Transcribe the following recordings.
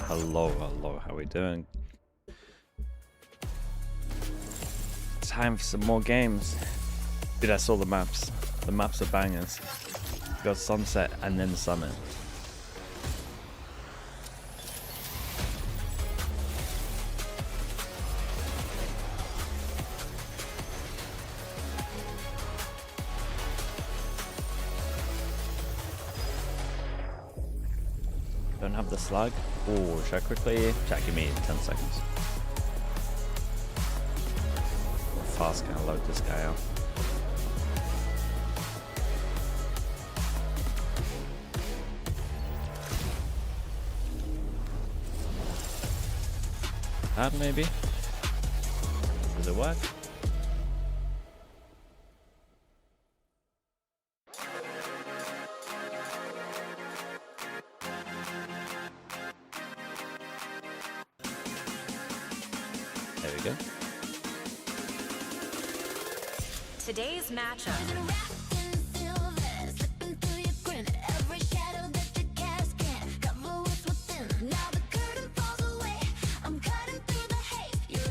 Hello, how we doing? Time for some more games. Dude, I saw the maps. The maps are bangers. We got Sunset and then Summit. Don't have the slug. Oh, should I quickly check? Give me 10 seconds. How fast can I load this guy up? That maybe? Does it work? There we go. Today's matchup.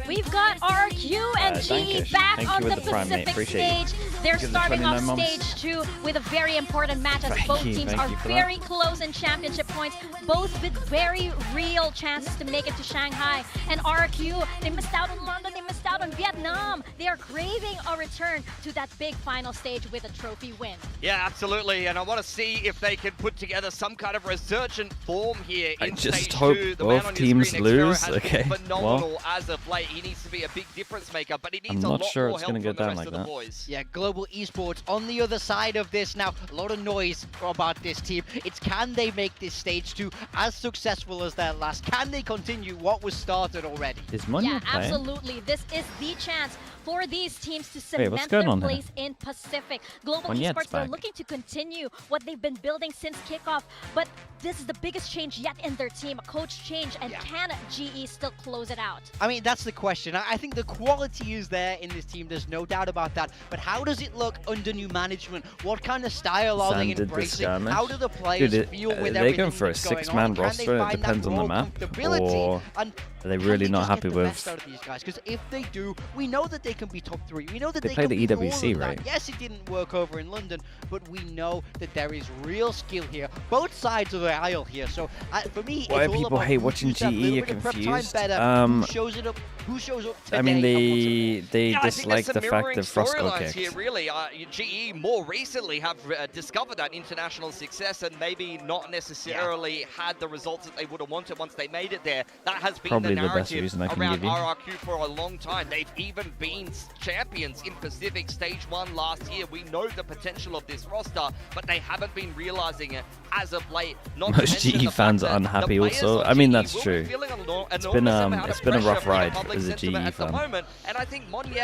We've got RRQ and GE back on the Pacific stage. They're starting off stage 2 with a very important match as both teams are very close in championship points, both with very real chances to make it to Shanghai. And RRQ, they missed out on London, they missed out on Vietnam. They are craving a return to that big final stage with a trophy win. Yeah, absolutely, and I want to see if they can put together some kind of resurgent form here in stage 2. The both teams lose. Okay, phenomenal as of late. He needs to be a big difference maker, but he needs a lot more help from the rest of the boys. Yeah, Global Esports on the other side of this now. A lot of noise about this team. It's can they make this stage 2 as successful as their last? Can they continue what was started already? Is Money Yeah, playing? absolutely. This is the chance for these teams to cement their place in Pacific. Global Esports are looking to continue what they've been building since kickoff, but this is the biggest change yet in their team, a coach change, and can GE still close it out? I mean, that's the question. I think the quality is there in this team, there's no doubt about that, but how does it look under new management? What kind of style are they embracing? How do the players feel with everything they're going for a 6-man roster, it depends on the map, or are they really not happy with... these guys? Because if they do, we know that they can be top 3. We know that they they play can the be all EWC, of that. right? Yes, it didn't work over in London, but we know that there is real skill here. Both sides of the aisle here. So for me, why it's all people about hate who watching does that GE? little You're bit of prep time confused. better, who shows it up. Who shows up today? I mean, they Yeah, dislike the fact that Frost got kicked. Here, really. GE more recently have discovered that international success and maybe not necessarily had the results that they would have wanted once they made it there. That has been Probably the the best narrative reason I can around give you. RRQ for a long time. They've even been champions in Pacific Stage 1 last year. We know the potential of this roster, but they haven't been realizing it as of late. Most GE fans are unhappy also. I mean, that's true. It's been a rough ride as a GE fan. And I think Monye,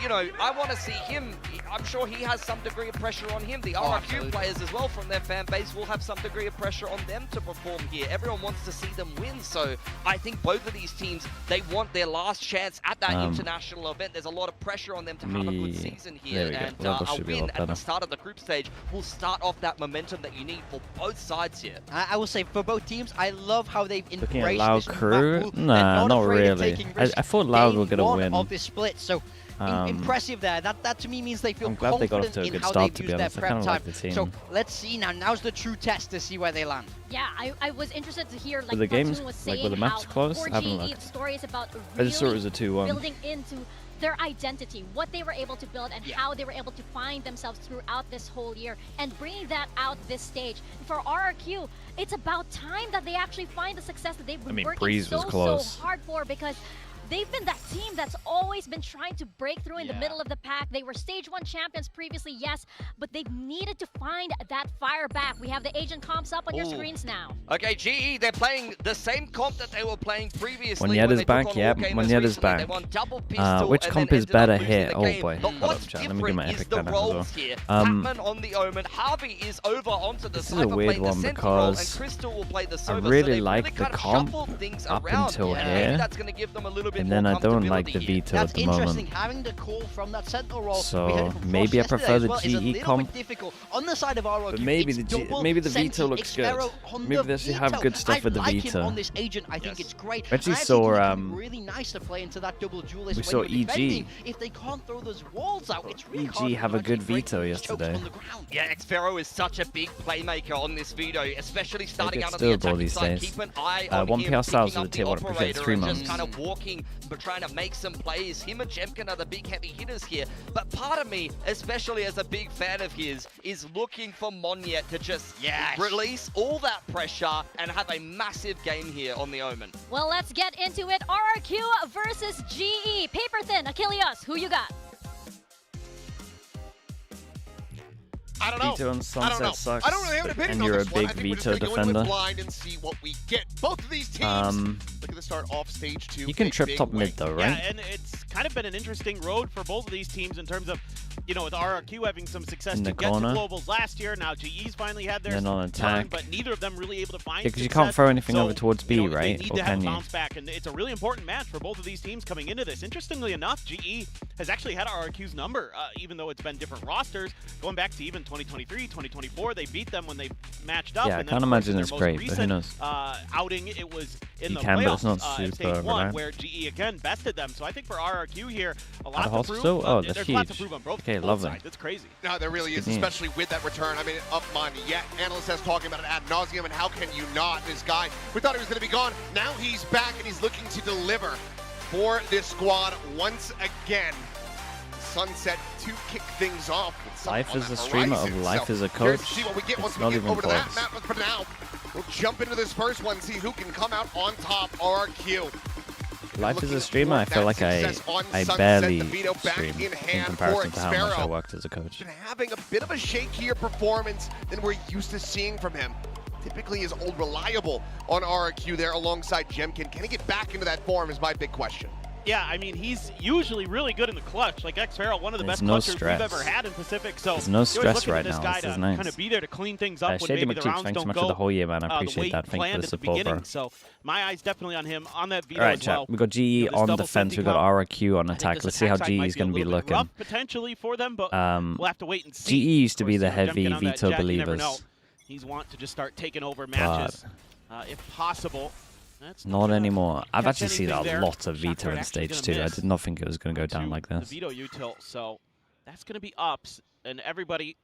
you know, I want to see him. I'm sure he has some degree of pressure on him. The RRQ players as well from their fan base will have some degree of pressure on them to perform here. Everyone wants to see them win. So I think both of these teams, they want their last chance at that international event. There's a lot of pressure on them to have a good season here. And a win at the start of the group stage will start off that momentum that you need for both sides here. I will say for both teams, I love how they've Looking at embraced Loud this Crew? Nah, not really. I thought Loud were going to win. Of this split, so impressive there. That to me means they feel I'm glad they got off confident to a in good how start, they've to be used their honest. I prep kind of time. like the team. So let's see now. Now's the true test to see where they land. Yeah, I was interested to hear, like the games, was saying, like were the maps how close? for I haven't GE, looked. stories about I just saw it really was a 2-1. building into their identity, what they were able to build, and how they were able to find themselves throughout this whole year, and bringing that out this stage. For RRQ, it's about time that they actually find the success that they've been working so hard for, because they've been that team that's always been trying to break through in the middle of the pack. They were Stage 1 champions previously, yes, but they've needed to find that fire back. We have the Asian comps up on your screens now. Okay, GE, they're playing the same comp that they were playing previously. Monyetta's back, yep, Monyetta's back. Which comp is better here? Oh boy, hold up, chat. Let me get my epic banner as well. Patman on the Omen, Harvey is over onto the this is a weird one because I really like the comp up until here. That's going to give them a little bit And then more I don't like the comfortability here. veto at That's the interesting, moment. having the call from that sentinel role. So, we heard it from maybe I Frost prefer the yesterday as well, is a GE little comp. bit difficult. On the side of RRQ, But maybe it's the double maybe the Senti veto looks good. Xpero on Maybe the they actually have veto. good stuff I with the like veto. him on this agent. I think it's great. We actually And I saw, think it can be really nice to play into that double duelist we when saw you're defending. EG. If they can't throw those walls out, it's really hard EG for have them a to good actually break veto these chokes yesterday. on the ground. Yeah, Xpero is such a big playmaker on this video, especially starting it's out on the doable attacking these side. days. Keep an eye on 1P him ourselves picking with up the the tier 1, appreciate operator 3 and months. just kind of walking, but trying to make some plays. Him and Jemkin are the big heavy hitters here. But part of me, especially as a big fan of his, is looking for Monyet to just release all that pressure and have a massive game here on the Omen. Well, let's get into it. RRQ versus GE. Paper thin. Achilles, who you got? I don't know. Veto on Sunset sucks. I don't really have an opinion And on you're a this one. I big think we're just veto gonna go in defender. with blind and see what we get. Both of these teams looking to start off stage 2. You can a trip big top way. mid though, right? Yeah, and it's kind of been an interesting road for both of these teams in terms of, you know, with RRQ having some success In to the get to corner. globals last year. Now GE's finally had their Then on turn, attack. but neither of them really able to find Yeah, because you success. can't throw anything So, over towards B, you know, right? They need Or to have can a you? bounce back, and it's a really important match for both of these teams coming into this. Interestingly enough, GE has actually had RRQ's number, even though it's been different rosters. Going back to even 2023, 2024, they beat them when they matched up. Yeah, I and then, can't of course, imagine in it's their great, most but who recent, knows? outing, it was in You the can, but playoffs, it's not in super stage 1, reliable. where GE again bested them. So I think for RRQ here, a At lot a to prove. hospital? Oh, that's there's a lot to huge. prove on both, Okay, both lovely. sides. That's crazy. No, there really is, Good news. especially with that return. I mean, up Monyet. Analyst has talking about it ad nauseum, and how can you not? This guy, we thought he was going to be gone. Now he's back, and he's looking to deliver for this squad once again. Sunset to kick things off. With something Life on is that a streamer horizon. of life So is a curious coach. to see what we get once It's we not get even over to that close. map. But for now, we'll jump into this first one, see who can come out on top. RRQ. Life is Looking a streamer. I for feel that like success on I Sunset, barely the veto back stream in in hand comparison for to how much I Xpero. worked as a coach. Been having a bit of a shakier performance than we're used to seeing from him. Typically is old reliable on RRQ there alongside Jemkin. Can he get back into that form is my big question. Yeah, I mean, he's usually really good in the clutch. Like Xpero, one of the There's best no clutchers stress. we've ever had in Pacific. So There's no you're always stress looking right at this now. guy This to is nice. kind of be there to clean things up when Shady maybe the McTeach, rounds thanks so don't much go for the whole year, man. I the appreciate way that. Thank you for planned the at the support, beginning. bro. So my eyes definitely on him on that veto All right, as chat. well. We got GE You know, this on double defense. We senti got comp, RRQ on I think attack. this Let's see how attack side GE might is be a going to be little bit looking. rough potentially for them, but we'll have to wait and see. GE used to be Of the course, you know, heavy Jemkin on that veto jet, you never believers. know. He's want to just start taking over matches if possible. That's Not gonna anymore. I've catch actually seen anything a there. lot of Shot veto card in actually stage gonna 2. I miss did not think it was going to go down to like the this. veto util, so that's going to be ups, and everybody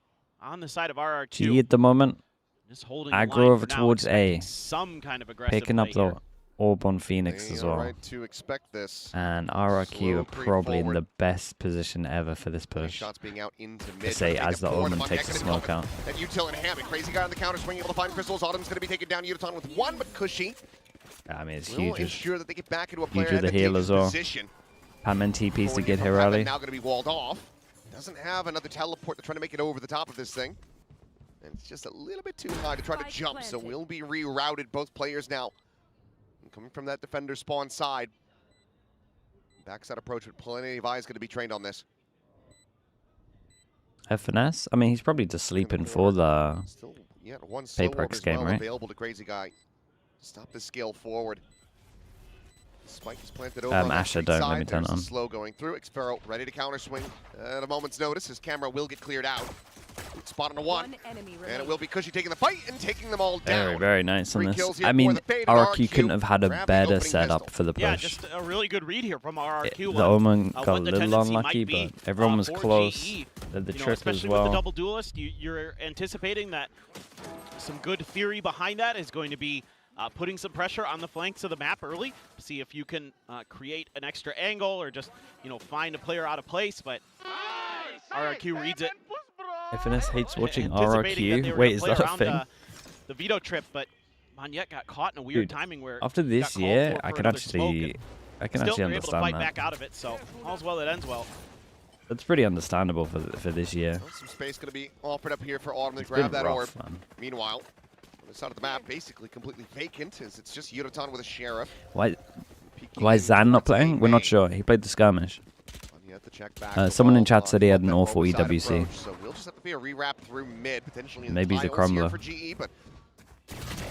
on the side of RRQ GE at the moment, just holding the aggro line over for now, towards A. expecting some kind of aggressive Picking up play here. the orb on Phoenix They as are well. right to expect this. And RRQ Slow are creep probably in forward. the best position ever for this Nice push. shots being out into I mid. say Trying to as the make it forward. Omen Monyet takes the gonna smoke come out. And Util and Hammond. Crazy guy on the counter swing, able to find crystals. Autumn's going to be taken down. Util with one, but Cushy I mean, it's will huge. ensure that they get back into a player with the heal advantageous as well. position. Pamen TPs to Forward get from here Hammond early. Now going to be walled off. Doesn't have another teleport. They're trying to make it over the top of this thing. And it's just a little bit too high to try to jump, so will be rerouted. Both players now coming from that defender spawn side. Backside approach with plenty of eyes going to be trained on this. FNS? I mean, he's probably just sleeping for the... Still, yeah, one slow PRX orb as game, well right? available to Crazy Guy. Stop the scale forward. Spike is planted over on that Asher street don't, side. let me turn There's it on. the slow going through. Xpero ready to counter swing at a moment's notice. His camera will get cleared out. Spot on a one. And it will be Cushy taking the fight and taking them all down. Very, very nice on 3 this. kills here I for mean, the fade, and RRQ couldn't have had a grab the better opening setup pistol. for the Yeah, push. just a really good read here from RRQ. The Omen got a what the little tendency unlucky, might be, but everyone was for close. GE. The You know, trip as especially with the well. double duelist, you're anticipating that some good theory behind that is going to be putting some pressure on the flanks of the map early. See if you can create an extra angle or just, you know, find a player out of place. But RRQ reads it. FNS hates watching anticipating that they RRQ. were Wait, gonna is play that a around, thing? the veto trip, but Monyet got caught in a weird Dude, timing where after he this got called year, for I can another smoke, actually, and I can still actually they're able to fight understand back that. out of it. So all's well that ends well. That's pretty understandable for this year. Well, some space going to be offered up here for Autumn to It's grab been that rough, orb. man. Meanwhile, on the side of the map, basically completely vacant, as it's just Yudotan with a Sheriff. Why Peeking is in Zan not towards the playing? We're not main. sure. He played the skirmish. Monyet to check back Someone in the chat ball said he had on an that awful low side EWC. approach, so we'll just have to be a rewrap through mid, potentially in Maybe he's a tiles here crumbler. for GE, but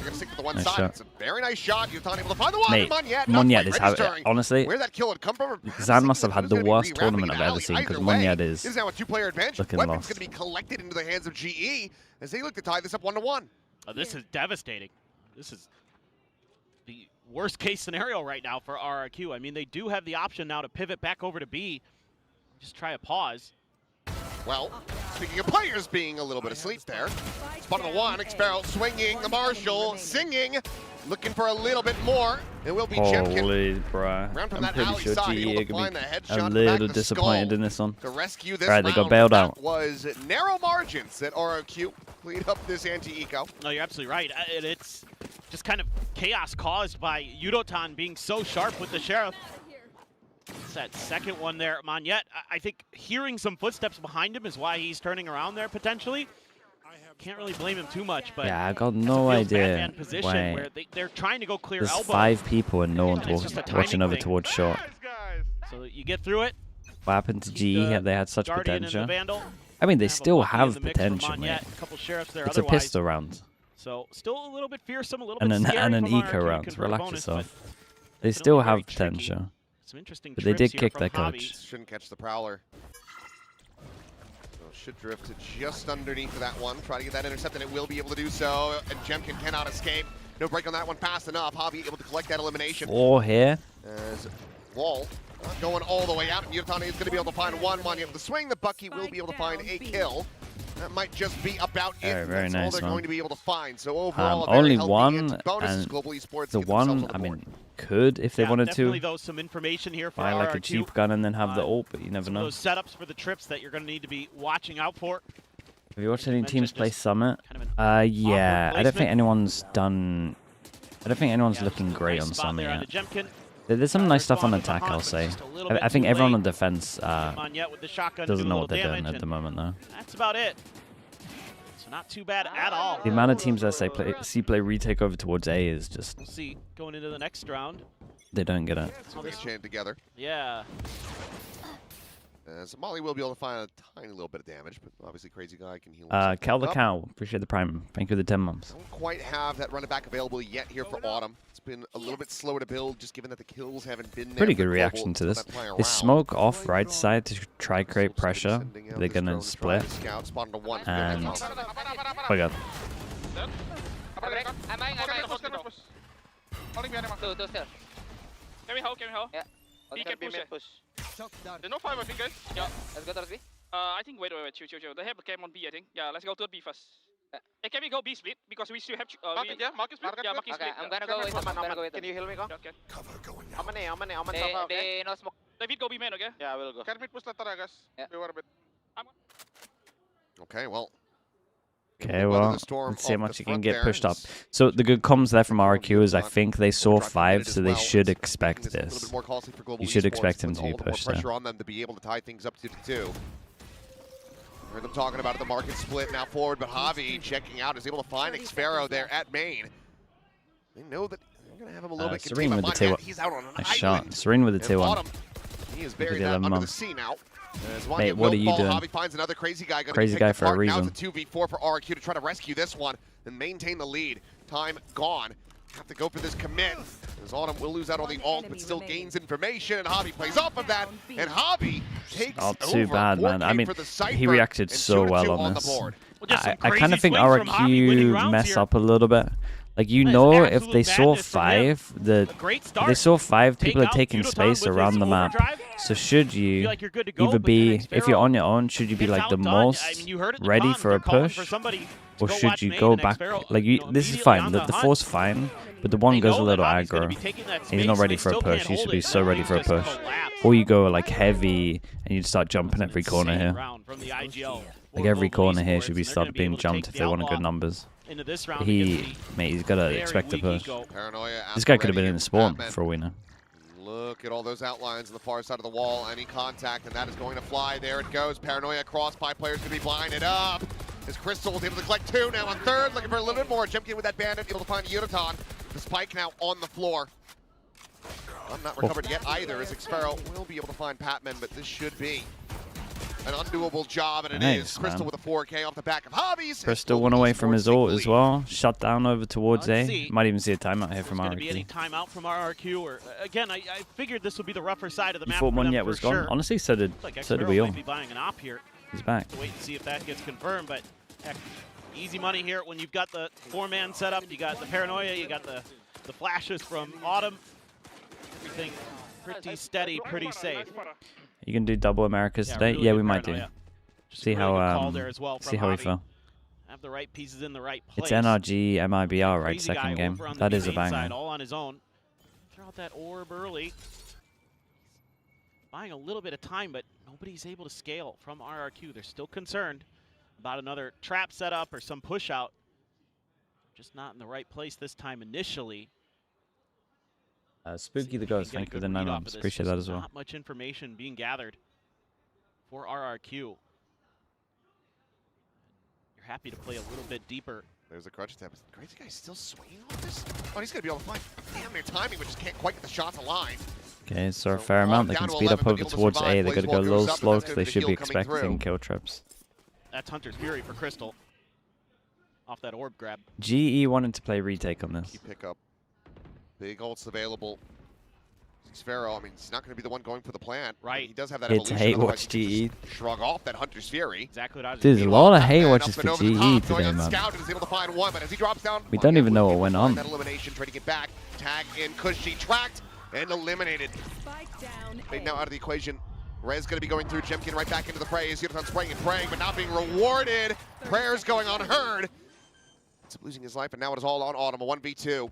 They're going to stick to the one Nice side. shot. It's a very nice shot. Yutan able to find the one. Mate, Monyet Monyet is how, registering. honestly, Where that kill had come from. Zan must have had Who's the gonna be worst rewrapping tournament it I've ever alley. seen, because Either way, Monyet this is now a two-player advantage. looking Weapons lost. going to be collected into the hands of GE as they look to tie this up 1-1. This is devastating. This is the worst case scenario right now for RRQ. I mean, they do have the option now to pivot back over to B. Just try a pause. Well, speaking of players being a little bit asleep there, spot on the one, Xpero swinging, the Marshall singing, looking for a little bit more. It will be Jemkin. Holy bruh. Round from I'm that pretty alley sure side, GE able are to going find to the be headshot a in the back little of the disappointed skull in this one. to rescue this Alright, they got round. bailed That out. was narrow margins that RRQ cleaned up this anti-eco. No, you're absolutely right. It's just kind of chaos caused by Yudotan being so sharp with the Sheriff. It's that second one there, Monyet. I think hearing some footsteps behind him is why he's turning around there potentially. Can't really blame him too much, but Yeah, I got no idea position why where they're trying to go clear there's elbow. 5 people and no one's It's just a watching timing over thing. towards short. So you get through it. What happened to Keep GE? the Have they had such Guardian and the potential? Vandal. I mean, they Have a still Bucky in have the mix for potential, mate. Monyet. A couple sheriffs there It's a otherwise. pistol round. So still a little bit fearsome, a little And bit an, scary and an from eco RRQ. round. Convert Relax bonus, yourself. but They gonna still be very have tricky. potential. Some interesting But they trips did here kick from their Javi. coach. Shouldn't catch the Prowler. So should drift to just underneath of that one. Try to get that intercept, and it will be able to do so. And Jemkin cannot escape. No break on that one fast enough. Javi able to collect that elimination. 4 here. As Wall not going all the way out. Yutani is going to be able to find one. Money able to swing. The Bucky will be able to find a kill. That might just be about it. Very That's nice, all they're man. going to be able to find. So overall, a very Only healthy one, anti-bonus as and Global Esports the get themselves on one, the I board. mean, could if they wanted definitely, to though, some information here for buy like a RRQ. cheap gun and then have the ult, but you never Some know. of those setups for the trips that you're going to need to be watching out for. Have you watched any mentioned teams play just Summit? kind of an Yeah, awkward I don't think placement. anyone's done. I don't think anyone's Yeah, looking just a great nice on spot Summit there on yet. the Jemkin. There's some nice stuff on Responded attack, behind, I'll but say. just a little bit I think too everyone late. on defense Monyet with the shotgun doesn't doing know a what little they're doing damage, at the and moment, though. that's about it. So not too bad at all. The amount of teams that say play retake over towards A is just, We'll see going into the next round. they don't get it. So they're chained together. Yeah. So Molly will be able to find a tiny little bit of damage, but obviously Crazy Guy can heal Cal the up. Cow, appreciate the prime. Thank you for the 10 months. Don't quite have that running back available yet here for Autumn. It's been a little bit slower to build, just given that the kills haven't been there. Pretty for good Global. reaction to Still this. not playing They around. smoke off right side to try create pressure. Sending out They're this gonna drone to try split. to scout, spot into one. And oh my god. Two still. Can we hold? Can we hold? Yeah. He can push it. push. There's no five, I think, guys. Yeah. Let's go towards B. I think, wait. Chill. They have a cam on B, I think. Yeah, let's go to B first. Hey, can we go B split? Because we still have... Marcus split? Yeah, Marcus Okay, split. I'm gonna go with them. I'm gonna go with them. Can you heal me, go? Okay. They no smoke. David, go B main, okay? Yeah, we'll go. Kermit push later, guys. Yeah. Okay, well. Okay, weather well, the storm let's see how off much the you can front get there. pushed up. It's So the good comms there from RRQ is I Not think they saw driving 5, it as so they well. should It's expect making A little this. bit more costly for Global You should Esports, expect him puts to be all the more pushed there. pressure on them to be able to tie things up to 2-2. Heard them talking about it, the market split now forward, but Javi checking out is able to find Xpero there at main. They know that they're going to have him a little bit Serene contained. with but the Monyet, T1. He's out on an Nice island. shot. Serene with the And T1. Autumn, he is at buried the that 11 under the months. sea now. As Mate, what are you doing? Javi finds another Crazy Guy. Crazy guy for a reason. Now it's a 2v4 for RRQ to try to rescue this one and maintain the lead. Time gone. Have to go for this commit. As Autumn will lose out on the ult, but still gains information, and Javi plays off of that. And Javi takes Not too over. bad, man. 4K I mean, for the Cypher, he reacted and so 2-2 well on the this. board. Well, just some I kind crazy of think swings from Javi winning RRQ rounds mess here. up a little bit. Like, you That is know, if absolute they saw madness from him. 5, the A great if start. they saw 5, Take people are out taking Yudotan space with around his the map. overdrive. So should you Feel like you're good to go, either but be, then if you're Xpero on your own, should you be gets like the outdone. I most mean, you heard it in ready comms, for they're a calling push? for somebody to Or go should watch you main, go and back? Xpero, Like, you know, this is immediately fine. on The hunt. force fine, but the one They goes a know little that Javi's gonna aggro. be taking that He's space, not and ready they for a still push. can't He should hold be it. so ready for a Just push. collapse. Or you go like heavy and you start jumping every corner Insane here. round from the IGL Like for every Global corner here Esports, should be and they're start gonna be being able to jumped take if the they want Outlaw good numbers. into this round He, against mate, he's got to the expect a very push. weak Eco. Paranoia This guy could have ready been in here the for spawn Batman. for all we know. Look at all those outlines on the far side of the wall. Any contact, and that is going to fly. There it goes. Paranoia cross. 5 players going to be blinded up. As Crystal is able to collect 2 now on 3rd. Looking for a little bit more. Jemkin with that bandit. Able to find Yudotan. The spike now on the floor. Not recovered yet either, as Xpero will be able to find Patman, but this should be an undoable job, and it Nice, is Crystal man. with a 4K off the back of Hobbies. Crystal went away from his ult as well. Shut down over towards Let's A. see. Might even see a timeout here There's from going to be any RRQ. timeout from RRQ, or again, I figured this would be the rougher side of the You map. thought for them Monyet for was gone? sure. Honestly, so did Looks like we Xfero all. might be buying an op here. He's back. To wait and see if that gets confirmed, but heck, easy money here when you've got the 4-man setup, you got the paranoia, you got the flashes from Autumn. Everything pretty steady, pretty safe. You can do double Americas Yeah, today? really Yeah, good we might do. paranoia. Just See a really good call how there as well see from how we Hobby. feel. Have the right pieces in the right place. It's NRG MIBR, right? Crazy guy Second game. over on the That is a main side, banger. all on his own. Throw out that orb early. Buying a little bit of time, but nobody's able to scale from RRQ. They're still concerned about another trap setup or some push out. Just not in the right place this time initially. Spooky the Ghost, thank you for the 9 months. Appreciate that as well. Not much information being gathered for RRQ. You're happy to play a little bit deeper. There's a crutch attempt. Crazy guy's still swinging on this? Oh, he's going to be able to find damn near timing, but just can't quite get the shots aligned. Okay, so a fair amount. They can speed up over towards A. They're going to go a little slow because they should be expecting kill trips. That's Hunter's Fury for Crystal. Off that orb grab. GE wanted to play retake on this. You pick up big ults available. Sphero, I mean, he's not going to be the one going for the plant. Right. He does have that It's evolution. hate otherwise watch he can GE. just shrug off that Hunter's Fury. Exactly what I was Dude, there's a lot of hate watches for Up and over the GE top, today, going man. unscouted, is able to find one, but as he drops down, We don't even know what able to went find on. That elimination, trying to get back. Tag in, Cushy tracked and eliminated. Made now out of the equation. Rez going to be going through Jemkin right back into the fray. Yudotan spraying and praying, but not being rewarded. Prayers going unheard. It's losing his life, and now it is all on Autumn. A 1v2.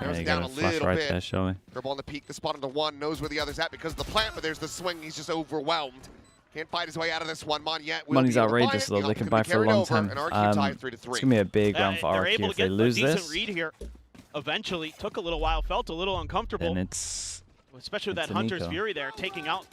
There you down go, a flash little right bit. there, shall we? Dribble on the peak, the spot on the one, knows where the other's at because of the plant, but there's the swing. He's just overwhelmed. Can't fight his way out of this one. Monyet will Money's be able to outrageous, find it. though. They The can option buy be for a carried long over, time. and RRQ tied It's 3-3. going to be a big round for they're RRQ able to if they get lose a decent this. read here. Eventually, took a little while, felt a little uncomfortable. And it's... Especially with it's that a Hunter's Nico. Fury there, taking out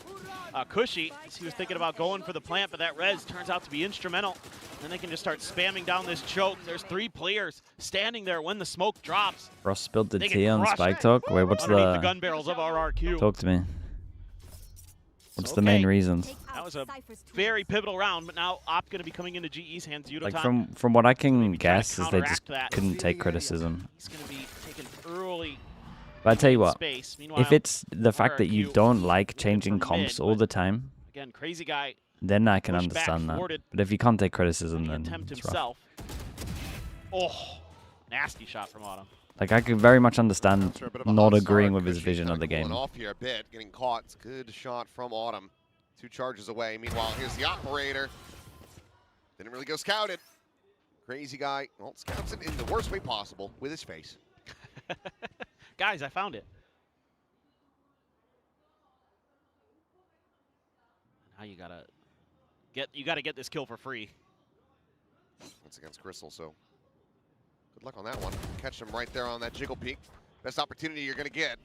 Cushy. He was thinking about going for the plant, but that res turns out to be instrumental. Then they can just start spamming down this choke. There's 3 players standing there when the smoke drops. Ross spilled the They tea get on crushed Spike Talk. Wait, what's underneath the the... gun barrels of RRQ. Talk to me. What's the Okay. main reasons? That was a very pivotal round, but now Op going to be coming into GE's hands. Yudotan. Like, from what I can maybe try to guess is they just counteract that. couldn't take criticism. He's going to be taken early But I tell you what, space. Meanwhile, if it's the fact that you RRQ don't like looking changing for comps mid, all but the time, again, crazy guy. then I can pushed back, understand that. thwarted. But if you can't take criticism, He then attempt it's rough. himself. Oh, nasty shot from Autumn. Like, I could very much understand After a bit of a not hot agreeing start, with his Cushy vision of kinda the cooling game. off here a bit, getting caught. It's a good shot from Autumn. 2 charges away. Meanwhile, here's the operator. Didn't really go scouted. Crazy guy. Well, scouts it in the worst way possible with his face. Guys, I found it. Now you gotta get this kill for free. That's against Crystal, so good luck on that one. Catch him right there on that jiggle peak. Best opportunity you're going to get.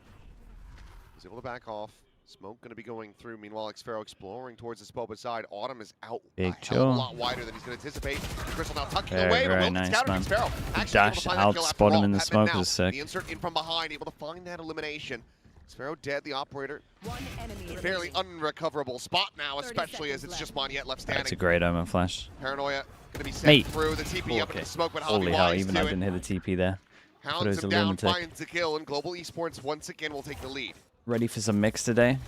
He's able to back off. Smoke going to be going through. Meanwhile, Xfero exploring towards the Spoba side. Autumn is out Big a hell of a chill. lot wider than he's going to anticipate. Crystal now tucking Very, away, but very will get nice, scouted. man. Xfero actually able Dash to find that out, kill after spot him all. in the Pat smoke now, was sick. The insert in from behind, able to find that elimination. Xfero dead, the operator. In a fairly unrecoverable spot now, especially as it's just Monyet left standing. That's a great omen flash. Paranoia going to be sent Mate. through the TP up into the smoke, but Hobby Holy hell, wise even to I it. didn't hit the TP there. Thought it Hounds was him a down, lunatic. finds the kill, and Global Esports once again will take the lead. Ready for some mix today?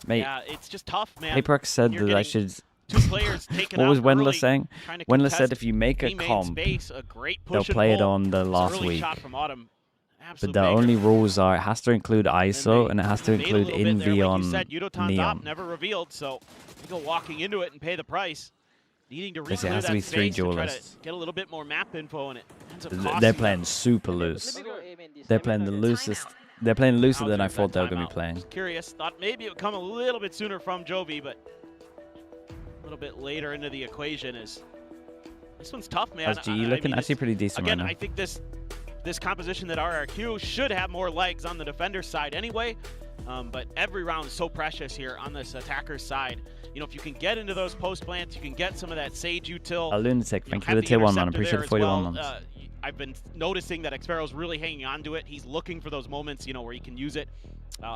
Mate, Yeah, it's just tough, man. PRX said You're that I getting should... 2 players taken What out was Wendler early, saying? trying to Wendler said contest if you make a B main comp, space, a great they'll push and play it pull. on the It's an last early week. shot from Autumn. But Absolute the banger. only rules are it has to include ISO they and it has to made a include little bit there, Envy like on you said, Yudotan top Neon. never revealed, so you go walking into it and pay the price. Needing to Because it reclear has to that be 3 space to try to duelists. get a little bit more map info, and it ends up They're costing playing them. super loose. They're playing the loosest. They're playing looser than I Hauser's thought that they were going to timeout. be playing. Just curious, thought maybe it would come a little bit sooner from Jovi, but a little bit later into the equation is. This one's tough, man. How's GE looking? mean, Actually it's- pretty decent Again, right now. I think this composition that RRQ should have more legs on the defender side anyway, but every round is so precious here on this attacker's side. You know, if you can get into those post plants, you can get some of that Sage util. A lunatic, you know, thank you have for the tier 1 man. interceptor Appreciate there the as 41 well. months. I've been noticing that Xfero's really hanging on to it. He's looking for those moments, you know, where he can use it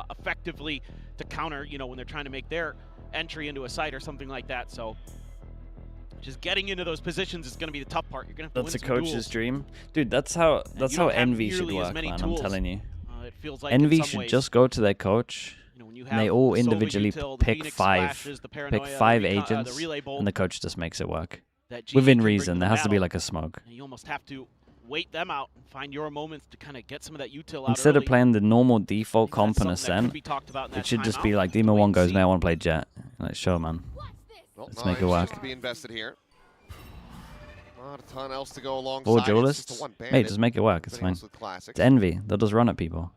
effectively to counter, you know, when they're trying to make their entry into a site or something like that. So just getting into those positions is going to be the tough part. You're going to have to That's a win some coach's duels. dream. Dude, that's how Envy should nearly as work, many man. tools. I'm telling you. It feels like in Envy some should ways, just go to their coach, when you and they have all the Sova individually util, the pick Phoenix five, Splashes, the pick Paranoia, the 5 the agents, relay bolt and the coach just makes it work. that GE Within can bring reason, to there the has to be battle. like a smoke. And you almost have to wait them out and find your moments to kind of get some of that util out Instead early. of playing the normal default comp and That's something that could Ascent, be talked about in it that should just be timeout. like Wait Demon 1 and goes, see. man, I want to play Jet. Like, sure, man. Well, Let's make it Knives work. just to be invested here. Not a ton else to go alongside. Or It's just duelists. the one Mate, bandit. just make it work. It's Everything fine. else with classics. It's Envy. They'll just run at people.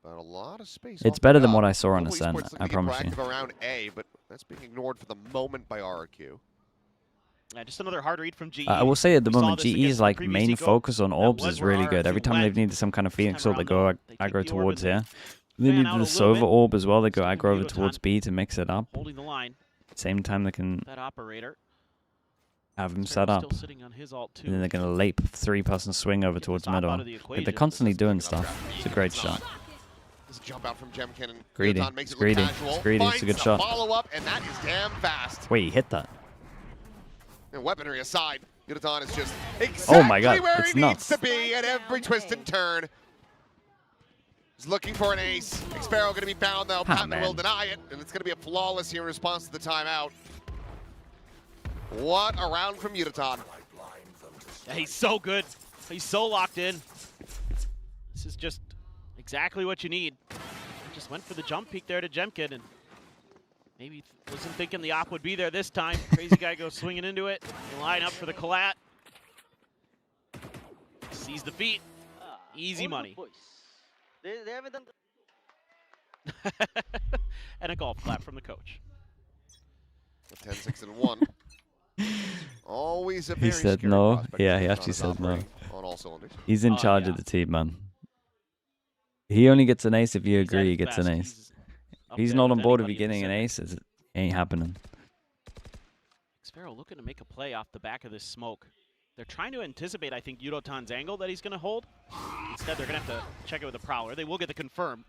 But a lot of space. It's off better the than top. what I saw on Global Ascent, Esports looking I to get promise you. proactive around A, but that's being ignored for the moment by RRQ. Yeah, just another hard read from GE. I will say at the We saw moment, this against GE's the like previous main Eco. focus on orbs was is where really good. RRQ Every time went. they've needed some kind of Phoenix orb, they go around, they take aggro the orb towards and here. they They fan need out the a little Sova bit. orb as well. They go So aggro over Yudotan towards B to mix it up. holding the line. Same time they can That operator. have him Xfero's set up. Still sitting on his ult too. And then they're going to leap 3-person swing over Get towards the top middle. out of the Like, equation. they're constantly doing Picking up stuff. draft. It's a great It's shot. not. This jump out from Jemkin and Greedy. Yudotan makes It's it look greedy. casual. It's greedy. It's a good Finds shot. Follow up, and that is damn fast. Wait, he hit that. And weaponry aside, Yudotan is just Oh my God, exactly where it's he nuts. needs to be at every twist and turn. He's looking for an ace. Xfero going to be bound though. Patton man. will deny it, and it's going to be a flawless here in response to the timeout. What a round from Yudotan. Yeah, he's so good. He's so locked in. This is just exactly what you need. Just went for the jump peek there to Jemkin, and maybe wasn't thinking the op would be there this time. Crazy guy goes swinging into it. Line up for the collat. Sees the feet. Easy money. They haven't done. And a golf clap from the coach. 10-6-1. Always a very He said scary no. prospect Yeah, if he Yudotan actually is said no. operating on all cylinders. He's in Oh, charge yeah. of the team, man. He only gets an ace if you He's at agree he his gets an best. ace. Up He's there not with on board if anybody you're in the getting an center. ace. It ain't happening. Xfero looking to make a play off the back of this smoke. They're trying to anticipate, I think, Yudotan's angle that he's going to hold. Instead, they're going to have to check it with the Prowler. They will get the confirm.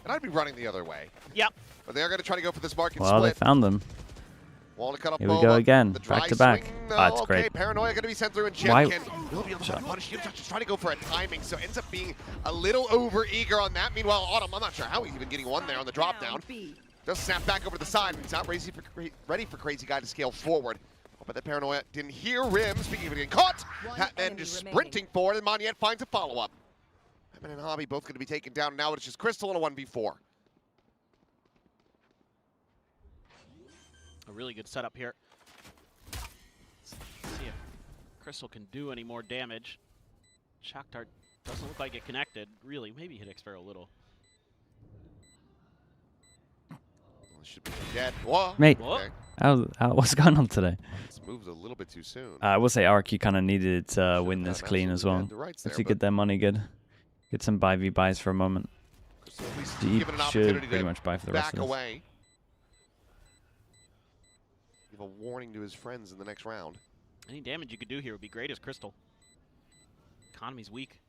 And I'd be running the other way. Yep. But they're going to try to go for this market Well, they split. found them. Wall to cut off Here we Boa. go again. The Back dry to back. swing, Oh, no, it's okay, great. Paranoia going to be sent through, and Why- Jemkin will be able to punish Yudotan, just trying to go for a timing, so ends up being a little over-eager on that. Meanwhile, Autumn, I'm not sure how he's even getting one there on the drop down. Does snap back over the side, and he's not ready for Crazy Guy to scale forward. Oh, but that Paranoia didn't hear Rim. Speaking of getting caught, Hatman just sprinting forward, and Moniette finds a follow-up. Hatman and Hobby both going to be taken down. Now it's just Crystal in a 1v4. A really good setup here. Let's see if Crystal can do any more damage. Shock Dart doesn't look like it connected. Really, maybe hit Xfero a little. Well, should be dead. Whoa. Mate, Okay. what's going on today? This move's a little bit too soon. I will say RRQ kind of needed to win done this clean as absolutely well. had the rights If there, you get their money good. Get some buy v buys for a moment. Crystal at least GE given an should opportunity pretty to much buy for the rest back of this. away. Give a warning to his friends in the next round. Any damage you could do here would be great as Crystal. Economy's weak.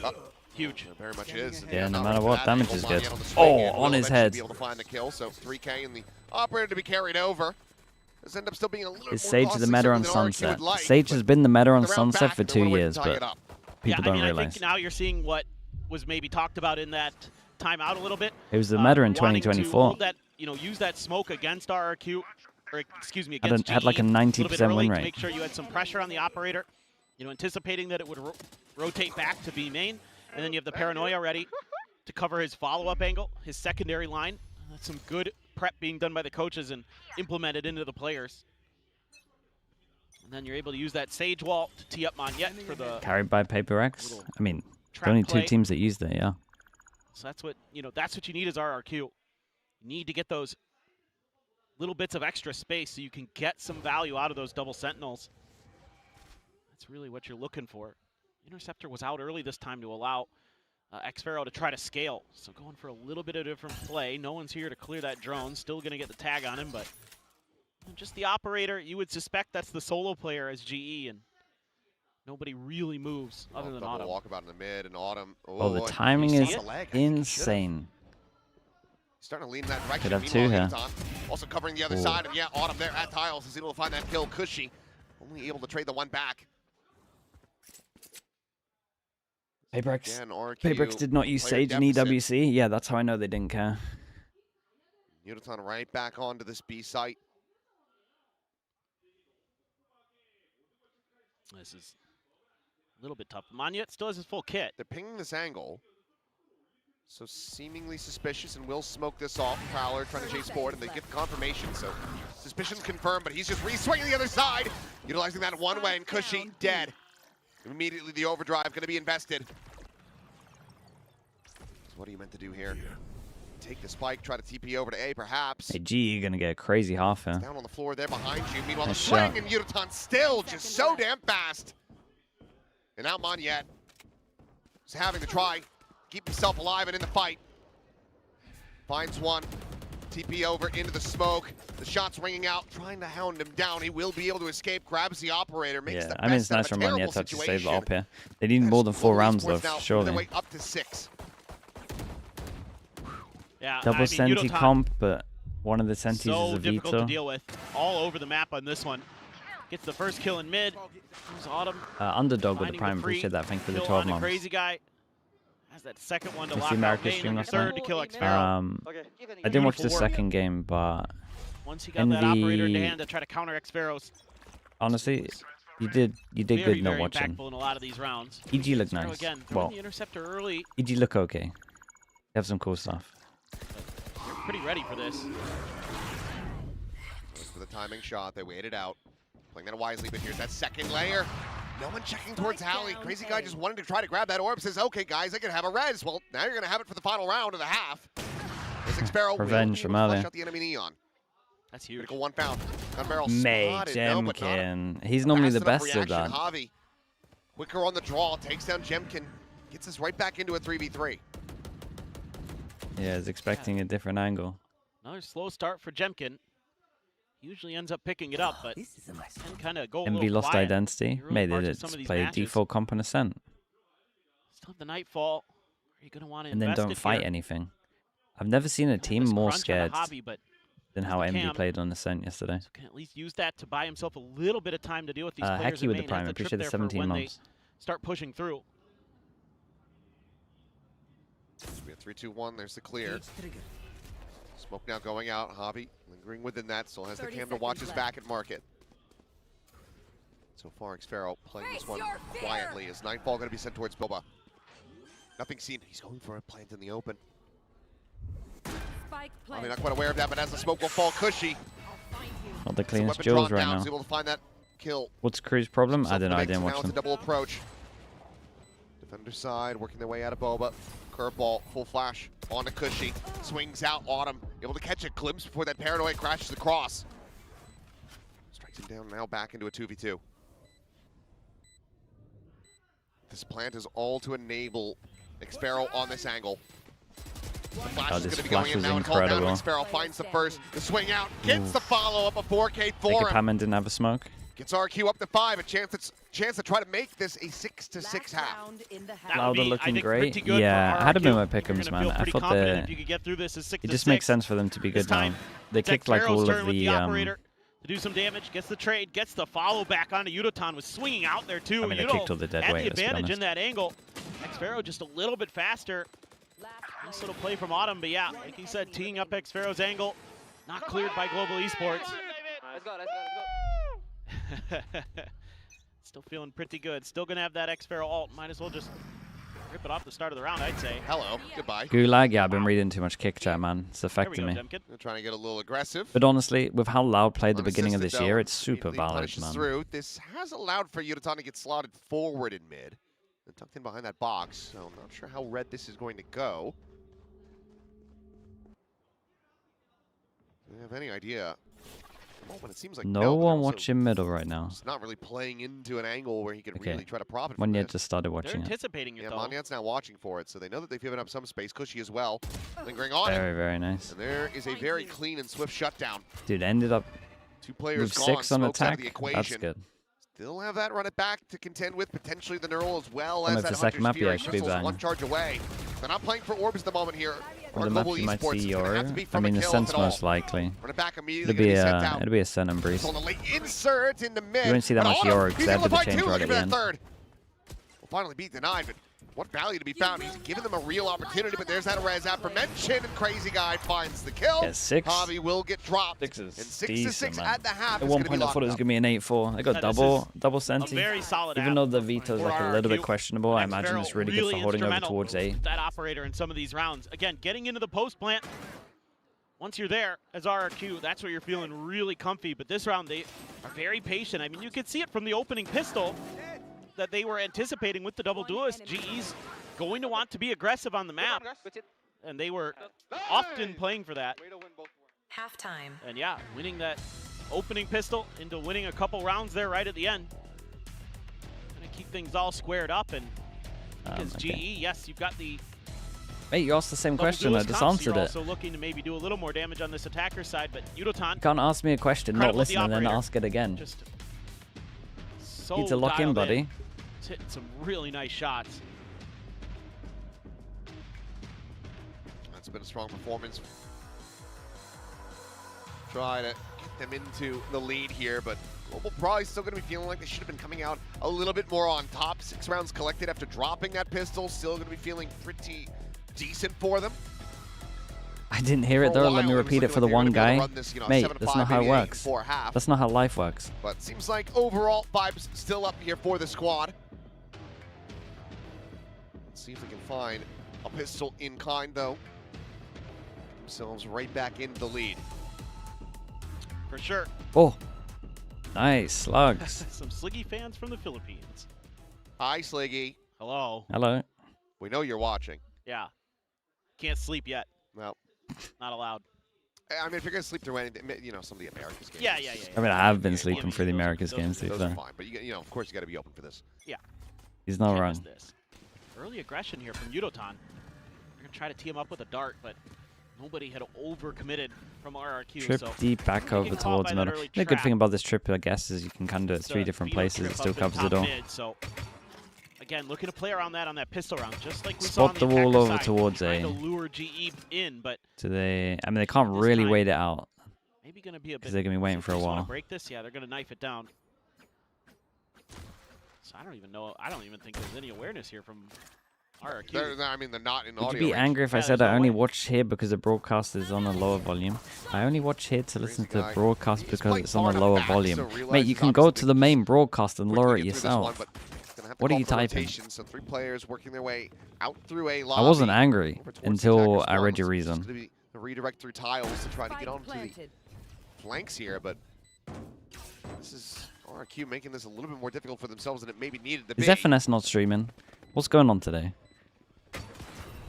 Uh, Huge. It very much is. And Yeah, no not matter only what, that, damage Angle is Moniette good. on the swing Oh, and will on his eventually head. Be able to find the kill, so 3K and the operator to be carried over. This end up still being a little Is more Sage costly the meta on than RRQ would Sunset? like, Sage but has been the meta on the round Sunset back, for they 2 wanna win years, and tie but it up. people yeah, I don't mean, I realize. think now you're seeing what was maybe talked about in that timeout a little bit. It was the meta in Wanting to 2024. hold that, use that smoke against RRQ, or excuse me, against Had like a GE 90% little bit early win to rate. make sure you had some pressure on the operator. Anticipating that it would rotate back to B main, and then you have the Paranoia ready to cover his follow-up angle, his secondary line. That's some good prep being done by the coaches and implemented into the players. And then you're able to use that Sage wall to tee up Moniette for the Carried by PRX. little I mean, trap there are only play. 2 teams that used it, yeah. So that's what you need as RRQ. You need to get those little bits of extra space so you can get some value out of those double sentinels. That's really what you're looking for. Interceptor was out early this time to allow Xfero to try to scale. So going for a little bit of different play. No one's here to clear that drone. Still going to get the tag on him, but just the operator, you would suspect that's the solo player as GE, and nobody really moves other than Autumn. Walkabout in the mid and Autumn. Oh, the and timing you is see it? insane. Starting to lean in that direction. Could have two Meanwhile, here. Yutan also covering the other Ooh. side. And yeah, Autumn there at Tiles is able to find that kill. Cushy only able to trade the one back. PRX. Again, RRQ PRX did not use player Sage in deficit. EWC. Yeah, that's how I know they didn't care. Yutan right back onto this B site. This is a little bit tough. Monyet still has his full kit. They're pinging this angle. So seemingly suspicious, and will smoke this off. Prowler trying to chase forward, and they get confirmation. So suspicion's confirmed, but he's just re-swinging the other side, utilizing that one way, and Cushy dead. Immediately the overdrive going to be invested. So what are you meant to do here? Take the spike, try to TP over to A, perhaps. Hey, G, you're gonna get a crazy half here. Down on the floor there behind you. Meanwhile, the Nice swing, shot. and Yutan still just so damn fast. And now Monyet is having to try, keep himself alive and in the fight. Finds one, TP over into the smoke. The shot's ringing out, trying to hound him down. He will be able to escape, grabs the operator, makes Yeah, the I mean, best it's out nice of a from terrible Monyet to actually save the situation. op here. They need more than 4 rounds, though, Esports now, surely. their way up to 6. Yeah, Double Senti Yutan, comp, but one of the Sentis so is a difficult to veto. deal with. All over the map on this one. Gets the first kill in mid. Who's Autumn? Underdog with the Finding prime, free appreciate that. Thank you for the kill 12 on a months. Crazy guy. Has that second one to You lock see out Marcus Bane, stream and the last third night? to kill Xpharaoh. I didn't watch the Beautiful work. second game, but Once he got that operator in the- hand to try to counter Xpharaoh's, honestly, you did very, good not very watching. impactful in a lot of these rounds. EG looked Xpharaoh nice. again, Well, throwing the interceptor early. EG look okay. They have some cool stuff. They're pretty ready for this. Goes for the timing shot. They waited out. Playing that wisely, but here's that second layer. No one checking towards Hallie. Crazy guy just wanted to try to grab that orb. Says, okay, guys, I can have a res. Well, now you're going to have it for the final round of the half. As Xpharaoh Revenge from Ali. flush out the enemy Neon. That's huge. Critical one found. Gun barrel May spotted. No, but not a Jemkin. He's normally the fast enough best at reaction. that. Javi, quicker on the draw, takes down Jemkin. Gets us right back into a 3v3. Yeah, he's expecting a different angle. Another slow start for Jemkin. Usually ends up picking it up, but can kind of go a MV little lost quiet. identity. Early Made parts it of some of these play matches. default comp on Ascent. Still have the Nightfall. Are you going to want to And then invest don't it fight here? anything. I've never seen a team This more crunch on the scared hobby, but than how the MV cam. played on Ascent yesterday. can at least use that to buy himself a little bit of time to deal with these players. Hecky in with the main. prime. Has the trip Appreciate the there for 17 when they months. start pushing through. We have 3-2-1. There's the clear. Smoke now going out. Hobby lingering within that. Still has the cam to watch his back at market. So far, Xpharaoh playing this one quietly. Is Nightfall going to be sent towards Boba? Nothing seen. He's going for a plant in the open. I mean, not quite aware of that, but as the smoke will fall, Cushy. Not the So cleanest weapon jewels drawn right down. now. He's able to find that kill. What's Crew's problem? I don't know. I Self-predicts, didn't now watch it's a them. double approach. Defender side, working their way out of Boba. Curveball, full flash, on to Cushy. Swings out, Autumn. Able to catch a glimpse before that paranoid crashes across. Strikes him down now back into a 2v2. This plant is all to enable Xpharaoh on this angle. The flash is this going to be flash going in was now and called down. incredible. Xpharaoh finds the first, the swing out, gets the follow-up, a 4K Think for if him. Hammond didn't have a smoke. Gets RQ up to 5, a chance to try to make this a 6-6 half. That would Lauda be, I looking think, great. pretty good Yeah, for I had him in RRQ. my You're pick'ems, gonna man. feel I pretty thought confident if you could get through this as 6 it to just makes 6. sense for them to be This good now. time, They it's kicked like Xpharaoh's all turn of with the operator to do some damage, gets the trade, gets the follow back onto Yudotan, was swinging out there too. I mean, they Yudo kicked all the dead had weight, the let's be advantage honest. in that angle. Xpharaoh just a little bit faster. Nice little play from Autumn, but yeah, like he said, teeing up Xpharaoh's angle, not cleared by Global Esports. Let's go, let's go. Still feeling pretty good. Still gonna have that Xpharaoh ult. Might as well just rip it off the start of the round, I'd say. Hello, goodbye. Gulag, yeah, I've been reading too much kick chat, man. It's There we affecting go, me. Demkin. They're trying to get a little aggressive. But honestly, with how Loud played the beginning of Unassisted, this year, though, it's super immediately valid, punishes man. through. This has allowed for Yudotan to get slotted forward in mid. And tucked in behind that box, so I'm not sure how red this is going to go. Do you have any idea? At the moment, it seems like No but they're one also watching middle right now. just not really playing into an angle where he could Okay. really try to profit from When you this. just started They're watching it. anticipating it Yeah, though. Monyet's now watching for it, so they know that they've given up some space. Cushy as well, lingering on it. Very, very nice. And there is a very clean and swift shutdown. Dude, ended up Two players with gone, 6 on smokes out of attack. the That's equation. good. Still have that run it back to contend with, potentially the Neural as well I don't as know if that the second Hunter's map Fury. yet should be Pistol's bang. one charge away. They're not playing for orbs at the moment here. Or Our the map global you might esports, see it's gonna your, have to be I from mean, a the kill sense if at all. most likely. Run it back immediately, It'll be gonna be sent a, out. it'll be a Sun and Breeze. On the late insert in the mid. You won't see that But much Autumn, York, he's they had able to fight change too, right looking at for the that end. third. Will finally be denied, but what value to be found? He's given them a real opportunity, but there's that res aforementioned, and Crazy Guy finds the kill. Yeah, 6. Hobby will get dropped. 6 is and 6 decent, to 6 man. at the half. At one point I thought it was going to be an 8-4. I got Yeah, this double A Senti. very solid Even app though the veto's for like a little bit RRQ. questionable, I Next imagine barrel it's really good for holding over instrumental towards A. with that operator in some of these rounds. Again, getting into the post plant. Once you're there as RRQ, that's where you're feeling really comfy. But this round, they are very patient. I mean, you could see it from the opening pistol that they were anticipating with the double duelist. GE's going to want to be aggressive on the map, and they were often playing for that. Halftime. And yeah, winning that opening pistol into winning a couple rounds there right at the end. Gonna keep things all squared up, and because okay. GE, yes, you've got the Mate, you asked the same double question. I duelist just comp, so answered you're it. also looking to maybe do a little more damage on this attacker side, but Yudotan You can't ask me a question, not Incredible, the listen, and then operator. ask it again. just so Need to lock in, dialed buddy. It's hitting some really nice shots. That's been a strong performance. Try to get them into the lead here, but Global probably still going to be feeling like they should have been coming out a little bit more on top. 6 rounds collected after dropping that pistol. Still going to be feeling pretty decent for them. I didn't hear it though. Let me repeat it for the one guy. Mate, that's not how it works. That's not how life works. But seems like overall vibes still up here for the squad. Let's see if we can find a pistol in kind though. Themselves right back into the lead. For sure. Oh, nice slugs. Some Sliggy fans from the Philippines. Hi, Sliggy. Hello. Hello. We know you're watching. Yeah. Can't sleep yet. Well, Not allowed. I mean, if you're going to sleep through anything, you know, some of the Americas games. Yeah. I mean, I have been Yeah, sleeping for the Americas games, to be Those are fair. fine, but you know, of course, you got to be open for this. Yeah. He's not Can't wrong. miss this. Early aggression here from Yudotan. They're going to try to tee him up with a dart, but nobody had overcommitted from RRQ. Trip so deep back getting over caught towards by middle. that early The good trap. thing about this trip, I guess, is you can kind of do it It's 3 a different veto places. trip It still up in covers the top door. mid, so again, looking to play around that on that pistol round, just like we Spot saw on the wall attacker over side, towards trying A. to lure GE in, but So they, I mean, they can't This really time- wait it out. maybe going to be a bit. 'Cause they're gonna be waiting for a They just wanna while. break this, yeah, they're going to knife it down. So I don't even know. I don't even think there's any awareness here from RRQ. I mean, they're not in Would audio you be range. angry if I Yeah, said there's I no only way. watch here because the broadcast is on a lower volume? I only watch here to listen to the guy. broadcast He's because played it's on far a enough lower back, so volume. realizes Mate, you can obviously go to the main broadcast and quickly lower it get through this one, yourself. but it's gonna have to What are call you for typing? rotation, so 3 players working their way out through a lobby. I wasn't angry over towards the until attacker's I read guns. your It's just reason. gonna be a redirect through tiles to try to get onto the flanks here, but this is RRQ making this a little bit more difficult for themselves than it maybe needed to be. Is FNS not streaming? What's going on today?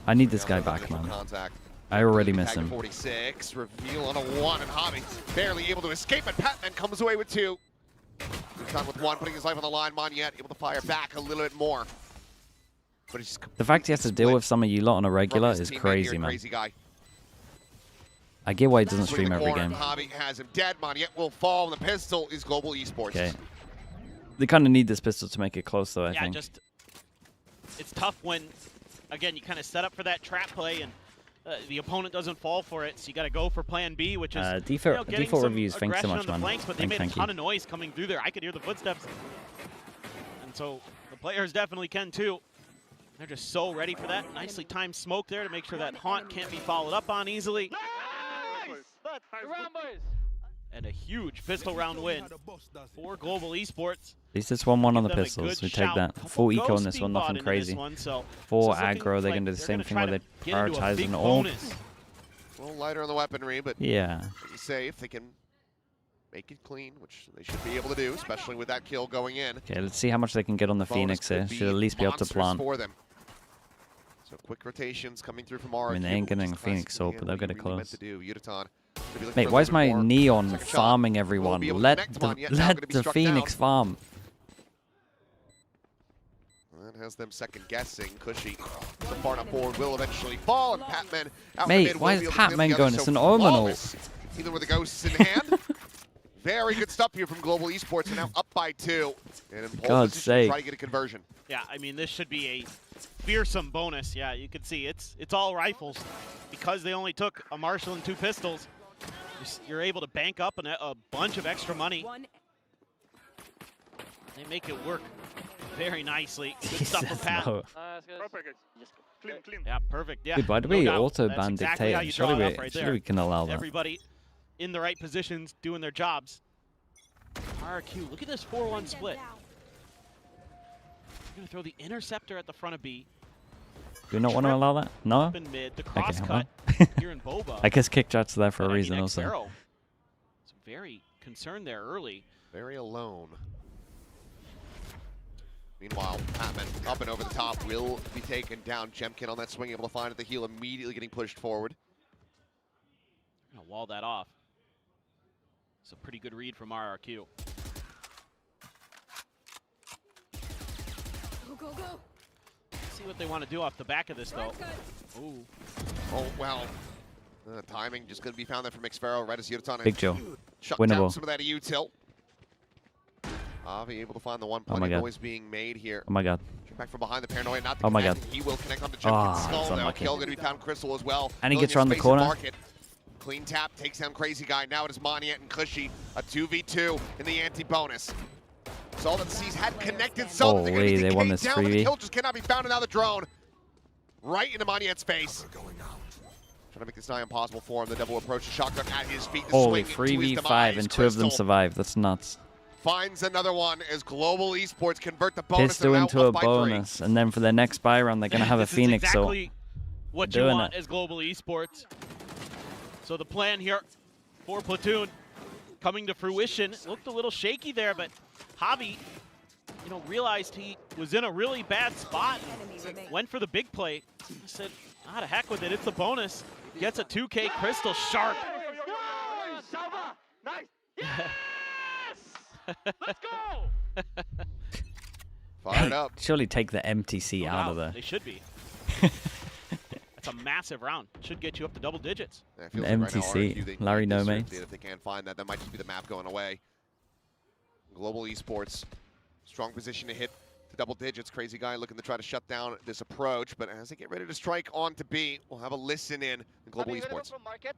I need this guy back, man. Contact. I already miss Tag to him. 46, reveal on a 1, and Hobby barely able to escape, but Patman comes away with 2. Time with 1, putting his life on the line. Monyet able to fire back a little bit more. But he's The fact he has to deal with some of you lot on a regular is crazy, man. Crazy guy. I get why he doesn't Swing stream the every corner, game. Hobby has him dead. Monyet will fall, and the pistol is Global Esports. Okay. They kind of need this pistol to make it close, though, I Yeah, think. just it's tough when, again, you kind of set up for that trap play and the opponent doesn't fall for it, so you got to go for Plan B, which is default getting default some reviews. Thanks so aggression much, on the man. flanks, but they made a Thank ton you. of noise coming through there. I could hear the footsteps, and so the players definitely can too. They're just so ready for that. Nicely timed smoke there to make sure that haunt can't be followed up on easily. And a huge pistol round win for Global Esports. At least it's 1-1 on the Give them a pistols. good We take shout. that. Couple Full eco in ghost this one, speedbot nothing into crazy. this one, so For this is looking aggro, they're like going to do the they're same gonna thing try where they to get into a prioritize big an all. bonus. A little lighter on the weaponry, but Yeah. like you say, if they can make it clean, which they should be able to do, especially with that kill going in. Okay, let's see how much they can get on the Bonus Phoenix here. could Should at least be able to monstrous plant. for them. So quick rotations coming through from RRQ. I mean, they ain't getting which is Phoenix classically, sold, but they'll what get you it really meant close. to do. Yudotan should be looking Mate, for a why is little bit my more. Neon Second shot farming won't everyone? be able to Let connect. the, Monyet now let gonna be the struck Phoenix down. farm. That has them second guessing. Cushy, the far enough forward will eventually fall, and Patman out in the Mate, mid why will is be able to clear Patman together, going? so It's an Omenal. flawless, even with the ghosts in hand. Very good stuff here from Global Esports. Are now up by 2. And in pole God's position, sake. try to get a conversion. Yeah, I mean, this should be a fearsome bonus. Yeah, you can see it's all rifles. Because they only took a Marshall and 2 pistols, you're able to bank up a bunch of extra money. They make it work very nicely. Good stuff from Pat. No. Clean. Yeah, perfect. Yeah. Dude, why do no we doubt. auto-ban That's exactly how dictator? you draw it up right Surely there. we can allow that. Everybody in the right positions doing their jobs. RRQ, look at this 4-1 split. They're going to throw the interceptor at the front of B. Do you not want to allow that? No? Up in mid, the cross Okay, cut well. here in Boba. I guess kick shots are there for a But, I mean, reason also. Xero is very concerned there early. Very alone. Meanwhile, Patman up and over the top will be taken down. Jemkin on that swing, able to find at the heel, immediately getting pushed forward. Gonna wall that off. It's a pretty good read from RRQ. Go. See what they want to do off the back of this, though. Ooh. Oh, well. Timing just going to be found there from Xero. Right as Yutan Big Joe. shut Winnable. down some of that EU tilt. Avi able to find the one. Oh my Plenty of God. noise being made here. Oh my god. Back from behind the paranoia, not the Oh my connect, God. and he will connect on the Ah, Jemkin's skull it's now. unlucky. Kill going to be found Crystal as well. And he Filling gets his around the space in corner. market. Clean tap, takes down Crazy Guy. Now it is Moniet and Cushy. A 2v2 in the anti-bonus. So all that sees had connected something. They're gonna Holy, be they won decayed this down, but the 3v. kill just cannot be found. And now the drone right into Moniet's face. Trying to make this nigh impossible for him. The double approach, the shotgun at his feet. The Holy, swing to his 3v5 demise. and 2 of them Crystal survive. That's nuts. finds another one as Global Esports convert the bonus. Pistol and now into a up by 3. bonus. And then for their next buy round, they're going to have a This is Phoenix. exactly what you doing want it. as Global Esports. So the plan here for Platoon coming to fruition. Looked a little shaky there, but Javi, realized he was in a really bad spot. Went for the big play. Said, "Ah, to heck with it. It's a bonus." Gets a 2K Crystal sharp. Nice. Yes! Let's go! Fired up. Surely take the MTC No out doubt, of there. They should be. That's a massive round. Should get you up to double digits. Yeah, it feels An like right now, MTC, RRQ, they Larry need this Nome. certainty, and if they can't find that, that might just be the map going away. Global Esports, strong position to hit to double digits. Crazy Guy looking to try to shut down this approach, but as they get ready to strike on to B, we'll have a listen in Global Esports. You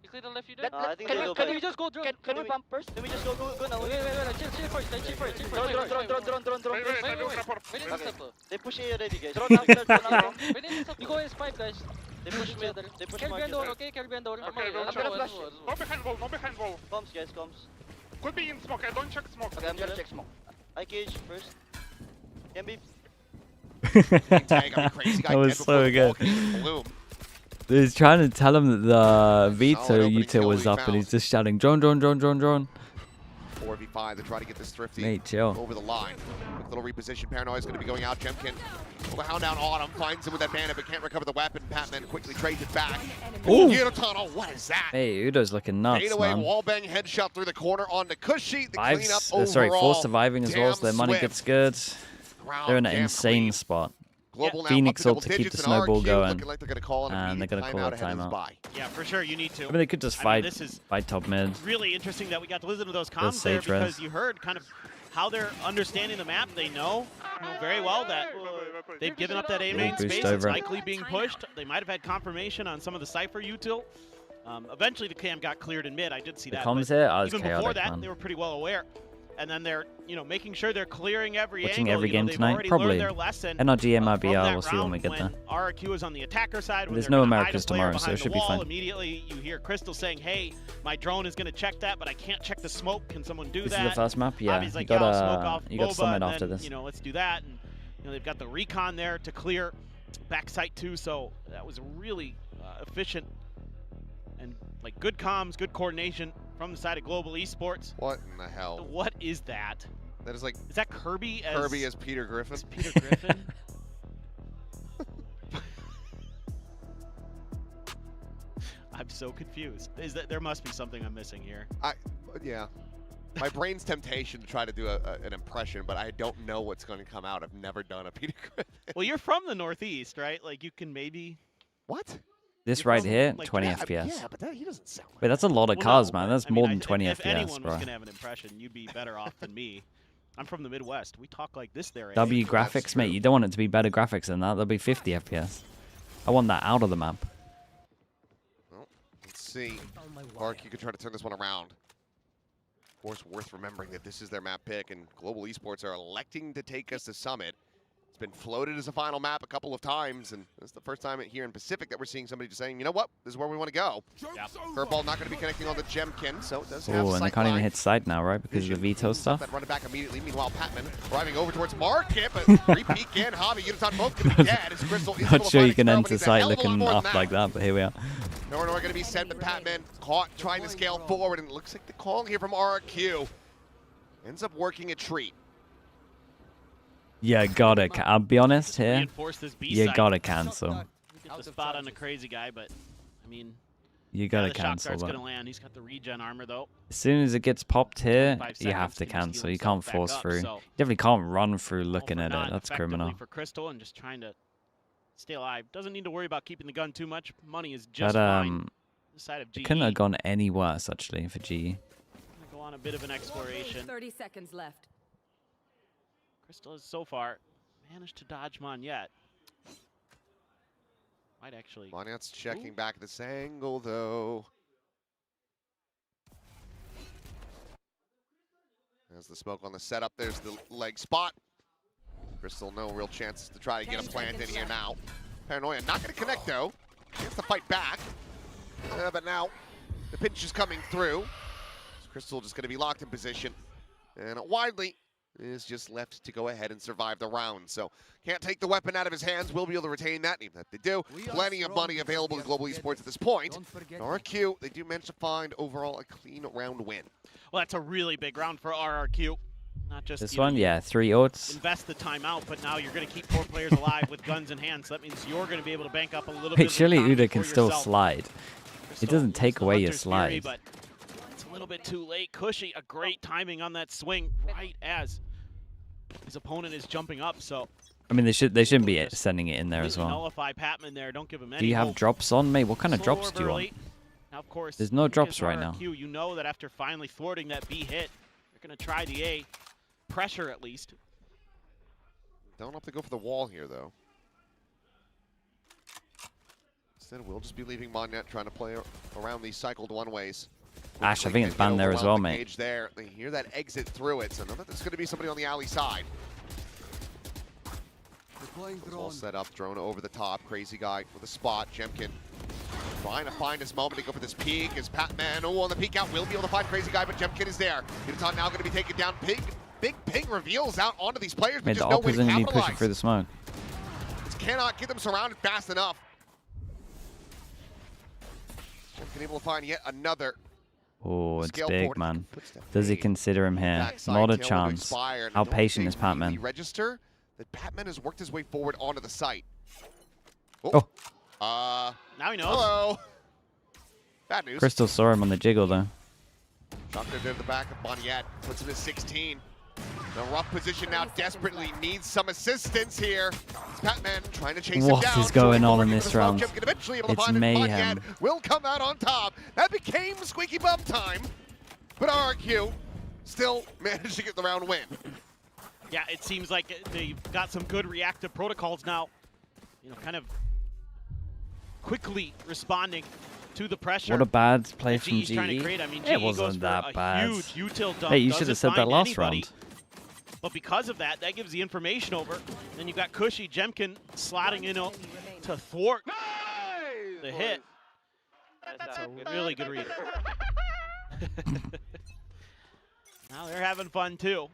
clear the left, you I think Can we just go drone? Can we bump first? Can we just go now? Wait, chill first. Drone. They push A already, guys. Drone after. You go S5, guys. They push mid. They push Caribbean market. door, okay? Caribbean door. Okay, I'm chill. gonna flash. No behind wall, no behind wall. Comms, guys, comms. Could be in smoke, I don't check smoke. Okay, I'm gonna check smoke. I cage first. Can be. Tag on Crazy Guy That was dead so before the good. ball can even bloom. He's trying to tell him that the veto opening util kill was we up, and found. he's just shouting, drone, drone, drone, drone, drone. 4v5 to try to get this Thrifty Mate, chill. over the line. Quick little reposition. Paranoia is going to be going out. Jemkin will the hound down Autumn. Finds him with that bandit, but can't recover the weapon. Patman quickly trades it back. Ooh. Yutan, oh, what is that? Hey, Udo's looking nuts, Fade away, man. wallbang headshot through the corner onto Cushy. The cleanup Sorry, overall. 4 surviving as well, so their Damn money swift. gets good. Ground They're in an damn insane clean. spot. Global now Phoenix up to ult double to keep digits, the and snowball RRQ going. looking like they're going to call an And they're immediate gonna call a timeout ahead of this timeout. bye. Yeah, for sure, you need to. I mean, they could just I mean, fight, this is fight top mid. really interesting that we got to listen to those Those comms there Sage res. because you heard kind of how they're understanding the map. They know very well that they've given up that A main boost space. It's over. likely being pushed. They might have had confirmation on some of the Cypher util. Eventually, the cam got cleared in mid. I did see The that. comms but here are even chaotic, before that, man. they were pretty well aware. And then they're, making sure they're clearing every Watching angle. every game they've tonight? already Probably. learned their lesson. NRG, from MRBR, that we'll see when we round get there. RRQ is on the attacker side. When There's they're no gonna hide a Americas player tomorrow, so behind it should the be wall, fine. Immediately, you hear Crystal saying, "Hey, my drone is going to check that, but I can't check the smoke. Can someone do This that?" is the first map? Yeah. Javi's like, you got, "Yeah, I'll smoke off you got Boba, Summit and after then, this. let's do that." And they've got the recon there to clear backside too. So that was really efficient and good comms, good coordination from the side of Global Esports. What in the hell? What is that? That is like Is that Kirby as Kirby as Peter Griffin. as Peter Griffin? I'm so confused. There must be something I'm missing here. Yeah. My brain's temptation to try to do an impression, but I don't know what's going to come out. I've never done a Peter Griffin. Well, you're from the Northeast, right? Like you can maybe. What? This right here, like 20 Yeah, FPS. yeah, but he doesn't sound like Wait, that's a lot of Well, cars, no, man. but, That's I mean, more I than think 20 if FPS, anyone bro. was gonna have an impression, you'd be better off than me. I'm from the Midwest. We talk like this there. W That's graphics, true. mate. You don't want it to be better graphics than that. That'll be 50 FPS. I want that out of the map. Well, let's see. Mark, you could try to turn this one around. Of course, worth remembering that this is their map pick, and Global Esports are electing to take us to Summit. It's been floated as a final map a couple of times, and this is the first time here in Pacific that we're seeing somebody just saying, you know what, this is where we want to go. Curveball not going to be connecting on the Gemkin, so it does have Oh, and they sight can't even line. hit side now, right? Because of the veto stuff. That run it back immediately. Meanwhile, Patman driving over towards Market, but Repeat and Javi Uniton both going to be dead. As Crystal is Not sure you can enter needs a side hell of a lot looking more than off like that, but here we are. Nor going to be sent, but Patman caught trying to scale forward, and it looks like the call here from RRQ ends up working a treat. Yeah, gotta. I'll be honest here. Reinforce this B You side. gotta cancel. Get the spot on the crazy guy, but I mean, You yeah, gotta the shot cancel guard's that. gonna land. He's got the regen armor though. As soon as it gets popped here, 5 you have seconds to to just cancel. heal You can't himself back force up, through. so- You definitely can't run through All looking for at it. naught That's effectively criminal. for Crystal and just trying to stay alive. Doesn't need to worry about keeping the gun too much. Money is just But fine. This side of GE. couldn't have gone any worse actually for GE. Gonna go on a bit of an exploration. 30 seconds left. Crystal has so far managed to dodge Monyet. Might actually. Monyet's checking back this angle, though. There's the smoke on the setup. There's the leg spot. Crystal, no real chances to try to get a plant in here now. Paranoia not going to connect, though. He has to fight back. But now the pinch is coming through. Crystal just going to be locked in position. And Widely is just left to go ahead and survive the round. So can't take the weapon out of his hands. Will be able to retain that. Even if they do, plenty of money available to Global Esports at this point. RRQ, they do manage to find overall a clean round win. Well, that's a really big round for RRQ. Not just This you know, one, yeah, 3 ults. invest the timeout, but now you're going to keep 4 players alive with guns in hand. So that means you're going to be able to bank up a little bit. Wait, of surely economy Uda can for still yourself. slide. Crystal doesn't wants take the away your Hunter's Fury, slide. but it's a little bit too late. Cushy, a great timing on that swing right as his opponent is jumping up. So I mean, they shouldn't be sending it in there as completely well. nullify Patman there. Don't give him any Do you have hope. drops on, mate? What kind of Slower drops do you want? early. Now, of course, There's no against drops right now. RRQ, you know that after finally thwarting that B hit, they're going to try the A. Pressure, at least. Don't have to go for the wall here, though. Instead, we'll just be leaving Monyet trying to play around these cycled one-ways. Ash, I think it's banned there as well, mate. There. They hear that exit through it, so know that there's going to be somebody on the alley side. It's all set up, drone over the top. Crazy guy with a spot. Jemkin trying to find his moment to go for this peek. Is Patman, on the peek out, will be able to find Crazy guy, but Jemkin is there. Uniton now going to be taken down. Big ping reveals out onto these players, but Mate, just the no way to opposite need pushing capitalize. through the smoke. Just cannot get them surrounded fast enough. Jemkin able to find yet another. Oh, it's Scale big, forward. man. Footstep Does he fade. consider him here? Backside Not a tailwind to chance. expire, and I How don't patient think is Patman? really register that Patman has worked his way forward onto the site. Oh. Now he knows. Hello. Bad news. Crystal saw him on the jiggle, though. Doctor to the back of Monyet, puts him to 16. The rough position now desperately needs some assistance here. It's Patman trying to chase him What down. is going Showing on forward in into this the smoke. round? Jemkin eventually able to It's find it. mayhem. Monyet will come out on top. That became squeaky bum time. But RRQ still managed to get the round win. Yeah, it seems like they've got some good reactive protocols now. You know, kind of quickly responding to the pressure. What a bad play that from GE's trying to GE. create. I mean, It GE goes wasn't for that a bad. huge util dump. Hey, you should have doesn't said that find last anybody. round. But because of that, that gives the information over. Then you've got Cushy, Jemkin slotting in to thwart the hit. That's a really good read. Now they're having fun too.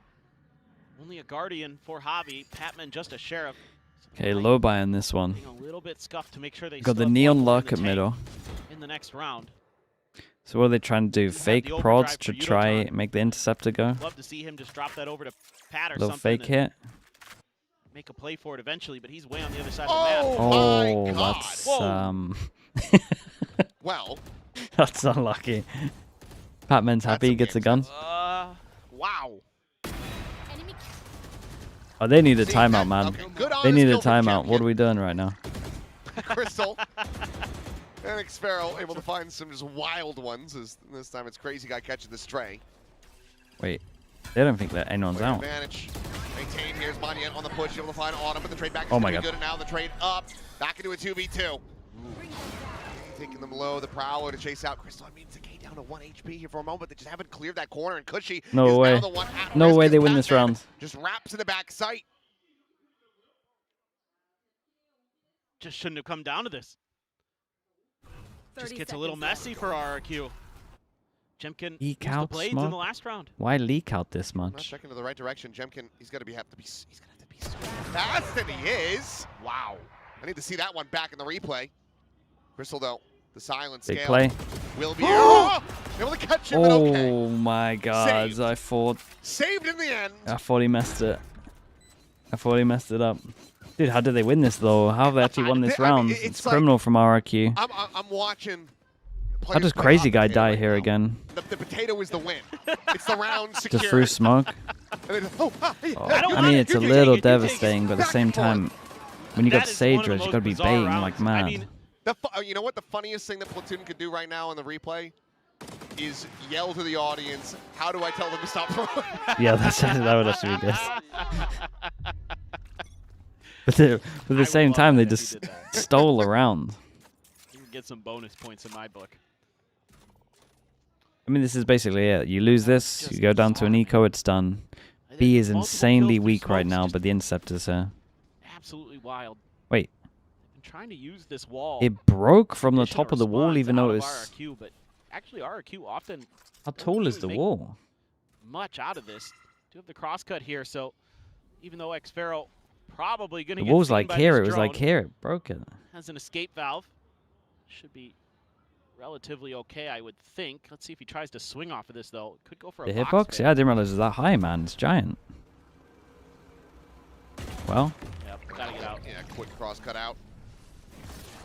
Only a Guardian for Javi. Patman just a Sheriff. So Okay, might low buy on this one. being a little bit scuffed to make sure they Got still the have neon one in lock the at tank middle. in the next round. So what are they trying to do? have Fake the overdrive prods for to Yudotan. try make the interceptor go? Love to see him just drop that over to Pat or Little something. fake and hit. Make a play for it eventually, but he's way on the other side of the map. Oh, my Oh, God. that's Whoa. Well, that's unlucky. Patman's happy he gets a gun. Wow. Enemy Oh, they need a see, timeout, that- man. okay, good on They the need a skill from timeout. What are we doing right now? Crystal. And Xfero able to find some just wild ones, as this time it's Crazy Guy catching the stray. Wait, they don't think that anyone's out. Advantage. Maintain. Here's Manya on the push, able to find Autumn, but the trade back is Oh my gonna be God. good, and now the trade up. Back into a 2v2. Taking them low, the Prowler to chase out Crystal. I mean, Decay down to 1 HP here for a moment, but they just haven't cleared that corner, and Cushy No is way. now the one at No risk way as they win this Batman round. Just wraps in the back sight. Just shouldn't have come down to this. Just gets a little messy for RRQ. Jemkin Leak used the out blades in smoke? the last round. Why leak out this Not much? checking to the right direction. Jemkin, he's gonna have to be so fast, and he is. Wow. I need to see that one back in the replay. Crystal though, the silent Big scale play. will be able to catch him, but okay. Oh my God! Saved. I thought Saved in the end. he messed it. I thought he messed it up. Dude, how did they win this though? How have they actually won this I mean, round? it's It's like- criminal from RRQ. I'm watching. How players does play Crazy hot Guy potato die right here now. again? The potato is the win. It's the round Just security. through smoke? And then, oh, I mean, it's a little devastating, but at the same time, when you got That is one of Sage the Res, you most gotta be bizarre baiting rounds. like I mad. mean, you know what the funniest thing that Platoon could do right now in the replay is yell to the audience, how do I tell them to stop throwing? Yeah, that would actually be good. But at the same time, they just stole around. you can get some bonus points in my book. I mean, this is basically it. You lose this, you Just go down to an eco, it's done. I think B is multiple insanely kills through weak right smokes now, just but the Interceptor's here. absolutely wild. Wait, I'm trying to use this wall. it broke from the Additional top of the wall, response even out though of it's... RRQ, but actually RRQ often How tall is the make wall? much out of this. Do have the crosscut here, so even though Xfero probably going to The get wall's seen like by here, this it was like drone, here, it broke it. has an escape valve. Should be relatively okay, I would think. Let's see if he tries to swing off of this, though. Could go for The a box hitbox? fade. Yeah, I didn't realize it was that high, man. It's giant. Well, Yep, gotta get out. Yeah, quick cross cut out.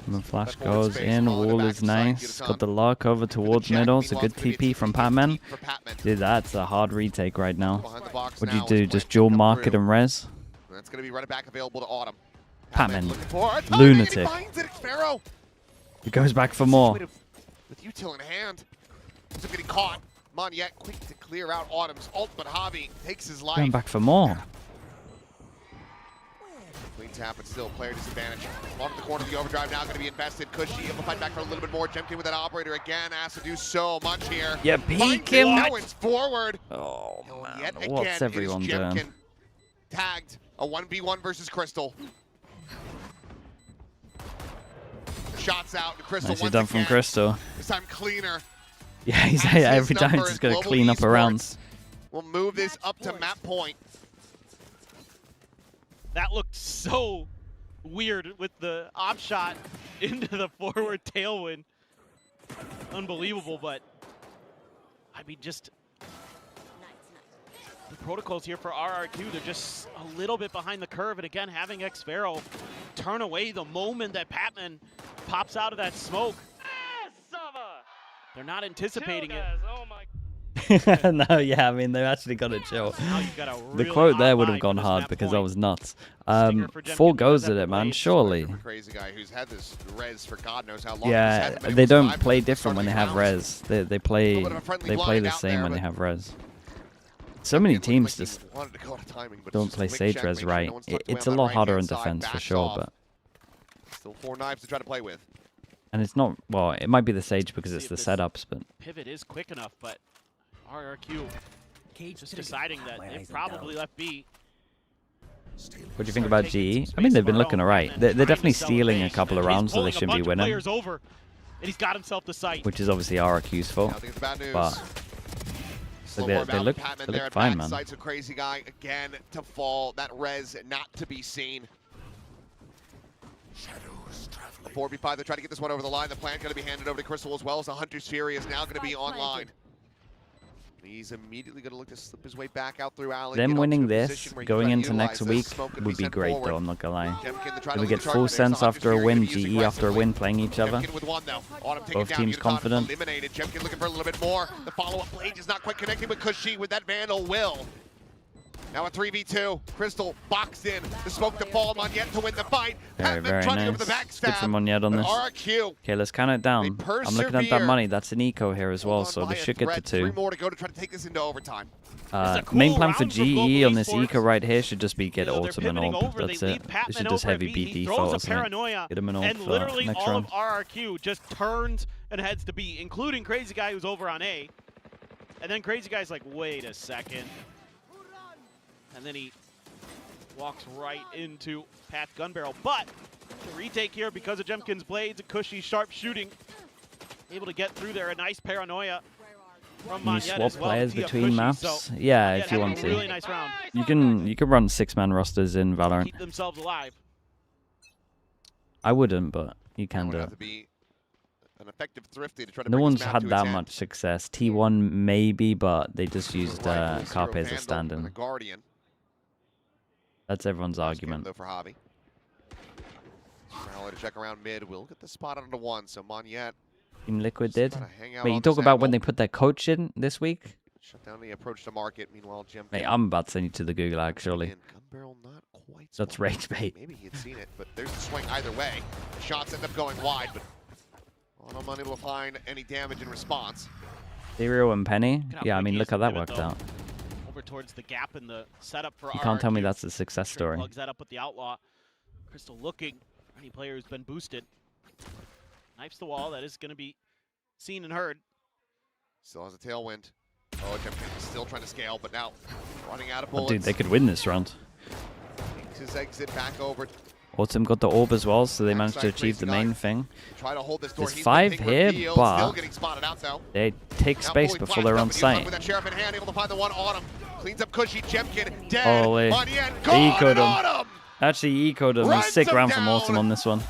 the flash That forward goes space, in, following the wall back is side, nice. get us Got on. the lock over towards check, middle. It's a meanwhile, good it's gonna be TP a from TP Patman. for Patman. Dude, that's a hard retake right now. Behind the box What'd you now do? as Just Plant dual come market through. and res? And that's going to be right back available to Autumn. Patman. Looking for a timing, and Lunatic. he finds it, Xfero. He goes back for more. With util in hand. He's getting caught. Monyet quick to clear out Autumn's ult, but Javi takes his life. Going back for more. Clean tap, but still player disadvantage. Onto the corner of the overdrive now going to be invested. Cushy able to fight back for a little bit more. Jemkin with that operator again. Has to do so much here. Yeah, peek Finds him. it, now it's forward. Oh, Yet man. again, What's it is everyone doing? Jemkin tagged. A 1v1 versus Crystal. Shots out. And Crystal Nicely once done from again. Crystal. This time cleaner. Yeah, he's As his every time number he's is just going to Global clean up Esports. around. We'll move this up to map point. That looked so weird with the op shot into the forward tailwind. Unbelievable, but I mean, just the protocols here for RRQ, they're just a little bit behind the curve. And again, having Xfero turn away the moment that Patman pops out of that smoke. They're not anticipating it. Oh my. No, yeah, I mean, they've actually got to chill. Now you've got a The really quote hot there would have vibe gone for this hard map because point. that was nuts. Stinger for Jemkin 4 does goes have at the it, man, blades. surely. For Crazy Guy who's had this res for God knows how long. Yeah, He's had they able to don't survive play the different when they start have of these res. They play bit of a friendly the blind out same there, when they but- have res. So many It looked teams like he just wanted to go to timing, but don't it's play just a quick Sage check, res make sure right. no one's tucked away It's on a that lot harder in right-hand side, defense for backs sure, off. but Still 4 knives to try to play with. and it's not, well, it might be the Sage because See it's if the this setups, but Pivot is quick enough, but RRQ just deciding that they've probably left B. what do you think about GE? I mean, they've been looking alright. They're definitely stealing a couple of rounds, so they shouldn't be winning, Over, and he's got himself the sight. which is obviously RRQ's fault. Now I think it's bad news. But Slow they more bound look- Patman they there look at fine, backside, man. so Crazy Guy again to fall. That res not to be seen. 4v5, they're trying to get this one over the line. The plan going to be handed over to Crystal as well as the Hunter's Fury is now going to be online. He's immediately going to look to slip his way back out through alley. Them get winning onto a this, position where you going try to into utilize next this. week Smoke gonna would be sent great, forward. though, I'm not gonna lie. Jemkin to try to If we lead get the charge. full There's the sense Hunter's after a Fury win, gonna be used GE after a aggressively. win, playing each other. Jemkin with one though. Autumn taken Both down. teams Unicon confident. Eliminated. Jemkin looking for a little bit more. The follow-up blade is not quite connecting with Cushy with that Vandal will. Now a 3v2. Crystal boxed in. The smoke to fall. Monyet to win the fight. Very trying to nice. go for the Good for backstab. Monyet on But this. RRQ. Okay, let's count it down. I'm looking at that persevere. money. That's an eco here as well, Hold on so by they a should get the thread. 2. 3 more to go to try to take this into overtime. a cool Main plan for round from Global GE on this Esports. eco right here should just be get You know, they're Autumn and pivoting Orb. over, That's they it. leave They Patman should just over heavy at B. beat He default throws or a something. paranoia, Get him an Orb and for literally next all round. of RRQ just turns and heads to B, including Crazy Guy who's over on A. And then Crazy Guy's like, wait a second. And then he walks right into Pat's gun barrel. But the retake here because of Jemkin's blades and Cushy sharp shooting. Able to get through there. A nice paranoia from Can you Monyet swap as well. players Tee up between Cushy, maps? so Yeah, Monyet if you having want a to. really nice round. You can run 6-man rosters in Valorant. Keep themselves alive. I wouldn't, but you can Would do have it. to be an effective thrifty to try to No bring one's this map had to that its end. much success. T1 maybe, but they just used Rifle, zero Carpe as a Vandal, and stand-in. a Guardian. That's everyone's Nice argument. game, though, for Javi. Now to check around mid. Will get the spot onto 1, so Monyet Team Liquid just did. gotta hang out Wait, on you this talk about when angle. they put their coach in this week? Shut down the approach to market. Meanwhile, Jim. Mate, I'm about to send you to the Google, actually. Gun barrel not quite That's spot. rage bait. Maybe he had seen it, but there's the swing either way. The shots end up going wide, but I'm unable to find any damage in response. Zero and Penny? Look how Yeah, I quick mean, he look is how to that pivot, worked though. out. Over towards the gap in the setup for You can't tell me RRQ. that's a success Sure story. plugs that up with the Outlaw. Crystal looking for any player who's been boosted. Knifes the wall. That is going to be seen and heard. Still has a tailwind. Oh, Jim still trying to scale, but now running out of Oh, bullets. dude, they could win this round. Makes his exit back over. Autumn got the orb as well, so they managed to Backside achieve the Crazy main Guy. thing. Try to hold this door. There's He's 5 looking here, revealed, but still getting spotted out though. they take Now space fully before they're flashed on up, but he's left site. with that sheriff in hand, able to find the one Autumn. Cleans up Cushy, Jemkin, dead. Holy. Monyet, gone, Eco'd and him. Autumn. Actually, eco'd him. Runs Sick him round from down. Autumn on this one.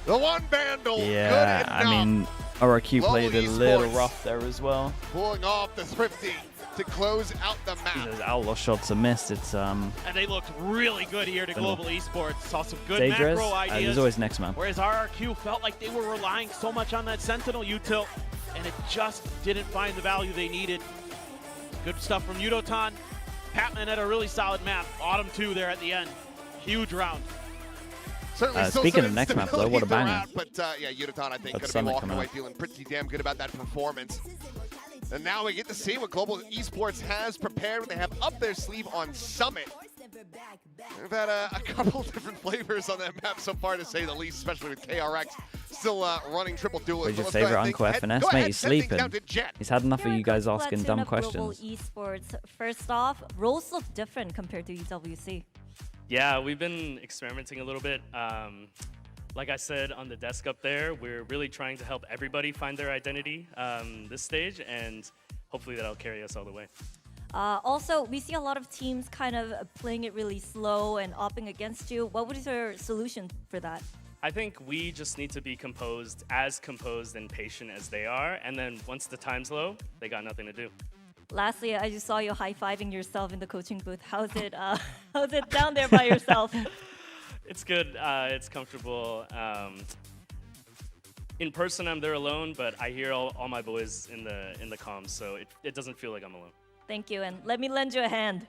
The one Vandal. Yeah, good I enough. mean, RRQ played a Global little Esports. rough there as well. Pulling off the thrifty to close out the map. Those outlaw shots are missed. It's And they looked really good here to Dunno. Global Esports. Saw some good dangerous. macro ideas. There's always next man. Whereas RRQ felt like they were relying so much on that Sentinel util, and it just didn't find the value they needed. Good stuff from Udotan. Patman had a really solid map. Autumn 2 there at the end. Huge round. Certainly still Speaking some of next map, though, what a instability banger. throughout, But yeah, Udotan, I think, That's going to be Summit walking coming away up. feeling pretty damn good about that performance. And now we get to see what Global Esports has prepared, what they have up their sleeve on Summit. We've had a couple different flavors on that map so far, to say the least, especially with KRX still running triple duelist. Who's your Let's go ahead favorite and Uncle think- FNS? go Mate, ahead, he's send things sleeping. down to Jet. He's had enough of you guys Here are a asking couple dumb platoon of Global questions. Esports. First off, roles look different compared to EWC. Yeah, we've been experimenting a little bit. Like I said on the desk up there, we're really trying to help everybody find their identity this stage, and hopefully that'll carry us all the way. Also, we see a lot of teams kind of playing it really slow and opting against you. What was your solution for that? I think we just need to be composed and patient as they are, and then once the time's low, they got nothing to do. Lastly, I just saw you high-fiving yourself in the coaching booth. How's it down there by yourself? It's good. It's comfortable. In person, I'm there alone, but I hear all my boys in the comms, so it doesn't feel like I'm alone. Thank you, and let me lend you a hand.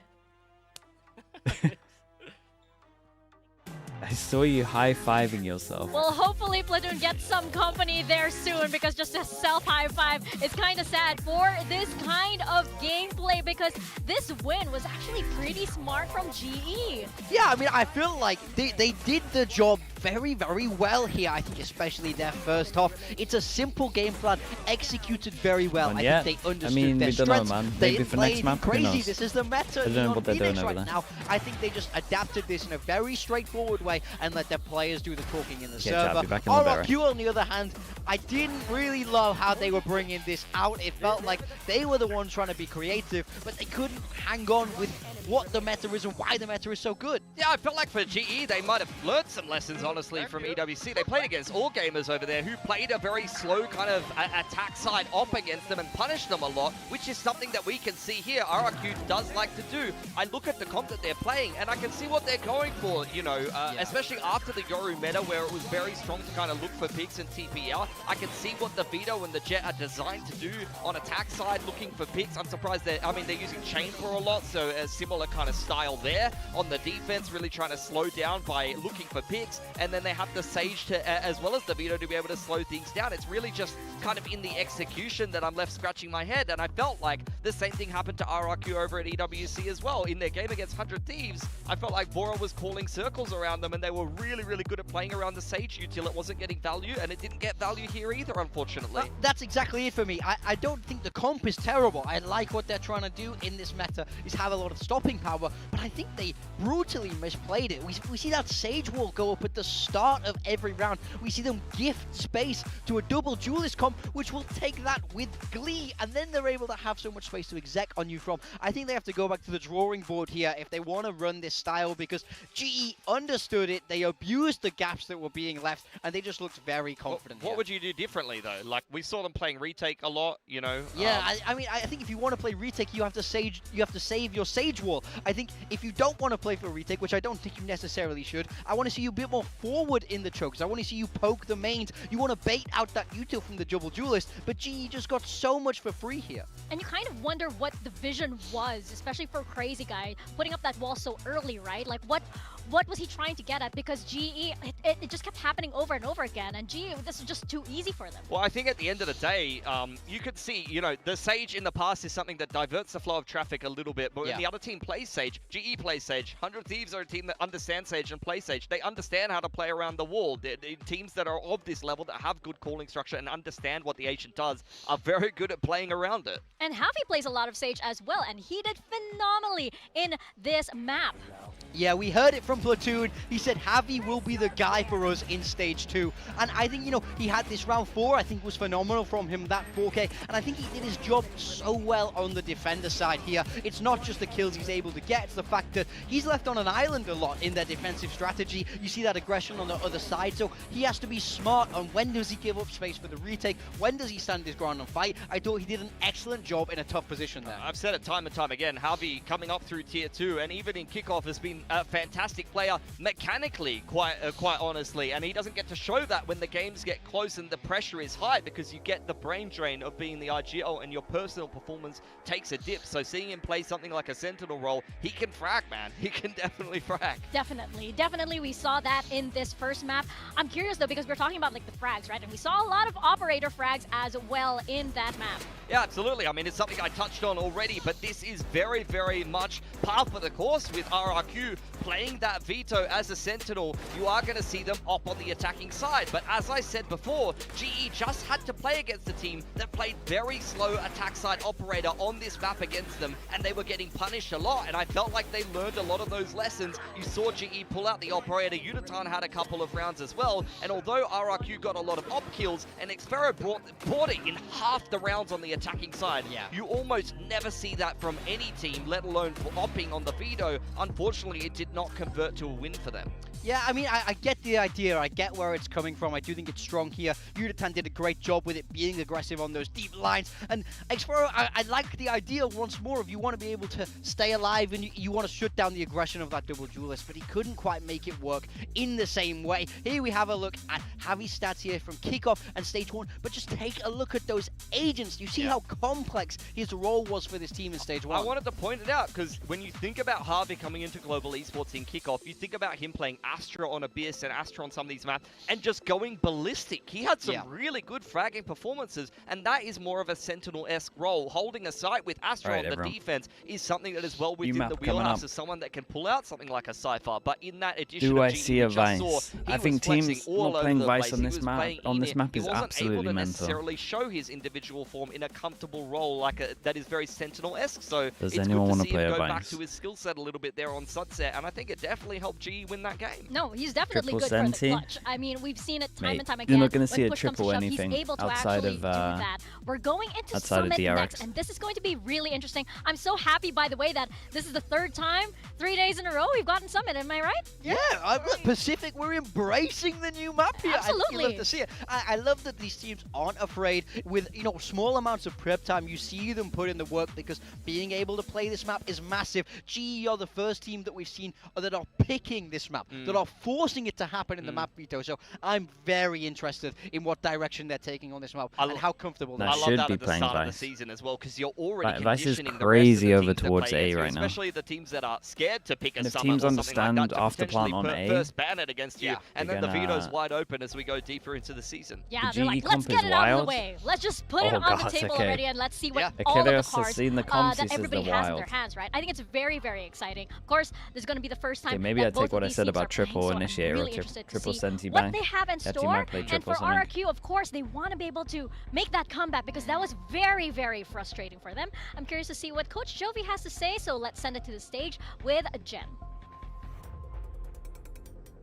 I saw you high-fiving yourself. Well, hopefully Platoon gets some company there soon, because just a self-high-five is kind of sad for this kind of gameplay, because this win was actually pretty smart from GE. Yeah, I mean, I feel like they did the job very, very well here. I think especially their first half. It's a simple game plan, executed very well. I Yeah. think they understood I mean, their we don't know, strengths. man. They Maybe for played next map, who crazy. knows? This is the meta I don't know on what they're doing Phoenix over right there. now. I think they just adapted this in a very straightforward way and let their players do the talking in the Yeah, server. Jabby, back in the barrack. RRQ, on the other hand, I didn't really love how they were bringing this out. It felt like they were the ones trying to be creative, but they couldn't hang on with what the meta is and why the meta is so good. Yeah, I felt like for GE, they might have learned some lessons honestly, from EWC. They played against all gamers over there who played a very slow kind of attack side op against them and punished them a lot, which is something that we can see here. RRQ does like to do. I look at the comp that they're playing and I can see what they're going for, you know, especially after the Yoru meta where it was very strong to kind of look for picks and TP out. I can see what the Vito and the Jet are designed to do on attack side, looking for picks. I'm surprised they're using chain for a lot, so a similar kind of style there. On the defense, really trying to slow down by looking for picks, and then they have the Sage to, as well as the Vito to be able to slow things down. It's really just kind of in the execution that I'm left scratching my head, and I felt like the same thing happened to RRQ over at EWC as well. In their game against 100 Thieves, I felt like Bora was calling circles around them, and they were really, really good at playing around the Sage util. It wasn't getting value, and it didn't get value here either, unfortunately. That's exactly it for me. I don't think the comp is terrible. I like what they're trying to do in this meta, is have a lot of stopping power, but I think they brutally misplayed it. We see that Sage wall go up at the start of every round. We see them gift space to a double duelist comp, which will take that with glee, and then they're able to have so much space to exec on you from. I think they have to go back to the drawing board here if they want to run this style, because GE understood it, they abused the gaps that were being left, and they just looked very confident. What would you do differently, though? Like, we saw them playing retake a lot, you know? Yeah, I mean, I think if you want to play retake, you have to save your Sage wall. I think if you don't want to play for retake, which I don't think you necessarily should, I want to see you a bit more forward in the chokes. I want to see you poke the mains. You want to bait out that util from the double duelist, but GE just got so much for free here. And you kind of wonder what the vision was, especially for Crazy Guy, putting up that wall so early, right? Like, what was he trying to get at? Because GE, it just kept happening over and over again, and GE, this was just too easy for them. Well, I think at the end of the day, you could see, you know, the Sage in the past is something that diverts the flow of traffic a little bit, but when the other team plays Sage, GE plays Sage. 100 Thieves are a team that understands Sage and play Sage. They understand how to play around the wall. The teams that are of this level, that have good calling structure and understand what the agent does, are very good at playing around it. And Javi plays a lot of Sage as well, and he did phenomenally in this map. Yeah, we heard it from Platoon. He said Javi will be the guy for us in Stage 2. And I think, you know, he had this round 4, I think was phenomenal from him, that 4K. And I think he did his job so well on the defender side here. It's not just the kills he's able to get, it's the fact that he's left on an island a lot in their defensive strategy. You see that aggression on the other side, so he has to be smart on when does he give up space for the retake, when does he stand his ground and fight. I thought he did an excellent job in a tough position there. I've said it time and time again, Javi coming up through Tier 2 and even in kickoff has been a fantastic player mechanically, quite honestly, and he doesn't get to show that when the games get close and the pressure is high, because you get the brain drain of being the IGL and your personal performance takes a dip. So seeing him play something like a Sentinel role, he can frag, man. He can definitely frag. Definitely we saw that in this first map. I'm curious though, because we're talking about like the frags, right? And we saw a lot of operator frags as well in that map. Yeah, absolutely. I mean, it's something I touched on already, but this is very, very much par for the course with RRQ playing that Vito as a Sentinel. You are going to see them up on the attacking side. But as I said before, GE just had to play against a team that played very slow attack side operator on this map against them, and they were getting punished a lot. And I felt like they learned a lot of those lessons. You saw GE pull out the operator. Unitan had a couple of rounds as well. And although RRQ got a lot of op kills, and Xpero brought it in half the rounds on the attacking side, you almost never see that from any team, let alone for opping on the Vito. Unfortunately, it did not convert to a win for them. Yeah, I mean, I get the idea. I get where it's coming from. I do think it's strong here. Unitan did a great job with it being aggressive on those deep lines. And Xpero, I like the idea once more of you want to be able to stay alive and you want to shut down the aggression of that double duelist, but he couldn't quite make it work in the same way. Here we have a look at Javi's stats here from kickoff and Stage 1, but just take a look at those agents. You see how complex his role was for this team in Stage 1. I wanted to point it out because when you think about Javi coming into global esports in kickoff, you think about him playing Astra on Abyss and Astra on some of these maps and just going ballistic. He had some really good fragging performances, and that is more of a Sentinel-esque role. Holding a site with Astra on the defense is something that is well within the wheelhouse of someone that can pull out something like a Cypher. But in that edition I of see a Vice? I think teams not playing Vice on this map is absolutely mental. He wasn't able to mental. necessarily show his individual form in a comfortable role that is very Sentinel-esque. So Does it's anyone good want to to see play him a go back Vice? to his skill set a little bit there on Sunset, and I think it definitely definitely help GE win that game. No, he's definitely Triple good for the Senti. clutch. I mean, we've seen it time Mate, and time you're again. not gonna see when a push comes to triple shove, anything he's able to outside actually of, do that. We're going into outside of Summit DRX. next, and this is going to be really interesting. I'm so happy, by the way, that this is the third time, 3 days in a row, we've gotten Summit. Am I right? Yeah, Pacific, we're embracing the new map here. Absolutely. I love to see it. I love that these teams aren't afraid. With small amounts of prep time, you see them put in the work because being able to play this map is massive. GE are the first team that we've seen that are picking this map, that are forcing it to happen in the map veto. So I'm very interested in what direction they're taking on this map and how comfortable they are. I love that at the start of the season as well, because you're already conditioning the rest of the teams to play against you, especially the teams that are scared to pick a if Summit teams or something like understand that to after potentially plant on put A, first ban it against you, and then the gonna- veto's wide open as we go deeper into the season. Yeah, The they're like, GE let's comp get is it out of the wild. way. Let's just put it Oh, on the God, table okay. already and let's see what Okay, all of the there's cards seen the comps, that he says everybody they're has in wild. their hands, right? I think it's very, very exciting. Of course, this is going to be the first time Okay, maybe that I both take of what I these said teams are about playing, triple so I'm initiator really or interested to triple see Senti what bang. they have in That team store. might play And triple for something. RRQ, of course, they want to be able to make that comeback because that was very, very frustrating for them. I'm curious to see what Coach Jovi has to say, so let's send it to the stage with Jen.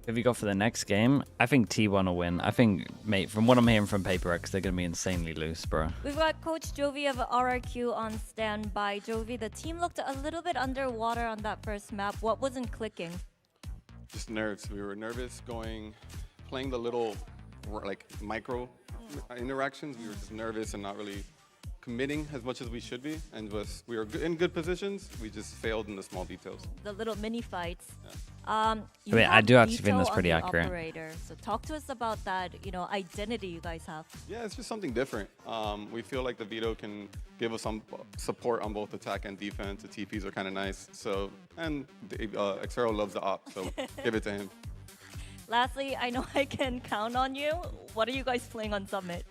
If you go for the next game, I think T1 will win. I think, mate, from what I'm hearing from PRX, they're going to be insanely loose, bro. We've got Coach Jovi of RRQ on standby. Jovi, the team looked a little bit underwater on that first map. What wasn't clicking? Just nerves. We were nervous playing the little, like, micro interactions. We were just nervous and not really committing as much as we should be. And we were in good positions. We just failed in the small details. The little mini fights. Yeah. You I mean, I have do actually think veto that's on pretty the accurate. Operator. So talk to us about that, identity you guys have. Yeah, it's just something different. We feel like the veto can give us some support on both attack and defense. The TPs are kind of nice. So, and Xero loves the op, so give it to him. Lastly, I know I can count on you. What are you guys playing on Summit?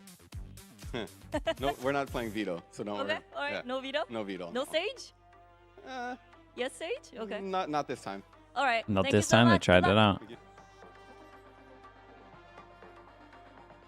No, we're not playing veto, so don't worry. Okay, all right, Yeah. no veto? No veto. No Sage? Yes, Sage? Okay. Not this time. All right. Not thank you this so time, they much. tried Good it luck. out.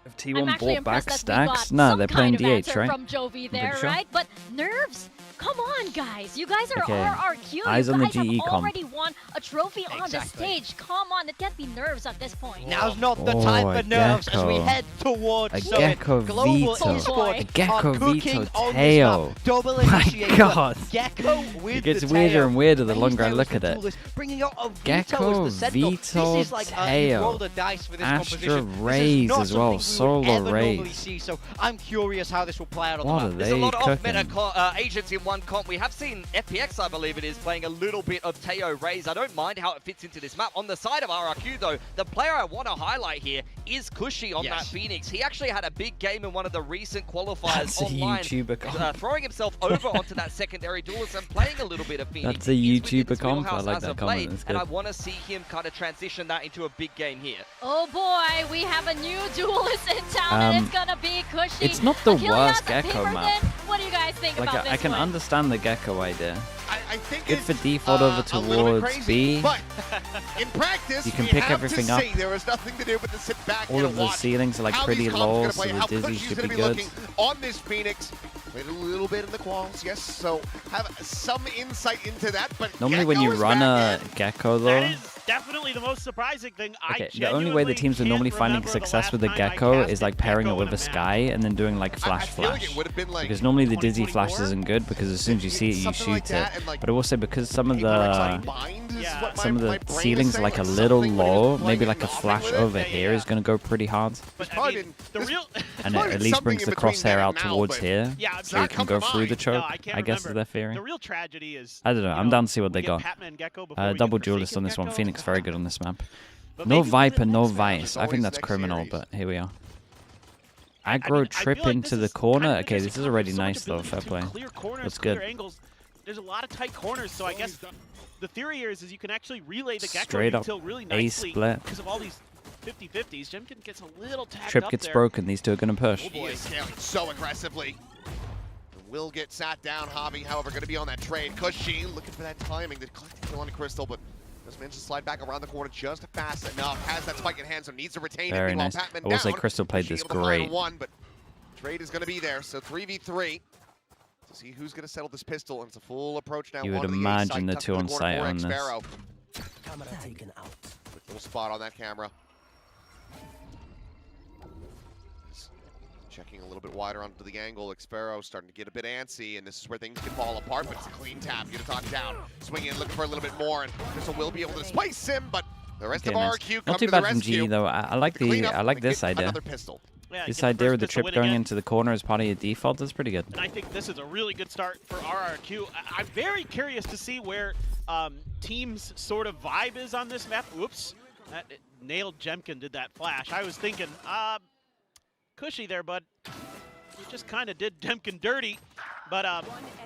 If I'm T1 actually bought back impressed that we got stacks, nah, some they're kind playing of DH, answer right? from Jovi there, sure? right? But nerves? Come on, guys. You guys are Okay. RRQ. Eyes you on the guys have GE comp. already won a trophy on the Exactly. stage. Come on, it can't be nerves at this point. Now's not the Oh, time a for nerves as we Gecko. head towards A Summit. Gecko Global veto. esports A Gecko are cooking veto on this tail. map. Double My initiator. God. Gecko with It gets the weirder tail. and weirder the Raised longer I there look as the at it. duelist, bringing out a veto Gecko as the sentinel. veto This is like tail. roll the dice for this Astra composition. Raise This is not as well, something we would Solar ever normally Raise. see, so I'm curious how this will play out on What the are map. There's a they lot of cooking? off-meta agents in one comp. We have seen FPX, I believe it is, playing a little bit of Teo Raise. I don't mind how it fits into this map. On the side of RRQ, though, the player I want to highlight here is Cushy on that Phoenix. He actually had a big game in one of the recent qualifiers That's a online, YouTuber comp. throwing himself over onto that secondary duelist and playing a little bit of Phoenix. That's a He's within YouTuber his comp. I wheelhouse like as that of comment. late, That's and I good. want to see him kind of transition that into a big game here. Oh boy, we have a new duelist in town, and it's gonna be Cushy. It's not the Achilles, worst Gecko Timberden, map. What do you guys think Like, about this I can one? understand the Gecko idea. I think Good it's for default over a little bit towards crazy, B. But in practice, You can we pick have everything to up. say there was nothing to do but to sit back All and of the watch ceilings are like how pretty these comps are low, gonna so play, the how dizzy Cushy's should gonna be be good. looking on this Phoenix. Played a little bit in the quals, yes. So have some insight into that. But Normally when you Gecko is run back a in. Gecko That though, is definitely the most surprising thing. okay, the only way the teams are normally finding success with the Gecko is like pairing it with a Sky and then doing like I flash feel like flash. it would have been like Because normally the dizzy flash isn't good because as soon as you see it, you something like shoot it. that, and, like, But also because some of HERETICS the bind is Yeah. what some of my the brain is ceilings are saying, like a like little something when he was low, playing maybe and like a nothing flash with it. over here is gonna go pretty hard. But probably I mean, been- the real And it probably at least something brings in the between crosshair then out and now, towards but here, yeah, I'm so you not can come go to through the mind. choke. No, I can't I guess is remember. their theory. The real tragedy is. I don't know. I'm down to see what we they get got. Patman and Gecko before we get Double the duelist on Forsaken this one. Gecko. Phoenix very good on this map. But No maybe we'll Viper, get no next round. Vice. I always think that's next criminal, series. but here we are. I mean, Aggro I trip feel like into this the is corner. kind of Okay, just this is a already so much nice though. ability Fair to play. Clear corners, That's clear good. angles. There's a lot of tight corners, so I guess the theory here is you can actually relay the Gecko Straight up util really A nicely split. because of all these 50-50s. Jemkin gets a little tagged Trip up gets there. broken. These two are gonna push. He is scaling so aggressively. Will get sat down. Hobby, however, going to be on that trade. Cushy looking for that timing. The collecting kill on Crystal, but just managed to slide back around the corner just fast enough. Has that spike in hand, so needs to retain Very it. Meanwhile, nice. Patman I will say down. Crystal played Cushy this able to find great. one, but trade is going to be there. So 3v3 to see who's going to settle this pistol. And it's a full approach now. You would One to the A imagine site, the tucked two in on corner site for on this. Xvero. Quick little spot on that camera. He's checking a little bit wider onto the angle. Xfero starting to get a bit antsy, and this is where things can fall apart, but it's a clean tap. Unitog down, swinging in, looking for a little bit more, and Crystal will be able to displace him, but the rest of RRQ come Not too to the bad from rescue. GE though. I like this idea. Another pistol. Yeah, This get the idea first of the pistol trip win going again. into the corner as part of your default is pretty good. And I think this is a really good start for RRQ. I'm very curious to see where teams' sort of vibe is on this map. Whoops. That nailed Jemkin, did that flash. I was thinking, cushy there, bud. You just kind of did Jemkin dirty. But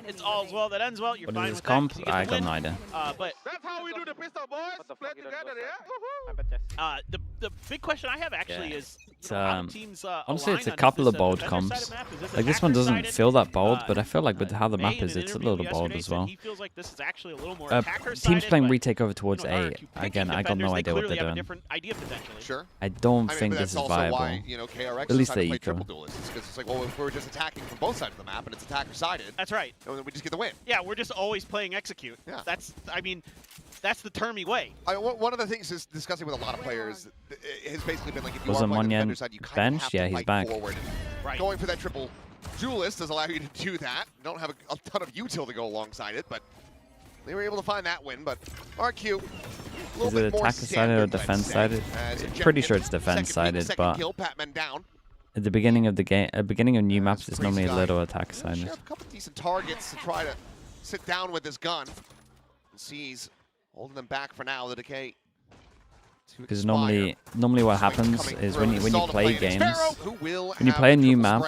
it's all's well that ends well. You're What fine is this with comp? that 'cause you get I the got win. no idea. But That's how we do the pistol, boys. Play together, the big question I have actually is, It's, you know, how the teams honestly, align it's a on. couple Is of this a bold defender comps. side of map? Is this Like this one attacker doesn't sided? feel that bold, but I feel like with how the May map in is, an it's a interview little bold yesterday as said well. He feels like this is actually a little more Teams attacker-sided, playing but, retake over towards you know, A. RRQ Again, picking I got no defenders, they idea what clearly they're have a doing. different idea potentially. Sure. I don't but think this that's is also viable. why, you know, KRX At is least trying to the play eco. triple duelists, because it's like, well, if we're just attacking from both sides of the map and it's attacker-sided, That's right. then we just get the win. Yeah, we're just always playing execute. Yeah. That's, I mean, that's the termy way. One of the things is discussing with a lot of players has basically been like, if you Was are playing the Monyan defender side, you kind bench? of have Yeah, to he's fight back. forward. Right. Going for that triple duelist does allow you to do that. You don't have a ton of util to go alongside it, but they were able to find that win. But RQ, a little Is bit it more attacker sided or standard, let's defense say, sided? as Jem Pretty gets sure it's second defense peak, sided, second but kill, Patman down. at the beginning of the game, beginning of new maps, it's Crazy normally a guy. little attacker Should sided. have a couple decent targets to try to sit down with his gun. And sees holding them back for now. The decay. Because normally what happens is when you play games, when you play a new map,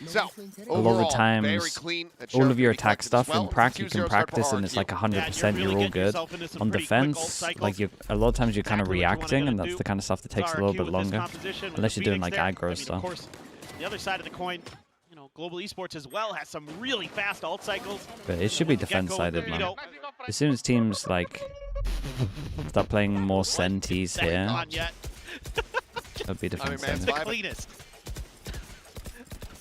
So, a lot of the overall, very times, clean. That all sheriff of your can be attack collected stuff as well. in prac, It's you 2-0 can start for practice and it's RRQ. like 100% really you're all getting good. yourself into some On pretty quick ult defense, cycles. like a lot of times you're kind of Exactly what you wanna reacting, and do. that's the kind of stuff that takes a RRQ little bit with this longer, composition with unless the you're doing Phoenix like there. aggro I mean, stuff. Of course, the other side of the coin, you know, Global Esports as well has some really fast ult cycles. But it should be From the get-go, defense sided, you man. know, As soon as teams like start playing more senties that here, on yet. that'd be defense man, It's sided. the cleanest.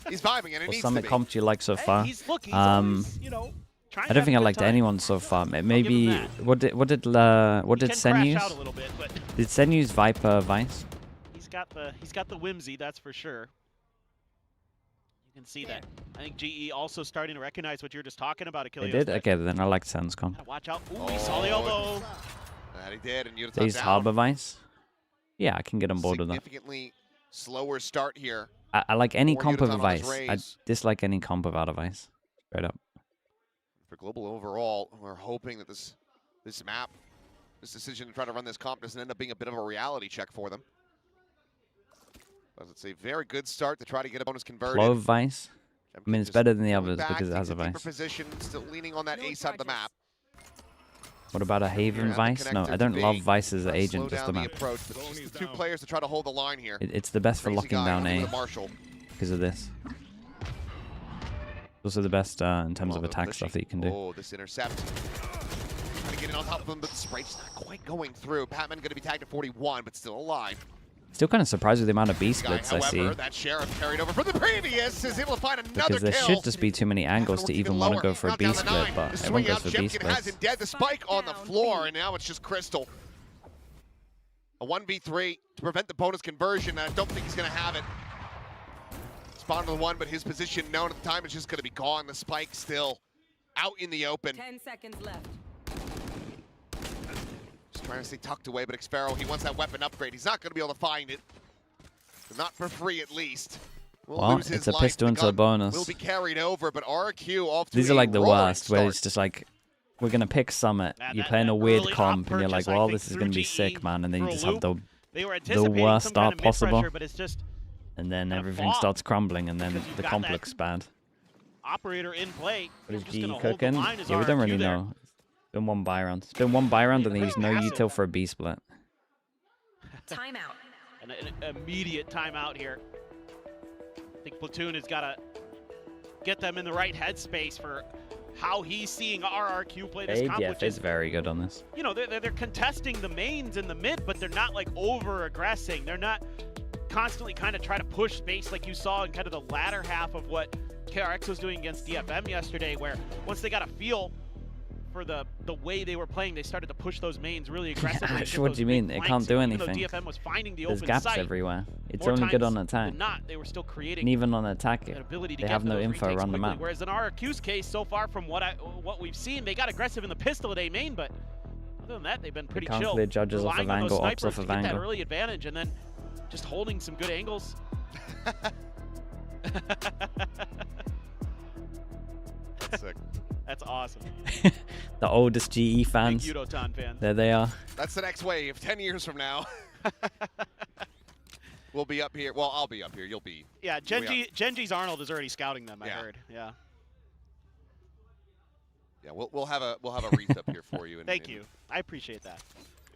He's vibing, and it What needs Summit to be. comp do you like so far? He's always, you know, trying I to don't think I have a good liked time. anyone so far. give him Maybe that. what did He Sen can crash use? out a little bit, but Did Sen use Viper Vice? he's got the whimsy, that's for sure. You can see that. I think GE also starting to recognize what you're just talking about, They Achilles. did? Okay, then I liked Sen's comp. Gotta watch out. Ooh, he saw the elbow. That he did, and They Unitog use down. Harbor Vice? Yeah, I can get on board with that. Significantly slower start here. I like any More comp with a Unitog on his Vice. I raise. dislike any comp without a Vice. Straight up. For Global overall, we're hoping that this map, this decision to try to run this comp doesn't end up being a bit of a reality check for them. But it's a very good start to try to get a bonus converted. Clove Vice? I mean, it's Just better than the pulling others back, because it takes has a deeper Vice. position, still leaning on that A side of the map. What about a Haven Here at the Vice? No, connector I don't to love B. Vice as an Slow agent, just the down map. approach, but just the two players to try to hold the line here. It's the best for Crazy locking guy down over A the Marshall. because of this. It's also the best in terms of Oh, attack Lishy. stuff that you can do. Oh, this intercept. Trying to get in on top of him, but the sprite's not quite going through. Patman going to be tagged at 41, but still alive. Still kind of surprised with the amount of B Guy, splits I see. however, that sheriff carried over from the previous is able to find another Because there kill. should just be too many angles to even want to go for a B split, but The everyone swing goes out, for B Jemkin has splits. him dead. The spike on the floor, and now it's just Crystal. A 1v3 to prevent the bonus conversion. I don't think he's going to have it. Spawn to the one, but his position known at the time is just going to be gone. The spike still out in the open. 10 seconds left. Just trying to stay tucked away, but Xfero, he wants that weapon upgrade. He's not going to be able to find it. Not for free, at least. Well, lose his it's a life. pistol The into a gun bonus. Will be carried over, but RRQ off to These a are like the roaring worst, where start. it's just like, we're going to pick Summit. That- You're that- playing a that weird early comp, and you're op like, purchase, I well, think, this is going to be through sick, GE man. And then you for a just have loop. the They were anticipating worst some start kind of possible. mid-pressure, but it's just and then Kinda everything flop. starts crumbling, and then Because you've the got comp that- looks bad. operator in play. What is Just GE gonna hold the cooking? line as Yeah, we don't RRQ really there. know. It's been one buy round. It's been one buy round, and they use no Massive. util for a B split. Timeout. An immediate timeout here. I think Platoon has got to get them in the right headspace for how he's seeing RRQ play this comp, which ADF is, is very good on this. you know, they're contesting the mains in the mid, but they're not like over-aggressing. They're not constantly kind of try to push space like you saw in kind of the latter half of what KRX was doing against DFM yesterday, where once they got a feel for the the way they were playing, they started to push those mains really aggressively. Gosh, what do you mean? It can't do anything. DFM was finding the There's open gaps site, everywhere. It's more only good times on attack. than not, they were still creating And even on attack, an ability to they get have no those info retakes around the quickly. map. Whereas in RRQ's case, so far from what we've seen, they got aggressive in the pistol at A main, but other than that, they've been pretty can't chill. clear judges off of Relying on those angle, ops snipers off of to get that angle. early advantage, and then just holding some good angles. That's sick. That's awesome. The oldest GE fans. Big Yudotan fans. There they are. That's the next wave. 10 years from now. We'll be up here. Well, I'll be up here. You'll be. Yeah, Genji's Arnold is already scouting them, I heard. Yeah. Yeah, we'll have a wreath up here for you. Thank you. I appreciate that.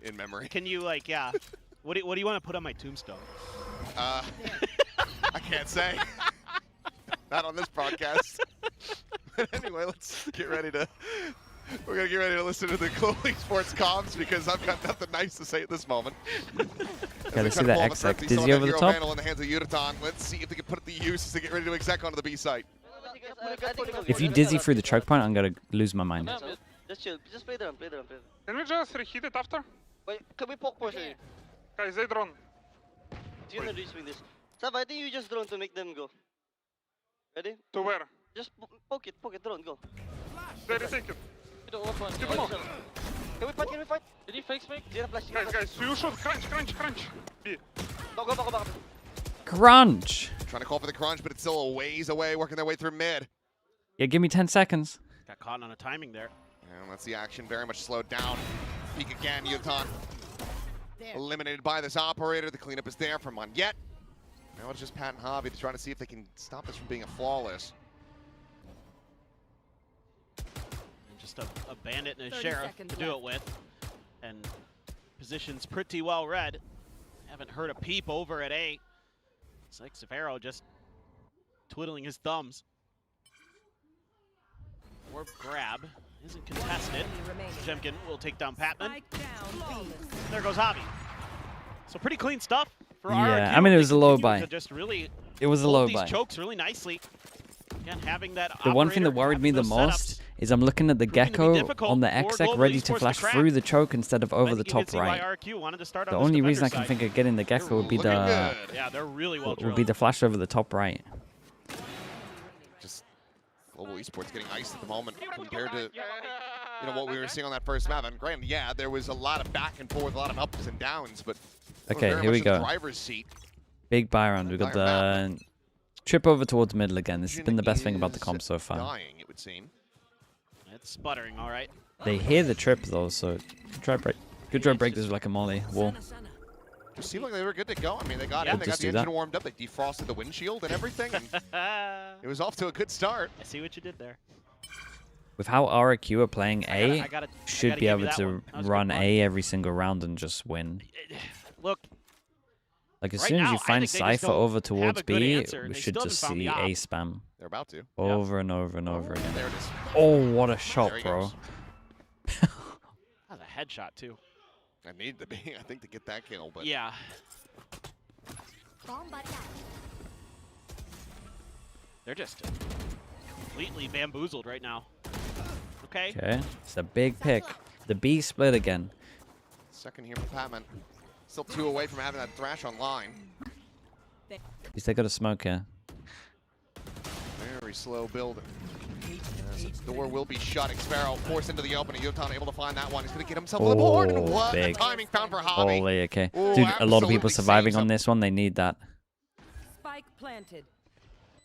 In memory. Can you what do you want to put on my tombstone? I can't say. Not on this broadcast. But anyway, let's get ready to. We're gonna get ready to listen to the Global Esports comms because I've got nothing nice to say at this moment. Gotta see that exec. Dizzy over the top. In the hands of Yudotan. Let's see if they can put it to use as they get ready to exec onto the B site. If you dizzy through the choke point, I'm gonna lose my mind. Just chill. Just play the run. Play the run. Play the run. Can we just reheat it after? Wait, can we poke push? Guys, they drone. You're gonna reswing this. Sav, I think you just drone to make them go. Ready? To where? Just poke it, drone, go. They retake it. Keep them off. Can we fight? Can we fight? Did he fake? Zero flash. Guys, you should crunch. B. Go. Crunch! Trying to call for the crunch, but it's still a ways away, working their way through mid. Yeah, give me 10 seconds. Got caught on a timing there. And that's the action very much slowed down. Peek again, Yudotan. Eliminated by this operator. The cleanup is there from Monyet. Now it's just Pat and Javi to try to see if they can stop this from being a flawless. And just a bandit and a sheriff to do it with. And position's pretty well read. Haven't heard a peep over at A. It's like Severo just twiddling his thumbs. Orb grab isn't contested. Jemkin will take down Patman. There goes Javi. So pretty clean stuff for RRQ. Yeah, I mean, it was a low buy. Just really It was a low these buy. chokes really nicely. Again, having that The one thing that operator, worried me the having those most is I'm looking at the Gecko on the exec ready to flash through the choke instead of over the top right. The only reason I can think of getting the Gecko would be the they're really well would be the flash over the top right. Just Global Esports getting iced at the moment compared to what we were seeing on that first map. And granted, yeah, there was a lot of back and forth, a lot of ups and downs, but okay, here we go. Driver's seat. Big buy round. We got the trip over towards middle again. This has been the best thing about the comp so far. Dying, it would seem. It's sputtering, all right. They hear the trip though, so good try break this with like a molly wall. It seemed like they were good to go. I mean, they got in, they got the engine warmed up, they defrosted the windshield and everything, and it was off to a good start. I see what you did there. With how RRQ are playing A, should gotta be give you able that to one. That was a run good one. A every single round and just win. Look, Like as right soon as now, you I find think they just Cypher don't over have towards a good B, answer, and we they should still just haven't see found the A op. spam. They're about to. Over and over and over again. There it is. Oh, what a shot, There he bro. goes. That was a headshot too. I need to be, I think, to get that kill, but Yeah. They're just completely bamboozled right now. Okay. Okay, it's a big pick. The B split again. second here for Patman. Still 2 away from having that Thrash online. At least they got a smoke here. Very slow building. Yes, the door will be shut. Xparrow forced into the opening. Yudotan able to find that one. He's going to get himself on the board. And what big. a timing found for Javi. Holy, okay. Ooh, Dude, a lot of people absolutely surviving saves on him. this one. They need that. Spike planted.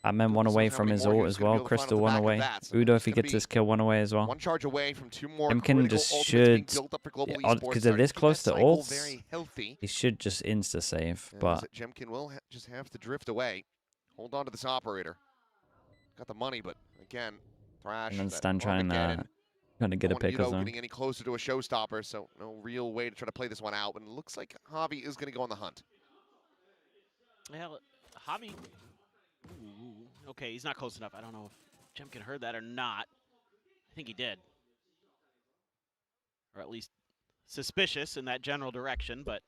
Batman one away from his ult as well. Crystal one away. Udo, if he gets this kill, one away as well. One charge away from 2 more Jemkin critical just ultimates being should, built up for Global because Esports, they're this starting to keep close to that cycle ults, very healthy. he should just insta-save, but Jemkin will just have to drift away. Hold on to this operator. Got the money, but again, Thrash. and then Stan trying to get a pick or something. Getting any closer to a showstopper, so no real way to try to play this one out. And it looks like Javi is going to go on the hunt. Well, Javi. Ooh, okay, he's not close enough. I don't know if Jemkin heard that or not. I think he did. Or at least suspicious in that general direction, but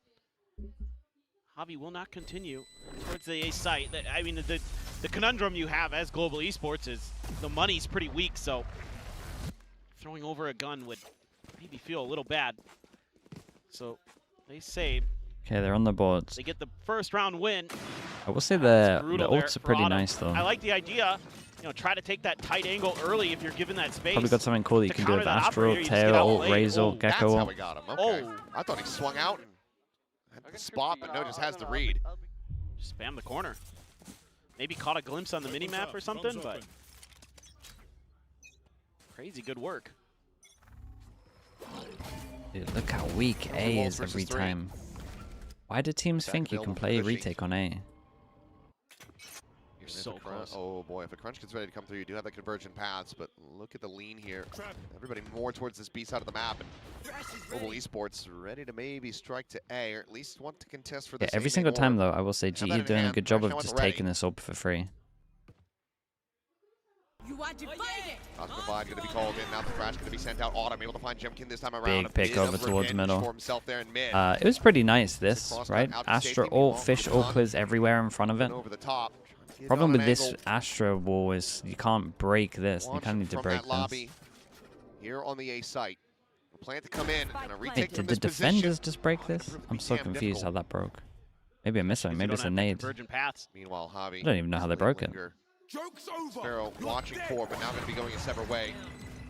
Javi will not continue towards the A site. I mean, the conundrum you have as Global Esports is the money's pretty weak, so throwing over a gun would maybe feel a little bad. So they save. Okay, they're on the boards. They get the first round win. I will say the Brutal there ults are for pretty Autumn. nice though. I like the idea. You know, try to take that tight angle early if you're given that space. Probably got something cool that you To can do with counter that Astro, operator, you just Tail get ult, outplayed. Raze ult, Oh, That's Gecko how ult. we got him. Okay. Oh. I thought he swung out and had the spot, but no, just has the read. Just spam the corner. Maybe caught a glimpse on the mini-map or something, but crazy good work. Dude, look how weak A is every time. Why do teams think you can play retake on A? You're so close. Oh boy, if a crunch gets ready to come through, you do have the convergent paths, but look at the lean here. Everybody more towards this B side of the map, and Global Esports ready to maybe strike to A, or at least want to contest for Yeah, this. every single time though, I will say that GE in doing a hand. good job of Crash just already. taking this up for free. Divide going to be called in. Now the Crash going to be sent out. Autumn able to find Jemkin this time around. Big pick over towards middle. For himself there in mid. It was pretty nice this, Cross right? out to Astra safety, ult, meanwhile, fish ult clears everywhere in front of it. Over the top. Get Problem on with an this angle. Astra wall is you can't break this. You Launch kind of need to from break that lobby this. here on the A site. Plan to come in and a retake Wait, from did the this defenders position. just break this? I'm so damn confused how difficult. that broke. Maybe I missed something. Maybe it's a nade. Convergent paths. Meanwhile, Javi. I don't even know how they broke it. Sparrow watching for, but now going to be going a separate way.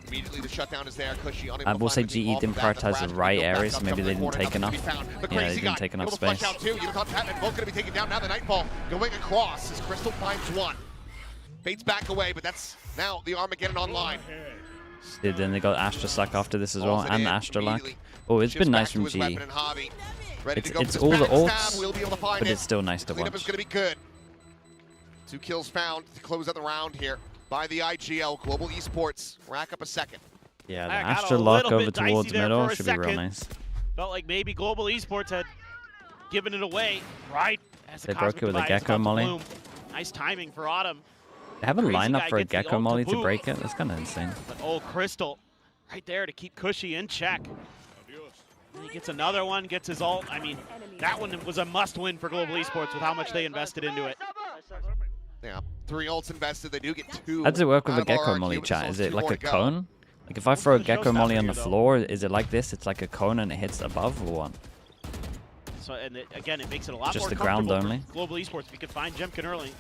Immediately the shutdown is there. Cushy unable I to will find say anything GE off didn't of that. prioritize the Crash right gonna go back areas. up, Maybe jump they in the didn't corner, take nothing enough. to be found. The Yeah, they crazy didn't guy take enough able to flush space. out too. Unicorn Patman both going to be taken down. Now the Nightfall going across as Crystal finds one. Bates back away, but that's now the Armageddon online. Dude, then they got Astra Slack after this as well, Calls it and in Astra Lack. immediately. Oh, it's Shifts been back nice to from his GE. weapon and Javi. Ready to go It's for all this the backstab. ults, We'll be able to find but it. it's still nice to Cleanup watch. is going to be good. 2 kills found to close out the round here by the IGL. Global Esports rack up a second. Yeah, the I got a Astra Lock little over bit dicey towards there middle for a should be real second. nice. Felt like maybe Global Esports had given it away right as They the broke it with a Gecko molly. Nice timing for Autumn. They have a Crazy lineup guy for a gets the Gecko ult molly to boot. break it. That's kind of insane. But oh, Crystal right there to keep Cushy in check. And he gets another one, gets his ult. I mean, that one was a must-win for Global Esports with how much they invested into it. Yeah, 3 ults invested. They do get 2. How does it work with out a of Gecko RRQ, molly, but chat? still Is 2 it like more a to go. cone? Like if I throw a Show Gecko stuff molly for on you, the though. floor, is it like this? It's like a cone and it hits above or what? So, and again, it makes it a lot Just more the ground comfortable only? for Global Esports. If you could find Jemkin early.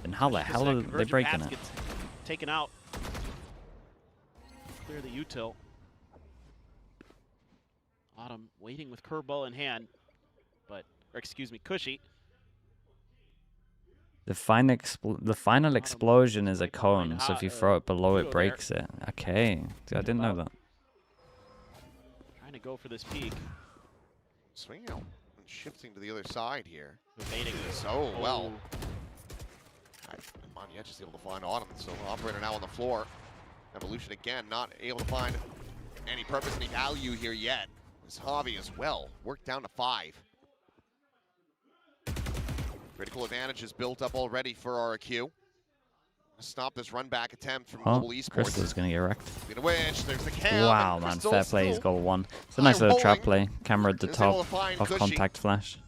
And how the Just hell that are they convergent breaking paths it? gets taken out. Clear the util. Autumn waiting with curveball in hand, or excuse me, Cushy. The final explosion is a cone, so if you throw it below, it there. breaks it. Okay, dude, I didn't know that. Trying to go for this peak. Swing out and shifting to the other side here. Evading this. So well. Manya just able to find Autumn. So operator now on the floor. Evolution again, not able to find any purpose, any value here yet. This Javi as well. Worked down to 5. Critical advantage is built up already for RRQ. Stop this run back attempt from Oh, Global Esports. Crystal's gonna get wrecked. Speaking of which, there's the cam. Wow, and man, Crystal fair play. He's still got 1. It's a nice little trap rolling. play. Camera at the Is able top to find of Cushy. contact flash.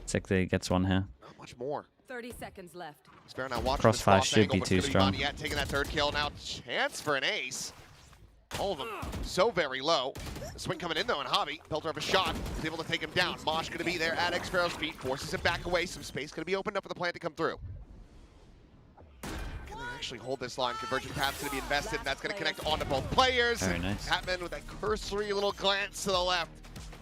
Sick that he gets one here. Not much more. 30 seconds left. Spare now watching Crossfire this cross should angle, be but too it's gonna be strong. Manya taking that 3rd kill now. Chance for an ace. All of them so very low. The swing coming in though, and Javi, Pelter of a shot, is able to take him down. Mosh gonna be there at X Pharaoh's feet, forces him back away. Some space gonna be opened up for the plant to come through. Can they actually hold this line? Convergent path's gonna be invested, and that's gonna connect onto both players. Very nice. Patman with that cursory little glance to the left.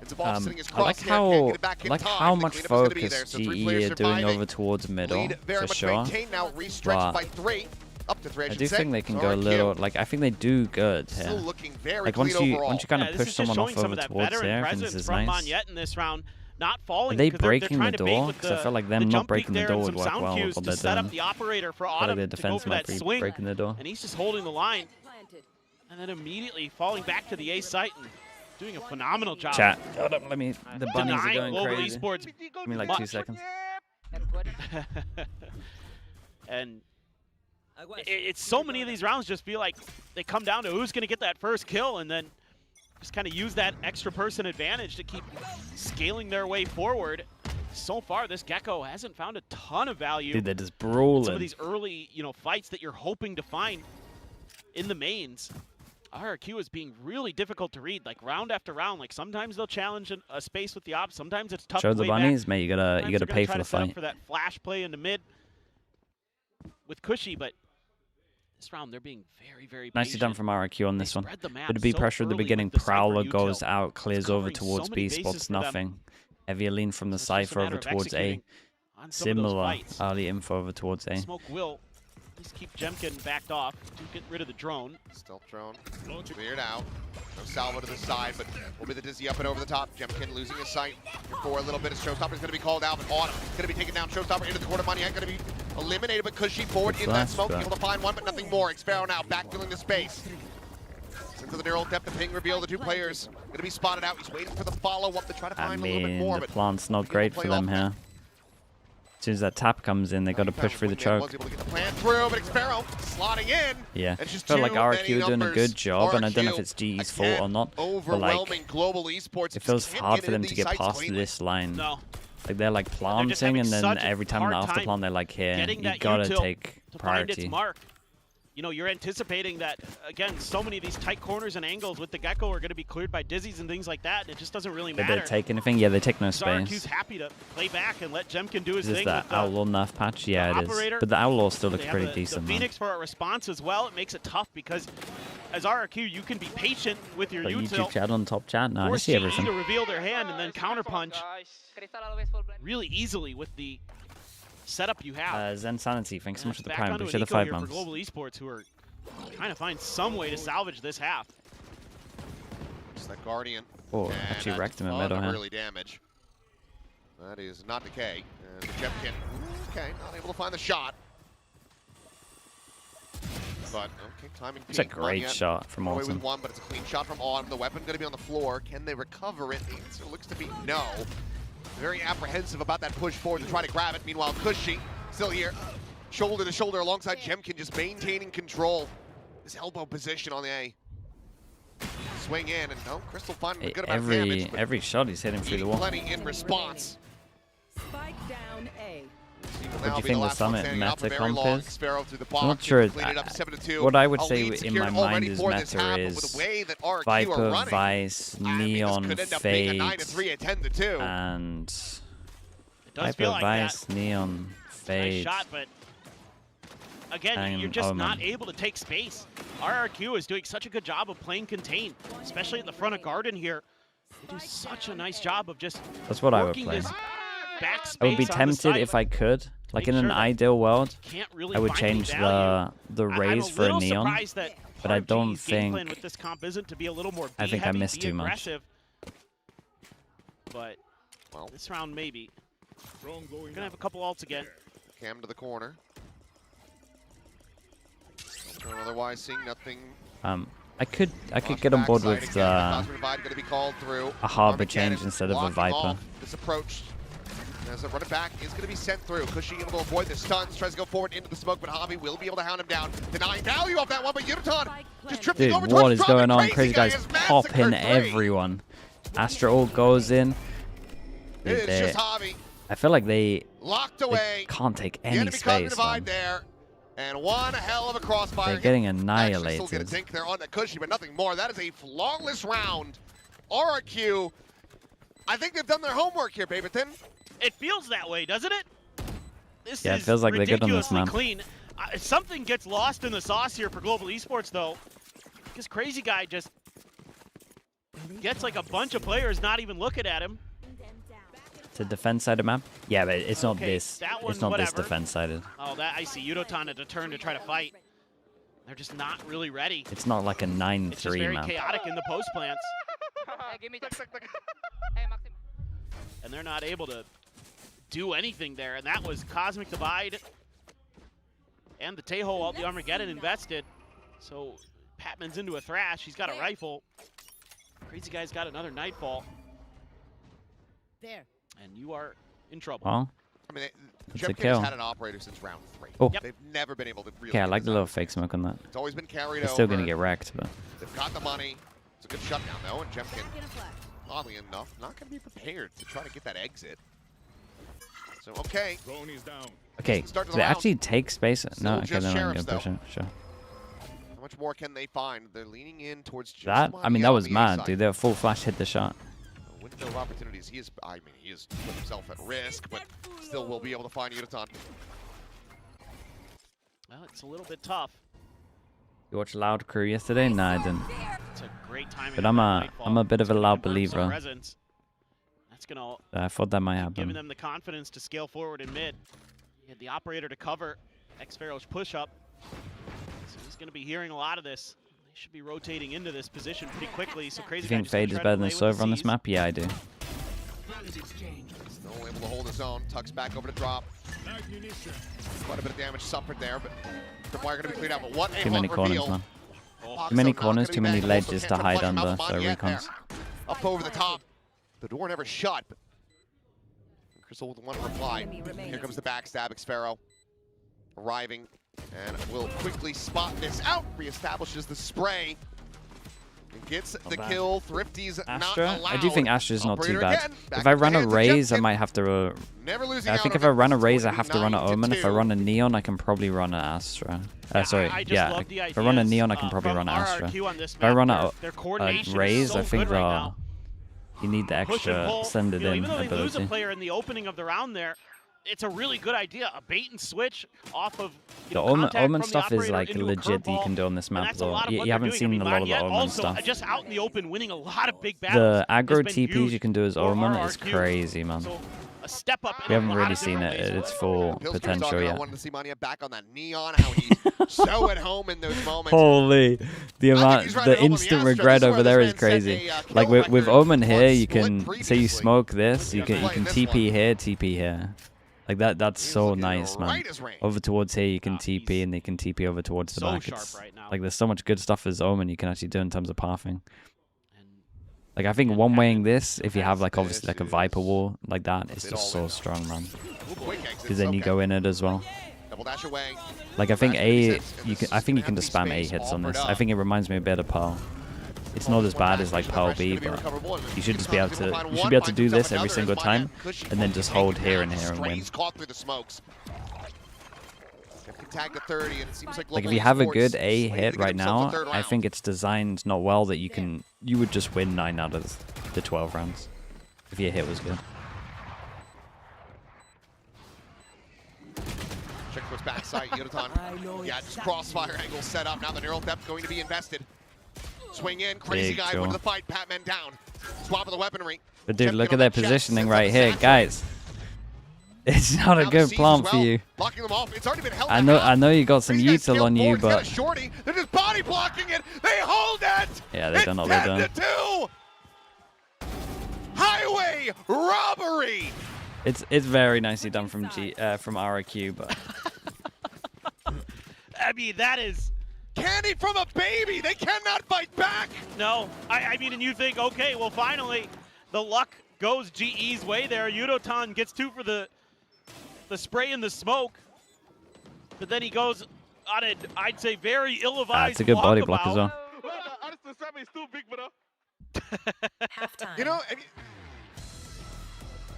It's a ball sitting his I like crosshair, can't get it how back in like time. how The much cleanup is gonna be focus there, so 3 GE players are doing surviving. over towards middle Lead very for much sure. maintained now, restretched But by 3. Up to 3, I should do say. think they can So go a RRQ little. Like I think they do good Still here. looking very Like clean overall. once you kind Yeah, of this push is just someone showing off some over of that towards veteran there, I think presence this is from nice. Monyet in this round. Not falling. Are they because they're breaking trying the to bait door? with Because I the- feel like the them not jump peek breaking the there door and would some work sound well cues with what to they're set up doing. the operator for I feel like Autumn their to go defense for might that be swing. breaking the door. And he's just holding the line. Planted. And then immediately falling back to the A site and doing a phenomenal job. Chat. Hold up, let me. The bunnies are Denying going Global crazy. Esports. Give me like 2 seconds. And it's so many of these rounds just feel like they come down to who's going to get that first kill, and then just kind of use that extra person advantage to keep scaling their way forward. So far, this Gecko hasn't found a ton of value. Dude, they're just in some of brawling. these early, fights that you're hoping to find in the mains. RRQ is being really difficult to read, like round after round. Like sometimes they'll challenge a space with the ops. Sometimes it's tough. Show to the way bunnies, back. mate. You gotta Sometimes pay they're for gonna the try to set up fight. for that flash play into mid with Cushy, but this round they're being very, very Nicely patient. done from RRQ on this one. Spread the map Bit of B so pressure at the early beginning. with the Cypher Prowler util. goes out, clears over covering so towards many B, bases spots for them. nothing. Heavy lean from the So it's just a Cypher matter over of towards A. executing on some of those Similar fights. early info over towards A. Smoke will at least keep Jemkin backed off to get rid of the drone. Stealth drone cleared out. No salvo to the side, but will be the dizzy up and over the top. Jemkin losing his sight for a little bit. Showstopper's going to be called out, but Autumn going to be taken down. Showstopper into the corner. Maniac going to be eliminated, but Cushy forward in that smoke, able to find one, but nothing more. Xpero now backfilling the space. Into the neural depth of ping reveal, the two players going to be spotted out. He's waiting for the follow-up to try to find a little bit more. The but plant's not great for them here. As soon as that tap comes in, they got to push through the choke. Was able to get the plan through, but Xpero slotting in. Yeah, It's just felt like too RRQ many doing a good numbers. job, and I don't know if RRQ, it's GE's fault again, or not, but overwhelming like, global esports. it feels Just can't hard get for them into to these get sites past cleanly. this line. No. Like they're like planting, having and then such a every time hard after time plant, they're like, here, getting you that gotta util take to find its priority. mark. You know, you're anticipating that, again, so many of these tight corners and angles with the Gecko are going to be cleared by Dizzies and things like that, and it just doesn't really Did matter. they take anything? Yeah, they take no So RRQ's space. happy to play back and let Jemkin do his Is this thing. that with the Outlaw nerf patch? Yeah, it is. operator. But the Outlaw still looks They have pretty the decent, man. Phoenix for a response as well. It makes it tough because as RRQ, you can be patient with your But util. YouTube chat on top chat? No, I Force see GE everything. to reveal their hand and then counterpunch really easily with the setup you have. Zen Sanity, thanks so much for the Back prime. onto Appreciate the Nico 5 here for months. Global Esports, who are trying to find some way to salvage this half. It's that Guardian. Oh, And actually a wrecked him in ton middle of here. early damage. That is not decay. And Jemkin, okay, not able to find the shot. But okay, timing. It's a peak. great Not yet. shot from Away Autumn. with one, but it's a clean shot from Autumn. The weapon going to be on the floor. Can they recover it? The answer looks to be no. Very apprehensive about that push forward to try to grab it. Meanwhile, Cushy still here, shoulder to shoulder alongside Jemkin, just maintaining control. His elbow position on the A. Swing in, and no, Crystal finding a good amount of damage. but Every shot he's hitting through the eating wall. plenty in response. Spike down A. What do you think the Summit meta comp is? I'm not sure. What I would say in my mind is meta is Viper, Vice, Neon, Fade, and Viper, like Vice, Neon, Nice Fade. shot, but again, and you're just Omen. not able to take space. RRQ is doing such a good job of playing contain, especially in the front of Garden here. They do such a nice job of just That's what I would working play. this back I would be space on the tempted side, if but I could. Like make in an sure that ideal world, can't really I would find any change value. the raise for a I'm a little Neon, surprised that but part I of don't GE's game plan think. with this comp isn't to be a little more I think I B-heavy, missed be too much. aggressive. But this round maybe. We're gonna have a couple ults again. Cam to the corner. Otherwise, seeing nothing. I could get on board with Gonna be called through. a harbor Armageddon change instead of a blocking Viper. off this approach. As a running back is going to be sent through. Cushy able to avoid the stuns, tries to go forward into the smoke, but Javi will be able to hound him down. Denying value off that one, but Uniton just drifting Dude, over what towards is Drum, going and on? Crazy guys has popping massacred three. everyone. Astra ult goes in. It is They- just Javi I feel like they locked away. can't take The any enemy cognitive space, divide man. there. And one hell of a crossfire. They're getting Actually annihilated. still get a dink there on the Cushy, but nothing more. That is a flawless round. RRQ, I think they've done their homework here, Baberton. It feels that way, doesn't it? This Yeah, it is feels like they're good on this ridiculously map. clean. Something gets lost in the sauce here for Global Esports, though, because Crazy Guy just gets like a bunch of players not even looking at him. To defense side of map? Yeah, but it's not Okay, this. that one, It's not this whatever. defense sided. Oh, that I see. Yudotan had to turn to try to fight. They're just not really ready. It's not like a It's just 9-3 very map. chaotic in the post plants. And they're not able to do anything there. And that was Cosmic Divide and the Tejo all the Armageddon invested. So Patman's into a Thrash. He's got a rifle. Crazy Guy's got another Nightfall. There. And you are in trouble. Well, I mean, it's a Jemkin kill. has had an operator since round 3. Oh. They've never been able to really Okay, I get like this the out. little fake smoke on that. It's always been carried They're over. still going to get wrecked, but They've got the money. It's a good shutdown, though, and Jemkin, oddly enough, not going to be prepared to try to get that exit. So, okay. okay, Start to do the they round. actually take space? Still No, okay, just then I'm Sheriffs, going to push though. it. Sure. How much more can they find? They're leaning in towards just That, I mean, Maria that on was the A mad, side. dude. They were full flash, hit the shot. A window of opportunities. He is put himself at risk, but still will be able to find Yudotan. Well, it's a little bit tough. You watched Loud Crew yesterday? No, I didn't. It's a great timing. But I'm a bit of a Loud believer. That's gonna. I thought that might Giving happen. them the confidence to scale forward in mid. He had the operator to cover Xfero's push up. So he's gonna be hearing a lot of this. They should be rotating into this position pretty quickly. So Do Crazy you Guy think just gonna Fade is try to better than play with the Silver on this Cs. map? Yeah, I do. Still able to hold his own. Tucks back over to drop. Quite a bit of damage suffered there, but the wire going to be cleared out. But what a Too many hot corners, reveal. man. Foxo Too many not corners, gonna too be many back. Also ledges to can't hide flush him out under, of so Mon yet recons. there. Up over the top. The door never shut. But Crystal with one reply. Here comes the backstab. Xfero arriving and will quickly spot this out. Reestablishes the spray. And gets the bad. kill. Thrifty's not Astra? allowed. I do think Astra's not too Operator bad. again. Back If I into the run a hands of Raze, I Jump might have to... Never losing I out think on if I it. run a It's Raze, I going have to to be run an 9 to Omen. If I 2. run a Neon, I can probably run an Astra. Sorry, I just yeah. love the If I run a ideas, Neon, I can probably from run an Astra. RRQ on this If I map. run a Their coordination is Raze, so I think good right now. you need the Push and extra pull. send it You know, in even though they lose a ability. player in the opening of the round there, it's a really good idea. A bait and switch off of The know, Omen contact from the stuff is operator like into a legit that you curveball, can do on this and map that's a though. lot of what You they're haven't doing. seen I mean, a lot of the Lanyet Omen also stuff. just out in the open, winning a lot of big battles. The aggro has been TPs huge you can do as for Omen is RRQ. crazy, man. So a step up in We a haven't lot really of seen different it at ways. its full Pillsbury's potential talking, I yet. wanted to see Mania back on that Neon, how he's so at home in those moments. Holy, the amount, he's right the at home on the instant Astra. regret This is over where there this is man set crazy. a, kill Like with record Omen on here, you Split can say you previously. smoke this, you He doesn't can play in this TP one. here, TP here. Like that's He's so looking nice, man. right as rain. Over towards here, you can he's TP, and they can TP over towards the so back. sharp It's right now. like there's so much good stuff as Omen you can actually do in terms of pathing. And Like I think and one weighing having this, if you have like this obviously like a is- Viper wall like that, it's It just all so in. strong, man. Quick exits, Because then you okay. go in it as well. Double dash away. Like I think Dash A, resets, and you this can. I think you can empty just spam A space hits on offered this. up. I think it reminds me a bit of Pearl. It's not as bad as like Pearl B, but you should just be able to. You should be able to do this every single time, and then just hold here and here and win. Strays caught through the smokes. Tag to 30, and it seems like Like if local you have a esports good A slated to hit get right themselves a now, third I round. think it's designed not well that you would just win 9 out of the 12 rounds if your hit was good. Check what's backside, Yudotan. Yeah, just crossfire angle set up. Now the neural depth going to be invested. Swing in, crazy Big guy Joe. wins the fight. Patman down. Swap of the weaponry. But dude, Champion look on at their the chest, positioning sets right up here, Satchel. guys. It's not a Now the good C's plant as for well, you. Blocking them off. It's already been held I back know up. you got some Crazy guy's util scaled on you, forward. He's got a but shorty. They're just body blocking it. They hold it. yeah, they don't know what It's they're 10 doing. to 2. Highway robbery. It's very nicely done from RRQ, but I mean, that is Candy from a baby. They cannot fight back. no. I mean, and you think, okay, well, finally, the luck goes GE's way there. Yudotan gets 2 for the spray and the smoke, but then he goes on a, I'd say, very ill-advised it's a good body block as walkabout. well. Halftime. You know, I mean,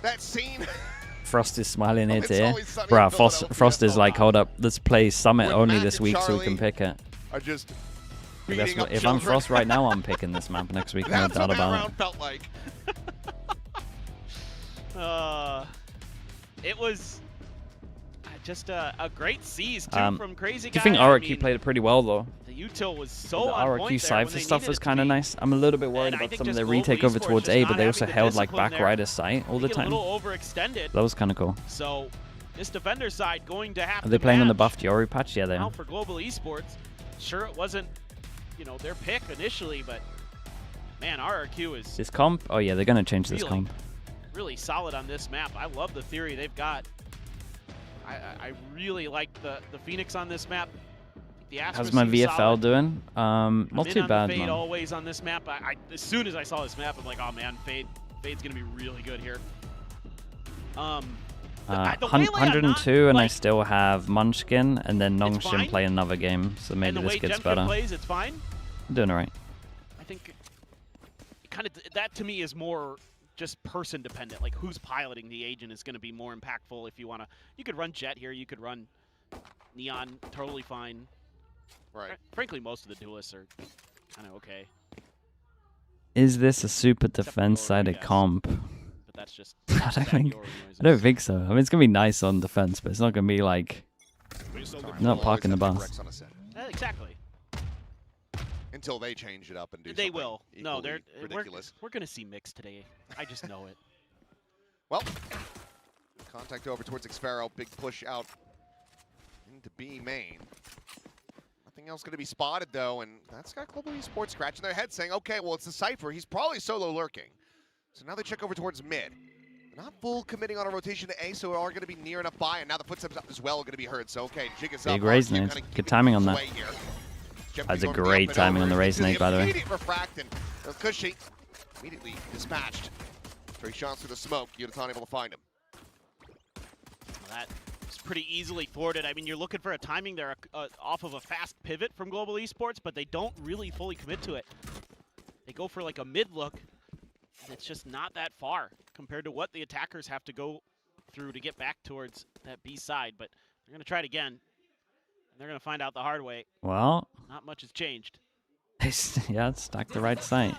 that scene. Frost is smiling ear It's to ear. always sunny in Bruh, Philadelphia. Frost is like, hold up, let's play Summit When only Matt this and week so we Charlie can pick it. Are just But that's beating up what, if I'm children. Frost right now, I'm picking this map next week. No That's doubt what that about round it. felt like. It was just a great seize, too, Um, from Crazy Do Guy. you think I RRQ mean, played it pretty well though? the util was so The on RRQ point there when Cypher they stuff needed was it to kind of be. nice. I'm a little bit worried And I about think some of just the global retake over esports towards just A, not but they also having the held like discipline back there. rider sight all They the get a time. little overextended. That was kind of cool. So this defender side going to have Are they to playing on the match buffed Yori patch? Yeah, they now are. for global esports. Sure, it wasn't, their pick initially, but man, RRQ is This comp? Oh yeah, they're gonna change this Really? comp. really solid on this map. I love the theory they've got. I really like the Phoenix on this map. The Astra How's my seems VFL solid. doing? I'm Not in too on bad, the Fade man. always on this map. As soon as I saw this map, I'm like, oh man, Fade's gonna be really good here. The Waylay on 102, and I like, still have Munchkin, and then fine. Nongshim play another game, so maybe and the this way gets Jemkin better. plays, it's fine. I'm doing alright. I think kind of that to me is more just person dependent. Like who's piloting the agent is going to be more impactful. If you want to, you could run Jet here. You could run Neon, totally fine. Right. Frankly, most of the duelists are kind of okay. Is this a super defense-sided comp? But that's just I don't think so. I mean, it's gonna be nice on defense, but it's not gonna be like not parking the bus. Exactly. Until they change it up and do They something will. No, they're ridiculous. We're gonna see mix today. I just know it. Well, contact over towards Xfero. Big push out into B main. Nothing else going to be spotted, though, and that's got Global Esports scratching their head saying, okay, well, it's the Cypher. He's probably solo lurking. So now they check over towards mid. They're not full committing on a rotation to A, so are going to be near enough by, and now the footsteps up as well are going to be heard. So, okay, Jig is up. Big raise nade. Good timing on that. That's a great timing on the raise nade, by the way. Immediate refract, and Cushy immediately dispatched. 3 shots through the smoke. Yuta able to find him. Well, that is pretty easily thwarted. I mean, you're looking for a timing there off of a fast pivot from Global Esports, but they don't really fully commit to it. They go for like a mid look. It's just not that far compared to what the attackers have to go through to get back towards that B side. But they're going to try it again, and they're going to find out the hard way. Well, not much has changed. Yeah, stack the right site.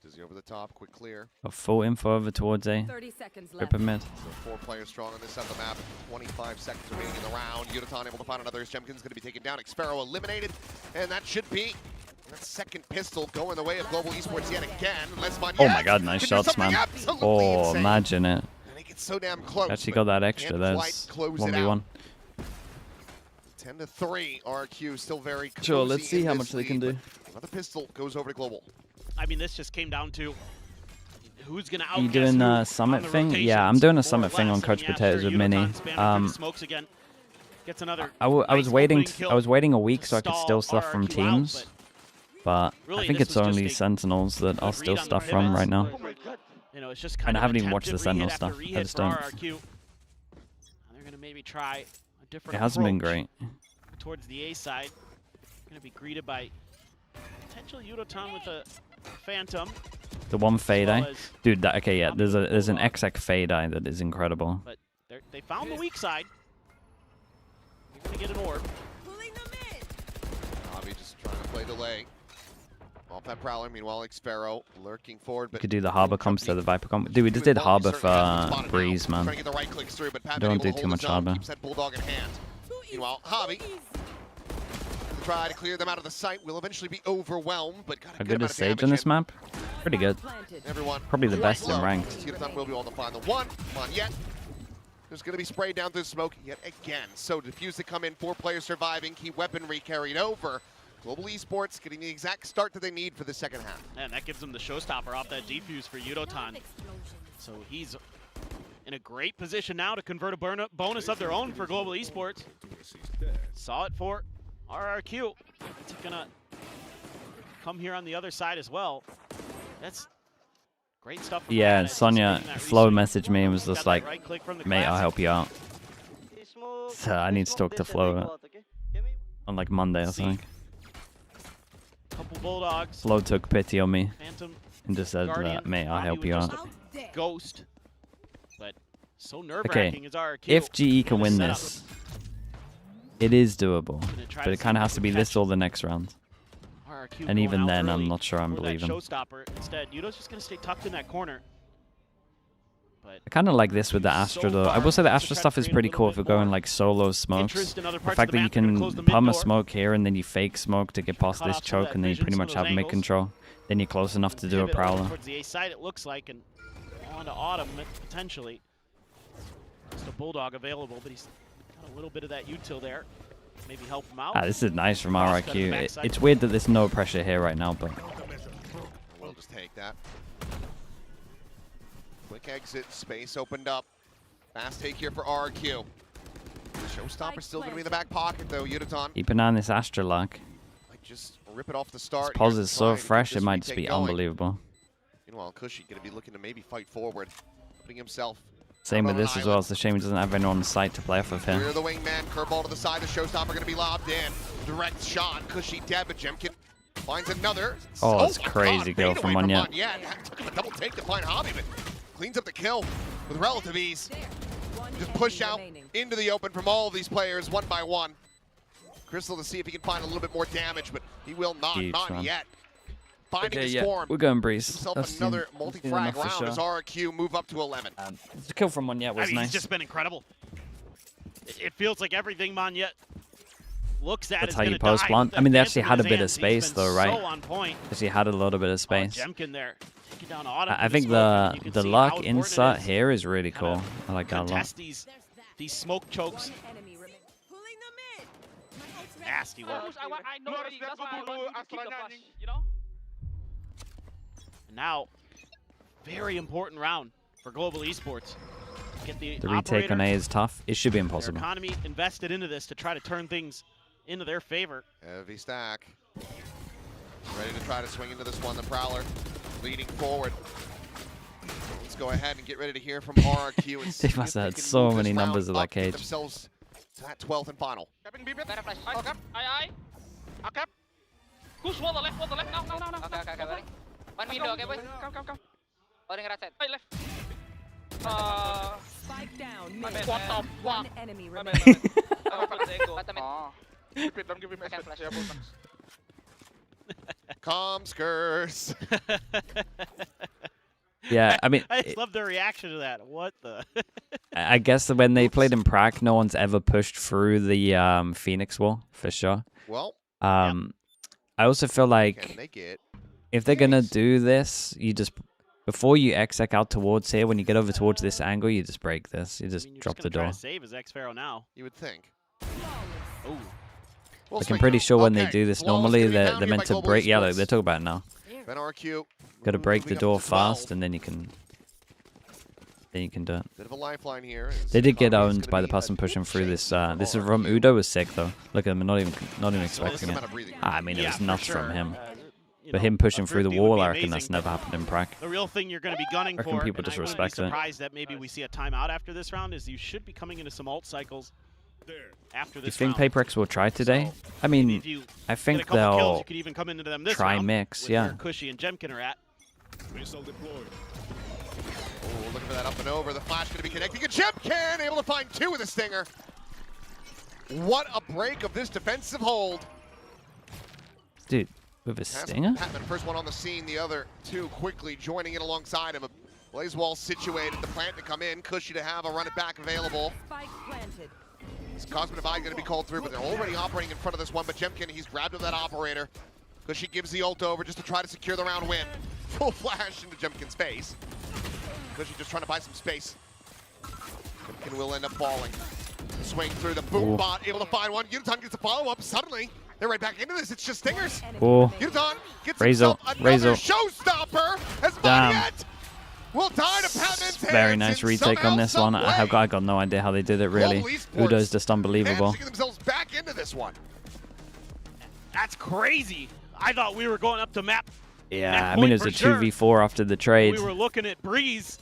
Dizzy over the top, quick clear. A full info over towards A. 30 seconds left. Rip a mid. So 4 players strong on this side of the map. 25 seconds remaining in the round. Yuta able to find another. Jemkin's going to be taken down. Xfero eliminated, and that should be that second pistol going the way of Global Esports yet again. Oh my god, nice shots, man. Oh, insane. Imagine it. And it gets so damn close. Actually got that extra. That's 1v1. 10-3. RRQ still very cozy. Sure, let's see how much they can do. Another pistol goes over to Global. I mean, this just came down to who's going to outguess. You doing a summit thing? Yeah, I'm doing a summit thing on Coach Potatoes with Mini. Smokes again. Gets another I was waiting a week so I could steal stuff from teams, but I think it's only Sentinels that I'll steal stuff from right now. You know, it's just And I haven't even watched the Sentinel stuff. I just don't. They're going to maybe try a different It hasn't been great. Towards the A side, going to be greeted by potential Yudotan with a Phantom. The one fade eye, dude. Okay, yeah. There's an exec fade eye that is incredible. But they found the weak side. You're gonna get an orb. Javi just trying to play delay. Off that Prowler. Meanwhile, Xfero lurking forward. But could do the Harbor comp instead of the Viper comp. Dude, we just did Harbor for Breeze, man. Trying to get the right clicks through, but Pat Don't do too much Harbor. Keeps that Bulldog in hand. Meanwhile, Javi try to clear them out of the site. Will eventually be overwhelmed, but got a How good good is Sage on this map? Pretty good. Everyone, probably the best in ranked. Yuta will be able to find the one. Come on, yet. There's going to be sprayed down through the smoke yet again. So Diffuse to come in, 4 players surviving, key weaponry carried over. Global Esports getting the exact start that they need for the second half. And that gives them the showstopper off that defuse for Yudotan. So he's in a great position now to convert a bonus of their own for Global Esports. Saw it for RRQ. It's gonna come here on the other side as well. That's great stuff. Yeah, Sonia Flo messaged me and was just like, mate, I'll help you out. So I need to talk to Flo on like Monday or something. Couple Bulldogs. Flo took pity on me Phantom, and just said, mate, I'll help you out. Ghost. But so nerve-wracking is RRQ. If GE can win this, it is doable, but it kind of has to be this or the next round. And even then, I'm not sure I'm believing. Showstopper. Instead, Yudo's just going to stay tucked in that corner. But I kind of like this with the Astra, though. I will say the Astra stuff is pretty cool if we're going like solo smokes. The fact that you can pump a smoke here and then you fake smoke to get past this choke, and then you pretty much have mid control. Then you're close enough to do a Prowler. Towards the A side, it looks like, and on to Autumn potentially. Just a Bulldog available, but he's got a little bit of that util there. Maybe help him out. This is nice from RRQ. It's weird that there's no pressure here right now, but we'll just take that. Quick exit, space opened up. Fast take here for RRQ. Showstopper still going to be in the back pocket though. Yudotan. keep an eye on this Astra lock. Might just rip it off the start. This pause is so fresh, it might just be unbelievable. Meanwhile, Cushy going to be looking to maybe fight forward, putting himself. Same with this as well. It's a shame he doesn't have anyone on site to play off of him. Clear the wingman, curveball to the side. The Showstopper going to be lobbed in. Direct shot. Cushy dead, but Jemkin finds another. Oh, it's crazy kill from Anya. Yeah, took him a double take to find Hobby, but cleans up the kill with relative ease. Just push out into the open from all of these players one by one. Crystal to see if he can find a little bit more damage, but he will not. Huge, Not man. yet. Finding Okay, his yeah, form. we're going Breeze. Himself That's another seen multi-frag enough for round as sure. RRQ move up to 11. The kill from Monyet was I mean, nice. he's just been incredible. It feels like everything Monyet looks at That's is how you gonna post die plant. with I mean, they that actually Phantom had a in bit his of hands. space He's been though, right? So on point. Actually had a little bit of space. Jemkin there, taking down Autumn. I think the luck insert here is really cool. I like that a lot. Contest these smoke chokes. Nasty work. I know already, that's why I want to keep the flash, you know? And now, very important round for global esports. Get the retake on A operator, is tough. It should be their impossible. economy invested into this to try to turn things into their favor. Heavy stack. Ready to try to swing into this one. The Prowler leading forward. Let's go ahead and get ready to hear from RRQ. And see They must if have had can so move this many round numbers of up, that get cage. themselves to that 12th and final. Aye. Okay. Push wall the left, now. Okay, balik. One window, okay, boys? Come. Holding right side. Hey, left. Spike down. My Mid. bad. What the One fuck? enemy My remaining. Bottom mid. Keep it, don't give him Second space. flash. Yeah, bulldogs. Calm skirts. Yeah, I mean, I just love their reaction to that. What the? I guess that when they played in Prague, no one's ever pushed through the Phoenix wall for sure. Well, I also feel can like they get if they're gonna do this, you just before you exec out towards here, when you get over towards this angle, you just break this. You just I mean, you're drop just the gonna try door. to save his X-Pharaoh now. You would think. Oh, Well, Like I'm pretty sure when they okay. do this, Flawless normally gonna be they're found here meant by to Global break. Yeah, Esports. they're talking about it now. Then RRQ. Got to break the moving up door to 12. fast, and then you can do it. Bit of a lifeline here. They did get Economy is owned gonna by the be person a pushing through shape this. for This is RRQ. from Udo was sick though. Look at him, not even So expecting it. amount of breathing room. I mean, it yeah, was for nuts sure. from him. You But know, him pushing a through the thrifty would wall, be I reckon that's amazing. never happened in Prague. The real thing you're going to be gunning I reckon for, people and just I wouldn't respect be it. surprised that maybe we see a timeout after this round, is you should be coming into some ult cycles after You this think round. PRX will try today? So, I mean, if you I get a think couple kills, they'll you could even come into them this try round mix, with yeah. where Cushy and Jemkin are at. Oh, looking for that up and over. The flash going to be connecting. And Jemkin able to find two with a stinger. What a break of this defensive hold. Dude, with a stinger? Patman, first one on the scene, the other two quickly joining in alongside him. Blaze wall situated, the plant to come in, Cushy to have a run it back available. Spike planted. Cosmic Divide going to be called through, but they're already operating in front of this one. But Jemkin, he's grabbed with that operator. Cushy gives the ult over just to try to secure the round win. Full flash into Jemkin's face. Cushy just trying to buy some space. Jemkin will end up falling. Swing through the boom bot, able to find one. Yuton gets a follow-up. Suddenly, they're right back into this. It's just stingers. Oh, Yuton gets Razor, himself another Razor. showstopper as Damn. Monyet will die to Patman's Very hands nice in retake somehow, on this one. some I way. got no idea how they did it really. Global Esports Udo's just unbelievable. managing themselves back into this one. That's crazy. I thought we were going up to map. Yeah, that I mean point it was a for sure. 2v4 after the trade. We were looking at Breeze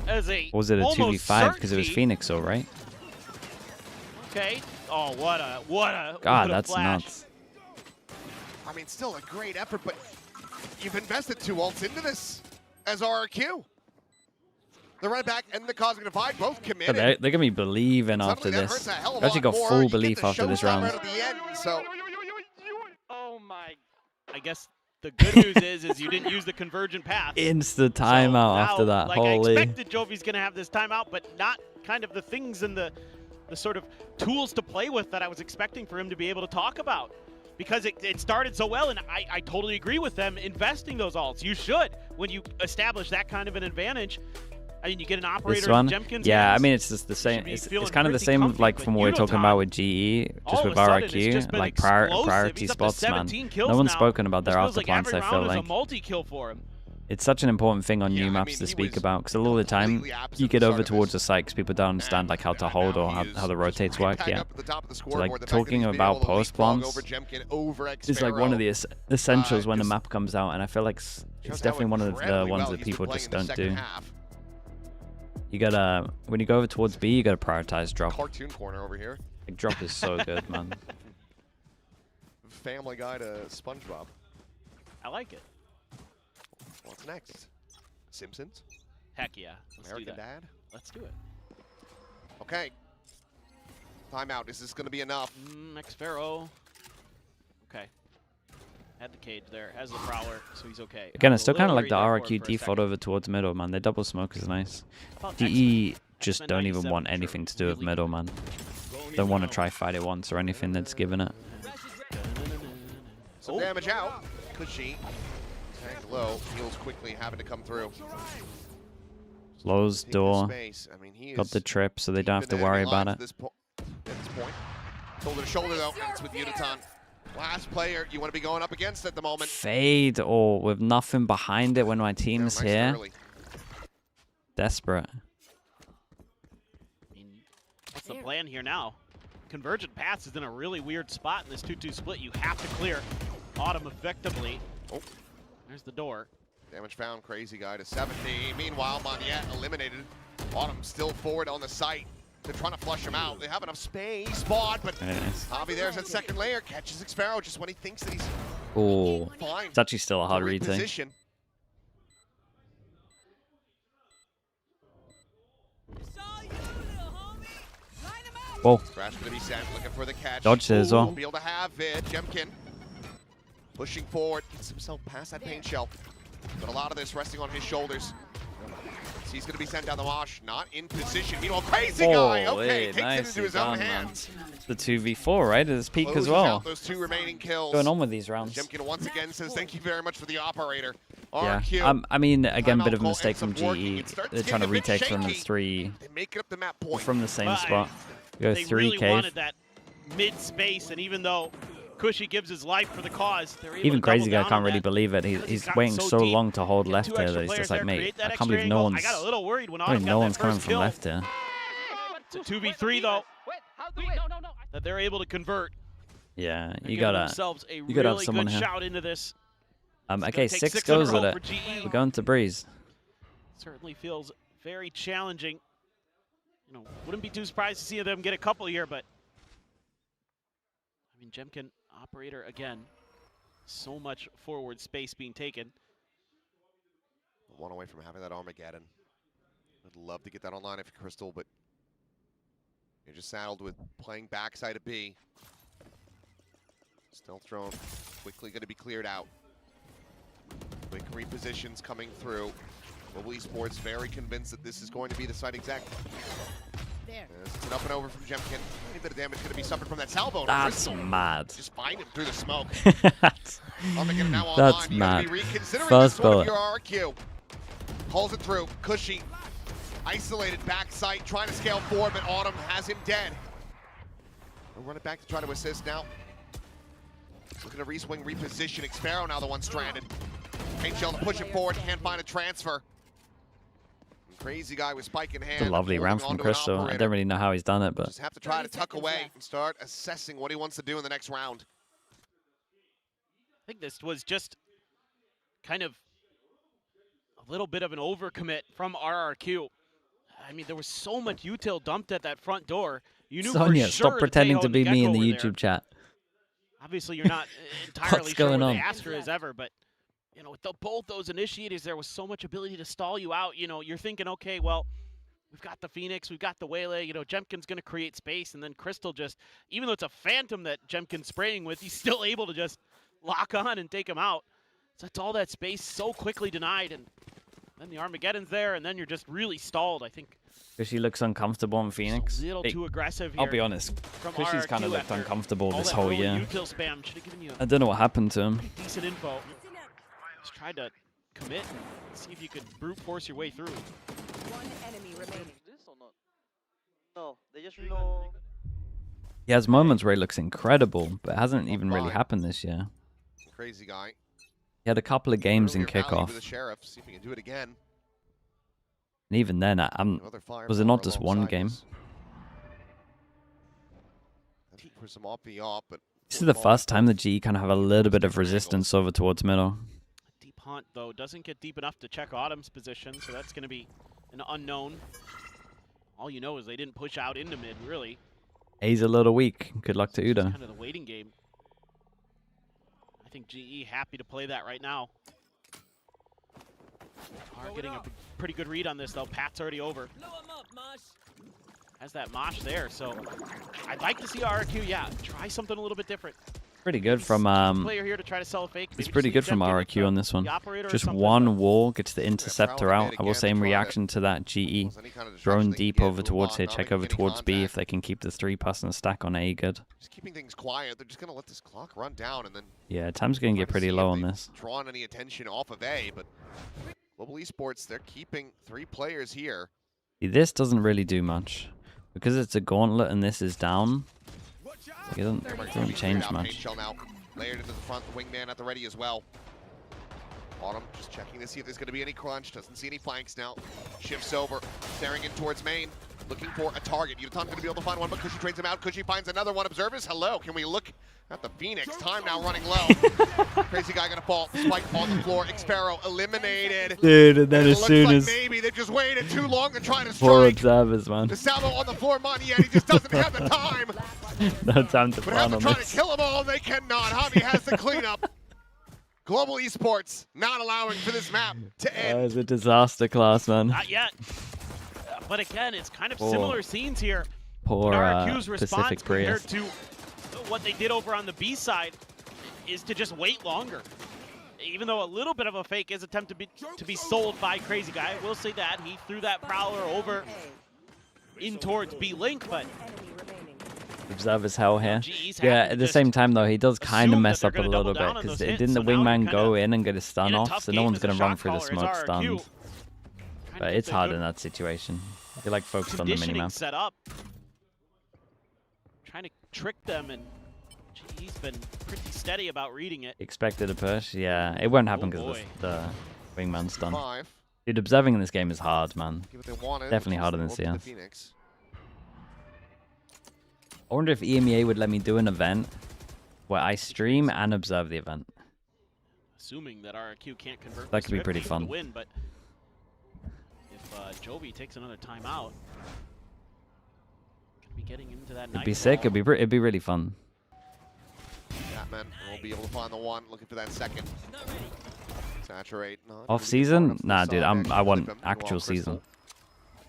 as a Or was it a almost 2v5 because it was certainty. Phoenix, all right? Okay. Oh, what a God, what a that's flash. nuts. I mean, still a great effort, but you've invested two ults into this as RRQ. The right back and the Cosmic Divide both But committed. they're going to be believing after Suddenly that this. hurts a hell of a They actually lot got more. full You get belief the after this showstopper round. at the end, so Oh my. I guess the good news is you didn't use the convergent path. Insta So timeout now, after that. like Holy. I expected Jovi's going to have this timeout, but not kind of the things and the sort of tools to play with that I was expecting for him to be able to talk about. Because it started so well, and I totally agree with them investing those ults. You should. When you establish that kind of an advantage, I mean, you get an operator This one, in Jemkin's yeah, I hands, mean, it's just the same. be It's feeling kind of the pretty same, comfy, like but from what we were talking Yudotan, about with GE, all just of with a sudden, it's just RRQ, been like explosive. priority He's up to spots, man. 17 kills No one's now. spoken about their This feels after like plants. every I feel round is like a multi-kill for him. it's such an important thing on new maps to speak about because a lot of the time completely opposite you of the get over start of towards the this. site because people don't understand like how to hold or how the rotates work. back Yeah, up at the top of the so scoreboard. like The fact that he's talking been about able to post leapfrog plants over Jemkin, over is like one of the essentials when the just map comes out, and I feel like shows it's how definitely one of the incredibly ones well that he's been people playing just in the don't second do. half. You gotta, when you go over towards B, you gotta prioritize drop. Cartoon corner over here. Like, drop is so good, man. Family Guy to SpongeBob. I like it. What's next? Simpsons? Heck yeah. Let's American do that. Dad? Let's do it. Okay. Timeout. Is this going to be enough? X-Pharaoh. Okay. Had the cage there, has the prowler, so he's okay. Again, it's still kind of like the RRQ default over towards middle, man. Their double smoke is nice. DE just don't even want anything to do with middle, man. Don't want to try fight it once or anything that's given it. Some damage out. Cushy. Tagged low. Heals quickly, having to come through. Closed door. I mean, Got the trip, so they don't have to worry about it. At this point. Shoulder to shoulder, though. And it's with Uniton. Last player you want to be going up against at the moment. Fade or with nothing behind it when my team's here. Desperate. I mean, what's the plan here now? Convergent Paths is in a really weird spot in this 2-2 split. You have to clear Autumn effectively. Oh, there's the door. Damage found, crazy guy to 70. Meanwhile, Moniette eliminated. Autumn still forward on the site. They're trying to flush him out. They have enough space, spot, but Javi there's that second layer. Catches Xpharaoh just when he thinks that he's fine. It's actually still a hard read thing. Whoa. Crash gonna be sent, looking for the catch. Dodged it as well. Won't be able to have it. Jemkin pushing forward, gets himself past that paint shell. But a lot of this resting on his shoulders. So he's gonna be sent down the marsh, not in position. Meanwhile, crazy guy. Okay, takes it into his own hands. The 2v4, right? At his peak as Closes well. out those 2 remaining kills. Going on with these rounds. Jemkin once again says thank you very much for the operator. Yeah. RRQ. I mean, again, bit of a mistake from GE. They're trying to retake from the 3 They make it up the map point. from the same spot. Go They 3 really cave. wanted that mid space, and even though Cushy gives his life for the cause, they're able Even to Crazy double Guy down can't on really that. believe it. He's waiting so deep. long to hold left Two here extra that he's just players like, there, mate, create that I can't extra believe no angle. one's, I got a little worried when I Autumn mean, got no that one's coming first from kill. left here. It's a 2v3 though. That they're able to convert. Yeah, And you give gotta themselves a have really someone good here. shout into this. Okay, take 6 6 in a goes with row it. for GE. We're going to Breeze. Certainly feels very challenging. You know, wouldn't be too surprised to see them get a couple here, but I mean, Jemkin operator again. So much forward space being taken. One away from having that Armageddon. I'd love to get that online if you're Crystal, but you're just saddled with playing backside of B. Stealth drone quickly going to be cleared out. Quick repositions coming through. Global Esports very convinced that this is going to be the site exact. It's an up and over from Jemkin. Any bit of damage going to be suffered from that salvo. That's mad. Just find him through the smoke. That's mad. First bullet. RRQ. Pulls it through. Cushy. Isolated back sight. Trying to scale forward, but Autumn has him dead. We'll run it back to try to assist now. Looking to re-swing, reposition. Xpharaoh now the one stranded. Paint shell to push it forward. Can't find a transfer. Crazy guy with spike in hand. It's a lovely round from Crystal. I don't really know how he's done it, but just have to try to tuck away and start assessing what he wants to do in the next round. I think this was just kind of a little bit of an overcommit from RRQ. I mean, there was so much util dumped at that front door. You knew Sonya, for sure stop pretending to be me in the Gecko were YouTube chat. Obviously, you're not entirely What's sure going where on? the Astra is ever, but you know, with both those initiators, there was so much ability to stall you out. You know, you're thinking, okay, well, we've got the Phoenix, we've got the Waylay. You know, Jemkin's going to create space, and then Crystal just, even though it's a Phantom that Jemkin's spraying with, he's still able to just lock on and take him out. So that's all that space so quickly denied, and then the Armageddon's there, and then you're just really stalled, I think. Cushy looks uncomfortable on Phoenix. A little too aggressive here. I'll be honest. Cushy's kind of looked uncomfortable this whole year. Spam should have given you I don't know what happened to him. decent info. Just tried to commit and see if you could brute force your way through. One enemy remaining. This or not? No, they just know. He has moments where he looks incredible, but it hasn't even really happened this year. Crazy guy. He had a couple of games in kickoff. With the Sheriff, see if he can do it again. And even then, was it not just one game? For some op, but this is the first time the G kind of have a little bit of resistance over towards middle. Deep Hunt, though, doesn't get deep enough to check Autumn's position, so that's going to be an unknown. All you know is they didn't push out into mid, really. A's a little weak. Good luck to Uda. Kind of the waiting game. I think GE happy to play that right now. Are getting a pretty good read on this, though. Pat's already over. Has that mosh there, so I'd like to see RRQ, yeah, try something a little bit different. Pretty good from player here to try to sell a fake. it's pretty good from RRQ on this one. Just one wall gets the interceptor out. I will say in reaction to that GE. Drone deep over towards here, check over towards B if they can keep the 3-pass and the stack on A good. Just keeping things quiet. They're just going to let this clock run down and then... Yeah, time's going to get pretty low on this. Drawing any attention off of A, but Global Esports, they're keeping 3 players here. See, this doesn't really do much. Because it's a gauntlet and this is down, it doesn't change much. Now layered into the front, the wingman at the ready as well. Autumn just checking to see if there's going to be any crunch. Doesn't see any flanks now. Shifts over, staring in towards main, looking for a target. Yutan's going to be able to find one, but Cushy trades him out. Cushy finds another one. Observers, hello. Can we look at the Phoenix? Time now running low. Crazy guy going to fall. Spike on the floor. Xpero eliminated. Dude, and then as soon as... maybe they just waited too long to try to Poor strike. observers, man. The salvo on the floor, Monty, he just doesn't have the time. No time to But plan have to on try this. to kill them all. They cannot. Javi has the cleanup. Global Esports not allowing for this map to end. That was a disaster class, man. Not yet. But again, it's kind of similar scenes here. Poor RRQ's response Pacific compared Prius. to what they did over on the B side is to just wait longer. Even though a little bit of a fake is attempted to be sold by Crazy Guy, I will say that he threw that prowler over in towards B Link, but Observers hell here. Yeah, at the same time though, he does kind of mess up a little bit because didn't the wingman go in and get a stun off, so no one's gonna run through the smoke stuns. But it's hard in that situation. You're like focused on the minimap. Set up, trying to trick them, and he's been pretty steady about reading it. Expected a push, yeah. It won't happen because the wingman's stun. Dude, observing in this game is hard, man. Definitely harder than CS. I wonder if EMEA would let me do an event where I stream and observe the event. Assuming that RRQ can't convert. That could be pretty fun. Win, but if Jovi takes another timeout, could be getting into that. It'd be sick. It'd be really fun. Batman won't be able to find the one. Looking for that second. Saturate. Off season? Nah, dude. I want actual season.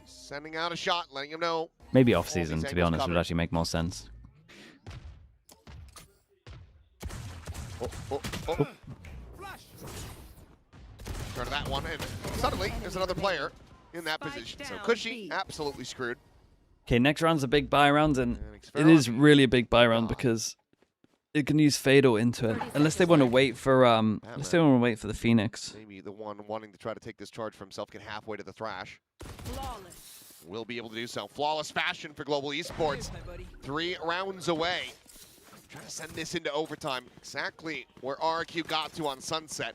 Sending out a shot, letting him know. Maybe off season, to be honest, would actually make more sense. Turn to that one, and suddenly there's another player in that position. So Cushy absolutely screwed. Okay, next round's a big buy round, and it is really a big buy round because it can use Fatal into it, unless they want to wait for the Phoenix. Maybe the one wanting to try to take this charge for himself get halfway to the Thrash. Will be able to do so. Flawless fashion for Global Esports. 3 rounds away. Trying to send this into overtime. Exactly where RRQ got to on Sunset.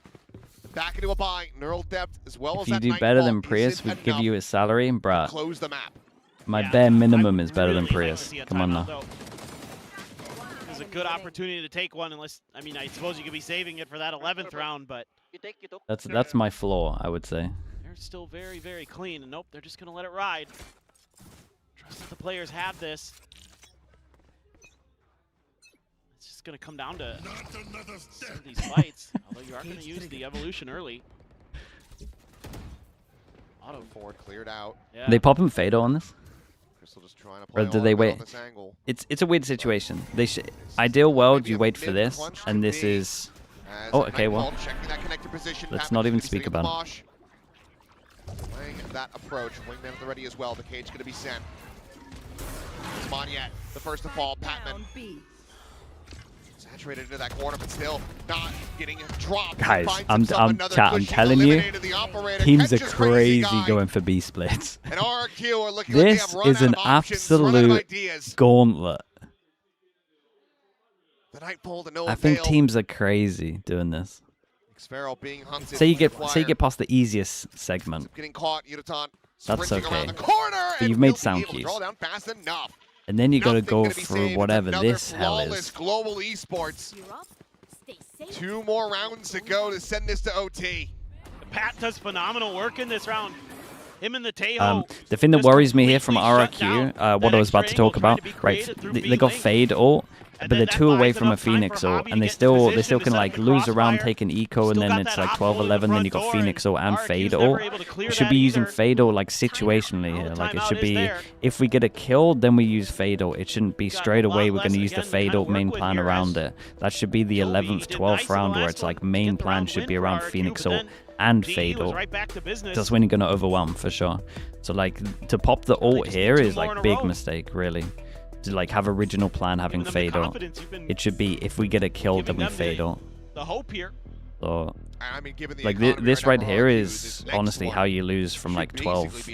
Back into a buy. Neural depth as well as if that you do better than Prius, we'd give you his salary, bruh. Close the map. My bare minimum is better than Prius. Come on now. It's a good opportunity to take one, unless I suppose you could be saving it for that 11th round, but That's my flaw, I would say. they're still very, very clean. And nope, they're just gonna let it ride. Trust that the players have this. It's just gonna come down to some of these fights. Although you are gonna use the evolution early. Auto forward cleared out. Yeah. They pop him Fatal on this? Just trying to play Or do they wait? It's a weird situation. They ideal world, you wait for this, and this is... Oh, okay, well, let's not even speak about it. Playing that approach, wingman at the ready as well. The cage going to be sent. It's Monyet, the first to fall. Patman saturated into that corner, but still not getting dropped. Guys, I'm telling you, teams are crazy going for B splits. And RRQ are looking this like they have is an absolute gauntlet. The Nightfall to no I think avail. teams are crazy doing this. Being hunted, say you get past the easiest segment. Getting caught, Yutan That's okay. Corner, but you've made sound cues. And then you got to go for whatever this hell is. Global Esports. 2 more rounds to go to send this to OT. Pat does phenomenal work in this round. Him and the Tejo. The thing that worries me here from RRQ, what I was about to talk about, right? They got Fade ult. but they're 2 away from a Phoenix ult, and they still can like lose a round, take an eco, and then it's like 12-11. Then you got Phoenix ult and Fade ult. You should be using Fade ult like situationally here. Like it should be, if we get a kill, then we use Fade ult. It shouldn't be straight away we're going to use the Fade ult main plan around it. That should be the 11th, 12th round where it's like main plan should be around Phoenix ult and Fade ult. That's when you're going to overwhelm for sure. So like to pop the ult here is like big mistake really. To like have original plan having Fade ult. It should be if we get a kill then we Fade ult. The hope here. I So mean, given the like this right here is honestly how you lose from like 12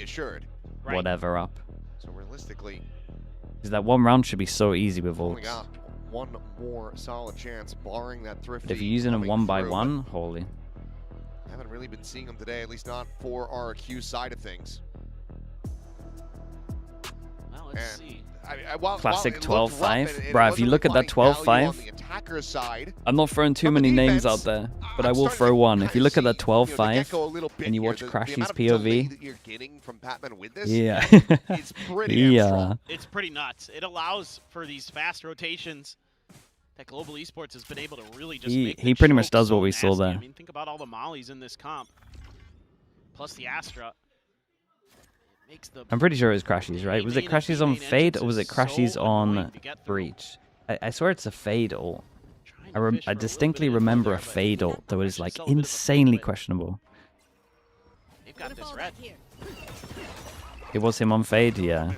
whatever up. So realistically, because that 1 round should be so easy with ults. only got 1 more solid chance, barring that Thrifty. But if you're using them 1 by 1, holy. I haven't really been seeing them today, at least not for RRQ side of things. Well, let's see. Classic 12-5. Bruh, if you look at that 12-5, I'm not throwing too many names out there, but I will throw one. If you look at that 12-5 and you watch Crashy's POV, yeah. Yeah. It's pretty nuts. It allows for these fast rotations that Global Esports has been able to really just make he pretty much does what we saw there. I mean, think about all the mollies in this comp, plus the Astra. I'm pretty sure it was Crashies, right? Was it Crashies on Fade or was it Crashies on Breach? I swear it's a Fade ult. I distinctly remember a Fade ult that was like insanely questionable. They've got this red. It was him on Fade, yeah.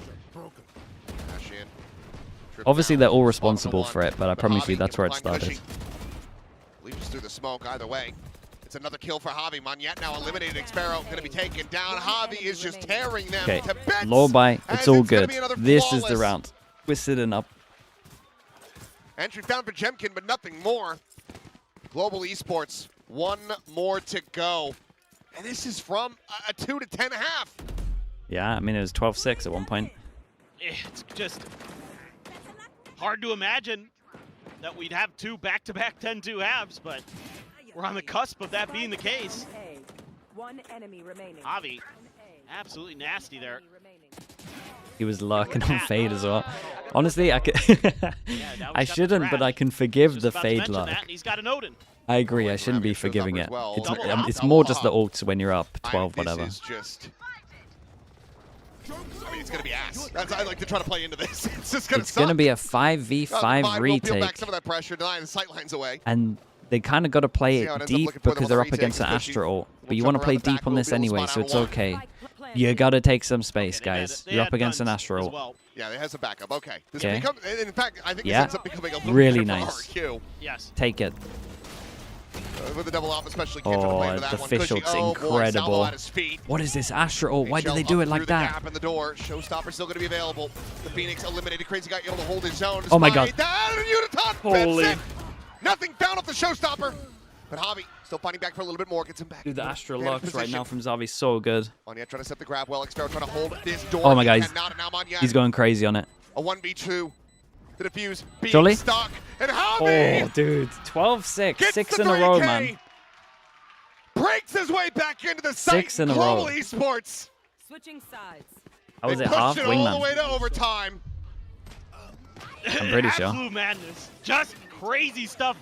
Obviously they're all responsible for it, but I promise you that's where it started. Leaps through the smoke either way. It's another kill for Javi. Monyet now eliminated. Xpero going to be taken down. Javi is just tearing them to bits. Low buy. It's all good. This is the round. We're sitting up. Entry found for Jemkin, but nothing more. Global Esports, 1 more to go. And this is from a 2 to 10.5. Yeah, I mean, it was 12-6 at one point. It's just hard to imagine that we'd have 2 back-to-back 10-2 halves, but we're on the cusp of that being the case. Javi, absolutely nasty there. He was lurking on Fade as well. Honestly, I I shouldn't, but I can forgive the Fade lurk. He's got an Odin. I agree, I shouldn't be forgiving it. It's more just the ults when you're up 12, whatever. I mean, it's going to be ass. I like to try to play into this. It's just going to suck. It's going to be a 5v5 retake. Peel back some of that pressure, deny the sight lines away. And they kind of got to play it deep because they're up against an Astra ult. But you want to play deep on this anyway, so it's okay. You got to take some space, guys. You're up against an Astra ult. Yeah, it has a backup. Okay. This becomes, in fact, I think this ends up becoming a little really bit nice. RRQ. Yes. Take it. With the double off, especially the fish ult's incredible. What is this Astra ult? Why did they do it like that? Gap in the door. Showstopper still going to be available. The Phoenix eliminated. Crazy guy able to hold his zone. Oh my god. Holy. Nothing found off the Showstopper. But Javi still fighting back for a little bit more. Gets him back. Dude, the Astra locks right now from Xavi so good. Monyet trying to set the grab well. Xpero trying to hold this door. Oh my god. He's going crazy on it. A 1v2. The defuse. Surely? Stuck. And Javi. Oh, dude. 12-6. 6 in a row, man. Breaks his way back into the site. 6 in a Global row. Esports. Switching sides. How was it pushed half it wingman? all the way to overtime. I'm pretty sure. Absolute madness. Just crazy stuff.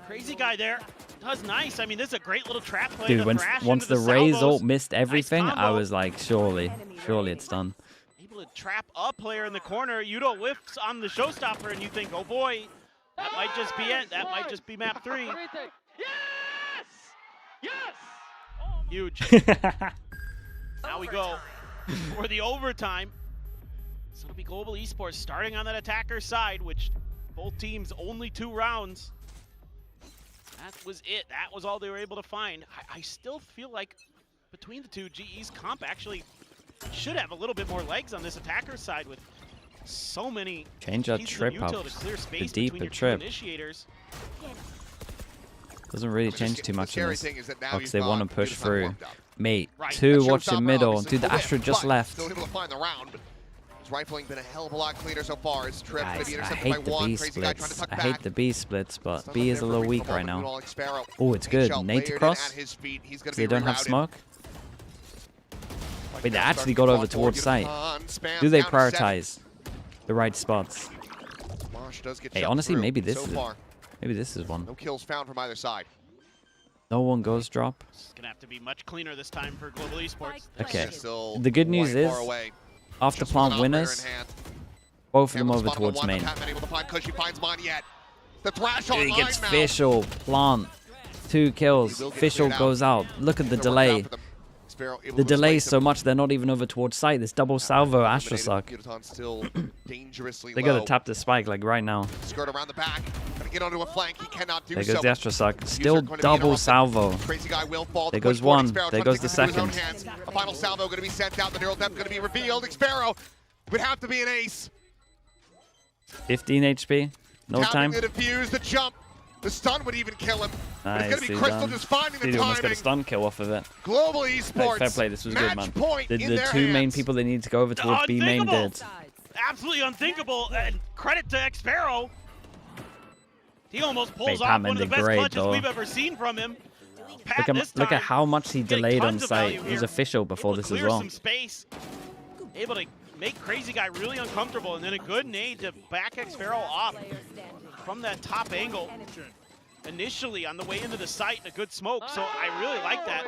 Crazy guy there. Does nice. I mean, this is a great little trap play. Dude, once the Raze ult missed everything, I was like, surely it's done. Able to trap a player in the corner. Yudo whiffs on the Showstopper, and you think, oh boy, that might just be it. That might just be map 3. Yes! Yes! Huge. Now we go for the overtime. So it'll be Global Esports starting on that attacker side, which both teams only 2 rounds. That was it. That was all they were able to find. I still feel like between the two, GE's comp actually should have a little bit more legs on this attacker side with so many change that trip up. The deeper trip. Doesn't really change too much in this because they want to push through. Mate, 2 watching middle. Dude, the Astra just left. Still able to find the round. His rifling been a hell of a lot cleaner so far. His trip Guys, maybe I intercepted hate by 1. the B Crazy guy trying to splits. tuck I back. hate the B splits, but B is a little weak right now. Xpero. Oh, it's good. HL Nate layered across. at his feet. He's gonna They be don't have rerouted. smoke. Wait, they actually got over towards site. Do they prioritize the right spots? Rush does get Hey, jumped honestly, through maybe this so is far. maybe this is one. No kills found from either side. No one goes drop. It's gonna have to be much cleaner this time for Global Esports. Okay. Still The good news quite is, far away. after Just with an plant operator winners, in hand. both of them Cameron's over spotted towards one, main. Patman able to find Kush. He finds Monyet. The thrash He online gets now. Fischl, plant, 2 kills. He will get Fischl cleared goes out. Look at the It's gonna work out delay. for them. Sparrow able The to delay displace is so him. much they're not even over towards site. This double salvo Astra suck. Yudotan still dangerously They low. gotta tap the spike like right now. Skirt around the back. Gotta get onto a flank. He cannot do There so. goes the Astra suck. User Still going to be double interrupted. salvo. Crazy guy will fall. There The push goes forward, one. Sparrow There trying goes to the take this into his second. own hands. A final salvo going to be sent out. The neural depth going to be revealed. Sparrow would have to be an ace. 15 HP. No Tapping time. the defuse, the jump. The stun would even kill him. But it's Nice. going to be Crystal just finding the almost got a timing. stun kill off of it. Global Hey, Esports. fair play. This was good, match man. point The in their two main hands. people they need to go over towards B main Unthinkable. did. Absolutely unthinkable, and credit to Xparrow. He almost pulls Mate, off Patman one of the did best great, clutches though. we've ever seen from him. Pat, Look at how much he getting delayed on tons of site. value It was here. official before this as clear well. some space, able to make Crazy Guy really uncomfortable, and then a good nade to back Xparrow off from that top angle. Initially on the way into the site, a good smoke, so I really like that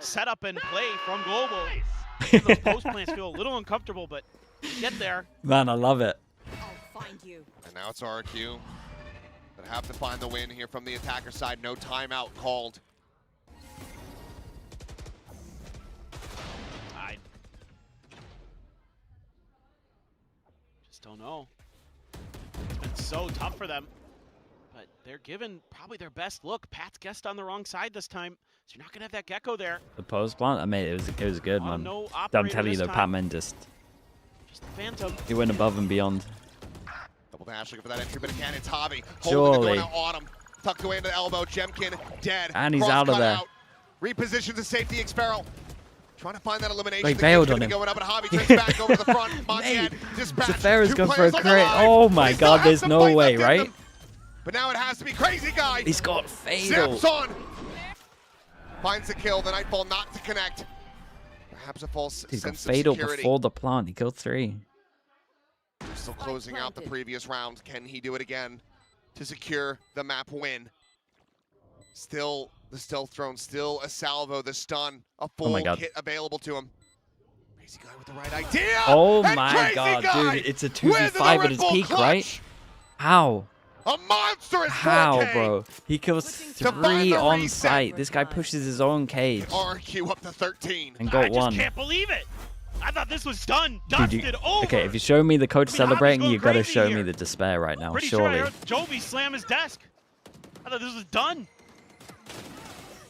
setup and play from Global. Those post plants feel a little uncomfortable, but get there. Man, I love it. And now it's RRQ. But have to find the win here from the attacker side. No timeout called. I just don't know. It's been so tough for them. But they're given probably their best look. Pat's guessed on the wrong side this time, so you're not going to have that Gecko there. The post plant, I mean, it was good, Oh, man. no I'm operator telling you, this though, time. Patman just Just Phantom. he went above and beyond. Double dash looking for that entry, but again, it's Hobby. Surely. Holding the door now on him. Tucked away into the elbow. Jemkin dead. And he's Cross out of cut there. Out. Repositions to safety. Xparrow trying to find that elimination. They The bailed game's on gonna him. be going up, and Hobby turns back over to the front. Monyet dispatched. Zafira's Two going for a players on the crit. line. Oh But my he still god, has there's some no fight way, left in right? him. But now it has to be Crazy Guy. He's got fatal. Zips on. Finds the kill. The Nightfall not to connect. Perhaps a false He's got sense of fatal security. before the plant. He killed 3. Still closing out the previous round. Can he do it again to secure the map win? Still the stealth drone, still a salvo, the stun, a full my God. kit available to him. Crazy Guy with the right idea. Oh and my Crazy god, Guy dude. It's a with 2v5 the at Red its Bull peak, clutch. right? How? A monstrous How, 4K. bro? He kills find 3 the on reset. site. This guy pushes his own cage RRQ up to 13. and I got just 1. can't believe it. I thought this was done, Dude, dusted, over. okay, if you show me the coach I mean, celebrating, Hobby's you going gotta crazy show here. me the despair right now, Pretty surely. sure I heard Jovi slam his desk. I thought this was done.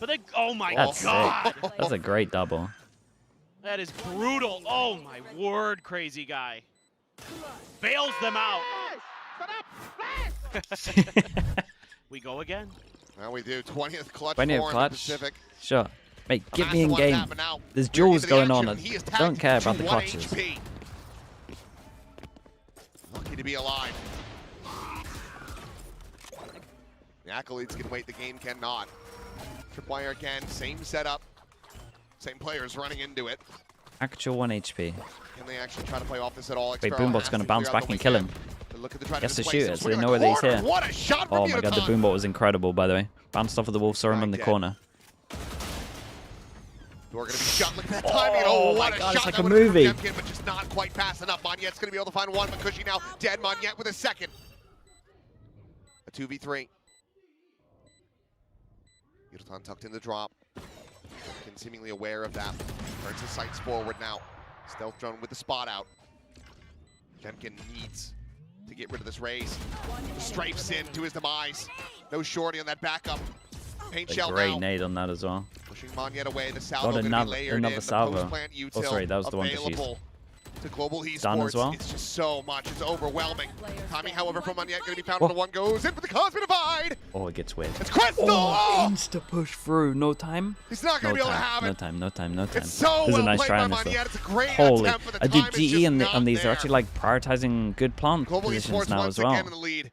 But they, oh my That's god. sick. That's a great double. That is brutal. Oh my word, Crazy Guy. Bails them out. We go again. Now we do 20th clutch 20th for in the clutch. Pacific. Sure. Mate, A give me in massive one game. happened now. There's We're duels into the going on. action. He is I don't tagged care to about the 1 clutches. HP. Lucky to be alive. The accolades can wait, the game cannot. Tripwire again, same setup. Same players running into it. Actual 1 HP. Can they actually try to play off this at all? Wait, Xparrow Boombot's has gonna to bounce clear out back the and kill him. weekend. They look at the try to Gets to displace shoot him. it, so they Swing know in where the he's corner. here. What a shot from Oh my god, the Yudotan. Boombot was incredible, by the way. Bounced off of the wall, saw him in the Right, corner. Door gonna be shot. Look at that timing. Oh, my what a God, shot it's like that a would've been movie. from Jemkin, but just not quite fast enough. Monyet's gonna be able to find one. McCushy now dead. Monyet with a second. A 2v3. Yudotan tucked in the drop. Jemkin seemingly aware of that. Turns his sights forward now. Stealth drone with the spot out. Jemkin needs to get rid of this raise. Strafes in to his demise. No shorty on that backup. Paint A shell great now. nade on that as well. Pushing Monyet away. The salvo Got gonna be layered another in. salvo. The post-plant util Oh, sorry, that was the one defused. available to Global Esports. Done as well. It's just so much. It's overwhelming. Timing, however, from Monyet going to be found Oh. on the one. Goes in for the Cosmic Divide. Oh, it gets weird. It's Crystal. Oh, insta push through. No time. He's not going to be able to have No it. time, no time, no time. It's so This is a well nice played try by on this, Monyet. though. It's a great Holy. attempt, but the Dude, time is GE just on not these are there. actually like prioritizing good plant Global positions Esports now once as well. again in the lead.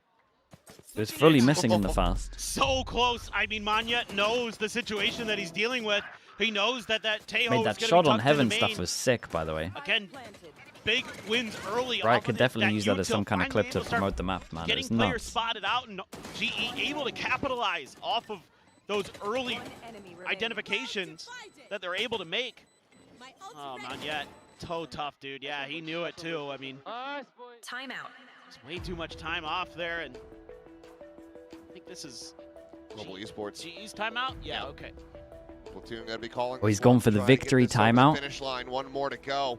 It was fully missing in the fast. So close. I mean, Monyet knows the situation that he's dealing with. He knows that Tejo Made is that going shot to be on tucked heaven in the stuff main. was sick, by the way. Again, big wins early. Right, off could of definitely use that as util some kind of finally clip to able start promote the map, man. Getting It's players nuts. spotted out, and GE able to capitalize off of those early identifications that they're able to make. Oh, not yet. Toe tough, dude. Yeah, he knew it too. I mean, Timeout. it's way too much time off there, and I think this is Global Esports. GE's timeout. Yeah, okay. Platoon gotta be calling. Oh, he's this one, going for the trying to get victory this over the timeout. Finish line. One more to go.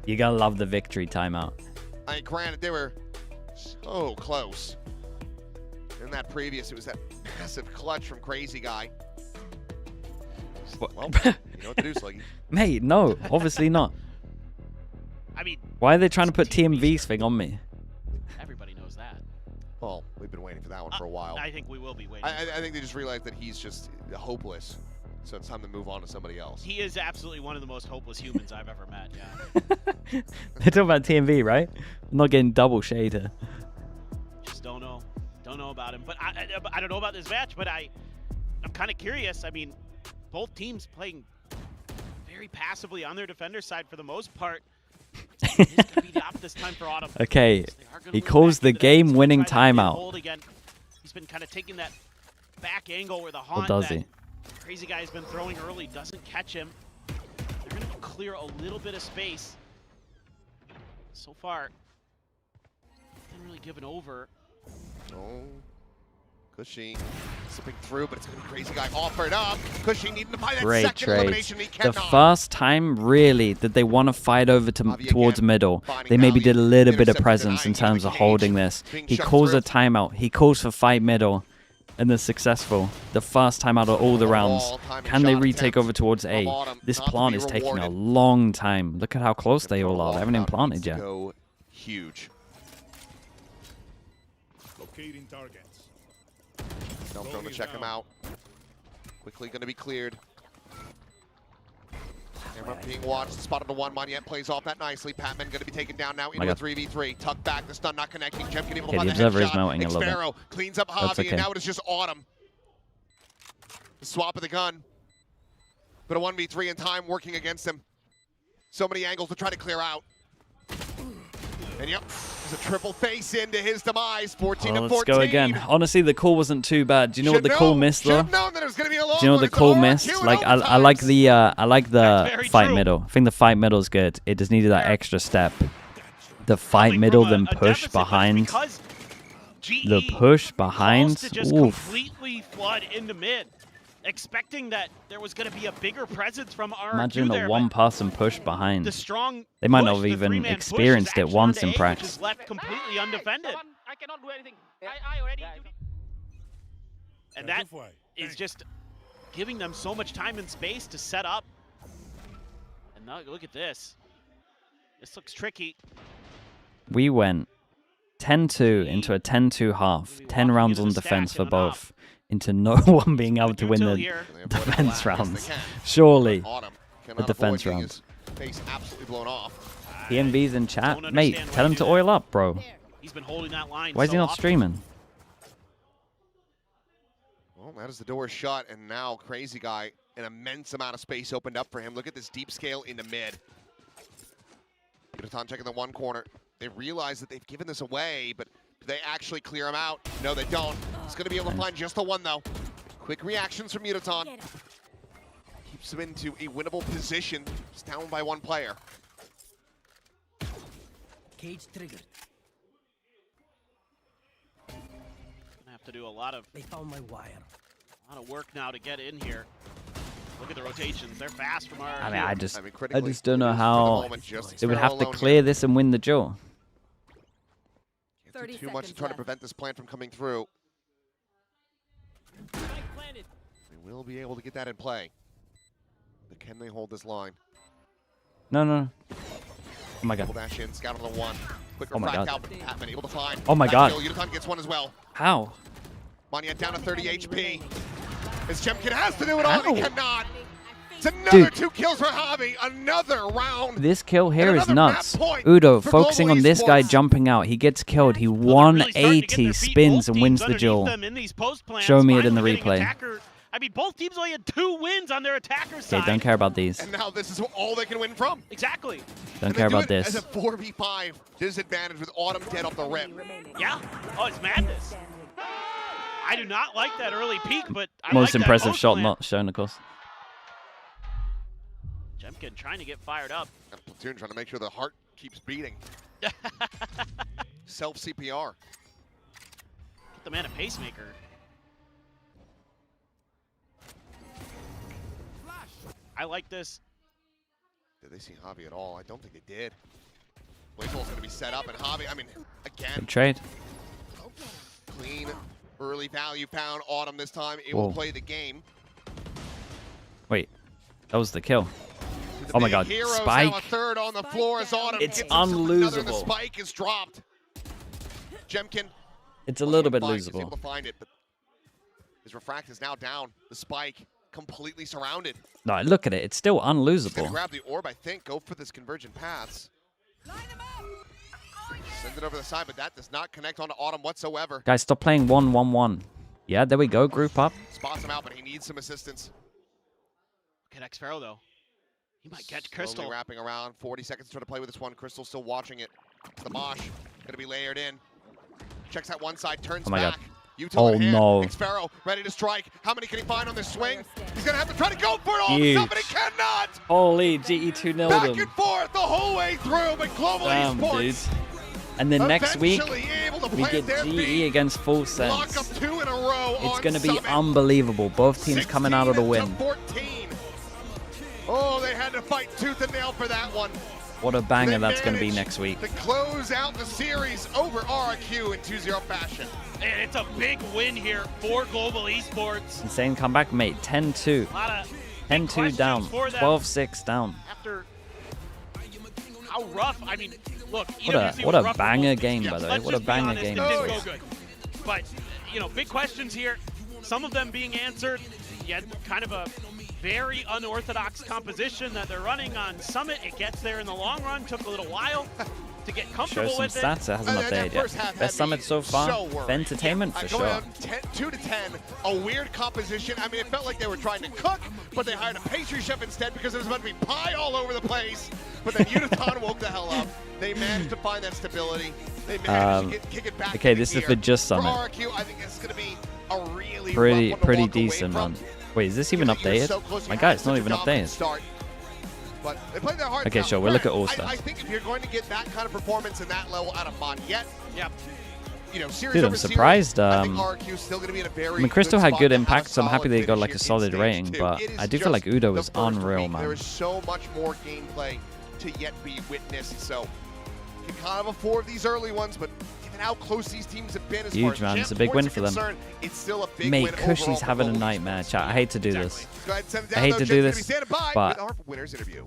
You gotta love the victory timeout. I mean, granted, they were so close. In that previous, it was that massive clutch from Crazy Guy. Well, you know what to do, Sliggy. Mate, no, obviously not. I mean, why are they trying to put TMV's thing on me? everybody knows that. Well, we've been waiting for that one for a while. I think we will be waiting. I think they just realized that he's just hopeless. So it's time to move on to somebody else. He is absolutely one of the most hopeless humans I've ever met, yeah. They're talking about TMV, right? I'm not getting double shade here. Just don't know. Don't know about him. But I don't know about this match, but I'm kind of curious. I mean, both teams playing very passively on their defender side for the most part. It's going to be the opposite this time for Autumn. Okay, he calls the game-winning timeout. Again. He's been kind of taking that back angle where the haunt Or does he? Crazy Guy's been throwing early, doesn't catch him. They're going to clear a little bit of space. So far, haven't really given over. Oh, Cushing slipping through, but it's going to be Crazy Guy offered up. Cushing needing to find that Great second trade. elimination. He The cannot. first time, really, that they want to fight over towards middle, they maybe did a little bit of presence in terms of holding this. He calls a timeout. He calls for fight middle, and they're successful. The first time out of all the rounds. Can they retake over towards A? This plant is taking a long time. Look at how close they all are. They haven't even planted yet. Go huge. Locating targets. No film to check him out. Quickly going to be cleared. Camera being watched. Spotted the one. Monyet plays off that nicely. Patman going to be taken down now into a 3v3. Tuck back. The stun not connecting. Jem can able to Okay, find the the observer is headshot. melting a little bit. Xparrow cleans up That's Javi, okay. and now it is just Autumn. The swap of the gun. But a 1v3 in time working against him. So many angles to try to clear out. And yep, there's a triple face into his demise. 14 to 14. Let's go again. Honestly, the call wasn't too bad. Do you know what the call missed though? Should've known that it was gonna be a long Do you know what one. the It's call an missed? RRQ Like in I like the very fight true. middle. I think the fight middle is good. It just needed that extra step. The fight Coming middle, from a then push deficit, but behind. because GE The push behind. calls to just Oof. completely flood into mid, expecting that there was going to be a bigger presence from RRQ Imagine there, a but one-person push behind. the strong They might push, not have the even three-man push is experienced it actually once onto in A, which practice. is left completely undefended. I cannot do anything. I already. And that is just giving them so much time and space to set up. And now look at this. This looks tricky. We went 10-2 into a 10-2 half. 10 rounds on defense for both. Into no one being able to win the defense rounds. Surely, Autumn a cannot defense avoid getting round. his face absolutely blown off. PMV's in Don't chat. understand Mate, why tell him they to do oil that. up, bro. He's been holding that line Why is so he not often. streaming? Well, that is the door shut, and now Crazy Guy, an immense amount of space opened up for him. Look at this deep scale into mid. Yutan checking the one corner. They realize that they've given this away, but do they actually clear him out? No, they don't. He's going to be able to find just the one, though. Quick reactions from Yutan. Keeps him into a winnable position. Just down by one player. Cage triggered. Gonna have to do a lot of wire. A lot of work now to get in here. Look at the rotations. They're fast from RRQ. I mean, I just critically, don't know it is, for the how moment, just they would Xparrow have to alone clear here. this and win the duel. Can't do too much to try to prevent this plan from coming through. They will be able to get that in play. But can they hold this line? No, no. Oh my god. Double dash in, scout on the one. Quick Oh my refract god. out, but Patman able to find. Oh my that god. kill. Yutan gets one as well. How? Monyet down to 30 HP. As Jemkin has to do it all, How? he cannot. It's another Dude. 2 kills for Javi. Another round. This kill here is another map nuts. point Udo for focusing Global on this guy Esports. jumping out. He gets killed. He Well, they're really starting to get 180 their feet, spins both and wins teams the duel. underneath them in these post plans, Show me it in the finally getting replay. attacker I mean, both teams only had 2 wins on their attacker side. Okay, don't care about these. And now this is all they can win from. Exactly. Don't care about As this. a 4v5 disadvantage with Autumn dead off the rip. Yeah. Oh, it's madness. I do not like that early peak, but I Most like impressive that shot post not shown, of course. Jemkin trying to get fired up. And Platoon trying to make sure the heart keeps beating. Self-CPR. Get the man a pacemaker. I like this. Did they see Javi at all? I don't think they did. Blazeball's going to be set up, and Javi, I mean, again. Good trade. Clean, early value found. Autumn this time, able to play the game. Wait, that was the kill. Oh my god, Spike. Now a third on the floor as Autumn It's gets another. The unlosable. spike is dropped. Jemkin. It's a little bit He's able losable. to find it, but his refract is now down. The spike completely surrounded. No, look at it. It's still He's gonna unlosable. grab the orb, I think. Go for this convergent paths. Send it over the side, but that does not connect onto Autumn whatsoever. Guys, stop playing 1-1-1. Yeah, there we go. Group up. Spots him out, but he needs some assistance. Look at Xpharaoh, though. He might catch Slowly Crystal. wrapping around. 40 seconds to try to play with this one. Crystal's still watching it. It's the Mosh. Going to be layered in. Checks that one side, turns Oh my back. god. Utah Oh in hand. no. Xpharaoh ready to strike. How many can he find on this swing? He's going to have to try to go for it all. Huge. Somebody cannot. Holy, GE 2-0 Back them. and forth the whole way through, but Global Damn, Esports dude. And then next week, eventually able to we plant get their GE feet. against Full Lock up Sense. 2 in a row. It's going to be unbelievable. Both teams coming out of the win. 14. Oh, they had to fight tooth and nail for that one. What a banger They that's going to be managed next week. to close out the series over RRQ in 2-0 fashion. And it's a big win here for Global Esports. Insane comeback, mate. 10-2. A lot of 10-2 down. for them. 12-6 down. After how rough, I mean, look, What a- EWC what was a rough for banger both game, teams. by the way. Let's What a just be banger honest, game it it didn't was. go good. But, you know, big questions here. Some of them being answered. You had kind of a very unorthodox composition that they're running on Summit. It gets there in the long run. Took a little while to get comfortable Show some with stats. It hasn't updated yet. Best summit so far. For entertainment, for Going sure. up 2 to 10, a weird composition. I mean, it felt like they were trying to cook, but they hired a pastry chef instead because there was about to be pie all over the place. But then Unicon woke the hell up. They managed to find that stability. They managed to kick it back. Okay, into this is gear. for just Summit. For RRQ, I think it's going to be a really Pretty rough one to walk away decent from. run. Wait, is this even Because you're updated? so close, My you God, had it's not such a even dominant updated. start. But they played their hearts Okay, out. sure, we'll look at all I stuff. think if you're going to get that kind of performance and that level out of Monette, you know, series Dude, I'm over series, surprised. I think RRQ is still going to be in a very I mean, Crystal good had spot good to have a impact, so I'm happy solid they got finish like here a in solid stage rating, 2. but It is I do feel like just Udo the is first unreal, week. There man. is so much more gameplay to yet be witnessed, so you can kind of afford these early ones, but given how close these teams have been as far Huge, as man. champ It's a big points win are for them. concerned, it's still a big Mate, win overall Cushy's for having a Global nightmare, chat. I hate to do this. Go ahead and send it I down, hate though. to Chip's do gonna be this, standing by but with our winners interview.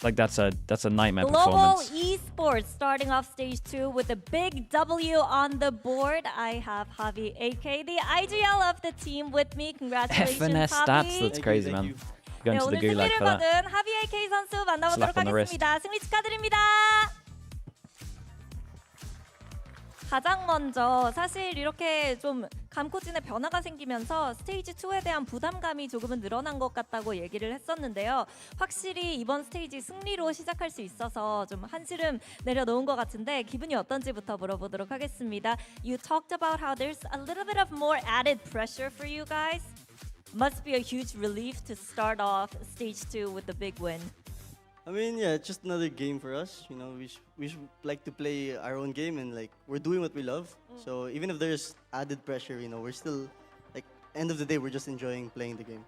like that's a nightmare Global performance. Esports starting off stage 2 with a big W on the board. I have Javi, aka the IGL of the team, with me. Congratulations, FNS Javi. stats, that's crazy, man. Going to the 오늘 gulag 승리를 for that. 거둔 하비 AK 선수 만나보도록 Slap on the wrist. 하겠습니다. 승리 축하드립니다. 가장 먼저 사실 이렇게 좀 감코진의 변화가 생기면서 스테이지 2에 대한 부담감이 조금은 늘어난 것 같다고 얘기를 했었는데요. 확실히 이번 스테이지 승리로 시작할 수 있어서 좀 한시름 내려놓은 것 같은데 기분이 어떤지부터 물어보도록 하겠습니다. You talked about how there's a little bit of more added pressure for you guys. Must be a huge relief to start off stage 2 with the big win. I mean, yeah, it's just another game for us. You know, we should like to play our own game, and like we're doing what we love. So even if there's added pressure, you know, we're still like end of the day, we're just enjoying playing the game.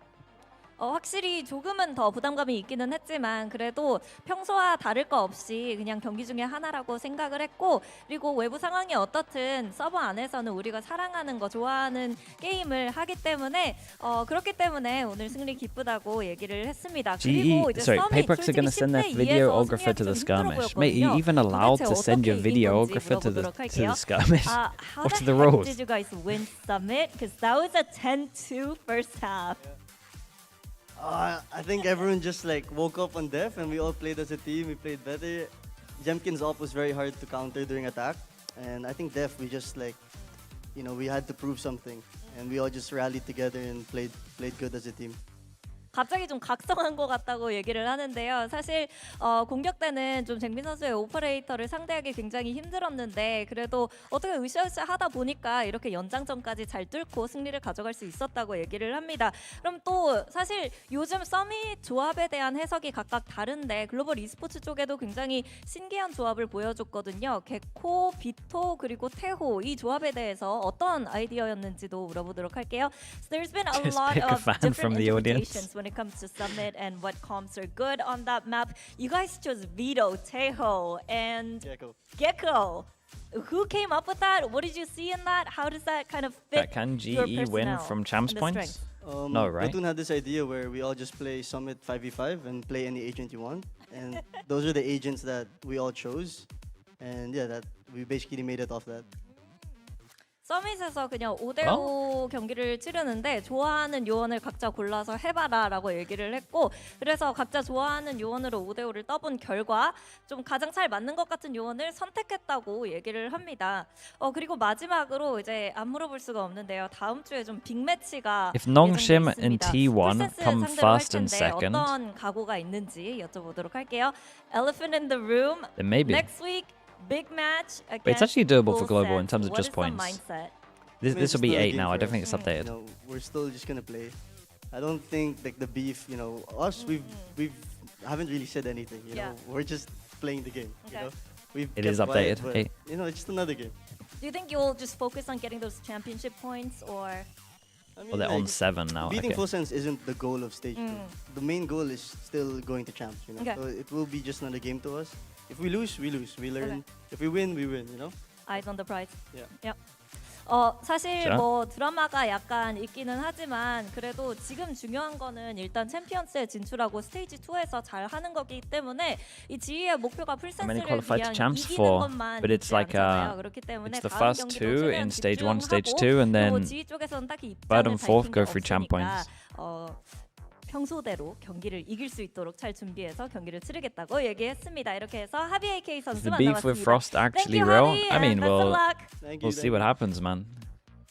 확실히 조금은 더 부담감이 있기는 했지만 그래도 평소와 다를 거 없이 그냥 경기 중에 하나라고 생각을 했고, 그리고 외부 상황이 어떻든 서버 안에서는 우리가 사랑하는 거 좋아하는 게임을 하기 때문에 그렇기 때문에 오늘 승리 기쁘다고 얘기를 했습니다. 그리고 이제 sorry, 서밋 PRX are 솔직히 going to send their 10대 2에서 videographer to 승리하기 the 좀 skirmish. 힘들어 Mate, you 보였거든요. even allowed 도대체 to send your 어떻게 이긴 건지 videographer to 물어보도록 the 할게요. skirmish? How What's the the heck rules? did you guys win Summit? Because that was a 10-2 first half. I think everyone just like woke up on Def, and we all played as a team. We played better. Jemkin's op was very hard to counter during attack, and I think Def we just like you know, we had to prove something, and we all just rallied together and played good as a team. 갑자기 좀 각성한 것 같다고 얘기를 하는데요. 사실 공격 때는 좀 쟁빈 선수의 오퍼레이터를 상대하기 굉장히 힘들었는데 그래도 어떻게 으쌰으쌰 하다 보니까 이렇게 연장전까지 잘 뚫고 승리를 가져갈 수 있었다고 얘기를 합니다. 그럼 또 사실 요즘 서밋 조합에 대한 해석이 각각 다른데 글로벌 e스포츠 쪽에도 굉장히 신기한 조합을 보여줬거든요. 개코, 비토 그리고 태호 이 조합에 대해서 어떤 아이디어였는지도 물어보도록 할게요. So there's been a lot of different interpretations when it comes to Summit and what comps are good on that map. You guys chose Vito, Teho, and Gecko. Who came up with that? What did you see in that? How does that kind of fit Can your GE win from champs points? No, right? Platoon had this idea where we all just play Summit 5v5 and play any agent you want. And those are the agents that we all chose. And yeah, that we basically made it off that. 서밋에서 그냥 5대5 경기를 치르는데 좋아하는 요원을 각자 골라서 해봐라 라고 얘기를 했고 그래서 각자 좋아하는 요원으로 5대5를 떠본 결과 좀 가장 잘 맞는 것 같은 요원을 선택했다고 얘기를 합니다. 그리고 마지막으로 이제 안 물어볼 수가 없는데요. 다음 주에 좀 빅매치가 If Nongshim and 예정돼 있습니다. T1 come first and second, 어떤 각오가 있는지 여쭤보도록 할게요. Elephant in the room. then maybe. Next week. Big match against But it's actually doable for Full global in Sense. terms of What just is the points. mindset? This will be 8 now. I don't think it's updated. You know, we're still just gonna play. I don't think like the beef. You know, us we haven't really said anything. You know, we're just playing the game. You know, It is updated. But, you know, it's just another game. Do you think you'll just focus on getting those championship points, or? I mean, Well, they're on 7 now. Beating Okay. Full Sense isn't the goal of stage 2. The main goal is still going to champs. You know, Okay. so it will be just another game to us. If we lose, we lose. We learn. If we win, we win. You know. Eyes on the prize. Yeah. Yep. 사실 뭐 드라마가 약간 있기는 하지만 그래도 지금 중요한 거는 일단 챔피언스에 진출하고 스테이지 2에서 잘 하는 거기 때문에 이 GE의 목표가 풀센스를 위한 이기는 것만 있지 않잖아요. 그렇기 때문에 it's the 다음 first 경기도 2 in stage 1, 집중하고 stage 2, and then GE 쪽에서는 딱히 third 입장을 and fourth 밝힌 go 게 through champ 없으니까 points. 평소대로 경기를 이길 수 있도록 잘 준비해서 경기를 치르겠다고 얘기했습니다. 이렇게 해서 하비 AK 선수 Is the beef with 만나봤습니다. Frost actually Thank you, real? Javi, I mean, and best of we'll luck. see what happens, man.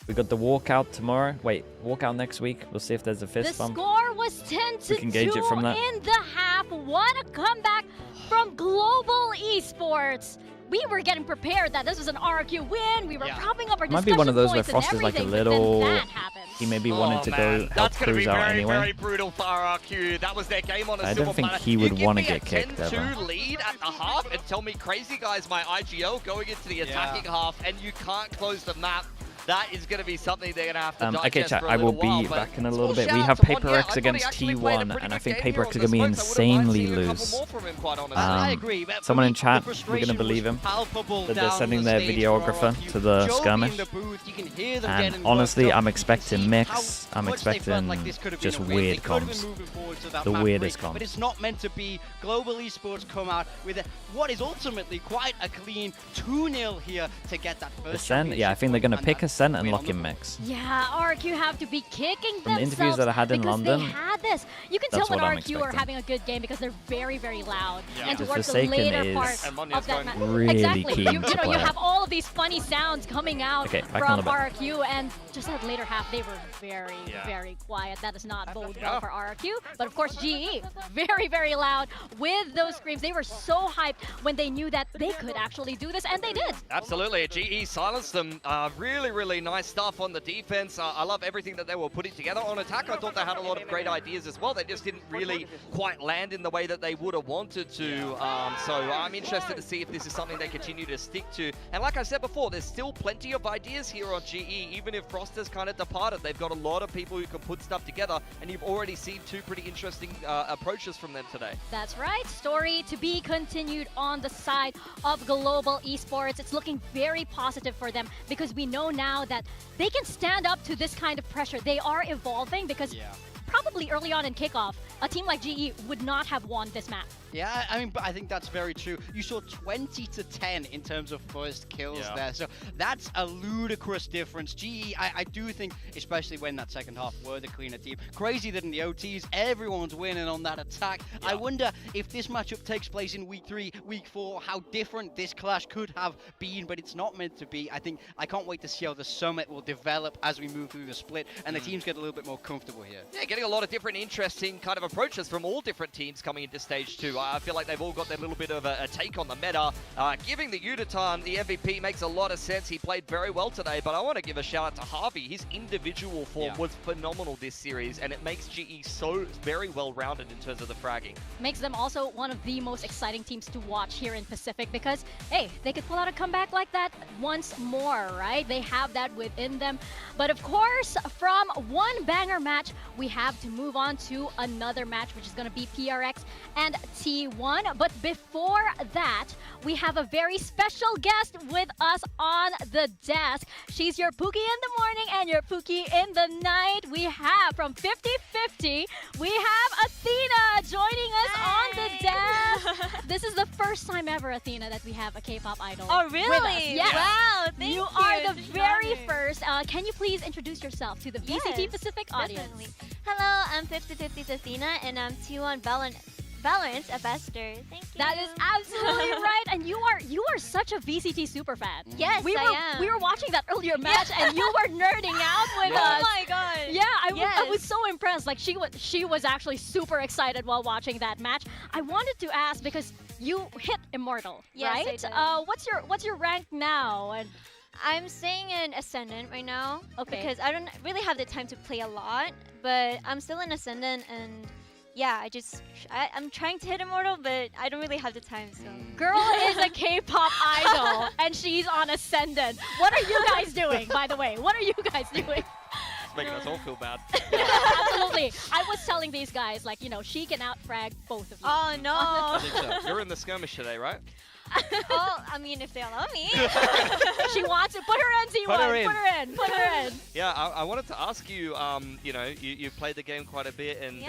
We got the walkout tomorrow. Wait, walkout next week. We'll see if there's a fist The bump. score was 10-2 We can gauge it from that. in the half. What a comeback from Global Esports. We were getting prepared that this was an RRQ win. We were propping up our Might discussion be one of those where points Frost and is like a everything, but then little. that happened. He maybe wanted to go help That's going to be cruise out very, anyway. very brutal for RRQ. That was their game on a I silver don't think platter. he would You want to give me get kicked a ever. 10-2 lead at the half and tell me Crazy Guy's my IGL going into the attacking half and you can't close the map. That is going to be something they're going to have to digest Okay, chat, for a I will little while, be but back in a small little bit. shout We out have to Mon. Paper Yeah, X I thought he against actually played a T1, pretty and I good think game Paper here X on are going to be the Smokes. I wouldn't mind insanely seeing a couple loose. more from him, quite honestly. I agree. But Someone for in me, chat, the we're going to frustration believe was him. palpable That they're down sending the their stage videographer for RRQ. to the Jovi skirmish. in the booth, you can hear them And getting honestly, worked up. I'm You can expecting see mix. how I'm much they felt expecting like this could have just been a win. weird They could have been comms. moving forward to that The map weirdest three, comms. But it's not meant to be. Global Esports come out with what is ultimately quite a clean 2-0 here to get that first Ascent? Yeah, I think they're going to pick Ascent and lock in mix. Yeah, RRQ have to be kicking From the interviews themselves that I had in because London, they had this. You can tell that's when what I'm RRQ are expecting. having a good game because they're very, very loud. Yeah. And The towards the Forsaken later is part of that match, really exactly. keen You to know, play you it. have all of these funny sounds coming out Okay, back on from the back. RRQ, and just that later half, they were very, very quiet. That does not bode well for RRQ. But of course, GE, very, very loud with those screams. They were so hyped when they knew that they could actually do this, and they did. Absolutely, GE silenced them. Really, really nice stuff on the defense. I love everything that they were putting together. On attack, I thought they had a lot of great ideas as well. They just didn't really quite land in the way that they would have wanted to. So I'm interested to see if this is something they continue to stick to. And like I said before, there's still plenty of ideas here on GE. Even if Frost has kind of departed, they've got a lot of people who can put stuff together. And you've already seen two pretty interesting approaches from them today. That's right. Story to be continued on the side of Global Esports. It's looking very positive for them because we know now that they can stand up to this kind of pressure. They are evolving because probably early on in kickoff, a team like GE would not have won this map. Yeah, I mean, but I think that's very true. You saw 20 to 10 in terms of first kills there, so that's a ludicrous difference. GE, I do think, especially when that second half were the cleaner team, crazy that in the OTs, everyone's winning on that attack. I wonder if this matchup takes place in week 3, week 4, how different this clash could have been, but it's not meant to be. I can't wait to see how the Summit will develop as we move through the split, and the teams get a little bit more comfortable here. Yeah, getting a lot of different interesting kind of approaches from all different teams coming into stage 2. I feel like they've all got their little bit of a take on the meta. Giving the Uditan the MVP makes a lot of sense. He played very well today, but I want to give a shout out to Harvey. His individual form was phenomenal this series, and it makes GE so very well-rounded in terms of the fragging. Makes them also one of the most exciting teams to watch here in Pacific because, hey, they could pull out a comeback like that once more, right? They have that within them. But of course, from one banger match, we have to move on to another match, which is going to be PRX and T1. But before that, we have a very special guest with us on the desk. She's your Pookie in the morning and your Pookie in the night. We have from 50/50, we have Athena joining us on the desk. This is the first time ever, Athena, that we have a K-pop idol. Oh, really? With us. Yes. Wow, thank you. You are the very first. Can you please introduce yourself to the VCT Pacific audience? Definitely. Hello, I'm 50/50's Athena, and I'm T1 Valorant's ambassador. Thank you. That is absolutely right, and you are such a VCT super fan. Yes, I am. We were watching that earlier match, and you were nerding out with us. Oh my god. Yeah, I was so impressed. Like she was actually super excited while watching that match. I wanted to ask because you hit Immortal, Yes, right? I did. What's your rank now? And I'm staying in Ascendant right now. Okay. Because I don't really have the time to play a lot, but I'm still in Ascendant, and yeah, I'm trying to hit Immortal, but I don't really have the time, so. Girl is a K-pop idol, and she's on Ascendant. What are you guys doing, by the way? What are you guys doing? It's making us all feel bad. Absolutely. I was telling these guys, like, she can out-frag both of you. Oh, no. I think so. You're in the skirmish today, right? Well, I mean, if they allow me. She wants it. Put her in, T1. Put her in. Yeah, I wanted to ask you, you've played the game quite a bit and,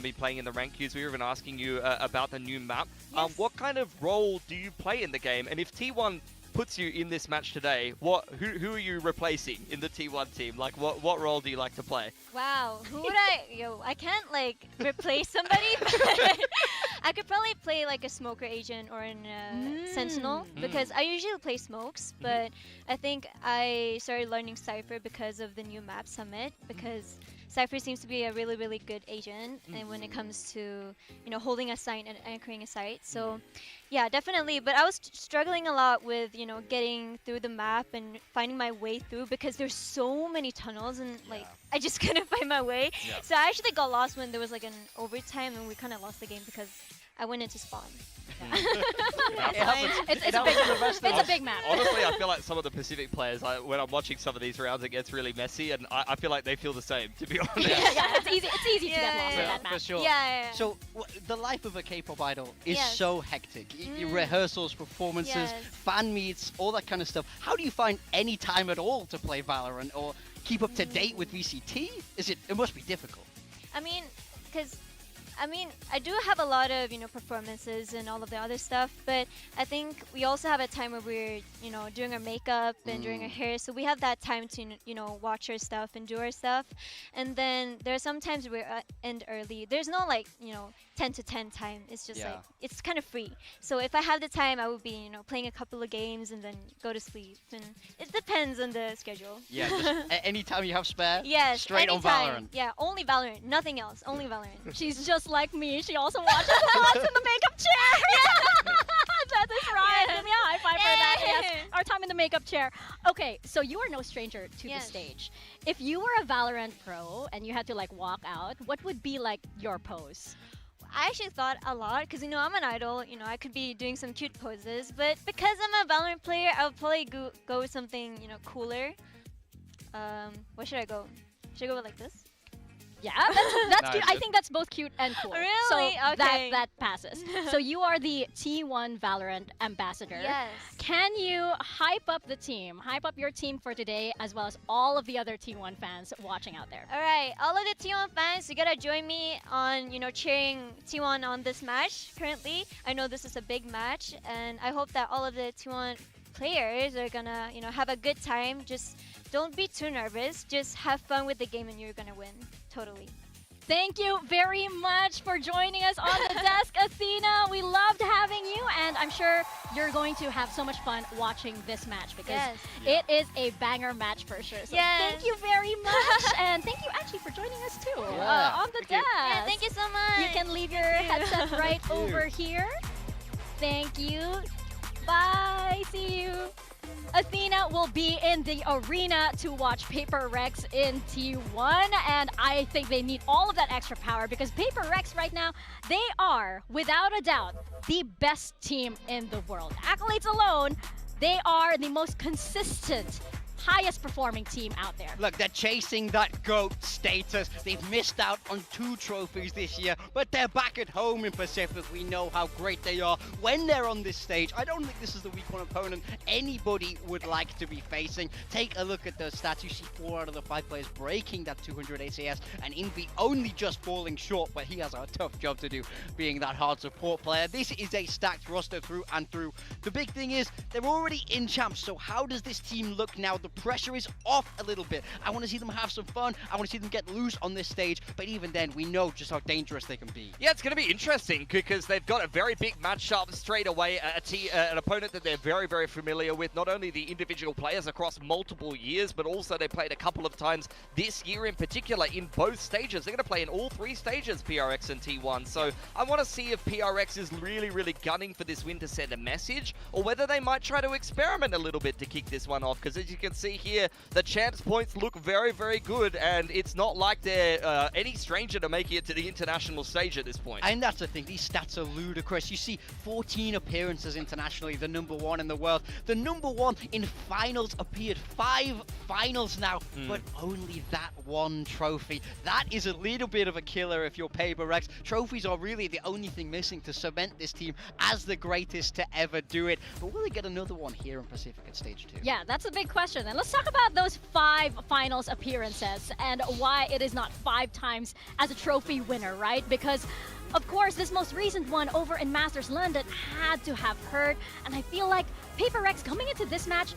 been playing in the rank queues. We were even asking you about the new map. Yes. What kind of role do you play in the game? And if T1 puts you in this match today, who are you replacing in the T1 team? Like, what role do you like to play? Wow, who would I can't, replace somebody, but I could probably play, a Smoker Agent or a Sentinel, because I usually play Smokes, but I think I started learning Cypher because of the new map Summit, because Cypher seems to be a really, really good agent, and when it comes to, holding a site and anchoring a site. So, yeah, definitely. But I was struggling a lot with, getting through the map and finding my way through because there's so many tunnels and, I just couldn't find my way. Yeah. So I actually got lost when there was, an overtime, and we kind of lost the game because I went into spawn. It's a big map. Honestly, I feel like some of the Pacific players, when I'm watching some of these rounds, it gets really messy, and I feel like they feel the same, to be honest. Yeah, it's easy to get lost in that match. For sure. Yeah. So the life of a K-pop idol is Yes. so hectic. Rehearsals, performances, Yes. fan meets, all that kind of stuff. How do you find any time at all to play Valorant or keep up to date with VCT? It must be difficult. I do have a lot of, performances and all of the other stuff, but I think we also have a time where we're, doing our makeup and doing our hair, so we have that time to, watch our stuff and do our stuff. And then there are some times we end early. There's no, 10 to 10 time. It's just, it's kind of free. So if I have the time, I would be, playing a couple of games and then go to sleep. And it depends on the schedule. Yeah, just anytime you have spare, yes, straight anytime. on Valorant. Yeah, only Valorant. Nothing else. Only Valorant. She's just like me. She also watches vlogs in the makeup chair. That is right. Give me a high five for that. Yes, our time in the makeup chair. Okay, so you are no stranger to the stage. If you were a Valorant pro and you had to walk out, what would be your pose? I actually thought a lot because, I'm an idol. I could be doing some cute poses. But because I'm a Valorant player, I would probably go with something, cooler. What should I go? Should I go with this? Yeah, that's No, cute. I think that's both cute and cool. Really? So Okay. that passes. So you are the T1 Valorant ambassador. Yes. Can you hype up the team, hype up your team for today, as well as all of the other T1 fans watching out there? All right, all of the T1 fans, you gotta join me on, cheering T1 on this match. Currently, I know this is a big match, and I hope that all of the T1 players are gonna, have a good time. Just don't be too nervous. Just have fun with the game, and you're gonna win. Totally. Thank you very much for joining us on the desk, Athena. We loved having you, and I'm sure you're going to have so much fun watching this match because it is a banger match for sure. So thank you very much, and thank you actually for joining us too on the desk. Yeah, thank you so much. You can leave your headset right over here. Thank you. Bye. See you. Athena will be in the arena to watch PRX in T1, and I think they need all of that extra power because PRX right now, they are, without a doubt, the best team in the world. Accolades alone, they are the most consistent, highest performing team out there. Look, they're chasing that GOAT status. They've missed out on 2 trophies this year, but they're back at home in Pacific. We know how great they are when they're on this stage. I don't think this is the week 1 opponent anybody would like to be facing. Take a look at those stats. You see 4 out of the 5 players breaking that 200 ACS, and Invi only just falling short, but he has a tough job to do being that hard support player. This is a stacked roster through and through. The big thing is they're already in champs, so how does this team look now? The pressure is off a little bit. I want to see them have some fun. I want to see them get loose on this stage, but even then, we know just how dangerous they can be. Yeah, it's going to be interesting because they've got a very big matchup straight away. An opponent that they're very, very familiar with. Not only the individual players across multiple years, but also they played a couple of times this year in particular in both stages. They're going to play in all 3 stages, PRX and T1. So I want to see if PRX is really, really gunning for this win to send a message, or whether they might try to experiment a little bit to kick this one off. Because as you can see here, the champs points look very, very good, and it's not like they're any stranger to making it to the international stage at this point. And that's the thing, these stats are ludicrous. You see 14 appearances internationally, the #1 in the world. The #1 in finals appeared 5 finals now, but only that 1 trophy. That is a little bit of a killer if you're PRX. Trophies are really the only thing missing to cement this team as the greatest to ever do it. But will they get another one here in Pacific at stage 2? Yeah, that's a big question. And let's talk about those 5 finals appearances and why it is not 5 times as a trophy winner, right? Because of course, this most recent one over in Masters London had to have hurt, and I feel like PRX coming into this match,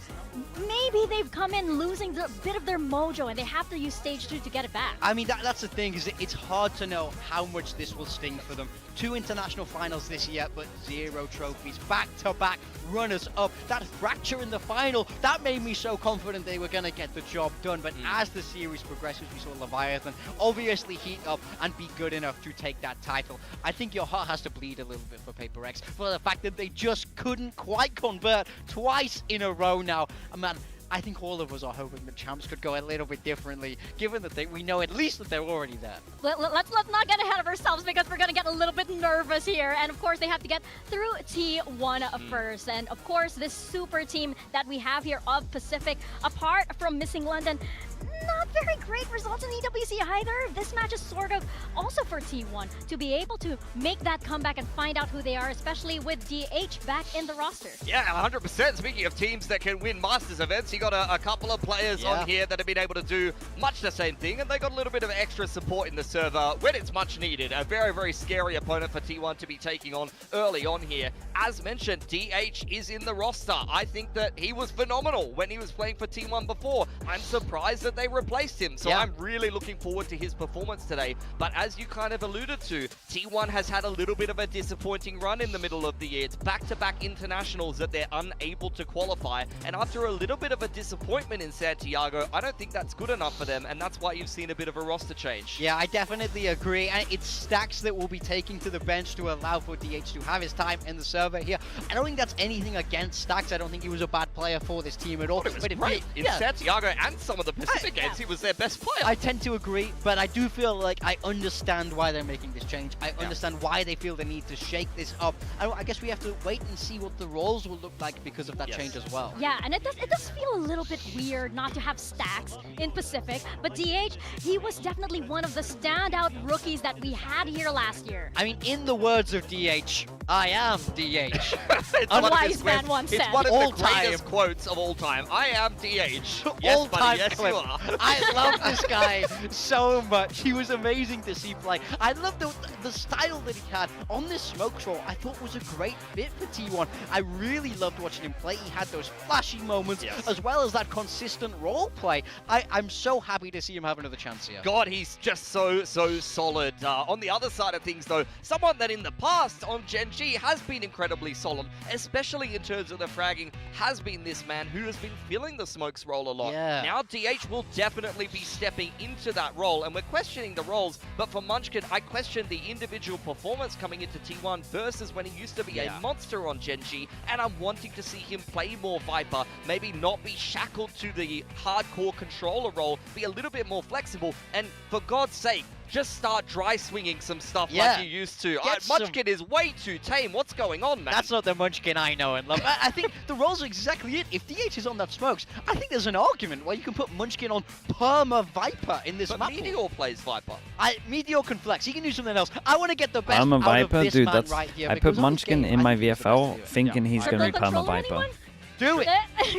maybe they've come in losing a bit of their mojo and they have to use stage 2 to get it back. I mean, that's the thing, is it's hard to know how much this will sting for them. 2 international finals this year, but 0 trophies. Back-to-back runners-up. That fracture in the final, that made me so confident they were going to get the job done. But as the series progresses, we saw Leviathan obviously heat up and be good enough to take that title. I think your heart has to bleed a little bit for PRX for the fact that they just couldn't quite convert twice in a row now. Man, I think all of us are hoping the champs could go a little bit differently, given that we know at least that they're already there. Let's not get ahead of ourselves because we're going to get a little bit nervous here. And of course, they have to get through T1 first. And of course, this super team that we have here of Pacific, apart from missing London, not very great results in EWC either. This match is sort of also for T1 to be able to make that comeback and find out who they are, especially with DH back in the roster. Yeah, 100%. Speaking of teams that can win Masters events, you got a couple of players on here that have been able to do much the same thing, and they got a little bit of extra support in the server when it's much needed. A very, very scary opponent for T1 to be taking on early on here. As mentioned, DH is in the roster. I think that he was phenomenal when he was playing for T1 before. I'm surprised that they replaced him, so I'm really looking forward to his performance today. But as you kind of alluded to, T1 has had a little bit of a disappointing run in the middle of the year. It's back-to-back internationals that they're unable to qualify, and after a little bit of a disappointment in Santiago, I don't think that's good enough for them, and that's why you've seen a bit of a roster change. Yeah, I definitely agree, and it's Stacks that will be taking to the bench to allow for DH to have his time in the server here. I don't think that's anything against Stacks. I don't think he was a bad player for this team at all. It was great in Santiago and some of the Pacific games. He was their best player. I tend to agree, but I do feel like I understand why they're making this change. I understand why they feel the need to shake this up. I guess we have to wait and see what the roles will look like because of that change as well. Yeah, and it does feel a little bit weird not to have Stacks in Pacific, but DH, he was definitely one of the standout rookies that we had here last year. I mean, in the words of DH, I am DH. Unwise man once said. It's one of the greatest quotes of all time. I am DH. Yes, buddy, yes, you are. I love this guy so much. He was amazing to see play. I love the style that he had on this smoke roll. I thought was a great fit for T1. I really loved watching him play. He had those flashy moments as well as that consistent role play. I'm so happy to see him have another chance here. God, he's just so solid. On the other side of things, though, someone that in the past on Gen G has been incredibly solid, especially in terms of the fragging, has been this man who has been filling the smokes role a lot. Yeah. Now DH will definitely be stepping into that role, and we're questioning the roles, but for Munchkin, I question the individual performance coming into T1 versus when he used to be a monster on Gen G, and I'm wanting to see him play more Viper, maybe not be shackled to the hardcore controller role, be a little bit more flexible, and for God's sake, just start dry swinging some stuff like you used to. Munchkin is way too tame. What's going on, man? That's not the Munchkin I know and love. I think the roles are exactly it. If DH is on that smokes, I think there's an argument where you can put Munchkin on Perma Viper in this map. But Meteor plays Viper. Meteor can flex. He can do something else. I want to get the best Perma out Viper, of this dude. man That's right here. I put Munchkin in my VFL, thinking he's gonna be Perma Viper. Do it.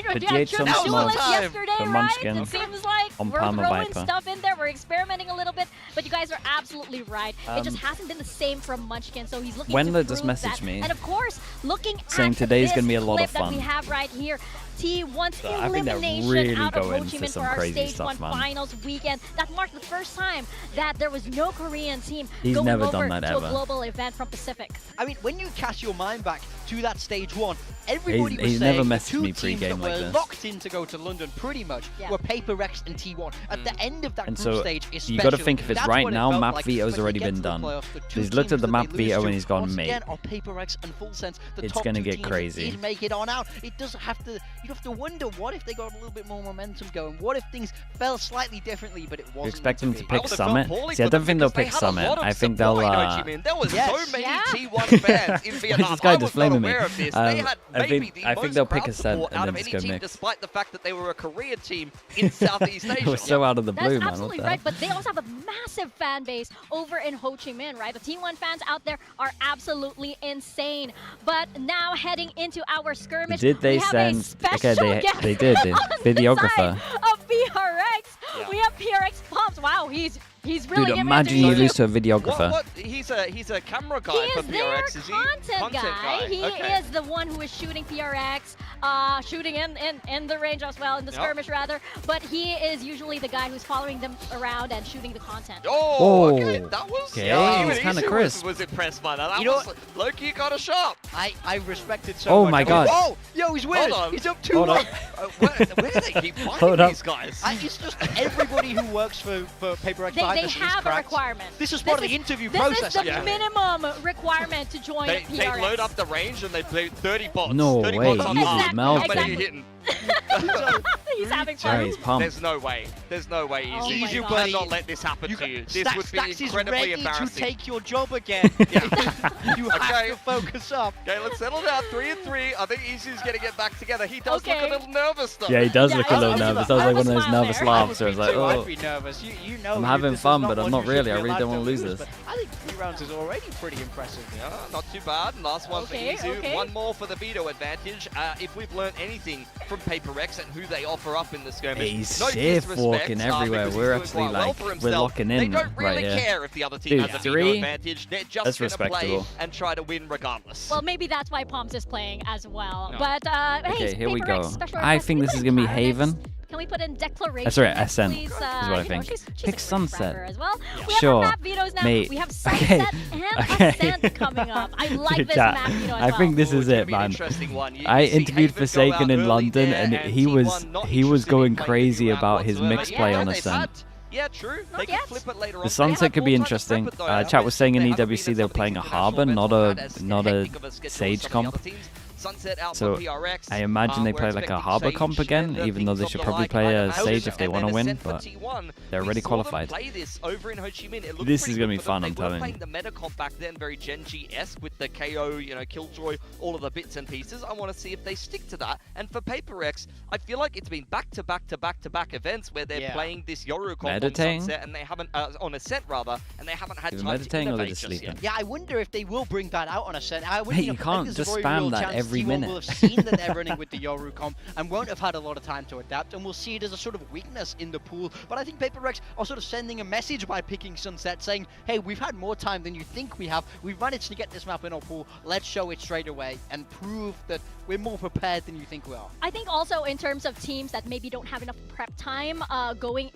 But DH on smoke for Munchkin It seems like on we're Perma throwing Viper. stuff in there. We're experimenting a little bit, but you guys are absolutely right. It just Um, hasn't been the same from Munchkin, so he's looking Wendler to just prove messaged that. me And of course, looking saying at today's this gonna be a lot clip of that we fun. have right here. T1's I think they're elimination really out of Ho going Chi for Minh some for our crazy Stage stuff, 1 man. finals weekend. That marked the first time that there was no Korean team He's going never over done that to ever. a global event from Pacific. I mean, when you cast your mind back to that stage 1, everybody was He's saying never the messaged two me teams pre-game that like were this. locked in to go to London pretty much were PRX and T1. At the end of that And group so stage, especially, you got to think if it's that's right what it now, felt map like. veto's When we already get been to the done. playoffs, the two He's looked at teams the that map they lose veto to, and he's gone, once mate. again, are PRX and Full Sense. The It's top gonna two get teams crazy. did make it on out. It doesn't have to. You have to wonder what if they got a little bit more momentum going. What if things fell slightly differently, but it wasn't. You expect them to be. pick Summit? See, I don't think they'll pick Summit. I think they'll. There was so many T1 fans in Vietnam. This guy I just was not flaming me. aware of this. They had I maybe think the most they'll pick a crowd set support and out then of just any go team, mix. despite the fact that they were a Korean team in Southeast Asia. It was so out of the blue, That's man. absolutely What the right, hell? but they also have a massive fan base over in Ho Chi Minh, right? The T1 fans out there are absolutely insane. But now heading into our skirmish, Did they we have send? a special Okay, guest they did. on the Videographer. side of PRX. We have PRX Pumps. Wow, he's really Dude, giving imagine it you to lose to a videographer. What? He's a camera guy He for is their PRX, is he? content guy. He okay. is the one who is shooting PRX, shooting in the range as well, in the skirmish rather. But he is usually the guy who's following them around and shooting the content. Oh, okay. That was Okay, even it's kinda Isu crisp. Was impressed by that. That You know was Loki got a shot. I respected so Oh much. my I mean, God. Oh, yo, he's winning. Hold on. He's up 2-1. Hold up. Where do they keep Hold finding up. these guys? It's just everybody who works for PaperX They Vipers is have a cracked. requirement. This is part of the interview process. This is the minimum requirement to join They PRX. load up the range and they play 30 bots. No 30 way, bots on easy, hard. Mel. How many are you Exactly. hitting? He's having Yeah, fun. he's pumped. There's no way. There's no way, Oh Easy. my You God. cannot let this happen to you. This would be Stacks is incredibly ready to embarrassing. take your job again. You have to focus up. Okay, let's settle down. 3-3. I think Easy's going to get back together. He does look a little nervous, though. Yeah, he does look a I little was- nervous. That was I like was one of those smiling nervous there. laughs. Where I was like, I'd oh. be nervous. You know, I'm having this is fun, not but I'm one not you really. should I be really don't allowed want to lose lose, this. but I think 3 rounds is already pretty impressive. Yeah, not too bad. Last one Okay, for Izu. okay. One more for the veto advantage. If we've learned anything from PaperX and who they offer up in the skirmish, He's no safe disrespect, walking everywhere. because We're he's actually doing quite well like, for we're himself. locking They in don't right really here. care if the other team Dude, has a veto 3? advantage. They're just That's going to play respectable. and try to win regardless. Well, maybe that's why Pomps is playing as well. No. But Okay, hey, here we PaperX go. special I request. think Can we this put is in gonna be Paradox? Haven. Can we put in Declaration? That's right, next, Ascent please? is what I you know, think. she's Pick a Sunset. great rapper as well. We Sure. have map vetoes now. Mate. We have Sunset Okay. and Okay. Ascent coming up. I like Dude, this chat, map veto as I well. think this is it, be an man. interesting one. You I see interviewed Haven go Forsaken out in early London, there, and and he was T1 not he was interested in going playing crazy round about his whatsoever. mix Yeah, play on they've Ascent. had- Yeah, true. They can flip it later on. The Sunset could be interesting. Chat was saying in They haven't EWC been they were at playing a some of these Harbor, international not a events, not as a hectic of a schedule as Sage some of the comp. other teams. Sunset out So for PRX. I imagine they We're play like a expecting Harbor Sage comp again, and even though they things should of the probably like. play I a imagine. Sage if they And want to then win, Ascent for but T1. they're We already saw them qualified. play this over in Ho Chi Minh. It looked This pretty is gonna good be for them. fun, I'm They were telling playing you. the meta comp back then, very Gen G-esque with the KO, you know, Killjoy, all of the bits and pieces. I want to see if they stick to that. And for PRX, I feel like it's been back-to-back-to-back-to-back events where they're playing this Yoru comp on Meditating? Sunset, and they haven't, on Ascent rather, and they haven't had Either time to meditating or they're innovate just just sleeping. yet. Yeah, I wonder if they will bring that out on Ascent. I wonder, Hey, you I think can't there's just a very spam real that chance every T1 minute. will have seen that they're running with the Yoru comp and won't have had a lot of time to adapt, and we'll see it as a sort of weakness in the pool. But I think PRX are sort of sending a message by picking Sunset, saying, hey, we've had more time than you think we have. We've managed to get this map in our pool. Let's show it straight away and prove that we're more prepared than you think we are. I think also in terms of teams that maybe don't have enough prep time going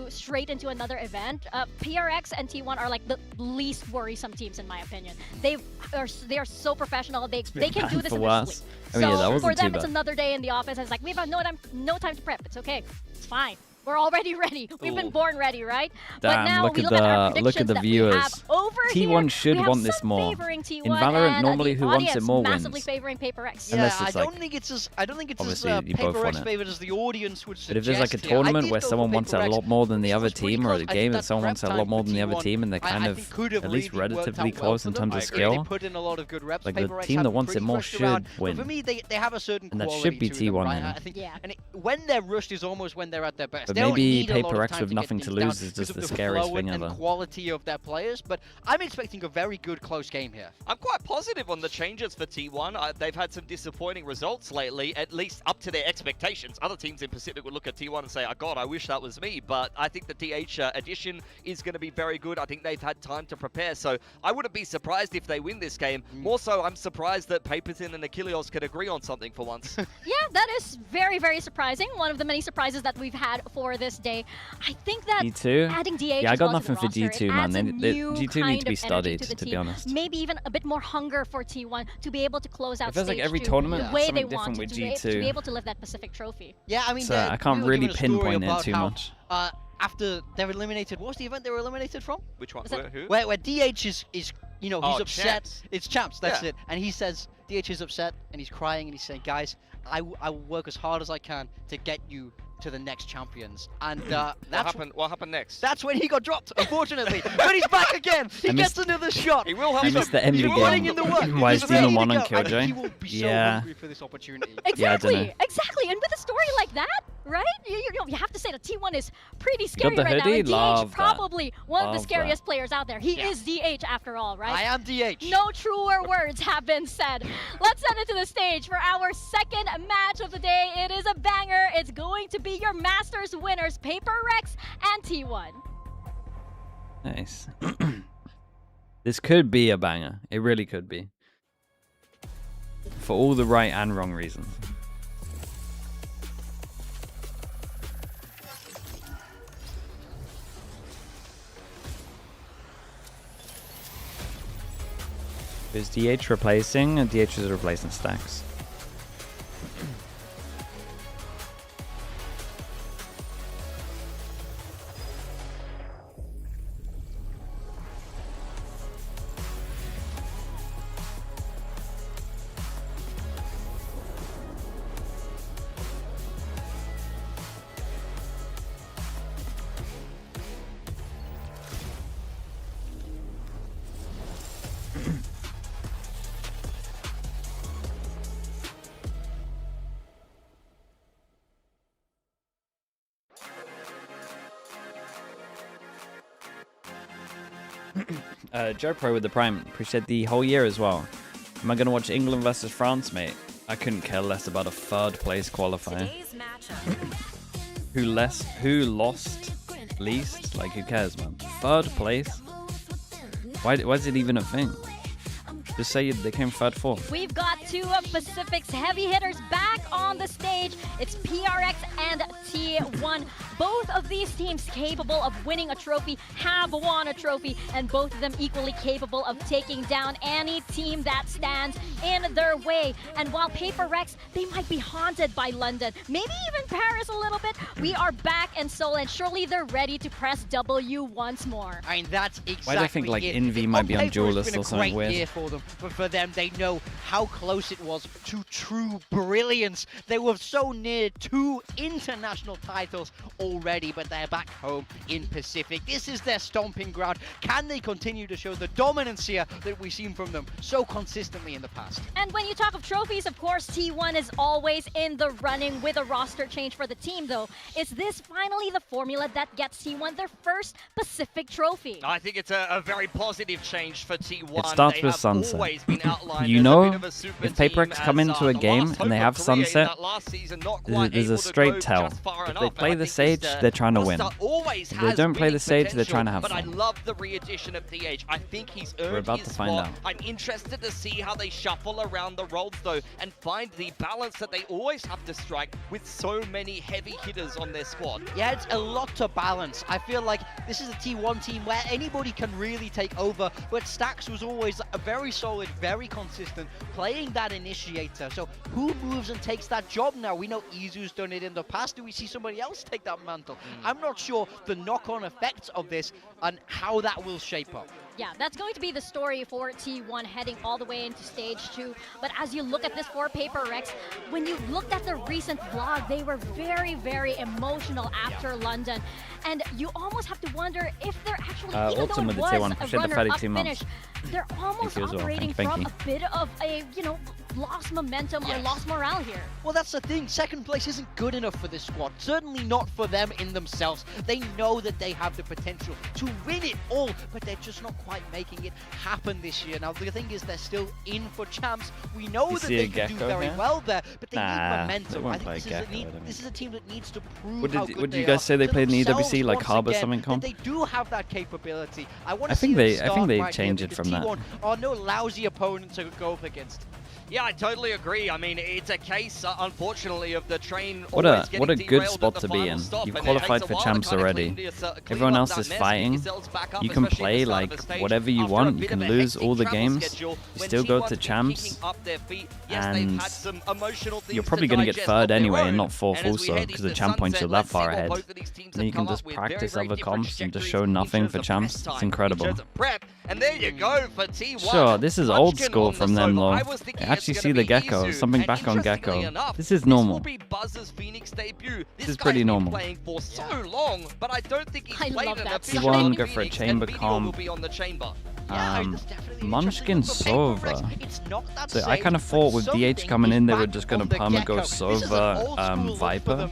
straight into another event, PRX and T1 are like the least worrisome teams in my opinion. They are so professional. They can do this in their sleep. I mean, yeah, that So wasn't for them, too it's bad. another day in the office. And it's like we have no time to prep. It's okay. It's fine. We're already ready. We've been born ready, right? But Damn, now look we at look at our the look at the predictions that we viewers. have over T1 here. should We have want this some more. favoring T1 In Valorant, and normally the who wants it audience more massively wins. favoring PRX. Yeah, Unless I it's don't like- think it's as Obviously, you both want PRX it. favored as the audience would suggest. But if there's like a here. I tournament did where go for someone wants it a PRX. lot more than the This other was pretty team, or a close. I think game that that someone prep wants it a time lot more for than the other T1, team, and they're kind I of think could have at least really worked relatively out well close for in them. terms of If skill. They put in a lot of good reps. Like the PRX team have that been wants it pretty more rushed around. should But win. for me, they have a certain And that quality should be to them, T1 right? then. I think, and when they're rushed is almost when they're at their best. But They don't maybe need a lot of PRX time with to get nothing to things down lose is because just of the the scariest flow thing and ever. quality of their players. But I'm expecting a very good close game here. I'm quite positive on the changes for T1. They've had some disappointing results lately, at least up to their expectations. Other teams in Pacific would look at T1 and say, oh God, I wish that was me. But I think the TH addition is going to be very good. I think they've had time to prepare. So I wouldn't be surprised if they win this game. More so, I'm surprised that Paperton and Achilles could agree on something for once. Yeah, that is very, very surprising. One of the many surprises that we've had for this day. I think that D2? adding DH Yeah, I got as well to the nothing for roster, D2, it man. adds a new G2 need kind to be of energy studied, to the to be team. honest. Maybe even a bit more hunger for T1 to be able to close out It feels like stage every 2 tournament, the way something they want different to, with to be G2. able to lift that Pacific trophy. Yeah, I mean, So I can't we were really given a story pinpoint it about too how, much. After they're eliminated, what's the event they were eliminated from? Which one? Who? Where DH is you know, he's upset. Champs. It's Champs, that's Yeah. it. And he says, DH is upset, and he's crying, and he's saying, guys, I will work as hard as I can to get you to the next champions. And What happened next? That's when he got dropped, unfortunately. But he's back again. He gets another shot. He will have I some. missed the end of He's the putting game. in the work. Why He's is ready Demon to 1 on go. I think Killjoy? he will be so Yeah. hungry for this opportunity. Yeah, I don't know. Exactly. And with a story like that, right? You have to say that T1 is pretty scary the right now. hoodie? And DH Love that. probably one of the Love scariest players out there. He is DH after all, right? I am DH. No truer words have been said. Let's send it to the stage for our second match of the day. It is a banger. It's going to be your Masters winners, PRX and T1. Nice. This could be a banger. It really could be. For all the right and wrong reasons. Is DH replacing? And DH is replacing Stacks. Joe Pro with the Prime. Appreciate the whole year as well. Am I going to watch England versus France, mate? I couldn't care less about a third place qualifier. Who lost least? Like, who cares, man? Third place? Why is it even a thing? Just say they came third, fourth. We've got two of Pacific's heavy hitters back on the stage. It's PRX and T1. Both of these teams capable of winning a trophy, have won a trophy, and both of them equally capable of taking down any team that stands in their way. And while PRX, they might be haunted by London, maybe even Paris a little bit, we are back in Seoul, and surely they're ready to press W once more. I mean, that's exactly Why do I think like it. Envy might be on Duelist or something Great weird? year for them, but for them, they know how close it was to true brilliance. They were so near 2 international titles already, but they're back home in Pacific. This is their stomping ground. Can they continue to show the dominance here that we've seen from them so consistently in the past? And when you talk of trophies, of course, T1 is always in the running with a roster change for the team, though. Is this finally the formula that gets T1 their first Pacific trophy? I think it's a very positive change for T1. It starts with Sunset. You know, if PRX come into a game and they have Sunset, there's a straight tell. If they play the Sage, they're trying to win. If they don't play the Sage, they're trying to have fun. But I love the re-addition of DH. I think he's earned We're about his to find spot. out. I'm interested to see how they shuffle around the roles, though, and find the balance that they always have to strike with so many heavy hitters on their squad. Yeah, it's a lot to balance. I feel like this is a T1 team where anybody can really take over, but Stax was always a very solid, very consistent, playing that initiator. So who moves and takes that job now? We know Izu's done it in the past. Do we see somebody else take that mantle? I'm not sure the knock-on effects of this and how that will shape up. Yeah, that's going to be the story for T1 heading all the way into stage 2. But as you look at this for PRX, when you looked at the recent vlog, they were very, very emotional after London. And you almost have to wonder if they're actually, even though it was a runner-up finish, they're almost operating from a bit of a, lost momentum or lost morale here. Well, that's the thing. Second place isn't good enough for this squad. Certainly not for them in themselves. They know that they have the potential to win it all, but they're just not quite making it happen this year. Now, the thing is, they're still in for champs. We know that they can do very well there, but they need momentum. I think this is a team that needs to prove how good What did you guys say they played in EWC, like Harbor something comp? They do have that capability. I think they changed it from that. T1 are no lousy opponent to go up against. Yeah, I totally agree. I mean, it's a case, unfortunately, of the train what a good spot to be in. You've qualified for champs already. Everyone else is fighting. You can play like whatever you want. You can lose all the games. You still go to champs. And you're probably going to get third anyway and not fourth also because the champ points are that far ahead. And then you can just practice other comps and just show nothing for champs. It's incredible. And there you go for T1. Sure, this is old school from them though. Actually see the Gecko, something back on Gecko. This is normal. This is pretty normal. Playing for so long, but I don't think he's played an official T1 go for a chamber will comp. be on the chamber. Munchkin Sova. So I kind of thought with DH coming in, they were just going to perma go Sova Viper.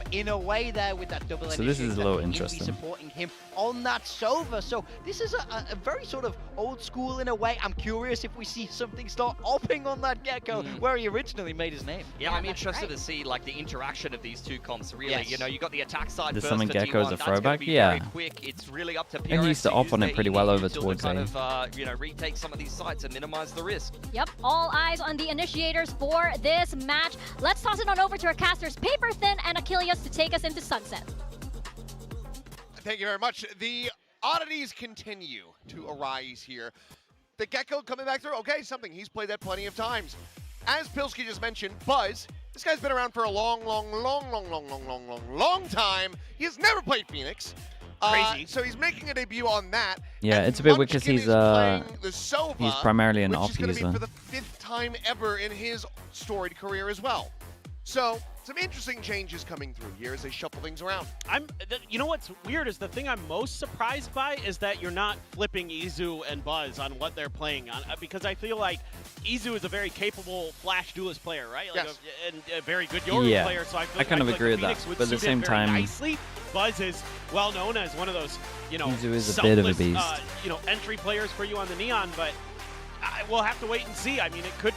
So this is a little interesting. Supporting him on that Sova. So this is a very sort of old school in a way. I'm curious if we see something start opping on that Gecko where he originally made his name. Yeah, I'm interested to see like the interaction of these two comps. Really, you know, you got the attack side. Does first something for Gecko as T1. a That's throwback? be Yeah. very quick. It's really up to PRX. And he used to op on it pretty well over towards A. Retake some of these sites and minimize the risk. Yep, all eyes on the initiators for this match. Let's toss it on over to our casters, Paper Thin and Achilles, to take us into Sunset. Thank you very much. The oddities continue to arise here. The Gecko coming back through, okay, something he's played that plenty of times. As Pilsky just mentioned, Buzz, this guy's been around for a long time. He has never played Phoenix. Crazy. So he's making a debut on that. Yeah, and it's a bit weird because he's Sova, primarily an which op is going to be user. for the 5th time ever in his storied career as well. So some interesting changes coming through here as they shuffle things around. You know what's weird is the thing I'm most surprised by is that you're not flipping Izu and Buzz on what they're playing on, because I feel like Izu is a very capable Flash duelist player, right? Like yes. And a very good Yoru player. So I kind of agree with that. But at the same time, nicely. Buzz is well known as one of those, Izu is a bit of a beast. Entry players for you on the Neon, but we'll have to wait and see. I mean, it could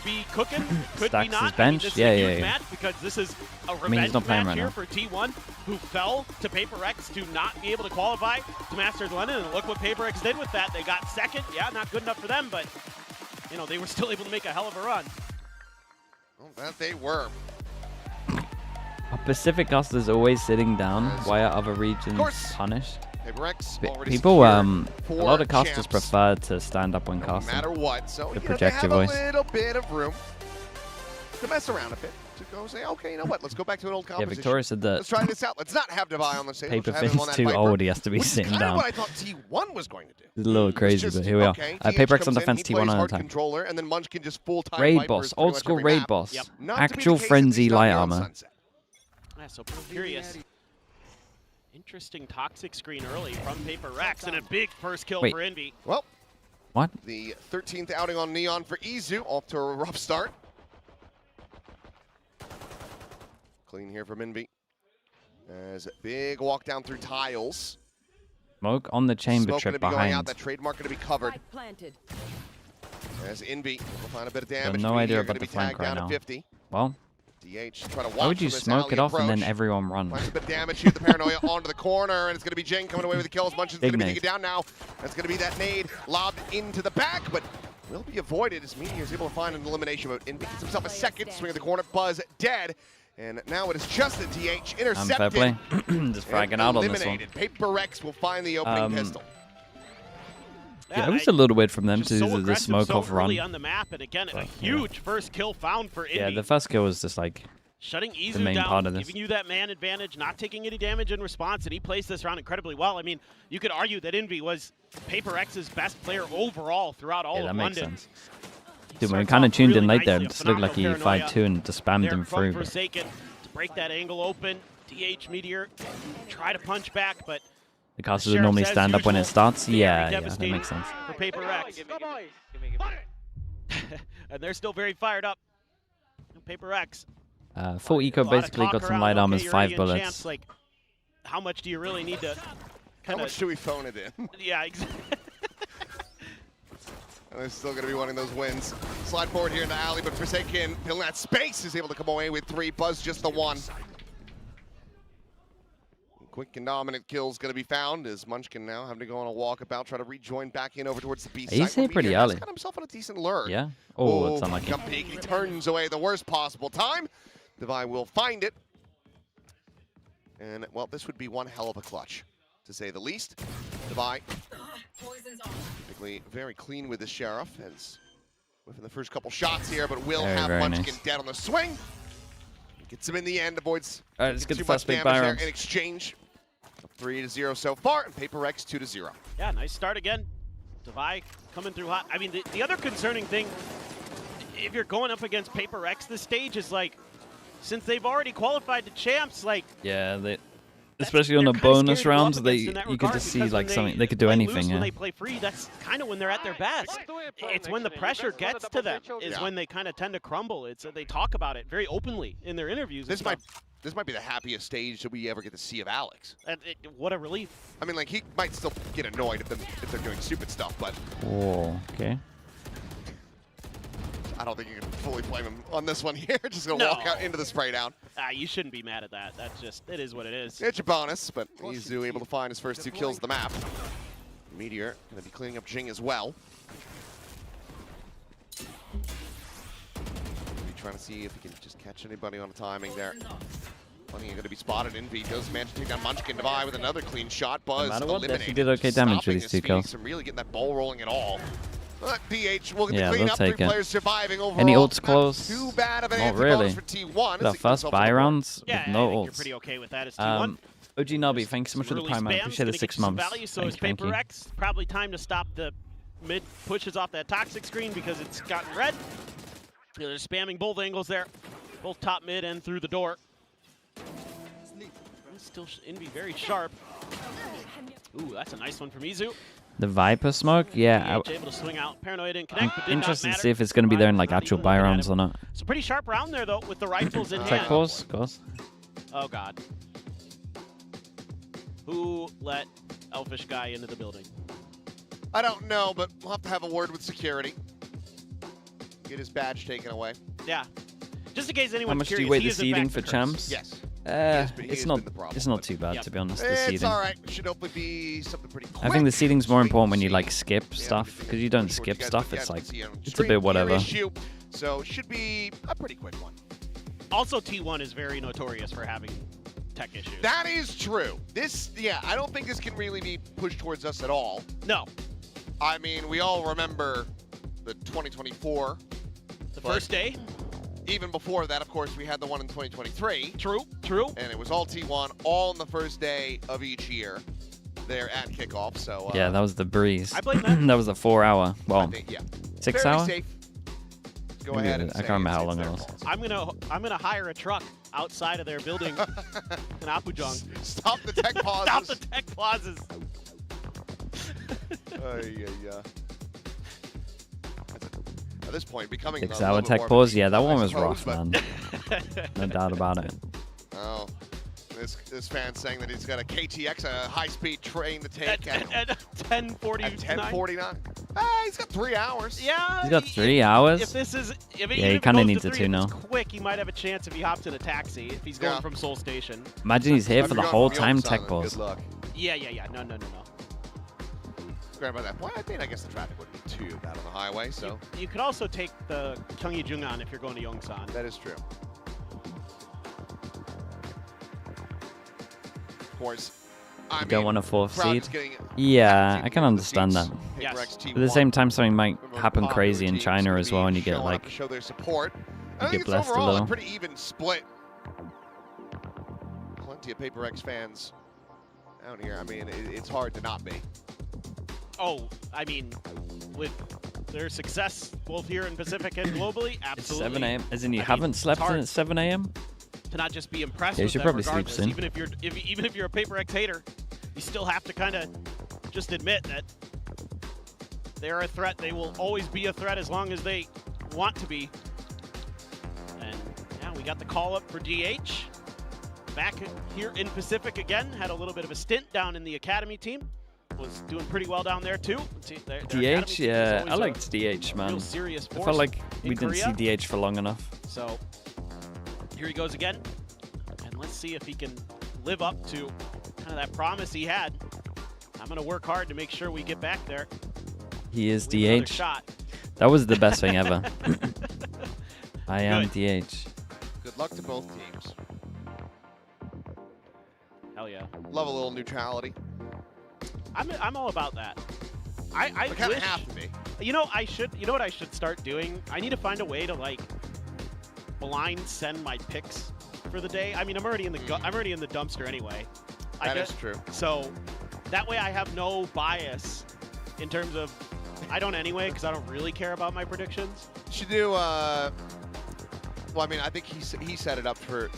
be cooking, could Stacks be not. his bench. This yeah, is a yeah, huge yeah. match because this is a he's revenge not playing match right here now. for T1, who fell to PRX to not be able to qualify to Masters London. And look what PRX did with that. They got second. Yeah, not good enough for them, but they were still able to make a hell of a run. Well, that they were. Pacific casters always sitting down. Why are other regions punished? People, a lot of casters prefer to stand up when casting. No matter what, so to they project have your voice. a little bit of room to mess around a bit. To go say, okay, you know what? Let's go back to an old Yeah, composition. Victoria said that Let's try this out. Let's not have Devi on the stage. Paper Let's have him on Face that too Viper, old. He has to be which is sitting kind of down. what I thought T1 was going to do. It's a little crazy, but here we are. Okay, Paper X on comes in, defense, he T1 plays on hard attack. controller, and then Munchkin just full-time Raid Vipers boss, pretty old much school every raid map. boss. Yep. Not to be the Actual case at frenzy least light down here on armor. Sunset. Yeah, so pretty curious. Interesting toxic screen early from Paper Rex and a big first kill Wait. for Envy. Well, what? The 13th outing on Neon for Izu, off to a rough start. Clean here from Envy. As a big walk down through tiles. Smoke on the chamber Smoke trip going to be going out. behind. That trademark going to be covered. As Envy will find a bit of I have damage. no idea Meteor about gonna the be flank tagged right down now. to 50. Well, DH trying to why would watch you from this smoke alley it off and then approach. everyone run? Finds a bit of damage here. The Paranoia onto the corner, and it's going to be Jing coming away with the kills. Munchin's going Big to be nade. taken down now. That's going to be that nade lobbed into the back, but will be avoided as Meteor is able to find an elimination mode. Envy gets himself a second swing of the corner. Buzz dead. And now it is just the DH intercepted. Fair play. Just fragging out on this one. Eliminated. Paper X will find the opening pistol. Yeah, it was a little weird from them to So do the aggressive smoke so off run. early on the map, and again, a huge first kill found for Envy. Yeah, the first kill was just like Shutting the Izu main down, part of this. giving you that man advantage, not taking any damage in response, and he plays this round incredibly well. I mean, you could argue that Envy was Paper X's best player overall throughout all Yeah, of that makes London. sense. Dude, when we kind of tuned in late there, nicely, it a just looked like he phenomenal fired paranoia two and just spammed there him from through. But Forsaken to break that angle open. DH Meteor try to punch back, but the casters Sheriff normally as stand up when it usual, starts. very Yeah, that devastating makes sense. for Paper X. And they're still very fired up. Paper X. Full eco A lot of basically talk got some around, light armors, okay, you're 5 already in bullets. champs, like, how much do you really need to How much do we phone it in? Yeah, exactly. And they're still going to be wanting those wins. Slide forward here in the alley, but Forsaken, filling that space, is able to come away with 3. Buzz just the 1. Quick and dominant kills going to be found as Munchkin now having to go on a walkabout, try to rejoin back in over towards the B side. He's here pretty early. He's got himself on a decent lure. Yeah? Oh, it's Oh, unlucky. jump peek. He turns away the worst possible time. Devi will find it. And, well, this would be one hell of a clutch, to say the least. Devi, typically very clean with the Sheriff, as within the first couple shots here, but will Very, have very Munchkin nice. dead on the swing. Gets him in the end, avoids All right, let's get too the first much big damage buy there rounds. in exchange. 3-0 so far, and Paper X 2-0. Yeah, nice start again. Devi coming through hot. I mean, the other concerning thing, if you're going up against Paper X this stage, is like, since they've already qualified to champs, like, Yeah, they, especially on the they're kinda bonus scary to go up rounds, against in that you could regard, just see because when like something. They could play do loose, anything. When Yeah. they play free, that's kind of when they're at their best. It's when the pressure gets to them is Yeah. when they kind of tend to crumble. It's they talk about it very openly in their interviews. and This might be the happiest stage that we ever get to see of Alex. What a relief. I mean, like, he might still get annoyed if they're doing stupid stuff, but Oh, okay. I don't think you can fully blame him on this one here. Just gonna walk out into the spray down. You shouldn't be mad at that. That's just, it is what it is. It's a bonus, but Izu able to find his first 2 kills of the map. Meteor gonna be cleaning up Jing as well. Be trying to see if he can just catch anybody on the timing there. Plenty are going to be spotted. Envy does manage to take down Munchkin. Devi with another clean shot. Buzz matter what, they eliminated. actually did okay damage with Stopping these his 2 speed kills. From really getting that ball rolling at all. But DH will get Yeah, the clean they'll up. 3 take it. players surviving overall. Any ults Not close? Too bad of an Not anti-bonus really. for T1. The first buy rounds Yeah, with I no think you're ults. pretty okay with that as T1. OG Nubby, thanks so much for the Early prime. I spam's appreciate gonna the get 6 you some months. value, so Thank is you, thank Paper you. X. Probably time to stop the mid pushes off that toxic screen because it's gotten red. They're spamming both angles there, both top mid and through the door. Still Envy very sharp. Ooh, that's a nice one from Izu. The Viper smoke? Yeah. DH able to swing out. Paranoia didn't I'm connect, but did not interested to matter. see if it's going to be there in like Not actual even buy looking at rounds him. or not. So pretty sharp round there though with the rifles in Tech hand. pause, course. Oh god. Who let Elfish guy into the building? I don't know, but we'll have to have a word with security. Get his badge taken away. Yeah. Just in case anyone's How much do curious, you weight he the is in seeding fact for the curse. champs? Yes. It's not too bad to be honest. The It's seeding. all right. Should hopefully be something pretty quick. I think the seeding's more important when you like skip stuff because you don't skip stuff. It's like it's a bit whatever. Issue, so should be a pretty quick one. Also, T1 is very notorious for having tech issues. That is true. Yeah, I don't think this can really be pushed towards us at all. No. I mean, we all remember the 2024. The first day. Even before that, of course, we had the one in 2023. True. And it was all T1, all on the first day of each year there at kickoff. So yeah, that was the breeze. I blame that. That was a 4 hour. Well, I think, yeah. 6 Very hour? safe. Go Maybe ahead and I can't remember how long it was. I'm gonna hire a truck outside of their building in Apujong. Stop the tech pauses. Stop the tech pauses. At this point, becoming 6 hour tech pause. Yeah, that one was rough, man. No doubt about it. Oh, this fan's saying that he's got a KTX, a high-speed train to take at 10:49. At 10:49. He's got 3 hours. Yeah. He's got 3 hours. If this is, yeah, he kind of needs it too now. Quick, he might have a chance if he hops in a taxi. If he's going from Seoul Station. Imagine he's here for the whole time tech pause. Good luck. Yeah. No. Great about that point. I mean, I guess the traffic wouldn't be too bad on the highway. So you could also take the Gyeonggi-Jungan if you're going to Yongsan. That is true. Of course. You don't want a 4th seed? Yeah, I can understand that. Yes. But at the same time, something might happen crazy in China as well, and you get like show their support. you get blessed a overall little. a pretty even split. Plenty of PRX fans out here. I mean, it's hard to not be. Oh, I mean, with their success both here in Pacific and globally, absolutely. 7 a.m. As in you haven't slept in at 7 a.m. To not just be impressed Yeah, you with should them probably sleep regardless. soon. Even if you're a PRX hater, you still have to kind of just admit that they're a threat. They will always be a threat as long as they want to be. And yeah, we got the call up for DH. Back here in Pacific again. Had a little bit of a stint down in the academy team. Was doing pretty well down there too. DH, yeah, I liked DH, man. I felt like we didn't see DH for long enough. So here he goes again, and let's see if he can live up to kind of that promise he had. I'm gonna work hard to make sure we get back there. He is Leave DH. shot. That was the best thing ever. I am DH. Good luck to both teams. Hell yeah. Love a little neutrality. I'm all about that. I kind of wish, have to be. You know, you know what I should start doing? I need to find a way to like blind send my picks for the day. I mean, I'm already in the dumpster anyway. That is true. So that way I have no bias in terms of I don't anyway because I don't really care about my predictions. Should do well, I mean, I think he set it up to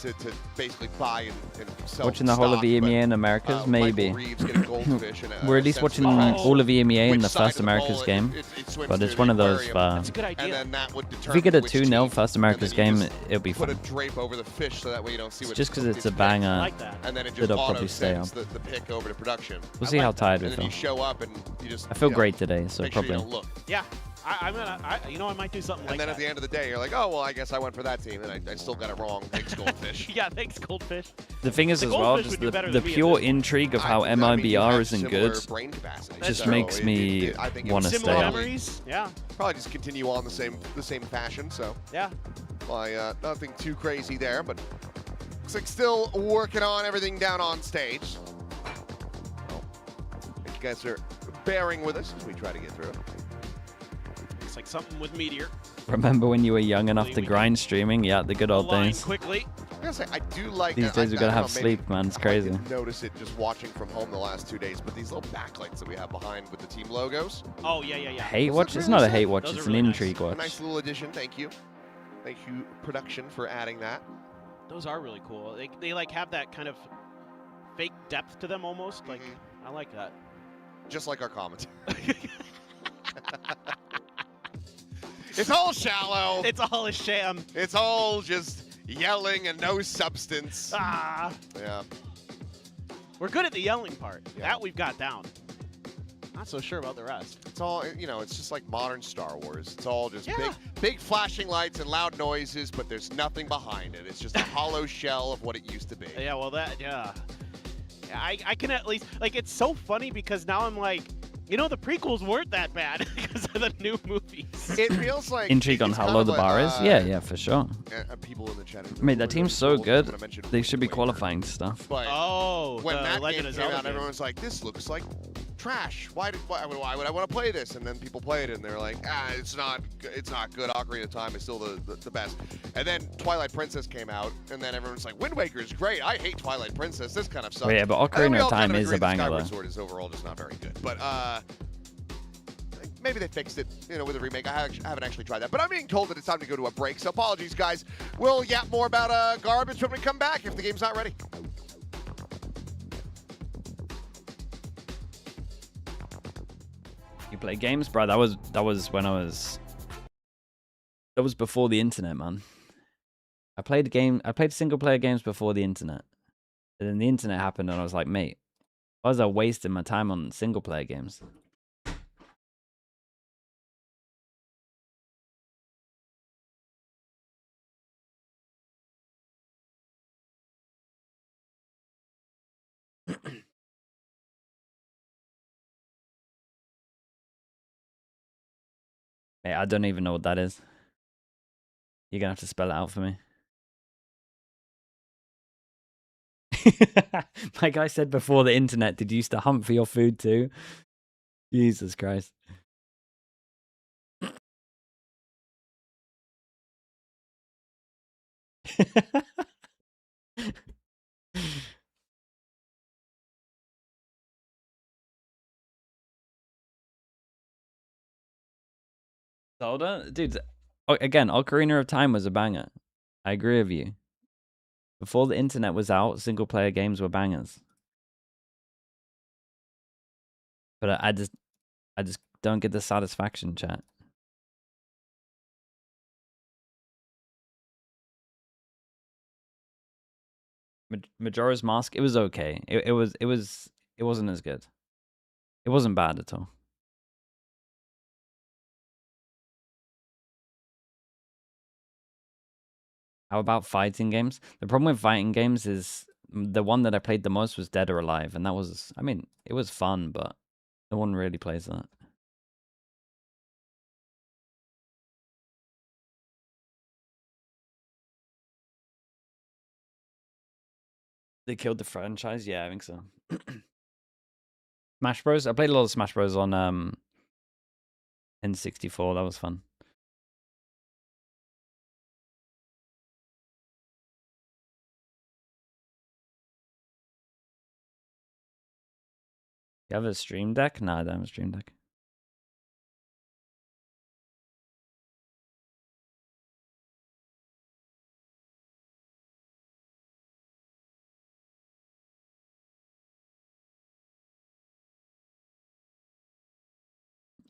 basically buy and sell. Watching the whole of EMEA in Americas, maybe. We're at least watching all of EMEA in the first Americas game, but it's one of those. That's a good idea. And then that would if we get a 2-0 first Americas game, it'll be fun. Put a drape over the fish so that way you don't see what. Just because it's a banger, like that. And then it just it'll probably stay up. the pick over to production. We'll see how tired we And then feel. you show up and you just. I feel great today, so make sure probably. you don't look. Yeah. I might do something like that. And then at the end of the day, you're like, oh, well, I guess I went for that team, and I still got it wrong. Thanks, Goldfish. Yeah, thanks, Goldfish. The thing is, as well, just the pure intrigue of how MIBR isn't good just makes me want to stay Similar up. memories, yeah. Probably just continue on the same fashion, so. Yeah. Nothing too crazy there, but looks like still working on everything down on stage. You guys are bearing with us as we try to get through it. It's like something with Meteor. Remember when you were young enough to grind streaming? Yeah, the good old days. Quickly. I gotta say, I do like These days we gotta have sleep, man. It's crazy. I didn't notice it just watching from home the last 2 days, but these little backlights that we have behind with the team logos. Oh, yeah. Hate watch? It's not a hate watch, it's an intrigue A watch. nice little addition, thank you. Thank you, production, for adding that. Those are really cool. They like have that kind of fake depth to them almost. Like, I like that. Just like our comments. It's all shallow. It's all a sham. It's all just yelling and no substance. Ah. Yeah. We're good at the yelling part. Yeah. That we've got down. Not so sure about the rest. It's all, it's just like modern Star Wars. It's all just big flashing lights and loud noises, but there's nothing behind it. It's just a hollow shell of what it used to be. Yeah, well, I can at least, like, it's so funny because now I'm like, You know, the prequels weren't that bad because of the new movies. It feels like Intrigue on how low the bar is? Yeah, for sure. People in the chat. Mate, that team's so good. They should be qualifying stuff. But the when that Legend game of came Zelda out, everyone's like, "This looks like trash. Why would I want to play this?" And then people played it, and they're like, it's not good. Ocarina of Time is still the best." And then Twilight Princess came out, and then everyone's like, "Wind Waker is great. I hate Twilight Princess. This kind of sucks." Yeah, but Ocarina of Time is a banger, Skyward though. Sword is overall just not very good. But maybe they fixed it, with a remake. I haven't actually tried that. But I'm being told that it's time to go to a break, so apologies, guys. We'll yap more about garbage when we come back if the game's not ready. You play games, bro? That was when I was. That was before the internet, man. I played single player games before the internet. And then the internet happened, and I was like, mate, why was I wasting my time on single player games? Mate, I don't even know what that is. You're gonna have to spell it out for me. My guy said before the internet, did you used to hunt for your food too? Jesus Christ. Zelda? Dude, again, Ocarina of Time was a banger. I agree with you. Before the internet was out, single player games were bangers. But I just don't get the satisfaction, chat. Majora's Mask, it was okay. It wasn't as good. It wasn't bad at all. How about fighting games? The problem with fighting games is the one that I played the most was Dead or Alive, and that was, I mean, it was fun, but no one really plays that. They killed the franchise? Yeah, I think so. Smash Bros. I played a lot of Smash Bros on N64. That was fun. You have a Stream Deck? No, I don't have a Stream Deck.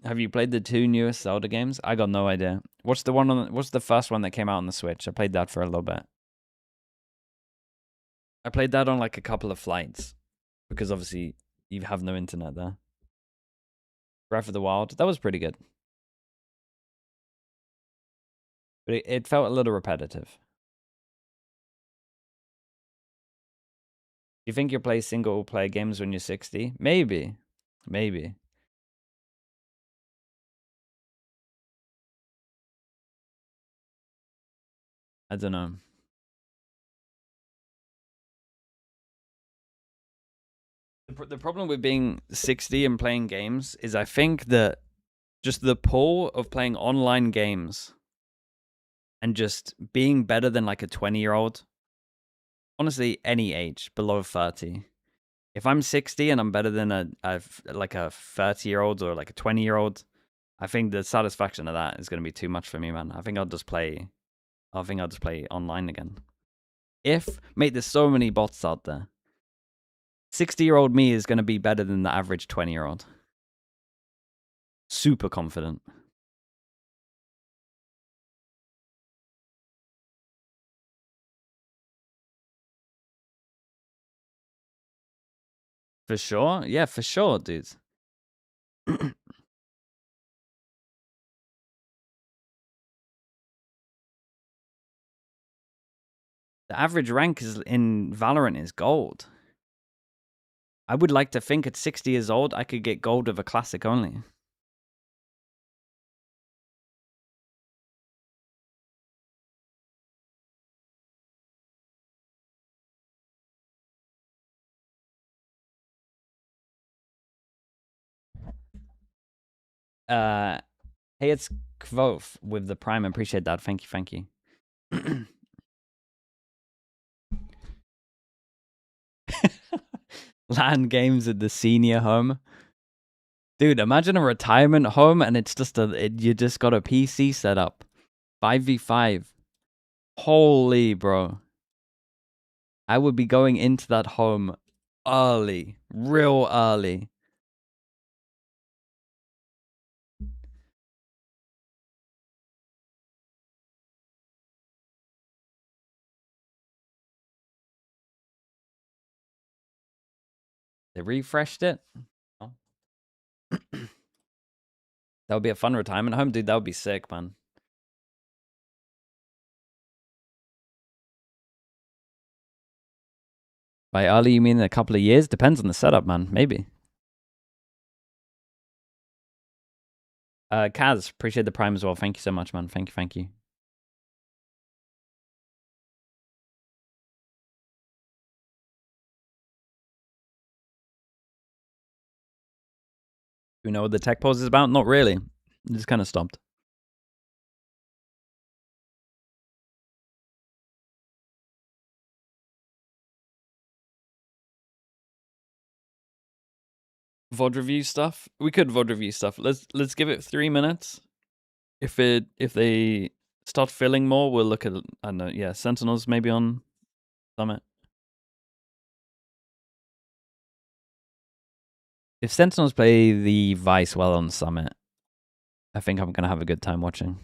Have you played the two newest Zelda games? I got no idea. What's the first one that came out on the Switch? I played that for a little bit. I played that on like a couple of flights because obviously you have no internet there. Breath of the Wild, that was pretty good. But it felt a little repetitive. You think you'll play single player games when you're 60? Maybe. Maybe. I don't know. The problem with being 60 and playing games is I think that just the pull of playing online games and just being better than like a 20-year-old, honestly, any age below 30. If I'm 60 and I'm better than like a 30-year-old or like a 20-year-old, I think the satisfaction of that is going to be too much for me, man. I think I'll just play online again. Mate, there's so many bots out there. 60-year-old me is going to be better than the average 20-year-old. Super confident. For sure? Yeah, for sure, dudes. The average rank in Valorant is gold. I would like to think at 60 years old, I could get gold of a classic only. Hey, it's Kvothe with the Prime. I appreciate that. Thank you, thank you. LAN games at the senior home. Dude, imagine a retirement home and it's just you just got a PC set up. 5v5. Holy, bro. I would be going into that home early. Real early. They refreshed it. Oh. That would be a fun retirement home, dude. That would be sick, man. By early, you mean a couple of years? Depends on the setup, man. Maybe. Kaz, appreciate the Prime as well. Thank you so much, man. Thank you, thank you. Do you know what the tech pause is about? Not really. It just kind of stopped. VOD review stuff. We could VOD review stuff. Let's give it 3 minutes. If they start filling more, we'll look at, I don't know, yeah, Sentinels maybe on Summit. If Sentinels play the Vice well on Summit, I think I'm gonna have a good time watching.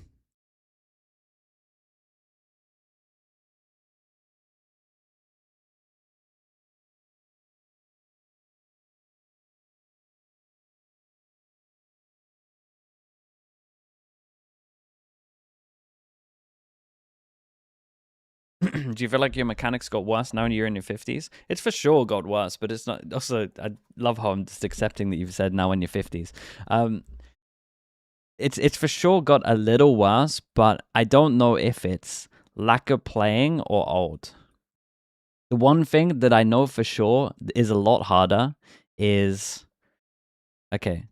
Do you feel like your mechanics got worse now you're in your 50s? It's for sure got worse, but it's not. Also, I love how I'm just accepting that you've said now in your 50s. It's for sure got a little worse, but I don't know if it's lack of playing or old. The one thing that I know for sure is a lot harder is, okay,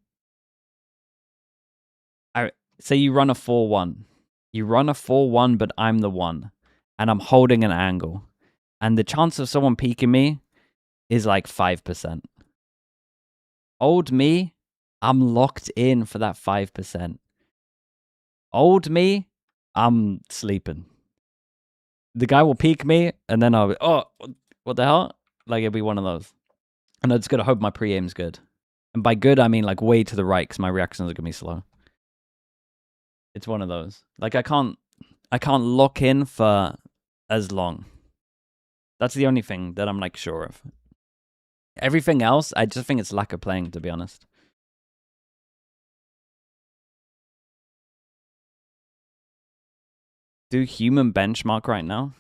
say you run a 4-1. You run a 4-1, but I'm the one. And I'm holding an angle. And the chance of someone peeking me is like 5%. Old me, I'm locked in for that 5%. Old me, I'm sleeping. The guy will peek me, and then I'll be, oh, what the hell? Like, it'll be one of those. And I just gotta hope my pre-aim's good. And by good, I mean like way to the right, because my reactions are gonna be slow. It's one of those. Like, I can't lock in for as long. That's the only thing that I'm like sure of. Everything else, I just think it's lack of playing, to be honest. Do human benchmark right now?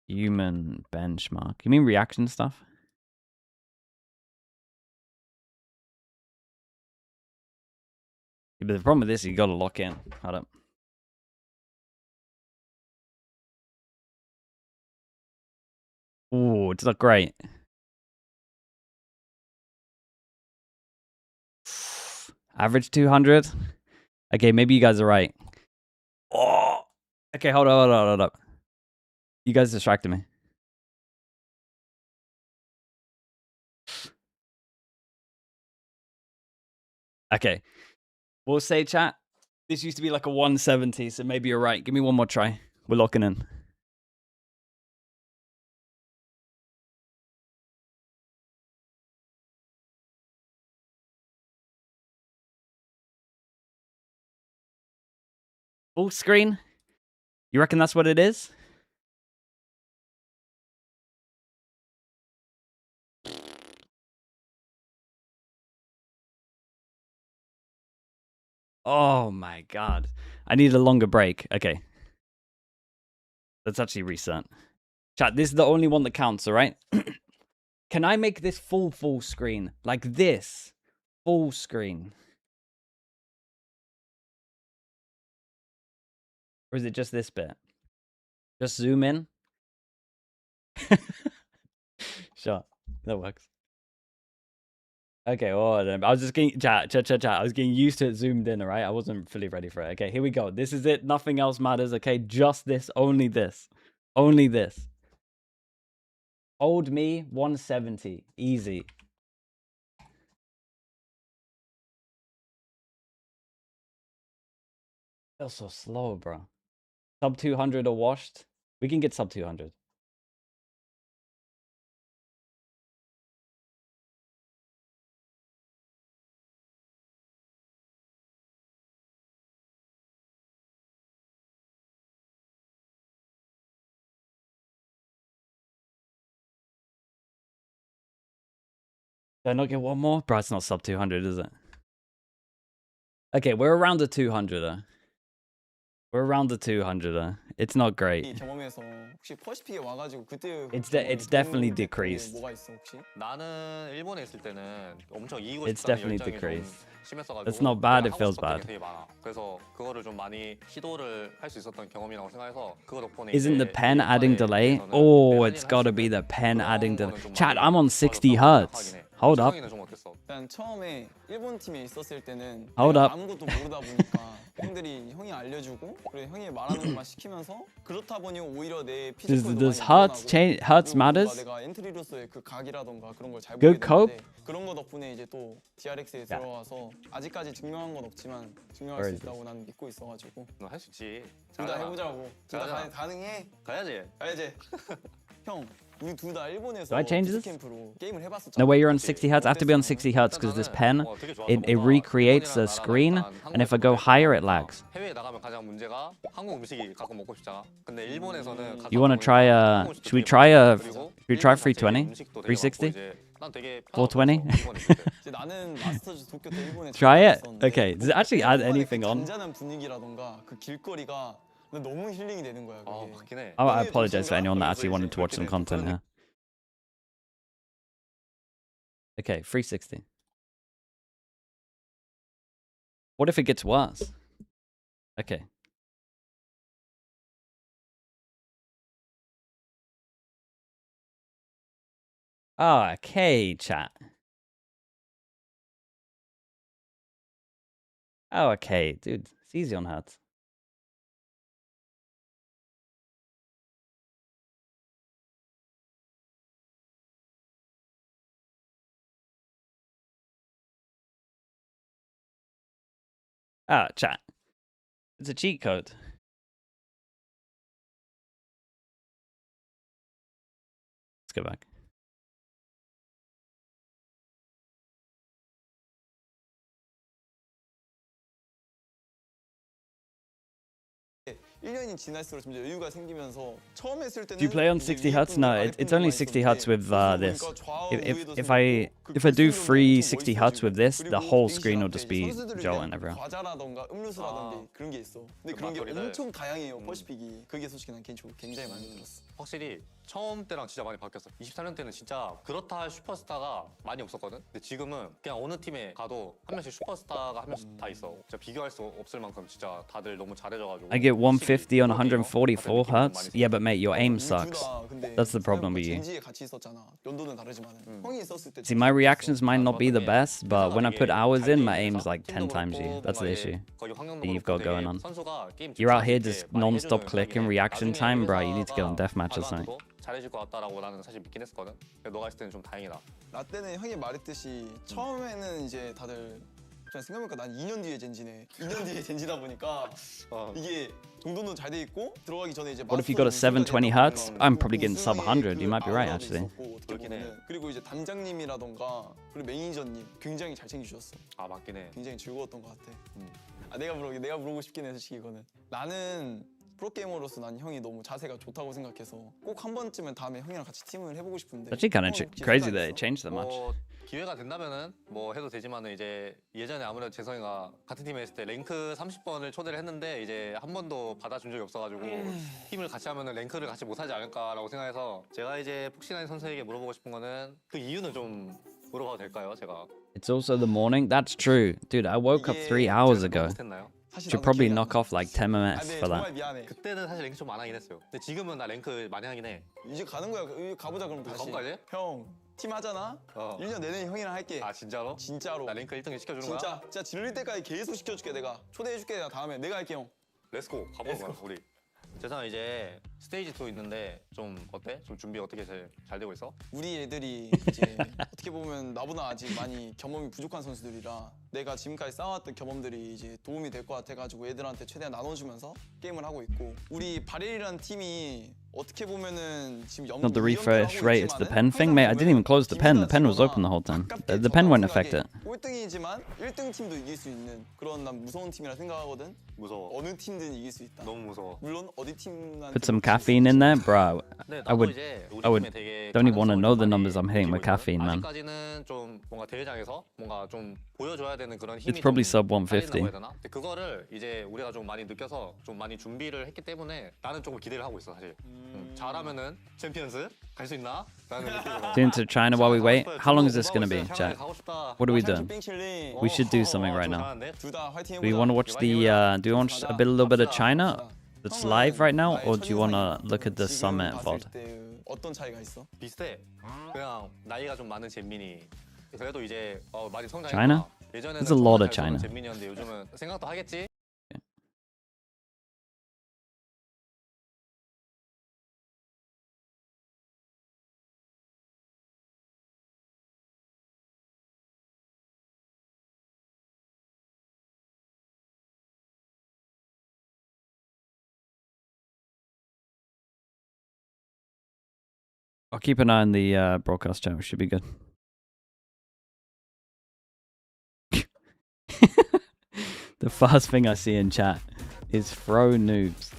Human benchmark. You mean reaction stuff? Yeah, but the problem with this is you gotta lock in. Hold up. Ooh, it's not great. Average 200. Okay, maybe you guys are right. Oh, okay, hold up. You guys distracted me. Okay, we'll say, chat, this used to be like a 170, so maybe you're right. Give me one more try. We're locking in. Full screen? You reckon that's what it is? Oh my god. I need a longer break. Okay. Let's actually reset. Chat, this is the only one that counts, all right? Can I make this full screen? Like this. Full screen. Or is it just this bit? Just zoom in? Sure. That works. Okay, I was just getting chat. I was getting used to it zoomed in, all right? I wasn't fully ready for it. Okay, here we go. This is it. Nothing else matters, okay? Just this, only this. Only this. Old me, 170. Easy. Feels so slow, bro. Sub 200 are washed. We can get sub 200. Did I not get one more? Bro, it's not sub 200, is it? Okay, we're around the 200er. We're around the 200er. It's not great. It's definitely decreased. It's definitely decreased. It's not bad, it feels bad. Isn't the pen adding delay? Oh, it's gotta be the pen adding delay. Chat, I'm on 60 hertz. Hold up. Hold up. Does hertz change? Hertz matters? Good cope? 그런 거 덕분에 이제 또 DRX에 들어와서 아직까지 증명한 건 없지만 증명할 수 있다고 난 믿고 있어가지고 너 할 수 있지. 둘 다 해보자고. 둘 다 가능해. 가야지. 형, 우리 둘 다 일본에서 Do I change this? 캠프로 게임을 해봤었잖아. No way you're on 60 hertz. I have to be on 60 hertz because this pen, it recreates the screen, and if I go higher, it lags. 해외에 나가면 가장 문제가 한국 음식이 가끔 먹고 싶잖아. 근데 일본에서는 You want to try should we try 320? 360? 420? 나는 마스터즈 도쿄 때 일본에 Try it? Okay, does it actually add anything on? 잔잔한 분위기라던가 그 길거리가 너무 힐링이 되는 거야. 그게. I apologize for anyone that actually wanted to watch some content here. Okay, 360. What if it gets worse? Okay. Ah, okay, chat. Oh, okay, dude. It's easy on hertz. Ah, chat. It's a cheat code. Let's go back. Do you play on 60 hertz? No, it's only 60 hertz with this. If I do 360 hertz with this, the whole screen will just be jolting everywhere. 확실히 처음 때랑 진짜 많이 바뀌었어. 24년 때는 진짜 그렇다 할 슈퍼스타가 많이 없었거든. 근데 지금은 그냥 어느 팀에 가도 한 명씩 슈퍼스타가 한 명씩 다 있어. 진짜 비교할 수 없을 만큼 진짜 다들 너무 잘해져가지고. I get 150 on 144 hertz. Yeah, but mate, your aim sucks. That's the problem with you. See, my reactions might not be the best, but when I put hours in, my aim's like 10 times you. That's the issue that you've got going on. You're out here just non-stop clicking reaction time, bro. You need to get on deathmatch or something. 잘해줄 것 같다라고 나는 사실 믿긴 했었거든. 너가 했을 때는 좀 다행이다. 나 때는 형이 말했듯이 처음에는 이제 다들 생각해보니까 난 2년 뒤에 젠지네. 2년 뒤에 젠지다 보니까 이게 정도는 잘 돼 있고 들어가기 전에 이제 What if you got a 720 hertz? I'm probably getting sub 100. You might be right, actually. 그리고 이제 단장님이라던가 그리고 매니저님 굉장히 잘 챙겨주셨어. 아 맞긴 해. 굉장히 즐거웠던 것 같아. 내가 물어보고 싶긴 해 솔직히 이거는. 나는 프로게이머로서 난 형이 너무 자세가 좋다고 생각해서 꼭 한 번쯤은 다음에 형이랑 같이 팀을 해보고 싶은데. Actually, kind of crazy that it changed that much. 기회가 된다면은 뭐 해도 되지만은 이제 예전에 아무래도 재성이가 같은 팀에 있을 때 랭크 30번을 초대를 했는데 이제 한 번도 받아준 적이 없어가지고 팀을 같이 하면은 랭크를 같이 못하지 않을까라고 생각해서 제가 이제 폭신한 선수에게 물어보고 싶은 거는 그 이유는 좀 물어봐도 될까요, 제가? It's also the morning. That's true, dude. I woke up 3 hours ago. Should probably knock off like 10 MS for that. 그때는 사실 랭크 좀 안 하긴 했어요. 근데 지금은 나 랭크 많이 하긴 해. 이제 가는 거야. 가보자 그럼 다시. 가볼까 이제? 형. 팀 하잖아? 1년 내내 형이랑 할게. 아 진짜로? 진짜로. 나 랭크 1등 시켜주는 거야? 진짜 질릴 때까지 계속 시켜줄게 내가. 초대해줄게 내가 다음에. 내가 할게 형. 렛츠고 가보는 거야 우리. 재성아 이제 스테이지 2 있는데 좀 어때? 좀 준비 어떻게 잘 되고 있어? 우리 애들이 이제 어떻게 보면 나보다 아직 많이 경험이 부족한 선수들이라 내가 지금까지 쌓아왔던 경험들이 이제 도움이 될 것 같아가지고 애들한테 최대한 나눠주면서 게임을 하고 있고 우리 바렐이라는 팀이 어떻게 보면은 지금 Not the refresh rate, it's the pen thing, mate. I didn't even close the pen. The pen was open the whole time. The pen won't affect it. 꼴등이지만 1등 팀도 이길 수 있는 그런 난 무서운 팀이라 생각하거든. 무서워. 어느 팀든 이길 수 있다. 너무 무서워. 물론 어디 팀만 Put some caffeine in there, bro. I would don't even want to know the numbers I'm hitting with caffeine, man. 아직까지는 좀 뭔가 대회장에서 뭔가 좀 보여줘야 되는 그런 힘이 It's probably 좀 sub 150. 딸린다고 해야 되나? 근데 그거를 이제 우리가 좀 많이 느껴서 좀 많이 준비를 했기 때문에 나는 조금 기대를 하고 있어 사실. 잘하면은 챔피언스 갈 수 있나? 라는 느낌으로. Tune to China while we wait. How long is this gonna be, chat? What are we doing? We should do something right now. Do you want to watch the? Do you want a little bit of China that's live right now, or do you want to look at the summit VOD? 어떤 차이가 있어? 비슷해. 그냥 나이가 좀 많은 잼민이. 그래도 이제 많이 성장했구나. China? 예전에는 There's a lot of China. 잼민이었는데 요즘은 생각도 하겠지. I'll keep an eye on the broadcast channel. Should be good. The first thing I see in chat is throw noobs.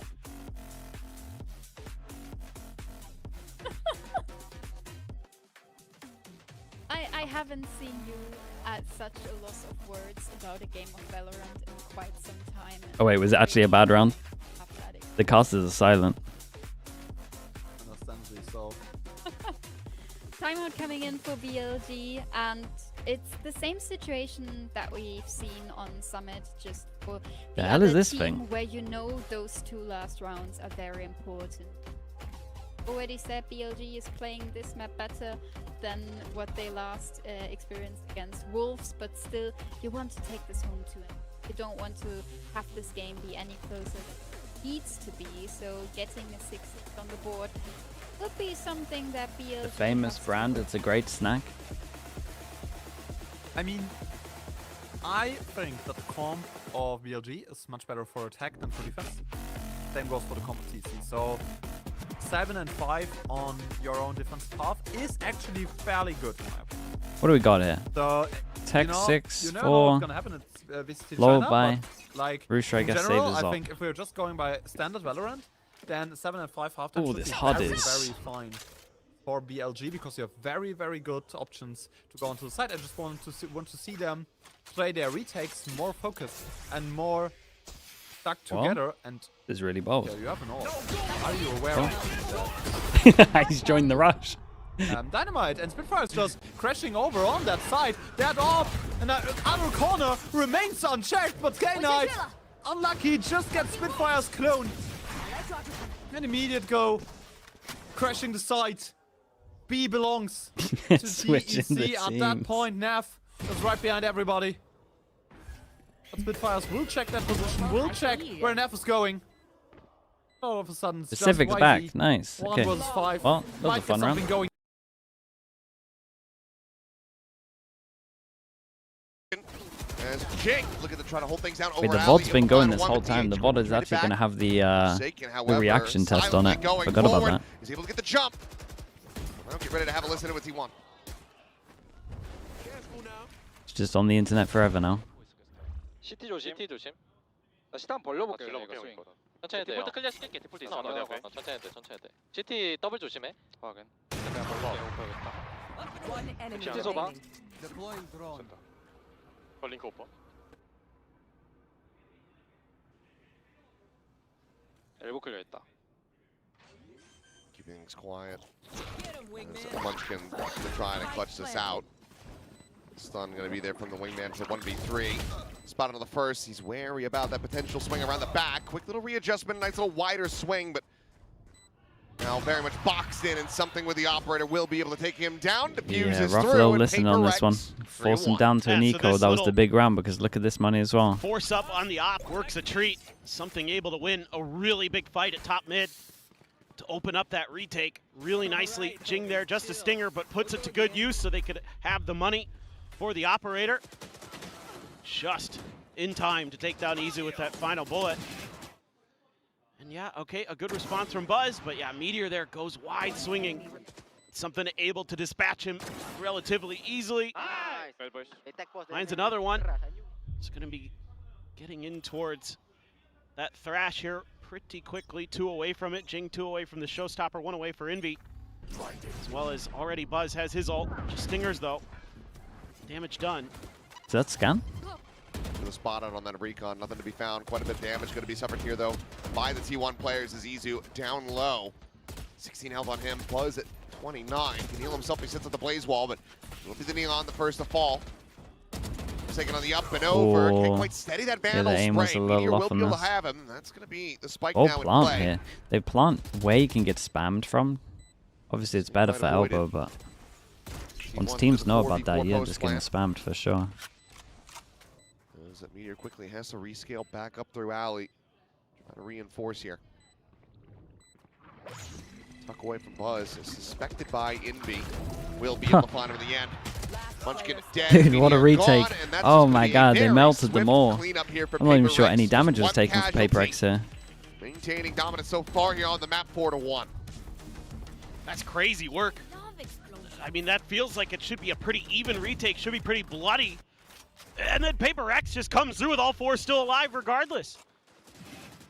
I haven't seen you at such a loss of words about a game of Valorant in quite some time. Oh wait, was it actually a bad round? The casters are silent. Timeout coming in for BLG, and it's the same situation that we've seen on Summit, just for The hell is this thing? where you know those two last rounds are very important. Already said BLG is playing this map better than what they last experienced against Wolves, but still you want to take this home to them. You don't want to have this game be any closer than it needs to be, so getting a 6-6 on the board would be something that BLG... The famous brand, it's a great snack. I mean, I think that the comp of BLG is much better for attack than for defense. Same goes for the comp of TC. So 7 and 5 on your own defense path is actually fairly good in my opinion. What do we got here? So, Tech you know, 6, you know 4, what's gonna happen at VCT low China, by, but, like, Rooster I in guess general, saves us I up. think if we're just going by standard Valorant, then 7 and 5 halftime Ooh, should this be HUD very, is- very fine for BLG because you have very, very good options to go onto the side. I just want to see them play their retakes more focused and more stuck Well, together. And this is really bold. yeah, you have an ult. Are you aware of that? He's joined the rush. Dynamite and Spitfire is just crashing over on that side. That AWP and that other corner remains unchecked, but K-Knight, unlucky, just gets Spitfire's clone. An immediate go, crashing the site. B belongs to Switching the DEC at that teams. point. Nav is right behind everybody. But Spitfires will check that position, will check where Nav is going. All of a sudden, it's Pacific's just back. YV. Nice. 1 Okay. versus 5. Well, that was a Might fun get round. something going. As Jake looking to try to hold things down. Wait, the over VOD's alley been in going line this one whole with the time. The H. VOD is Get it actually back. going to have Forsaken, the however, reaction test on it. silently going Forgot about forward. that. He's able to get the jump. Well, get ready to have a listen to what he wants. It's just on the internet forever now. CT 조심. CT 조심. 나 시트 한번 벌려볼게요. 이거 스윙. 천천히 돼요. 디폴트 클리어 시킬게. 디폴트 있어. 천천히 돼, 천천히 돼. CT 더블 조심해. 확인. 내가 오퍼야겠다. One enemy CT 소바. remaining. Deploying drone. 링크 오빠. 엘보 클리어 있다. Keeping things quiet. As Munchkin to try to clutch this out. Stun going to be there from the wingman to 1v3. Spotted on the first. He's wary about that potential swing around the back. Quick little readjustment, nice little wider swing, but now very much boxed in, and something with the operator will be able to take him down. Diffuses rough through. little And listen on this one. Force him down to an eco. That was the big round because look at this money as well. Force up on the op works a treat. Something able to win a really big fight at top mid to open up that retake really nicely. Jing there, just a stinger, but puts it to good use so they could have the money for the operator. Just in time to take down Izu with that final bullet. And yeah, okay, a good response from Buzz, but yeah, Meteor there goes wide swinging. Something able to dispatch him relatively easily. Finds another one. It's going to be getting in towards that Thrash here pretty quickly. 2 away from it. Jing 2 away from the showstopper, 1 away for Envy. As well as already Buzz has his ult. Just stingers though. Damage done. Is that scan? The spot out on that recon, nothing to be found. Quite a bit of damage going to be suffered here though by the T1 players as Izu down low. 16 health on him. Buzz at 29. Can heal himself. He sits at the blaze wall, but will be the Neon the first to fall. Taking on the up and over. Can't quite steady that Vandal the aim was spray. a little Meteor off will on be able to this. have him. That's going to be the spike Oh, now in plant play. here. They plant where you can get spammed from. Obviously, it's better for elbow, but once teams know about that, yeah, just getting spammed for sure. As that Meteor quickly has to rescale back up through alley. Trying to reinforce here. Tuck away from Buzz. Suspected by Envy. Will be able to find him in the end. Munchkin dead. Dude, what a Meteor retake. gone, and that's Oh just my gonna be god, a they very melted them swift all. cleanup here for I'm not even sure PRX. any damage Just was one taken for casualty. PRX here. Maintaining dominance so far here on the map, 4-1. That's crazy work. I mean, that feels like it should be a pretty even retake, should be pretty bloody. And then PRX just comes through with all 4 still alive regardless.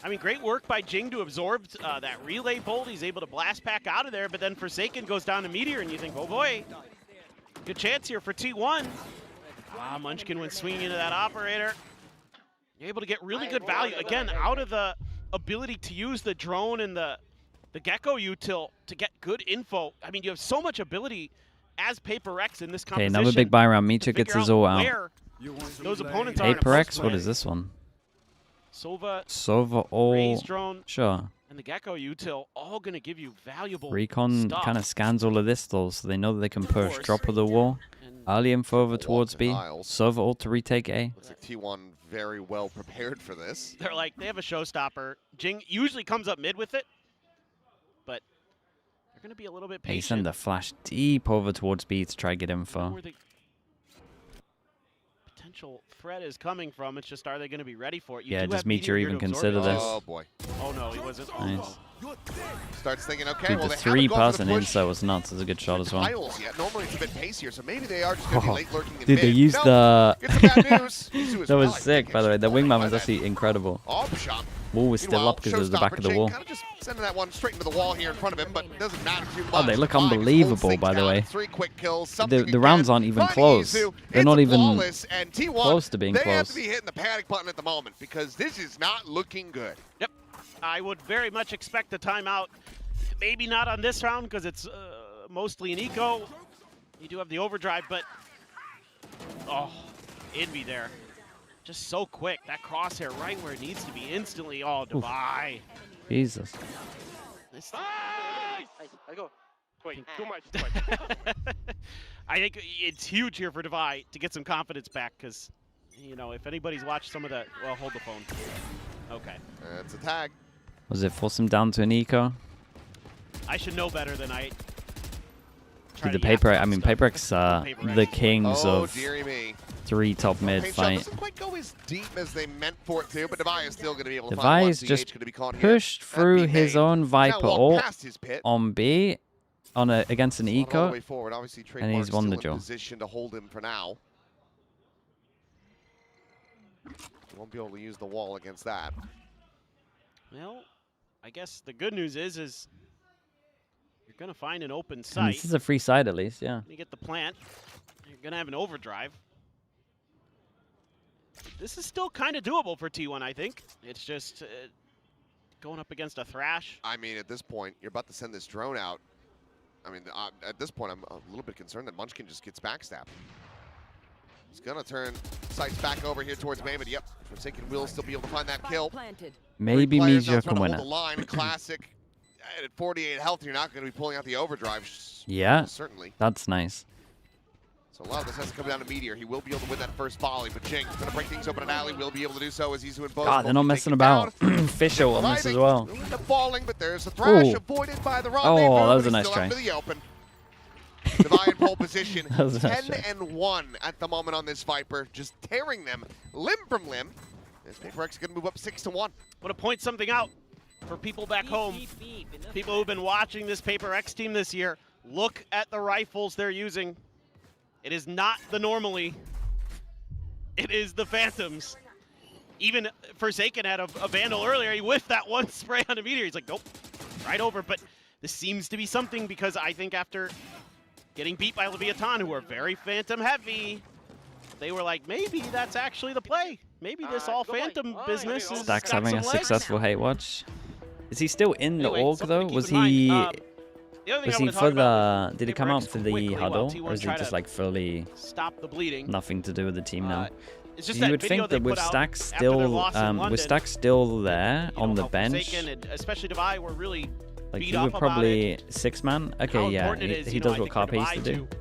I mean, great work by Jing to absorb that relay bolt. He's able to blast back out of there, but then Forsaken goes down to Meteor, and you think, oh boy, good chance here for T1. Ah, Munchkin went swinging into that operator. You're able to get really good value. Again, out of the ability to use the drone and the Gecko util to get good info. I mean, you have so much ability as PRX in this Okay, composition. another big buy round. Meteor gets his all out. Where those opponents are in a PRX, post what play. is this one? Sova, all. Raze drone, Sure. and the Gecko util all going to give you valuable Recon stuff. kind of scans all of this though, so they know that they can push. Drop of the wall. Early info over towards B. Sova ult to retake A. Looks like T1 very well prepared for this. They're like, they have a showstopper. Jing usually comes up mid with it, but they're going to be a little bit They patient. send the flash deep over towards B to try to get info. Where the potential threat is coming from. It's just, are they going to be ready for it? You Yeah, do does have Meteor Meteor here even to absorb consider it. this? Oh boy. Oh no, he wasn't. Nice. Starts thinking, okay, Dude, well, the they haven't gone for the 3-person push insight was nuts. It's a good shot as well. tiles yet. Normally it's a bit pacier, so maybe they are just going to be late lurking in Dude, mid. they used No, the... get the bad news. Izu is That was well, I sick, think, by the way. The actually. wingman By was that actually incredible. Off shot. Wall was still Meanwhile, up because it was the back of the Showstopper wall. Kind of just sending that one straight into the wall here in front of him, but it doesn't matter too much. Oh, they look Five is unbelievable, holding by the down, way. 3 quick kills, The something rounds again. aren't even Finding close. Izu, They're it's not even flawless, and T1, close to being they have close. to be hitting the panic button at the moment because this is not looking good. Yep. I would very much expect a timeout. Maybe not on this round because it's mostly an eco. You do have the overdrive, but oh, Envy there. Just so quick. That crosshair right where it needs to be instantly. Oh, Dubai. Jesus. This I go. Wait, too much. I think it's huge here for Devi to get some confidence back because, you know, if anybody's watched some of the, well, hold the phone. Okay. It's a tag. Was it force him down to an eco? I should know better than I. Dude, the PRX, I mean, PRX, the kings Oh, of dearie me. 3 top mid Paint shot fight. doesn't quite go as deep as they meant for it to, but Devi is still going to be able to Devi find one. is CH just gonna be caught here. pushed through his own Viper walked ult past his pit. on B on against an All the eco, way forward. Obviously, and he's Trademark's won still the in job. position to hold him for now. Won't be able to use the wall against that. Well, I guess the good news is you're going to find an open And site. this is a free side at least, yeah. You get the plant. You're going to have an overdrive. This is still kind of doable for T1, I think. It's just going up against a Thrash. I mean, at this point, you're about to send this drone out. I mean, at this point, I'm a little bit concerned that Munchkin just gets backstabbed. He's going to turn sights back over here towards May, but yep, Forsaken will still be able to find that kill. Maybe Mijia can win The it. line, Classic, at 48 health, you're not going to be pulling out the overdrive. Yeah, certainly. that's nice. So a lot of this has to come down to Meteor. He will be able to win that first volley, but Jing going to break things open, and Ali will be able to do so as he's doing both. God, they're not messing about. Fisher on this as well. Will end up falling, but there's a Thrash Ooh. avoided by the rendezvous. Oh, that was a but nice he's try. still out into the open. Divide in pole position, That was a nice 10-1 at the moment on this Viper, just tearing them limb from limb. As PRX is going to move up 6-1. Want to point something out for people back home, people who've been watching this PRX team this year. Look at the rifles they're using. It is not the normally. It is the Phantoms. Even Forsaken had a Vandal earlier. He whiffed that one spray on a Meteor. He's like, nope, right over. But this seems to be something because I think after getting beat by Leviathan, who are very Phantom heavy, they were like, maybe that's actually the play. Maybe this all Phantom business is Stack's got having a some legs. successful hate watch. Is he still in the Anyway, org something to though? keep Was in mind. he? The other thing Was I he wanna for talk about the? is Did he come out for the quickly while huddle, T1 or is he try just to like fully stop the bleeding? nothing to do with the team now? It's just you that would video think they that with put out Stack after their still, loss in London, with Stack still there on the how bench, Forsaken and especially Divide were really like beat he up would about probably it. 6-man. How Okay, yeah, important it is, he you know, does I what think for Carpe used to Divide do.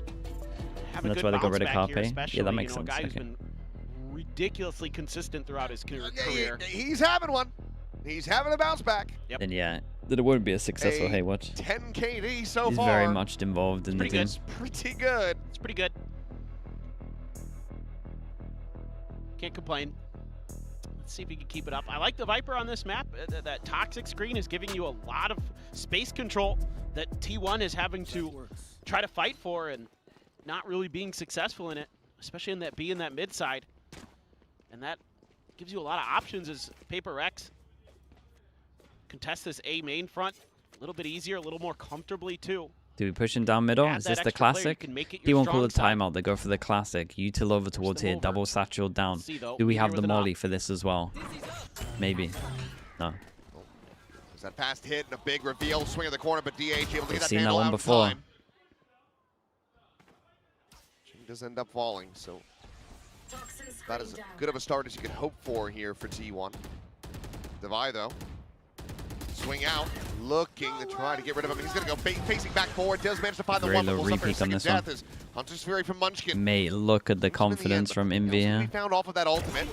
have And a that's good why they got bounce rid of back Carpe. here, Yeah, especially, that you makes know, a sense. guy who's Okay. been ridiculously consistent throughout his career. He's having one. He's having a bounce back. Yep. Then yeah, that it wouldn't be a successful hate watch. 10 KD so He's far. very much involved in the Pretty team. good. Pretty good. It's pretty good. Can't complain. Let's see if he can keep it up. I like the Viper on this map. That toxic screen is giving you a lot of space control that T1 is having to try to fight for and not really being successful in it, especially in that B in that mid side. And that gives you a lot of options as PRX contest this A main front a little bit easier, a little more comfortably too. Do we push him down middle? Add Is that this the extra player, you classic? can make it He your won't call the strong side. timeout. They go for the classic. Util over towards them here. over. Double satchel down. See, though, Do we Meteor have with the an molly op. for this as well? Maybe. No. There's that fast hit and a big reveal. Swing of the corner, but DH able to We've get that seen that handle one out in before. time. Jing does end up falling, so that is as good of a start as you could hope for here for T1. Devi, though, swing out, looking to try to get rid of him. He's going to go facing back forward. Does manage to find the Very one, but low will suffer a repeat on second this one. death as Hunter's Fury from Munchkin. Mate, look at the confidence from We EMEA. found off of that ultimate.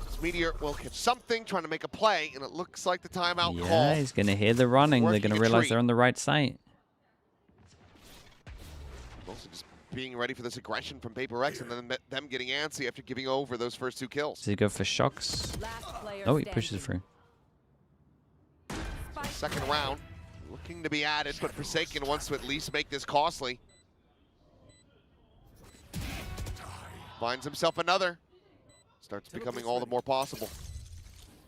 This Meteor will catch something, trying to make a play, and it looks like the timeout Yeah, call. he's going to hear the running. They're Working going to a realize treat. they're on the right site. Mostly just being ready for this aggression from PRX and then them getting antsy after giving over those first two kills. Does he go for shocks? Oh, he pushes through. Second round, looking to be added, but Forsaken wants to at least make this costly. Finds himself another. Starts becoming all the more possible.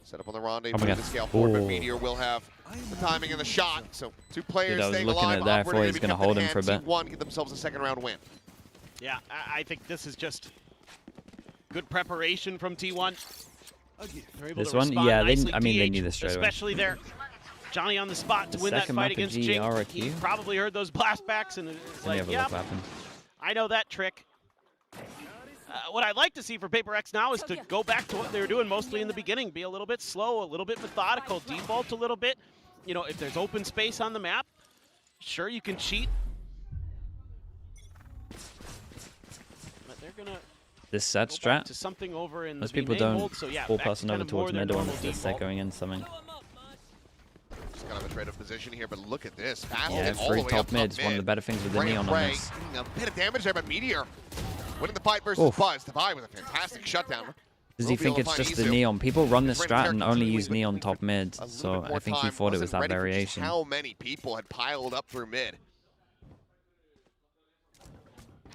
Set up on the rendezvous Oh my to God. scale forward, but Ooh. Meteor will have the timing and the shot. So two players Dude, I was staying looking alive. at that. I Awkward thought and he was be gonna kept in hold him hand. for a bit. T1 get themselves a second round win. Yeah, I think this is just good preparation from T1. They're able This to one? respond Yeah, nicely. I mean, they DH, knew this straight away. especially there. Johnny on the spot to The win that second fight map of against G, Jing. RRQ. He probably heard those blast backs and it's Let me like, have a yeah, look what happened. I know that trick. What I'd like to see for PRX now is to go back to what they were doing mostly in the beginning. Be a little bit slow, a little bit methodical, default a little bit. You know, if there's open space on the map, sure, you can cheat. But they're going to This set go back strat. to something over in Most the people main don't hold. So, yeah, full back to person kind over of more towards their middle normal unless they're default. going in something. Just kind of a trade-up position here, but look at this. Fast Yeah, all the free way top up mid is one of the better things with the Prey neon and on Prey, this. getting a bit of damage there, but Meteor winning the fight versus Oof. Buzz. Divide with a fantastic shutdown. Does Will he be think able to it's find just the Izu. neon? People run this Brent strat Herrick and only continuing use with neon top mid, a little so bit more I think he time. thought it was Wasn't that ready for just variation. how many people had piled up through mid.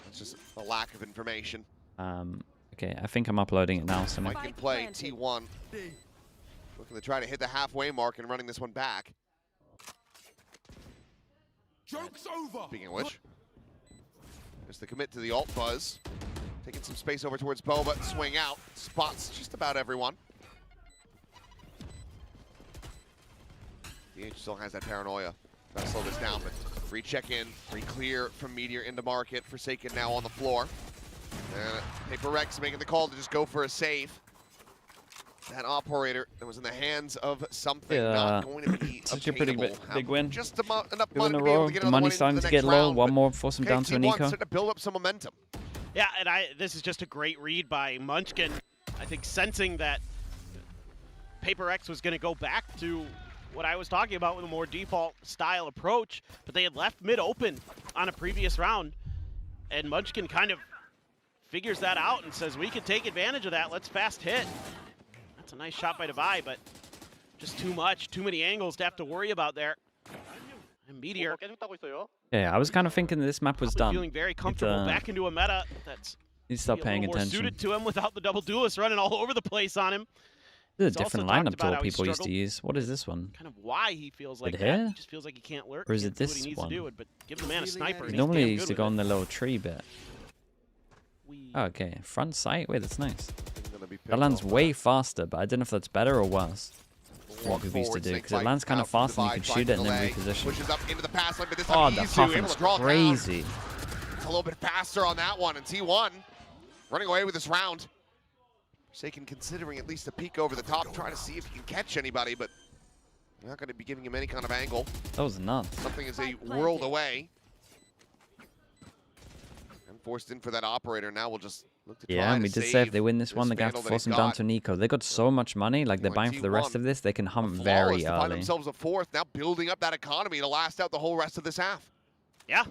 It's just a lack of information. Okay, I think I'm uploading it now, so Mike can play T1. Looking to try to hit the halfway mark and running this one back. Joke's over. Speaking of which, there's the commit to the alt buzz. Taking some space over towards Boba. Swing out. Spots just about everyone. DH still has that paranoia. Gotta slow this down, but free check-in, free clear from Meteor into market. Forsaken now on the floor. And PRX making the call to just go for a save. That operator that was in the hands of something not going to be such a pretty big win. Just enough Two money in to a be able row. to get The another money's one into starting the to next get low. round, One but more, force him down to a T1 Nico. starting to build up some momentum. Yeah, and this is just a great read by Munchkin. I think sensing that PRX was going to go back to what I was talking about with a more default style approach, but they had left mid open on a previous round, and Munchkin kind of figures that out and says, we can take advantage of that, let's fast hit. That's a nice shot by Divide, but just too much, too many angles to have to worry about there. And Meteor. Yeah, I was kind of thinking this map was done. Feeling very comfortable back into a meta that's you stop paying more attention. suited to him without the double duelist running all over the place on him. This is a different lineup to what how he people used to struggled. use. What is this one? Kind of why he feels like It that. here? He just feels like he can't lurk. Or is can't it do what this he needs one? to do, but give the man a sniper. and Normally he's he damn used to good go with on it. the little tree bit. Oh, okay, front sight? Wait, that's nice. That lands way faster, but I don't know if that's better or worse. What we used to do, because it lands kind of fast and you can shoot it and then reposition. Pushes up into the pass line, but this Oh, time the Izu able puffing's to draw it down. crazy. It's a little bit faster on that one, and T1 running away with this round. Forsaken considering at least a peek over the top, trying to see if he can catch anybody, but they're not going to be giving him any kind of angle. That was nuts. Something is a world away. And forced in for that operator. Now we'll just look to try Yeah, and we to did say if save they win this one, they're going to have to force him down to Nico. They got so much money, like they're buying for the rest of this, they can hunt very to find early. themselves a fourth, now building up that economy to last out the whole rest of this half. Yeah.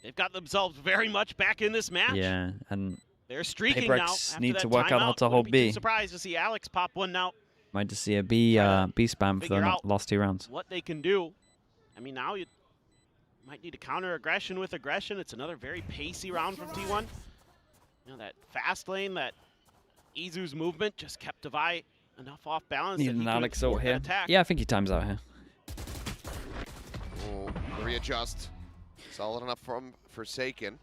They've got themselves very much back in this match. Yeah, and They're streaking PRX now. After need that to work out how timeout. to hold Wouldn't be B. too surprised to see Alex pop one now. Might just see a B spam for figure the out last 2 rounds. What they can do. I mean, now you might need to counter aggression with aggression. It's another very pacey round from T1. You know, that fast lane, that Izu's movement just kept Divide enough off balance. Need that he an could Alex afford over that here. attack. Yeah, I think he times out here. We'll readjust. Solid enough from Forsaken.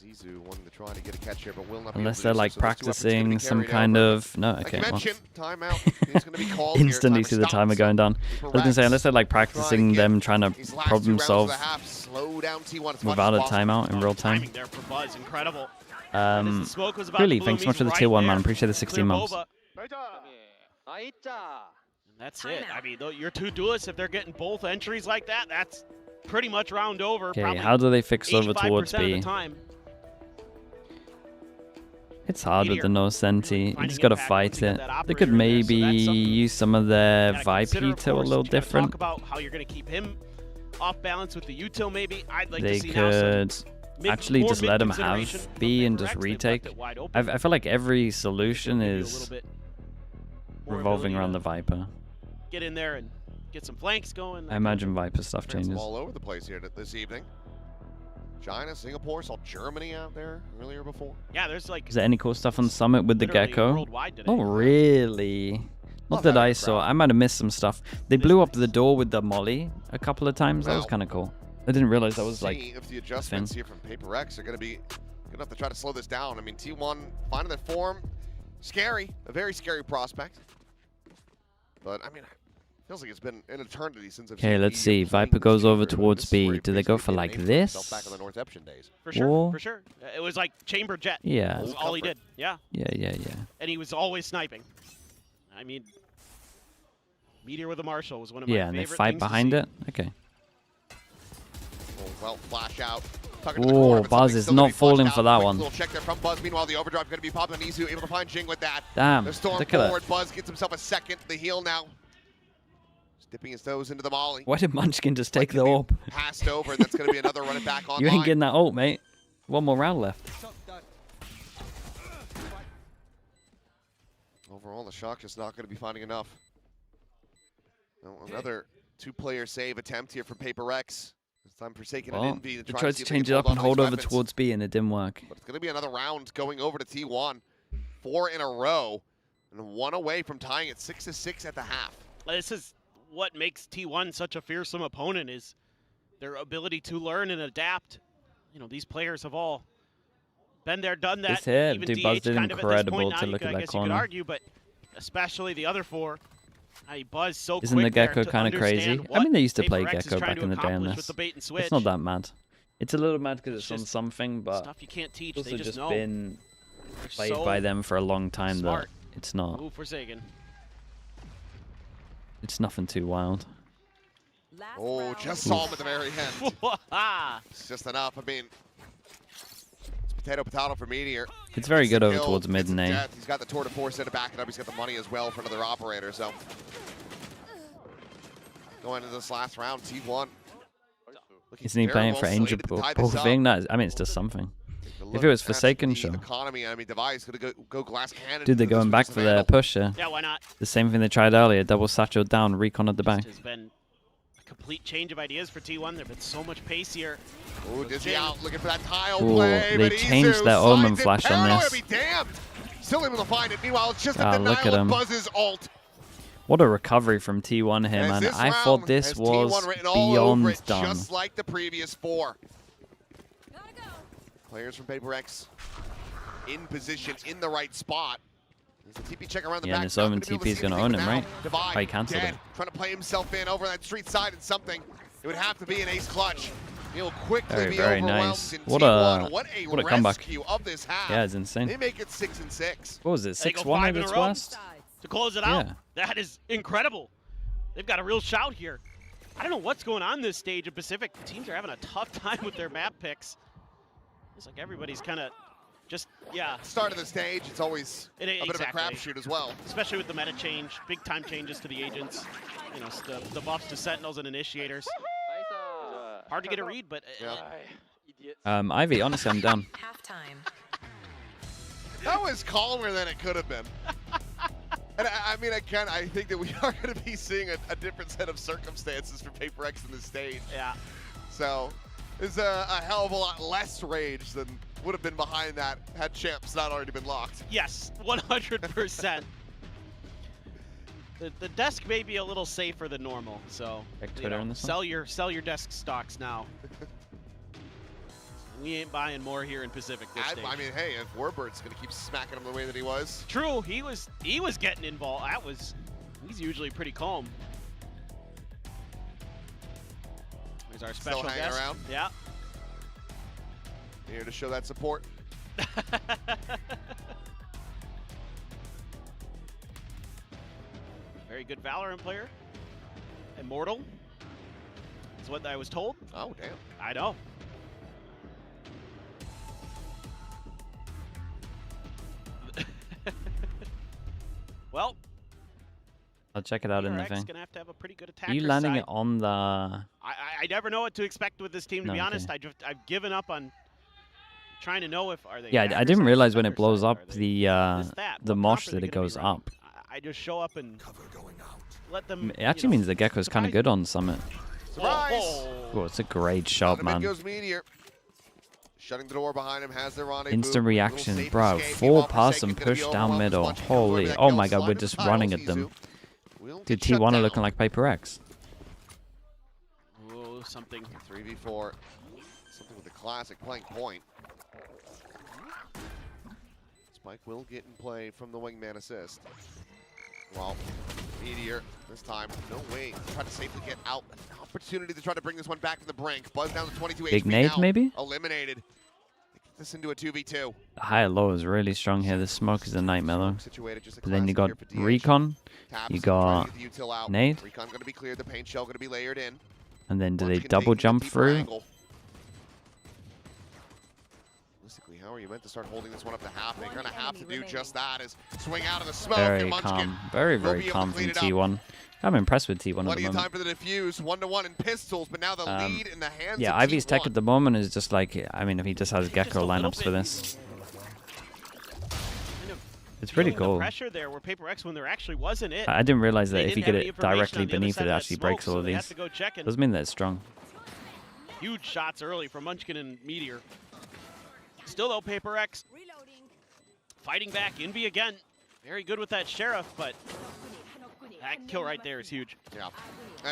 Izu wanting to try to get a catch here, but will not be Unless able to they're do like so. Those two weapons gonna be practicing some carried kind over. of no. Like Okay, you well. mentioned, timeout is going to be called here. Instantly Timer see the stops. timer going down. I was gonna say unless they're like practicing them trying to These last 2 problem rounds of solve the half, slow down T1 as much without as a possible. timeout in real time. Timing there for Buzz, incredible. The smoke was about Really, to thanks so bloom. much for the He's tier right 1 man. there. Appreciate the 16 Clear months. Boba. And that's it. I mean, your two duelists, if they're getting both entries like that, that's pretty much round over. Okay, Probably how do they fix over 85% towards of the B? time. It's hard with the no senti. You finding just gotta impact fight once you get it. that They operator could in there, so maybe that's something use some of their Gotta consider, Vipe of to a course, little you gotta different. Talk about how you're going to keep him off balance with the util. Maybe I'd like They to see now some could actually more just let him mid-consideration have from B and PRX. just They've retake. left it wide open. I feel like every solution give you a is little bit more revolving ability around to the Viper. Get in there and get some flanks going. I imagine Viper stuff It's changes. all over the place here this evening. China, Singapore, saw Germany out there earlier before. Yeah, there's like. Is there any cool stuff on Summit with the literally Gecko? worldwide today. Not really. Not that I saw. I might have missed some stuff. They blew up the door with the molly a couple of times. That was kind of cool. I didn't realize that was like See if the a adjustments thing. here from PRX are going to be good enough to try to slow this down. I mean, T1 finding their form, scary, a very scary prospect. But I mean, feels like it's been an eternity since I've Okay, seen let's EU see. playing Viper this goes over chamber. towards This is where B. he Do they go basically for made a like name for himself this? back in the Northeption days. For sure, Or- for sure. It was like chamber jet. Yeah. That was all he did. Yeah. Yeah. And he was always sniping. I mean, Meteor with a Marshall was one of my Yeah, and they favorite fight things to behind see. it. Okay. Well, flash out. Tuck into the Oh, corner, but Buzz something's is still gonna not be flushed falling out. for that Quick one. little check there from Buzz. Meanwhile, the overdrive going to be popping on Izu, able to find Jing with that. Damn, The storm look at that. forward. Buzz gets himself a second. The heal now. Just dipping his toes into the molly. Why did Munchkin just take the orb? Passed over. That's going to be another run it back online. You ain't getting that ult, mate. One more round left. Overall, the shock just not going to be finding enough. No, another two-player save attempt here from PRX. This time Forsaken and Well, Envy. they tried to change it up and hold over towards B, and it didn't work. But it's going to be another round going over to T1. 4 in a row. And 1 away from tying it 6-6 at the half. This is what makes T1 such a fearsome opponent, is their ability to learn and adapt. You know, these players have all been there, done that. This hit, Even dude, Buzz DH did kind of at this incredible point to now, look at I that guess you could corner. argue, but especially the other 4. Buzz so Isn't the quick there Gecko to kind of crazy? understand I mean, they used to what play PRX is Gecko trying back to in the day on accomplish this. with the bait and It's switch. not that mad. It's a little mad because It's it's on just something, but stuff you can't teach. it's They also just just know. been They're played so by them for a long time smart. that it's not. Move for Sagan. It's nothing too wild. Oh, just saw him at the very end. It's just enough. I mean, it's potato for Meteor. It's very good over Kill, towards mid gets and some A. death. He's got the tour de force to back it up. He's got the money as well for another operator. So going into this last round, T1. Isn't he playing for Angel Thing? I mean, it's just something. If it was Forsaken, sure. Economy, I mean, Device gonna go glass cannon. Dude, they're going back for their push here. Yeah, why not? The same thing they tried earlier. Double satchel down, recon at the back. Has been a complete change of ideas for T1. There's been so much pace here. Oh, Dizzy out, looking for that tile Ooh, play. they but changed Izu their Omen slides it. flash on Paranoia this. Be damned. Still able to find it. Meanwhile, it's just a Look at denial of him. Buzz's ult. What a recovery from T1 here, man. I thought this was T1 written all over beyond it, done. just like the previous 4. Players from PRX in position, in the right spot. There's a TP check around the Yeah, back. and this Omen TP is going to own him, right? Divide, Oh, he cancelled dead, it. trying to play himself in over that street side and something. It would have to be an ace clutch. He'll quickly Very, be very overwhelmed nice. in What T1. a What a comeback. rescue of this half. Yeah, it's insane. They make it 6-6. What was it, They go 6-1 5 at in a its row worst? to close it out. Yeah. That is incredible. They've got a real shout here. I don't know what's going on this stage of Pacific. Teams are having a tough time with their map picks. It's like everybody's kind of just, yeah. Start of the stage, it's always a bit of a crapshoot as well. Especially with the meta change, big time changes to the agents. You know, the buffs to Sentinels and Initiators. Hard to get a read, but Ivy, honestly, I'm done. Halftime. That was calmer than it could have been. And I mean, again, I think that we are going to be seeing a different set of circumstances for PRX in this stage. Yeah. So there's a hell of a lot less rage than would have been behind that had champs not already been locked. Yes, 100%. The desk may be a little safer than normal, so you know, sell your desk stocks now. We ain't buying more here in Pacific this stage. I mean, hey, if Warbird's going to keep smacking him the way that he was. True, he was getting involved. He's usually pretty calm. Here's our special Still hanging guest. around. Yeah. Here to show that support. Very good Valorant player. Immortal is what I was told. Oh, damn. I know. Well, I'll check it out in the PRX thing. gonna have to have a pretty good Are attacker you landing side. it on the... I never know what to expect with this team, to No, be okay. honest. I've given up on trying to know if are they. Yeah, I attacker didn't side, realize when it defender blows side, up are they the mosh that they it gonna be goes running? up. I just show up and let them. It actually means the Gecko's kind of good on Summit. Surprise! Oh, it's a great shot, Mid man. goes Meteor. Shutting the door behind him, has their rendezvous. Instant reaction, Little safe bro. escape. Full Meanwhile, pass Forsaken and gonna be push down overwhelmed as middle. much. He'll go over Holy, that oh kill, my god, we're slide just into running tiles. at them. Will Dude, get shut T1 are down. looking like PRX. Oh, something. 3v4. Something with the classic playing point. Spike will get in play from the wingman assist. Well, Meteor this time, no way. Try to safely get out. An opportunity to try to bring this one back to the brink. Buzz down to 22 Big HP nade, now. maybe? Eliminated. Get this into a 2v2. The high low is really strong here. The smoke is a nightmare though. Situated, just a But then you classic got here for DH. Recon, Taps, you trying to got get the util out. nade, Recon going to be cleared. The paint shell going to be layered in. and then do they Munchkin double taking the jump deeper through? angle. Realistically, how are you meant to start holding this one up to half? They're going to have to do just that, is swing out of the smoke. Very and Munchkin calm. Very, will very be able to calm from clean it up. T1. I'm impressed with T1 at the Plenty of time moment. for the defuse, 1-to-1 in pistols, but now the lead in the hands Yeah, of Ivy's tech T1. at the moment is just like, I mean, if he just has Gecko lineups for this. It's pretty Feeling the cool. pressure there where PRX when there actually wasn't it. I didn't realize that They if you didn't get have the it information directly on the other beneath side it, of it that actually smoke, breaks all so of they had these. to go check and- Doesn't mean that it's strong. Huge shots early from Munchkin and Meteor. Still though, PRX fighting back. Envy again. Very good with that Sheriff, but that kill right there is huge. Yeah.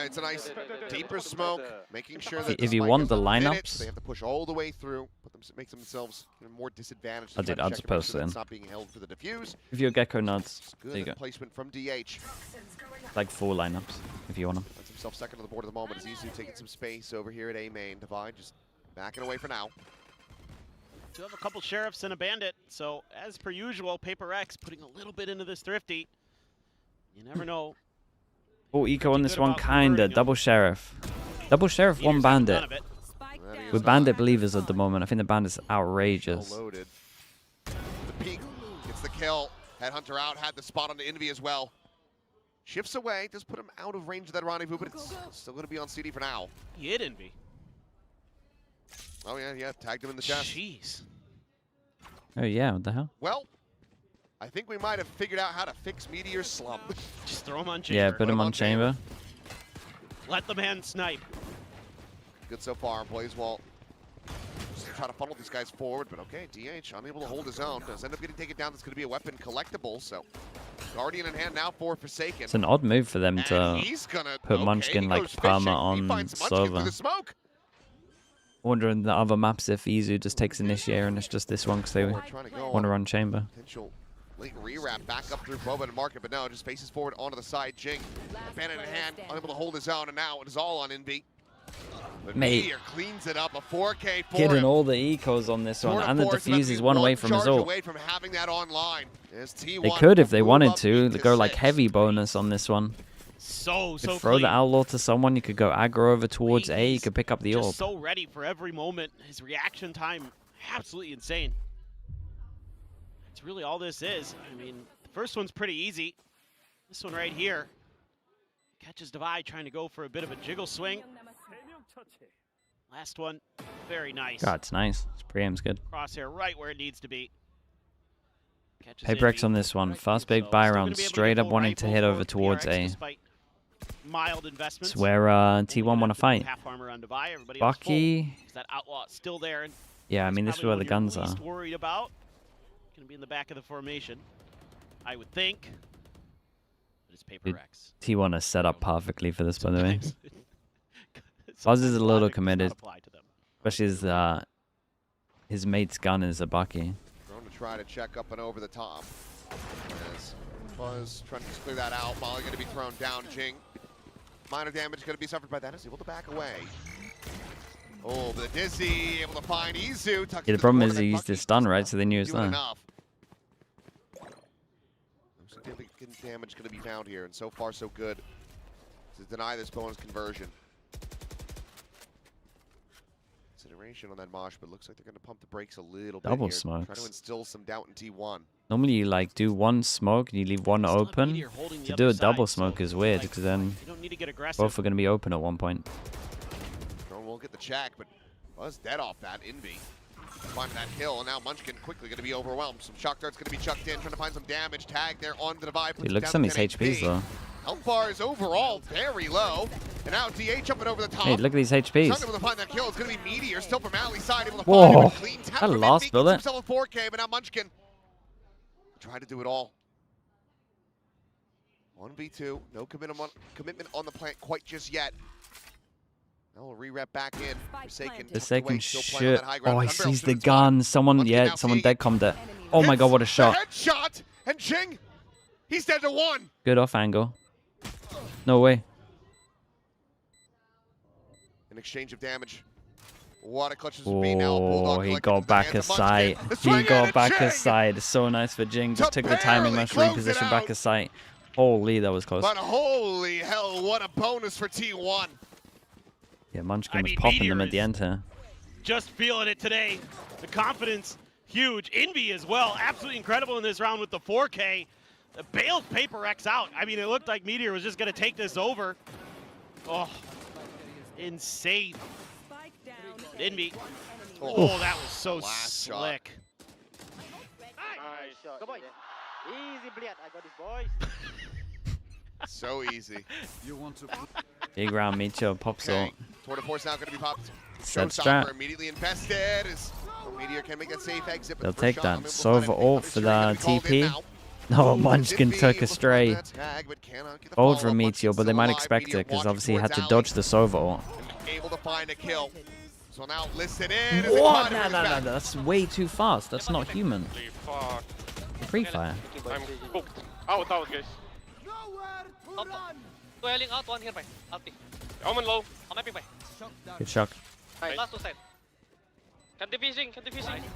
It's a nice deeper smoke, making sure that if you want the lineups, they have to push all the way through, make themselves more disadvantaged. I did. I'll just post it in. Not being held for the defuse. If you're Gecko nods, Good there you go. placement from DH. Like 4 lineups, if you want them. Finds himself second on the board at the moment as Isu taking some space over here at A main. Divide just backing away for now. Do have a couple Sheriffs and a Bandit, so as per usual, PRX putting a little bit into this Thrifty. You never know. Oh, eco on this one, kinda. Double Sheriff. Double Sheriff, one Bandit. With Bandit believers at the moment. I think the Bandit's outrageous. Loaded. The peak gets the kill. Headhunter out, had the spot on the Envy as well. Shifts away, does put him out of range of that rendezvous, but it's still going to be on CD for now. He hit Envy. Oh yeah, tagged him in the chest. Jeez. Oh yeah, what the hell? Well, I think we might have figured out how to fix Meteor's slump. Just throw him on chamber. Yeah, put him on chamber. Let the man snipe. Good so far, Blazewall. Just try to funnel these guys forward, but okay, DH unable to hold his own. Does end up getting taken down. That's going to be a weapon collectible, so Guardian in hand now for Forsaken. It's an odd move for them to put Munchkin like Parma on Sova. Wondering the other maps if Izu just takes Initiator and it's just this one because they want to run chamber. Potential late rewrap back up through Boba and Market, but no, just faces forward onto the side. Jing, Bandit in hand, unable to hold his own, and now it is all on Envy. But Mate, Meteor cleans it up, a 4K for getting him. all the ecos on this one, and the defuse is one away from his ult. Away from having that online. They could, if they wanted to, go like heavy bonus on this one. So throw the Outlaw to someone, you could go aggro over towards A, you could pick up the orb. Just so ready for every moment. His reaction time, absolutely insane. That's really all this is. I mean, the first one's pretty easy. This one right here. Catches Divide trying to go for a bit of a jiggle swing. Last one, very nice. God, it's nice. His pre-aim's good. Crosshair right where it needs to be. PRX on this one. Fast big buy round, straight up wanting to hit over towards A. Mild investments. It's where T1 want to fight. Half armor on Divide. Everybody Bucky. That Outlaw still there. And yeah, I mean, this is where the guns are. Worried about. Going to be in the back of the formation, I would think. But it's PRX. T1 is set up perfectly for this, by the way. Buzz is a little committed, especially as his mate's gun is a Bucky. Going to try to check up and over the top. As Buzz trying to clear that out. Molly going to be thrown down. Jing. Minor damage going to be suffered by that. Is able to back away. Oh, the Dizzy able to find Izu. Yeah, the problem is he used his stun, right? So they knew it's there. No significant damage going to be found here, and so far so good to deny this bonus conversion. Consideration on that mosh, but looks like they're going to pump the brakes a little bit Double here. smokes. Try to instill some doubt in T1. Normally you like do one smoke and you leave one open. To do a double smoke is weird because then both are going to be open at one point. Drone will get the check, but Buzz dead off that. Envy finding that kill, and now Munchkin quickly going to be overwhelmed. Some shock darts going to be chucked in, trying to find some damage. Tag there on the Divide. He looks at his HPs though. Health bar is overall very low, and now DH up and over the top. Hey, look at these HPs. Not able to find that kill. It's going to be Meteor still from Alley's side, able to Whoa, find him. Clean tap that from last Envy, bullet. gets himself a 4K, but now Munchkin try to do it all. 1v2, no commitment on the plant quite just yet. Now we'll re-rep back in. Forsaken shit. Oh, he sees the gun. Someone, yeah, someone dead commed it. Oh my god, what a shot. Headshot, and Jing, he's dead to one. Good off angle. No way. An exchange of damage. What a clutch this would be now. Oh, he got back a sight. He got back a sight. So nice for Jing. Just took the timing, much reposition back a sight. Holy, that was close. But holy hell, what a bonus for T1. Yeah, Munchkin was popping them at the end here. Just feeling it today. The confidence, huge. Envy as well, absolutely incredible in this round with the 4K. Bailed PRX out. I mean, it looked like Meteor was just going to take this over. Oh, insane. Envy. Oh, that was so slick. Nice. Go, boys. Easy, Bliat. I got this, boys. So easy. You want to big round Micho pops ult. Tour de Force now going to be popped. Set Showstopper strat. immediately invested. As Meteor can make that safe exit. They'll take that. Sova ult for the TP. Oh, Munchkin took a stray. Hold from Meteor, but they might expect it because obviously he had to dodge the Sova ult. Able to find a kill. So now listen in. What? No. That's way too fast. That's not human. Free fire. I'm cooked. Out, guys. Dwelling out, one here, out. Omen low. I'm mapping, Good shock. Last two side. Can defusing.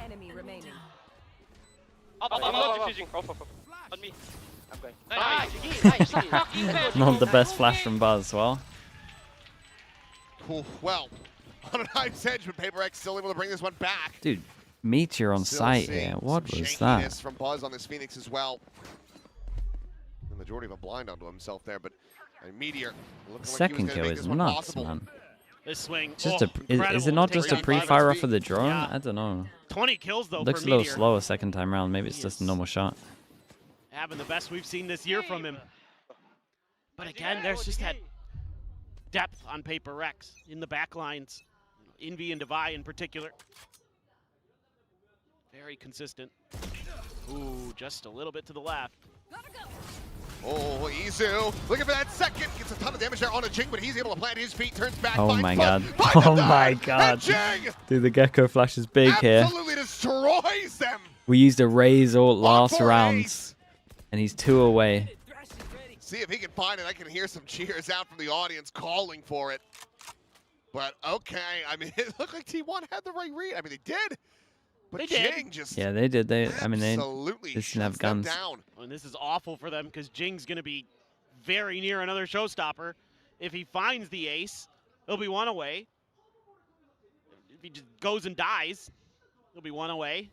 Enemy remaining. Up. I'm not defusing. Off. On me. I'm going. Nice. Not the best flash from Buzz. Well. Cool. Well, on a knife's edge, but PRX still able to bring this one back. Dude, Meteor on Still site seeing here. What some was that? shakiness from Buzz on this Phoenix as well. The majority of a blind onto himself there, but Meteor looking Second like he was kill gonna make is this one nuts, possible. man. This swing. Just is it incredible. not just a Takes pre-fire time. off of the drone? Yeah. I don't know. 20 kills though. Looks for a little Meteor. slower second time around. Maybe it's just a normal shot. Having the best we've seen this year from him. But again, there's just that depth on PRX in the back lines. Envy and Devi in particular. Very consistent. Ooh, just a little bit to the left. Oh, Izu looking for that second. Gets a ton of damage there on a Jing, but he's able to plant his feet, turns back. Oh finds my Buzz, god. finds Oh him my there, god. and Jing Dude, the Gecko flash is big here. absolutely destroys them. We used a Raze ult last for round. Ace. And he's 2 away. See if he can find it. I can hear some cheers out from the audience calling for it. But okay, I mean, it looked like T1 had the right read. I mean, they did. But They did. Jing just Yeah, they did. They absolutely didn't have shuts them guns. down. And this is awful for them because Jing's going to be very near another showstopper. If he finds the ace, he'll be 1 away. If he just goes and dies, he'll be 1 away.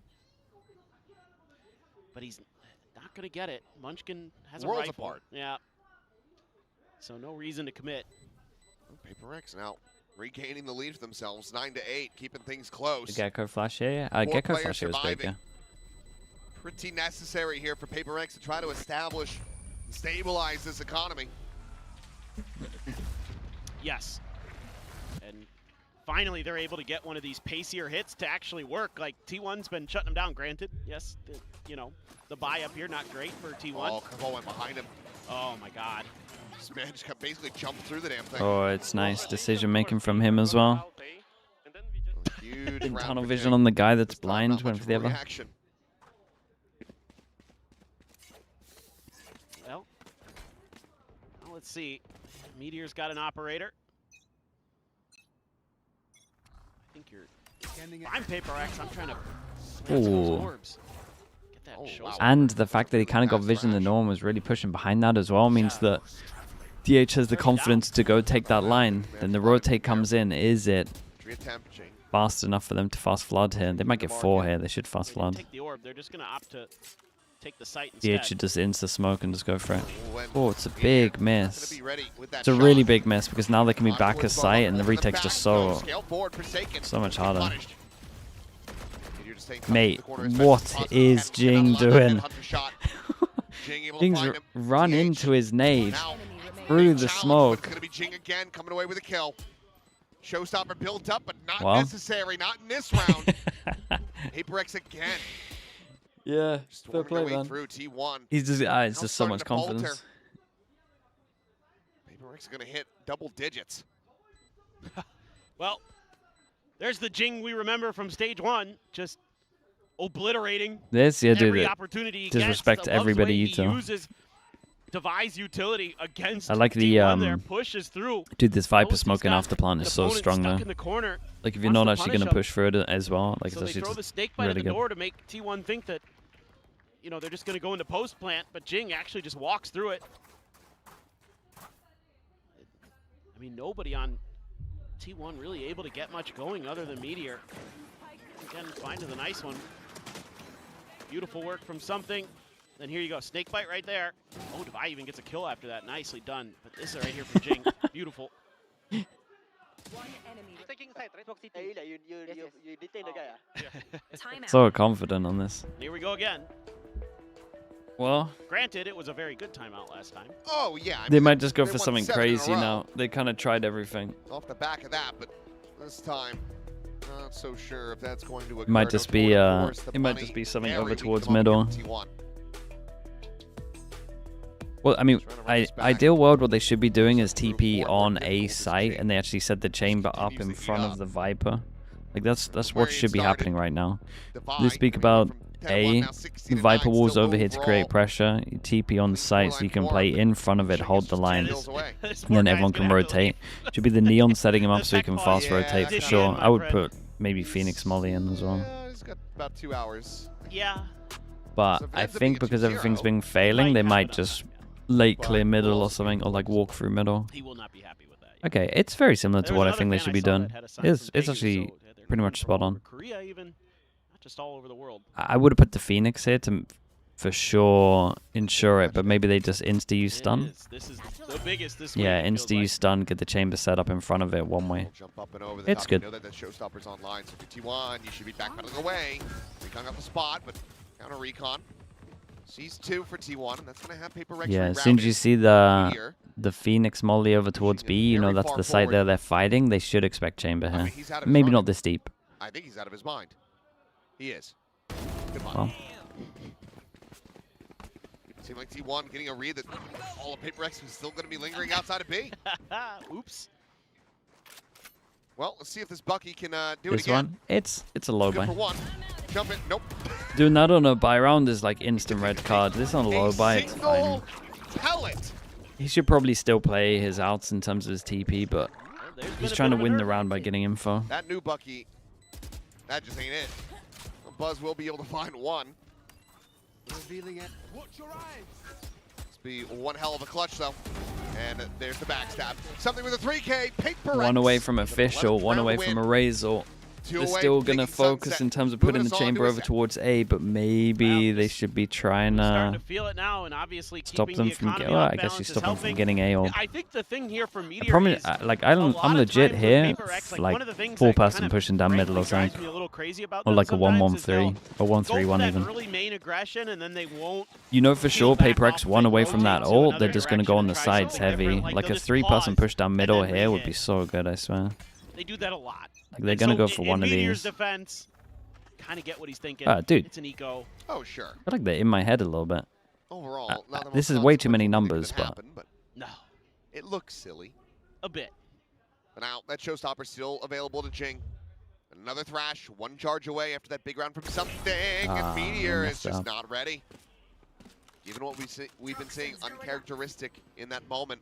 But he's not going to get it. Munchkin has Worlds a rifle. apart. Yeah. So no reason to commit. PRX now regaining the lead for themselves, 9-8, keeping things close. The Gecko flash here. Four Gecko players flash here was big, yeah. surviving. Pretty necessary here for PRX to try to establish and stabilize this economy. Yes. And finally, they're able to get one of these pacier hits to actually work. Like, T1's been shutting them down, granted. Yes, you know, the buy up here, not great for T1. Oh, Cavo went behind him. Oh, my God. This man just basically jumped through the damn thing. Oh, it's nice decision making from him as well. Huge Didn't round tunnel for vision Jing. on the guy that's This time, blind. not Went much for the of a other. reaction. Well, let's see. Meteor's got an operator. I think you're... I'm PRX. I'm trying to... smash those Ooh. orbs. Get that show And the fact that he kind of got vision the norm was really pushing behind that as well means that DH has the confidence to go take that line. Then the rotate comes in. Is it fast enough for them to fast flood here? They might get 4 here. They should fast flood. Take the orb. They're just going to opt to take the site instead. DH should just insta smoke and just go for it. Oh, it's a big miss. It's a really big miss because now they can be back at site and the retake's just so much harder. Mate, what is Jing doing? Jing's run into his nade through the smoke. It's going to be Jing again coming away with a kill. Showstopper built up, but not Well. necessary. Not in this round. PRX again. Yeah, Storming their way through T1. He's just, it's just so Now much starting to confidence. falter. PRX is going to hit double digits. Well, there's the Jing we remember from stage 1, just obliterating This, yeah, dude, every it opportunity he disrespect gets. I love the everybody way you he tell. uses Devi's utility against I like the T1 there, pushes through. dude. This Viper Knows he's smoking got after plant an is so opponent strong stuck though. in the corner, Like if you're wants not to actually gonna punish him. push through it as well, like So it's they actually throw the just snake bite at really the good. door to make T1 think that, you know, they're just going to go into post plant, but Jing actually just walks through it. I mean, nobody on T1 really able to get much going other than Meteor. Again, finding the nice one. Beautiful work from something. Then here you go, snake bite right there. Oh, Devi even gets a kill after that. Nicely done. But this is right here from Jing. Beautiful. So confident on this. Here we go again. Well, Granted, it was a very good timeout last time. Oh, yeah. I they mean, might just go they for won something 7 in a crazy row. now. They kind of tried everything. Off the back of that, but this time, not so sure if that's going to occur. It might just be No, of course, the it might money just be something very over weak towards at the moment middle. here from T1. Well, I mean, ideal world, what they should be doing is TP on a site, and they actually set the chamber up in front of the Viper. Like that's what should be happening right now. They speak about A, the Viper wall's over here to create pressure. You TP on the site so you can play in front of it, hold the line, and then everyone can rotate. Should be the Neon setting him up so he can fast rotate for sure. I would put maybe Phoenix Molly in as well. He's got about 2 hours. Yeah. But I think because everything's been failing, they might just late clear middle or something, or like walk through middle. He will not be happy with that. Okay, it's very similar to what I think they should be done. It's actually pretty much spot on. Korea even, not just all over the world. I would have put the Phoenix here to for sure ensure it, but maybe they just insta-use stun. This is the biggest this Yeah, week, insta-use stun, get the chamber set up in front of it one way. Jump up and over the It's top. good. You know that Showstopper's online, so for T1, you should be backpedaling away. Recon got the spot, but counter recon. Sees 2 for T1, and that's going to have Paper Rex Yeah, as soon as you see the Phoenix Molly over towards B, you know that's the site there they're fighting. They should expect chamber here. Maybe not this deep. I think he's out of his mind. He is. Good Well. Seemed like T1 getting a read that all of Paper X was still going to be lingering outside of B. Oops. Well, let's see if this Bucky can do This it again. one, it's a low Good buy. for 1. Jump it. Nope. Doing that on a buy round is like instant red card. This on a low buy, it's fine. Pellet. He should probably still play his outs in terms of his TP, but he's trying to win the round by getting info. That new Bucky, that just ain't it. Buzz will be able to find 1. Revealing it. Watch your eyes. This be one hell of a clutch though. And there's the backstab. Something with a 3K. Paper One X. away from official, one away from a Razor. They're still going to focus in terms of putting the chamber over towards A, but maybe they should be trying to feel it now, and obviously stop them from getting. Well, I guess you stop them from getting A. Or I think the thing here for Meteor probably, is like I'm legit here, like 4-person pushing down middle or something, or like a 1-1-3 or 1-3-1 even. Early main aggression, and then they won't. You know for sure, Paper X one away from that ult. They're just going to go on the sides heavy. Like a 3-person push down middle here would be so good, I swear. They do that a lot. Like they're gonna go for one of Meteor's these. defense, kind of get what he's thinking. Dude. It's an eco. Oh sure. I feel like they're in my head a little bit. Overall, not the This most is way too many consequential thing numbers, that but no, it looks silly. A bit. But now that Showstopper's still available to Jing. Another Thrash, 1 charge away after that big round from something, and Meteor is just not ready. Given what we've been seeing, uncharacteristic in that moment.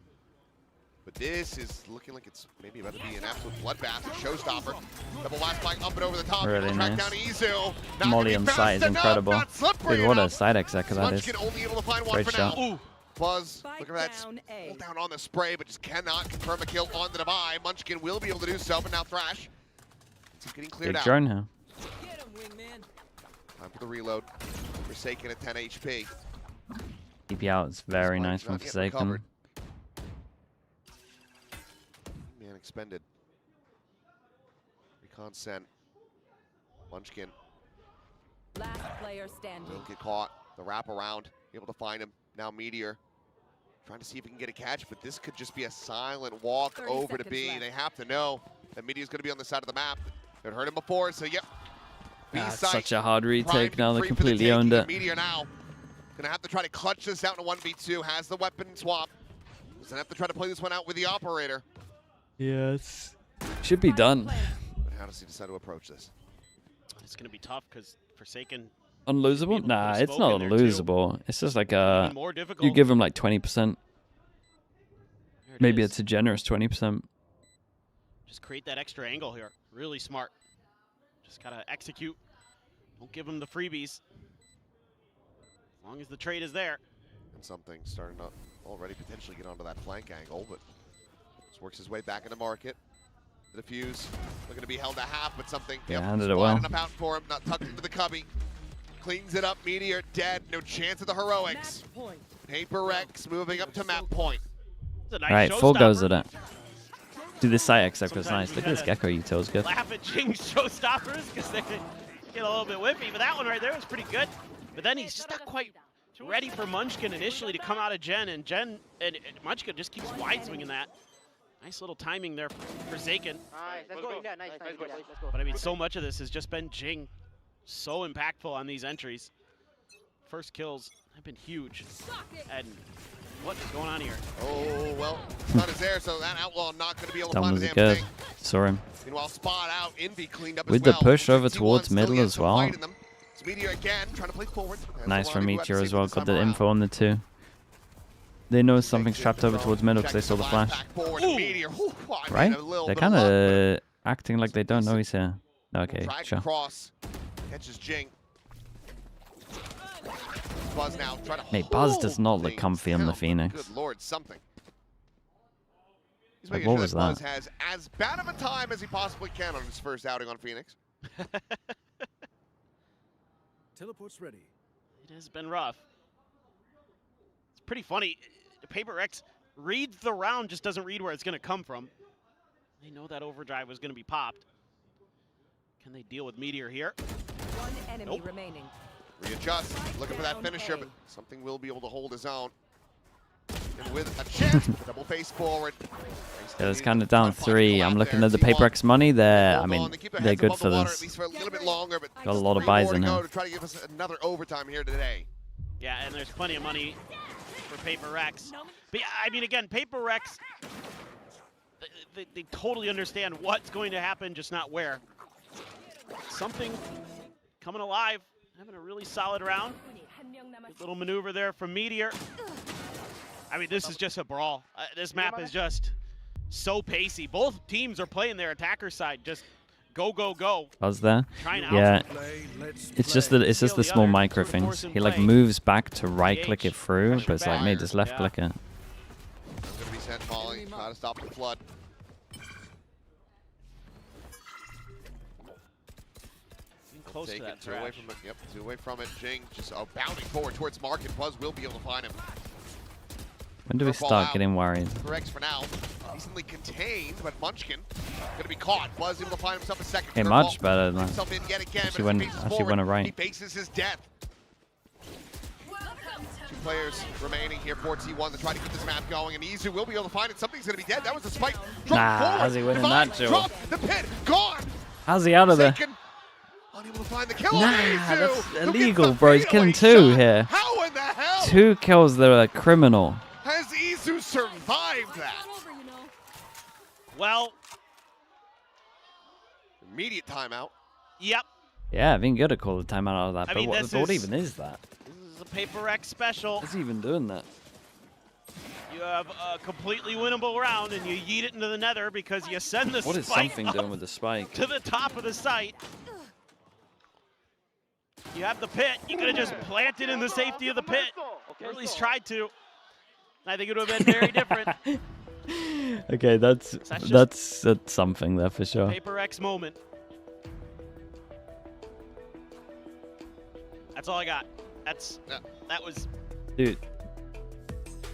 But this is looking like it's maybe about to be an absolute bloodbath. Showstopper, double last flank up and over the top. really Track nice. down Izu. Not Molly gonna be on site is fast enough, incredible. not slippery Dude, what a enough. side executor that is. Munchkin only able to find 1 Great for shot. now. Ooh. Buzz, look at that, pull down on the spray, but just cannot confirm a kill on the Divide. Munchkin will be able to do so, but now Thrash, he's getting cleared Big out. drone here. Time for the reload. Forsaken at 10 HP. TP out is very This nice from not yet Forsaken. recovered. Man expended. Recon sent. Munchkin Last player standing. will get caught. The wrap around, able to find him. Now Meteor trying to see if he can get a catch, but this could just be a silent walk 30 over to seconds B. left. They have to know that Meteor's going to be on the side of the map. They'd heard him before, so yep. That's B-site, such a hard retake. Now they free for the completely taking, owned and it. Meteor now gonna have to try to clutch this out in a 1v2. Has the weapon swap. Doesn't have to try to play this one out with the operator. Yes. Should be done. But how does he decide to approach this? It's gonna be tough because Forsaken. Unlosable? Nah, it's not unlosable. It's just like more difficult. you give him like 20%. Maybe it's a generous 20%. Just create that extra angle here. Really smart. Just gotta execute. Don't give him the freebies. As long as the trade is there. And something starting to already potentially get onto that flank angle, but just works his way back into market. The defuse looking to be held to half, but something handed it well. enough out for him, not tucked into the cubby. Cleans it up, Meteor dead, no chance of the heroics. Paper X moving up to map point. Alright, full goes at it. Dude, this side exec was nice. Look at this Gecko util's good. Laugh at Jing's showstoppers because they get a little bit whippy, but that one right there was pretty good. But then he's just not quite ready for Munchkin initially to come out of Gen, and Munchkin just keeps wide swinging that. Nice little timing there for Forsaken. Let's go. Nice. Let's go. But I mean, so much of this has just been Jing. So impactful on these entries. first kills have been huge. And what is going on here? Oh, well, Stun is there, so that Outlaw not going to be able to Stun find was the damn good. thing. Saw him. Meanwhile, Spot out, Envy cleaned up With as well. the push over T1 towards still middle has as some well. fight in them. So Meteor again, trying to play forward. Nice from Meteor as well. Got the info. info on the 2. They know something's trapped over towards middle because they saw the flash. Right? They're kind of acting like they don't know he's here. Okay, sure. Cross catches Jing. Buzz now trying to Mate, Buzz does not look comfy on the Phoenix. Good lord, something. He's Like, making what sure was Buzz that? has as bad of a time as he possibly can on his first outing on Phoenix. Teleport's ready. It has been rough. It's pretty funny. PRX reads the round, just doesn't read where it's going to come from. They know that overdrive was going to be popped. Can they deal with Meteor here? One enemy remaining. Readjust, looking for that finisher, but something will be able to hold his own. And with a chance, double face forward. Yeah, it's kind of down 3. I'm looking at the PRX money there. I mean, they're good for this. At least for a little bit longer, but Got a lot of buys in here. here. To try to give us another overtime here today. Yeah, and there's plenty of money for PRX. But yeah, I mean, again, PRX, they totally understand what's going to happen, just not where. Something coming alive, having a really solid round. Good little maneuver there from Meteor. I mean, this is just a brawl. This map is just so pacey. Both teams are playing their attacker side, just go, go, go. Buzz there. Yeah. It's just the small micro things. He like moves back to right click it through, but it's like, mate, just left click it. Going to be sent falling, try to stop the flood. Close to that two away from it. Yep, 2 away from it. Jing just bounding forward towards Market. Buzz will be able to find him. When do we start getting worried? PRX for now. Decently contained, but Munchkin going to be caught. Buzz able to find himself a second. Hey, much better than himself in yet again, actually went it right. He faces his death. 2 players remaining here for T1 to try to keep this map going, and Izu will be able to find it. Something's going to be dead. That was a spike. Nah, how's he winning that, Joe? Drop the pit. Gone. How's he out of there? Unable to find the kill. Nah, that's illegal, bro. He's killing 2 here. How in the hell? 2 kills that are criminal. Has Izu survived that? Well, immediate timeout. Yep. Yeah, I've been good at calling the timeout out of that. I But mean, what even is that? This is a PRX special. What's he even doing that? You have a completely winnable round, and you yeet it into the nether because you send the What is spike something up doing with the spike? to the top of the site. You have the pit. You could have just planted in the safety of the pit. Or at least tried to. I think it would have been very different. Okay, that's something there for sure. PRX moment. That's all I got. That was. Dude.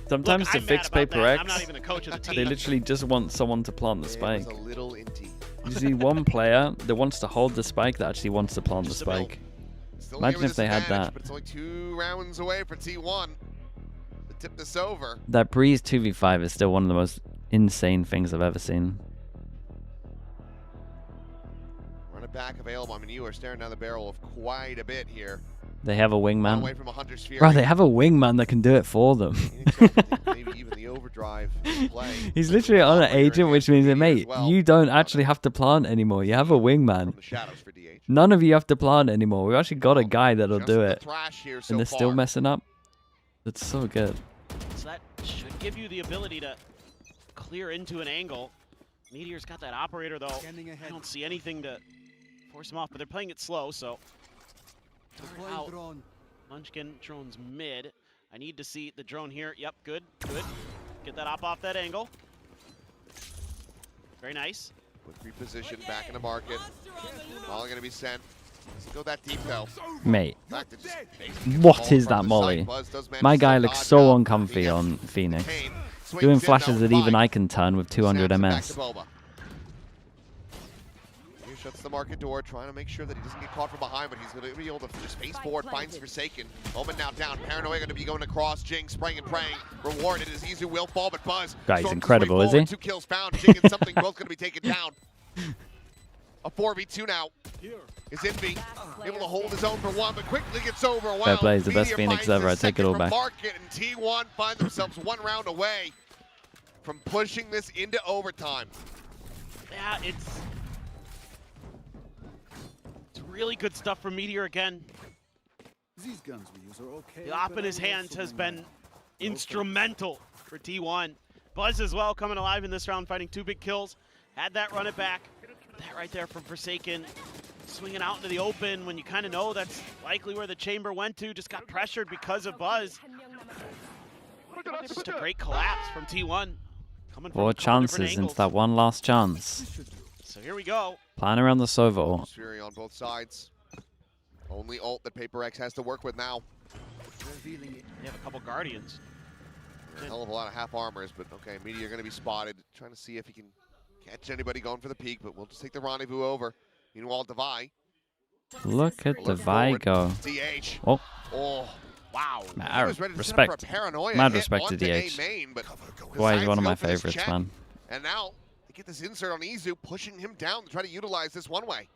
Sometimes Look, to I'm fix mad about that. PRX, I'm not even a coach of the team. they literally just want someone to plant the It spike. was a little inty. You see one player that wants to hold the spike that actually wants to plant the spike. Still Imagine here with if they had disadvantage, that. But it's only 2 rounds away for T1 to tip this over. That Breeze 2v5 is still one of the most insane things I've ever seen. Run it back available. I mean, you are staring down the barrel of quite a bit here. They have a Away wingman. from a Hunter's Fury. Bro, they have a wingman that can do it for them. Maybe even the overdrive play. He's literally on an agent, which means that, mate, you don't actually have to plant anymore. You have a wingman. None of you have to plant anymore. We've actually got a guy that'll do it. And they're still messing up. That's so good. So that should give you the ability to clear into an angle. Meteor's got that operator, though. I don't see anything to force him off, but they're playing it slow, so. Out. Munchkin, drone's mid. I need to see the drone here. Yep, good, good. Get that off that angle. Very nice. Quick reposition back in the market. Molly going to be sent. Doesn't go that deep, though. Mate, In fact, it just basically what falls is from that the molly? side. Buzz does manage My to guy dodge looks so out. uncomfy on Phoenix. Swings Doing in, flashes though, that even fine. I can turn with 200 Snaps it back MS. to Boba. He shuts the market door, trying to make sure that he doesn't get caught from behind, but he's going to be able to just face forward, finds Forsaken. Omen now down. Paranoia going to be going across. Jing spraying and praying. Rewarded as Izu will fall, but Buzz. Guy's storms his way incredible, is forward. he? 2 kills found. Jing and something both going to be taken down. A 4v2 now. Is Envy able to hold his own for one, but quickly gets over. Wow. Fair play, he's the best Media Phoenix finds ever. I his take it all second back. from Market, and T1 find themselves one round away from pushing this into overtime. Yeah, it's really good stuff from Meteor again. These guns we use are okay. The op in his hands has been instrumental for T1. Buzz as well coming alive in this round, fighting 2 big kills. Had that run it back. That right there from Forsaken. Swinging out into the open when you kind of know that's likely where the chamber went to. Just got pressured because of Buzz. Just a great collapse from T1. Coming from 4 chances into that one last chance. So here we go. Playing around the Sova ult. Fury on both sides. Only ult that PRX has to work with now. They have a couple Guardians. A hell of a lot of half armors, but okay, Meteor going to be spotted. Trying to see if he can catch anybody going for the peak, but we'll just take the rendezvous over. Meanwhile, Devi. Look at Devi go. DH. Oh. Oh, wow. Respect. Mad respect to DH. Why he's one of my favorites, man. And now, they get this insert on Izu, pushing him down to try to utilize this one way.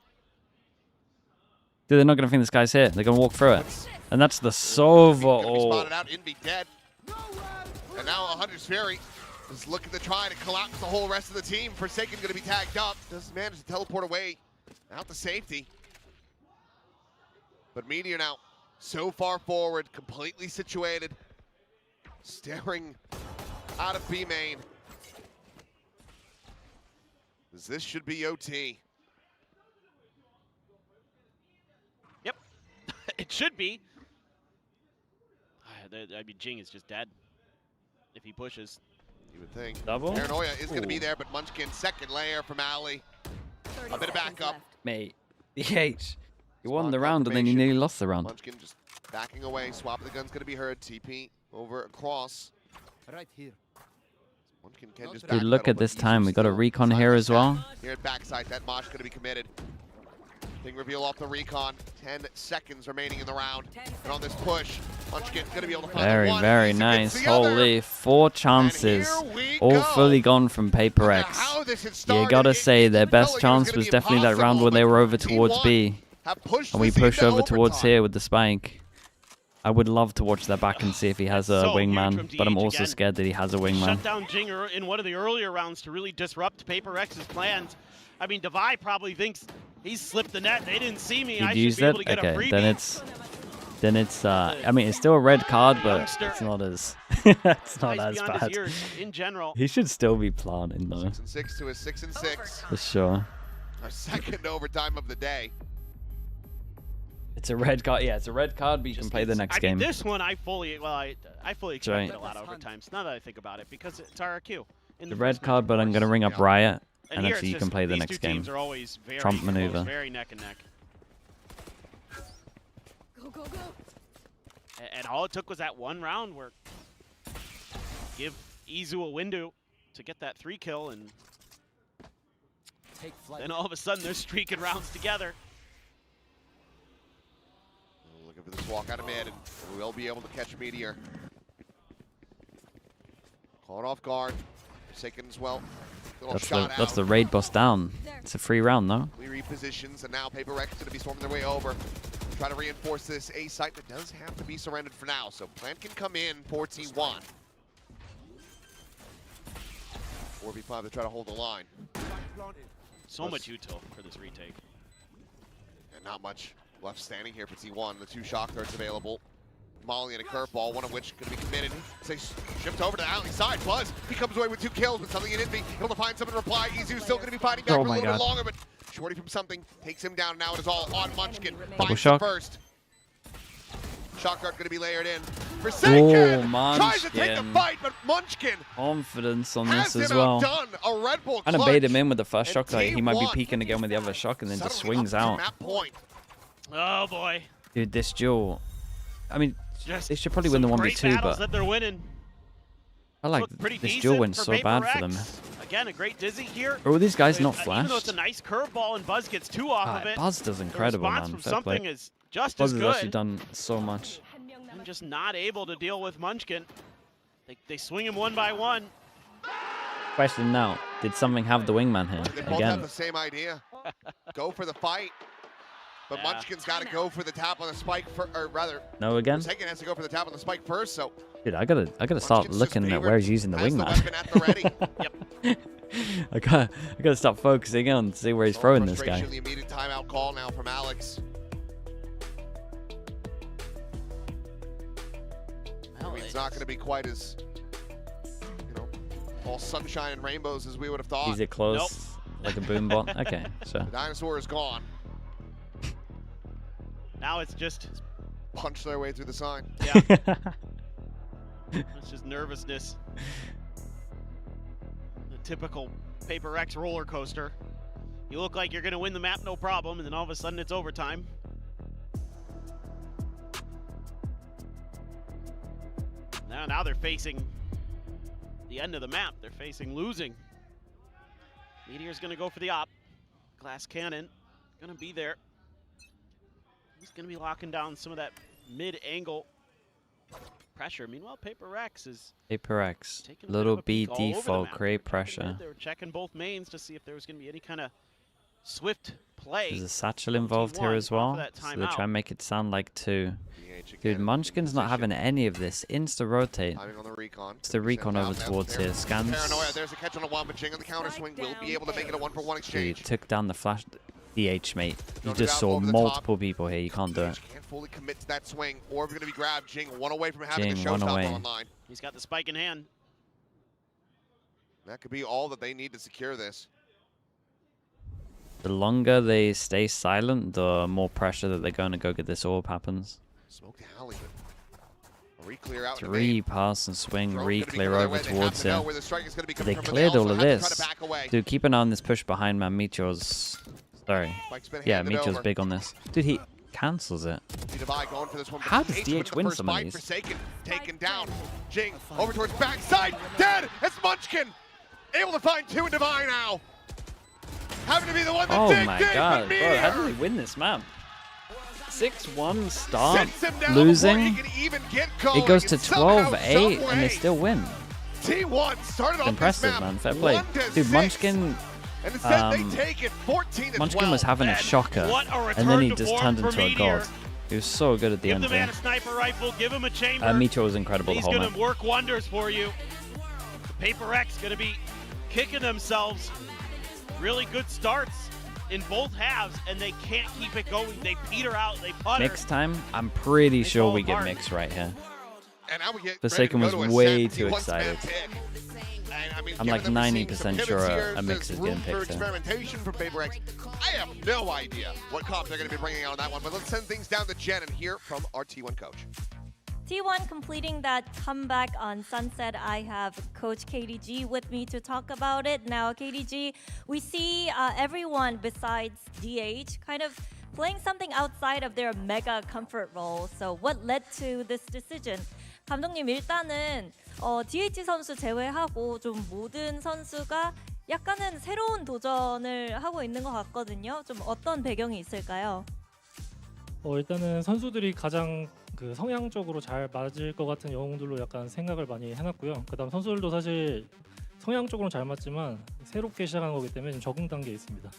Dude, they're not going to think this guy's here. They're going to walk through it. And that's the Sova ult. Spotted out, Envy dead. And now 100's Fury is looking to try to collapse the whole rest of the team. Forsaken going to be tagged up. Doesn't manage to teleport away out to safety. But Meteor now so far forward, completely situated, staring out of B main. This should be OT. Yep, it should be. I mean, Jing is just dead if he pushes. You would think. Double? Paranoia is going to be there, but Munchkin, second layer from Ali. A bit of backup. Mate, DH. You won the round and then you nearly lost the round. Munchkin just backing away. Swap of the gun's going to be heard. TP over across. Right here. Munchkin can just Dude, look at this time. We got a recon here as well. Here at backside, that Mosh going to be committed. Thing reveal off the recon. 10 seconds remaining in the round. And on this push, Munchkin's going to be able to find one. Very nice. Holy, 4 chances. All fully gone from PRX. You gotta say, their best chance was definitely that round when they were over towards B. And we push over towards here with the spike. I would love to watch that back and see if he has a wingman, but I'm also scared that he has a wingman. Shut down Jinger in one of the earlier rounds to really disrupt PRX's plans. I mean, Devi probably thinks he's slipped the net. They didn't see me. I should be able to get a freebie. Then it's I mean, it's still a red card, but it's not as it's not as bad. In general, he should still be planting though. 6-6 to a 6-6. For sure. Our second overtime of the day. It's a red card. Yeah, it's a red card, but you can play the next game. This one, I fully expected a lot of overtimes. Now that I think about it, because it's RRQ. The red card, but I'm gonna ring up Riot, and here actually you can play the next game. Are always very Trump maneuver. Close, very neck and neck. Go. And all it took was that one round where give Izu a window to get that 3 kill, and then all of a sudden they're streaking rounds together. Looking for this walk out of mid, and we'll be able to catch Meteor. Caught off guard. Forsaken as well. That's the raid boss down. It's a free round, though. We repositions, and now PRX is going to be swarming their way over. Try to reinforce this A site that does have to be surrendered for now, so Plant can come in for T1. 4v5 to try to hold the line. So much util for this retake. And not much left standing here for T1. The 2 shock darts available. Molly and a curveball, one of which going to be committed. Say shift over to the alley side. Buzz, he comes away with 2 kills, but something in Envy. Able to find something to reply. Izu's still going to be fighting back for a little bit longer, but Shorty from something takes him down. Now it is all on Munchkin. Finds the first. Shock dart going to be layered in. Forsaken tries to take the fight, but Munchkin confidence on this as well. A Red Bull kind of bait him in with the first shock dart. He might be peeking again with the other shock and then just swings out. Oh boy. Dude, this duel. I mean, they should probably win the 1v2, but that they're winning. I like this duel went so bad for them. Again, a great dizzy here. Are all these guys not flashed? Even though it's a nice curveball and Buzz gets 2 off of it. Buzz does incredible, man. From something is just Buzz as good. has actually done so much. I'm just not able to deal with Munchkin. They swing him one by one. Question now: did something have the wingman here They both again? have the same idea. Go for the fight. But Munchkin's got to go for the tap on the spike, or rather, No again? Forsaken has to go for the tap on the spike first. So, Dude, I gotta start looking at where he's using the wingman. at the ready. I gotta stop focusing on to see where he's throwing this guy. The immediate timeout call now from Alex. I mean, it's not going to be quite as, all sunshine and rainbows as we would have thought. Is it close? Like a boom bot? Okay, sure. The dinosaur is gone. Now it's just punch their way through the sign. Yeah. It's just nervousness. The typical PRX roller coaster. You look like you're going to win the map, no problem, and then all of a sudden it's overtime. Now they're facing the end of the map. They're facing losing. Meteor's going to go for the op. Glass Cannon going to be there. He's going to be locking down some of that mid-angle pressure. Meanwhile, PRX is PRX, taking a little bit of a B peek all over the default, map. create pressure. They were checking both mains to see if there was going to be any kind of swift play. There's a satchel involved here as well, so they're trying to make it sound like 2. Dude, Munchkin's not having any of this. Insta rotate. It's the recon over towards here. Scans. Paranoia. There's a catch on a one, but Jing on the counter swing will be able to make it a 1-for-1 exchange. Dude, took down the flash. DH, mate. You just saw multiple people here. You can't do it. Can't fully commit to that swing. Orb going to be grabbed. Jing one away from having Jing, the one away. showstopper online. He's got the spike in hand. That could be all that they need to secure this. The longer they stay silent, the more pressure that they're going to go get this orb happens. Smoke the alley, but re-clear out. 3 pass and swing, re-clear over towards here. They cleared all of this. Dude, keep an eye on this push behind, man. Meteor's... Sorry. Yeah, Meteor's big on this. Dude, he cancels it. How does DH win some of these? Forsaken, taken down. Jing over towards backside. Dead! It's Munchkin! Able to find 2 in Divine now. Having to be the one that Oh my god, bro, how do they win this map? 6-1 start, losing. It goes to 12-8 and they still win. T1 started off Impressive, man. Fair play. Dude, Munchkin... Munchkin was having a shocker, and then he just turned into a god. He was so good at the end Give the man there. a sniper rifle, give him a chamber. Meteor was incredible the He's whole going map. to work wonders for you. The PRX going to be kicking themselves. Really good starts in both halves, and they can't keep it going. They peter out, they putter. Mix time, I'm pretty sure we get mix right here. And now we get Forsaken was way too excited. I mean, I'm like given that we're seeing 90% some sure pivots here, a mix there's is getting room for picked here. experimentation from PRX. I have no idea what comp they're going to be bringing out on that one, but let's send things down to Jen and hear from our T1 coach. T1 completing that comeback on Sunset. I have Coach KDG with me to talk about it. Now, KDG, we see everyone besides DH kind of playing something outside of their mega comfort role. So what led to this decision? 감독님, 일단은 DH 선수 제외하고 좀 모든 선수가 약간은 새로운 도전을 하고 있는 것 같거든요. 좀 어떤 배경이 있을까요? 일단은 선수들이 가장 그 성향적으로 잘 맞을 것 같은 영웅들로 약간 생각을 많이 해놨고요. 그다음 선수들도 사실 성향적으로는 잘 맞지만 새롭게 시작한 거기 때문에 좀 적응 단계에 있습니다.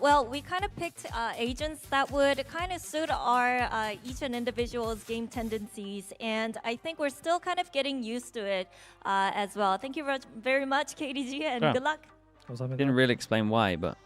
Well, we kind of picked agents that would kind of suit our each and individual's game tendencies, and I think we're still kind of getting used to it as well. Thank you very much, KDG, and Yeah. good luck. 감사합니다. Didn't really explain why, but...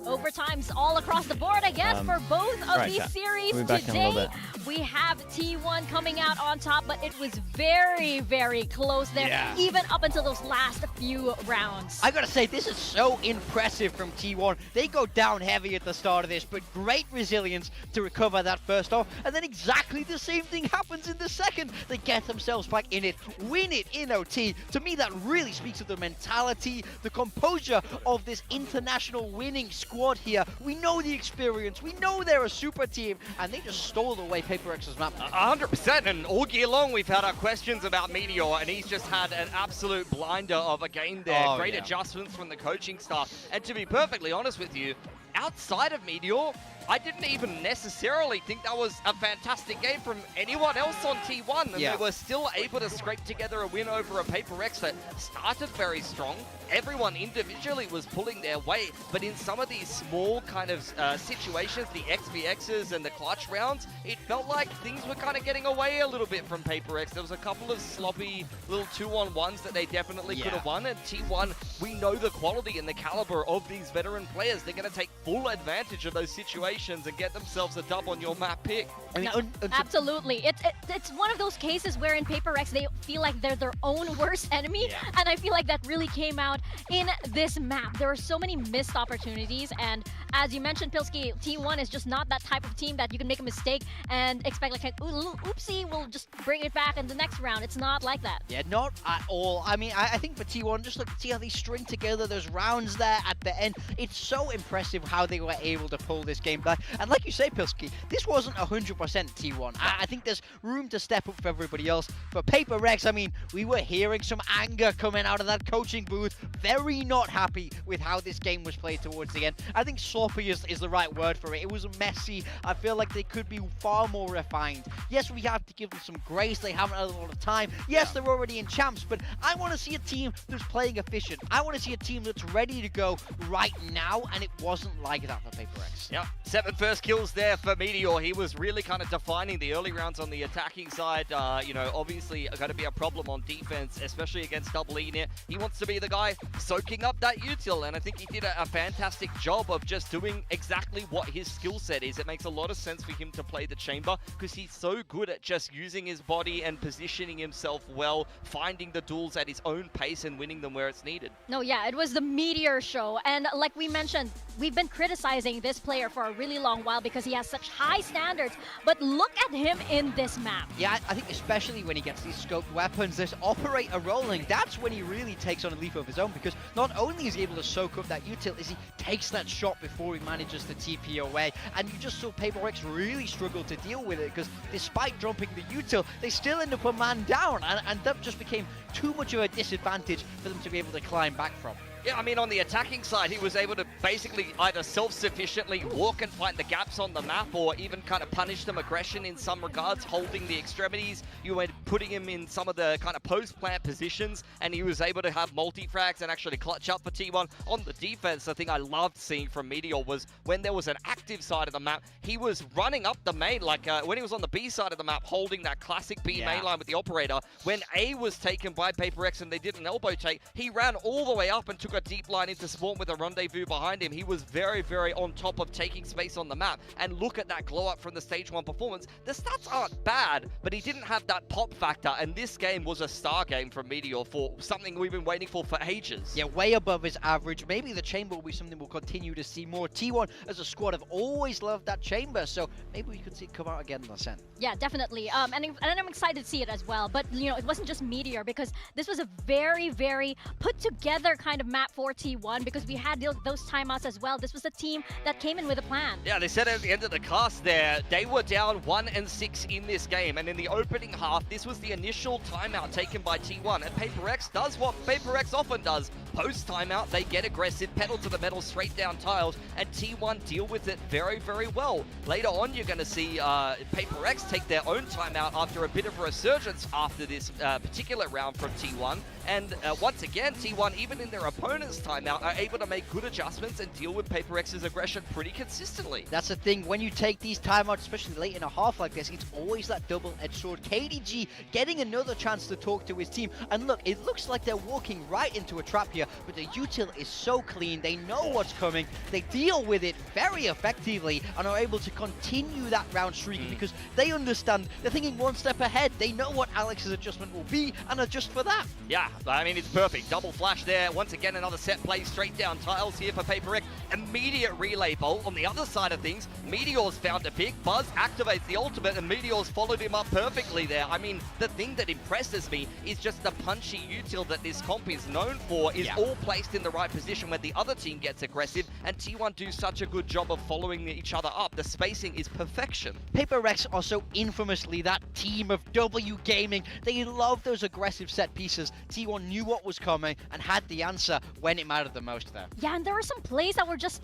Overtimes all across the board, I guess, for both of right, these chat. series We'll be back in a little today. We have T1 coming out on top, but it was very, very close there, even up until those last few rounds. I gotta say, this is so impressive from T1. They go down heavy at the start of this, but great resilience to recover that first off. And then exactly the same thing happens in the second. They get themselves back in it, win it in OT. To me, that really speaks of the mentality, the composure of this international winning squad here. We know the experience, we know they're a super team, and they just stole away PRX's map. 100%, and all year long we've had our questions about Meteor, and he's just had an absolute blinder of a game there. Great adjustments from the coaching staff, and to be perfectly honest with you, outside of Meteor, I didn't even necessarily think that was a fantastic game from anyone else on T1, and they were still able to scrape together a win over a PRX that started very strong. Everyone individually was pulling their weight, but in some of these small kind of situations, the XVXs and the clutch rounds, it felt like things were kind of getting away a little bit from PRX. There was a couple of sloppy little 2-on-1s that they definitely could have won, and T1, we know the quality and the caliber of these veteran players. They're going to take full advantage of those situations and get themselves a dub on your map pick. I mean, absolutely. It's one of those cases where in PRX they feel like they're their own worst enemy, and I feel like that really came out in this map. There were so many missed opportunities, and as you mentioned, Pilsky, T1 is just not that type of team that you can make a mistake and expect like, oopsie, we'll just bring it back in the next round. It's not like that. Yeah, not at all. I mean, I think for T1, just look, see how they string together those rounds there at the end. It's so impressive how they were able to pull this game back. And like you say, Pilsky, this wasn't 100% T1. I think there's room to step up for everybody else. For PRX, I mean, we were hearing some anger coming out of that coaching booth. Very not happy with how this game was played towards the end. I think sloppy is the right word for it. It was messy. I feel like they could be far more refined. Yes, we have to give them some grace. They haven't had a lot of time. Yes, they're already in champs, but I want to see a team that's playing efficient. I want to see a team that's ready to go right now, and it wasn't like that for PRX. Yep, 7 first kills there for Meteor. He was really kind of defining the early rounds on the attacking side. You know, obviously going to be a problem on defense, especially against Double E. He wants to be the guy soaking up that util, and I think he did a fantastic job of just doing exactly what his skill set is. It makes a lot of sense for him to play the chamber because he's so good at just using his body and positioning himself well, finding the duels at his own pace and winning them where it's needed. No, yeah, it was the Meteor show, and like we mentioned, we've been criticizing this player for a really long while because he has such high standards, but look at him in this map. Yeah, I think especially when he gets these scoped weapons, this operator rolling, that's when he really takes on a leaf of his own, because not only is he able to soak up that util, is he takes that shot before he manages to TP away, and you just saw PRX really struggle to deal with it, because despite dropping the util, they still end up a man down, and that just became too much of a disadvantage for them to be able to climb back from. Yeah, I mean, on the attacking side, he was able to basically either self-sufficiently walk and find the gaps on the map, or even kind of punish them aggression in some regards, holding the extremities. You were putting him in some of the kind of post-plant positions, and he was able to have multi-frags and actually clutch up for T1. On the defense, the thing I loved seeing from Meteor was when there was an active side of the map, he was running up the main, like when he was on the B side of the map, holding that classic B main line with the operator. When A was taken by PRX and they did an elbow take, he ran all the way up and took a deep line into spawn with a rendezvous behind him. He was very, very on top of taking space on the map. And look at that glow up from the stage 1 performance. The stats aren't bad, but he didn't have that pop factor. And this game was a star game from Meteor for something we've been waiting for ages. Yeah, way above his average. Maybe the chamber will be something we'll continue to see more. T1 as a squad have always loved that chamber, so maybe we could see it come out again in the Ascent. Yeah, definitely. And I'm excited to see it as well. But, you know, it wasn't just Meteor, because this was a very, very put together kind of map for T1, because we had those timeouts as well. This was a team that came in with a plan. Yeah, they said at the end of the cast there, they were down 1-6 in this game, and in the opening half, this was the initial timeout taken by T1, and PRX does what PRX often does. Post timeout, they get aggressive, pedal to the metal, straight down tiles, and T1 deal with it very, very well. Later on, you're going to see PRX take their own timeout after a bit of a resurgence after this particular round from T1. And once again, T1, even in their opponent's timeout, are able to make good adjustments and deal with PRX's aggression pretty consistently. That's the thing, when you take these timeouts, especially late in a half like this, it's always that double-edged sword. KDG getting another chance to talk to his team. And look, it looks like they're walking right into a trap here, but the util is so clean. They know what's coming. They deal with it very effectively and are able to continue that round streak because they understand. They're thinking one step ahead. They know what Alex's adjustment will be and adjust for that. Yeah, I mean, it's perfect. Double flash there. Once again, another set play straight down tiles here for PRX. Immediate relay bolt. On the other side of things, Meteor's found a pick. Buzz activates the ultimate, and Meteor's followed him up perfectly there. I mean, the thing that impresses me is just the punchy util that this comp is known for is all placed in the right position when the other team gets aggressive, and T1 do such a good job of following each other up. The spacing is perfection. PRX are so infamously that team of W gaming. They love those aggressive set pieces. T1 knew what was coming and had the answer when it mattered the most there. Yeah, and there were some plays that were just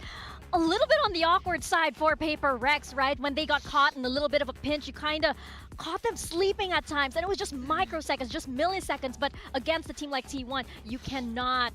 a little bit on the awkward side for PRX, right? When they got caught in a little bit of a pinch, you kind of caught them sleeping at times, and it was just microseconds, just milliseconds. But against a team like T1, you cannot,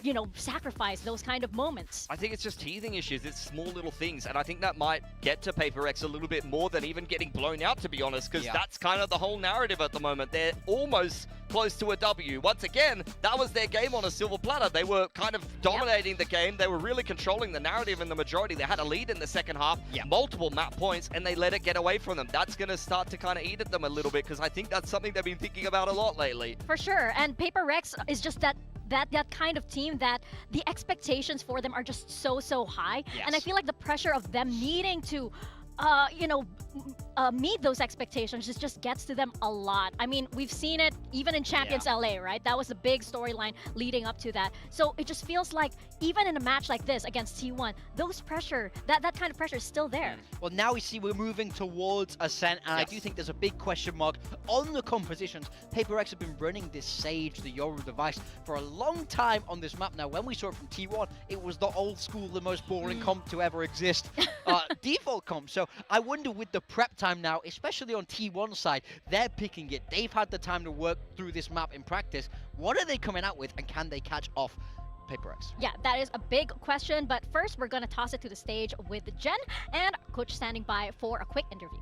you know, sacrifice those kind of moments. I think it's just teething issues. It's small little things, and I think that might get to PRX a little bit more than even getting blown out, to be honest, because that's kind of the whole narrative at the moment. They're almost close to a W. Once again, that was their game on a silver platter. They were kind of dominating the game. They were really controlling the narrative in the majority. They had a lead in the second half, multiple map points, and they let it get away from them. That's going to start to kind of eat at them a little bit, because I think that's something they've been thinking about a lot lately. For sure, and PRX is just that kind of team that the expectations for them are just so high. And I feel like the pressure of them needing to you know, meet those expectations just gets to them a lot. I mean, we've seen it even in Champions LA, right? That was a big storyline leading up to that. So it just feels like even in a match like this against T1, those pressure, that kind of pressure is still there. Well, now we see we're moving towards Ascent, and I do think there's a big question mark on the compositions. PRX have been running this Sage, the Yoru device, for a long time on this map. Now, when we saw it from T1, it was the old school, the most boring comp to ever exist, default comp. So I wonder with the prep time now, especially on T1 side, they're picking it. They've had the time to work through this map in practice. What are they coming out with, and can they catch off PRX? Yeah, that is a big question, but first we're going to toss it to the stage with Jen and Coach standing by for a quick interview.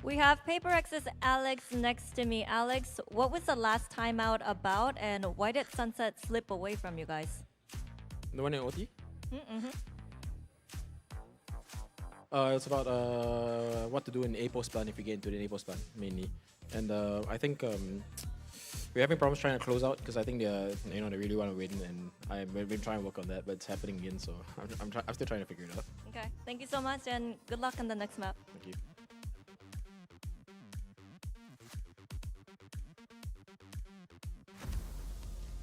We have PRX's Alex next to me. Alex, what was the last timeout about, and why did Sunset slip away from you guys? The one in OT? Mm-hmm. It's about what to do in A-post plan if you get into the A-post plan, mainly. And I think we're having problems trying to close out, because I think they really want to win, and I've been trying to work on that, but it's happening again, so I'm still trying to figure it out. Okay, thank you so much, and good luck on the next map. Thank you.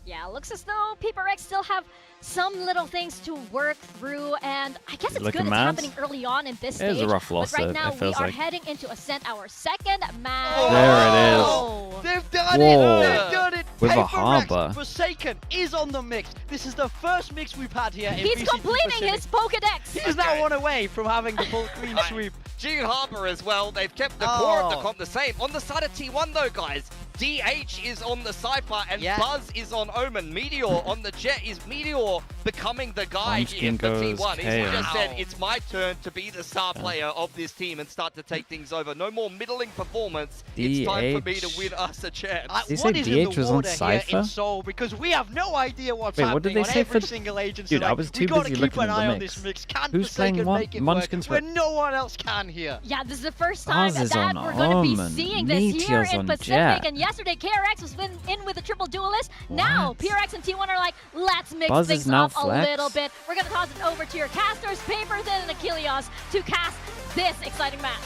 Yeah, looks as though PRX still have some little things to work through, and I guess it's good it's happening early on in this stage. It was a rough loss, but right now we are like. heading into Ascent, our second match. There it is. They've done Whoa. it! They've done it! With a PRX, harbor. Forsaken is on the mix. This is the first mix we've had here. He's VCT completing Pacific. his Pokedex. He's now one away from having the full clean sweep. Jing Harbour as well. They've kept the core of the comp the same. On the side of T1 though, guys, DH is on the Cypher and Buzz is on Omen. Meteor on the Jet. Is Meteor becoming the guy here for T1? He just said, it's my turn to be the star player of this team and start to take things over. No more middling performance. It's time for me to win us a chance. What is in the water here in Seoul? Because we have no idea what's happening what did they on say every for... single agent. Dude, so I was too busy looking at the mix. Who's playing what? Munchkin's when no one else can here. Yeah, this is the first time Buzz that we're going to be seeing this Meteor's here in on Pacific. Jet. And yesterday, KRX was in with a triple duelist. Now, PRX and T1 are like, let's mix Buzz things is now up a flex. little bit. We're going to toss it over to your casters, Papers, and Achilles to cast this exciting match.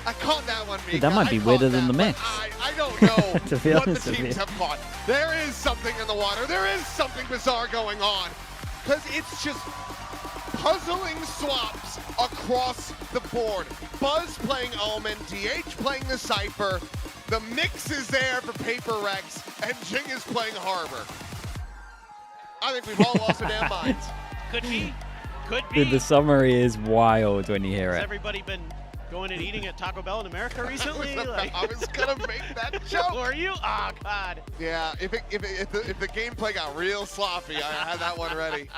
I caught that one, Mika. Dude, that might be weirder than the mix. I don't know to be what honest the with teams you. have caught. There is something in the water. There is something bizarre going on. Because it's just puzzling swaps across the board. Buzz playing Omen, DH playing the Cypher. The mix is there for PRX, and Jing is playing Harbor. I think we've all lost our damn minds. Could be. Could be. Dude, the summary is wild when you hear Has it. everybody been going and eating at Taco Bell in America recently? I was gonna make that joke. Were you? Oh God. Yeah, if the gameplay got real sloppy, I had that one ready.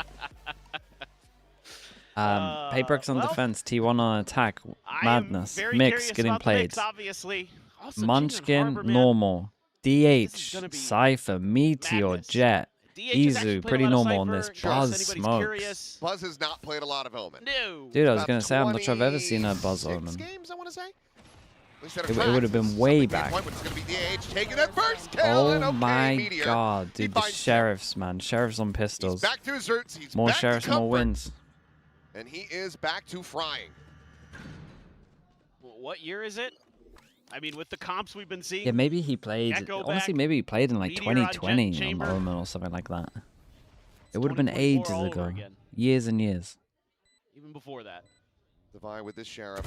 PRX on defense, T1 on attack. Madness. Mix getting played. Mix, obviously. Also, Munchkin, normal. DH, Cypher, Meteor, Jet. Izu, pretty normal on this. Buzz smokes. Buzz has not played a lot of Omen. No. Dude, I was going to say, I'm not sure I've ever seen a Buzz Omen. Games, I want to say. It would have been way back. Oh my god, dude, the Sheriffs, man. Sheriffs on pistols. Back to his roots. He's more back Sheriffs, to more wins. And he is back to frying. What year is it? I mean, with the comps we've been seeing. Yeah, maybe he played. Honestly, maybe he played in like Meteor on 2020 on Omen or something like that. It would have been ages ago. Years and years. Even before that. Divide with this Sheriff.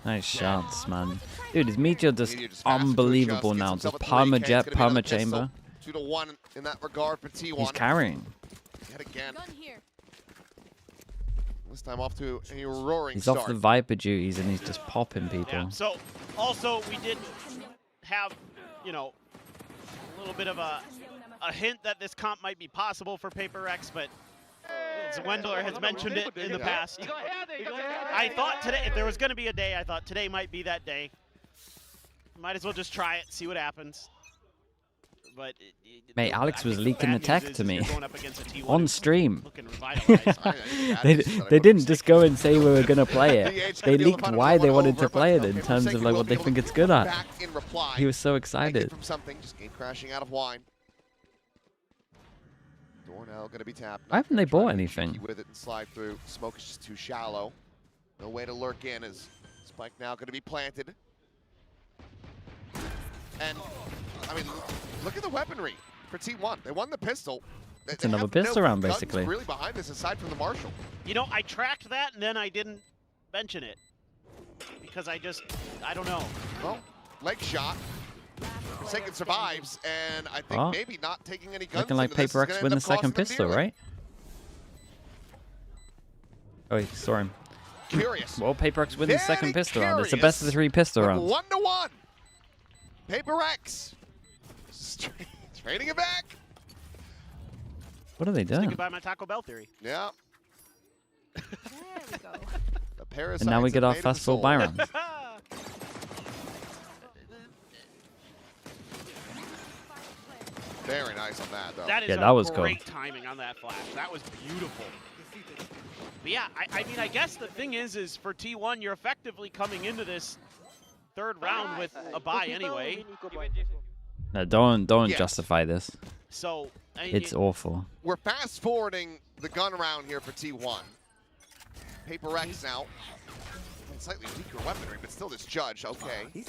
Nice shots, man. Dude, his Meteor just unbelievable now. Just Parma Jet, Parma Chamber. 2-1 in that regard for T1. He's carrying. Yet again. This time off to a roaring He's start. off the Viper duties and he's just popping people. Yeah, so also we did have, you know, a little bit of a hint that this comp might be possible for PRX, but Zwendler has mentioned it in the past. I thought today, if there was going to be a day, I thought today might be that day. Might as well just try it, see what happens. But Mate, Alex was leaking the tech to me on stream. they didn't just go and say we were going to play it. They leaked why they wanted to play it in terms of like what they think it's good at. He was so excited. From something, just game crashing out of wine. Door now going to be tapped. Why haven't they bought anything? With it and slide through. Smoke is just too shallow. No way to lurk in as Spike now going to be planted. And I mean, look at the weaponry for T1. They won the pistol. It's another pistol round, basically. Really behind this, aside from the Marshall. You know, I tracked that and then I didn't mention it because I don't know. Well, leg shot. Forsaken survives, and I think maybe not taking any guns. Looking like PRX win the second pistol, right? Oh, he saw him. Curious. Well, PRX win the second pistol round. It's the best of the 3 pistol rounds. 1-1. PRX. Trading it back. What are they doing? Goodbye, my Taco Bell theory. Yeah. And now we get our fast-forward buy rounds. Very nice on that, though. That is that was great timing on that flash. That was beautiful. But yeah, I mean, I guess the thing is for T1, you're effectively coming into this third round with a bye anyway. No, don't justify this. So it's awful. We're fast forwarding the gun round here for T1. PRX now. Slightly weaker weaponry, but still this judge. Okay.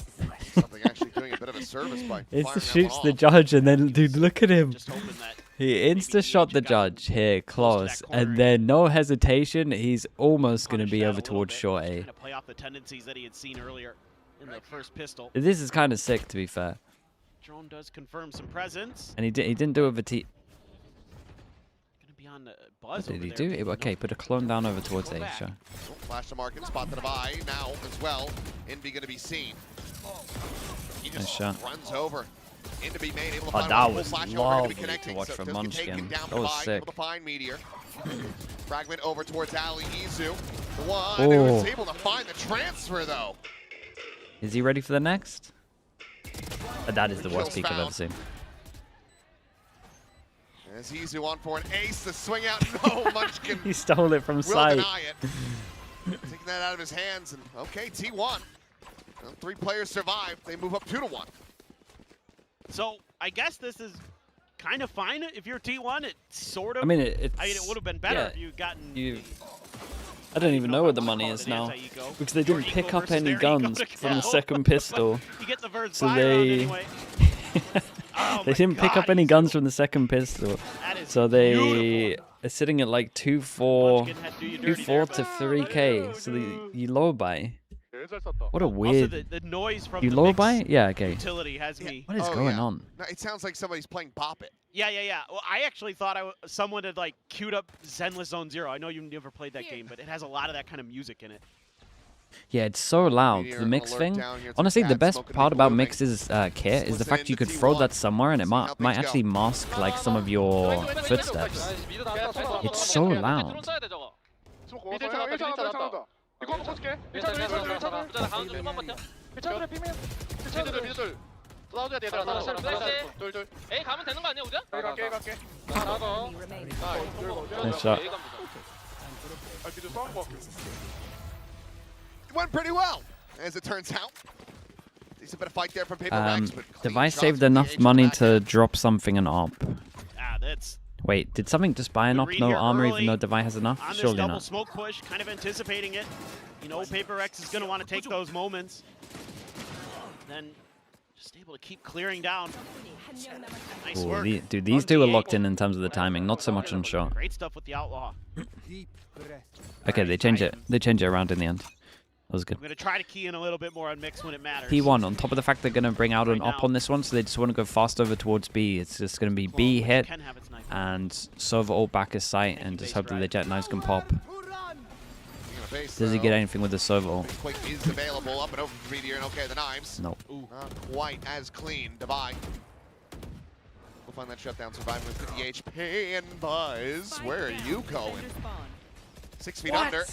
Something actually doing a bit of a service by Insta shoots the judge, and then, dude, look at him. He insta shot the judge here, close, and then no hesitation. He's almost going to be over towards short A. Play off the tendencies that he had seen earlier in the first pistol. This is kind of sick, to be fair. Drone does confirm some presence. And he didn't do it with T. On the buzz what did he do? Okay, put a clone down over towards A, sure. Flash to market, spot to the buy now as well. Envy going to be seen. He just runs over. Into be made, able to find that was lovely to watch from Munchkin. That was sick. Able to find Meteor. Fragment over towards Ali Izu. The one who was able to find the transfer, though. Is he ready for the next? That is the worst peek I've ever seen. As Izu on for an ace, the swing out, no, Munchkin. He stole it from sight. Deny it. Taking that out of his hands, and okay, T1. Well, 3 players survive. They move up 2-1. So I guess this is kind of fine if you're T1. It sort of. I mean, it would have been better if you'd gotten. I don't even know what the money is now because they didn't pick up any guns from the second pistol. So they. They didn't pick up any guns from the second pistol, so they are sitting at like 2-4 to 3K. So you low buy. What a weird. Also, the noise from you low buy? Yeah, okay. Utility has me. What is going on? No, it sounds like somebody's playing Bop It. Yeah. Well, I actually thought someone had like queued up Zenless Zone Zero. I know you've never played that game, but it has a lot of that kind of music in it. Yeah, it's so loud. The mix thing. Honestly, the best part about Mix's kit is the fact you could throw that somewhere and it might actually mask like some of your footsteps. It's so loud. Nice shot. Went pretty well, as it turns out. Decent bit of fight there from PRX. Device saved enough money to drop something an op. That's. Wait, did something just buy an op? No armor, even though Device has enough? Surely double not. Smoke push, kind of anticipating it. You know, PRX is going to want to take those moments. Then just able to keep clearing down. Nice work. Dude, these two are locked in terms of the timing, not so much on shot. Great stuff with the Outlaw. Okay, they change it. They change it around in the end. That was good. I'm going to try to key in a little bit more on mix when it matters. T1, on top of the fact they're going to bring out an op on this one, so they just want to go fast over towards B. It's just going to be B hit and Sova ult back his sight and just hope that the jet knives can pop. Does he get anything with the Sova ult? Quick is available up and over for Meteor, and okay, the knives. No. Not quite as clean. Divide. We'll find that shutdown surviving with 50 HP. And Buzz, where are you going? 6 feet under.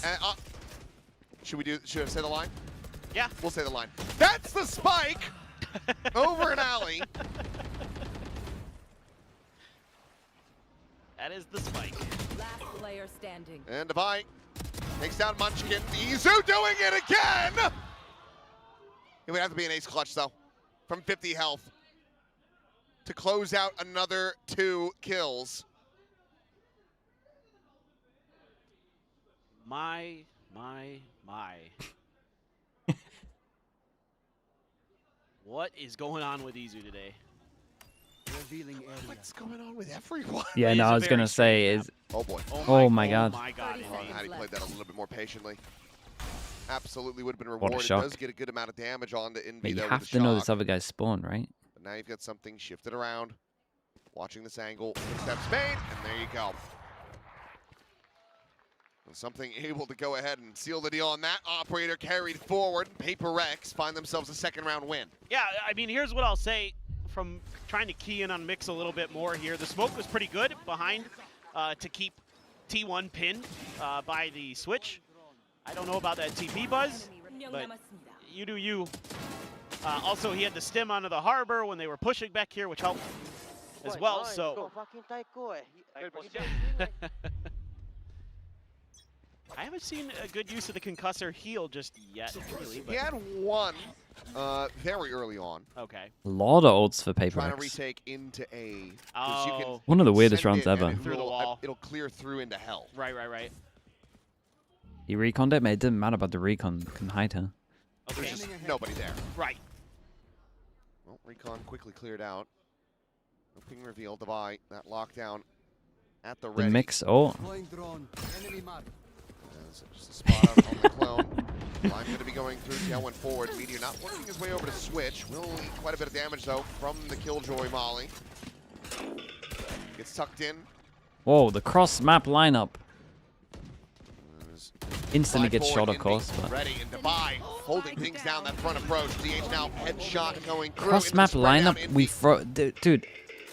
Should I say the line? Yeah. We'll say the line. That's the spike! Over an alley. That is the spike. Last player standing. And Divide takes down Munchkin. Izu doing it again! It would have to be an ace clutch, though, from 50 health to close out another 2 kills. My. What is going on with Izu today? What's going on with everyone? Yeah, no, I was going to say is... Oh, boy. Oh, my God. Had he played that a little bit more patiently, absolutely would have been What a rewarded. shock. Does get a good amount of damage on the Envy, But you though, have with to the know shock. this other guy's spawn, right? But now you've got something shifted around. Watching this angle. Footsteps made, and there you go. And something able to go ahead and seal the deal on that. Operator carried forward. PRX find themselves a second round win. Yeah, I mean, here's what I'll say from trying to key in on Mix a little bit more here. The smoke was pretty good behind to keep T1 pinned by the switch. I don't know about that TP Buzz, but you do you. Also, he had the stim onto the harbor when they were pushing back here, which helped as well, so... I haven't seen a good use of the concussor heal just yet, really. But... He had one very early on. Okay. A lot of ults for Trying to PRX. retake into A. Oh. You can One of the weirdest send runs it and ever. it Through the will- wall. It'll clear through into hell. Right. He reconned it, but it didn't matter about the recon. Can hide her. Okay. There's just nobody there. Right. Well, recon quickly cleared out. No ping reveal, Divide. That lockdown at the The ready. mix. Oh, Flying drone. Enemy mark. Just a spot out on the clone. I'm going to be going through. Tail went forward. Meteor not working his way over to switch. Will eat quite a bit of damage, though, from the Killjoy Molly. Gets tucked in. whoa! The cross map lineup. Instantly gets shot, of course. But Ready and Divide holding things down that front approach. DH now headshot going through. cross into map the spread down lineup. in We the throw, dude.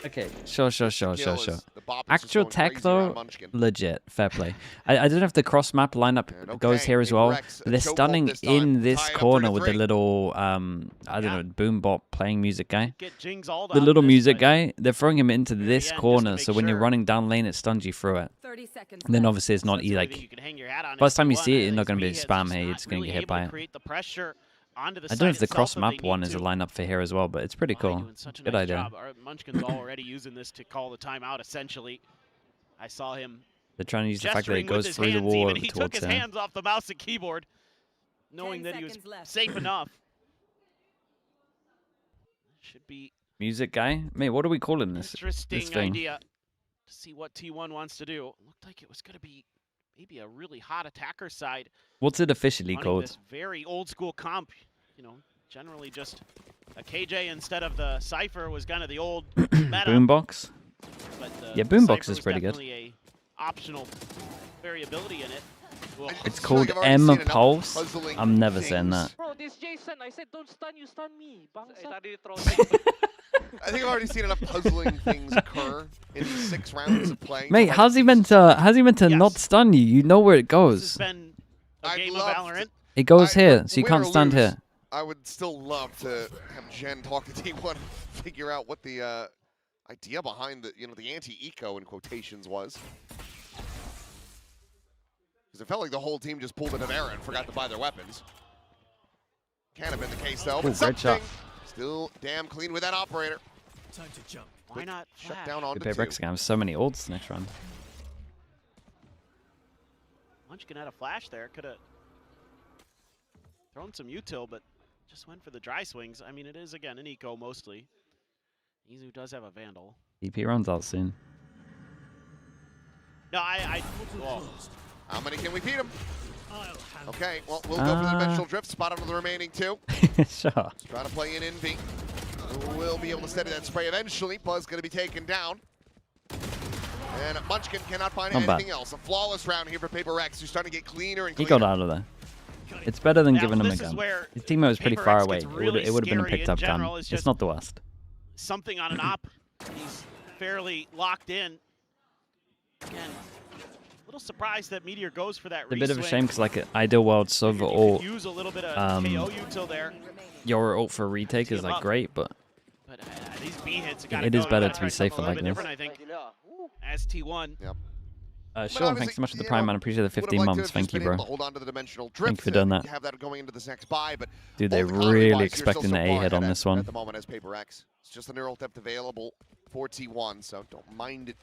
Okay, sure. kill is the Bop is just Actual going tech crazy around though, Munchkin. legit, fair play. I don't know if the cross map lineup And goes okay, here as well. PRX, But they're chokehold stunning this time, in this tie it up corner 3-3. with the little I don't know, boom bot playing music guy. Get Jing's all The little music guy, they're throwing him into this end, just to corner, make so when you're sure. running down lane, it stuns you through it. 30 seconds And then left. obviously it's not That's the only thing like you can hang your hat on first time you F1, see it, and you're not going to be Sliggy spam is hey, you're not just going to really get hit able by to it. create the pressure onto the I don't know if site the itself cross that map they one need is a to. lineup for here as well, but it's pretty Why cool. doing such a Good nice idea. job. Munchkin's already using this to call the timeout, essentially. I saw him They're trying to use the fact that it gesturing with goes his through the hands wall even. over He took towards his her. hands off the mouse and keyboard, knowing 10 that he was seconds left. safe enough. Should be Music guy? Mate, what are we calling this? interesting This thing? idea to see what T1 wants to do. It looked like it was going to be maybe a really hot attacker side. What's it officially running called? This very old school comp, you know, generally just a KJ instead of the Cypher was kind of the old meta. Boombox? But Yeah, Boombox Cypher is was pretty good. definitely a optional variability in it. Well, It's called M Pulse. I'm never saying that. Bro, this Jason, I said don't stun you, stun me. I think I've already seen enough puzzling things occur in 6 rounds of playing. Mate, how's he meant to not stun you? You know where it this has goes. been a game of Valorant. It goes here, so you win can't or stand lose, here. I would still love to have Jen talk to T1 and figure out what the idea behind the the anti-eco in quotations was. Because it felt like the whole team just pulled an Avera and forgot to buy their weapons. Can't have been the case though. Ooh, But great shot. something still damn clean with that operator. Time to jump. Why not Shut flash? down The onto PRX 2. game has so many ults next round. Munchkin had a flash there. Could have thrown some util, but just went for the dry swings. I mean, it is, again, an eco mostly. Izu does have a Vandal. EP runs out soon. No, well, How many can we beat him? Okay, well, we'll go for the dimensional drift, spot onto the remaining two. Sure. Let's try to play in Envy. We'll be able to steady that spray eventually. Buzz going to be taken down. And Munchkin cannot find Not anything bad. else. A flawless round here for PRX, who's starting to get cleaner and He cleaner. got out of there. It's better than Now, giving him a this is gun. where His teammate was pretty far PRX away. gets really It would have been a scary picked in up gun. general. It's It's just not the worst. something on an op. He's fairly locked in. Again, a little surprised that Meteor goes for that It's a bit of a re-swing. shame because like Ideal World Sova You ult, could use a little bit of KO util there. your ult for retake is like great, but But these B hits gotta it is go. better Gotta to try be safer something a like little this. bit different, I think. As T1. Yep. Sean, thanks so much for the Prime, man. I appreciate the 15 months. Thank you, bro. Hold on to the dimensional Thank drift you for doing that. have that going into this next buy, but Dude, they're really expecting the A hit on this one. At the moment as PRX. It's just a neural depth available for T1, so don't mind it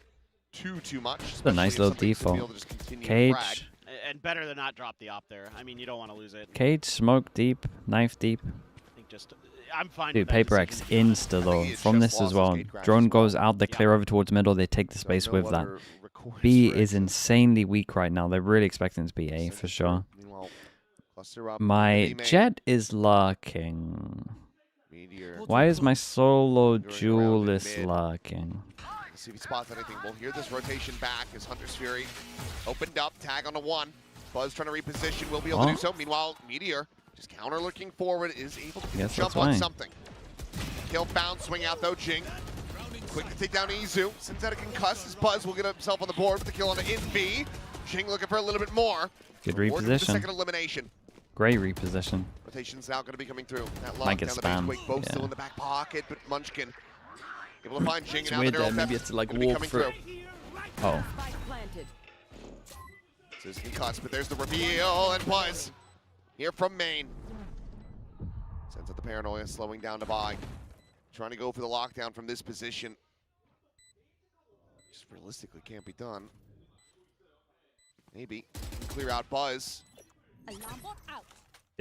too much. It's a nice little default. Cage. And better than not drop the op there. I mean, you don't want to lose it. Cage, smoke deep, knife deep. I think just, I'm fine Dude, with that PRX decision. insta though. From this as well. Drone goes out, they clear over towards middle, they take the space with that. B is insanely weak right now. They're really expecting it to be A for sure. My jet is lurking. Why is my solo duelist lurking? See if he spots anything. We'll hear this rotation back as Hunter's Fury opened up, tag on the one. Buzz trying to reposition, will be able to do so. Meanwhile, Meteor just counter looking forward, is able to get a jump on something. Kill bound, swing out though, Jing. Quick to take down Izu. Synthetic concuss as Buzz will get himself on the board with the kill on the Envy. Jing looking for a little bit more. Good Rewarded with the reposition. second elimination. Great reposition. Rotation's now going to be coming through. That Might lock get down the spammed, base. Both yeah. still in the back pocket, but Munchkin able to find Jing It's and now weird the that neural maybe depth it's to like gonna be walk coming through. Oh. So it's concussed, but there's the reveal and Buzz here from main. Sends out the paranoia, slowing down to buy. Trying to go for the lockdown from this position. Just realistically can't be done. Maybe clear out Buzz. Dude,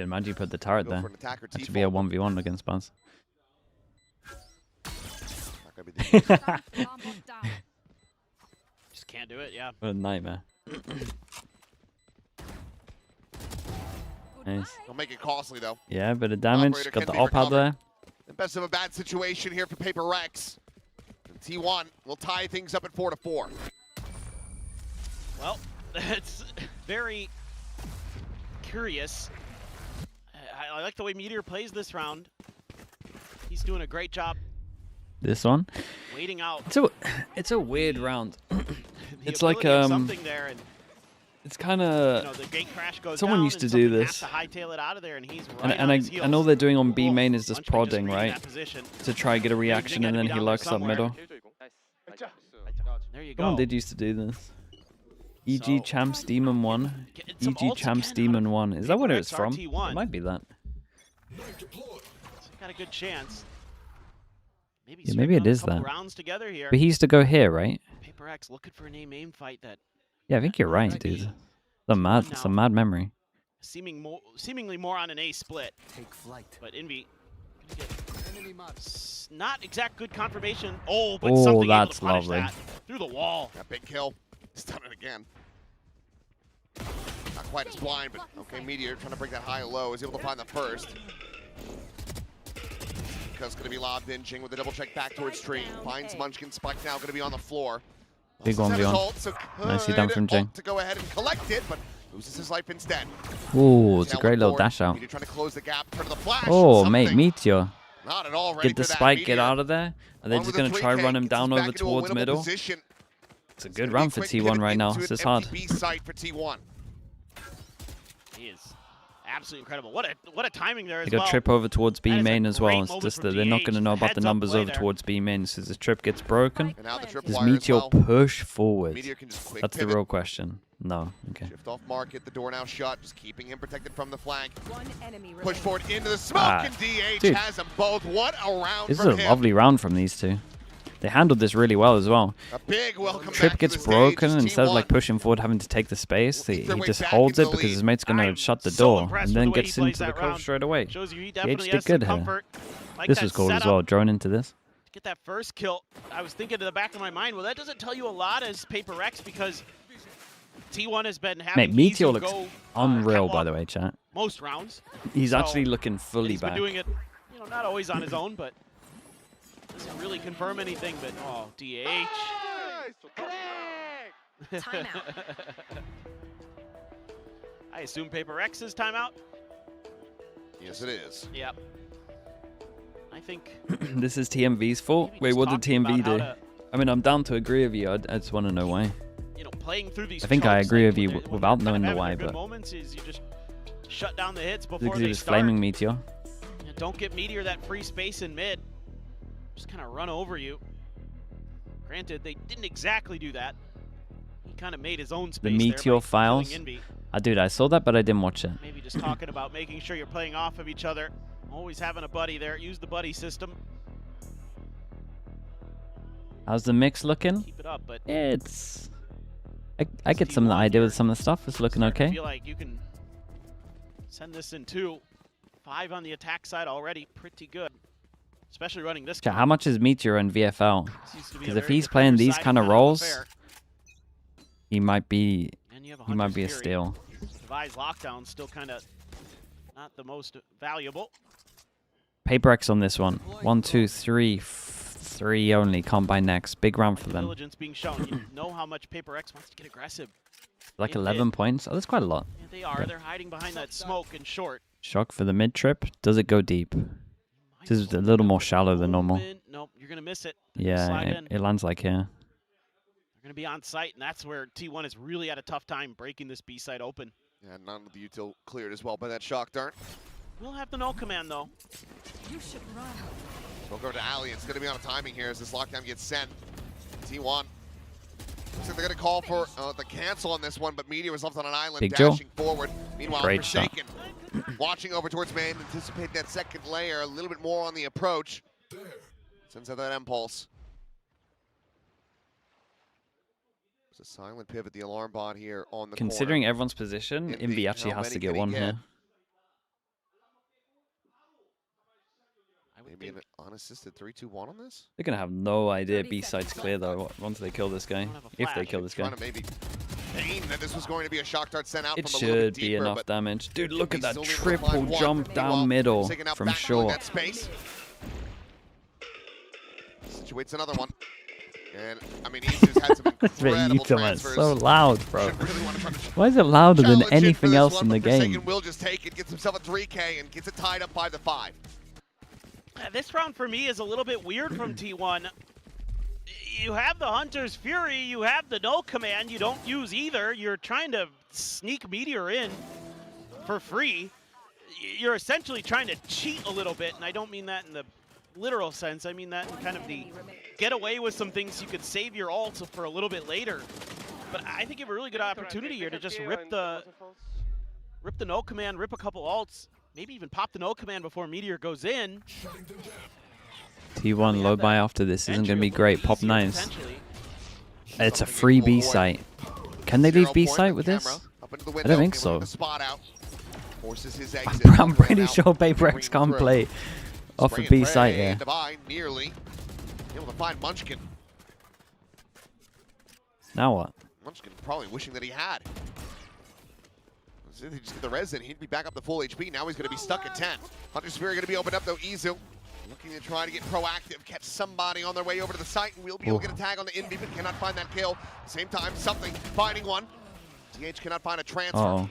imagine you put the turret Go there. for an attacker That should be a 1v1 against Buzz. Not gonna be the Just can't do it, yeah. What a nightmare. Nice. Don't make it costly though. Yeah, bit of damage. Operator Got can the be op out recovered. there. The best of a bad situation here for PRX. And T1 will tie things up at 4-4. Well, it's very curious. I like the way Meteor plays this round. He's doing a great job This one. waiting out. It's a weird round. It's The like ability of something there, and it's kind you of know, the gate crash goes someone down, used and to do something this. has to hightail it out of there, and he's and, right and on his I know heels. they're doing on B main is just Munchkin prodding, reading right? that position. To try get a reaction, and then he lurks up middle. There you Someone go. did used to do this. EG Champs Demon 1. EG Champs Demon 1. Is that what it's from? It might be that. Got a good chance. Maybe Yeah, maybe it string is a couple that. rounds together here. But he used to go here, right? PRX looking for an aim fight that Yeah, I think you're right, dude. It's a mad memory. seemingly more on an A split. Take flight. But Envy not exact good confirmation. Oh, but Oh, something able that's to punish lovely. that through the wall. That big kill. He's done it again. Not quite as blind, but okay, Meteor trying to break that high and low. Is able to find the first. Because going to be lobbed in. Jing with a double check back towards Stream. Finds Munchkin. Spike now going to be on the floor. Big Doesn't have his 1v1. ult, so Nicely done could from Jing. opt to go ahead and collect it, but loses his life instead. Ooh, it's a Tail great on little board. dash out. Meteor trying to close the gap. Turn to the flash. Oh, Something. mate, Meteor. Not at all ready Get the for that. spike, get Meteor. out of there, and they're One just with a going to try 3K, run him gets down us over back into a towards winnable middle. position. It's a It's good gonna be round for quick T1 right now. into It's an just hard. empty B site for T1. He is absolutely incredible. What a timing there as They well. got trip over towards B That is a main as great well. It's moment just from that they're not GH. going to know about the Heads up numbers play over there. towards B main. So the trip gets broken. And now the trip Does wire as Meteor well. push forward? Meteor can just quick That's the pivot. real question. No. Okay. Shift off market, the door now shut, just keeping him protected from the flank. One enemy Push remaining. forward into the smoke, Ah, and DH dude. has them both. What a round This is from a him. lovely round from these two. They handled this really well as well. A big welcome Trip back gets to the stage broken, as and instead of T1 like pushing forward, having to take the space, he their way just back holds into it the because lead. his mate's going to I'm shut the so door, impressed and with then the way he gets plays into the that curve round. straight away. Shows you he GH definitely did has some good here. comfort. Like This that was cool as setup. well, drone into this. Get that first kill. I was thinking in the back of my mind, well, that doesn't tell you a lot as PRX because T1 has been having Mate, Meteor Izu looks go, unreal, by catwalk the way, chat. most rounds. He's So, actually looking fully he's been back. doing it, you know, not always on his own, but doesn't really confirm anything. But oh, DH. Timeout. I assume PRX's timeout. Yes, it is. Yep. I think. This is TMV's fault. Wait, what did TMV do? I mean, I'm down to agree with you. I just want to know why. You know, playing through these. I think I chokes, agree like, with you when without they're knowing the having why, their good but moments is you just shut down the hits before because they he was start. flaming Meteor. You don't get Meteor that free space in mid. Just kind of run over you. Granted, they didn't exactly do that. He kind of made his own space. The there Meteor by files. killing Invi. Dude, I saw that, but I didn't watch it. Maybe just talking about making sure you're playing off of each other. Always having a buddy there. Use the buddy system. How's the mix looking? Keep it up, but It's. I get some of the idea with some of the stuff. It's looking I okay. feel like you can send this in 2. 5 on the attack side already. Pretty good. Especially running this. Chat, how much is Meteor in VFL? Seems to be a Because if very he's playing defender these side kind of kind of roles, affair. he might be. And you have a He might Hunter's be a Fury. steal. Devi's lockdown still kind of not the most valuable. PRX on this one. 1, 2, 3, 3 only. Can't buy next. Big round for them. Diligence being shown. You know how much PRX wants to get aggressive. Like in 11 mid. points. Oh, that's quite a lot. Yeah, they are. Yeah. They're hiding behind that smoke and short. Shock for the mid trip. Does it go deep? This is a little more shallow than normal. Nope, you're gonna miss it. Yeah, Slide in. it lands like here. They're gonna be on site, and that's where T1 has really had a tough time breaking this B site open. Yeah, none of the util cleared as well by that shock dart. We'll have the no command though. You should run. We'll go to Ali. It's going to be on a timing here as this lockdown gets sent. T1. Looks like they're going to call for the cancel on this one, but Meteor was left on an island, Big Joe. dashing forward. Meanwhile, Great shot. Forsaken watching over towards main, anticipate that second layer, a little bit more on the approach. Sends out that impulse. It's a silent pivot, the alarm bot here on the Considering corner. everyone's position, Indeed. Invi actually How has many to get can he one get? here. Maybe an unassisted 3-2-1 on this? They're gonna have no idea B side's clear though once they kill this guy. If they kill this guy. Trying to maybe feign that this was going to be a shock dart sent out It from a little bit should be deeper, enough but damage. Dude, look at he's that still able to triple find one. jump Meanwhile, down middle Forsaken out from back filling short. that space. Situates another one. And, I mean, Izu's had some incredible transfers. So loud, bro. Really want to try to Why is it louder than challenge it for anything this else one, in the but Forsaken game? will just take it, gets himself a 3K, and gets it tied up 5-5. This round for me is a little bit weird from T1. You have the Hunter's Fury, you have the no command, you don't use either. You're trying to sneak Meteor in for free. You're essentially trying to cheat a little bit, and I don't mean that in the literal sense. I mean that in kind of the get away with some things. You could save your ult for a little bit later. But I think you have a really good opportunity here to just rip the no command, rip a couple ults, maybe even pop the no command before Meteor goes in. T1 low buy after this isn't going to be great. Pop nice. It's a free B site. Can they leave B site with this? I don't think so. I'm pretty sure PRX can't play off a B site here. Nearly able to find Munchkin. Now what? Munchkin probably wishing that he had. They just get the res in, he'd be back up to full HP. Now he's going to be stuck at 10. Hunter's Fury going to be opened up though. Izu looking to try to get proactive, catch somebody on their way over to the site, and we'll be able to get a tag on the Invi, but cannot find that kill. At the same time, something finding one. TH cannot find a transfer. Uh-oh.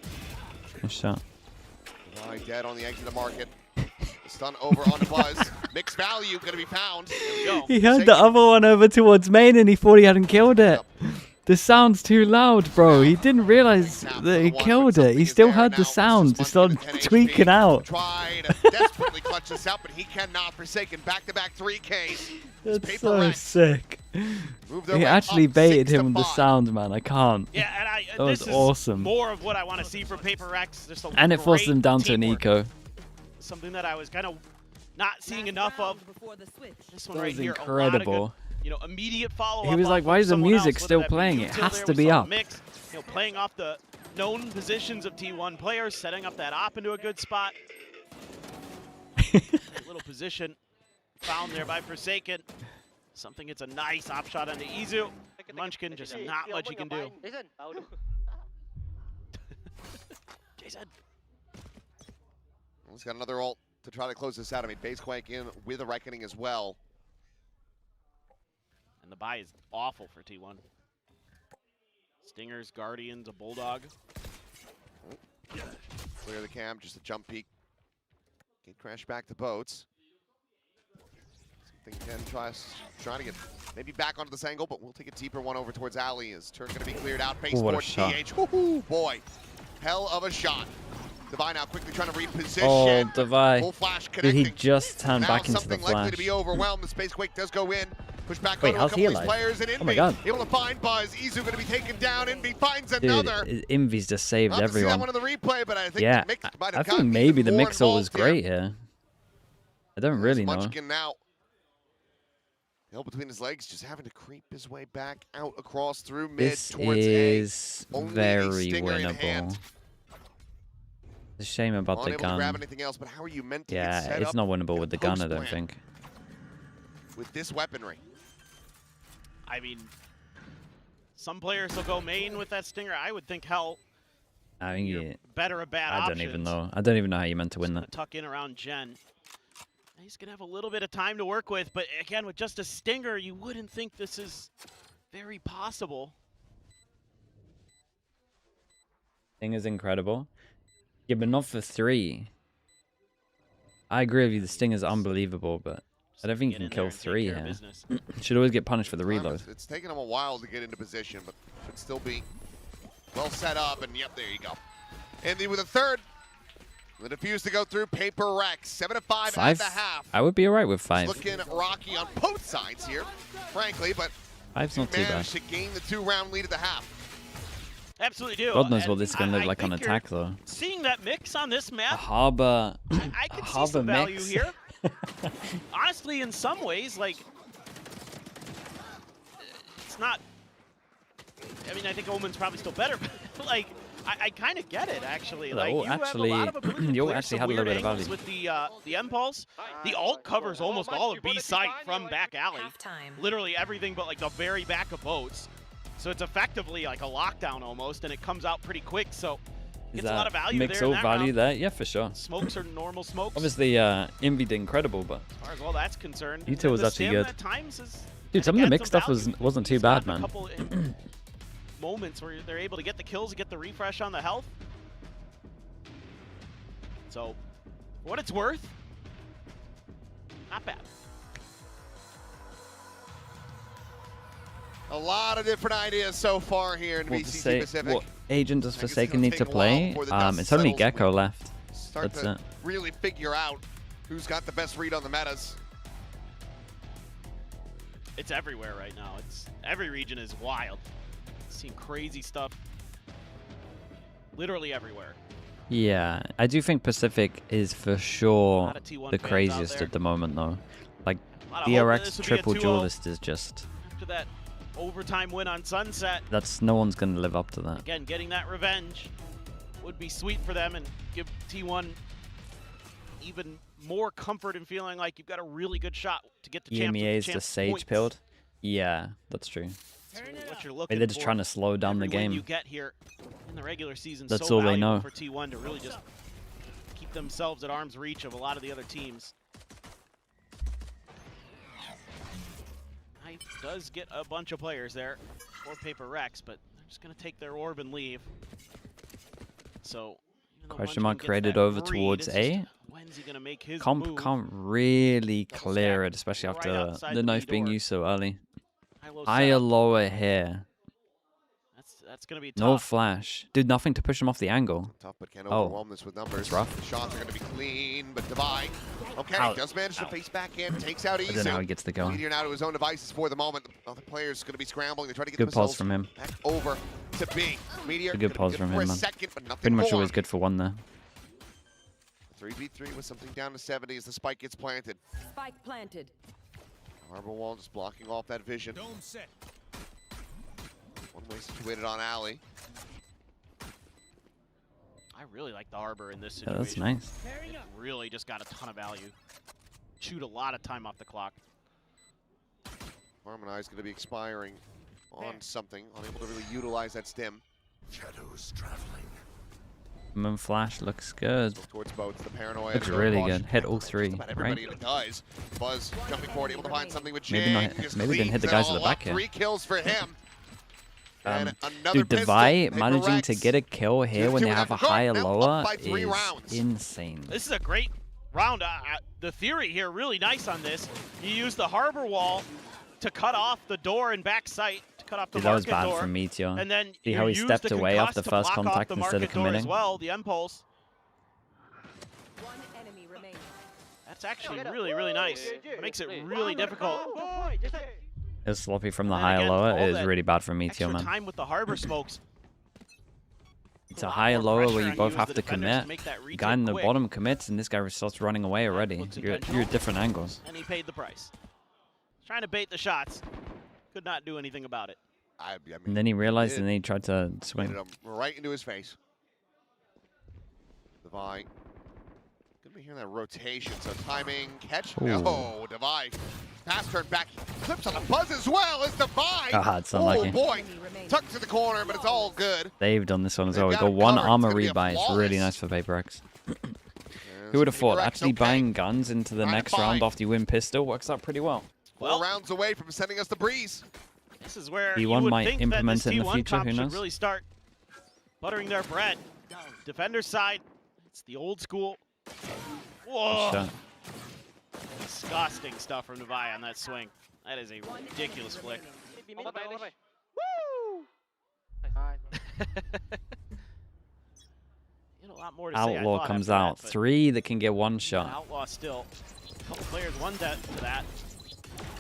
Nice shot. Dead on the exit of the market. Stun over on the Buzz. Mixed value going to be found. There we go. He had the other one over towards main and he thought he hadn't killed it. The sound's too loud, bro. He didn't realize that he killed it. He still heard the sound. He started tweaking out. Try to desperately clutch this out, but he cannot. Forsaken back-to-back 3Ks. That's so sick. He actually baited him with the sound, man. I can't. Yeah, and that was awesome. More of what I want to see from PRX. Just And it forced them down to an eco. Something that I was kind of not seeing enough of. This one That right was here, incredible. a lot of good, you know, immediate follow-up. He was like, "Why is the music still that playing? be It util has there to with be some up." Mix, you know, playing off the known positions of T1 players, setting up that op into a good spot. A little position found there by Forsaken. Something, it's a nice op shot onto Izu. Munchkin, just not much he can do. Jason. He's got another ult to try to close this out. I mean, Basequake in with a Reckoning as well. And the buy is awful for T1. Stingers, Guardians, a Bulldog. Clear the cam, just a jump peek. Get crash back to boats. Something Ken trying to get maybe back onto this angle, but we'll take a deeper one over towards Ali. His turn going to be cleared out. Base what a board shot. TH. Woohoo, boy. Hell of a shot. Devi now quickly trying to reposition. Oh, Devi. Full flash Dude, he connecting. just turned Now back into the something likely flash. to be overwhelmed. The Spacequake does go in. Push back Wait, onto a how's couple he of these alive? players. And Oh my Envy God. able to find Buzz. Izu going to be taken down. Envy finds Dude, another. Envy's just saved Love to see that everyone. one on the replay, but I think Yeah, the mix might I have think gotten maybe even the more mixer was involved here. great here. I don't really know. Munchkin now. Held between his legs, just having to creep his way back out across through mid This towards is A. Only the very Stinger in hand. winnable. It's a shame about the Unable to grab gun. anything else, but how are you meant to Yeah, get set it's up not winnable in with the a gun, I post don't plan think. with this weaponry? I mean, some players will go main with that Stinger. I would think hell, I think you, better or bad I don't even know. I don't even know how you meant to win that. tuck in around Jen. He's going to have a little bit of time to work with, but again, with just a Stinger, you wouldn't think this is very possible. Thing is incredible. Yeah, but not for 3. I agree with you, the Sting is unbelievable, but I don't think you can kill 3 here. Should always get punished for the reload. It's taken him a while to get into position, but should still be well set up, and yep, there you go. Andy with a third. The defuse to go through. PRX 7-5 at 5? the half. I would be alright with 5. It's looking rocky on both sides here, frankly, but 5's not too bad. managed to gain the 2-round lead at the half. Absolutely do. God knows And what this is going to I look like on think you're attack, though. Seeing that mix on this A map, harbor, I a could see harbor some value mix. here. Honestly, in some ways, like, it's not. I mean, I think Omen's probably still better, but like, I kind of get it actually. Like, Oh, you actually, have a lot of ability to you clear actually some had a little weird bit of angles value. with the impulse. The ult covers almost all of B site from back alley. Literally everything but like the very back of boats. So it's effectively like a lockdown almost, and it comes out pretty quick. So Is gets a lot of value mix there. In ult that value round. there? Yeah, for sure. Smokes are normal smokes. Obviously, Envy did incredible, but As far as well that's concerned, U2 was the actually sim good. At times is Dude, some of the adds mixed stuff value. wasn't too He's bad, gotten a man. couple moments where they're able to get the kills, get the refresh on the health. So, for what it's worth, not bad. A lot of different ideas so far here in What, VCT Pacific. what agent does I guess it's Forsaken gonna need take to a while play? before the dust It's only settles. Gecko left. Start That's to it. really figure out who's got the best read on the metas. It's everywhere right now. Every region is wild. Seeing crazy stuff literally everywhere. Yeah, I do think Pacific is for sure lot of T1 the fans out craziest there. at the moment, though. Like, lot of hope that DRX this would be a triple 2-0. duelist is just... After that overtime win on Sunset, No one's going to live up to that. again, getting that revenge would be sweet for them and give T1 even more comfort in feeling like you've got a really good shot to get the EMEA is the champs Sage points. pilled? Yeah, that's true. So what you're Maybe looking they're just for trying to slow down the every win game. you get here in the regular season, That's so all they valuable know. for T1 to really just keep themselves at arm's reach of a lot of the other teams. Knife does get a bunch of players there for PRX, but they're just going to take their orb and leave. So, even though Question Munchkin mark gets created that over read, towards it's A. just when's he going to make his Comp move? can't really clear it, especially right after outside the the knife B being door. used so early. High-low Higher, setup. lower here. That's going to be No tough. flash. Did nothing to push him off the angle. Tough, but can't Oh, overwhelm this with numbers. that's rough. The shots are going to be clean, but Devi, okay, Out. does manage to face back in, takes out Izu. I don't know how he gets the going. Meteor now to his own devices for the moment. The other players going to be scrambling. They try to get Good pause themselves from him. back over to B. Meteor A good gonna pause be good from for him, a man. second, but nothing Pretty much more. always good for one there. 3v3 with something down to 70 as the spike gets planted. Spike planted. Harbor Wall just blocking off that vision. Dome set. One way situated on alley. I really like the Harbor in this Yeah, situation. that's nice. It really just got a ton of value. Shoot a lot of time off the clock. Harmonize going to be expiring on something, unable to really utilize that stim. Shadows traveling. Moon flash looks good. Towards boats, the paranoia. Looks really good. Hit all three, About everybody right? and it does. Buzz jumping forward, able to find something with Maybe Jing. not. Just Maybe didn't hit the cleans guys it at the all back up. here. 3 kills for him. And another Dude, pistol. Devi Paper managing to Rex. get a kill here when they have a higher lower by 3 is rounds. insane. This is a great round. The theory here really nice on this. You use the harbor wall to cut off the door and back sight, to cut off the Dude, that was market bad door. from Meteor. And then See you how he use stepped the away off concuss the to first block off contact the instead of market door as committing? well, the impulse. That's actually really, really nice. It makes it really difficult. It was sloppy from the And higher again, lower. all It is that really bad for Meteor, Extra man. time with the harbor smokes. It's a higher lower where you both have to defenders to commit. make that The guy in the retake bottom commits, and this guy starts running away already. You're at different angles. And he paid the price. Trying to bait the shots. Could not do anything about it. I mean, And then he realized, and then he tried to swing. Hit him right into his face. Devi. Gonna be hearing that rotation, so timing, catch. Ooh. No, Devi. Pass turn back. Clips on the Buzz as well as Devi. Ah, it's Oh unlucky. boy. Tucked to the corner, but it's all good. They've done this one as well. We got got him one covered. It's armor gonna be a rebuy. It's really flawless. nice for PRX. Who would have thought? PRX, Actually okay. buying guns into the 9 next to 5. round after you win pistol works out pretty well. 4 rounds away from sending us the breeze. This is where T1 you would might think implement that it in this the T1 future, comp who should knows? really start buttering their bread. Defender's side, it's the old school. Whoa! Shot. Disgusting stuff from Devi on that swing. That is a ridiculous flick. You know, a lot more to say, I Outlaw thought, comes after that, out. but 3 that can get one shot. Outlaw still. A couple players won that to that.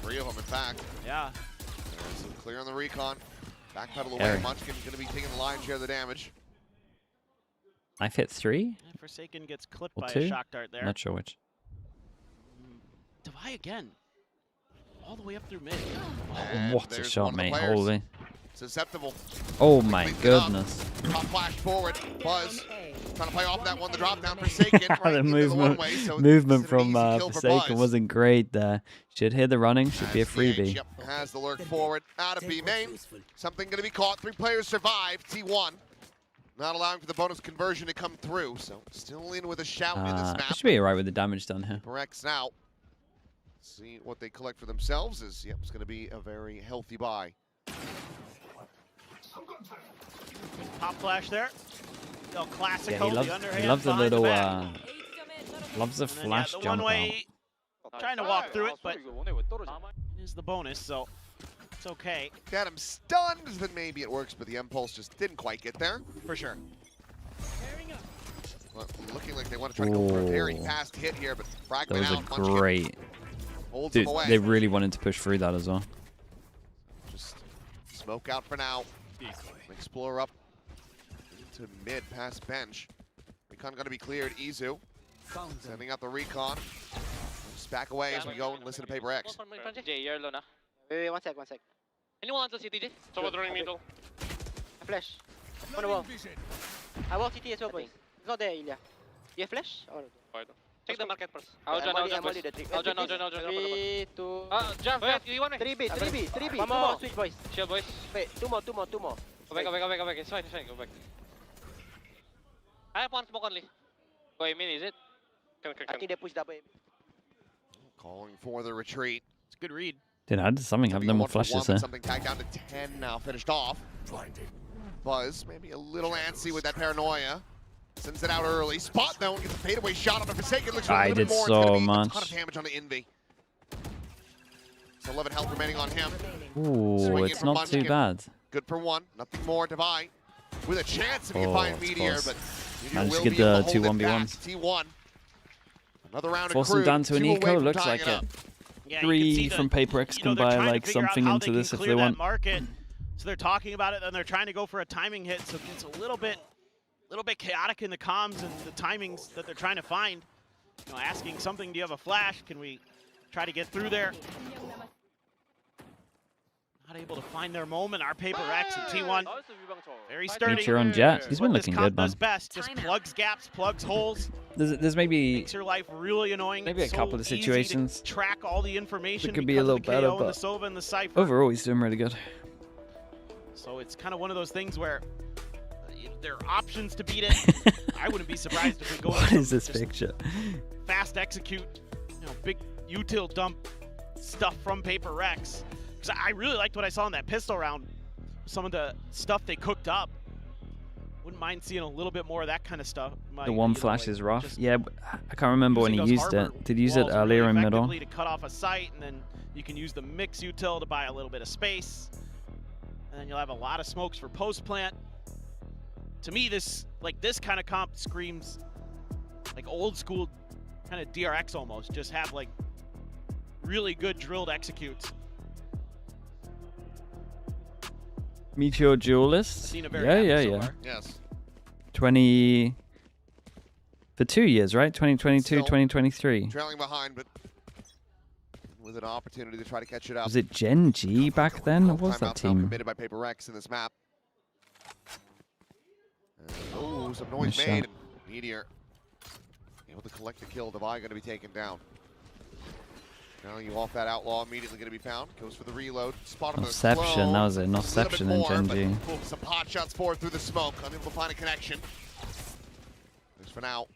3 of them, in fact. Yeah. So clear on the recon. Backpedal away. Harry. Munchkin going to be taking the lion's share of the damage. I've hit 3 Yeah, Forsaken gets clipped or by 2. a shock dart there. Not sure which. Devi again. All the way up through mid. And What a there's shot, one of the mate. players. Holy. Susceptible. Oh my goodness. Top flash forward. Buzz trying to play off that one. The drop down Forsaken. Right The into the one-way, so movement it's an from easy kill for Forsaken Buzz. wasn't great there. Should hit the running. Should be a As the freebie. Yep, has the lurk forward. Out of B main. Something going to be caught. 3 players survive. T1. Not allowing for the bonus conversion to come through. So still in with a shout in this map. Should be alright with the damage done here. PRX now. See what they collect for themselves is, yep, it's going to be a very healthy buy. Pop flash there. Still classic. Yeah, he loves a little loves a And then, flash the jump one way, out. trying to walk through it, but it is the bonus, so it's okay. Got him stunned, then maybe it works, but the impulse just didn't quite get there. For sure. Well, looking like they want to try to go for a very fast hit here, but That fragment was a out. Munchkin great. holds Dude, him away. they really wanted to push through that as well. Just smoke out for now. Explorer up into mid past bench. Recon going to be cleared. Izu sending out the recon. Just back away as we go and listen to PRX. Jay, you're alone, Wait, 1 sec, 1 sec. Anyone wants to CT, Jay? Someone running middle. Flash. On the wall. I walk CT as well, boys. It's not there, Ilya. You have flash? Or no? Check the market first. I'll join, I'll join. 3, 2... jump, you want me? 3B. One more, switch, boys. Sure, boys. Wait, 2 more. Go back. It's fine, go back. I have 1 smoke only. Go in, is it? I think they pushed up. Calling for the retreat. It's a good read. Dude, how did something have no more 1 for 1, flashes but there? something tagged down to 10 now, finished off. Buzz, maybe a little antsy with that paranoia. Sends it out early. Spot though, and gets a fadeaway shot on the Forsaken. Looks for a I little did bit more. so It's gonna be much. a ton of damage on the Envy. So 11 health remaining on him. Ooh, Swinging it's from not too Munchkin. bad. Good for 1. Nothing more. Devi with a chance if you Oh, find it's Meteor, close. but Meteor Managed to will get be able the to two hold it back. 1v1s. T1. Another round Force of him crew. down to an 2 away eco. from Looks tying like it up. it. Yeah, you can see 3 from PRX can they're buy trying to like figure out something how into they this can if clear they that want. market. So they're talking about it, and they're trying to go for a timing hit. So it's a little bit chaotic in the comms and the timings that they're trying to find. You know, asking something, do you have a flash? Can we try to get through there? Not able to find their moment. Our PRX and T1 very sturdy. Meteor on Jet. He's been What this looking comp good, man. does best, just plugs gaps, plugs holes. There's maybe Makes your life really annoying. maybe a It's so couple of easy to situations track all the information that could be a because little of the better, KO and the but Sova and the Cypher. overall he's doing really good. So it's kind of one of those things where there are options to beat it. I wouldn't be surprised if we go. What is this picture? Fast execute, big util dump stuff from PRX. Because I really liked what I saw in that pistol round. Some of the stuff they cooked up. Wouldn't mind seeing a little bit more of that kind of stuff. The one flash is rough. Yeah, I can't remember when he used it. Did he use it earlier in middle? To cut off a site, and then you can use the mix util to buy a little bit of space. And then you'll have a lot of smokes for post plant. To me, this kind of comp screams like old school kind of DRX almost. Just have like really good drilled executes. Meteor Duelist? Yeah. Yes. 20 for 2 years, right? 2022, 2023. Trailing behind, but with an opportunity to try to catch it up. Was it Gen G back then? What was that team? Committed by PRX in this map. Oh, some noise made. And Meteor able to collect the kill. Devi going to be taken down. Now you off that outlaw, immediately going to be found. Goes for the reload. Spot on the Nocception, that was it. Nocception in Gen G. Some pot shots forward through the smoke. Unable to find a connection. Just for now.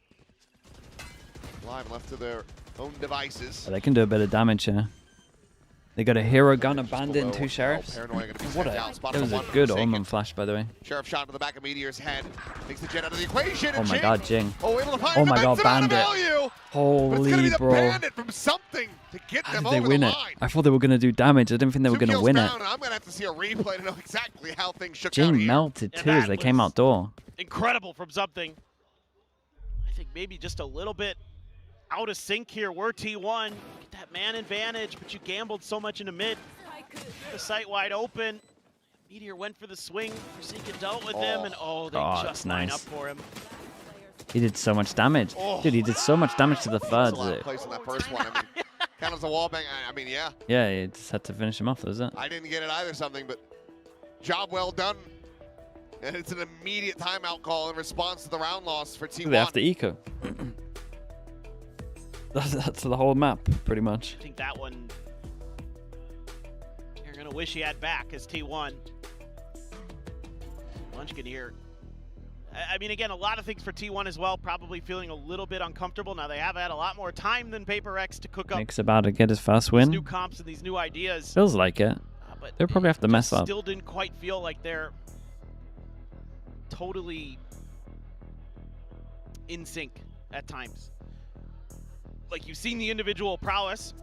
Live and left to their own devices. They can do a bit of damage here. They got a hero gun, a bandit, and 2 sheriffs. What it was a good Omen flash, by the way. Sheriff shot to the back of Meteor's head. Takes the jet out of the equation. Oh my god, Jing. Oh, able to find oh my god, bandit. Holy bro. Bandit from something to get them How did they over win the it? line. I thought they were going to do damage. I didn't think they were going to win it. I'm going to have to see a replay to know exactly how things shook out Jing here. melted too as they came outdoor. Incredible from something. I think maybe just a little bit out of sync here. We're T1. Get that man advantage, but you gambled so much into mid. The site wide open. Meteor went for the swing. Forsaken dealt with him, and they just line up for him. He did so much damage. Dude, he did so much damage to the That's thirds. a lot of plays on that first one. I mean, kind of a wall bang. I mean, yeah. Yeah, he just had to finish him off, does it? I didn't get it either, something, but job well done. And it's an immediate timeout call in response to the round loss for T1. They have to eco. That's the whole map, pretty much. I think that one you're going to wish he had back as T1. Munchkin here. I mean, again, a lot of things for T1 as well. Probably feeling a little bit uncomfortable. Now, they have had a lot more time than PRX to cook up. Nick's about to get his first These win. new comps and these new ideas. Feels like it. But They'll probably have to mess up. Still didn't quite feel like they're totally in sync at times. Like, you've seen the individual prowess.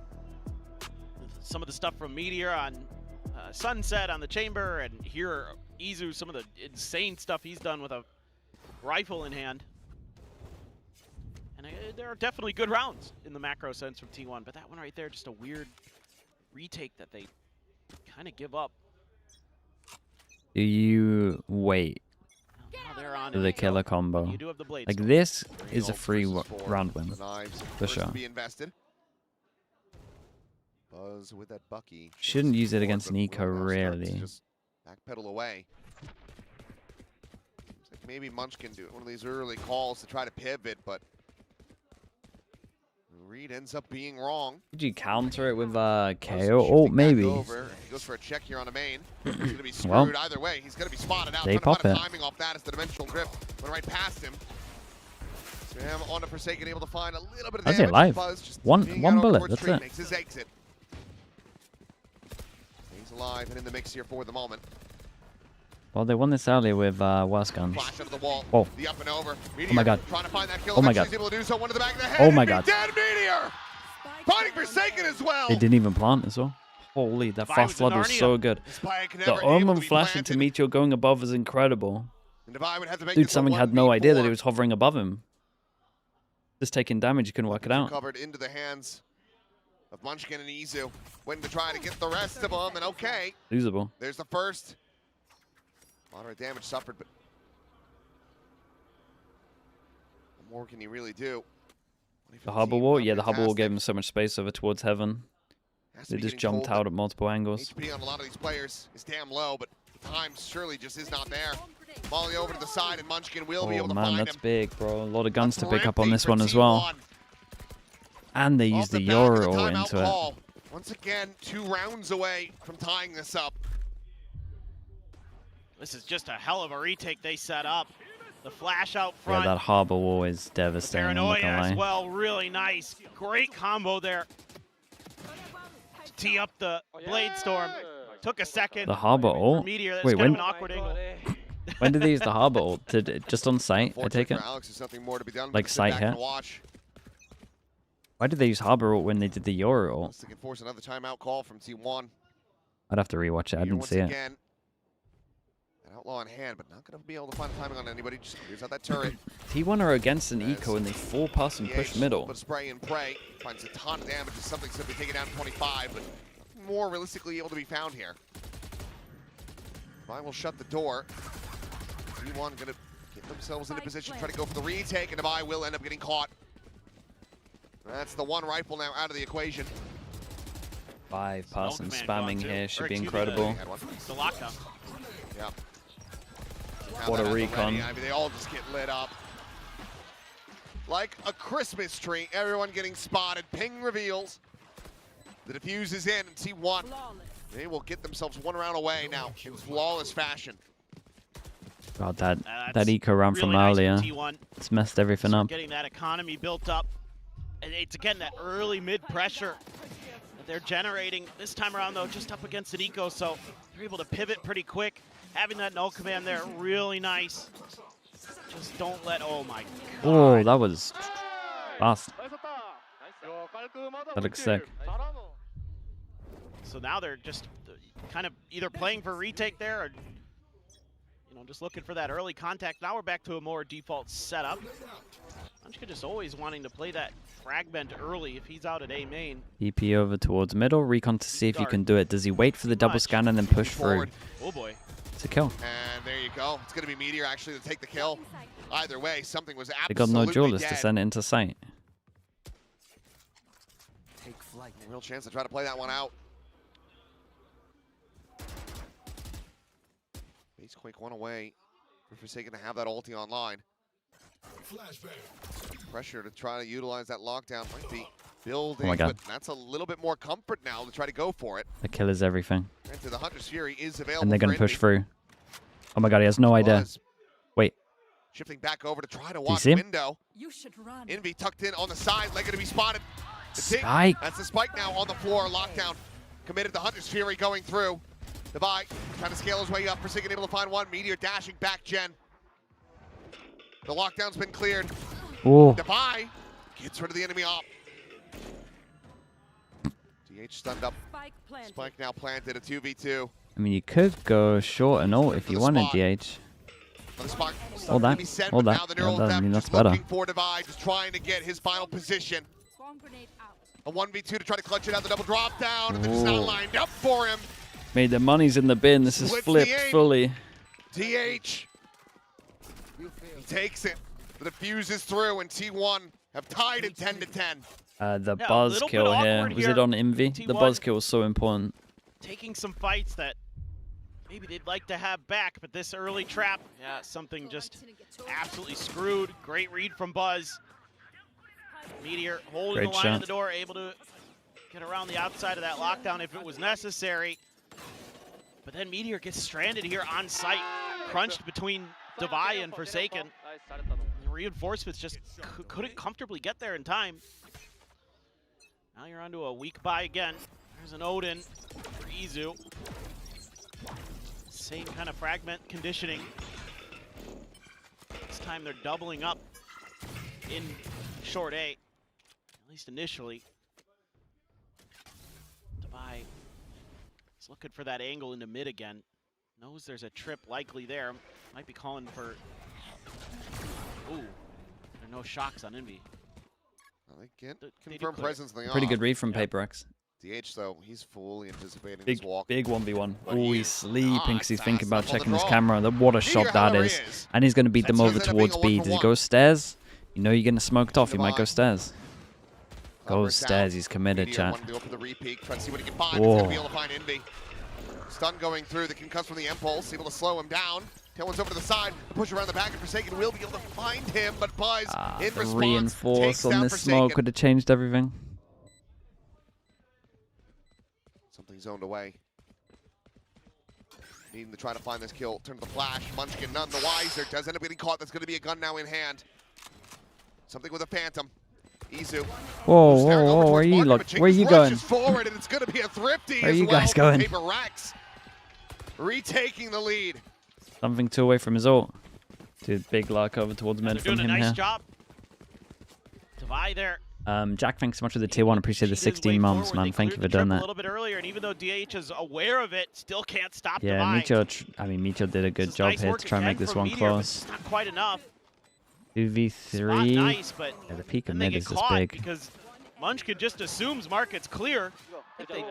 Some of the stuff from Meteor on Sunset on the chamber, and here Izu, some of the insane stuff he's done with a rifle in hand. And there are definitely good rounds in the macro sense from T1, but that one right there, just a weird retake that they kind of give up. Do you wait for the killer combo? Like, this is a free round win, for sure. Buzz with that Bucky. Shouldn't use it against an eco, really. Just backpedal away. Seems like maybe Munch can do it. One of these early calls to try to pivot, but Reed ends up being wrong. Did you counter it with KO? Oh, maybe. He goes for a check here on the main. He's going to be screwed either way. He's going to be spotted out. They pop it. Timing off that as the dimensional drift went right past him. So him on the Forsaken, able to find a little bit of damage. That's it, live. Buzz just One out bullet, towards that's Tree, it. Makes his exit. He's alive and in the mix here for the moment. Well, they won this earlier with worse guns. Flash out of the wall. Oh. The up and over. Oh my god. Trying to find that kill. Oh my god. He's able to do so. One to the back of the head. Oh my god. Dead Meteor. Finding Forsaken as well. They didn't even plant as well. Holy, that fast flood was so good. The Omen flash into Meteor going above is incredible. Dude, something had no idea that he was hovering above him. Just taking damage, you couldn't work it out. Covered into the hands of Munchkin and Izu. Went to try to get the rest of them, and okay. Losable. There's the first. Moderate damage suffered, but what more can he really do? The harbor wall? Yeah, the harbor wall gave him so much space over towards heaven. They just jumped out at multiple angles. HP on a lot of these players is damn low, but time surely just is not there. Volley over to the side, and Munchkin will be able to find him. Oh man, that's big, bro. A lot of guns to pick up on this one as well. And they used the Euro into it. Once again, 2 rounds away from tying this up. This is just a hell of a retake they set up. The flash out front. Yeah, that harbor wall is devastating. I'm not Paranoia gonna lie. as well, really nice. Great combo there. Tee up the Blade Storm. Took a second. The harbor ult? Meteor, that's Wait, kind when? of an awkward angle. When did they use the harbor ult? Did it just on site? I take it. Alex, there's nothing more to be done. Like Sit site back here. and watch. Why did they use harbor ult when they did the Yoru ult? They can force another timeout call from T1. I'd have to rewatch it. I didn't see it. Again, an outlaw in hand, but not going to be able to find timing on anybody. Just clears out that turret. T1 are against an eco and they 4-pass and push middle. But spray and pray finds a ton of damage. Something simply taken down 25, but more realistically able to be found here. Divine will shut the door. T1 going to get themselves into position, try to go for the retake, and Divine will end up getting caught. That's the one rifle now out of the equation. 5-pass and spamming here should be incredible. The lockdown. Yeah. What a recon. I mean, they all just get lit up. Like a Christmas tree, everyone getting spotted. Ping reveals. The defuse is in, and T1, they will get themselves one round away now in flawless fashion. God, that eco run really from nice earlier, T1. it's messed everything up. Getting that economy built up. And it's, again, that early mid-pressure that they're generating. This time around, though, just up against an eco, so they're able to pivot pretty quick. Having that null command there, really nice. Just don't let, oh my God. Oh, that was fast. That looks sick. So now they're just kind of either playing for retake there or, you know, just looking for that early contact. Now we're back to a more default setup. Punchka just always wanting to play that fragment early if he's out at A main. EP over towards middle, recon to see if you can do it. Does he wait for the double scan and then push through? Oh boy. It's a kill. And there you go. It's going to be Meteor actually to take the kill. Either way, something was They got no absolutely duelist dead. to send it into sight. Take flight. Real chance to try to play that one out. Base Quake one away for Forsaken to have that ulti online. Pressure to try to utilize that lockdown might be building, Oh my God. but that's a little bit more comfort now to try to go for it. The kill is everything. Granted, the Hunter's Fury is available. And they're going to for push Envy. through. Oh my God, he has no idea. Wait. Shifting back over to try to you watch see him? window. You should run. Envy tucked in on the side, Leg to be spotted. The tick, Spike. that's the spike now on the floor. Lockdown committed. The Hunter's Fury going through. Devi trying to scale his way up. Forsaken able to find one. Meteor dashing back gen. The lockdown's been cleared. Oh. Devi gets rid of the enemy op. DH stunned up. Spike now planted, a 2v2. I mean, you could go short and ult if you wanted, DH. The spot Hold that. to be sent, Hold but that. now the neural I theft mean, that's just better. looking for Devi, just trying to get his final position. A 1v2 to try to clutch it out, the double drop down, and they're just not Ooh. lined up for him. Made the money's in the bin. This is Splits flipped the aim. fully. DH. He takes it. The defuse is through, and T1 have tied it 10-10. The Yeah, a buzz little bit kill here. awkward Was here. it on Envy? The T1 buzz kill was so important. Taking some fights that maybe they'd like to have back, but this early trap, yeah, something just absolutely screwed. Great read from Buzz. Meteor holding Great the line shot. at the door, able to get around the outside of that lockdown if it was necessary. But then Meteor gets stranded here on site, crunched between Devi and Forsaken. The reinforcements just couldn't comfortably get there in time. Now you're onto a weak buy again. There's an Odin for Izu. Same kind of fragment conditioning. This time they're doubling up in short A, at least initially. Devi is looking for that angle into mid again. Knows there's a trip likely there. Might be calling for... Ooh, there are no shocks on Envy. They can't They do confirm clear. presence in the Pretty off. good read from PRX. DH, though, he's fully anticipating Big, this walk. big 1v1. But Oh, he he's is sleeping because he's not thinking about fast enough checking on his the camera. What a shot that however, is. is. And he's going to beat them That's over ended up being towards a B. Does he 1-for-1. go stairs? You know you're getting smoked off. He might go stairs. Cover Goes it down. stairs. He's committed, Meteor chat. wanted to go for the repeat, try to see what he can find. He's going Whoa. to be able to find Envy. Stun going through, the concuss from the impulse, able to slow him down. Tailwind's over to the side, push around the back, and Forsaken will be able to find him, but Buzz in The response reinforce takes on down this Forsaken. smoke could have changed everything. Something zoned away. Needing to try to find this kill. Turn to the flash. Munchkin none the wiser. Does end up getting caught. That's going to be a gun now in hand. Something with a phantom. Izu. Whoa, whoa, where are you? Look, where are you going? Forward, and it's going to be a thrifty. Where are you guys going? PRX retaking the lead. Something two away from his ult. Dude, big luck over towards mid from him nice here. Job. Divide there. Jack, thanks so much for the tier 1. Appreciate the 16 months, man. Thank you for doing that. A little bit earlier, and even though DH is aware of it, still can't stop Yeah, Meteor did a good job here to try and make this one close. Not quite enough. 2v3. Nice, but yeah, the peak of then they mid get is this caught big. because Munchkin just assumes market's clear. They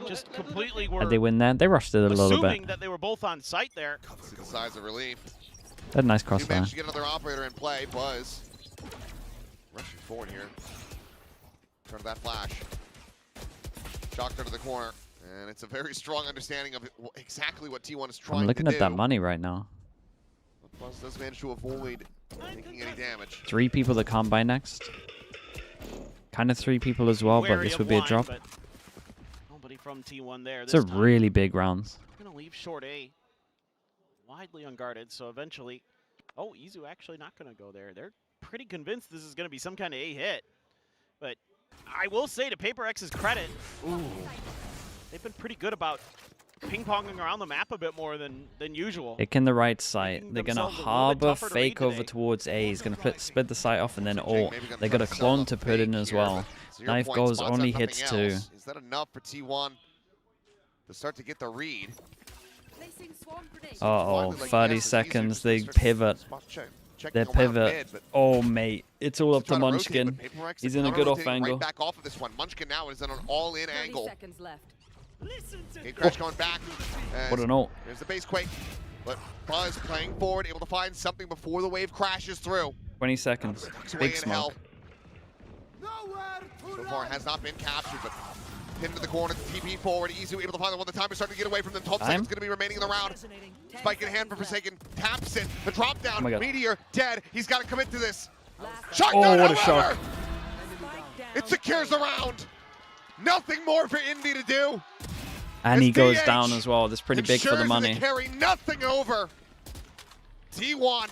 just completely were How'd they win that? They rushed it a little assuming bit. that they were both on site there. See the size of relief. They had a nice He crossfire. managed to get another operator in play. Buzz rushing forward here. Turn to that flash. Shocked to the corner. And it's a very strong understanding of exactly what T1 is trying to do. I'm looking at that money right now. Buzz does manage to avoid taking any damage. 3 people that can't buy next. Kind of 3 people as well, but this would be a drop. Nobody from T1 there. It's a really big rounds. Gonna leave short A. Widely unguarded, so eventually... Oh, Izu actually not gonna go there. They're pretty convinced this is gonna be some kind of A hit. But I will say to PRX's credit, they've been pretty good about ping-ponging around the map a bit more than usual. Picking the right site. They're going to harbor fake over towards A. He's going to split the site off and then ult. They got a clone to put in as well. Knife goes, only hits 2. Is that enough for T1 to start to get the read? Uh-oh, 30 seconds. They pivot. They pivot. Oh, mate. It's all up to Munchkin. He's in a good off angle. Right back off of this one. Munchkin now is in an all-in angle. Seconds left. Crash going back. What an ult. There's the base quake. But Buzz playing forward, able to find something before the wave crashes through. 20 seconds. Big smoke. So far has not been captured, but pinned to the corner, TP forward, Izu able to find the one. The time is starting to get away from them. 12 seconds going to be remaining in the round. Spike in hand for Forsaken, taps it, the drop down, Meteor dead. He's got to commit to this. Shot oh, down, what a however, shock. it secures the round. Nothing more for Indy to do. And he goes down as well. That's pretty big for the money. They carry nothing over. T1.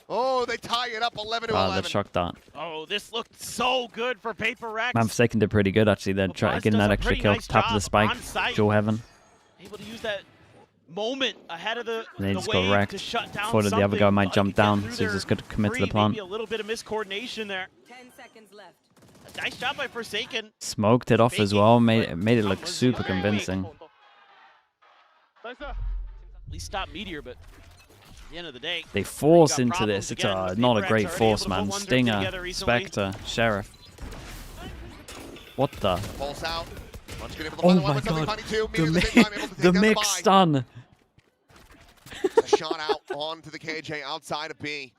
Oh, they tie it up 11-11. Wow, that shocked that. Oh, this looked so good for PRX. Man, Forsaken did pretty good, actually. They're getting that extra kill. Top of the spike. Jewel Heaven. Able to use that moment ahead of the And they just wave got wrecked. to shut down Thought that the other guy might jump down, so he's just got to commit to the plant. Maybe a little bit of miscoordination there. 10 seconds left. A nice job by Forsaken. Smoked it off as well. Made it look super convincing. At least stop Meteor, but at the end of the day, they force into this. It's not a great force, man. Stinger, Spectre, Sheriff. What the? Pulse out. Oh my god. The mix stun. A shot out onto the KJ outside of B.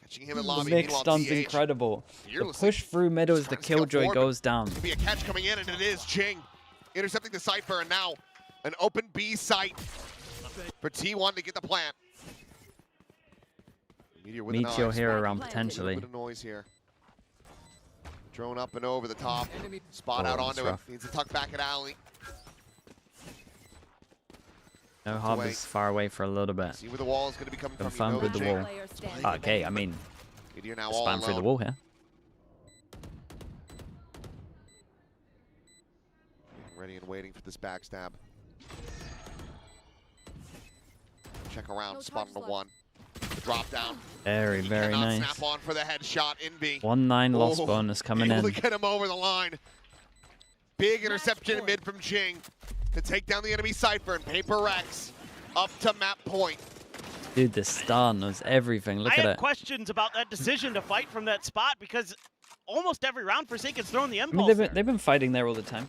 Catching him in lobby. The mix stun's incredible. The push through middle as the Killjoy goes down. It's going to be a catch coming in, and it is Ching. Intercepting the Cypher, and now an open B site for T1 to get the plant. Meteor here around potentially. A bit of noise here. Drone up and over the top. Spot out onto it. Needs to tuck back at alley. No Harbor's far away for a little bit. See where the wall is going to be coming from. Confirmed with the wall. Okay, I mean, spam through the wall here. Ready and waiting for this backstab. Check around, spot on the one. The drop down. Very, very nice. Snap on for the headshot in B. 1-9 loss bonus coming in. Able to get him over the line. Big interception mid from Ching to take down the enemy Cypher, and PRX up to map point. Dude, the stun was everything. Look at it. I have questions about that decision to fight from that spot because almost every round Forsaken's throwing the impulse. I mean, they've been fighting there all the time.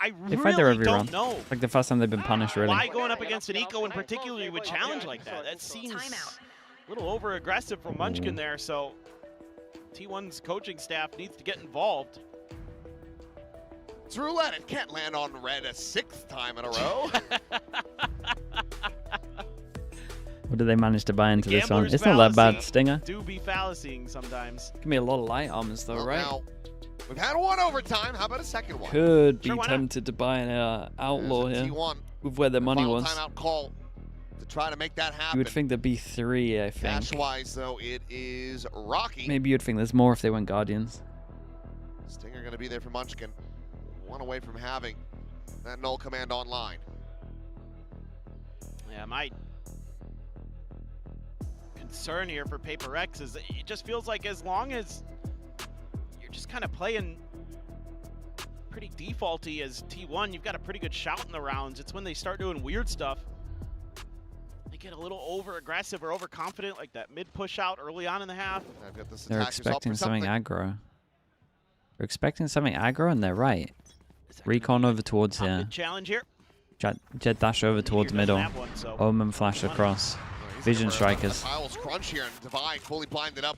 I They fight there really every don't round. know. Like the first time they've been punished, really. Why going up against an eco, and particularly with challenge like that? That seems a little over-aggressive from Munchkin there, so T1's coaching staff needs to get involved. It's roulette. It can't land on red a 6th time in a row. What did they manage to buy into this one? Gambler's It's not that bad, fallacy Stinger. Do be fallacying sometimes. Give me a lot of light armors though, right? Now, We've had one overtime. How about a second one? Could be tempted to buy an Outlaw here T1. with where their money was. Timeout call to try to make that happen. You would think there'd be 3, I think. Cash-wise, though, it is Rocky. Maybe you'd think there's more if they went Guardians. Stinger going to be there for Munchkin. One away from having that null command online. Yeah, my concern here for PRX is it just feels like as long as you're just kind of playing pretty defaulty as T1, you've got a pretty good shout in the rounds. It's when they start doing weird stuff. They get a little over-aggressive or overconfident, like that mid-push out early on in the half. They're expecting something aggro. They're expecting something aggro, and they're right. Recon over towards here. Challenge here. Jet dash over towards middle. Omen flash across. Vision strikers.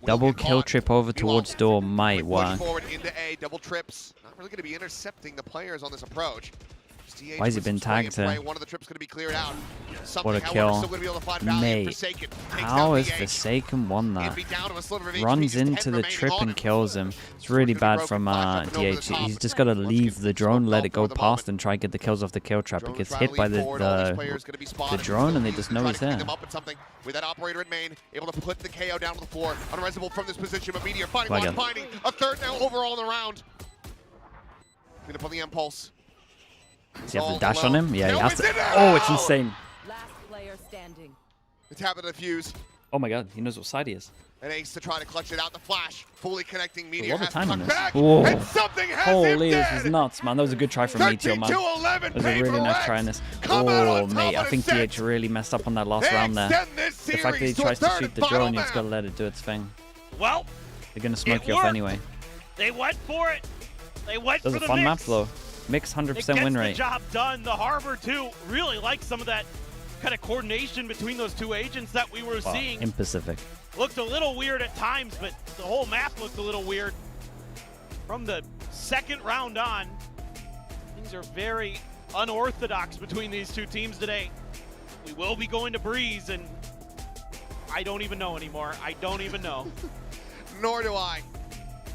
Double kill trip over towards door might work. Forward into A, double trips. Not really going to be intercepting the players on this approach. Why has he been tagged here? One of the trips going to be cleared out. What a kill. Mate, how has Forsaken won that? Runs into the trip and kills him. It's really bad from DH. He's just got to leave the drone, let it go past, and try and get the kills off the kill trap. He gets hit by the drone, and they just know he's there. With that operator in main, able to put the KO down to the floor. Unresable from this position, but Meteor finding a third now overall in the round. Going to pull the impulse. Does he have the dash on him? Yeah, he has to. Oh, it's insane. Last player standing. The tap of the fuse. Oh my god, he knows what side he is. An ace to try to clutch it out. The flash, fully connecting Meteor. A lot of time on this. Back, whoa. Holy, this is nuts, man. That was a good try from Meteor, man. That was a really nice try in this. Oh, mate, I think DH really messed up on that last round there. The fact that he tries to shoot the drone, you just got to let it do its thing. Well, they're going to smoke you off anyway. They went for it. They went for the mix. That was a fun map, though. Mix 100% win rate. The job done. The Harbor, too, really liked some of that kind of coordination between those two agents that we were seeing. In Pacific. Looked a little weird at times, but the whole map looked a little weird. From the second round on, things are very unorthodox between these two teams today. We will be going to Breeze, and I don't even know anymore. I don't even know. Nor do I.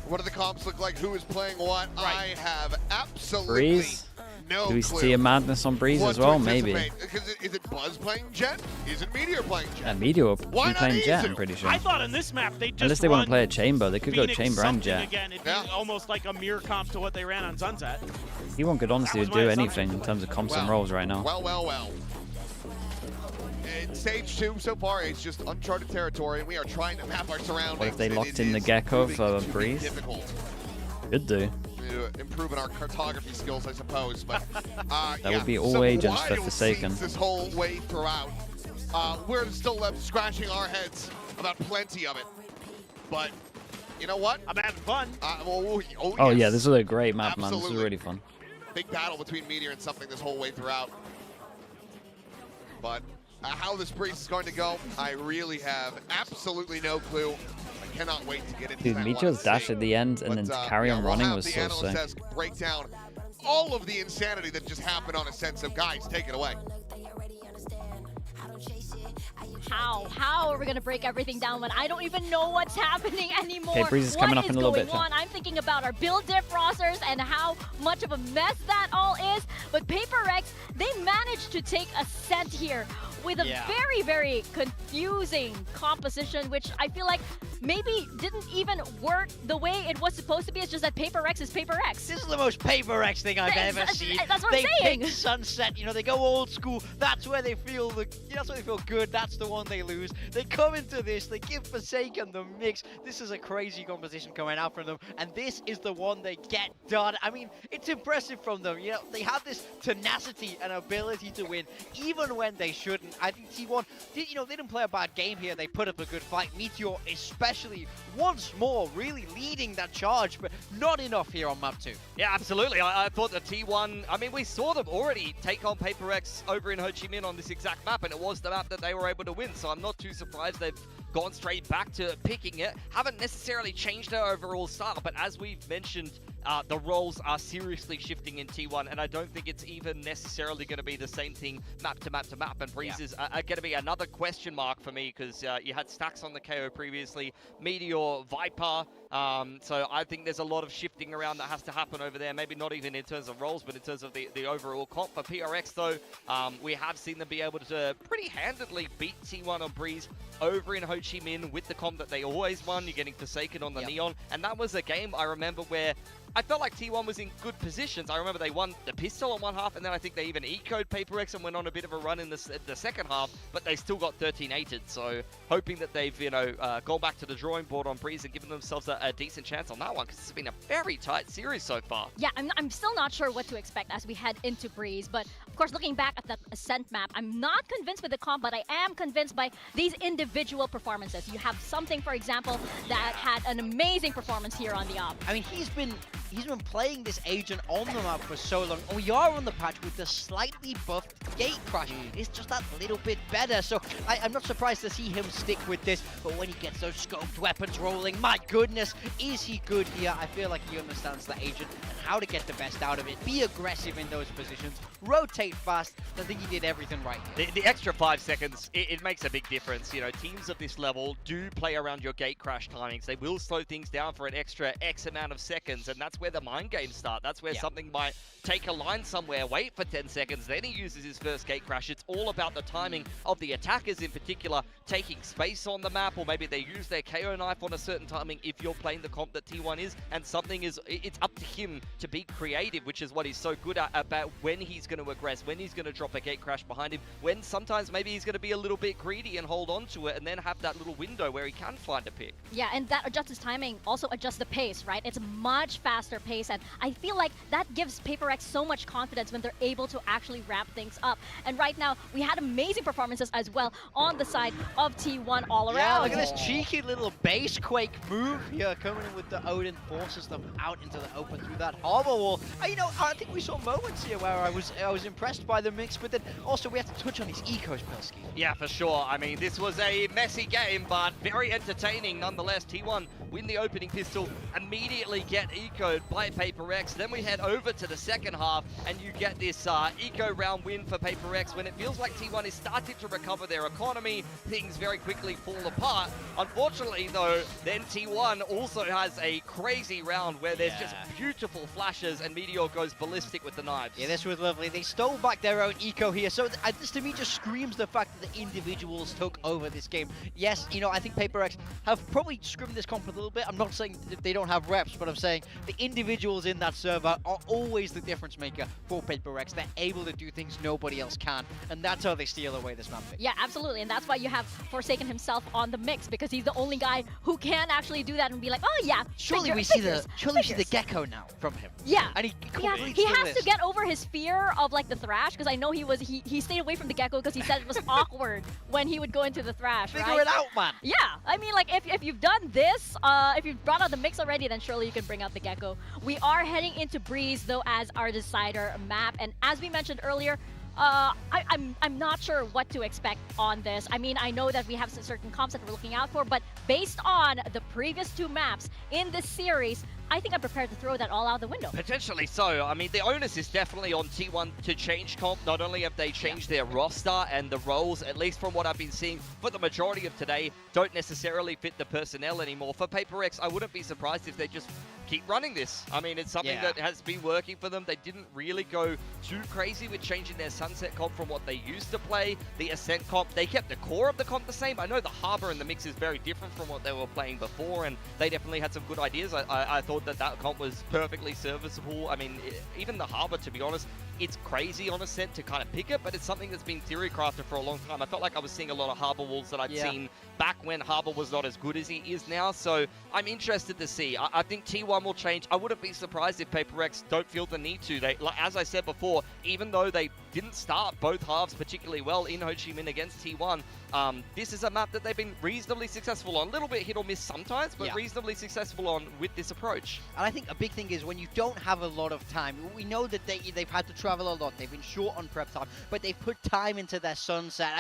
What do the comps look like? Who is playing what? Right. I have absolutely Breeze? no Do we clue. see a madness on Breeze as well? Maybe. Is it Buzz playing Jet? Is it Meteor playing Jet? Yeah, Meteor will be playing Jet, I'm pretty sure. I thought in this map they just Unless they want to play a Chamber, they could Phoenix go Chamber and Jet. Again. It'd be almost like a mirror comp to what they ran on Sunset. He could honestly do anything in terms of comps and roles right now. Well. Stage 2 so far, it's just uncharted territory, and we are trying to map our surroundings. What if they locked in the Gecko for Breeze? Difficult. Could do. Improving our cartography skills, I suppose. But that would be all agents for Forsaken. This whole way throughout, we're still left scratching our heads about plenty of it. But you know what? I'm having fun. Oh yeah, this is a great map, man. This is really fun. Big battle between Meteor and something this whole way throughout. But how this Breeze is going to go, I really have absolutely no clue. I cannot wait to get into Dude, that. Meteor's dash at the end and then to carry on running was so sick. Break down all of the insanity that just happened on a sense of, guys, take it away. How are we going to break everything down when I don't even know what's happening anymore? Okay, Breeze is coming up in a little bit. I'm thinking about our build diff rosters and how much of a mess that all is. But PRX, they managed to take a scent here with a very, very confusing composition, which I feel like maybe didn't even work the way it was supposed to be. It's just that PRX is PRX. This is the most PRX thing I've ever seen. That's what I'm saying. They pick Sunset, you know, they go old school. That's where they feel good. That's the one they lose. They come into this, they give Forsaken the mix. This is a crazy composition coming out from them, and this is the one they get done. I mean, it's impressive from them. You know, they have this tenacity and ability to win, even when they shouldn't. I think T1, they didn't play a bad game here. They put up a good fight. Meteor especially once more really leading that charge, but not enough here on map 2. Yeah, absolutely. I thought the T1, I mean, we saw them already take on PRX over in Ho Chi Minh on this exact map, and it was the map that they were able to win, so I'm not too surprised they've gone straight back to picking it. Haven't necessarily changed their overall style, but as we've mentioned, the roles are seriously shifting in T1, and I don't think it's even necessarily going to be the same thing map to map to map. And Breeze is going to be another question mark for me, because you had Stacks on the KO previously, Meteor, Viper. So I think there's a lot of shifting around that has to happen over there. Maybe not even in terms of roles, but in terms of the overall comp. For PRX, though, we have seen them be able to pretty handedly beat T1 on Breeze over in Ho Chi Minh with the comp that they always won. You're getting Forsaken on the Neon, and that was a game I remember where I felt like T1 was in good positions. I remember they won the pistol on one half, and then I think they even ecoed PaperX and went on a bit of a run in the second half, but they still got 13-8'd. So hoping that they've, gone back to the drawing board on Breeze and given themselves a decent chance on that one, because it's been a very tight series so far. Yeah, I'm still not sure what to expect as we head into Breeze, but of course, looking back at the Ascent map, I'm not convinced with the comp, but I am convinced by these individual performances. You have something, for example, that had an amazing performance here on the op. I mean, he's been playing this agent on the map for so long, and we are on the patch with the slightly buffed gate crash. It's just that little bit better, so I'm not surprised to see him stick with this, but when he gets those scoped weapons rolling, my goodness, is he good here? I feel like he understands the agent and how to get the best out of it, be aggressive in those positions, rotate fast. I think he did everything right. The extra 5 seconds, it makes a big difference. Teams of this level do play around your gate crash timings. They will slow things down for an extra X amount of seconds, and that's where the mind games start. That's where something might take a line somewhere, wait for 10 seconds, then he uses his first gate crash. It's all about the timing of the attackers in particular, taking space on the map, or maybe they use their KO knife on a certain timing if you're playing the comp that T1 is, and it's up to him to be creative, which is what he's so good at, about when he's going to aggress, when he's going to drop a gate crash behind him, when sometimes maybe he's going to be a little bit greedy and hold on to it, and then have that little window where he can find a pick. Yeah, and that adjusts his timing, also adjusts the pace, right? It's a much faster pace, and I feel like that gives PaperX so much confidence when they're able to actually wrap things up. And right now, we had amazing performances as well on the side of T1 all around. Yeah, look at this cheeky little base quake move here, coming in with the Odin, forces them out into the open through that harbor wall. I think we saw moments here where I was impressed by the mix, but then also we have to touch on his ecos, Pilski. Yeah, for sure. I mean, this was a messy game, but very entertaining nonetheless. T1 win the opening pistol, immediately get ecoed by PaperX. Then we head over to the second half, and you get this eco round win for PaperX when it feels like T1 is starting to recover their economy. Things very quickly fall apart. Unfortunately, though, then T1 also has a crazy round where there's just beautiful flashes, and Meteor goes ballistic with the knives. Yeah, this was lovely. They stole back their own eco here, so this to me just screams the fact that the individuals took over this game. Yes, I think PaperX have probably scrimmed this comp a little bit. I'm not saying that they don't have reps, but I'm saying the individuals in that server are always the difference maker for PaperX. They're able to do things nobody else can, and that's how they steal away this map pick. Yeah, absolutely, and that's why you have Forsaken himself on the mix, because he's the only guy who can actually do that and be like, oh yeah, surely we see the gecko now from him. Yeah, and he has to get over his fear of like the thrash, because I know he stayed away from the gecko because he said it was awkward when he would go into the thrash. Figure it out, man. Yeah, I mean, like if you've done this, if you've brought out the mix already, then surely you can bring out the gecko. We are heading into Breeze though as our decider map, and as we mentioned earlier, I'm not sure what to expect on this. I mean, I know that we have some certain comps that we're looking out for, but based on the previous 2 maps in this series, I think I'm prepared to throw that all out the window. Potentially so. I mean, the onus is definitely on T1 to change comp. Not only have they changed their roster and the roles, at least from what I've been seeing for the majority of today, don't necessarily fit the personnel anymore. For PaperX, I wouldn't be surprised if they just keep running this. I mean, it's something that has been working for them. They didn't really go too crazy with changing their Sunset comp from what they used to play. The Ascent comp, they kept the core of the comp the same. I know the Harbor and the mix is very different from what they were playing before, and they definitely had some good ideas. I thought that comp was perfectly serviceable. I mean, even the Harbor, to be honest, it's crazy on Ascent to kind of pick it, but it's something that's been theory crafted for a long time. I felt like I was seeing a lot of Harbor walls that I'd seen back when Harbor was not as good as he is now, so I'm interested to see. I think T1 will change. I wouldn't be surprised if PaperX don't feel the need to. As I said before, even though they didn't start both halves particularly well in Ho Chi Minh against T1. This is a map that they've been reasonably successful on. A little bit hit or miss sometimes, but reasonably successful on with this approach. And I think a big thing is when you don't have a lot of time, we know that they've had to travel a lot, they've been short on prep time, but they've put time into their sunset.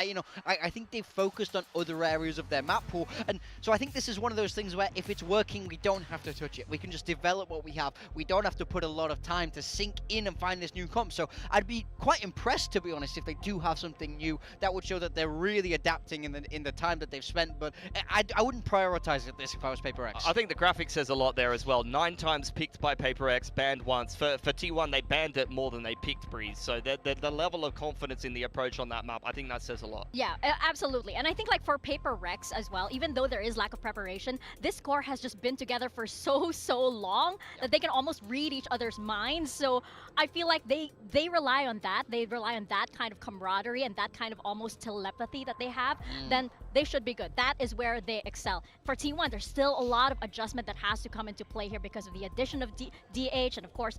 I think they've focused on other areas of their map pool, and so I think this is one of those things where if it's working, we don't have to touch it. We can just develop what we have. We don't have to put a lot of time to sink in and find this new comp. So I'd be quite impressed, to be honest, if they do have something new that would show that they're really adapting in the time that they've spent. But I wouldn't prioritize it this if I was PRX. I think the graphic says a lot there as well. 9 times picked by PRX, banned once. For T1, they banned it more than they picked Breeze. So the level of confidence in the approach on that map, I think that says a lot. Yeah, absolutely. And I think like for PRX as well, even though there is lack of preparation, this core has just been together for so long that they can almost read each other's minds. So I feel like they rely on that. They rely on that kind of camaraderie and that kind of almost telepathy that they have. Then they should be good. That is where they excel. For T1, there's still a lot of adjustment that has to come into play here because of the addition of DH and of course,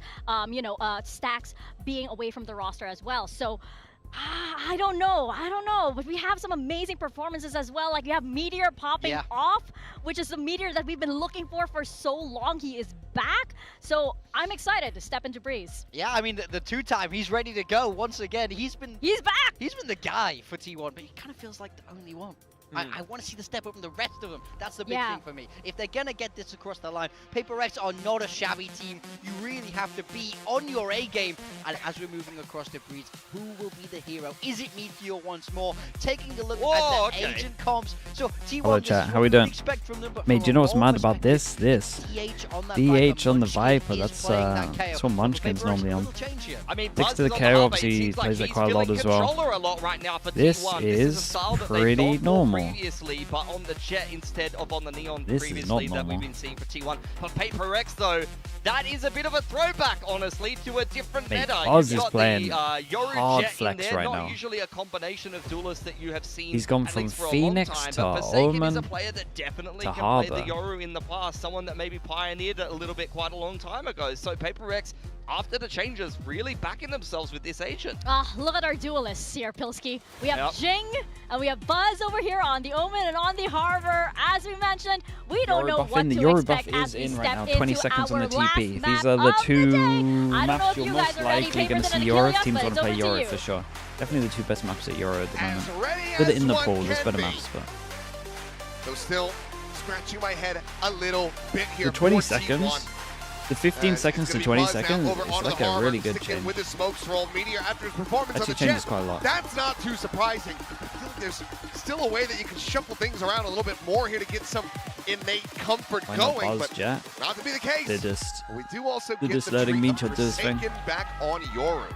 Stacks being away from the roster as well. So I don't know, but we have some amazing performances as well. Like you have Meteor popping off, which is the Meteor that we've been looking for so long. He is back, so I'm excited to step into Breeze. Yeah, I mean the 2-time, he's ready to go once again. He's back. He's been the guy for T1, but he kind of feels like the only one. I want to see the step up from the rest of them. That's the big thing for me. If they're going to get this across the line, PRX are not a shabby team. You really have to be on your A game. And as we're moving across the Breeze, who will be the hero? Is it Meteor once more? Taking a look at the agent comps. So T1, hello chat, how we doing? Mate, do you know what's mad about this? DH on the Viper, that's what Munchkin's normally on. I mean, Sticks to the KO, obviously he plays it quite a lot as well. This is pretty normal. Previously, but on the Jet instead of on the Neon this previously that we've been seeing for T1. For PRX though, that is a bit of a throwback, honestly, to a different meta. Oz is playing Yoru hard Jet flex in there, right not now. Usually a combination of duelists that you have seen. He's gone from Phoenix to Omen Omen is a player that definitely to can Harbor. play the Yoru in the past, someone that maybe pioneered it a little bit quite a long time ago. So PRX, after the changes, really backing themselves with this agent. Look at our duelists here, Pilsky. We have Jing and we have Buzz over here on the Omen and on the Harbor. As we mentioned, we don't know what to expect as we step into 20 seconds on the TP. Last These are the map of two the day. I don't know maps if you're you most guys are ready, likely going to Paper see than Euro. Achilles, Teams but want it's to play over to Euro you. for sure. Definitely the two best maps at Euro at the moment. ready With it as in the one pool, there's can better be. maps, but So still scratching my head a little bit here. the 20 for seconds, T1. the 15 seconds to 20 seconds, it's like a really good change. With the smokes roll, Meteor after his performance Actually on the changes Jet. quite a lot. That's not too surprising. I feel like there's still a way that you can shuffle things around a little bit more here to get some innate comfort Why not going, Buzz, but Jet? not to be the case. They're just, We do also they're get just the letting treat Meteor of do his thing. Forsaken back on Yoru.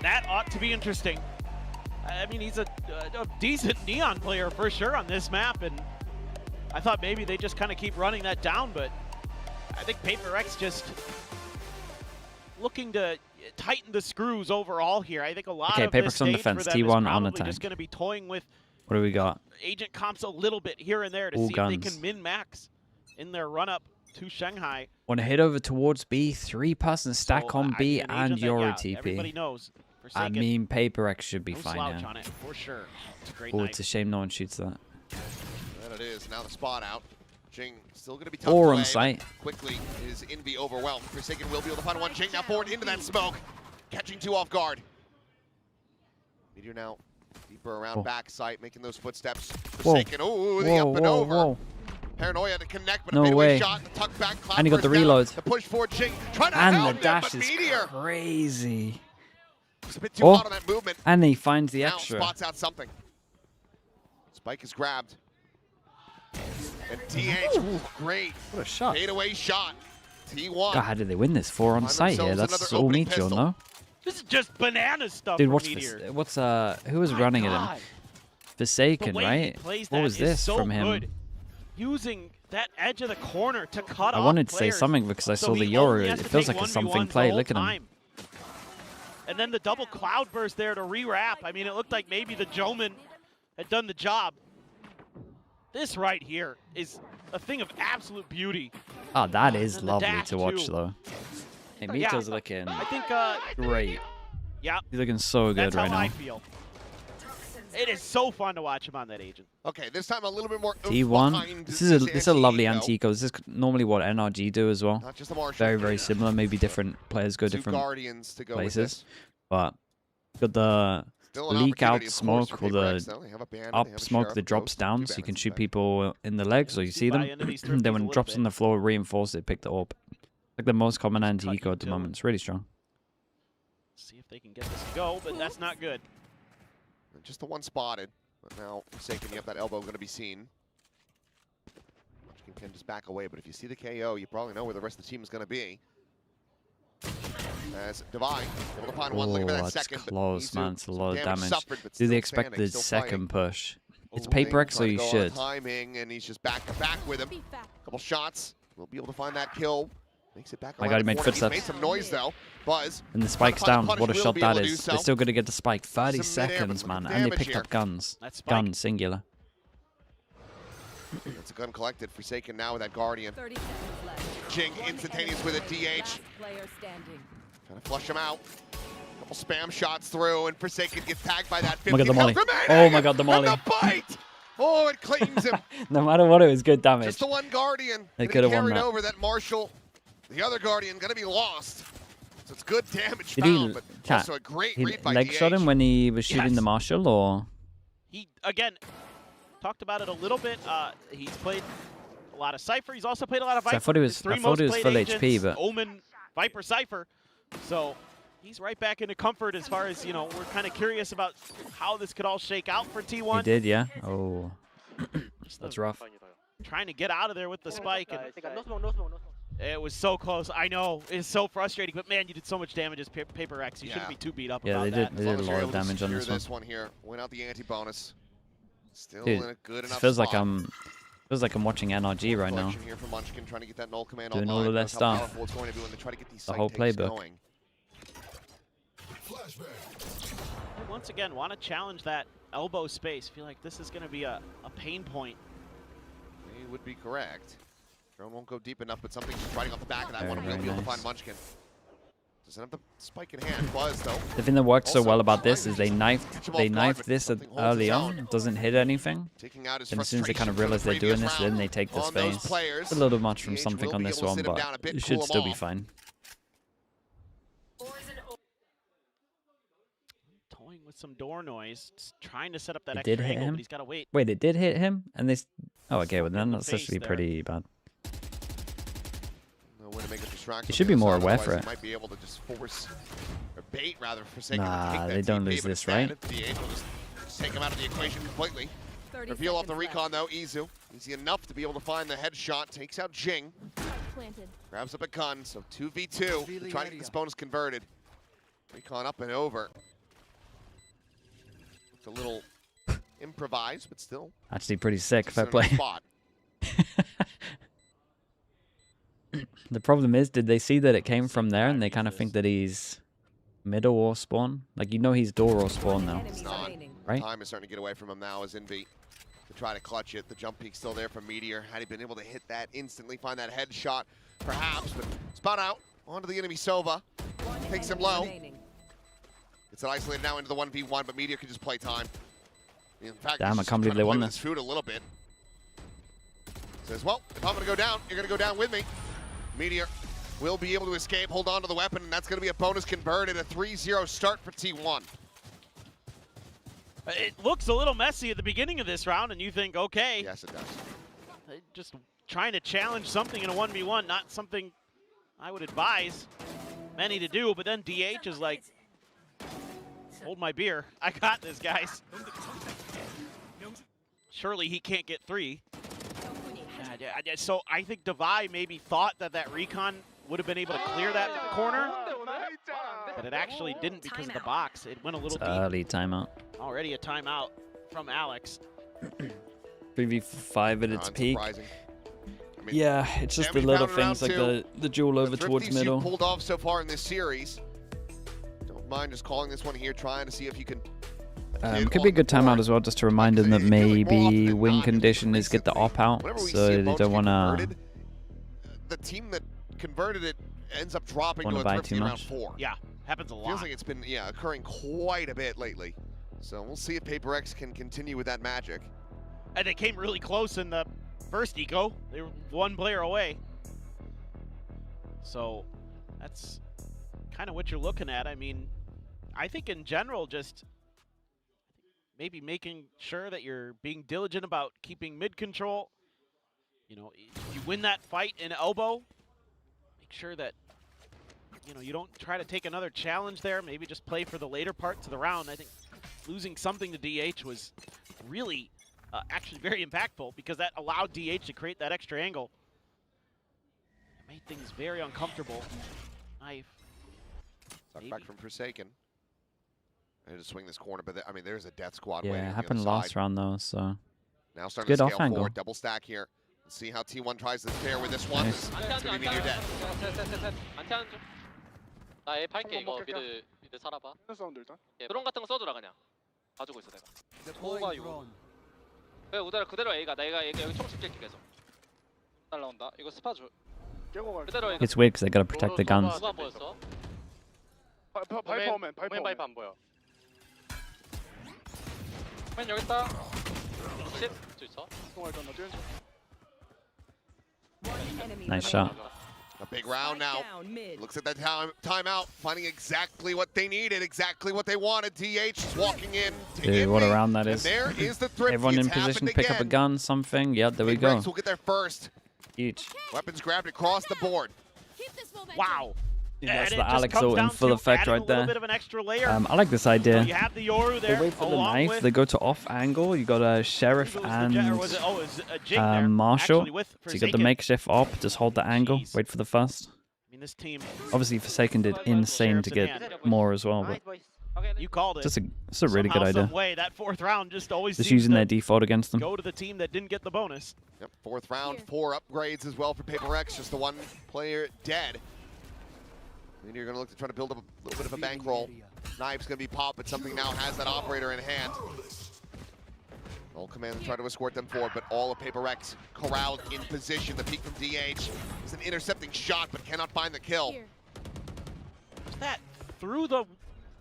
That ought to be interesting. I mean, he's a decent Neon player for sure on this map, and I thought maybe they just kind of keep running that down, but I think PRX just looking to tighten the screws overall here. I think a lot of this PRX on stage defense, for them is T1 on probably attack. just going to be toying with What do we got? agent comps a little bit here and there to All see guns. if they can min-max in their run-up to Shanghai. Want to head over towards B, 3-person stack So, on I B mean, an and agent that, Yoru yeah, everybody TP. knows. I Forsaken, mean, PRX should be no fine slouch now. on it, for sure. It's a great Oh, night. it's a shame no one shoots that. There it is. Now the spot out. Jing still going to be tough. Or away, on site. Quickly is Envy overwhelmed. Forsaken will be able to find one. Jing now forward into that smoke. Catching two off guard. Meteor now deeper around back site, making those footsteps. Forsaken. Oh, the up and over. Paranoia to connect, but No a fadeaway way. shot. The tuck back. And he got the clappers down. reload. The push forward. Jing trying to And hound the him, dash but is Meteor crazy. was a bit too hot on that movement. And he finds the Now extra. spots out something. Spike is grabbed. And DH, ooh, great. What a shot. Fadeaway shot. T1. God, how did they win this? 4 on Find site here. themselves That's another all opening Meteor, pistol. no? This is just banana stuff Dude, for what's Meteor. this? What's who was running God. it? Forsaken, The way he right? plays What that was is this so from him? good. Using that edge of the corner to cut I off wanted to say players, something because I so saw the he only Yoru. has It to feels take like a 1v1s something the play. whole Look at him. time. And then the double cloud burst there to re-wrap. I mean, it looked like maybe the Joman had done the job. This right here is a thing of absolute beauty. Oh, that is And the lovely dash to watch, too. though. Hey, Yeah, Meteor's looking I think great. Yeah. He's looking so good That's right how now. I feel. It is so fun to watch him on that agent. Okay, this time a little bit more T1. This is a lovely anti-eco. This is normally what NRG do as well. Not just a Marshall. Very similar. Maybe different players go different Guardians to go places. But got the leak out smoke or the up smoke that drops down, so you can shoot people in the legs or you see them. Then when it drops on the floor, reinforce it, pick the AWP. Like the most common anti-eco at the moment. It's really strong. See if they can get this to go, but that's not good. Just the one spotted. But now, Forsaken, you have that elbow going to be seen. Munchkin can just back away, but if you see the KO, you probably know where the rest of the team is going to be. As Divine able to find one, looking for that that's second. close, man. It's a lot of damage. Suffered, Do they expect the second push? It's PRX, so you should. Timing, and he's just back to back with him. Couple shots. We'll be able to find that kill. Makes it back. My God, he made footsteps. Made some noise though. Buzz. And the spike's down. What a shot that is. They're still going to get the spike. 30 seconds, man. And they picked up guns. Guns, singular. That's a gun collected. Forsaken now with that Guardian. 30 seconds left. Jing instantaneous with a DH. Trying to flush him out. Couple spam shots through, and Forsaken gets tagged by that 50. Look at the molly. Oh my God, the molly. And the bite! Oh, it claims him. No matter what, it was good damage. Just the one Guardian. They could have won carried that. over that Marshall. The other Guardian going to be lost. So it's good damage Did found, he, but also a great read by leg DH. shot him when he was shooting the Marshall, or? He, again, talked about it a little bit. He's played a lot of Cypher. He's also played a lot of Viper. I thought he was full HP, but Omen, Viper, Cypher. So he's right back into comfort as far as, you know, we're kind of curious about how this could all shake out for T1. he did, yeah. Oh, that's rough. Trying to get out of there with the spike. And it was so close. I know. It's so frustrating. But, man, you did so much damage as PRX. You shouldn't be too beat up about that. They did a lot of damage on this one. Here. Went out the anti-bonus. Still Dude, in a good enough feels spot. like I'm watching NRG right now. Here from Munchkin, trying to get that null command Doing online. all of their That's how stuff. powerful it's going to be when they try to get these The whole site takes playbook. going. And once again, want to challenge that elbow space. Feel like this is going to be a pain point. He would be correct. Drone won't go deep enough, but something's just riding off the back of that one. Very We'll be able to nice. find Munchkin. Doesn't have the spike in hand. Buzz, though. The thing that works so Also, well about this is catch they him knifed off guard, but this something holds early his on. own. It doesn't hit anything. Taking out his And as soon as they kind of frustration realize from they're the doing previous this, then round they take the on those space. players. It's a little much from DH something will on be this able to one, sit him but down a bit, it cool should him still be off. fine. Toying with some door noise. Just trying to set up that It extra did hit angle, him? but he's got to wait. Wait, it did hit him? And they... Oh, okay, well then the that's actually face there. pretty bad. No way to make a distraction. He should be more aware for Otherwise, it. he might be able to just force or bait rather Forsaken Nah, to take they that don't TP, lose but this, instead, right? DH will just take him out of the equation completely. Reveal off the recon though, Izu. Easy enough to be able to find the headshot. Takes out Jing. Planted. Grabs up a gun, so 2v2. Trying to get this bonus converted. Recon up and over. It's a little improvised, but still. Actually pretty sick, Just fair in a nice play. spot. The problem is, did they see that it came from there and they kind of think that he's middle or spawn? Like, you know he's door or spawn now, It's not. right? Time is starting to get away from him now as Envy to try to clutch it. The jump peak still there from Meteor. Had he been able to hit that instantly, find that headshot, perhaps, but spot out onto the enemy Sova. Takes him low. It's an isolated now into the 1v1, but Meteor can just play time. In fact, Damn, he's I just can't believe trying to they play won with this. his food a little bit. Says, well, if I'm going to go down, you're going to go down with me. Meteor will be able to escape, hold on to the weapon, and that's going to be a bonus converted, a 3-0 start for T1. It looks a little messy at the beginning of this round, and you think, okay. Yes, it does. Just trying to challenge something in a 1v1, not something I would advise many to do, but then DH is like, hold my beer. I got this, guys. Surely he can't get 3. So I think Devi maybe thought that that recon would have been able to clear that corner, but it actually didn't because of the box. It went a little deep. Early timeout. Already a timeout from Alex. 3v5 at its peak. I mean, Yeah, it's just the little things like the duel over towards middle. Pulled off so far in this series. Don't mind just calling this one here, trying to see if you can. Could be a good timeout as well, just to remind them that maybe win condition is get the op out, so they don't want to. The team that converted it ends up dropping to Wanna a buy thrifty too round much? 4. Yeah. Happens a lot. Feels like it's been occurring quite a bit lately. So we'll see if PRX can continue with that magic. And they came really close in the first eco. They were one player away. So that's kind of what you're looking at. I mean, I think in general, just maybe making sure that you're being diligent about keeping mid control. You know, if you win that fight in elbow, make sure that, you know, you don't try to take another challenge there. Maybe just play for the later parts of the round. I think losing something to DH was really actually very impactful because that allowed DH to create that extra angle. It made things very uncomfortable. Knife. Suck back from Forsaken. I had to swing this corner, but I mean, there's a death squad Yeah, waiting. it happened last round though, so Now starting good to off scale angle. forward. Double stack here. Let's see how T1 tries to pair with this one. Nice. It's going to be near death. 안타는 좀. 나 A 팔게 이거 미드 살아봐. 드론 같은 거 써주라 그냥. 봐주고 있어 내가. Deploying drone. 왜 우다라 그대로 A가 내가 여기 총 칠게 계속. 날라온다. 이거 스파 줘. 그대로 A가. It's weird because they gotta protect the guns. 누가 안 보였어? 발포맨 파이프 안 보여. 맨 여기 있다. 10. 줄 있어. Nice shot. A big round now. Looks at that timeout, finding exactly what they needed, exactly what they wanted. DH is walking in. Dude, what a round that is. There is the thrifty. Everyone in It's position to happened pick up a again. gun, something. Yep, there we go. PRX will get there first. Huge. Weapons grabbed across the board. Wow. Dude, that's And the it just Alex comes ult in down full to effect adding right a little there. bit of an extra layer. I like this idea. You have the Yoru They there wait for the along knife. with They go to off angle. You got a Sheriff and Marshall. So you got the makeshift op. Just hold the angle. Wait for the first. I mean, this team. Obviously, Forsaken did insane to get more as well. But You called it. it's a really good Somehow, idea. some way, that fourth round just always Just seems using to their default against them. go to the team that didn't get the bonus. Yep, fourth round, 4 upgrades as well for PRX. Just the one player dead. And you're going to look to try to build up a little bit of a bankroll. Knife's going to be popped, but something now has that operator in hand. All command to try to escort them forward, but all of PRX corralled in position. The peek from DH is an intercepting shot, but cannot find the kill. Was that through the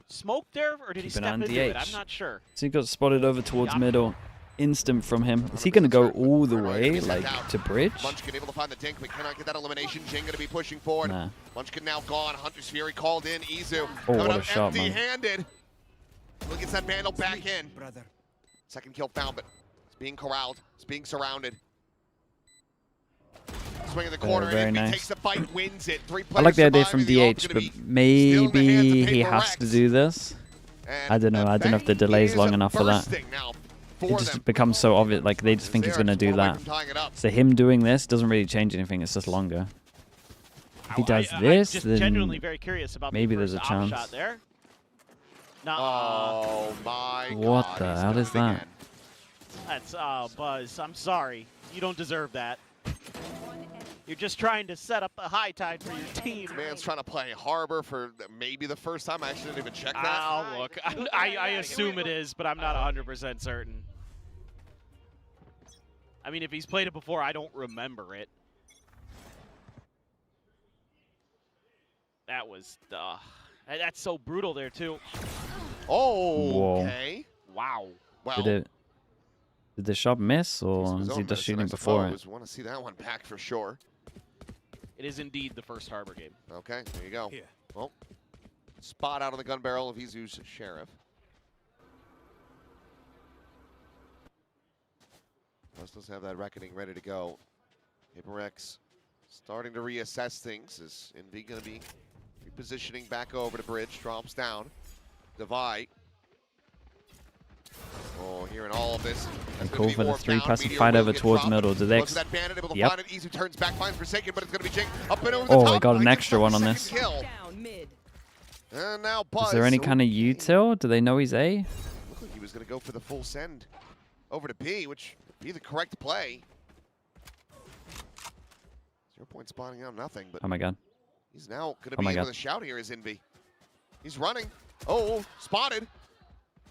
smoke there, or did he Keep an step eye on into it? DH. I'm not sure. So he got spotted over towards middle. Instant from him. Is he going to go all the way, like, to bridge? Munchkin able to find the dink, but cannot get that elimination. Jing going to be pushing forward. Nah. Munchkin now gone. Hunter's Fury called in. Izu Oh, coming what a up shot, man. empty-handed. Look, gets that Vandal back in. Second kill found, but it's being corralled. It's being surrounded. Swing in the corner, very and nice. takes the fight, wins it. 3 I players like the idea from surviving. The ult DH, gonna but be still in the hands maybe of he has to PRX. do this. I don't know. I don't know if the delay is long enough for that. It just becomes so obvious. Like they just think he's going to do that. So him doing this doesn't really change anything. It's just longer. If he does this, just then genuinely very curious about maybe the there's a first chance. shot there. Nah. Oh my What God, the he's hell done is it that? again. That's Buzz. I'm sorry. You don't deserve that. You're just trying to set up a high tide for your team. Man's trying to play Harbor for maybe the first time. I actually didn't even check that. I'll look. I assume it is, but I'm not 100% certain. I mean, if he's played it before, I don't remember it. That was, that's so brutal there, too. Oh, okay. Wow. Well, did the shot miss, or is he just shooting before it? Want to see that one back for sure. It is indeed the first Harbor game. Okay, there you go. Well, spot out on the gun barrel of Izu's Sheriff. Does have that Reckoning ready to go. PRX starting to reassess things. Is Envy going to be repositioning back over to bridge? Drops down. Divide. Oh, hearing all of this. And call for the 3-person fight over towards middle. Do they? Looks at that bandit, able to Yep. find it. Izu turns back, finds Forsaken, but it's going to be Jing up and over the Oh, top. I got an Gets extra one on the this. second kill. And now Buzz. Is there any kind of util? Do they know he's A? Looked like he was going to go for the full send over to B, which would be the correct play. 0 point spawning out, nothing, but Oh my god. he's now going to Oh be my able God. to shout here as Envy. He's running. Oh, spotted.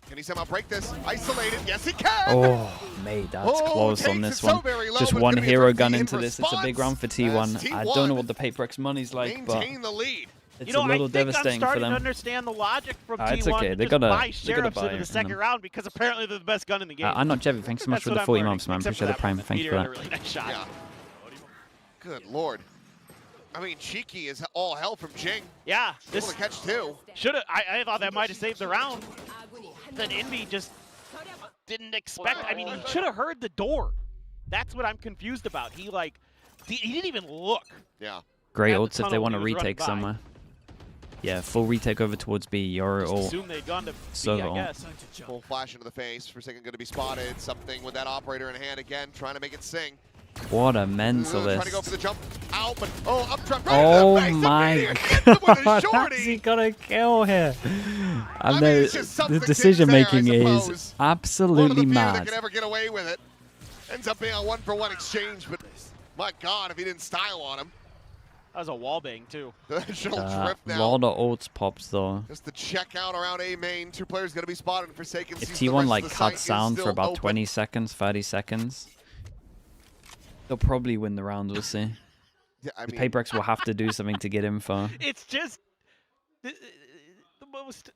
Can he somehow break this? Isolated. Yes, he can. Oh, mate, that's close on this one. Just one hero gun into this. It's a big round for T1. I don't know what the PRX money's like, but maintain the lead. It's You know, a little I think devastating I'm starting for them. to understand the logic from T1 It's okay. to They just gotta buy they gotta Sheriffs buy into the it, second round because apparently they're the best gun in the game. I'm not Chevy. Thanks so much That's for the what I'm 40 learning, months, man. except Appreciate for the prime. moment. Thank you Meteor for had a that. really nice shot. Yeah. Good lord. I mean, Cheeky is all hell from Jing. Yeah, Able to catch two. Should have. I thought that might have saved the round. Then Envy just didn't expect. I mean, he should have heard the door. That's what I'm confused about. He didn't even look. Yeah. Great At the ults if they tunnel want to he was running retake by. somewhere. Yeah, full retake over towards B. You're all Assume they'd gone to so B, I ult. guess. Full flash into the face. Forsaken going to be spotted. Something with that operator in hand again, trying to make it sing. What a Trying to go mentalist. for the jump out, but up jump right Oh in the face. my god, how's he gonna kill here? And mean, it's just the something decision making there, I is suppose. absolutely One of the few that mad. can ever get away with it. Ends up being a 1-for-1 exchange, but my god, if he didn't style on him. That was a wall bang too. She'll A drift now. lot of ults pops though. Just the check out around A main. Two players going to be spotted and Forsaken. If sees the T1 rest like of the cuts site is sound for still about open. 20 seconds, 30 seconds, they'll probably win the round. We'll see. Yeah, I mean, PRX will have to do something to get info. It's just the most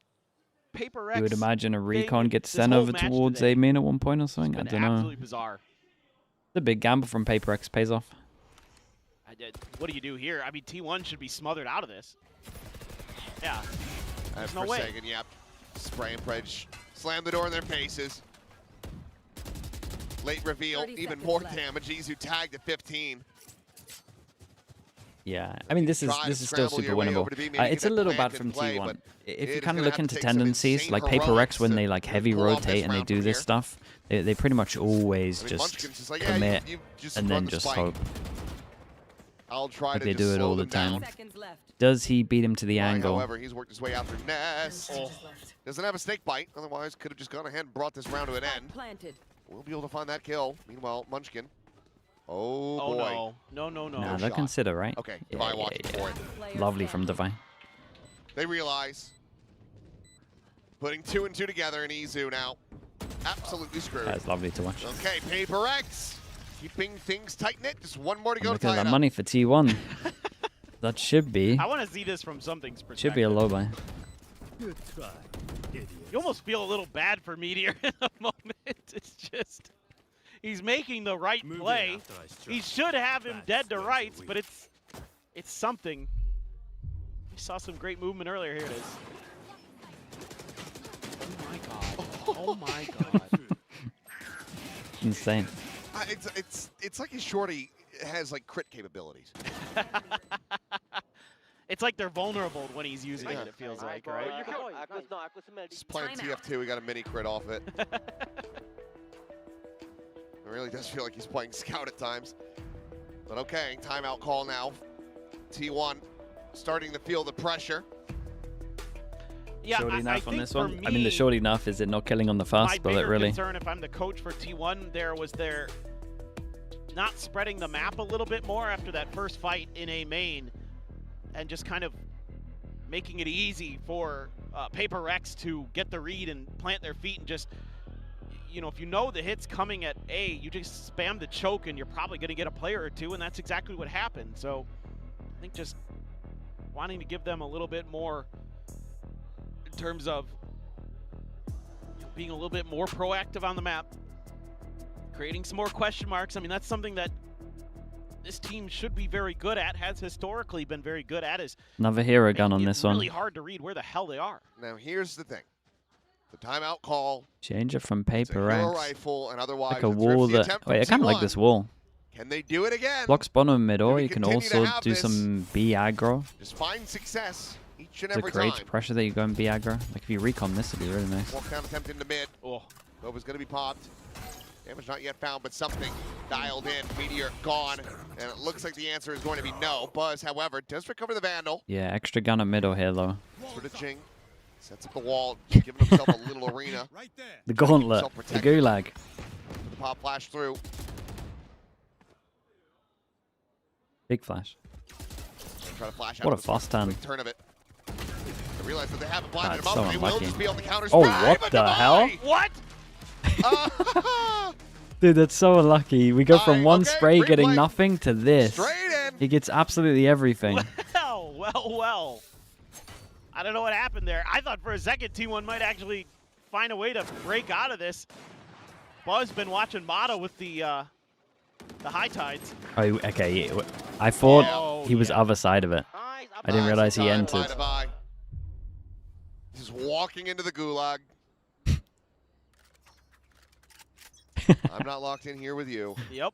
PRX. You would imagine a recon thing gets this sent whole over match towards today A main at one point or something. I been don't know. absolutely bizarre. The big gamble from PRX pays off. What do you do here? I mean, T1 should be smothered out of this. Yeah. There's no way. Forsaken, yep. Spray and Predge. Slam the door in their faces. Late reveal, even more damage. Izu tagged at 15. Yeah, I mean this is still super winnable. It's a little bad from T1. If you kind of look into tendencies, like PRX when they like heavy rotate and they do this stuff, they pretty much always just commit and then just hope. I'll try like to they just do it slow all the them down. time. Does he beat him to the angle? However, he's worked his way out through Nest. Doesn't have a snake bite, otherwise could have just gone ahead and brought this round to an end. We'll be able to find that kill. Meanwhile, Munchkin. Oh boy. No. Nah, they'll consider, right? Okay, Divine watching for it. Lovely from Divine. They realize. Putting 2 and 2 together in Izu now. Absolutely screwed. That's lovely to watch. Okay, PRX. Keeping things tight-knit. Just one more to go. Look at that money for T1. That should be. I want to see this from something's perspective. Should be a low buy. Good try, idiot. You almost feel a little bad for Meteor in a moment. It's just, he's making the right play. He should have him dead to rights, but it's something. We saw some great movement earlier. Here it is. Oh my god. Oh my god. Insane. It's like his shorty has like crit capabilities. It's like they're vulnerable when he's using it, it feels like, right? Just playing TF2, we got a mini crit off it. It really does feel like he's playing Scout at times. But okay, timeout call now. T1 starting to feel the pressure. Yeah, shorty I enough think on this for one. me, I mean, the shorty enough is it not killing on the fast bullet, really? My bigger concern, if I'm the coach for T1, there was their not spreading the map a little bit more after that first fight in A main, and just kind of making it easy for PRX to get the read and plant their feet and just, you know, if you know the hit's coming at A, you just spam the choke and you're probably going to get a player or two, and that's exactly what happened. So I think just wanting to give them a little bit more in terms of being a little bit more proactive on the map, creating some more question marks. I mean, that's something that this team should be very good at, has historically been very good at, is Another hero gun on this one. really hard to read where the hell they are. Now here's the thing. The timeout call. Change it from It's a hero PRX. rifle, and otherwise Like a wall that. Wait, I kind of like this wall. Can they do it again? Blocks bottom mid, or you can continue to also have do this? some B aggro. Just find success each and It every creates time. pressure that you go and B aggro. Like if you recon this, it'd be really nice. Walk down attempt into mid. Oh. Nova's going to be popped. Damage not yet found, but something dialed in. Meteor gone. And it looks like the answer is going to be no. Buzz, however, does recover the Vandal. Yeah, extra gun at middle here, though. For the Jing. Sets up the wall, giving himself a little arena. The gauntlet, the gulag. The pop flash through. Big flash. Try to flash What out a fast turn. quick turn of it. They realize that they haven't blinded him That's up. so They will unlucky. just be able to counter Oh, spray, what but the Divine! hell? What? Dude, that's so unlucky. We go from one okay, spray replay. getting nothing to this. Straight in. He gets absolutely everything. Well. I don't know what happened there. I thought for a second T1 might actually find a way to break out of this. Buzz been watching Mata with the high tides. Oh, okay. I thought he was other side of it. I didn't realize he entered. Just walking into the gulag. I'm not locked in here with you. Yep.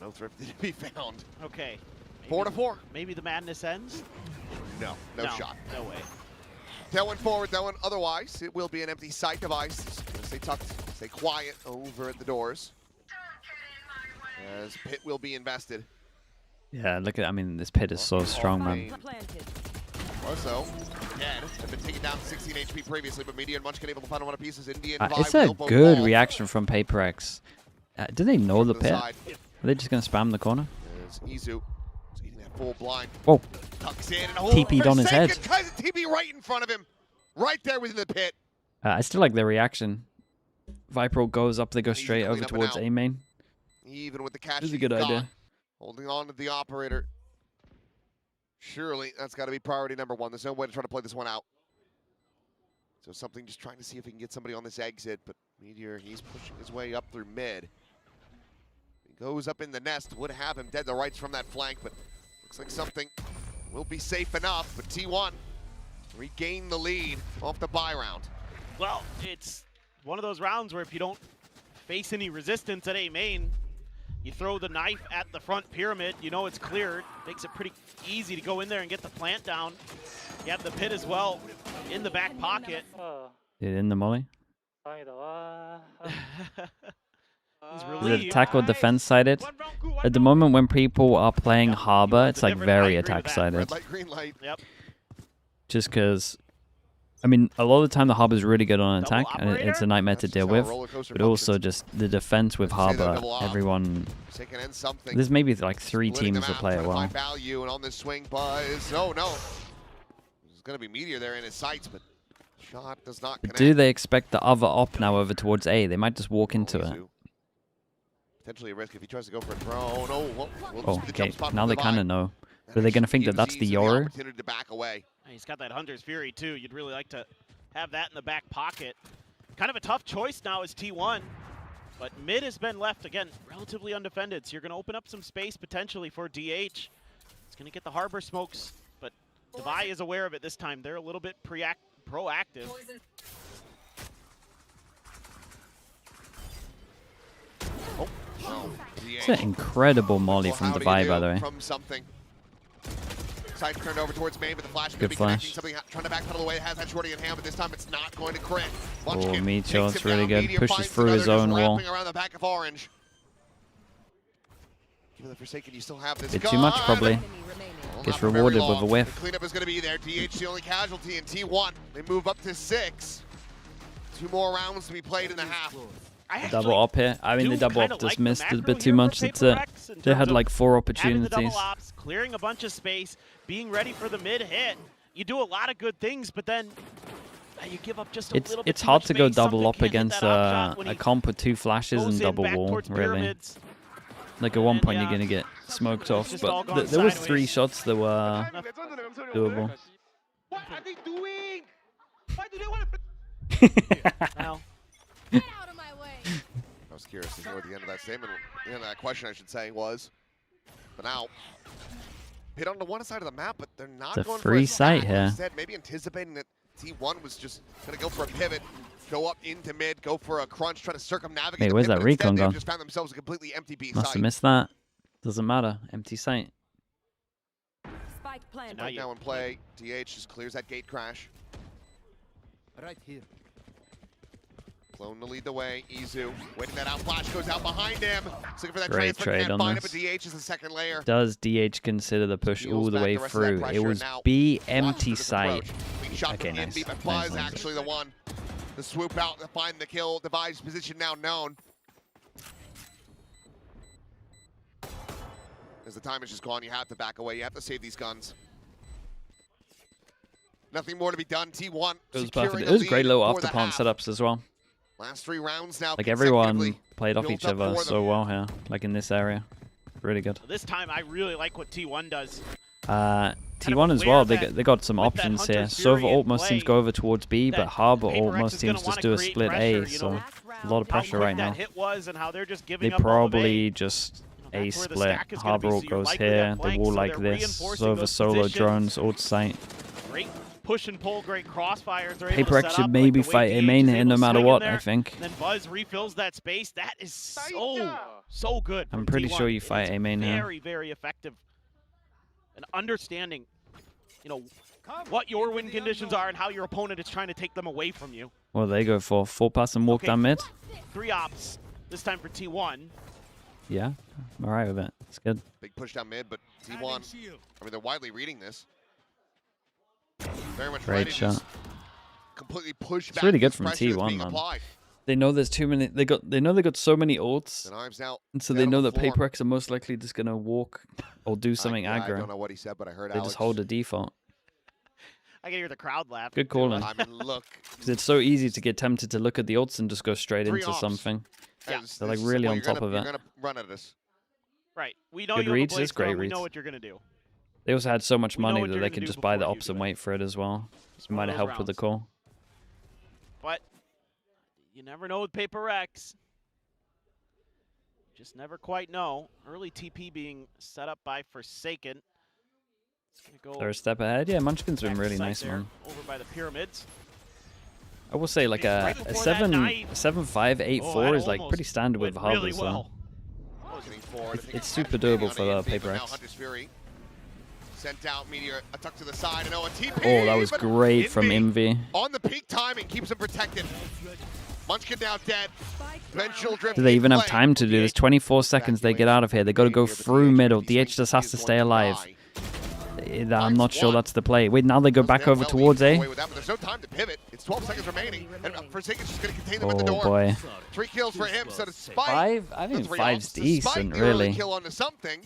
No thrift to be found. Okay. 4-4. Maybe the madness ends? No shot. No way. That one forward, that one. Otherwise, it will be an empty sight device. Just gonna stay tucked, stay quiet over at the doors. As pit will be invested. Yeah, look at. I mean, this pit is so strong, man. Also, dead. Have been taken down 16 HP previously, but Media and Munchkin able to find one of pieces. India and It's a good reaction from PRX. Do they know the pit? Are they just gonna spam the corner? There's Izu. He's eating that full blind. Whoa. Tucks in and TP'd on his head. TP right in front of him. Right there within the pit. I still like their reaction. Viper goes up, they go straight over towards A main. Even with the catch, this is a good idea. Holding on to the operator. Surely that's got to be priority number one. There's no way to try to play this one out. So something just trying to see if he can get somebody on this exit, but Meteor, he's pushing his way up through mid. He goes up in the nest, would have him dead the rights from that flank, but looks like something will be safe enough. But T1 regain the lead off the buy round. Well, it's one of those rounds where if you don't face any resistance at A main, you throw the knife at the front pyramid, you know it's cleared. Makes it pretty easy to go in there and get the plant down. You have the pit as well in the back pocket. Dude, in the molly. He's Is it relieved. attack or defense sided? At the moment when people are playing Harbor, it's like very attack sided. Red light, green light. Yep. Just because, I mean, a lot of the time the Harbor's really good on attack, and it's a nightmare to deal with. But also just the defense with Harbor, everyone. There's maybe like 3 teams that play it well. Value and on this swing, Buzz. Oh no. There's going to be Meteor there in his sights, but shot does not connect. Do they expect the other op now over towards A? They might just walk into it. Potentially a risk if he tries to go for a throw. No. Oh, okay. Now they kind of know. But they're going to think that that's the Yoru. Opportunity to back away. He's got that Hunter's Fury too. You'd really like to have that in the back pocket. Kind of a tough choice now is T1. But mid has been left, again, relatively undefended. So you're going to open up some space potentially for DH. It's going to get the Harbor smokes. But Devi is aware of it this time. They're a little bit proactive. It's an incredible molly from Devi, by the way. From something. Side turned over towards main, but the flash Good flash. something, trying to backpedal away. It has that shorty in hand, but this time it's not going to crit. Oh, Meteor, it's really good. Pushes through his own wall. Around the back of Orange. Give the Forsaken, you still have this. Bit too much, probably. Gets rewarded with a whiff. The cleanup is going to be there. DH the only casualty in T1. They move up to 6. 2 more rounds to be played in the half. Double op here. I mean, the double op just missed a bit too much. That's it. They had like 4 opportunities. The double ops, clearing a bunch of space, being ready for the mid hit. You do a lot of good things, but then you give up just a little bit. It's hard to go double op against a comp with 2 flashes and double wall, really. Like at one point you're gonna get smoked off, but there was 3 shots that were doable. What are they doing? Why do they want to? I was curious to hear what the end of that statement, the end of that question, I should say, was. But now, hit on the one side of the map, but they're not It's a going free for a sight stack. here. Instead, maybe anticipating that T1 was just going to go for a pivot, go up into mid, go for a crunch, try to circumnavigate. Hey, the where's pivot. that recon Instead, they've gone? just found themselves a completely empty B Must site. have missed that. Doesn't matter. Empty sight. Spike planted. Right now in play, DH just clears that gate crash. Right here. Clone to lead the way. Izu waiting that out. Flash goes out behind him. He's looking for that Great transfer. trade Can't on find this. it, but DH is the second layer. Does DH consider the push all the way through? It was B empty sight. Okay, nice. Buzz actually the one. The swoop out to find the kill. Devi's position now known. As the time is just gone, you have to back away. You have to save these guns. Nothing more to be done. T1 It was perfect. It was great little after plant setups as well. Last 3 rounds now. Like everyone played off each other so well here, like in this area. Really good. This time I really like what T1 does. T1 as well, they got some options here. Sova ult most teams go over towards B, but Harbor ult most teams just do a split A, so a lot of pressure right now. They probably just A split. Harbor ult goes here, they wall like this, Sova solo drones, ult site. Great push and pull, great crossfires. PRX should maybe fight A main here no matter what, I think. And then Buzz refills that space. That is so good. I'm pretty sure you fight A main here. Very, very effective. And understanding, you know, what your win conditions are and how your opponent is trying to take them away from you. Well, they go for full pass and walk down mid. 3 ops, this time for T1. Yeah, I'm alright with it. It's good. Big push down mid, but T1, I mean, they're widely reading this. Very much Great shot. Completely push back. It's really good from T1, man. They know there's too many. They know they got so many ults, and so they know that PRX are most likely just gonna walk or do something aggro. I don't know what he said, but I heard they Alex. just hold a default. I can hear the crowd laugh. Good calling. I mean, look, because it's so easy to get tempted to look at the ults and just go straight into something. Yeah, they're like really on top of it. You're gonna run at us. Right. We know good you reads. have a It's great we reads. know what you're gonna do. They also had so much money that they could do just buy the before you ops do and it. wait for it as well. It might have those helped with the rounds. call. But you never know with PRX. Just never quite know. Early TP being set up by Forsaken. Go They're a step ahead. Yeah, Munchkin's been really nice, man. Over by the pyramids. I will say like a 7-5-8-4 is like pretty standard with Harbor, really well. so it's super doable for the PRX. Sent out Meteor, a tuck to the side, and a TP. Oh, that was great from Envy. On the peak timing, keeps him protected. Munchkin now dead. Benchel drift. Do they even have time to do this? 24 seconds they get out of here. They got to go through middle. DH just has to stay alive. I'm not sure that's the play. Wait, now they go back over towards A? There's no time to pivot. It's 12 seconds remaining, and Forsaken's just going to contain them at the door. Oh boy. 3 kills for him, so despite 5? I think 5's decent, the really. kill onto something,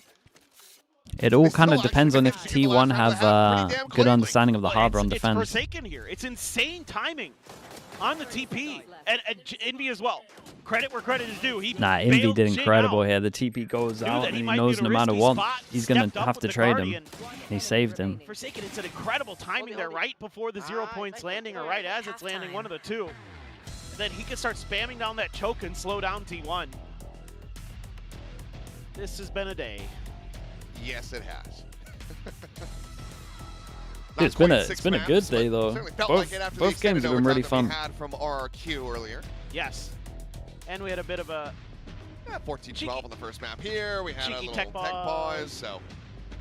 It all kind of depends on if T1 have good understanding of the Harbor on defense. It's Forsaken here. It's insane timing on the TP. And Envy as well. Credit where credit is due. Nah, Envy did incredible here. The TP goes out, and he knows no matter what, he's going to have to trade him. And he saved him. Forsaken, it's an incredible timing there right before the 0 points landing, or right as it's landing, one of the two. Then he can start spamming down that choke and slow down T1. This has been a day. Yes, it has. Dude, it's been a good day though. Both games have been really fun. Had from RRQ earlier. Yes, and we had a bit of a 14-12 on the first map here. We had a little tech pause, so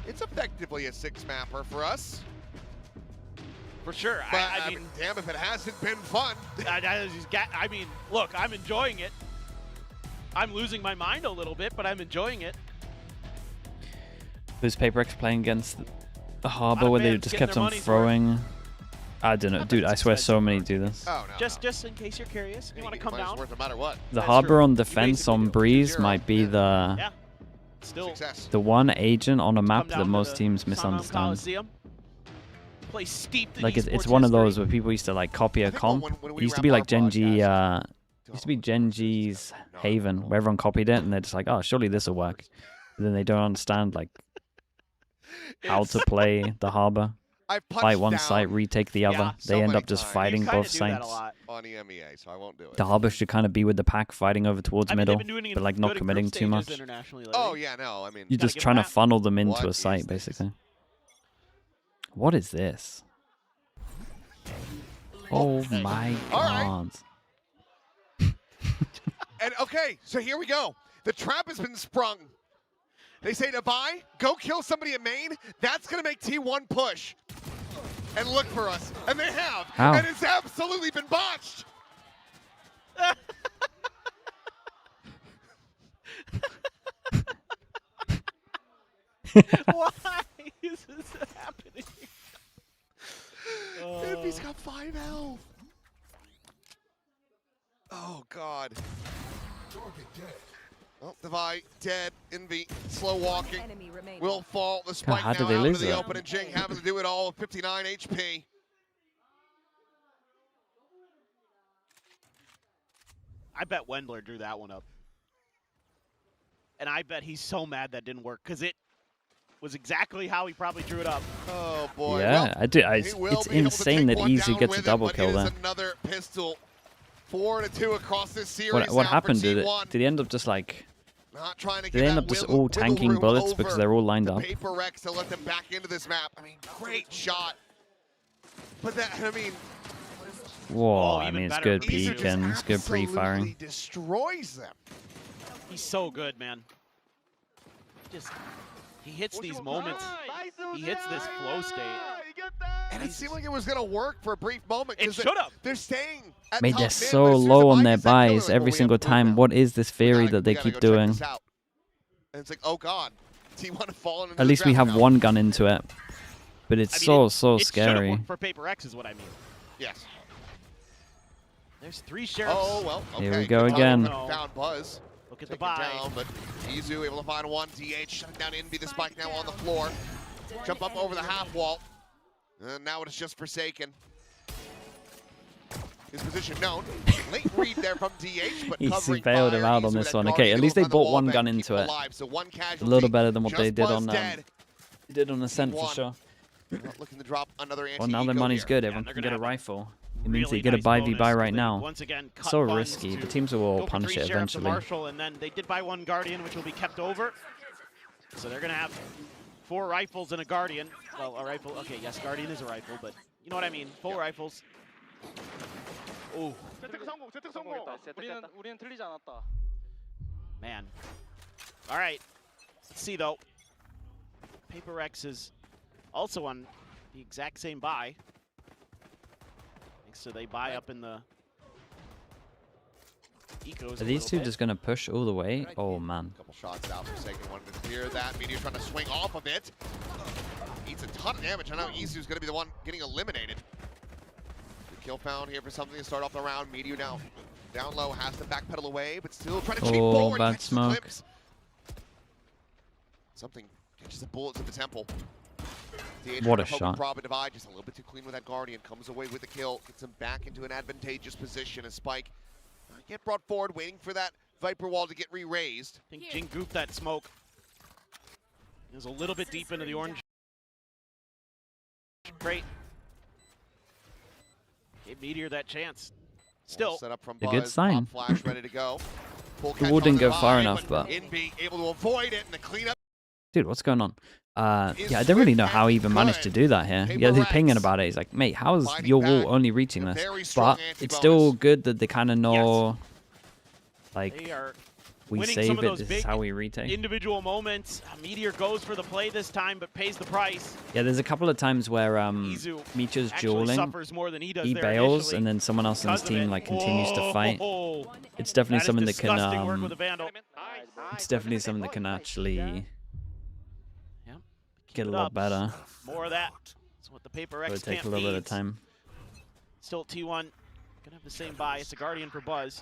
it's effectively a 6-mapper for us. For sure. But I mean, damn if it hasn't been fun. I mean, look, I'm enjoying it. I'm losing my mind a little bit, but I'm enjoying it. Who's PRX playing against the Harbor where they just kept on throwing? I don't know, dude. I swear so many do this. Oh, no, just in case you're curious, you want to come down. No matter what. The Harbor on defense on Breeze might be the one agent on a map that most teams misunderstand. Like it's one of those where people used to like copy a comp. It used to be like Genji. Used to be Genji's Haven, where everyone copied it, and they're just like, oh, surely this will work. And then they don't understand like how to play the Harbor. Fight one site, retake the other. They end up just fighting both sites. On EMEA, so I won't do it. The Harbor should kind of be with the pack, fighting over towards middle, but like not committing too much. Oh yeah, no, I mean you're just trying to funnel them into a site, basically. What is this? Oh my god. And okay, so here we go. The trap has been sprung. They say to buy, go kill somebody in main. That's going to make T1 push and look for us. And they have. How? And it's absolutely been botched. Why is this happening? Envy's got 5 health. Oh, God. Oh, Devi dead. Envy slow walking. Will fall. The spike how now did they out lose to the that? open, and Jing having to do it all with 59 HP. I bet Wendler drew that one up. And I bet he's so mad that didn't work, because was exactly how he probably drew it up. Oh boy. Yeah, well, it's insane that Easy gets a double kill there. Another pistol. 4-2 across this series. What happened? Did he end up just like? Not trying to Did they end up just all tanking bullets because they're all lined up? PRX to let them back into this map. I mean, great shot. But that, I mean. Whoa, I mean, it's good peek and it's good pre-firing. Destroys them. He's so good, man. He hits these moments. He hits this flow state. And it seemed like it was going to work for a brief moment. It should have. They're staying at Mate, top they're mid, so but as soon as low the on buy their gets that killer, buys like, every we single have to move time. now. What is this theory that they We gotta keep go check doing? this out. And it's like, oh god, T1 fallen into At the least we trap have now. one gun into it, but it's so scary. It for PRX is what I mean. Yes. There's 3 sheriffs. Oh well. Okay. Here we go Good again. Found Buzz. Look at the Taken buy. down, but Izu able to find one. DH shutting down Envy. The spike now on the floor. Jump up over the half wall. And now it's just Forsaken. His position known. Late read there from DH, but He covering bailed him fire. out on Izu this with one. that Okay, at guardian least they behind the bought wall one back, gun keep into him it. alive. So one A casualty. little better than what Just they did Buzz on dead. did on Ascent for T1. sure. Not looking to drop another anti-eco Well, now their money's here. good. Everyone can get a rifle. It means they get a nice 5v buy bonus, right they now. once again cut So funds risky. to The teams will go all for punish 3 it sheriffs to eventually. Marshall, and then they did buy 1 Guardian, which will be kept over. So they're going to have 4 rifles and a Guardian. Well, a rifle. Okay, yes, Guardian is a rifle, but you know what I mean. 4 rifles. Oh. Man. All right. Let's see, though. PRX is also on the exact same buy. So they buy up in the ecos. Are these two just going to push all the way? Oh, man. Couple shots out. Forsaken wanted to clear that. Meteor trying to swing off of it. Eats a ton of damage. I know Izu's going to be the one getting eliminated. The kill found here for something to start off the round. Meteor now down low, has to backpedal away, but still trying to cheat forward. Bad Catches a smoke. glimpse. Something catches a bullet to the temple. DH What a trying to shot. probe and divide, just a little bit too clean with that Guardian. Comes away with the kill, gets him back into an advantageous position. A spike get brought forward, waiting for that Viper wall to get re-raised. I think Jing goofed that smoke. It was a little bit deep into the orange. Great. Gave Meteor that chance. Still. Set up from A Buzz, good sign. pop flash ready to go. Full The catch wall on didn't the go far eye, enough, but... Envy able to avoid it, and the cleanup. Dude, what's going on? Yeah, I don't really know how he even managed to do that here. Yeah, he's pinging about it. He's like, mate, how is your wall only reaching this? But it's still good that they kind of know, like, They are we winning save some of it, those this big is how we retake. individual moments. Meteor goes for the play this time, but pays the price. Yeah, there's a couple of times where Micho's actually dueling, suffers more than he does there bails, initially and then someone else on his because of team it. like continues to fight. Oh, It's definitely that is something that disgusting work can with a Vandal. it's definitely something that can actually get a it lot up. better. More of that. That's what the PRX It'll take camp a little bit of needs. time. Still T1. Gonna have the same buy. It's a Guardian for Buzz.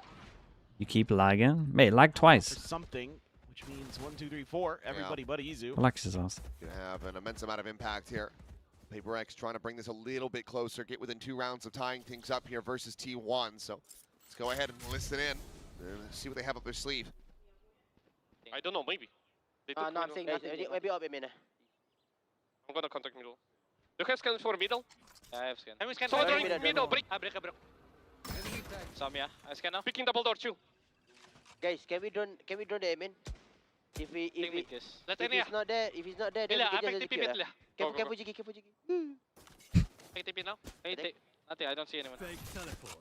You keep lagging. Mate, lag For twice. something, which means 1, 2, 3, 4. Everybody but Izu. Relax his ass. Gonna have an immense amount of impact here. PRX trying to bring this a little bit closer, get within 2 rounds of tying things up here versus T1. So let's go ahead and listen in and see what they have up their sleeve. I don't know, maybe. They took No, I'm middle. saying nothing. Maybe up a minute. I'm gonna contact middle. You have scans for middle? Yeah, I have scan. I'm scan for middle, break. Break. Some, yeah. I scan now. Picking double door, 2. Guys, can we drone the admin? If he's not there, then we can just execute. Careful, Jiggy, careful, Jiggy. Take TP now. Nothing, I don't see anyone. Fake teleport.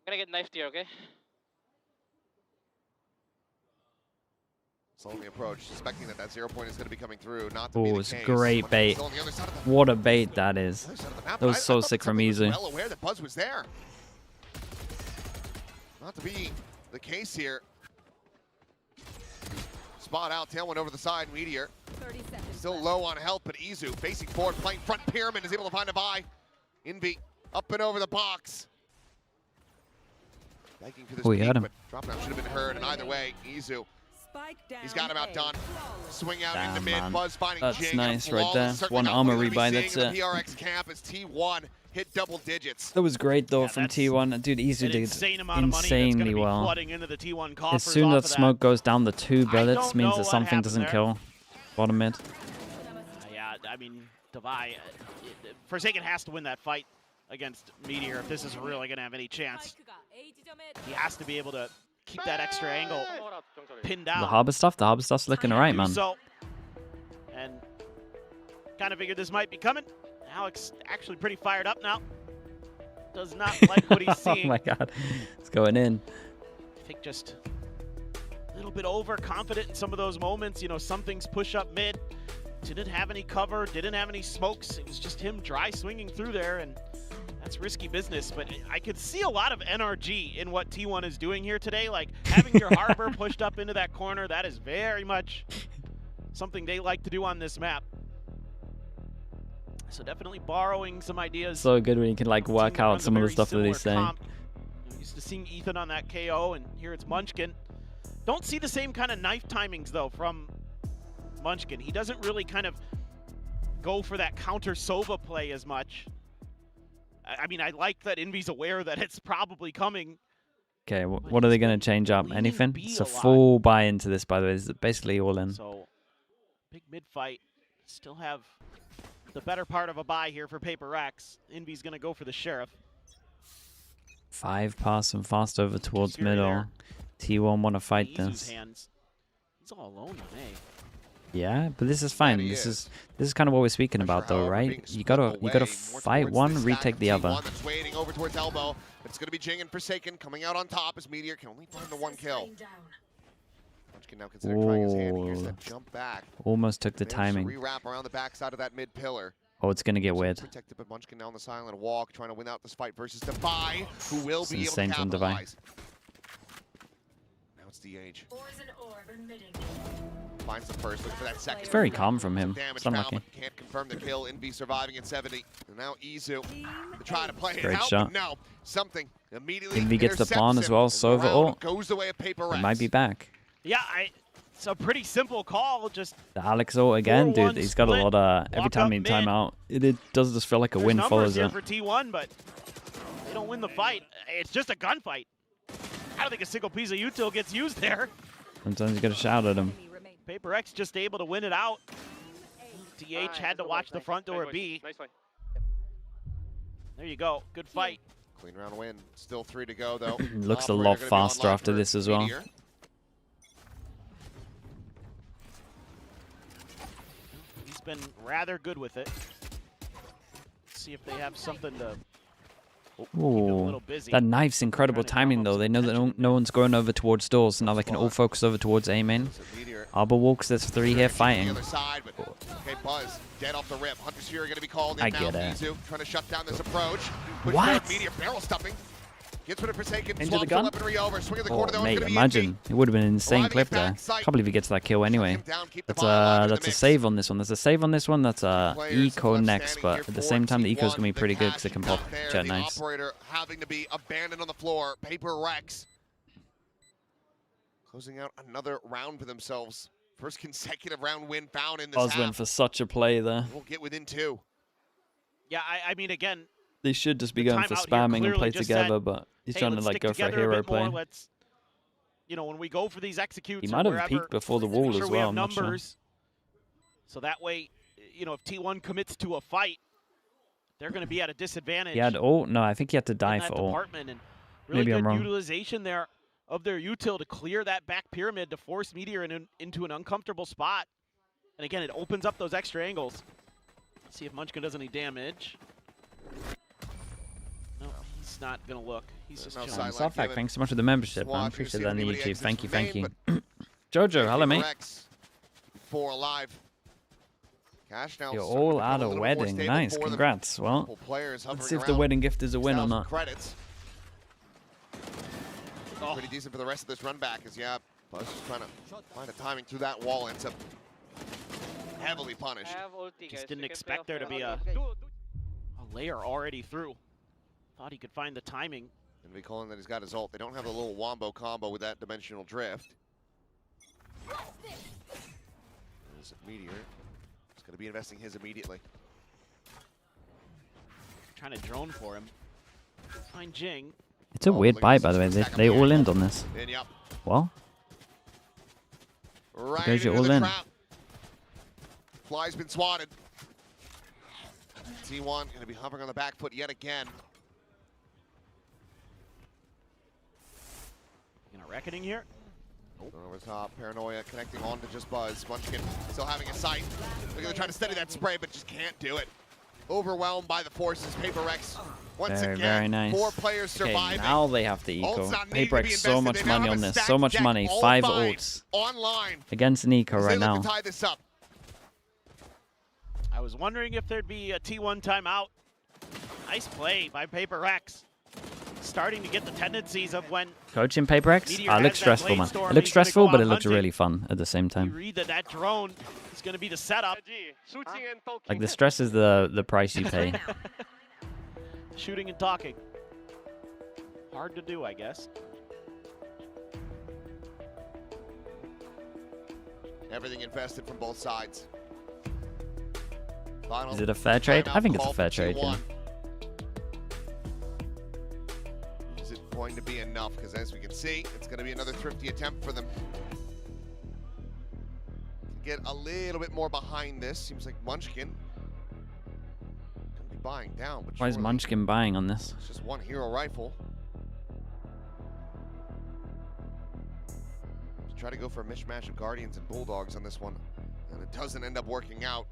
I'm gonna get knifed here, okay? Slowly approach, suspecting that that 0 point is going to be coming through. Not to be Oh, the it's case. great But bait. still on the other side of the What a bait that is. other side of the map. That was I so thought sick from somebody was Izu. well aware that Buzz was there. Not to be the case here. Spot out, tail one over the side, Meteor. 30 seconds Still left. low on health, but Izu facing forward, playing front pyramid, is able to find a buy. Envy up and over the box. Begging for this Oh, he peek, had him. but drop down should have been heard, and either way, Izu, he's got him outdone. Swing out into Damn, mid, man. Buzz finding That's Jing. nice and right flawless. there. Certainly One not armor what we're gonna be rebuy, seeing that's in it. the PRX camp as T1 hit double digits. That was great though from T1. Dude, Easy did insanely well. Into the T1 As soon as smoke goes down, the 2 bullets means that something doesn't there. kill. Bottom mid. Yeah, I mean, Devi, Forsaken has to win that fight against Meteor if this is really going to have any chance. He has to be able to keep that extra angle pinned down. The harbor stuff's looking alright, man. So, and kind of figured this might be coming. Alex actually pretty fired up now. Does not like what he's seeing. Oh my god, it's going in. I think just a little bit overconfident in some of those moments. You know, some things push up mid. Didn't have any cover, didn't have any smokes. It was just him dry swinging through there, and that's risky business. But I could see a lot of NRG in what T1 is doing here today. Like having your harbor pushed up into that corner, that is very much something they like to do on this map. So definitely borrowing some ideas. So good when you can like work out some of the stuff that he's saying. I'm used to seeing Ethan on that KO, and here it's Munchkin. Don't see the same kind of knife timings though from Munchkin. He doesn't really kind of go for that counter Sova play as much. I mean, I like that Envy's aware that it's probably coming. Okay, what are they going to change up? Anything? It's a full buy into this, by the way. It's basically all in. So, big mid fight. Still have the better part of a buy here for PRX. Envy's going to go for the Sheriff. 5 pass and fast over towards middle. T1 want to fight this. Hands. He's all alone on A. Yeah, but this is fine. This is kind of what we're speaking about, though, right? You gotta fight one, retake the other. That's waiting over towards elbow. It's gonna be Jing and Forsaken coming out on top as Meteor can only find the 1 kill. Munchkin now consider trying his hand. Here's that jump back. Almost took the timing. Re-wrap around the backside of that mid pillar. Oh, it's gonna get weird. Protected by Munchkin now on the silent walk, trying to win out this fight versus Devi, who will be able to insane from Devi. capitalize. Now it's the age. Finds the first, look for that second. It's very calm from him. Damage It's unlucky. found, but can't confirm the kill. Envy surviving at 70. And now Izu to try to play it Great out. shot. No, something immediately Envy gets the intercepts plan as him, well. and the Sova round ult. goes the way of PRX. It might be back. Yeah, it's a pretty simple call. Just The Alex ult again, dude. He's got a lot of every time in timeout. It does just feel like a There's win numbers follows here it. for T1, but they don't win the fight. It's just a gunfight. I don't think a single piece of util gets used there. Sometimes you gotta shout at him. PRX just able to win it out. DH had to watch the front door B. Nice fight. There you go. Good fight. Clean round win. Still 3 to go, though. Looks a Operator lot gonna be faster online after for this as well. Meteor. He's been rather good with it. Let's see if they have something to Ooh, that knife's incredible timing though. They know that no one's going over towards doors, so now they can all focus over towards A main. Arbor walks, there's 3 here fighting. Okay, Buzz, dead off the rip. Hunter's Fury going to be called in I now. get it. Izu trying to shut down this approach. What? Meteor barrel stuffing. Gets rid of Forsaken. Into the Swaps the gun? weaponry over. Swing of the corner, though. Oh, mate, It's gonna be imagine. It would have been an insane Arriving clip at there. backside. Can't believe he gets that kill anyway. That's a save on this one. There's a save on this one. That's a eco next, but at the same time, the eco's going to be pretty good because it can pop jet the nice. operator having to be abandoned on the floor. PRX closing out another round for themselves. First consecutive round win found in this Oz half. went for such a play there. We'll get within 2. Yeah, I mean, again, They should just be the going for timeout here spamming and clearly play just together, said, but he's hey, trying to let's like stick go for a together hero bit more. play. Let's, you know, when we go for these executes, He or might have wherever, peeked before the make wall sure as we well. have I'm not sure. numbers. So that way, you know, if T1 commits to a fight, they're going to be at a disadvantage. He had ult? No, I think he had to in die that for ult. department, and really Maybe I'm good wrong. utilization there of their util to clear that back pyramid to force Meteor into an uncomfortable spot. And again, it opens up those extra angles. Let's see if Munchkin does any damage. No, he's not going to look. He's just chilling. Softback, thanks so much for the membership, man. Appreciate that on the YouTube. Thank you, thank you. Jojo, hello, mate. 4 alive. Cash now. You're all at a wedding. Nice, congrats. Well, let's see if the wedding gift is a win or not. Credits. Pretty decent for the rest of this run back, as yeah, Buzz just trying to find a timing through that wall, ends up heavily punished. Just didn't expect there to be a layer already through. Thought he could find the timing. And we calling that he's got his ult. They don't have the little wombo combo with that dimensional drift. There's Meteor. He's going to be investing his immediately. trying to drone for him. Find Jing. It's a weird buy, by the way. They all in on this. Well, Right because you're into all the in. trap. Fly's been swatted. T1 going to be hovering on the back foot yet again. Reckoning here. Over top, Paranoia connecting on to just Buzz. Munchkin still having a sight. They're going to try to steady that spray, but just can't do it. Overwhelmed by the forces. PRX once again. Very nice. 4 players surviving. Okay, now they have to eco. Ults not needed to be PRX so much invested. They now money have on a this. stacked So much deck, money. all 5 5 ults. online. Against an eco As right they look now. to tie this up. I was wondering if there'd be a T1 timeout. Nice play by PRX. Starting to get the tendencies of when Coaching PRX? Meteor It looks has that stressful, man. Bladestorm, It looks he's gonna stressful, go but out it looks hunting. really fun at the same you time. read that drone is going to be the setup. Like, the stress is the price you pay. Shooting and talking. Hard to do, I guess. Everything invested from both sides. Final Is it a fair trade? I think it's a call fair for trade, yeah. T1. Is it going to be enough? Because as we can see, it's going to be another thrifty attempt for them. To get a little bit more behind this. Seems like Munchkin going to be buying down. But Why is surely Munchkin buying on this? it's just one hero rifle. Just try to go for a mishmash of Guardians and Bulldogs on this one. And it doesn't end up working out.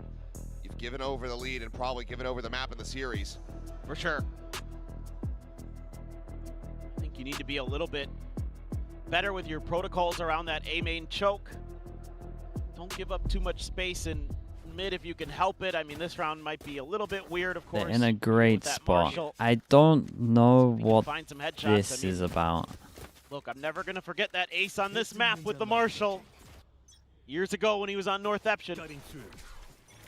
You've given over the lead and probably given over the map in the series. For sure. I think you need to be a little bit better with your protocols around that A main choke. Don't give up too much space in mid if you can help it. I mean, this round might be a little bit weird, of course. They're in a great that spot. Marshall. I don't know what find some headshots. this is about. Look, I'm never going to forget that ace on this map with the Marshall. Years ago when he was on North Eption.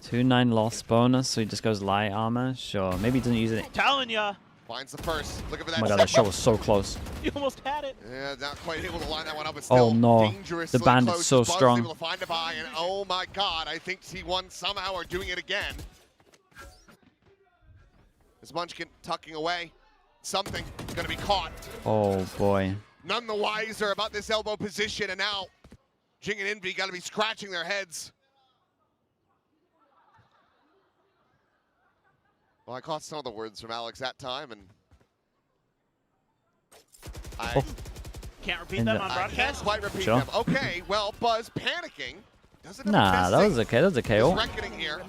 2-9 loss bonus, so he just goes light armor. Sure, maybe he doesn't use it. Telling ya. Finds the first. Looking for that. Oh my god, that shot was so close. You almost had it. Yeah, not quite able to line that one up, but still Oh no, dangerously the bandit's close. so Buzz strong. able to find a buy, and oh my god, I think T1 somehow are doing it again. Is Munchkin tucking away? Something going to be caught. Oh boy. None the wiser about this elbow position, and now Jing and Envy got to be scratching their heads. Well, I caught some of the words from Alex that time, and I can't repeat them on I broadcast. can't quite repeat Sure. them. Okay, well, Buzz panicking. Doesn't have a Nah, that testing. was okay. That was a Just KO. reckoning here.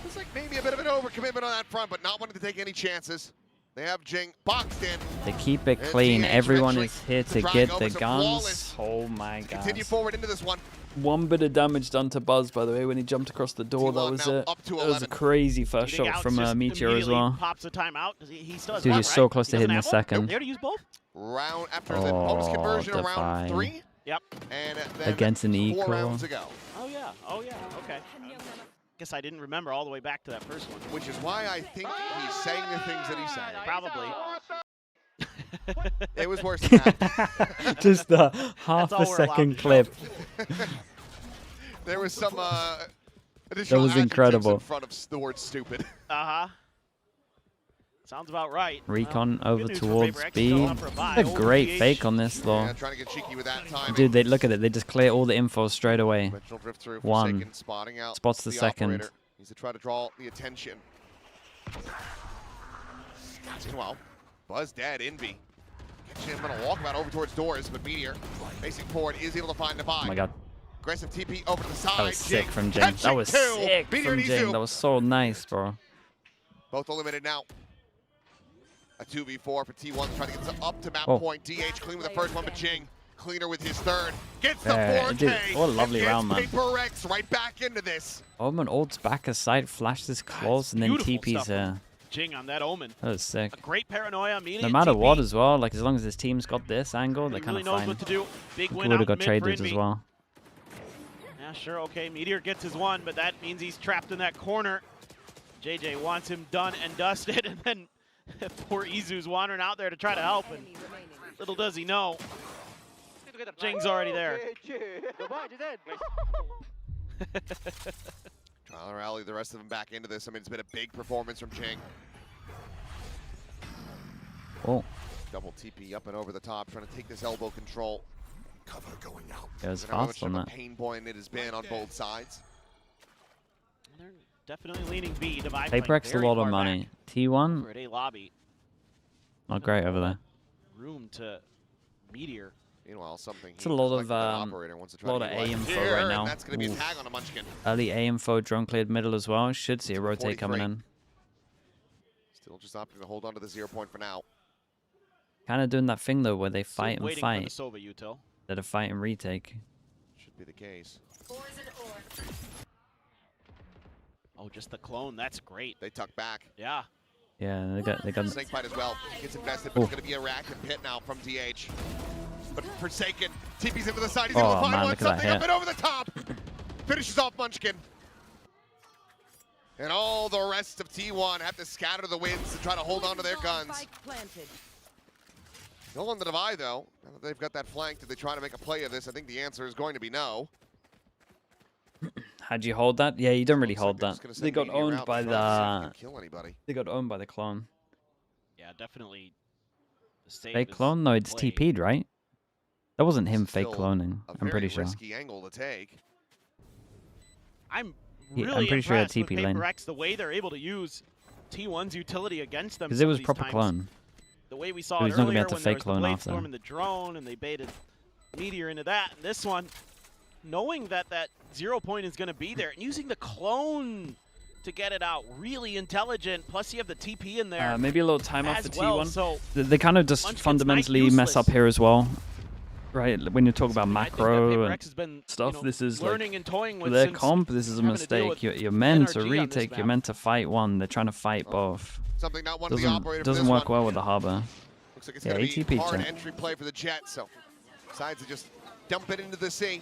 Looks like maybe a bit of an overcommitment on that front, but not wanting to take any chances. They have Jing boxed in. They keep it And clean. DH Everyone eventually is here to drag get over the some guns. flawless. Oh my god. Continue forward into this one. One bit of damage done to Buzz, by the way, when he jumped across the door. That was it. up to That was a 11. crazy first Eating shot Out's from just Meteor as immediately well. Pops a timeout. He still has Dude, one, he's so right? close He to doesn't hitting the have one? second. They already used both? Round after the bonus conversion Oh, around defy. 3. Yep. And then Against an 4 eco. rounds ago. Oh yeah. Oh yeah. Okay. Guess I didn't remember all the way back to that first one. Which is why I think he's saying the things that he's saying. Probably. It was worse than that. Just the half That's all a we're second allowed to clip. There was some additional was adjectives incredible. in front of the word stupid. Uh-huh. Sounds about right. Recon Well, over good news for towards PRX, B. still up for a bye. A great OVH. fake on this though. Yeah, trying to get cheeky with that timing. Dude, they look at it. They just clear all the info straight away. Original drift through, One. Forsaken spotting out Spots the second. operator. Needs to try to draw the attention. Meanwhile, Buzz dead, Envy. Catching him on a walkabout over towards doors, but Meteor facing forward is able to find the buy. Oh my god. Aggressive TP over to the side. That was sick Jing from Jing. catching That was 2. sick Meteor from needs Jing. to. That was so nice, bro. Both eliminated now. A 2v4 for T1 trying to get up to map Oh. point. DH clean with the first one, but Jing cleaner with his third. Gets the Yeah, 4K. dude, what a lovely and round, man. gets PRX right back into this. Omen ults back aside, flashes close, and then beautiful TP's stuff here. Jing on that Omen. That was sick. A great paranoia. Immediate No matter TP. what as well, like as long as this team's got this angle, they're He kind really of knows fine. what to do. Big win Would out have got mid for traded as Envy. well. Yeah, sure, okay. Meteor gets his one, but that means he's trapped in that corner. JJ wants him done and dusted, and then poor Izu's wandering out there to try to help, and little does he know, Jing's already there. Trying to rally the rest of them back into this. I mean, it's been a big performance from Jing. Oh. Double TP up and over the top, trying to take this elbow control. Cover going out. It was fast on that. Pain point it has been on both sides. They're definitely leaning B. Divide PRX a lot of money. T1. For a lobby. Not great over there. Room to Meteor. Meanwhile, something. It's a lot of A info right now. That's going to be a tag on a Munchkin. Early A info, drone cleared middle as well. Should see a rotate coming in. Still just opting to hold on to the 0 point for now. Kind of doing that thing though, where they fight and fight. Instead of fight and retake. Should be the case. Oh, just the clone. That's great. They tuck back. Yeah. Yeah, they got Snake fight as well. Gets invested, but it's going to be a rack and pit now from DH. But Forsaken TP's into the side. He's able to find one. Something up and over the top. Finishes off Munchkin. And all the rest of T1 have to scatter the winds to try to hold on to their guns. Still on the divide, though. Now that they've got that flank, did they try to make a play of this? I think the answer is going to be no. How'd you hold that? Yeah, you don't really hold that. They got owned by the. Kill anybody. They got owned by the clone. Yeah, definitely. The fake clone? No, it's TP'd, right? That wasn't him fake cloning. I'm pretty sure. Risky angle to take. I'm pretty sure impressed TP with lane. PRX, the way they're able to use T1's utility against them. Because it was proper clone. The way we saw so it he's not earlier gonna be able to when there fake was clone the after. Bladestorm and the drone, and they baited Meteor into that. And this one, knowing that that 0 point is going to be there, and using the clone to get it out, really intelligent. Plus, you have the TP in there. Maybe a little time off the well, T1. So They kind of just fundamentally mess up here as well. Right, when you talk about macro and stuff, this is learning and toying with their comp. This is a mistake. You're meant to retake. You're meant to fight one. They're trying to fight both. Something not one of the operator doesn't work well with the harbor. Looks like it's going to be hard entry play for the Jets. So decides to just dump it into the sea.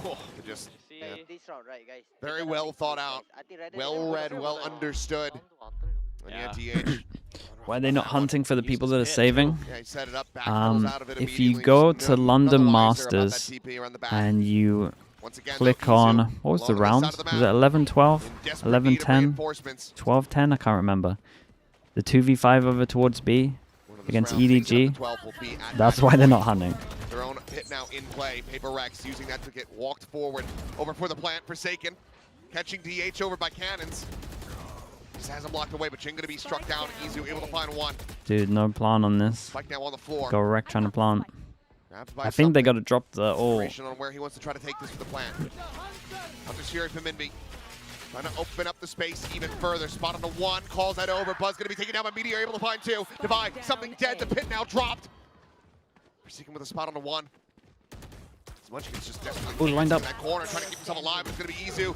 Cool. Just this round, right, guys? very well thought out, well read, well understood. And yeah, DH. Why are they not hunting for the people that are saving? Yeah, he set it up, out of it if you go to London Masters and you click on, what was the round? Was it 11, 12, 11, 10, 12, 10? I can't remember. The 2v5 over towards B against EDG. That's why they're not hunting. Their own hit now in play. PRX using that to get walked forward. Over for the plant. Forsaken. Catching DH over by cannons. Just has him blocked away, but Jing going to be struck down. Izu able to find one. Dude, no plan on this. Spike now on the floor. Go wreck trying to plant. I think they got to drop the ult. On where he wants to try to take this for the plant. Up to Shiri from Minby. Trying to open up the space even further. Spot on the one. Calls that over. Buzz going to be taken down by Meteor. Able to find two. Divide. Something dead. The pit now dropped. Forsaken with a spot on the one. Munchkin's just desperately lined up. In that corner, trying to keep himself alive. It's going to be Izu.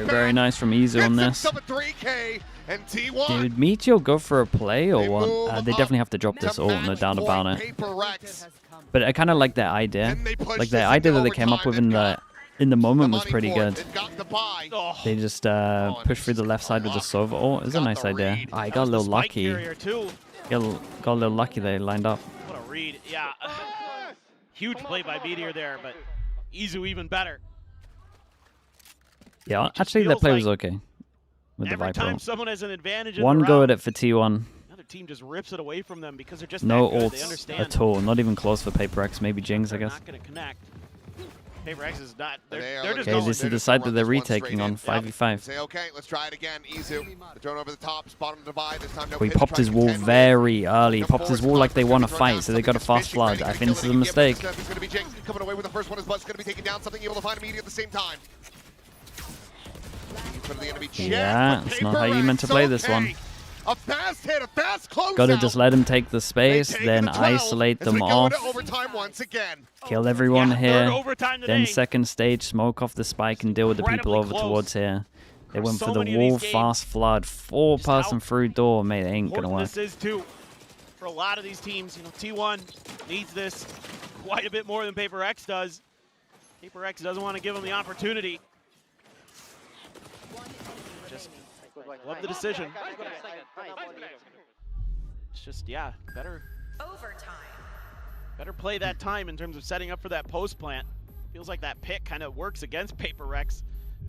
Very nice from Izu on this. A 3K and T1. Did Meteor go for a play or what? They definitely have to drop this ult, no doubt about it. But I kind of like their idea. Like the idea that they came up with in the moment was pretty good. They just pushed through the left side with the Sova ult. It's a nice idea. I got a little lucky. Got a little lucky they lined up. What a read. Yeah. Huge play by Meteor there, but Izu even better. Yeah, actually that play was okay. With the Every Viper time ult. someone has an advantage in One the go round, at it for T1. another team just rips it away from them because they're just No that good. They ults understand. at all. Not even close for PRX. Maybe Jings, I guess. Not going to connect. PRX is not. They're just Okay, going. this is the side that they're retaking on 5v5. Say, okay, let's try it again. Izu. The drone over the top. Spot on the divide. This time no He hit to popped try his to wall contend. very early. He popped his wall like they want to fight, so they got a fast flood. I think this is a mistake. He's going to be Jing. Coming away with the first one. His Buzz going to be taken down. Something able to find immediately at the same time. Yeah, it's not how you meant to play this one. A fast hit, a fast close. Gotta just let him take the space, then isolate them off. Once again. Kill everyone here. Then second stage, smoke off the spike and deal with the people over towards here. They went for the wall fast flood. 4-person through door, mate. It ain't gonna work. This is too. For a lot of these teams, T1 needs this quite a bit more than PRX does. PRX doesn't want to give them the opportunity. Just love the decision. It's just, yeah, better play that time in terms of setting up for that post plant. Feels like that pick kind of works against PRX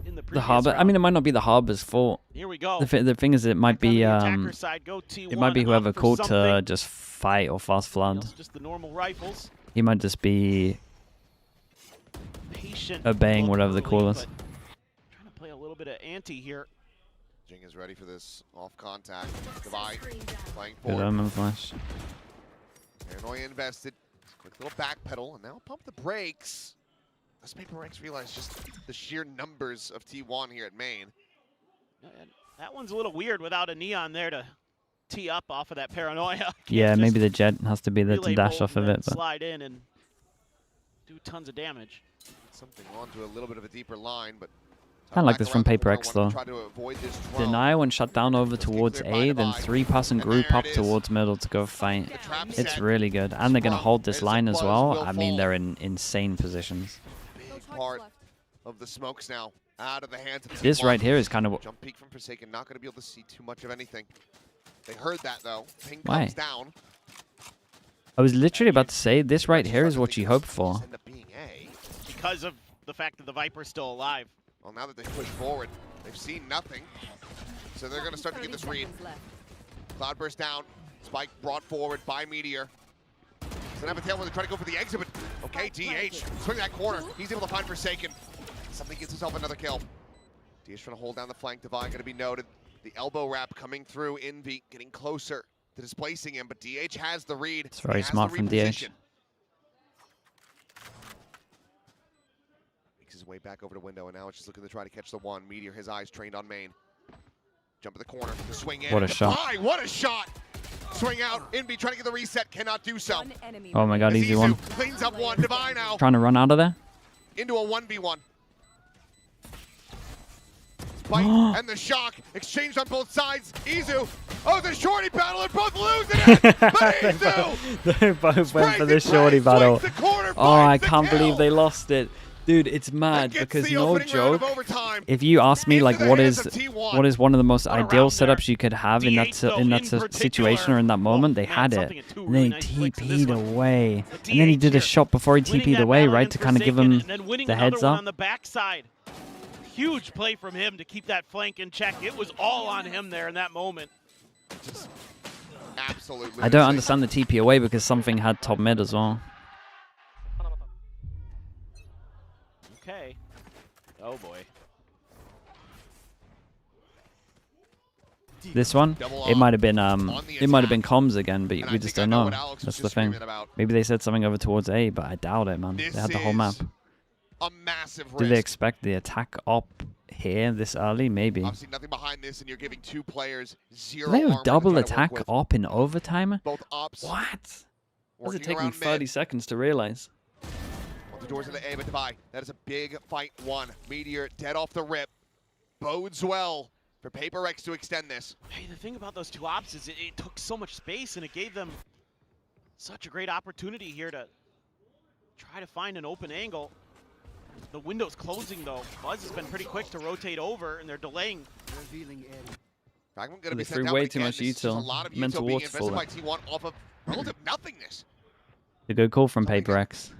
in the The Harbor. round. I mean, it might not be the Harbor's fault. Here we go. The thing is, it might be Side, go T1, it might be whoever called to something. just fight or fast flood. Just the normal rifles. He might just be Patient obeying whatever the call is. Trying to play a little bit of ante here. Jing is ready for this off contact. Goodbye. Playing Good forward. omen flash. Paranoia invested. Quick little back pedal, and now pump the brakes. Does PRX realize just the sheer numbers of T1 here at main? And that one's a little weird without a Neon there to tee up off of that Paranoia. Yeah, maybe the jet has to be there to dash off of it. But Slide in and do tons of damage. Something onto a little bit of a deeper line, but kind of like this from PRX though. try to avoid this drone. Deny when shut down over towards A, then 3-person group up towards middle to go fight. It's really good. And they're going to hold this line as well. I mean, they're in insane positions. Big part of the smokes now out of the hands of This T1. right here is kind of... Jump peek from Forsaken, not going to be able to see too much of anything. They heard that though. Ping Why? comes down. I was literally about to say, this right here is what you hope for. Because of the fact that the Viper's still alive. Well, now that they push forward, they've seen nothing. So they're going to start to get this read. Cloudburst down. Spike brought forward by Meteor. So now Tail when they try to go for the exit, but okay, DH. Swing that corner. He's able to find Forsaken. Something gets himself another kill. DH trying to hold down the flank. Divine going to be noted. The elbow wrap coming through. Envy getting closer to displacing him, but DH has the read. It's very smart from DH. His way back over to window, and now it's just looking to try to catch the one. Meteor, his eyes trained on main. Jump in the corner, the swing in. What a shot. What a shot! Swing out, Envy trying to get the reset, cannot do so. Oh my god, easy one. Cleans up one, Divine now. Trying to run out of there. Into a 1v1. Spike and the shock, exchanged on both sides. Izu, oh, the shorty battle, and both losing it! But Izu! They both went for the shorty battle. Oh, I can't believe they lost it. Dude, it's mad because no joke. If you ask me, like, what is one of the most ideal setups you could have in that situation or in that moment, they had it. And then he TP'd away, and then he did a shot before he TP'd away, right, to kind of give him the heads up. On the backside. Huge play from him to keep that flank in check. It was all on him there in that moment. Absolutely. I don't understand the TP away because something had top mid as well. Okay. Oh boy. This one, it might have been comms again, but we just don't know. That's the thing. Maybe they said something over towards A, but I doubt it, man. They had the whole map. A massive risk. Do they expect the attack op here this early? Maybe. Obviously nothing behind this, and you're giving two players zero. Do they have armor double to try to work attack with. op in overtime? Both ops. What? Does it Working take me around 30 mid. seconds to realize? On the doors of the A, but Divide. That is a big fight one. Meteor dead off the rip. Bodes well for PRX to extend this. Hey, the thing about those two ops is it took so much space, and it gave them such a great opportunity here to try to find an open angle. The window's closing, though. Buzz has been pretty quick to rotate over, and they're delaying. Fragment gonna They be threw sent down, way but too again, much this is just a util. lot of Mental util being waterfall. invested by T1 off of relative nothingness. A good call from PRX.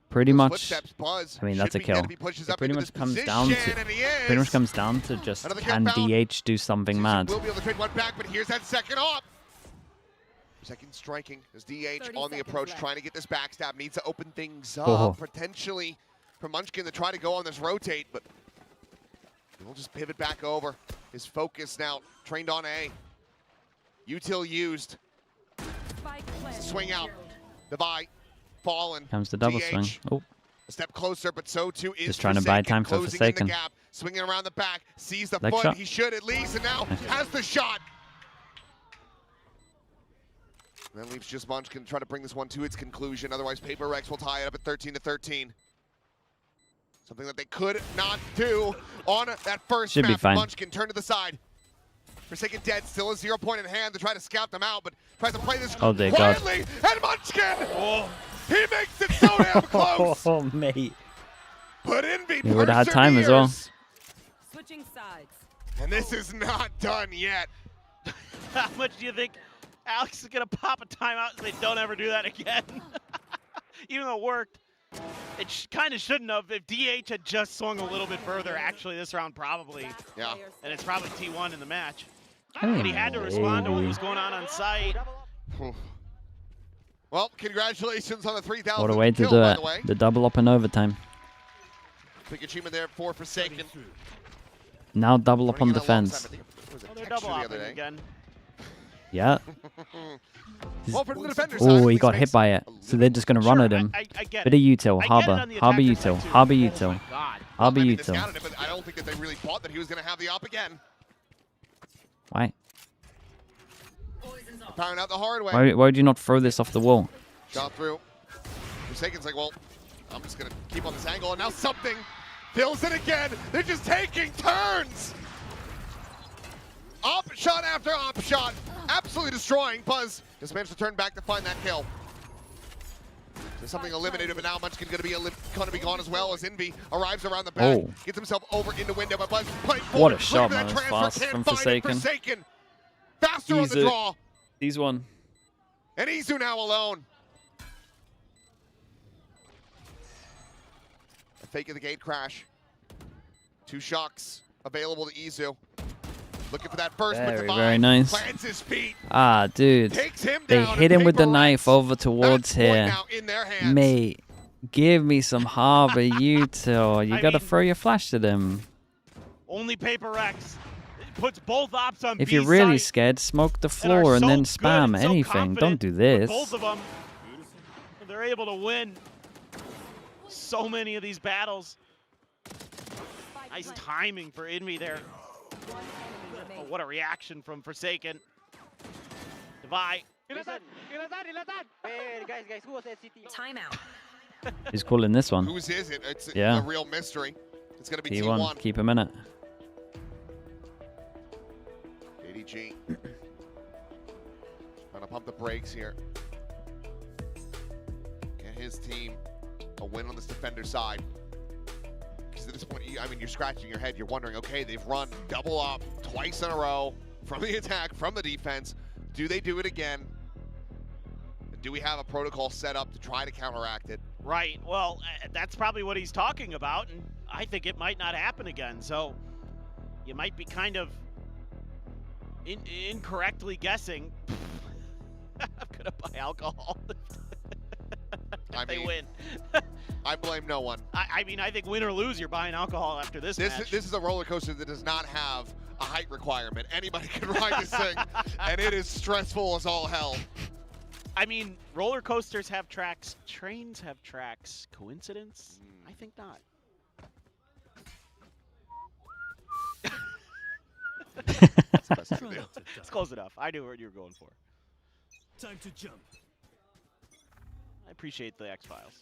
Pretty much. Footsteps, Buzz I mean, that's a should be dead kill. if he pushes It up pretty into much this comes down position, to. and he Pretty much is. comes down to just Another can kill found. DH do something mad? Will be able to trade one back, but here's that second op. Second striking as DH on the approach, trying to get this backstab. Needs to open things up, Oh. potentially for Munchkin to try to go on this rotate, but we'll just pivot back over. His focus now trained on A. Util used. Swing out. Divide. Fallen. Comes the double DH. swing. Oh. A step closer, but so too is Just trying to buy time for closing in Forsaken. the gap, swinging around the back, sees the Leg foot. shot. He should at least, and now has the shot. And that leaves just Munchkin to try to bring this one to its conclusion. Otherwise, PRX will tie it up at 13-13. Something that they could not do on that first Should be map. fine. Munchkin turned to the side. Forsaken dead, still a 0 point in hand to try to scout them out, but tries to play this Oh, dear God. quietly. And Munchkin! He makes it so damn close! Oh, mate. But Envy He would have had time as well. Switching sides. And this is not done yet. How much do you think Alex is going to pop a timeout so they don't ever do that again? Even though it worked. It kind of shouldn't have. If DH had just swung a little bit further, actually, this round probably. Yeah. And it's probably T1 in the match. But he had to respond to what was going on site. Well, congratulations on the 3,000 What a way to kill, do by it. the way. The double up in overtime. Big achievement there for Forsaken. Now double up on defense. They're double upping again. Yeah. Well, from the defender's Oh, side, he got hit by it. So they're just going to run at him. I get Bit of util. Harbor. Harbor util. Harbor util. Harbor They util. scouted it, but I don't think that they really thought that he was going to have the op again. Why? Powering out the hard way. Why would you not throw this off the wall? Shot through. Forsaken's like, well, I'm just going to keep on this angle. And now something fills it again. They're just taking turns. Op shot after op shot. Absolutely destroying. Buzz just managed to turn back to find that kill. There's something eliminated, but now Munchkin going to be gone as well as Envy arrives around the back. Oh. Gets himself over into window, but Buzz playing What forward. a shot, Looking man. for that Fast transfer, from can't find it. Forsaken. Forsaken. Faster on the draw. He's one. And Izu now alone. A fake of the gate crash. 2 shocks available to Izu. Looking for that first, but Divine Very nice. plants his feet. Ah, dude. Takes him They down hit and him with the PRX. knife over towards Match point here. now in their hands. Mate, give me some harbor util. You got to throw your flash to them. Only PRX. It puts both ops on If B you're really site scared, smoke the and are floor and so then good spam and so anything. confident Don't do with this. Both of them. They're able to win so many of these battles. Nice timing for Envy there. Oh, what a reaction from Forsaken. Divide. Guys, who was SCT? Timeout. He's calling this one. Whose is it? It's Yeah. a real mystery. It's going to be T1. T1. Keep him in it. ADG. Trying to pump the brakes here. Get his team a win on this defender side. Because at this point, I mean, you're scratching your head. You're wondering, okay, they've run double up twice in a row from the attack, from the defense. Do they do it again? Do we have a protocol set up to try to counteract it? Right. Well, that's probably what he's talking about, and I think it might not happen again. So you might be kind of incorrectly guessing. I'm gonna buy alcohol. if they win. I blame no one. I mean, I think win or lose, you're buying alcohol after this match. This is a roller coaster that does not have a height requirement. Anybody can ride this thing, and it is stressful as all hell. I mean, roller coasters have tracks, trains have tracks. Coincidence? I think not. That's the best I can do. It's close enough. I knew what you were going for. Time to jump. I appreciate the X-Files.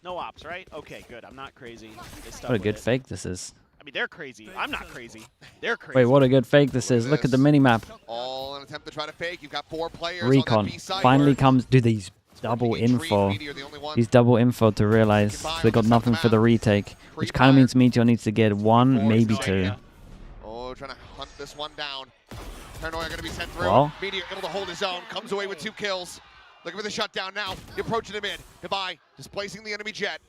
No ops, right? Okay, good. I'm not crazy. They stuck What a with good it. fake this is. I mean, they're crazy. I'm not crazy. They're crazy. Wait, what a good fake this is. Look at the minimap. All an attempt to try to fake. You've got 4 players Recon on that B side. finally comes. Dude, these double info. He's double info to realize they got nothing for the retake, which kind of means Meteor needs to get 1, maybe 2. Oh, trying to hunt this one down. Paranoia going to be sent through. Well. Meteor able to hold his own. Comes away with 2 kills. Looking for the shutdown now. He approaching him in. Goodbye. Displacing the enemy jet.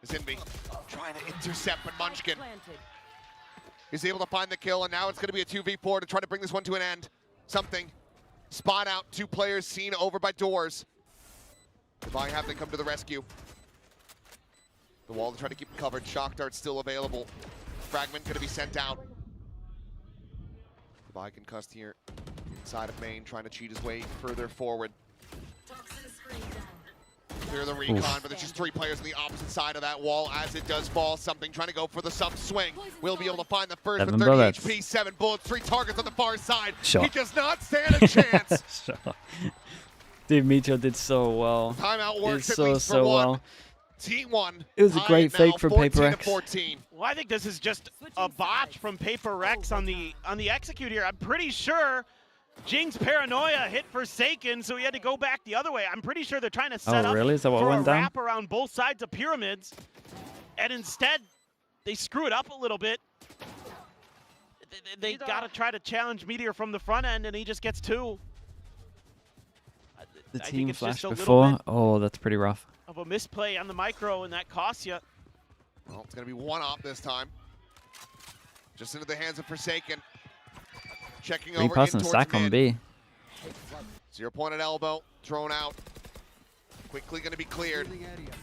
Is Envy trying to intercept, but Munchkin is able to find the kill, and now it's going to be a 2v4 to try to bring this one to an end. Something. Spot out 2 players seen over by doors. Divine have them come to the rescue. The wall to try to keep it covered. Shock dart still available. Fragment going to be sent out. Divine concussed here inside of main, trying to cheat his way further forward. Clear the recon, but there's just 3 players on the opposite side of that wall as it does fall. Something trying to go for the sub swing. We'll be able to find the first 7 with 30 bullets. HP, 7 bullets, 3 targets on the far side. Sure. He does not stand a chance. Sure. Dude, Meteor did so well. Timeout works Did at least for one. well. T1. It was a great tied now, fake for 14 to PRX. 14. Well, I think this is just a botch from PRX on the execute here. I'm pretty sure Jing's Paranoia hit Forsaken, so he had to go back the other way. I'm pretty sure they're trying to set up really? Is that what for went a down? wrap around both sides of pyramids, and instead they screw it up a little bit. They got to try to challenge Meteor from the front end, and he just gets 2. The I team think it's flash just a little before. bit Oh, that's pretty rough. of a misplay on the micro, and that costs you. Well, it's going to be one op this time. Just into the hands of Forsaken. Checking over in Repass and towards stack on mid. B. 0 point at elbow, thrown out. Quickly going to be cleared.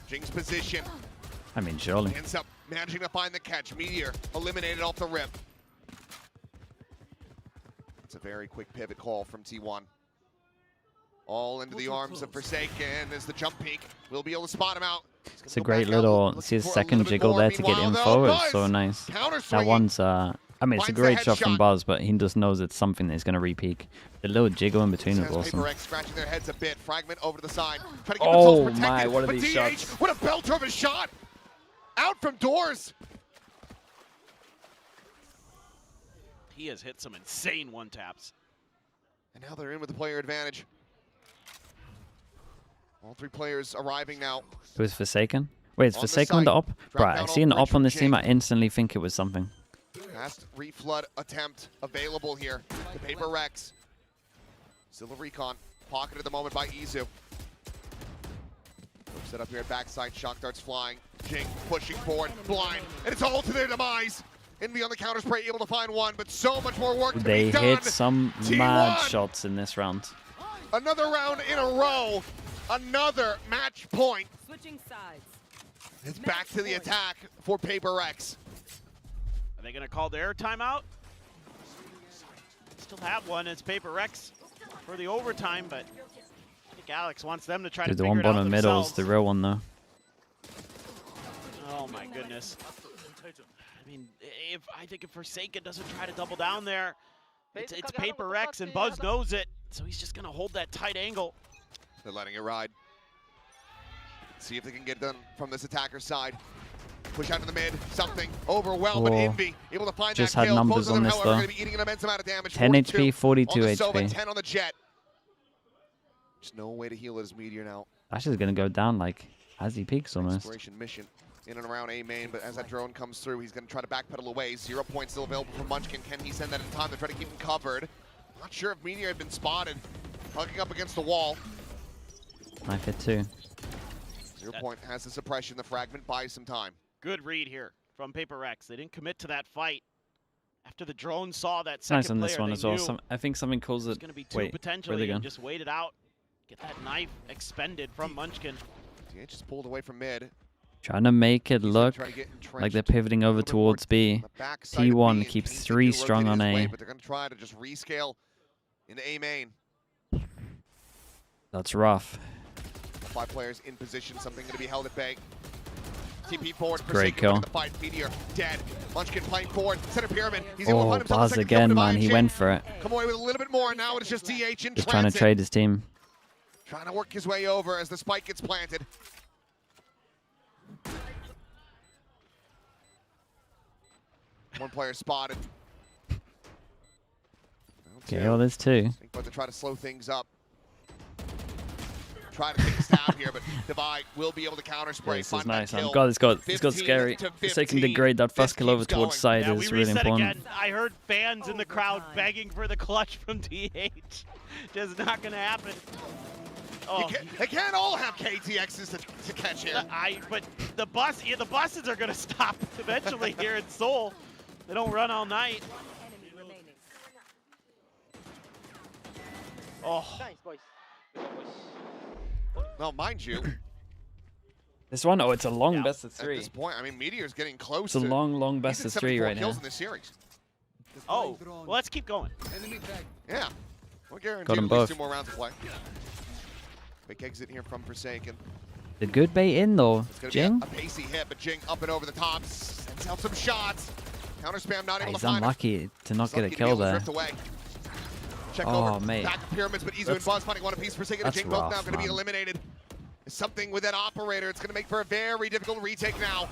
Jing's position. I mean, surely. Ends up managing to find the catch. Meteor eliminated off the rip. It's a very quick pivot call from T1. All into the arms of Forsaken as the jump peek. We'll be able to spot him out. It's a great little, see his second jiggle there to get info. It's so nice. That one's, I mean, it's a great shot from Buzz, but he just knows it's something that he's going to repeak. The little jiggle in between is awesome. PRX scratching their heads a bit. Fragment over to the side. Trying to keep Oh themselves my, protected, what are but these DH, shots? What a belter of a shot! Out from doors. He has hit some insane one-taps. And now they're in with the player advantage. All three players arriving now. It was Forsaken? Wait, it's On the Forsaken on the site. op? Drop Right, I down see an off op on bridge this from team. I Jing. instantly think it was something. Last reflood attempt available here. The PRX. Still a recon. Pocketed at the moment by Izu. Set up here at backside. Shock darts flying. Jing pushing forward. Blind. And it's all to their demise. Envy on the counter spray, able to find one, but so much more work to They be done. hit some T1. mad shots in this round. Another round in a row. Another match point. Switching sides. It's back to the attack for PRX. Are they going to call their timeout? Still have one. It's PRX for the overtime, but I think Alex wants them to try Dude, to the figure one it out bottom middle is themselves. the real one, though. Oh my goodness. I mean, I think if Forsaken doesn't try to double down there, it's PRX and Buzz knows it, so he's just gonna hold that tight angle. They're letting it ride. See if they can get it done from this attacker's side. Push out to the mid, something overwhelmed, but Envy able to find Just that had kill. numbers Both of them, on this, however, though. going to be eating an immense amount of damage. 10 HP, 42 on the Sova, HP. 10 on the Jet. There's no way to heal it as Meteor now. That's just going to go down, like, as he peaks almost. Exploration mission in and around A main, but as that drone comes through, he's going to try to backpedal away. 0 points still available for Munchkin. Can he send that in time to try to keep him covered? Not sure if Meteor had been spotted. Hugging up against the wall. Knife hit too. 0 point has the suppression. The fragment buys some time. Good read here from PRX. They didn't commit to that fight. After the drone saw that It's second nice on this player, one they as well. knew I think something calls it. it's going to be two Wait, where are potentially, they and going? just wait it out. Get that knife expended from Munchkin. DH just pulled away from mid. Trying to make it look try to get like they're pivoting over towards B. T1 keeps 3 strong on A. But they're going to try to just rescale into A main. That's rough. 5 players in position. Something going to be held at bay. TP forward. Great Forsaken kill. winning the fight. Meteor dead. Munchkin playing forward. Center pyramid. He's able to Oh, find himself a Buzz second kill again, to man. Divine He Jing. went for it. Come away with a little bit more. Now it's just DH in Just trying to transit. trade his team. Trying to work his way over as the spike gets planted. One player spotted. Okay, well, there's 2. But to try to slow things up. Try to take a stab here, but Divide will be able to counter spray. This is find nice. that kill. God, it's got 15 scary. to Forsaken 15. did great. That first This kill over keeps towards going. side Yeah, is we really reset important. again. I heard fans in the crowd begging for the clutch from DH. Just not going to happen. Oh. They can't all have KTXs to catch here. But the buses are going to stop eventually here in Seoul. They don't run all night. Oh. Nice, boys. No, mind you. This one, oh, it's a long best of 3. At this point, I mean, Meteor's getting close. It's a to long best he's of at 3 74 right kills now. in this series. Oh, well, let's keep going. Yeah. We're guaranteed Got 'em at least both. 2 more rounds to play. Quick exit here from Forsaken. The good bait in, though. It's going to Jing? be a pacey hit, but Jing up and over the top. Sends out some shots. Counter spam not able He's to find him. unlucky to not get a Lucky to be kill able to there. drift away. Check Oh, over mate. back to pyramids, but Izu and That's- Buzz finding one apiece. Forsaken and that's Jing both rough, now going to be man. eliminated. There's something with that operator. It's going to make for a very difficult retake now.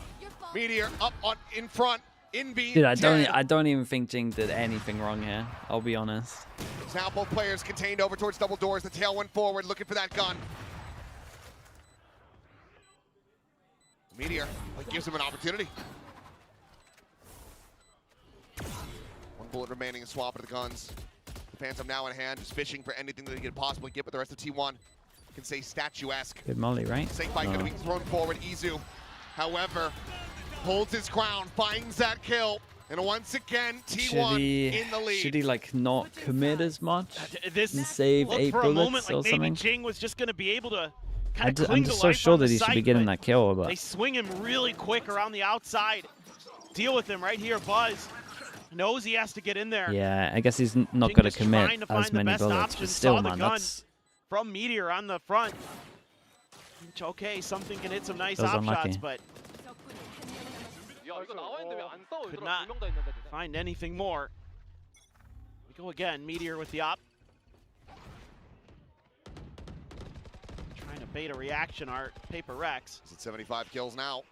Meteor up in front. Envy. Dude, I dead. don't even think Jing did anything wrong here. I'll be honest. Now both players contained over towards double doors. The tail went forward, looking for that gun. Meteor gives him an opportunity. 1 bullet remaining and swap of the guns. The Phantom now in hand, just fishing for anything that he could possibly get, but the rest of T1 can say statuesque. Good molly, right? Safe fight going to be thrown forward. Izu, however, holds his ground, finds that kill. And once again, T1 in the lead. Should he like not commit as much This and save 8 for a moment bullets like or maybe something? Jing was just going to be able to kind of I'm just so sure that he should be getting that kill, but they swing him really quick around the outside. Deal with him right here. Buzz knows he has to get in there. yeah, I guess he's not going to commit as many bullets, but Option, still, saw the man, gun that's from Meteor on the front. Which, okay, something can hit some nice Feels op unlucky. shots, but could not find anything more. We go again. Meteor with the op. Trying to bait a reaction art. PRX. He's at 75 kills now.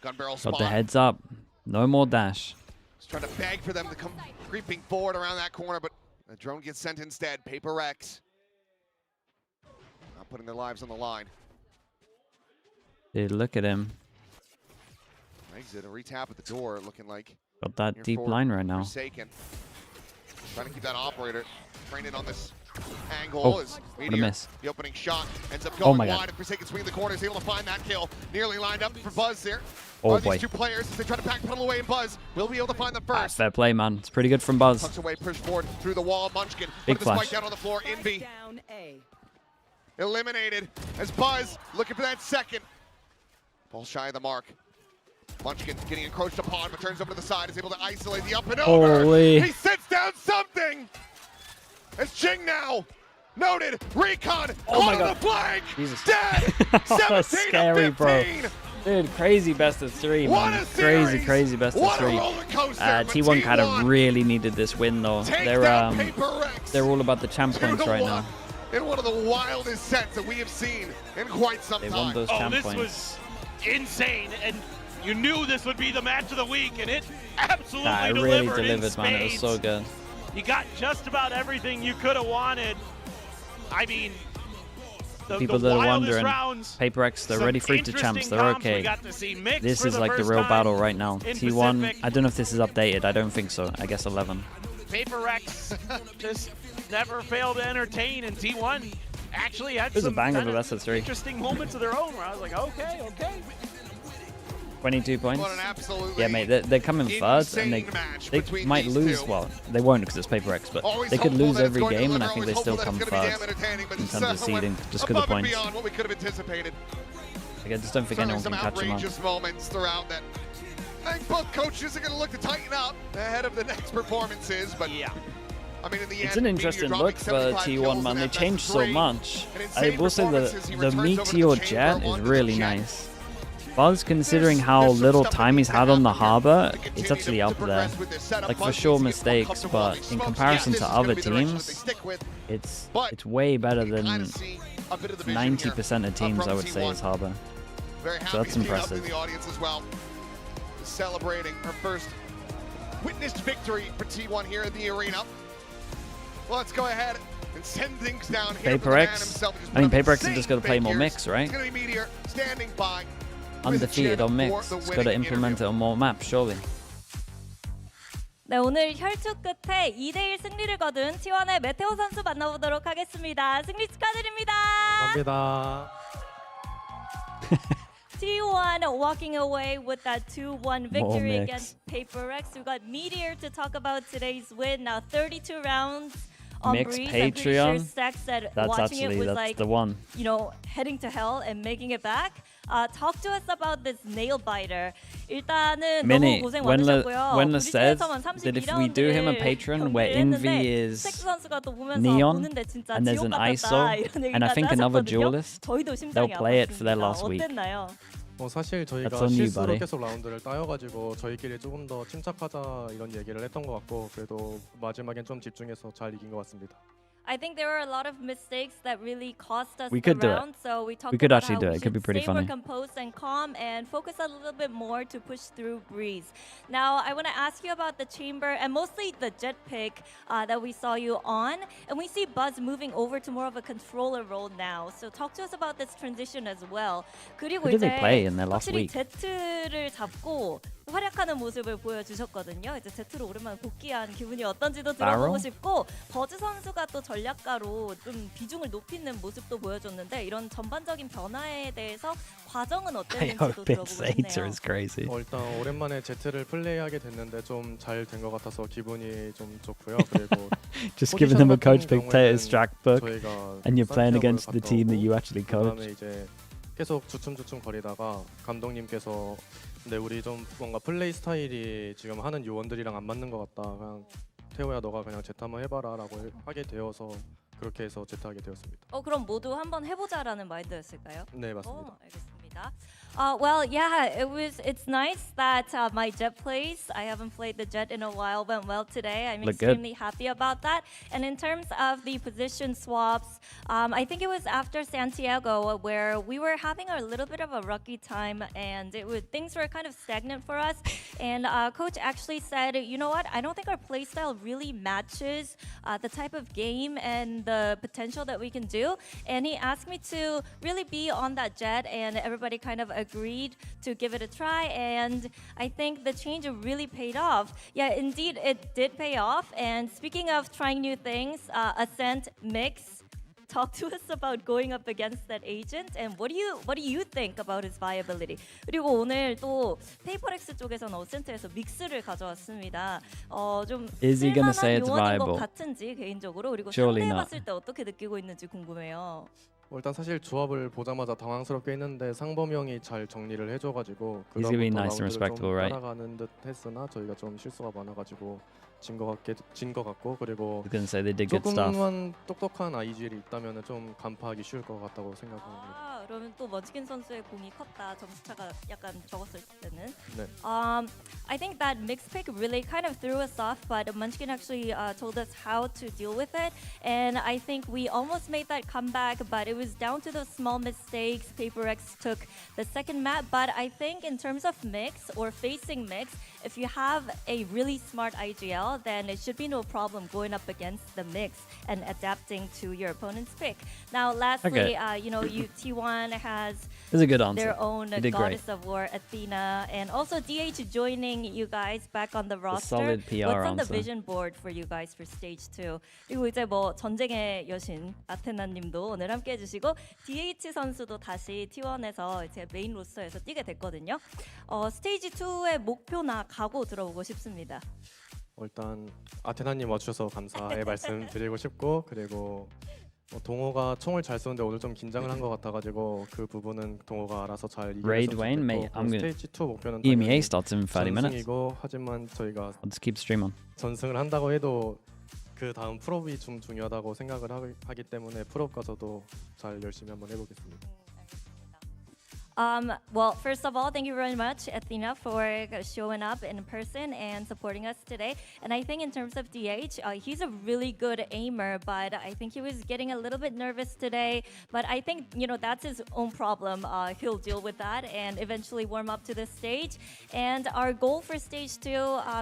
Gun barrel spot. got the heads up. No more dash. He's trying to beg for them to come creeping forward around that corner, but the drone gets sent instead. PRX. Not putting their lives on the line. Dude, look at him. Exit, a retap at the door, looking like. Got that deep line right now. Forsaken. Trying to keep that operator trained in on this angle. Oh, As what a Meteor, miss. the opening shot ends up Oh going my wide. God. And Forsaken swinging the corner is able to find that kill. Nearly lined up for Buzz there. Oh, Are boy. these two players, as they try to backpedal away, and Buzz will be able to find them Ah, first. fair play, man. It's pretty good from Buzz. Tucks away, push forward through the wall. Munchkin Big put the flash. spike down on the floor. Envy Down A. eliminated as Buzz looking for that second. Ball shy of the mark. Munchkin getting encroached upon, but turns over to the side, is able to isolate the up and over. Holy. He sets down something. It's Jing now. Noted. Recon. Oh my on God. the flank. Jesus. Dead. That's 17 scary, to bro. 15. Dude, crazy best of 3, What man. a Crazy, series. crazy best of What a 3. roller coaster, but T1 kind of T1 really needed this win, though. Take They're that PRX. they're all about the champ points 2-1 right now. in one of the wildest sets that we have seen in quite some They time. won those Oh, champ this points. was insane, and you knew this would be the match of the week, and it absolutely Nah, it delivered. really in delivered, man. It was spades. so good. You got just about everything you could have wanted. I mean, the People the that are wildest wondering, rounds, PRX, they're some already free to champs. interesting They're comps we okay. got to see mixed This for is the like the first real time battle right now. in T1, Pacific. I don't know if this is updated. I don't think so. I guess 11. PRX just never failed to entertain, and T1 actually had It was a some banger of kind the best of 3. interesting moments of their own where I was like, okay. 22 points. What an absolutely Yeah, mate, they're coming first, and insane match they between might these lose. two. Well, they won't because it's PRX, but Always they could hopeful lose that it's every going to game, and I deliver, think they always still hopeful come that it's gonna be first damn entertaining, but in it's terms of certainly seeding, just because of above the and points. beyond what we could have anticipated. Like, I just don't think anyone Certainly can some catch them up. outrageous moments throughout that. I think both coaches are going to look to tighten up ahead of the next performances, but yeah. I mean, in the It's end, an interesting look for T1, man. They changed so much. An I insane will say performances. He the returns over to the Meteor chamber Jet is onto the really jet. nice. Buzz, considering how little time he's had on the harbor, it's actually up there. Like, for sure mistakes, but in comparison to other teams, it's way better than 90% of teams, I would say, is harbor. Very So happy that's to be up impressive. in the audience as well, celebrating our first witnessed victory for T1 here in the arena. Well, let's go ahead and send things down here for the man PRX. himself. Just I mean, put up PRX has insane just got to play more figures. mix, right? It's going to be Meteor standing by. Undefeated on mix. for the It's got to winning implement it on more maps, surely. 네, 오늘 혈투 끝에 2대1 승리를 거둔 T1의 메테오 선수 만나보도록 하겠습니다. 승리 축하드립니다. 감사합니다. T1 walking away with that 2-1 victory mix. against PRX. We got Meteor to talk about today's win. Now 32 rounds on Mixed Breeze. I'm pretty sure Patreon. Stack said That's watching it actually was that's like, the one. you know, heading to hell and making it back. Talk to us about this nail biter. 일단은 Minnie, 너무 고생 Wenla 많으셨고요. said 브리즈에서만 that if we do him a 32라운드를 patron where 경기를 Envy 했는데 is 섹스 선수가 또 보면서 Neon, 보는데 진짜 and there's 지옥 an 같았다, ISO, 이런 and I 얘기까지 think another 하셨거든요. duelist, 저희도 they'll 심장이 play it for their 아팠습니다. last week. 어땠나요? 사실 저희가 That's on you, 실수로 buddy. 계속 라운드를 따여가지고 저희끼리 조금 더 침착하자 이런 얘기를 했던 것 같고 그래도 마지막엔 좀 집중해서 잘 이긴 것 같습니다. I think there were a lot of mistakes that really cost us We the could do it. round. So we talked We could about actually how do we it. It could be should pretty stay more funny. composed and calm and focus a little bit more to push through Breeze. Now, I want to ask you about the chamber and mostly the jet pick that we saw you on. And we see Buzz moving over to more of a controller role now. So talk to us about this transition as well. 그리고 Who did they 이제 play in their last 확실히 week? Z를 잡고 활약하는 모습을 보여주셨거든요. 이제 제트로 오랜만에 복귀한 기분이 어떤지도 들어보고 싶고 버즈 선수가 또 전략가로 좀 비중을 높이는 모습도 보여줬는데 이런 전반적인 변화에 대해서 과정은 어땠는지도 들어보고 싶네요. 일단 오랜만에 제트를 플레이하게 됐는데 좀 잘 된 것 같아서 기분이 좀 좋고요. 그리고 Just giving them a coach Dictator strat book and you're playing against the team that you actually coach. 그다음에 이제 계속 주춤주춤 거리다가 감독님께서 근데 우리 좀 뭔가 플레이 스타일이 지금 하는 요원들이랑 안 맞는 것 같다. 그냥 태호야 너가 그냥 제트 한번 해봐라라고 하게 되어서 그렇게 해서 제트 하게 되었습니다. 그럼 모두 한번 해보자라는 마인드였을까요? 네 맞습니다. 알겠습니다. Well, yeah, it's nice that my Jet plays. I haven't played the Jet in a while, went well today. I'm extremely happy about that. And in terms of the position swaps, I think it was after Santiago where we were having a little bit of a rocky time and things were kind of stagnant for us. And coach actually said, you know what, I don't think our play style really matches the type of game and the potential that we can do. And he asked me to really be on that Jet, and everybody kind of agreed to give it a try, and I think the change really paid off. Yeah, indeed, it did pay off. And speaking of trying new things, Ascent Mix, talk to us about going up against that agent, and what do you think about his viability? 그리고 오늘 또 페이퍼렉스 쪽에서는 어센트에서 믹스를 가져왔습니다. 좀 Is he gonna say it's 쓸만한 요원인 것 viable? 같은지 개인적으로 그리고 Surely 상대해봤을 때 어떻게 느끼고 있는지 궁금해요. 일단 사실 조합을 보자마자 당황스럽게 했는데 상범이 형이 잘 정리를 해줘가지고 He's gonna be 그다음부터 nice and 라운드를 respectable, 좀 right? 따라가는 듯 했으나 저희가 좀 실수가 많아가지고 진 것 같고 그리고 He's gonna say they did good stuff. 조금만 똑똑한 IGL이 있다면 좀 간파하기 쉬울 것 같다고 생각합니다. 그러면 또 먼치킨 선수의 공이 컸다. 점수차가 약간 적었을 때는. 네. I think that mix pick really kind of threw us off, but Munchkin actually told us how to deal with it, and I think we almost made that comeback, but it was down to those small mistakes. PRX took the second map, but I think in terms of mix or facing mix, if you have a really smart IGL, then it should be no problem going up against the mix and adapting to your opponent's pick. Now, lastly, T1 has a good answer. their own He did goddess great. of war, Athena, and also DH joining you guys back on the roster. solid PR What's on the answer. vision board for you guys for stage 2? 그리고 이제 뭐 전쟁의 여신 아테나님도 오늘 함께 해주시고 DH 선수도 다시 T1에서 이제 메인 로스터에서 뛰게 됐거든요. 스테이지 2의 목표나 각오 들어보고 싶습니다. 일단 아테나님 와주셔서 감사의 말씀 드리고 싶고 그리고 동호가 총을 잘 쏘는데 오늘 좀 긴장을 한 것 같아가지고 그 부분은 동호가 알아서 잘 Raid 이겨냈으면 Wayne, mate. 좋겠고 I'm gonna. 스테이지 2 목표는 EMEA starts in 30 minutes. 전승이고 하지만 저희가 I'll just keep stream on. 전승을 한다고 해도 그 다음 프롭이 좀 중요하다고 생각을 하기 때문에 프롭 가서도 잘 열심히 한번 해보겠습니다. Well, first of all, thank you very much, Athena, for showing up in person and supporting us today. And I think in terms of DH, he's a really good aimer, but I think he was getting a little bit nervous today. But I think, that's his own problem. He'll deal with that and eventually warm up to the stage. And our goal for stage 2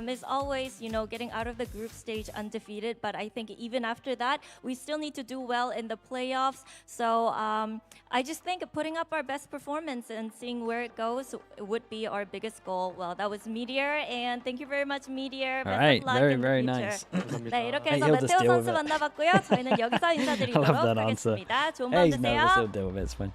is always, getting out of the group stage undefeated. But I think even after that, we still need to do well in the playoffs. So I just think putting up our best performance and seeing where it goes would be our biggest goal. Well, that was Meteor, and thank you very much, Meteor. All right, Best of luck very, in the very future. nice. 네, 이렇게 Hey, 해서 he'll just 메테오 deal with 선수 it. 만나봤고요. 저희는 여기서 인사드리도록 I love that answer. 하겠습니다. 좋은 Hey, 밤 he's nervous. He'll 되세요. deal with it. It's fine.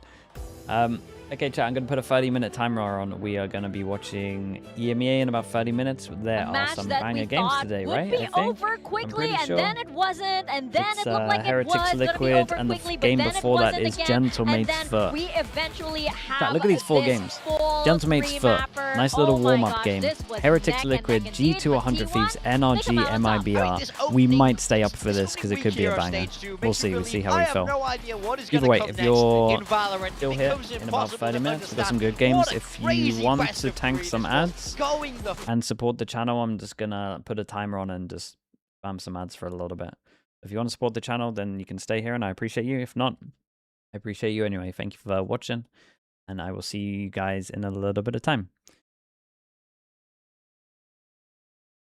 Okay, chat, I'm going to put a 30-minute timer on. We are going to be watching EMEA in about 30 minutes. There are Match some that banger we games thought today, would right? be I think. over quickly, and sure. then it wasn't, and then It's it looked like it Heretics was going to be Liquid, over and the quickly, but game then it before that wasn't is again, Gentlemate's and then FUT. we eventually have Chat, look at these 4 this games. full Gentlemate's FUT, three-mapper. nice little Oh my warm-up gosh, game. this was Heretics neck and Liquid, neck indeed, G2 but 100 T1, Thieves, take 'em out NRG, of top. MIBR. We might stay up for this because it could be a banger. We'll see how we feel. Either way, if you're still here in about 30 minutes, we've got some good games. If you want to tank some ads and support the channel, I'm just gonna put a timer on and just spam some ads for a little bit. If you want to support the channel, then you can stay here and I appreciate you. If not, I appreciate you anyway. Thank you for watching, and I will see you guys in a little bit of time.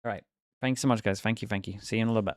All right. Thanks so much, guys. Thank you. See you in a little bit.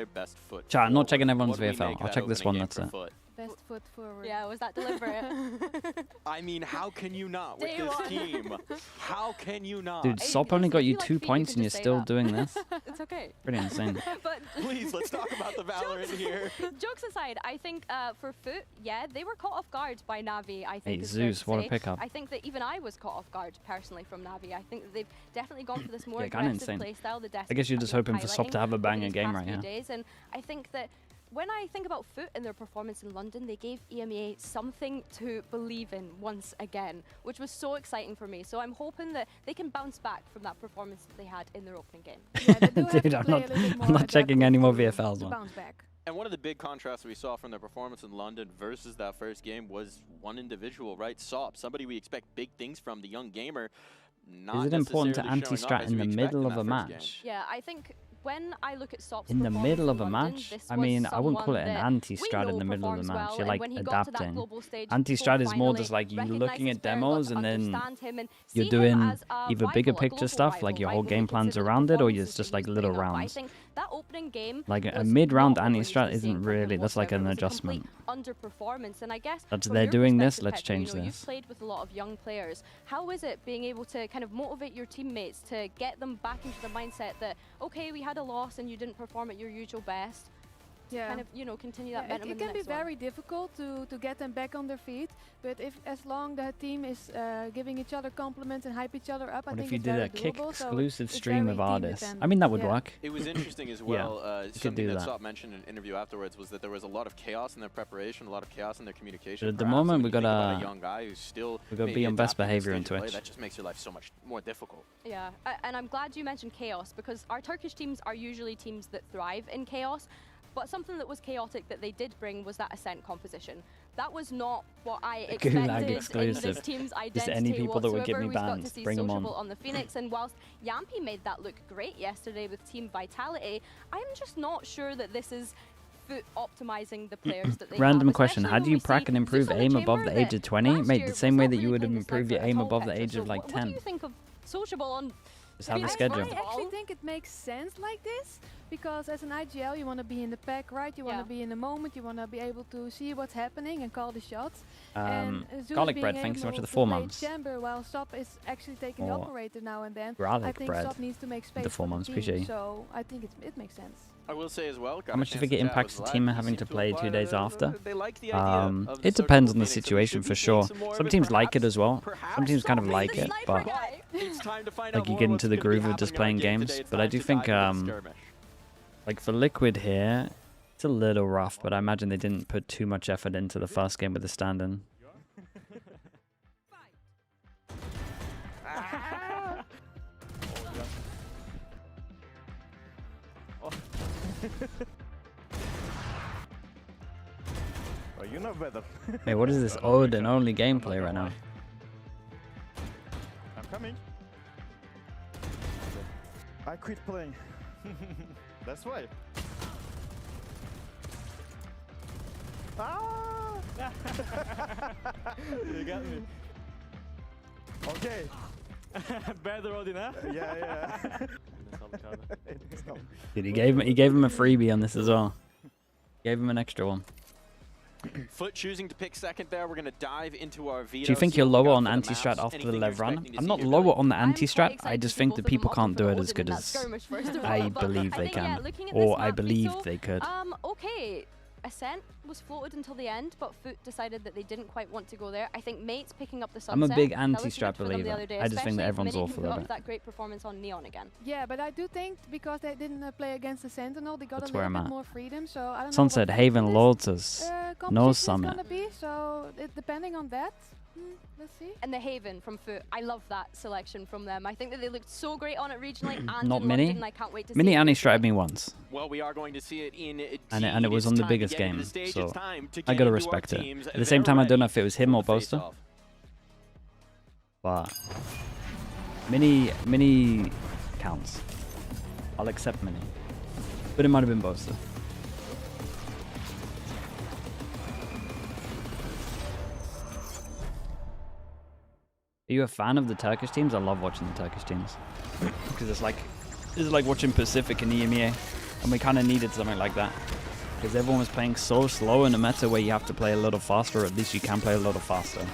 their best foot Chat, I'm not checking forward? everyone's What do we VFL. make I'll that check this opening one, game that's for it. FUT? best foot forward. Yeah, was that deliberate? I mean, how can you not with this team? How can you not? Dude, Sop only got you 2 points and you're still doing this? It's okay. Pretty insane. But please, let's talk about the Valorant here. Jokes aside, I think for FUT, yeah, they were caught off guard by Navi, I think. Hey, Zeus, what a pickup. I think that even I was caught off guard, personally, from Navi. I think that they've definitely gone for this more Yeah, kinda aggressive insane. playstyle. I guess you're just hoping for Sop to have a banger game right now. And I think that when I think about FUT and their performance in London, they gave EMEA something to believe in once again, which was so exciting for me. So I'm hoping that they can bounce back from that performance that they had in their opening game. Yeah, Dude, I'm not checking any more VFLs, man. Bounce back. And one of the big contrasts we saw from their performance in London versus that first game was one individual, right? Sop, somebody we expect big things from, the young gamer. Is it important to anti-strat in the middle of a match? Yeah, I think when I look at Sop's In the performance middle of a London, match? this I was mean, I wouldn't call it an someone that anti-strat we in the know middle of the performs match. well, You're and like when he got to that adapting. global stage Anti-strat is more before just like you finally looking at recognises very demos well, and then understand him and you're see him doing as a either rival, bigger a picture global stuff, like rival, your right? whole When game you plan's consider the around it, or performances it's just that like he's little putting up. I rounds. think that opening game Like a was mid-round not what we anti-strat used to see isn't from him really, that's like an whatsoever. It was a adjustment. complete underperformance, and I guess That's from they're your doing this, perspective, let's Hector, you change know, this. You've played with a lot of young players. How is it being able to kind of motivate your teammates to get them back into the mindset that, okay, we had a loss and you didn't perform at your usual best? Yeah. Kind of, you know, continue that Yeah, momentum it in the can be next one. very difficult to get them back on their feet, but as long the team is giving each other compliments and hype each other up, I What think if you it's did very a kick doable, so exclusive it's stream very of team artists? dependent. I mean, that would Yeah. work. It was interesting as Yeah, well. you could Something do that that. Sop mentioned in an interview afterwards was that there was a lot of chaos in their preparation, a lot of chaos in their communication. But at the perhaps, moment, and we when you think about gotta- a young guy who's still we gotta maybe be on best adapting to behavior in stage of play, Twitch. That just makes your life so much more difficult. Yeah, and I'm glad you mentioned chaos, because our Turkish teams are usually teams that thrive in chaos. But something that was chaotic that they did bring was that Ascent composition. That was not what I expected in this team's identity any people that would whatsoever. get me We've got banned, to see bring 'em Sociable on. on the Phoenix, and whilst Yampy made that look great yesterday with Team Vitality, I'm just not sure that this is FUT optimizing the players that they Random have, question, especially how when do you we prac see and improve Zeus on the aim above chamber the age that of 20? last Mate, year the was same way not that you really would playing the improve Sniper your at aim all, above the Hector. age So of like what 10. do you think of Sociable on Just have a Phoenix schedule. first of I actually all? think it makes sense like this, because as an IGL you want to be in the pack, right? You want to be in the moment, you want to be able to see what's happening and call the shots. And Zeus Garlic being bread, thank you so much for able the to 4 play months. chamber while Sop is actually taking the Or operator now and then. I garlic think bread Sop needs to make space the 4 for months, the team, appreciate you. so I think it makes sense. I will say as well. How much do you think it impacts the team having to play 2 days after? They like the idea of the It depends on the Phoenix, so we situation should for be seeing sure. some more of Some it, teams like it as well. perhaps. Some teams kind of like it, but It's time to find like out you more get what's into the gonna be groove of happening just in our playing game games. today. It's But I time do to think dive into the skirmish. like for Liquid here, it's a little rough, but I imagine they didn't put too much effort into the first game with the stand-in. Oh, you know better. Hey, what is this Odin only gameplay right now? I'm coming. I quit playing. That's why. Ah! You got me. Okay. Better Odin, huh? Yeah. Dude, he gave him a freebie on this as well. Gave him an extra one. FUT choosing to pick second there. We're going to dive into our veto. Do you think see you're what we lower got on for the anti-strat maps. after the Anything you're Lev run? expecting to I'm see not here, lower Billy? on the I'm quite anti-strat. I excited just to think both that of them people opt can't for do it Odin as in good that as skirmish, first of I all, but believe I they think, yeah, can. looking at Or this I map believe veto, they could. Okay, Ascent was floated until the end, but FUT decided that they didn't quite want to go there. I think Mate's picking up the sunset. I'm a big That looked anti-strat good for them the believer. other day, I just think that especially if everyone's Mini awful can put at up it. that great performance on Neon again. Yeah, but I do think because they didn't play against the Sentinel, they got That's a where little I'm bit at. more freedom. So I don't know Sunset what Haven Lotus. No competition is summit. gonna be. So depending on that, let's see. And the Haven from FUT, I love that selection from them. I think that they looked so great on it regionally and Not in Mini. London, and I can't wait to Mini see it. anti-stratted me once. Well, we are going to see it in And it was It's on the time to biggest get into game, the stage. so It's time to I get gotta into our respect it. teams. At the same They're time, I don't know ready if it was him or for the Boaster. face-off. But Mini counts. I'll accept Mini. But it might have been Boaster. Are you a fan of the Turkish teams? I love watching the Turkish teams. Because it's like watching Pacific and EMEA. And we kind of needed something like that. Because everyone was playing so slow in a meta where you have to play a little faster, or at least you can play a little faster.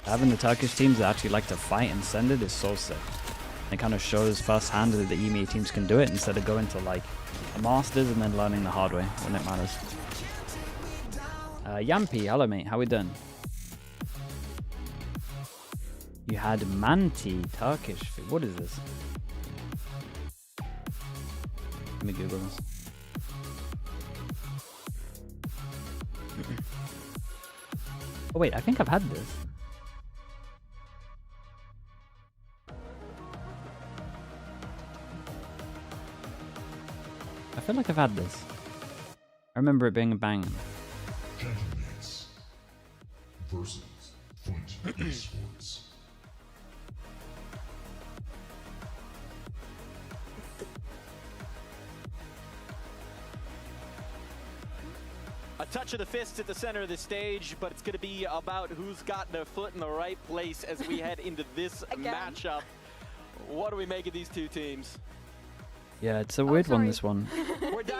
Having the Turkish teams that actually like to fight and send it is so sick. It kind of shows firsthand that the EMEA teams can do it instead of going to like a Masters and then learning the hard way when it matters. Yampi, hello mate, how we doing? You had Manti, Turkish. What is this? Let me Google this. Oh wait, I think I've had this. I feel like I've had this. I remember it being a bang. Gentlemen's versus FUT ESPORTS. A touch of the fist at the center of the stage, but it's going to be about who's got their foot in the right place as we head into this matchup. What do we make of these two teams? Yeah, it's a weird one, this one.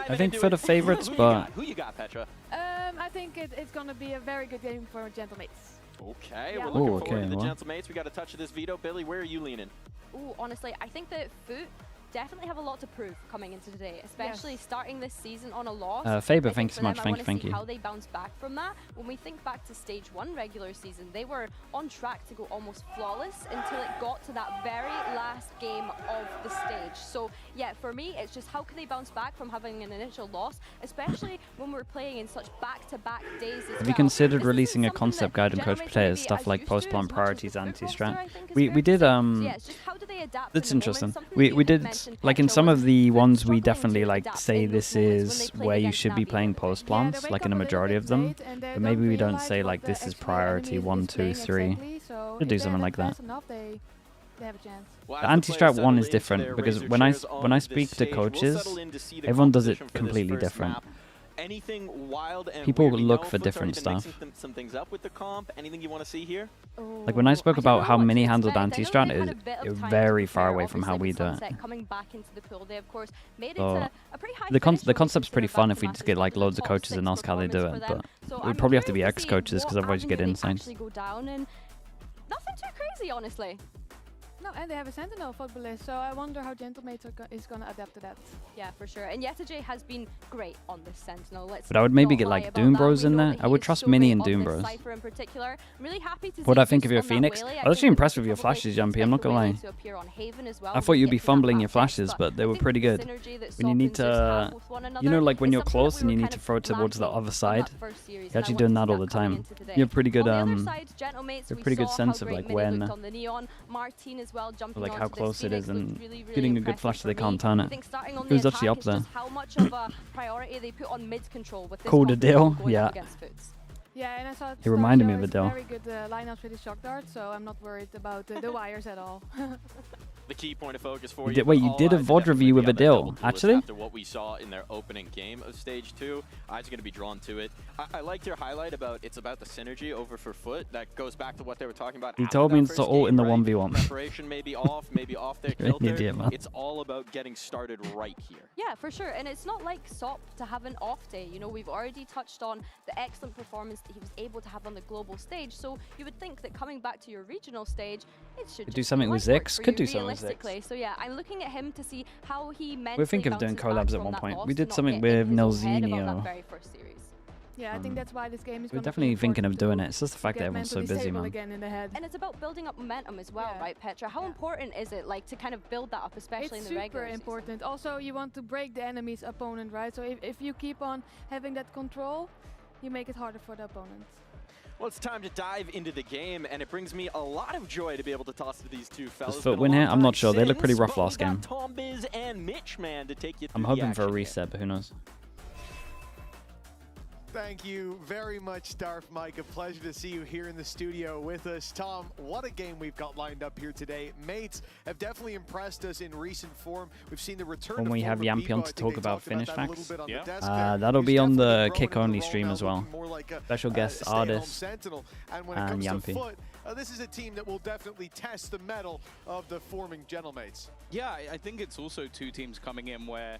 I think for the favorites, but... Who you got, Petra? I think it's going to be a very good game for Gentlemates. Okay, Yeah. we're looking forward to the well. Gentlemates. We got a touch of this veto. Billy, where are you leaning? Ooh, honestly, I think that FUT definitely have a lot to prove coming into today, especially starting this season on a loss. Faber, I think thank you for so much. them, Thank I you, wanna thank see you. how they bounce back from that. When we think back to stage 1 regular season, they were on track to go almost flawless until it got to that very last game of the stage. So yeah, for me, it's just how can they bounce back from having an initial loss, especially when we're playing in such back-to-back days as Have you considered releasing a concept guide and coach players, stuff like post-plant priorities, anti-strat? We did, that's interesting. We did, like in some of the ones we definitely like say this is where you should be playing post-plants, like in a majority of them. But maybe we don't say like this is priority 1, 2, 3. We'll do something like that. They have a chance. The anti-strat one is different because when I speak to coaches, everyone does it completely different. Anything wild and People weird? look for different stuff. Some things up with the comp. Anything you want to see here? Like when I spoke about how Mini handled anti-strat, it was very far away from how we do it. So the concept's pretty fun if we just get like loads of coaches and ask how they do it, but we'd probably have to be ex-coaches because otherwise you get insights. Nothing too crazy, honestly. No, and they have a Sentinel footballist, so I wonder how Gentlemates is going to adapt to that. Yeah, for sure. And Yetajay has been great on this Sentinel. But I would maybe get like Doom Bros in there. I would trust Mini and Doom Bros. What I think of your Phoenix? I was actually impressed with your flashes, Jumpy, I'm not gonna lie. I thought you'd be fumbling your flashes, but they were pretty good. When you need to, you know, like when you're close and you need to throw it towards the other side, you're actually doing that all the time. You have pretty good, sense of like when, like how close it is and getting a good flash so they can't turn it. It was actually up there. Cool to deal, yeah. Yeah, and I saw it reminded me of Adele. Very good lineups with the shock dart, so I'm not worried about the wires at all. The key point of focus for you. Wait, you did a VOD review with Adele, actually? After what we saw in their opening game of Stage 2, eyes are going to be drawn to it. I liked your highlight about it's about the synergy over for FUT. That goes back to what they were talking about. He told me it's all in the 1v1. Preparation may be off their kilter. Idiot, man. It's all about getting started right here. Yeah, for sure. And it's not like SOP to have an off day. You know, we've already touched on the excellent performance that he was able to have on the global stage. So you would think that coming back to your regional stage, it should do something with Zix. Could do something with Zix. So yeah, I'm looking at him to see how he mentally we're thinking of doing collabs at one point. We did something with Nelzinho. Yeah, I think that's why this game is. We're definitely thinking of doing it. It's just the fact that everyone's so busy, man. And it's about building up momentum as well, right, Petra? How important is it, like, to kind of build that up, especially in the regular season? It's super important. Also, you want to break the enemy's opponent, right? So if you keep on having that control, you make it harder for the opponent. Well, it's time to dive into the game, and it brings me a lot of joy to be able to toss to these two fellas. Does FUT win here? I'm not sure. They look pretty rough last game. Tom Biz and Mitch, man, to take you I'm hoping for a reset, but who knows? Thank you very much, Starf Mike. A pleasure to see you here in the studio with us. Tom, what a game we've got lined up here today. Mates have definitely impressed us in recent form. We've seen the return when we have Yampi on to talk about finish facts. Yeah. That'll be on the kick-only stream as well. Special guest artist and when it comes Yampi. to FUT, this is a team that will definitely test the mettle of the forming Gentlemates. Yeah, I think it's also two teams coming in where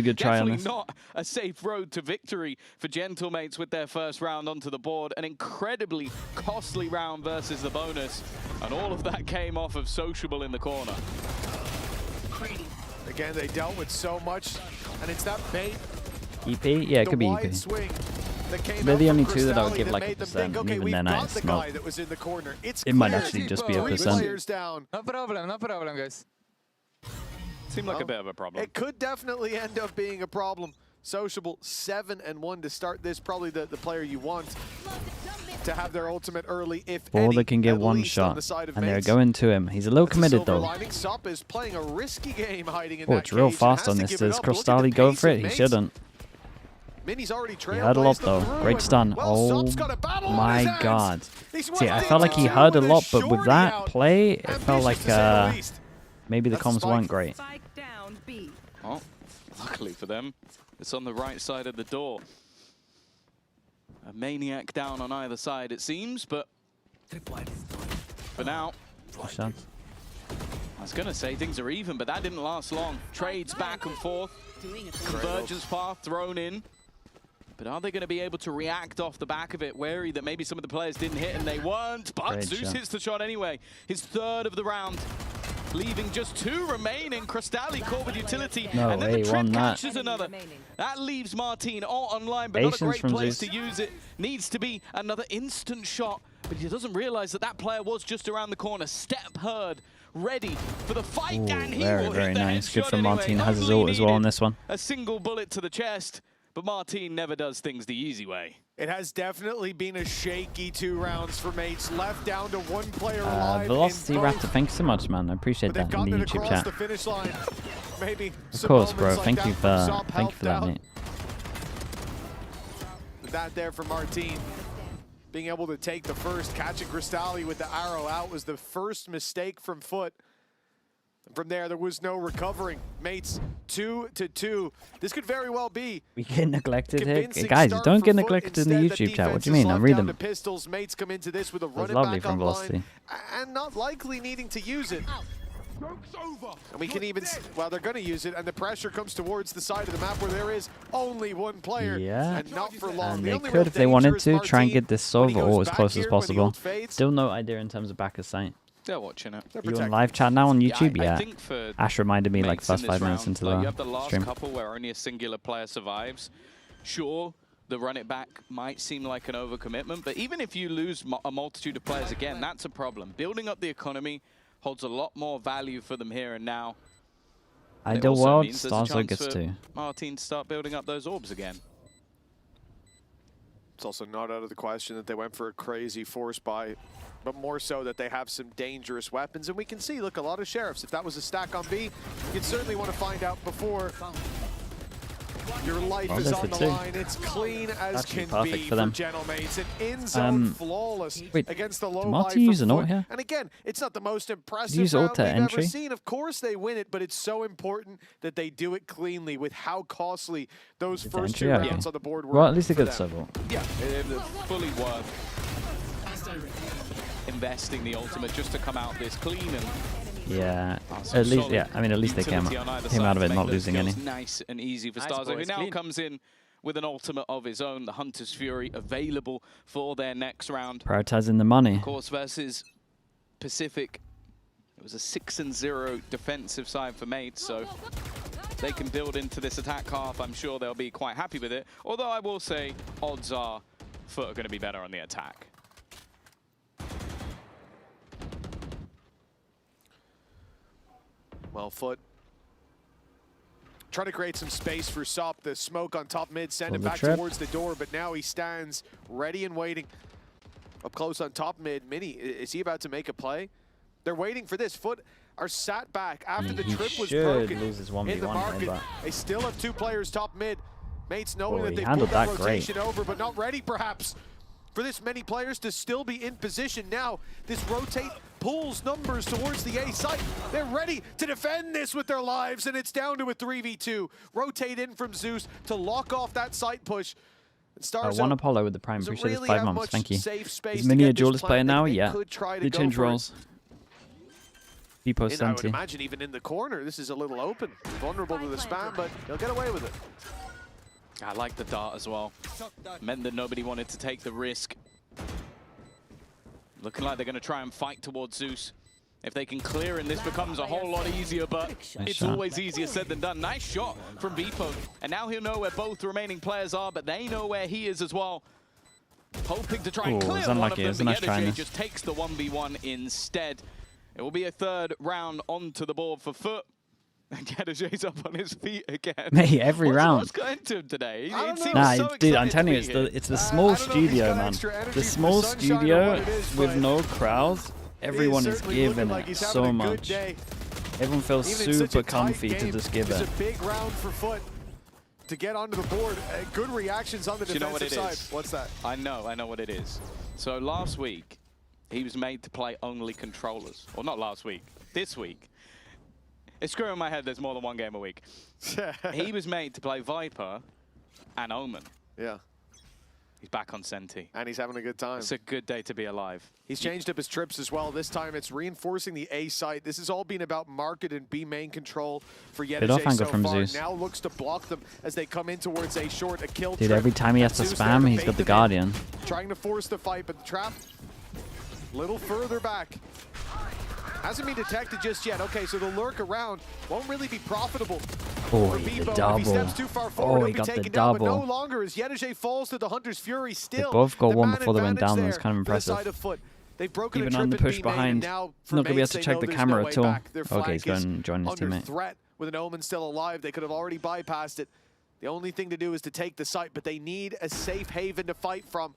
a good try on Definitely this. not a safe road to victory for Gentlemates with their first round onto the board. An incredibly costly round versus the bonus. And all of that came off of Sociable in the corner. Again, they dealt with so much, and it's that bait. EP? Yeah, it could be EP. They're the only two that I would give like a percent, and even then it's not. It might actually just be a percent. No problem, guys. Seemed like a bit of a problem. It could definitely end up being a problem. Sociable 7-1 to start this. Probably the player you want to have their ultimate early, if All any, that can get one shot, and they're going to him. He's a little committed though. Sup is playing a risky game hiding in Oh, that it's real cage, fast on and has this. to give Does it up. Look at the Crystalli go pace for of it? He Mates. shouldn't. Minnie's already He heard a lot though. Great stun. Oh my god. See, I felt like he heard a lot, but with that play, it felt like maybe the comms weren't great. Oh, luckily for them, it's on the right side of the door. A maniac down on either side, it seems, but for now, I was going to say things are even, but that didn't last long. Trades back and forth. Convergence path thrown in. But are they going to be able to react off the back of it? Wary that maybe some of the players didn't hit and they weren't. But Great Zeus shot. hits the shot anyway. His third of the round. Leaving just 2 remaining. Crystalli caught with utility. No and then way, the trip won that. catches another. That leaves Martin all online, but Patience not a from great place Zeus. to use it. Needs to be another instant shot. But he doesn't realize that that player was just around the corner. Step heard. Ready for the fight. Ooh, And he very, will very hit the nice. Good headshot for anyway. Martin. Has his Only ult as well on needed this one. a single bullet to the chest. But Martin never does things the easy way. It has definitely been a shaky 2 rounds for Mates. Left down to 1 player alive. Velocity in both, Raptor, thanks so much, man. I appreciate but they've that in the gotten it YouTube across chat. the finish line. Maybe Of course, bro. Thank you for that, out. mate. That there for Martin. Being able to take the first, catching Crystalli with the arrow out was the first mistake from FUT. And from there was no recovering. Mates 2-2. This could very well be. We get neglected here. Convincing Guys, start don't for get FUT. neglected in the Instead, YouTube chat. What defense do you mean? is I'm locked reading down them. to pistols. Mates come into this with a That's running lovely back from online, Velocity. and not likely needing to use it. And we can even, well, they're going to use it, and the pressure comes towards the side of the map where there is only 1 player, Yeah, and not for long. and The they only could, real if they wanted danger to, is try and Martin get this when he over goes or as back close here as when the possible. ult fades. Still no idea in terms of back of sight. They're watching it. You in live chat now on YouTube? I Yeah. think for Ash reminded me like Mates in first this 5 minutes round, into like, the you have the last stream. couple where only a singular player survives. Sure, the run it back might seem like an overcommitment, but even if you lose a multitude of players again, that's a problem. Building up the economy holds a lot more value for them here and now. And it Ideal also world, means there's a Starzo chance gets for to. Martin to start building up those orbs again. It's also not out of the question that they went for a crazy force buy, but more so that they have some dangerous weapons. And we can see, look, a lot of Sheriffs. If that was a stack on B, you'd certainly want to find out before your life Well, is there's on the the two. line. It's clean as Actually can perfect be for them. Gentlemates. An in-zone flawless wait, against the low did Martin life use of an ult FUT. here? And again, it's not the most impressive use round ult we've at ever entry? seen. Of course they win it, but it's so important that they do it cleanly with how costly those It's first entry, 2 okay. rounds on the board were. Well, at least they for got them. sub ult. Yeah, it's fully worth investing the ultimate just to come out this clean and Yeah, some at least, solid yeah. I mean, at least they came utility on either out side of to it make not those losing any. kills nice and easy for Nice, Starzo, who boys, now clean. comes in with an ultimate of his own, the Hunter's Fury, available for their next round. Prioritizing the money. Of course, versus Pacific, it was a 6-0 defensive side for Mates, so they can build into this attack half. I'm sure they'll be quite happy with it. Although I will say, odds are FUT are going to be better on the attack. Well, FUT trying to create some space for Sop. The smoke on top mid, send For him the back trip. towards the door, but now he stands ready and waiting. Up close on top mid, Mini, is he about to make a play? They're waiting for this. FUT are sat back after the He trip was should broken lose his in 1v1 the here, market. but- They still have 2 players top mid. Mates knowing Oh, that he they've handled pulled that that great. rotation over, but not ready perhaps for this many players to still be in position. Now, this rotate pulls numbers towards the A site. They're ready to defend this with their lives, and it's down to a 3v2. Rotate in from Zeus to lock off that site push. And Starzo One Apollo with the Prime. doesn't Appreciate really this 5 have months. much Thank you. safe space Is to Mini a get this duelist player planted. now? They Yeah. could try to They go change for it. roles. Be post And I would empty. imagine even in the corner, this is a little open. Vulnerable to the spam, but they'll get away with it. I like the dart as well. Meant that nobody wanted to take the risk. Looking like they're going to try and fight towards Zeus. If they can clear and this becomes a whole lot easier, but it's always easier said than done. Nice shot from Vipo. And now he'll know where both the remaining players are, but they know where he is as well. Hoping to try and clear one of them, but Energy just takes the 1v1 instead. It will be a third round onto the board for FUT. And Gedajay's up on his feet again. Mate, every round. What's going to him today? Dude, I'm telling you, it's the small studio, man. The small studio with no crowds. Everyone is giving it so much. Everyone feels super comfy to just give it. It's a big round for FUT to get onto the board. Good reactions on the defensive side. What's that? I know what it is. So last week, he was made to play only controllers. Or not last week, this week. It's screwing in my head, there's more than one game a week. He was made to play Viper and Omen. Yeah. He's back on Senti. And he's having a good time. It's a good day to be alive. He's changed up his trips as well. This time it's reinforcing the A site. This has all been about market and B main control for Yedajay so far. Zeus. Now looks to block them as they come in towards A short, a kill. Dude, every time he has to spam, he's got the Guardian. Trying to force the fight, but the trap a little further back. Hasn't been detected just yet. Okay, so the lurk around won't really be profitable. Oh, the double. If he steps too far forward, he he'll got be the taken down, double. but no longer as Yedajay falls to the Hunter's Fury. Still, They both got the one man before they went down. advantage That's kind of there for the impressive. side of FUT. They've broken Even a on the trip push in B main, behind, and now for not going to be able mates, to they check know the there's camera no at way all. back. Their Okay, he's flank is going to join his under teammate. threat with an Omen still alive. They could have already bypassed it. The only thing to do is to take the site, but they need a safe haven to fight from.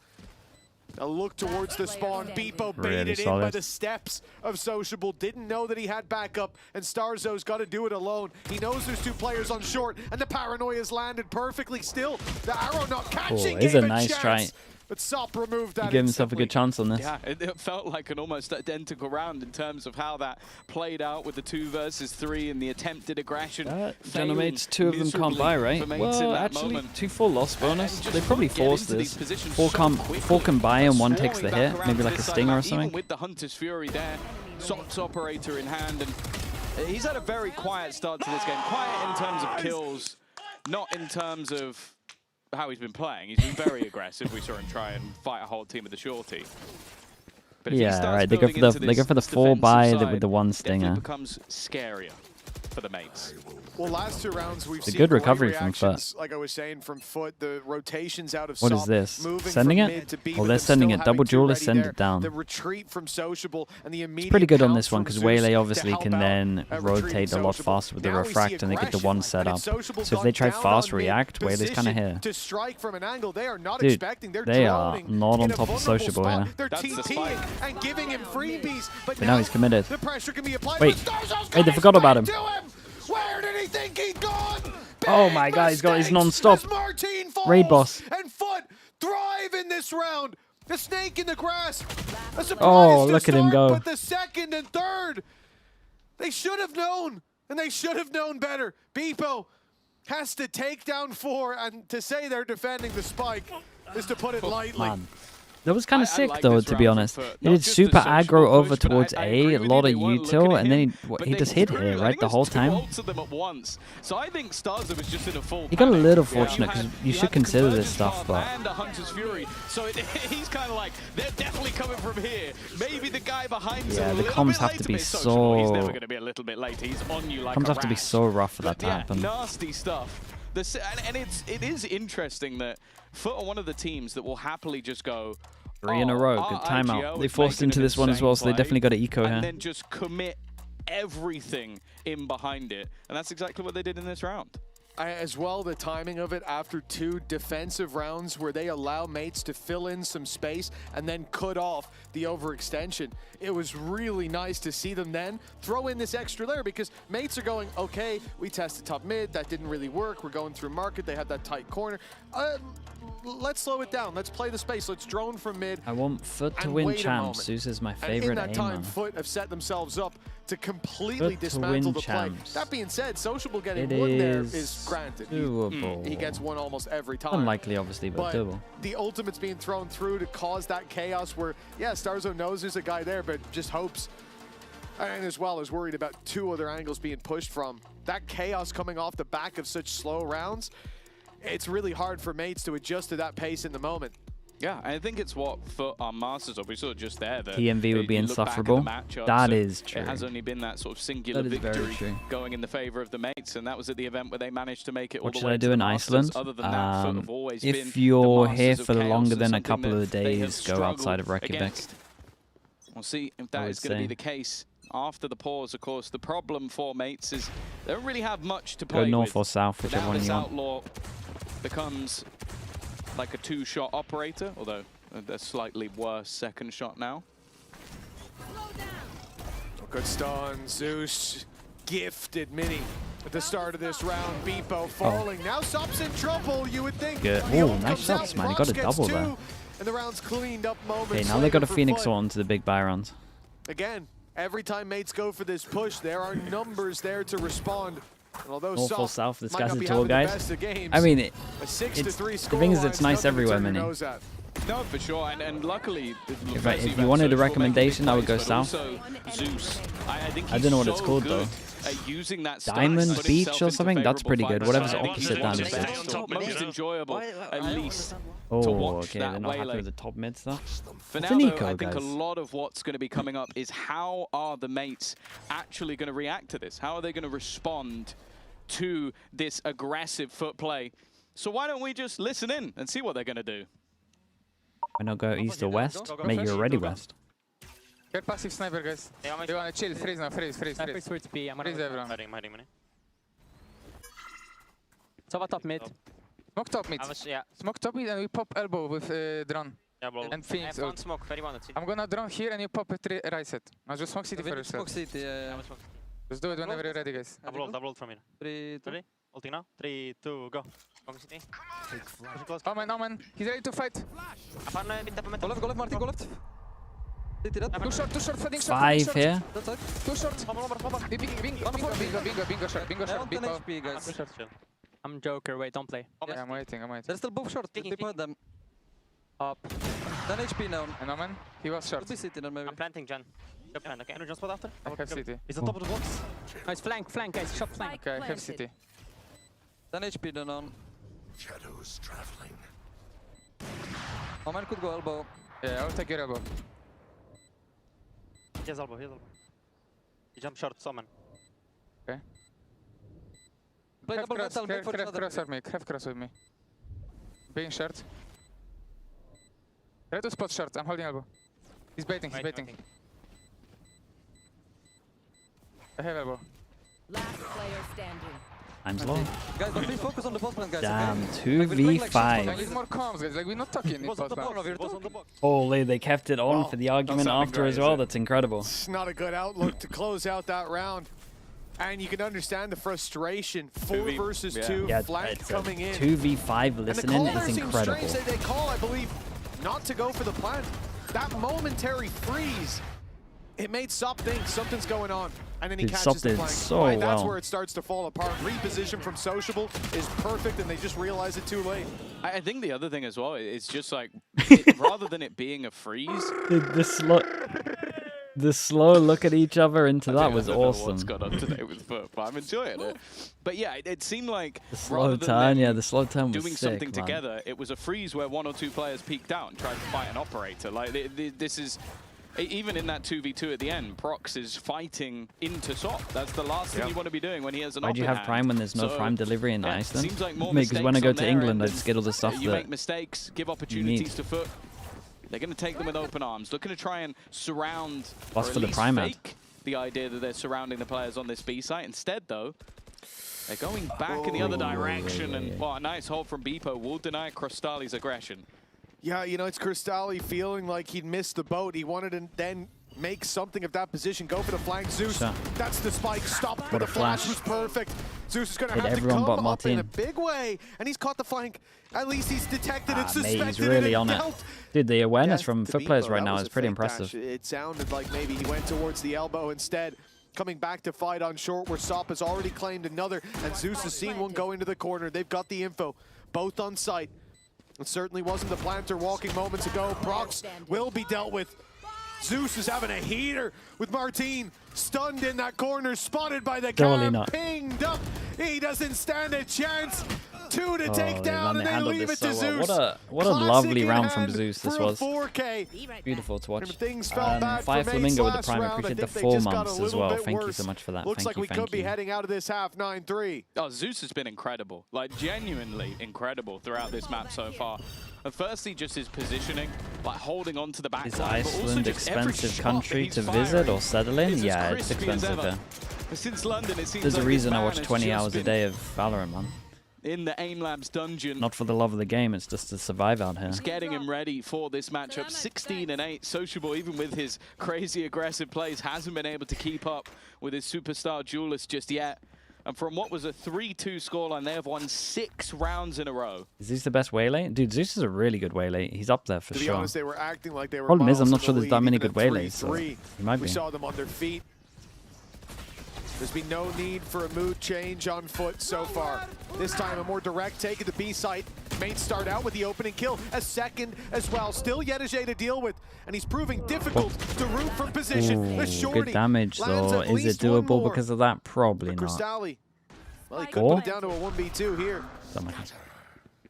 A look towards the spawn. Beepo baited in by the steps of Sociable. Didn't know that he had backup, and Starzo's got to do it alone. He knows there's two players on short, and the paranoia's landed perfectly still. The arrow not catching. It's a nice try. But Sop removed that. He gave himself a good chance on this. Yeah, it felt like an almost identical round in terms of how that played out with the 2 versus 3 and the attempted aggression. Genomates, 2 of them can't buy, right? Well, actually, 2 full loss bonus. They probably forced this. 4 can buy and 1 takes the hit. Maybe like a stinger or something. Even with the Hunter's Fury there, Sop's operator in hand, and he's had a very quiet start to this game. Quiet in terms of kills, not in terms of how he's been playing. He's been very aggressive. We saw him try and fight a whole team with the shorty. But yeah, right. They go for the 4 buy with the 1 stinger. It becomes scarier for the mates. Well, last 2 rounds we've seen good recovery from FUT. Like I was saying, from FUT, the rotations out of what Sop, is this? moving Sending from it? mid to B, Oh, they're sending it. Double duelist, send it down. The retreat from Sociable and the immediate It's pretty good on pounce this one from because Zeus Waylay obviously to can help out then rotate a lot faster with the Now we see refract and they get the 1 set up. So if they try fast react, Waylay's kind of here. To strike from an angle they are not Dude, expecting. They're they are droning not on in a top of vulnerable Sociable spot. here. They're TPing and giving him freebies, but now he's committed. the pressure can be applied. Wait, but Starzo's hey, they forgot about him. Where did he think he'd gone? Oh my god, he's got his non-stop raid boss. And FUT thrive in this round. The snake in the grass. A surprise Oh, to look at him start, go. But the second and third, they should have known, and they should have known better. Beepo has to take down 4, and to say they're defending the spike is to put it lightly. Man. That was kind of sick, though, to be honest. He did super aggro over towards A, a lot of util, and then he just hit here, right, the whole time. So I think Starzo was just in a full He got a little fortunate, because you should consider this stuff, but... And a Hunter's Fury. So he's kind of like, they're definitely coming from here. Maybe the guy behind him. Yeah, the comms have to be so... He's never going to be a little bit late. He's on you like comms a have to be rat. so rough for that to happen. Nasty stuff. And it is interesting that FUT are one of the teams that will happily just go 3 in a row, good timeout. They forced into this one as well, so they definitely got to eco here. And then just commit everything in behind it. And that's exactly what they did in this round. As well, the timing of it after 2 defensive rounds where they allow mates to fill in some space and then cut off the overextension. It was really nice to see them then throw in this extra layer because mates are going, okay, we tested top mid, that didn't really work. We're going through market, they have that tight corner. Let's slow it down. Let's play the space. Let's drone from mid. I want FUT to win champs. Zeus is my favorite in that time, aimer. FUT have set themselves up to completely dismantle the play. That being said, Sociable getting 1 there is granted. Doable. He gets 1 almost every time. Unlikely, obviously, but doable. The ultimate's being thrown through to cause that chaos where, yeah, Starzo knows there's a guy there, but just hopes. And as well as worried about 2 other angles being pushed from. That chaos coming off the back of such slow rounds, it's really hard for mates to adjust to that pace in the moment. Yeah, I think it's what FUT are masters of. We saw just there that EMV would be insufferable. That is true. It has only been that sort of singular victory going in the favor of the mates, and that was at the event where they managed to make it all the way to the What should I do in Iceland? Other than that, FUT have always been if you're the here masters for of chaos, longer than a something couple that of they have days, go outside of struggled Reykjavik. against. We'll see if that is going to be the case after the pause. Of course, the problem for mates is they don't really have much to play Go north with. or south, whichever Now one this you want. outlaw becomes like a two-shot operator, although a slightly worse second shot now. Good stun. Zeus gifted Mini at the start of this round. Beepo falling. Now Sup's in trouble, you would think. Good. Oh, nice shots, man. You got a double there. And the round's cleaned up moments. Okay, now they got a Phoenix FUT. on to the big buy rounds. Again, every time mates go for this push, there are numbers there to respond. And although North or south, this guy's a be tour having the guide. best of games, I mean, a 6-3 the thing is, it's scoreline's nice nothing to everywhere, turn your Mini. nose at. No, for sure, and luckily, If you wanted a recommendation, I would go south. Zeus. I think I don't know what it's called though. Using that Diamond Beach or something? That's pretty good. Whatever's opposite that is good. Most enjoyable, at least. to Oh, watch okay, that they're not happy waylay. with the top mid stuff. For It's now, an though, eco, I think guys. a lot of what's going to be coming up is how are the mates actually going to react to this? How are they going to respond to this aggressive FUT play? So why don't we just listen in and see what they're going to do? Why not go east or west? Mate, you're already west. Get passive sniper, guys. You wanna chill, freeze now, freeze. Freeze everyone. I'm hiding. Sova top mid. Smoke top mid. Smoke top mid and we pop elbow with drone. Yeah, bro. And Phoenix I have one ult. smoke, 31 at CT. I'm gonna drone here and you pop a right set. Now just smoke city first. Smoke city, yeah. Just do it whenever you're ready, guys. Double ult from here. 3, 2. Ready? Ulting now. 3, 2, go. Smoke city. Omen. He's ready to fight. Go left, Martin, go left. Too short, fading short. 5 here. Too short. Bingo short. Bingo. I'm Joker, wait, don't play. Yeah, I'm waiting. They're still both short, people at them. Up. 10 HP now. And Omen, he was short. Could be CT then maybe. I'm planting Jan. Go plant, okay? Can you just spot after? I have CT. He's on top of the box. Nice, flank guys, shot flank. Okay, I have CT. 10 HP then on. Shadows traveling. Omen could go elbow. Yeah, I'll take your elbow. He has elbow. He jumped short, summon. Okay. Play double metal, make for each other. Have cross with me. Being short. Try to spot short, I'm holding elbow. He's baiting. I have elbow. Last player standing. I'm slow. Guys, but please focus on the boss plan, guys. Damn, okay? 2v5. I need more comms, guys. Like, we're not talking. Holy, they kept it on for the argument after as well. That's incredible. It's not a good outlook to close out that round. And you can understand the frustration. 4 versus 2, flank coming in. 2v5 listening is incredible. Seems strange. They call, I believe, not to go for the plant. That momentary freeze, it made Sup think something's going on. And then he catches the flank. So and that's where it starts to fall apart. Reposition from Sociable is perfect, and they just realize it too late. I think the other thing as well is just like, rather than it being a freeze, the slow look at each other into that was awesome. I don't know what's gone on today with FUT, but I'm enjoying it. But yeah, it seemed like the slow turn, the slow turn was doing sick, something man. together. It was a freeze where 1 or 2 players peeked out and tried to fight an operator. Like this is. Even in that 2v2 at the end, Prox is fighting into Sop. That's the last thing you want to be doing when he has an op. Why'd you have Prime when there's no Prime delivery in Iceland? Seems like more because when I go mistakes to on England, their I just get all the stuff you that make mistakes, give opportunities to FUT. They're going to take them with open arms, looking to try and surround, Plus or for at the least Prime ad. fake the idea that they're surrounding the players on this B site. Instead, though, they're going back in the other direction, and a nice hold from Beepo will deny Crostali's aggression. Yeah, you know, it's Crostali feeling like he'd missed the boat. He wanted to then make something of that position, go for the flank. Zeus, that's the spike, stop, but the flash was perfect. Zeus is going to have to come up in a big way, and he's caught the flank. At least he's detected and suspected. Mate, he's really on it. Dude, the awareness from FUT players right now is pretty impressive. It sounded like maybe he went towards the elbow instead. Coming back to fight on short where Sop has already claimed another, and Zeus has seen one go into the corner. They've got the info, both on site. It certainly wasn't the planter walking moments ago. Prox will be dealt with. Zeus is having a heater with Martin stunned in that corner, spotted by the cam, pinged up. He doesn't stand a chance. two to take down, and they leave it to Zeus. What a lovely round from Classic Zeus this for a was. 4K. Beautiful to watch. Things fell bad Fire for Flamingo with the Mates prime. last Appreciate round. the I think 4 they just got months a as little well. bit Thank you worse. so much for that. Looks Thank like we you. could be heading out of this half 9-3. Oh, Zeus has been incredible. Like, genuinely incredible throughout this map so far. And firstly, just his positioning, like holding on to the back Is line, but also Iceland just every expensive shot country that to he's visit firing or settle in? is as Yeah, it's crispy as expensive ever. here. But since London, it seems There's like a this reason I man watch has 20 just hours a been day of Valorant, man. in the AIM Labs dungeon. Not for the love of the game, it's just to survive out here. It's getting him ready for this matchup. 16-8. Sociable, even with his crazy aggressive plays, hasn't been able to keep up with his superstar duelist just yet. And from what was a 3-2 scoreline, they have won 6 rounds in a row. Is Zeus the best waylay? Dude, Zeus is a really good waylay. He's up there for To be sure. honest, they were acting like they were Problem is, I'm miles not to sure the there's that lead, many even good at waylays. So 3-3. he might We be. saw them on their feet. There's been no need for a mood change on FUT so far. This time a more direct take at the B site. Mates start out with the opening kill. A second as well. Still Yedege to deal with. And he's proving difficult to root from position. The shorty Good damage, lands though. at Is it least one doable more because of that? Probably for not. Cristalli. Well, he could Or? put it down to a 1v2 here. Something.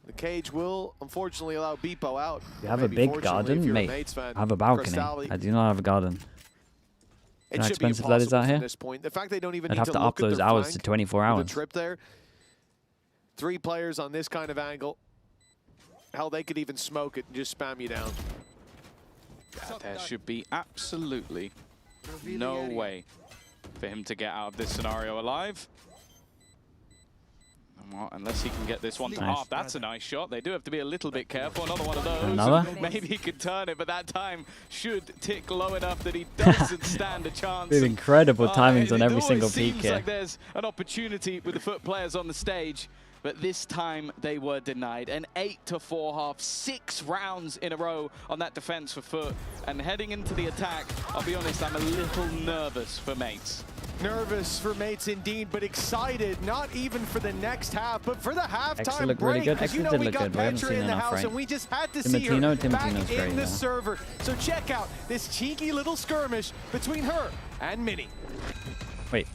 The cage will unfortunately allow Beepo out. You have a Maybe big fortunately if garden, you're a mate. Mates fan. I have a balcony. Cristalli. I do not have a garden. You know how It should be expensive that is impossible out from here? this point. The fact they don't even I'd need have to to look up at those their hours to flank 24 with hours. a trip there. 3 players on this kind of angle. Hell, they could even smoke it and just spam you down. There should be absolutely no way for him to get out of this scenario alive. Well, unless he can get this one to Nice. half. That's a nice shot. They do have to be a little bit careful. Another one of those. Another? Maybe he could turn it, but that time should tick low enough that he doesn't stand a chance. With incredible timings on it every always single seems peak here. like there's an opportunity with the FUT players on the stage, but this time they were denied. An 8-4 half, 6 rounds in a row on that defense for FUT. And heading into the attack, I'll be honest, I'm a little nervous for Mates. Nervous for Mates indeed, but excited, not even for the next half, but for the halftime Extra looked really break. good. Because you Extra know did we look got good. We haven't Petra seen in the enough, house, right? and we just had to see her Timotino's back great, in the yeah. server. So check out this cheeky little skirmish between her and Mini. Wait.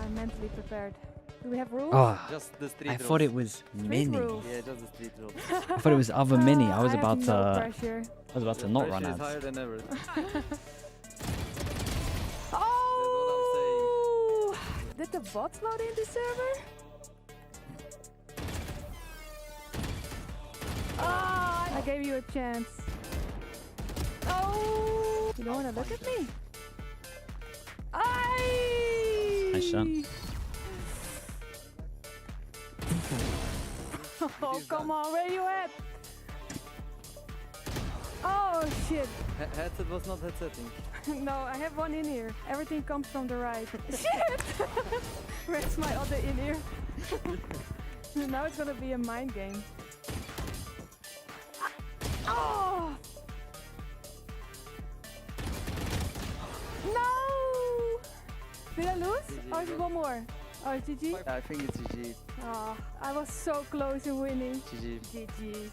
I'm mentally prepared. Do we have rules? Oh, Just the street I rules. thought it was Mini. rules. Yeah, just the street rules. I thought it was other Mini. I was I about have to. no pressure. I was about to not run Pressure is ads. higher than ever. Oh! Did the bots load in the server? Ah! I gave you a chance. Oh! You don't want to look at me? Nice shot. Oh, come on, where you at? Oh, shit. Headset was not headsetting. No, I have one in ear. Everything comes from the right. Shit! Where's my other in ear? Now it's gonna be a mind game. Oh! No! Did I lose? Or is it one more? Oh, it's GG? I think it's GG. Oh, I was so close to winning. GG. GG's.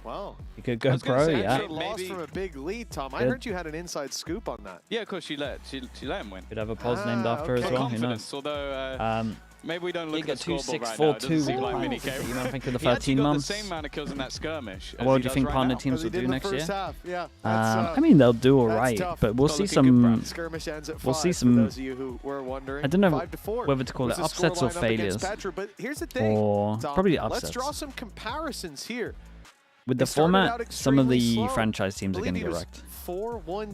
Wow. You could go pro, yeah. Lost from a big lead, Tom. I Good. heard you had an inside scoop on that. Yeah, of course, she let him win. Could have a pause named after okay. as well. Who Confidence, knows? although maybe we don't look got at the scoreboard right 2-6-4-2 now. It doesn't seem with like the Mini finals. came. You know, I think with the He actually 13 got months. the same amount of kills in that skirmish. What as do you he think does partner right now. teams will As he do did in the next year? first half, yeah. I mean, they'll do all that's right, tough. but we'll But see looking good, some. Brad. Skirmish ends at We'll 5, see for some. those of you who were wondering. I don't know 5-4 whether to call was it the upsets or scoreline up against failures. Petra, but here's the thing, Or Tom, probably let's upsets. draw some comparisons here. With the It started out format, some of the extremely slow. franchise teams are Believe going to he get was wrecked.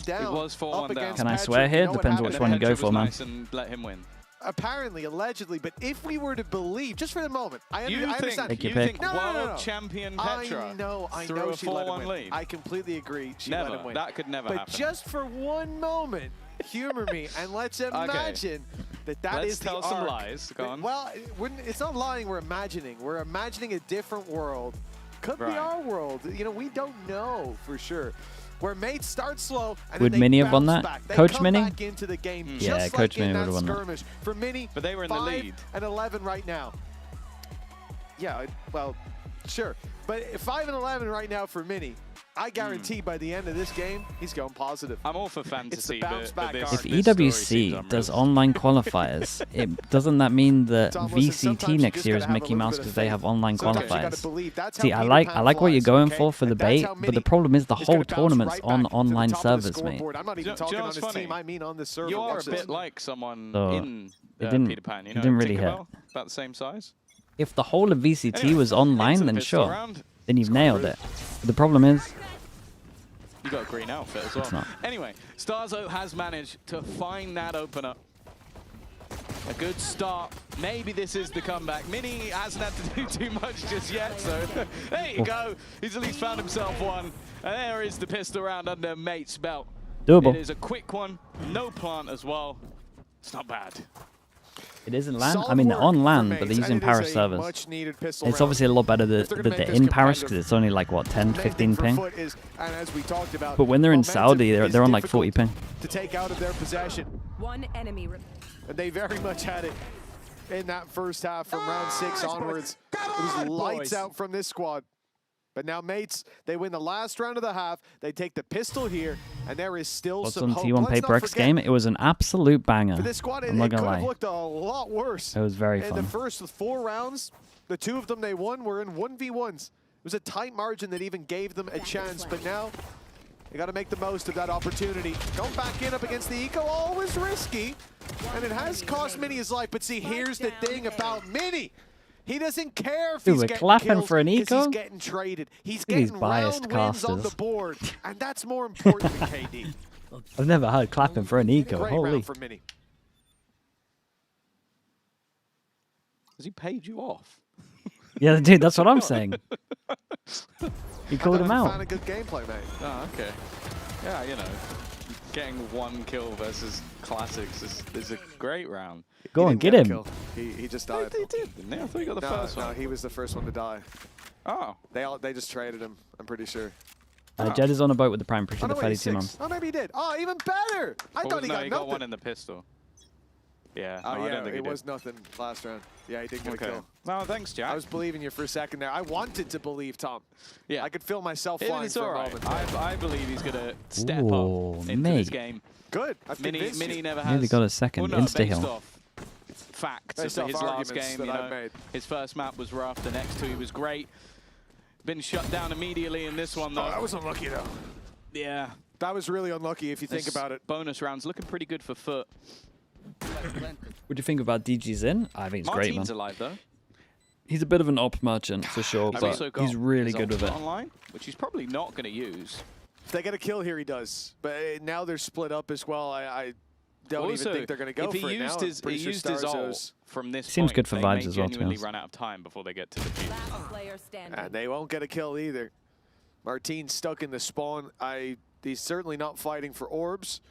4-1 down. It was 4-1 up down. against Can I Petra. swear here? You know what Depends which happened? one you go Petra for, was man. nice and let him win. Apparently, allegedly, but if we were to believe, just for the moment, I understand. Take your You pick. think No, no, no, no. world champion Petra I know threw a she let him 4-1 win. lead? I completely agree. She Never. let him win. That could never but happen. just for one moment, humor me and let's imagine that is Let's tell the some arc. lies. Go on. Well, it's not lying. We're imagining. We're imagining a different world. Could be Right. our world. You know, we don't know for sure. Where Mates start slow and Would then they Mini have won bounce that? back. They Coach come Mini? back into the game Yeah, just Coach like in Mini that would've won that. skirmish. For Mini, But they were in the 5 lead. and 11 right now. Yeah, well, sure. But 5 and 11 right now for Mini. I guarantee by the end of this game, he's going positive. I'm all for fantasy, bounce back but if EWC does online qualifiers, doesn't that mean that VCT next year is Mickey Mouse because they have online qualifiers? See, I like what you're going for the bait, but the problem is the whole tournament's on online servers, mate. I'm not even talking on this team, I mean on the server. You are a bit like someone in Peter Pan. You know, it didn't really hit. About the same size. If the whole of VCT was online, then sure. Then you've nailed it. But the problem is... You got a green outfit as well. It's not. Anyway, Starzo has managed to find that opener. A good start. Maybe this is the comeback. Mini hasn't had to do too much just yet, so there you go. He's at least found himself one. And there is the pistol round under Mate's belt. Doable. It is a quick one. No plant as well. It's not bad. It isn't LAN. I mean, they're on LAN, but they're using Paris servers. It's obviously a lot better that they're in Paris because it's only like, what, 10, 15 ping? But when they're in Saudi, they're on like 40 ping. To take out of their possession. One enemy. And they very much had it in that first half from round 6 onwards. It was lights out from this squad. But now, mates, they win the last round of the half. They take the pistol here, and there is still some hope. T1 PRX game, it was an absolute banger. For this squad, it I'm not could gonna have lie. looked a lot worse. It was very fun. In the first 4 rounds, the 2 of them they won were in 1v1s. It was a tight margin that even gave them a chance, but now they got to make the most of that opportunity. Going back in up against the Eco, always risky, and it has cost Mini his life. But see, here's the thing about Mini. He doesn't care if he's getting clapping for an eco. He's getting traded. He's getting round wins on the board, and that's more important than KD. I've never heard clapping for an eco. Great Holy. round for Mini. Has he paid you off? Yeah, dude, that's what I'm saying. He called him out. Found a good gameplay, mate. Oh, okay. Yeah, you know, getting 1 kill versus classics is a great round. Go on, get him. He just died. He did, didn't he? I thought he got the first one. No, he was the first one to die. Oh. They just traded him, I'm pretty sure. Jed is on a boat with the Prime. Pretty sure the Fatty team on. Oh, maybe he did. Oh, even better. I thought he got nothing. He got one in the pistol. Yeah. Oh, no, I yeah, don't think it was nothing last round. Yeah, he did get a kill. No, thanks, Jack. I was believing you for a second there. I wanted to believe Tom. Yeah. I could feel myself flying for a moment. I believe he's going to step up into this game. Good. Mini never has. Nearly got a second insta-heal. Facts of his last game, you know, his first map was rough, the next 2 was great. Been shut down immediately in this one, though. Oh, that was unlucky, though. Yeah. That was really unlucky if you think about it. Bonus rounds looking pretty good for FUT. What do you think about DG's in? I think it's great, man. Martin's alive, though. He's a bit of an op merchant, for sure, but he's really good with it. Online, which he's probably not going to use. If they get a kill here, he does. But now they're split up as well. I don't even think they're going to go for it now. He used his ult from this Seems point, good for vibes as well, to be honest. run out of time before they get to the fuse. And they won't get a kill either. Martin's stuck in the spawn. He's certainly not fighting for orbs.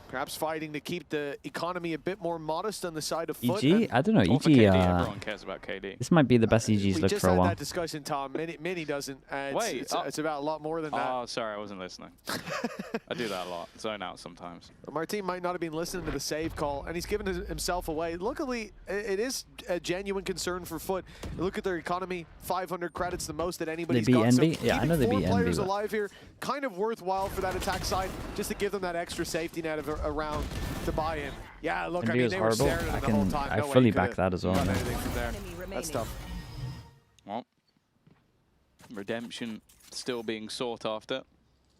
Perhaps fighting to keep the economy a bit more modest on the side of FUT. EG? I don't know. EG, everyone cares about KD. This might be the best EG's looked for a while. We just had that discussion, Tom. Mini doesn't. It's about a lot more than that. Oh, sorry, I wasn't listening. I do that a lot. Zone out sometimes. Martin might not have been listening to the save call, and he's given himself away. Luckily, it is a genuine concern for FUT. Look at their economy, 500 credits, the most that anybody's got. They beat Envy? Yeah, I know they beat Envy. 4 players alive here, kind of worthwhile for that attack side, just to give them that extra safety net of around to buy in. Yeah, look, I mean, they were staring at it the whole time. I fully back that as well. That's tough. Well, redemption still being sought after,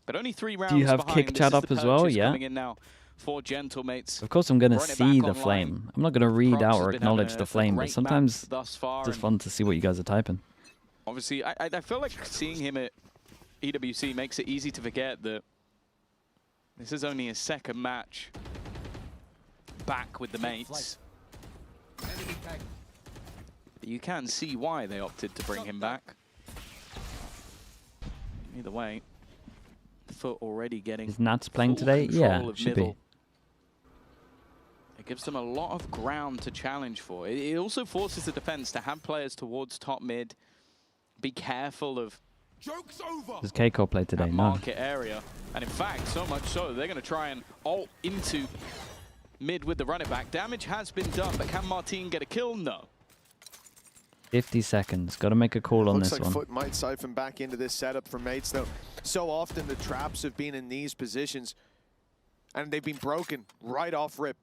but only 3 rounds. Do you have behind. kick chat up as well? Yeah. Coming in now for Gentlemates. Of course, I'm going to see the flame. I'm not going to read out or acknowledge the flame, but sometimes it's just fun to see what you guys are typing. Obviously, I feel like seeing him at EWC makes it easy to forget that this is only his 2nd match back with the mates. But you can see why they opted to bring him back. Either way, FUT already getting. Is Nats playing today? Yeah, should be. It gives them a lot of ground to challenge for. It also forces the defense to have players towards top mid. Be careful of. Joke's over. Does Keiko play today? No. Market area. And in fact, so much so, they're going to try and ult into mid with the running back. Damage has been done, but can Martin get a kill? No. 50 seconds. Got to make a call on this Looks like one. FUT might siphon back into this setup for Mates, though. So often the traps have been in these positions, and they've been broken right off rip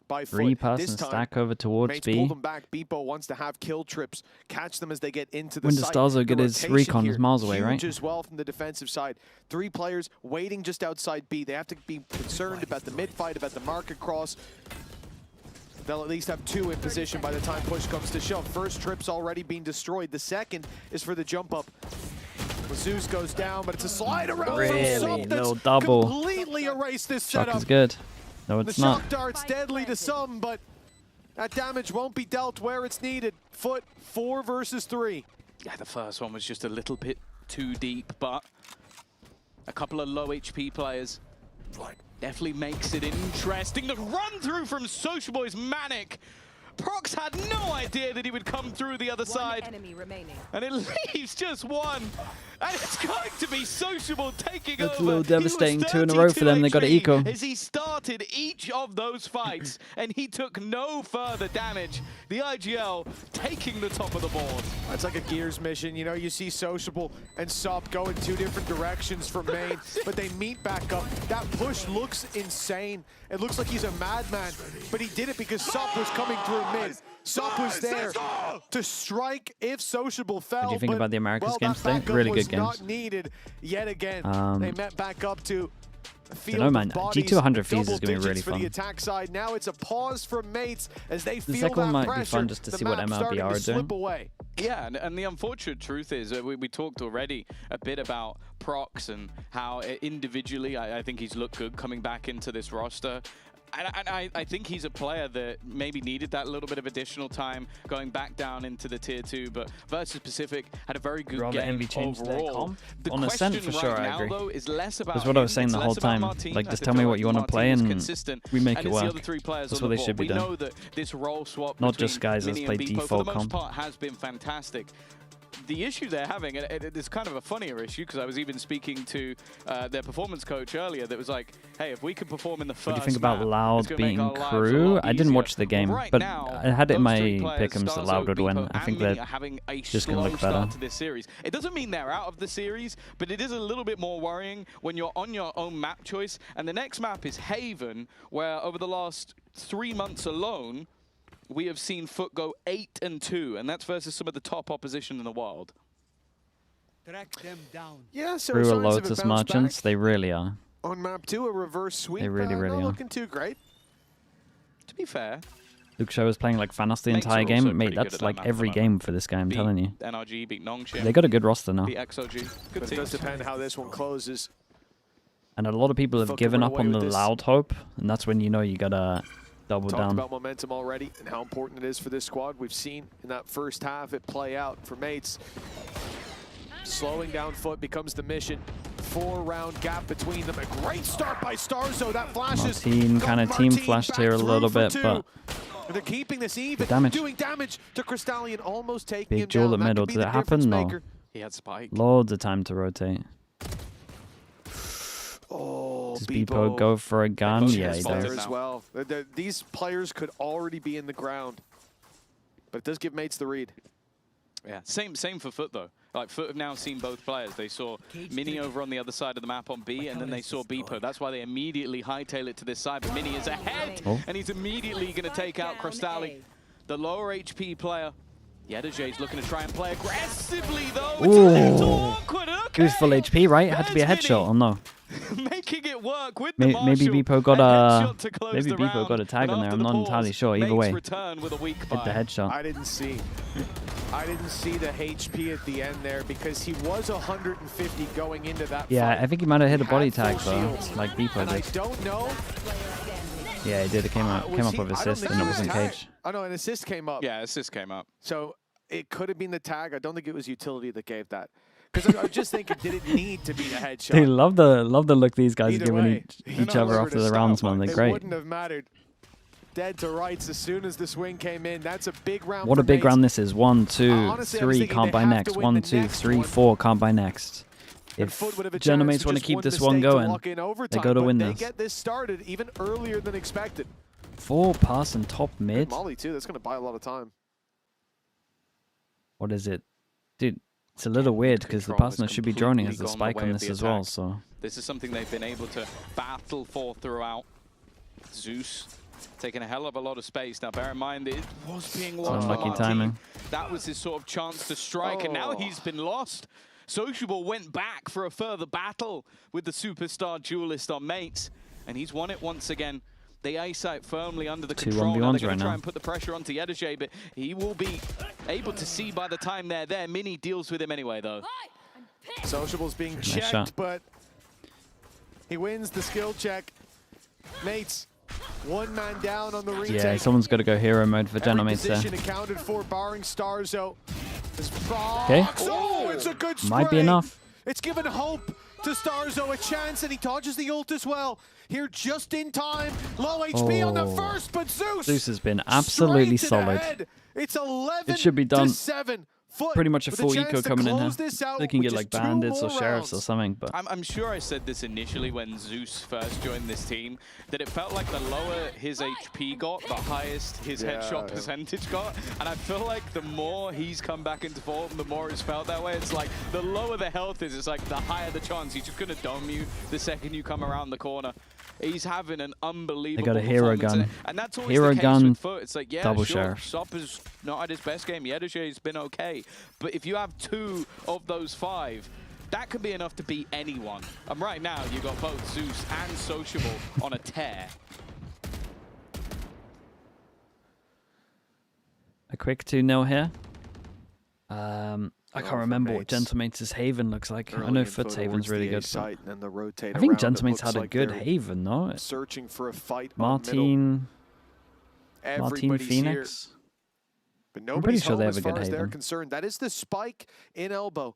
by FUT. 3-person stack over towards Mates B. pull them back. Beepo wants to have kill trips, catch them as they get into the Winter site. Stars will The get his rotation recon here, is miles away, right? huge as well from the defensive side. 3 players waiting just outside B. They have to be concerned about the mid fight, about the market cross. They'll at least have 2 in position by the time push comes to shove. First trip's already been destroyed. The second is for the jump up. Zeus goes down, but it's a slide around. Really? Little double. Completely erased this Shock setup. is good. No, The it's not. shock dart's deadly to some, but that damage won't be dealt where it's needed. FUT 4 versus 3. Yeah, the first one was just a little bit too deep, but a couple of low HP players definitely makes it interesting. The run through from Sociable is manic. Prox had no idea that he would come through the other side. Enemy remaining. And it leaves just one. And it's going to be Sociable taking over. That's a little devastating. 2 in a row for them. They got to eco. As he started each of those fights, and he took no further damage. The IGL taking the top of the board. That's like a Gears mission. You know, you see Sociable and Sop go in 2 different directions from main, but they meet back up. That push looks insane. It looks like he's a madman, but he did it because Sop was coming through mid. Sop was there to strike if Sociable fell. What do you think about the Americas games today? Backup Really was good games. not needed yet again. They met back up to a field know, man. of bodies, G2 100 fees is double gonna be really digits for fun. the attack side. Now it's a pause from Mates as they The feel second one that might pressure. be fun just to The see what map's starting MLBR to are slip doing. away. Yeah, and the unfortunate truth is we talked already a bit about Prox and how individually I think he's looked good coming back into this roster. And I think he's a player that maybe needed that little bit of additional time going back down into the tier 2, but versus Pacific had a very good Rather game envy change their overall. comp? The On Ascent, question for sure, right I now, agree. though, is less about That's what I was him, saying it's the whole less about time. Martin. Like, I just feel tell me like what you want to play Martin is and consistent, we make and it it's the work. other 3 players That's on what the they should board. be We doing. know that this role swap Not between just guys that Mini play and Beepo, for default the most comp. part, has been fantastic. The issue they're having, and it's kind of a funnier issue, because I was even speaking to their performance coach earlier that was like, hey, if we can perform in the first What do you think about map, Loud it's gonna make being our lives a crew? lot I didn't easier. watch the game, Right but now, I had it in those my 3 players, pick'ems that Starzo, Loud would win. Beepo, I think and Mini they're are having a just going to slow look start better. to this series. It doesn't mean they're out of the series, but it is a little bit more worrying when you're on your own map choice. And the next map is Haven, where over the last 3 months alone, we have seen FUT go 8-2, and that's versus some of the top opposition in the world. Track them down. Yeah, so Crew are signs of loads a as bounce merchants. back. They really are. On map 2, a reverse sweep. They really, really not are. looking too great. To be fair, Luke Shaw was playing like Thanos the Mates are entire also game. pretty Mate, good that's at that like map every at the game for this guy, I'm beat telling you. NRG, beat Nongshim. They got a good roster now. Beat XOG. Good But it team. does depend how this one closes. And a lot of people have FUT given run up away on the with this. Loud hope, and that's when you know you gotta double Talked down. about momentum already and how important it is for this squad. We've seen in that first half it play out for Mates. Slowing down FUT becomes the mission. 4-round gap between them. A great start by Starzo. That flashes. Martin kind of team Martin flashed back here a through little for bit, 2. but They're keeping this even. damage. Doing damage to Crystallion, almost taking him big duel down. at That middle. could be Did the it happen? difference No. maker. He had Spike. Loads of time to rotate. Oh, Does Beepo go for a gun? Yeah, he there does. as well. These players could already be in the ground, but it does give Mates the read. Yeah, same for FUT though. Like FUT have now seen both players. They saw Mini over on the other side of the map on B, and then they saw Beepo. That's why they immediately hightail it to this side. But Mini is ahead, and he's immediately going to take out Crystalli, the lower HP player. Yedajay's looking to try and play aggressively though. It's a little awkward. He was full HP, right? It had to be a headshot, or no? Making it work with the Maybe Marshall. Beepo got headshot a to close maybe the Beepo round. got a tag And on there. after I'm the not pause, entirely sure. Either Mates way, return with a weak hit the buy. headshot. I didn't see the HP at the end there because he was 150 going into that Yeah, fight. I think he might have hit a He body had tag full though, shields. like Beepo And I did. don't know. Yeah, he did. It came up Was he- with I don't assist, think and he it was wasn't tagged. cage. I know an assist came up. Yeah, assist came up. So it could have been the tag. I don't think it was utility that gave that. Because I was just thinking, did it need to be the headshot? Dude, love the look these guys Either are giving way, each other after the rounds, man. They're it great. wouldn't have mattered. Dead to rights as soon as the swing came in. That's a big round. What for a big Mates. round this is. 1, 2, Honestly, I was 3, thinking can't they buy have to next. win 1, the 2, next 3, one. 4, can't buy next. And If FUT would have a German chance mates want to just keep one this one mistake to going, lock in they overtime, got to but win they this. get this started even earlier than expected. 4 pass and top Good mid. Molly too. That's going to buy a lot of time. What is it? Dude, it's a little weird because the person that should be joining has the spike on this as well, so... This is something they've been able to battle for throughout. Zeus taking a hell of a lot of space. Now, bear in mind, it was being watched by Unlucky timing. That was his sort of chance to strike, and now he's been lost. Sociable went back for a further battle with the superstar duelist on mates, and he's won it once again. The eyesight firmly under the control. Now they're going to try and put the pressure onto Yedajay, but he will be able to see by the time they're there. Mini deals with him anyway, though. Sociable's being checked, but he wins the skill check. Mates, one man down on the retake. Yeah, someone's got to go hero mode for Genomates there. Accounted for, barring Starzo. Okay. Oh, it's a good spray. Might be enough. It's given hope to Starzo a chance, and he dodges the ult as well. Here just in time. Low HP on the first, but Zeus has been absolutely solid. It's 11 it should be done. to 7. FUT Pretty much a full eco coming in here. They can get with like bandits or sheriffs or something, but I'm sure I said this initially when Zeus first joined this team, that it felt like the lower his HP got, the highest his headshot percentage got. And I feel like the more he's come back into form, the more it's felt that way. It's like the lower the health is, it's like the higher the chance. He's just gonna dome you the second you come around the corner. He's having an unbelievable they got a hero gun. And that's always hero the case gun, with FUT. It's like, yeah, double sure, sheriff. Sop is not at his best game. Yedajay's been okay. But if you have 2 of those 5, that could be enough to beat anyone. And right now, you got both Zeus and Sociable on a tear. A quick 2-0 here. I can't remember what Gentlemates' Haven looks like. I know FUT's Haven's really good. I think Gentlemates had a good Haven, no? Searching for a fight Martin Everybody's Phoenix. Here. But I'm pretty sure they have as a far good as they're Haven. concerned. That is the spike in elbow.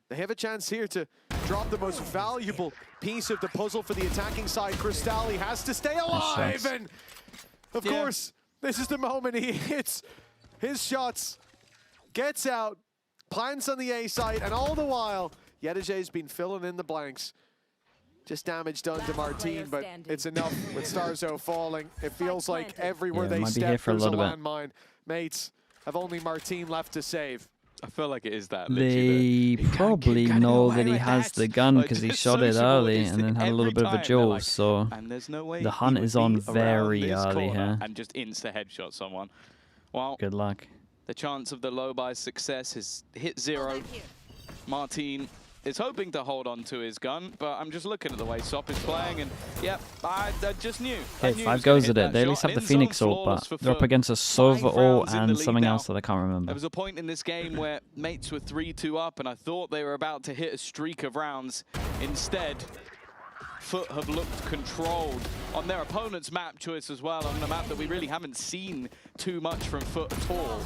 They have a chance here to drop the most valuable piece of the puzzle for the attacking side. Cristalli has to stay alive, and of course, this is the moment he hits his shots, gets out, plants on the A side, and all the while, Yedajay's been filling in the blanks. Just damage done to Martin, but it's enough with Starzo falling. It feels like everywhere they step, there's a landmine. Mates have only Martin left to save. I feel like it is that. They probably know that he has the gun because he shot it early and then had a little bit of a duel, so the hunt is on very early here. And just insta-headshot someone. Well, good luck. The chance of the low buy success has hit 0. Martin is hoping to hold on to his gun, but I'm just looking at the way Sop is playing, and I just knew. Okay, 5 goes at it. They at least have the Phoenix ult, but they're up against a Sova ult and something else that I can't remember. There was a point in this game where mates were 3-2 up, and I thought they were about to hit a streak of rounds. Instead, FUT have looked controlled on their opponent's map choice as well, on a map that we really haven't seen too much from FUT at all.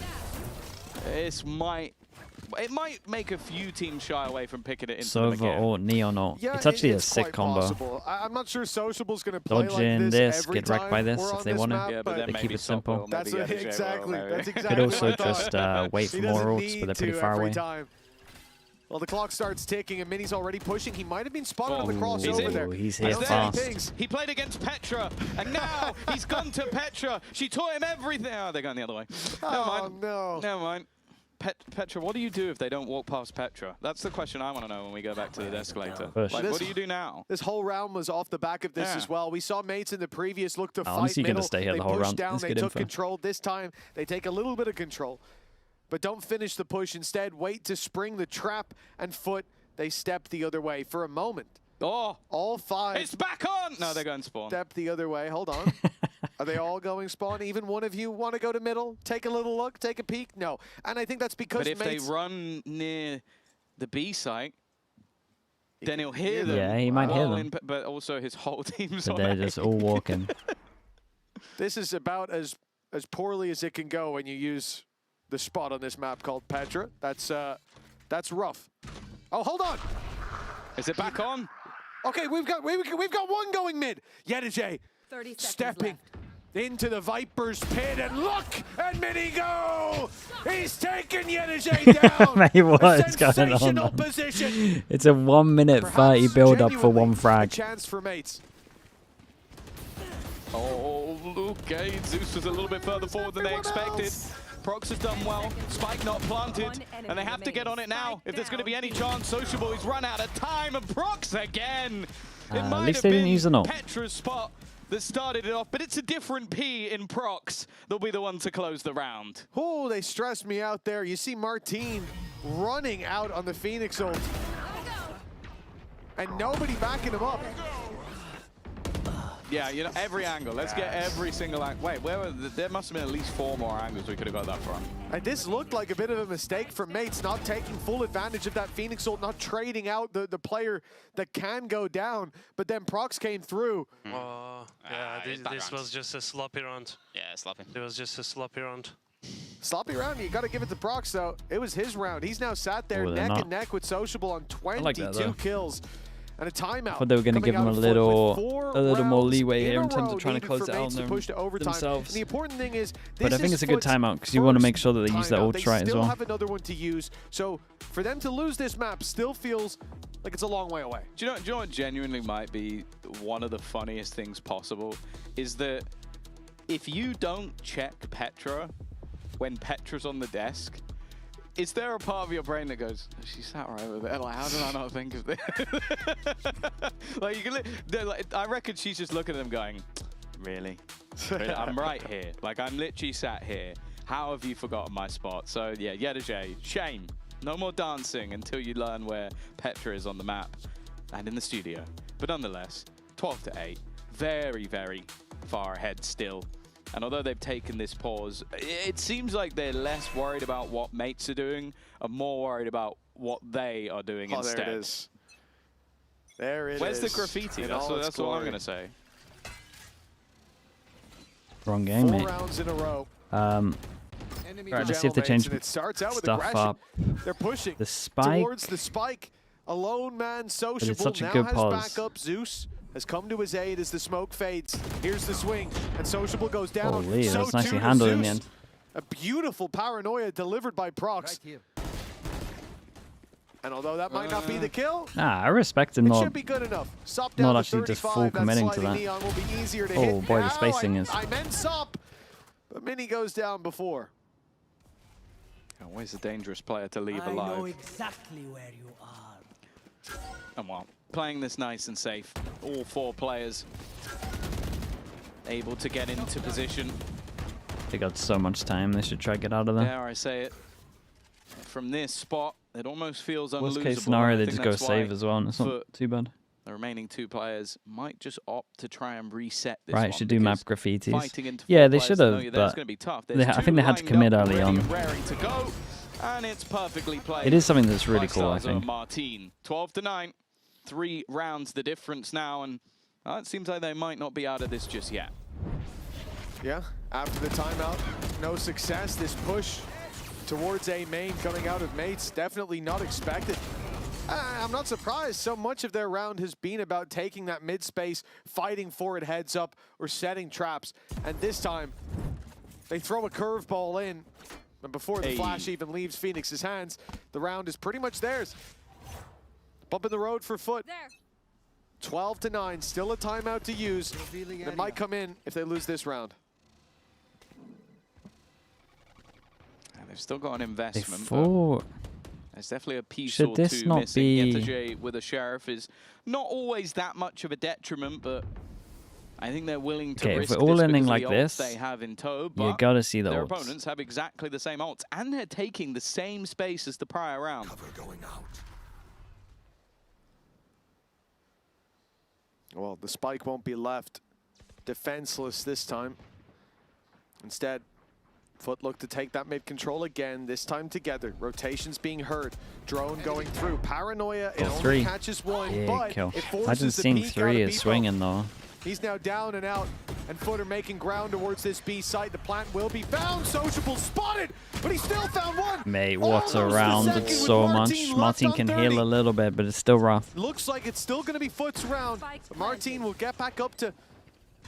It might make a few teams shy away from picking it into Sova or Neon ult. Yeah, it's actually a sick quite combo. Possible. I'm not sure Sociable's going to play Dodging like this, get wrecked by this if they want map, to. but they keep it simple. That's exactly. That's exactly. Could also what I just thought. wait for He more doesn't ults, but they're need pretty to far every away. time. Well, the clock starts ticking, and Mini's already pushing. He might have been spotted on the crossover there. He's here fast. He played against Petra, and now he's gone to Petra. She taught him everything. Oh, they're going the other way. Never mind. No. Never mind. Petra, what do you do if they don't walk past Petra? That's the question I want to know when we go back to the escalator. Like, what do you do now? This whole round was off the back of this as well. We saw mates in the previous look to fight honestly, middle. gonna stay here They the whole pushed round. down, That's they good took info. control. This time, they take a little bit of control, but don't finish the push. Instead, wait to spring the trap, and FUT, they step the other way for a moment. Oh, all 5. It's back on! No, they're going spawn. Step the other way. Hold on. Are they all going spawn? Even one of you want to go to middle? Take a little look? Take a peek? No. And I think that's because But if they run near the B site, then he'll hear them. Yeah, he might hear them. But also his whole team's So on they're A. just all walking. This is about as poorly as it can go when you use the spot on this map called Petra. That's rough. Oh, hold on. Is it back on? Okay, we've got one going mid. Yedajay stepping into the Viper's pit, and look at Mini go! He's taken Yedajay down. Mate, what is going on? Man? Position. It's a 1 minute 30 build up for one frag. Chance for mates. Oh, okay. Zeus was a little bit further forward than they expected. Prox has done well. Spike not planted, and they have to get on it now. If there's going to be any chance, Sociable is run out of time, and Prox again. It at might least have they didn't been use an ult. Petra's spot that started it off, but it's a different P in Prox. They'll be the one to close the round. Oh, they stressed me out there. You see Martin running out on the Phoenix ult. And nobody backing him up. Yeah, you know, every angle. Let's get every single angle. Wait, there must have been at least 4 more angles we could have got that from. And this looked like a bit of a mistake from Mates, not taking full advantage of that Phoenix ult, not trading out the player that can go down. But then Prox came through. Yeah, this was just a sloppy round. Yeah, sloppy. It was just a sloppy round. Sloppy round, you got to give it to Prox, though. It was his round. He's now sat there neck and neck with Sociable on 22 kills. And a timeout. I thought they were going to give him a little more leeway here in terms of trying to close it out themselves. And the important thing is, but I think it's a good timeout because you want to make sure that they use that ult right as well. They still have another one to use, so for them to lose this map still feels like it's a long way away. Do you know what genuinely might be one of the funniest things possible? Is that if you don't check Petra when Petra's on the desk, is there a part of your brain that goes, she sat right over there, like, how did I not think of this? Like, you can, like, I reckon she's just looking at them going, really? I'm right here. Like, I'm literally sat here. How have you forgotten my spot? So, yeah, Yedajay, shame. No more dancing until you learn where Petra is on the map and in the studio. But nonetheless, 12-8, very, very far ahead still. And although they've taken this pause, it seems like they're less worried about what Mates are doing and more worried about what they are doing instead. There it is. There it is. Where's the graffiti? That's all I'm going to say. Wrong game, mate. 4 rounds in a row. Right, let's see if they change stuff up. They're pushing the spike. Towards the spike. A lone man, Sociable, it's such a now good has pause. backup. Zeus has come to his aid as the smoke fades. Here's the swing, and Sociable goes down. Holy, that's nicely handled in the end. A beautiful paranoia delivered by Prox. And although that might not be the kill, I respect him it not, should be good enough. Sop not down actually to 35, just full committing to that. Neon will be easier to Oh hit. boy, the Now spacing is. I meant Sop, but Mini goes down before. Always a dangerous player to leave alive. I know exactly where you are. And well, playing this nice and safe. All 4 players able to get into position. They got so much time, they should try to get out of there. Dare I say it. From this spot, it almost feels unlosable. Worst case scenario, they just go save as well, and it's not too bad. The remaining 2 players might just opt to try and reset this Right, one should do map graffitis. Into yeah, 4 they players should to know have, you there, it's but gonna be tough. I think they had to commit early on. Raring to go, and it's perfectly played. It is something that's really cool, I think. Martin, 12-9, 3 rounds the difference now, and it seems like they might not be out of this just yet. Yeah, after the timeout, no success. This push towards A main coming out of Mates, definitely not expected. I'm not surprised. So much of their round has been about taking that mid space, fighting for it heads up, or setting traps. And this time, they throw a curveball in. And before the flash even leaves Phoenix's hands, the round is pretty much theirs. Bump in the road for FUT. 12-9, still a timeout to use. It might come in if they lose this round. And they've still got an investment. There's definitely a piece or two missing. Yedajay with a Sheriff is not always that much of a detriment, but I think they're willing to risk if we're all this ending because like the ults this, they have in tow, you gotta see the their ults. opponents have exactly the same ults, and they're taking the same space as the prior round. Well, the spike won't be left defenseless this time. Instead, FUT look to take that mid control again, this time together. Rotations being heard. Drone going through. Paranoia, it only catches 1, but kill. it forces Imagine the seeing peak 3 out is of swinging though. He's now down and out, and FUT are making ground towards this B site. The plant will be found. Sociable spotted, but he still found 1. Mate, what's around it so much. Martin can heal a little bit, but it's still rough. Looks like it's still going to be FUT's round. But Martin will get back up to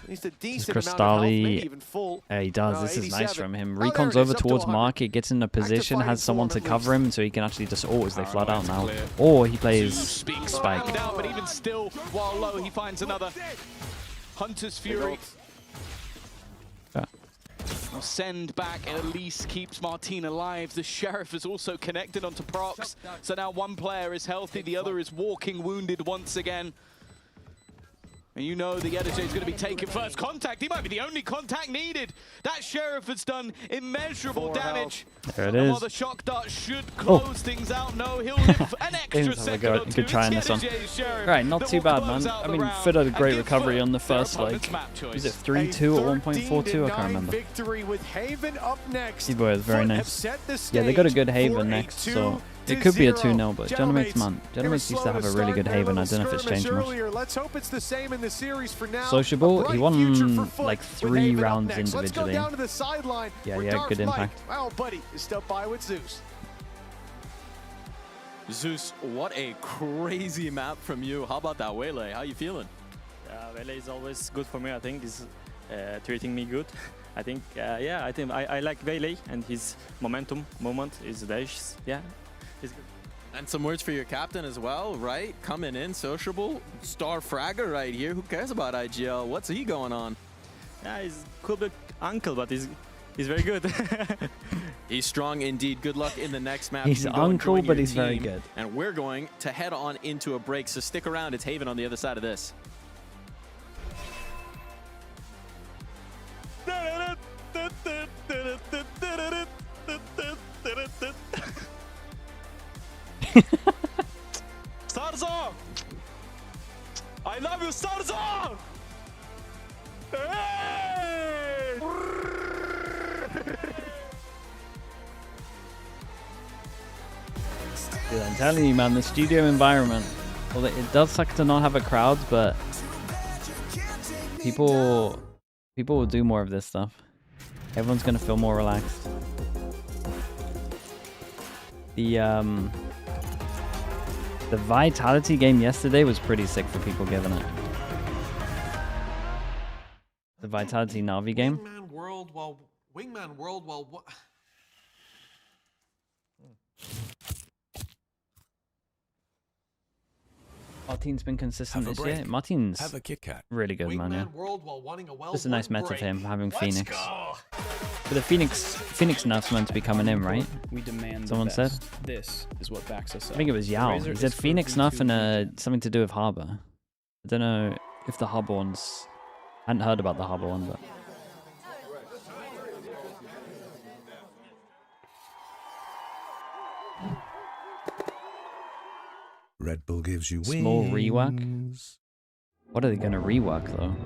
at least a decent amount of health, maybe even full. Yeah, he does. This is nice from him. Oh, Recon's over towards Market, gets in a position, has someone to cover him, so he can actually just ult as they flood out now. Or he plays Spike. Down, but even still, while low, he finds another Hunter's Fury. Well, send back at least keeps Martin alive. The Sheriff is also connected onto Prox. So now one player is healthy, the other is walking wounded once again. And you know the Editor is going to be taking first contact. He might be the only contact needed. That Sheriff has done immeasurable damage. There it is. While the shock dart should close things out. No, he'll live an extra second or two. Good try on this one. Right, not too bad, man. I mean, FUT had a great recovery on the first leg. Was it 3-2 or 1.42? I can't remember. Either way, very nice. Yeah, they got a good Haven next, so it could be a 2-0, but Genomics, man. Genomics used to have a really good Haven. I don't know if it's changed much. Let's hope it's the same in the series for now. Sociable, he won like 3 rounds individually. Let's go down to the sideline. Yeah, good impact. Well, buddy is still by with Zeus. Zeus, what a crazy map from you. How about that Waylay? How you feeling? Waylay is always good for me. I think he's treating me good. I think, yeah, I think I like Waylay and his moment is dash. Yeah, he's good. And some words for your captain as well, right? Coming in, sociable, star fragger right here. Who cares about IGL? What's he going on? Yeah, he's cool big uncle, but he's very good. He's strong indeed. Good luck in the next map. He's uncle, but he's very good. And we're going to head on into a break, so stick around. It's Haven on the other side of this. Sarzo! I love you, Sarzo! Hey! Dude, I'm telling you, man, the studio environment, well, it does suck to not have a crowd, but people will do more of this stuff. Everyone's gonna feel more relaxed. The Vitality game yesterday was pretty sick for people giving it. The Vitality Na'Vi game. Wingman World while Martin's been consistent this year. Martin's really good, man. Yeah. Just a nice meta for him having Phoenix. But the Phoenix nerf's meant to be coming in, right? We demand someone said. This is what backs us up. I think it was Yao. He said Phoenix nerf and something to do with Harbor. I don't know if the Harbor ones. I hadn't heard about the Harbor one, but. Red Bull gives you wings. Small rework? What are they going to rework, though?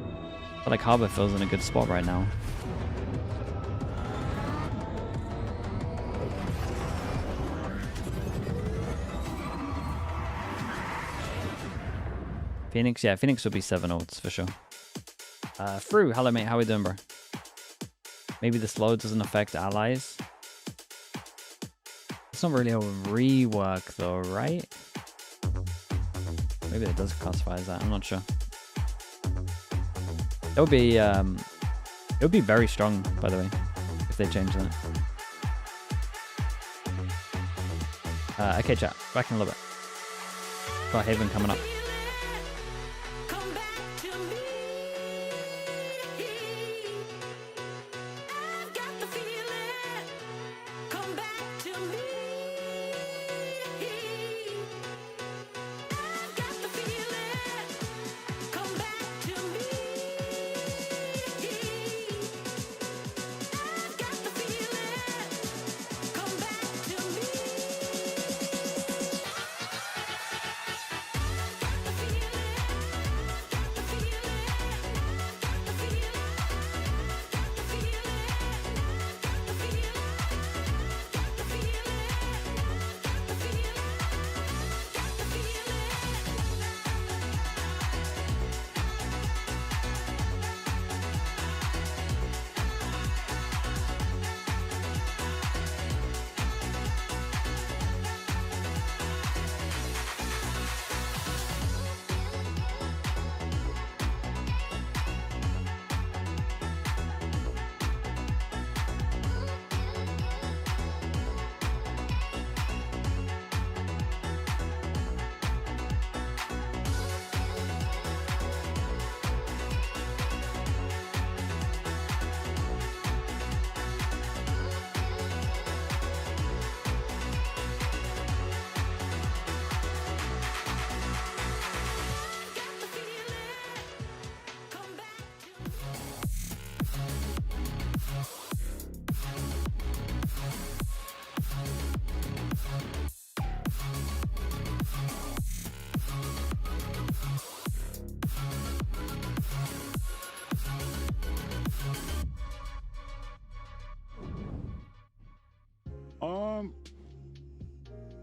I feel like Harbor feels in a good spot right now. Phoenix? Yeah, Phoenix will be 7 ults for sure. Fru, hello mate, how we doing, bro? Maybe the slow doesn't affect allies. It's not really a rework though, right? Maybe it does classify as that, I'm not sure. It would be very strong, by the way, if they change that. Okay, chat, back in a little bit. Got Haven coming up.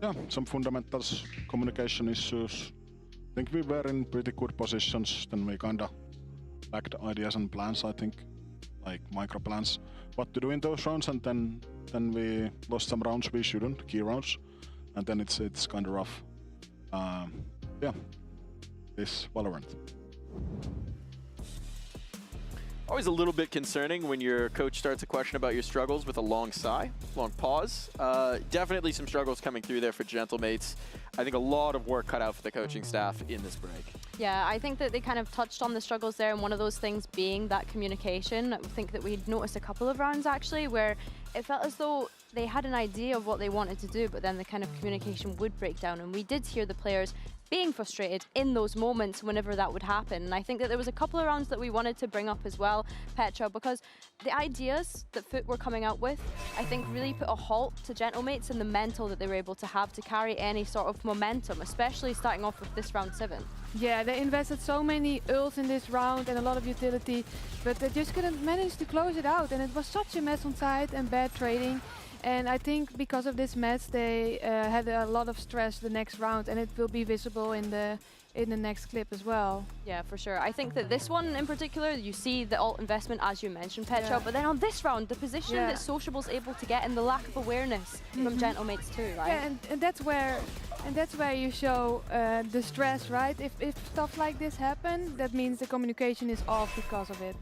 Yeah, some fundamentals, communication issues. I think we were in pretty good positions, then we kinda lacked ideas and plans, I think, like micro plans, what to do in those rounds, and then we lost some rounds we shouldn't, key rounds, and then it's kinda rough. Yeah, this Valorant. Always a little bit concerning when your coach starts a question about your struggles with a long sigh, long pause. Definitely some struggles coming through there for Gentlemates. I think a lot of work cut out for the coaching staff in this break. Yeah, I think that they kind of touched on the struggles there, and one of those things being that communication. I think that we'd noticed a couple of rounds actually where it felt as though they had an idea of what they wanted to do, but then the kind of communication would break down, and we did hear the players being frustrated in those moments whenever that would happen. And I think that there was a couple of rounds that we wanted to bring up as well, Petra, because the ideas that FUT were coming out with, I think really put a halt to Gentlemates and the mental that they were able to have to carry any sort of momentum, especially starting off with this round 7. Yeah, they invested so many ults in this round and a lot of utility, but they just couldn't manage to close it out, and it was such a mess on side and bad trading. And I think because of this mess, they had a lot of stress the next round, and it will be visible in the next clip as well. Yeah, for sure. I think that this one in particular, you see the ult investment as you mentioned, Petra, but then on this round, the position that Sociable's able to get and the lack of awareness from Gentlemates too, right? Yeah, and that's where you show the stress, right? If stuff like this happen, that means the communication is off because of it.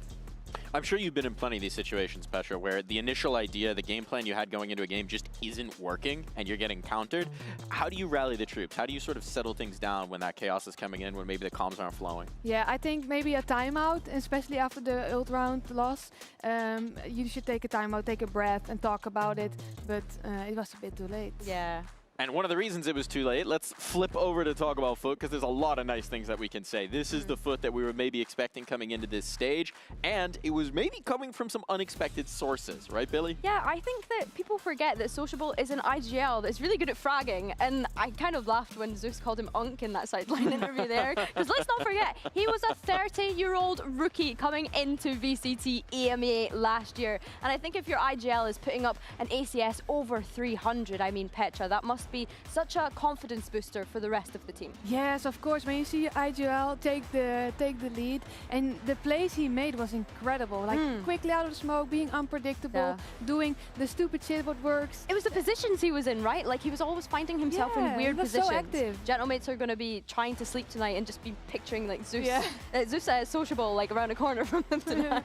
I'm sure you've been in plenty of these situations, Petra, where the initial idea, the game plan you had going into a game just isn't working and you're getting countered. How do you rally the troops? How do you sort of settle things down when that chaos is coming in, when maybe the comms aren't flowing? Yeah, I think maybe a timeout, especially after the ult round loss. You should take a timeout, take a breath and talk about it, but it was a bit too late. Yeah. And one of the reasons it was too late, let's flip over to talk about FUT, because there's a lot of nice things that we can say. This is the FUT that we were maybe expecting coming into this stage, and it was maybe coming from some unexpected sources, right, Billy? Yeah, I think that people forget that Sociable is an IGL that's really good at fragging, and I kind of laughed when Zeus called him Unk in that sideline interview there, because let's not forget, he was a 30-year-old rookie coming into VCT EMEA last year, and I think if your IGL is putting up an ACS over 300, I mean, Petra, that must be such a confidence booster for the rest of the team. Yes, of course. When you see IGL take the lead, and the plays he made was incredible. Like quickly out of the smoke, being unpredictable, doing the stupid shit what works. It was the positions he was in, right? Like he was always finding himself in weird positions. So active. Gentlemates are going to be trying to sleep tonight and just be picturing like Zeus, Zeus Sociable like around a corner from them tonight.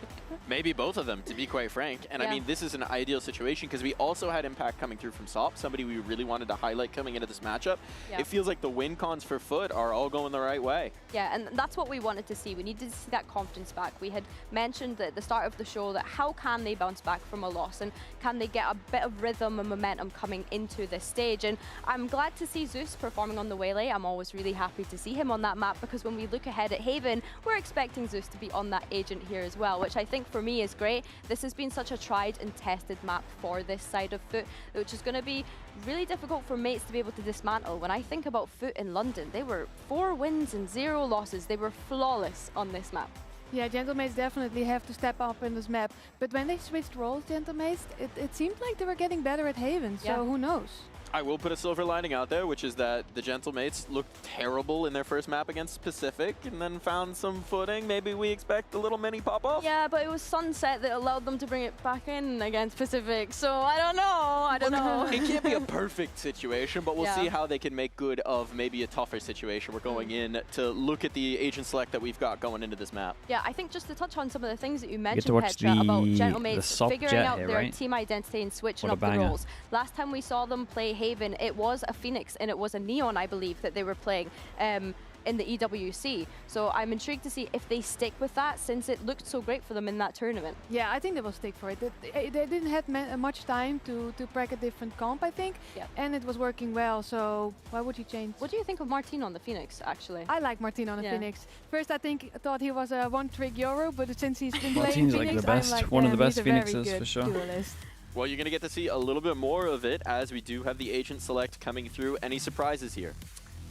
Maybe both of them, to be quite frank. And I mean, this is an ideal situation because we also had impact coming through from SOP, somebody we really wanted to highlight coming into this matchup. It feels like the win cons for FUT are all going the right way. Yeah, and that's what we wanted to see. We needed to see that confidence back. We had mentioned at the start of the show that how can they bounce back from a loss, and can they get a bit of rhythm and momentum coming into this stage. And I'm glad to see Zeus performing on the Waylay. I'm always really happy to see him on that map, because when we look ahead at Haven, we're expecting Zeus to be on that agent here as well, which I think for me is great. This has been such a tried and tested map for this side of FUT, which is going to be really difficult for mates to be able to dismantle. When I think about FUT in London, they were 4 wins and 0 losses. They were flawless on this map. Yeah, Gentlemates definitely have to step up in this map. But when they switched roles, Gentlemates, it seemed like they were getting better at Haven, so who knows? I will put a silver lining out there, which is that the Gentlemates looked terrible in their first map against Pacific and then found some footing. Maybe we expect a little mini pop-off? Yeah, but it was Sunset that allowed them to bring it back in against Pacific, so I don't know. I don't know. It can't be a perfect situation, but we'll see how they can make good of maybe a tougher situation. We're going in to look at the agent select that we've got going into this map. Yeah, I think just to touch on some of the things that you mentioned, Petra, about Gentlemates figuring out their team identity and switching up the roles. Last time we saw them play Haven, it was a Phoenix and it was a Neon, I believe, that they were playing in the EWC. So I'm intrigued to see if they stick with that, since it looked so great for them in that tournament. Yeah, I think they will stick for it. They didn't have much time to practice a different comp, I think, and it was working well, so why would you change? What do you think of Martin on the Phoenix, actually? I like Martin on the Phoenix. First, I thought he was a one-trick Euro, but since he's been playing Martin's Phoenix, like the best, I'm like, one of the best he's a very Phoenixes good for sure. duelist. Well, you're going to get to see a little bit more of it as we do have the agent select coming through. Any surprises here?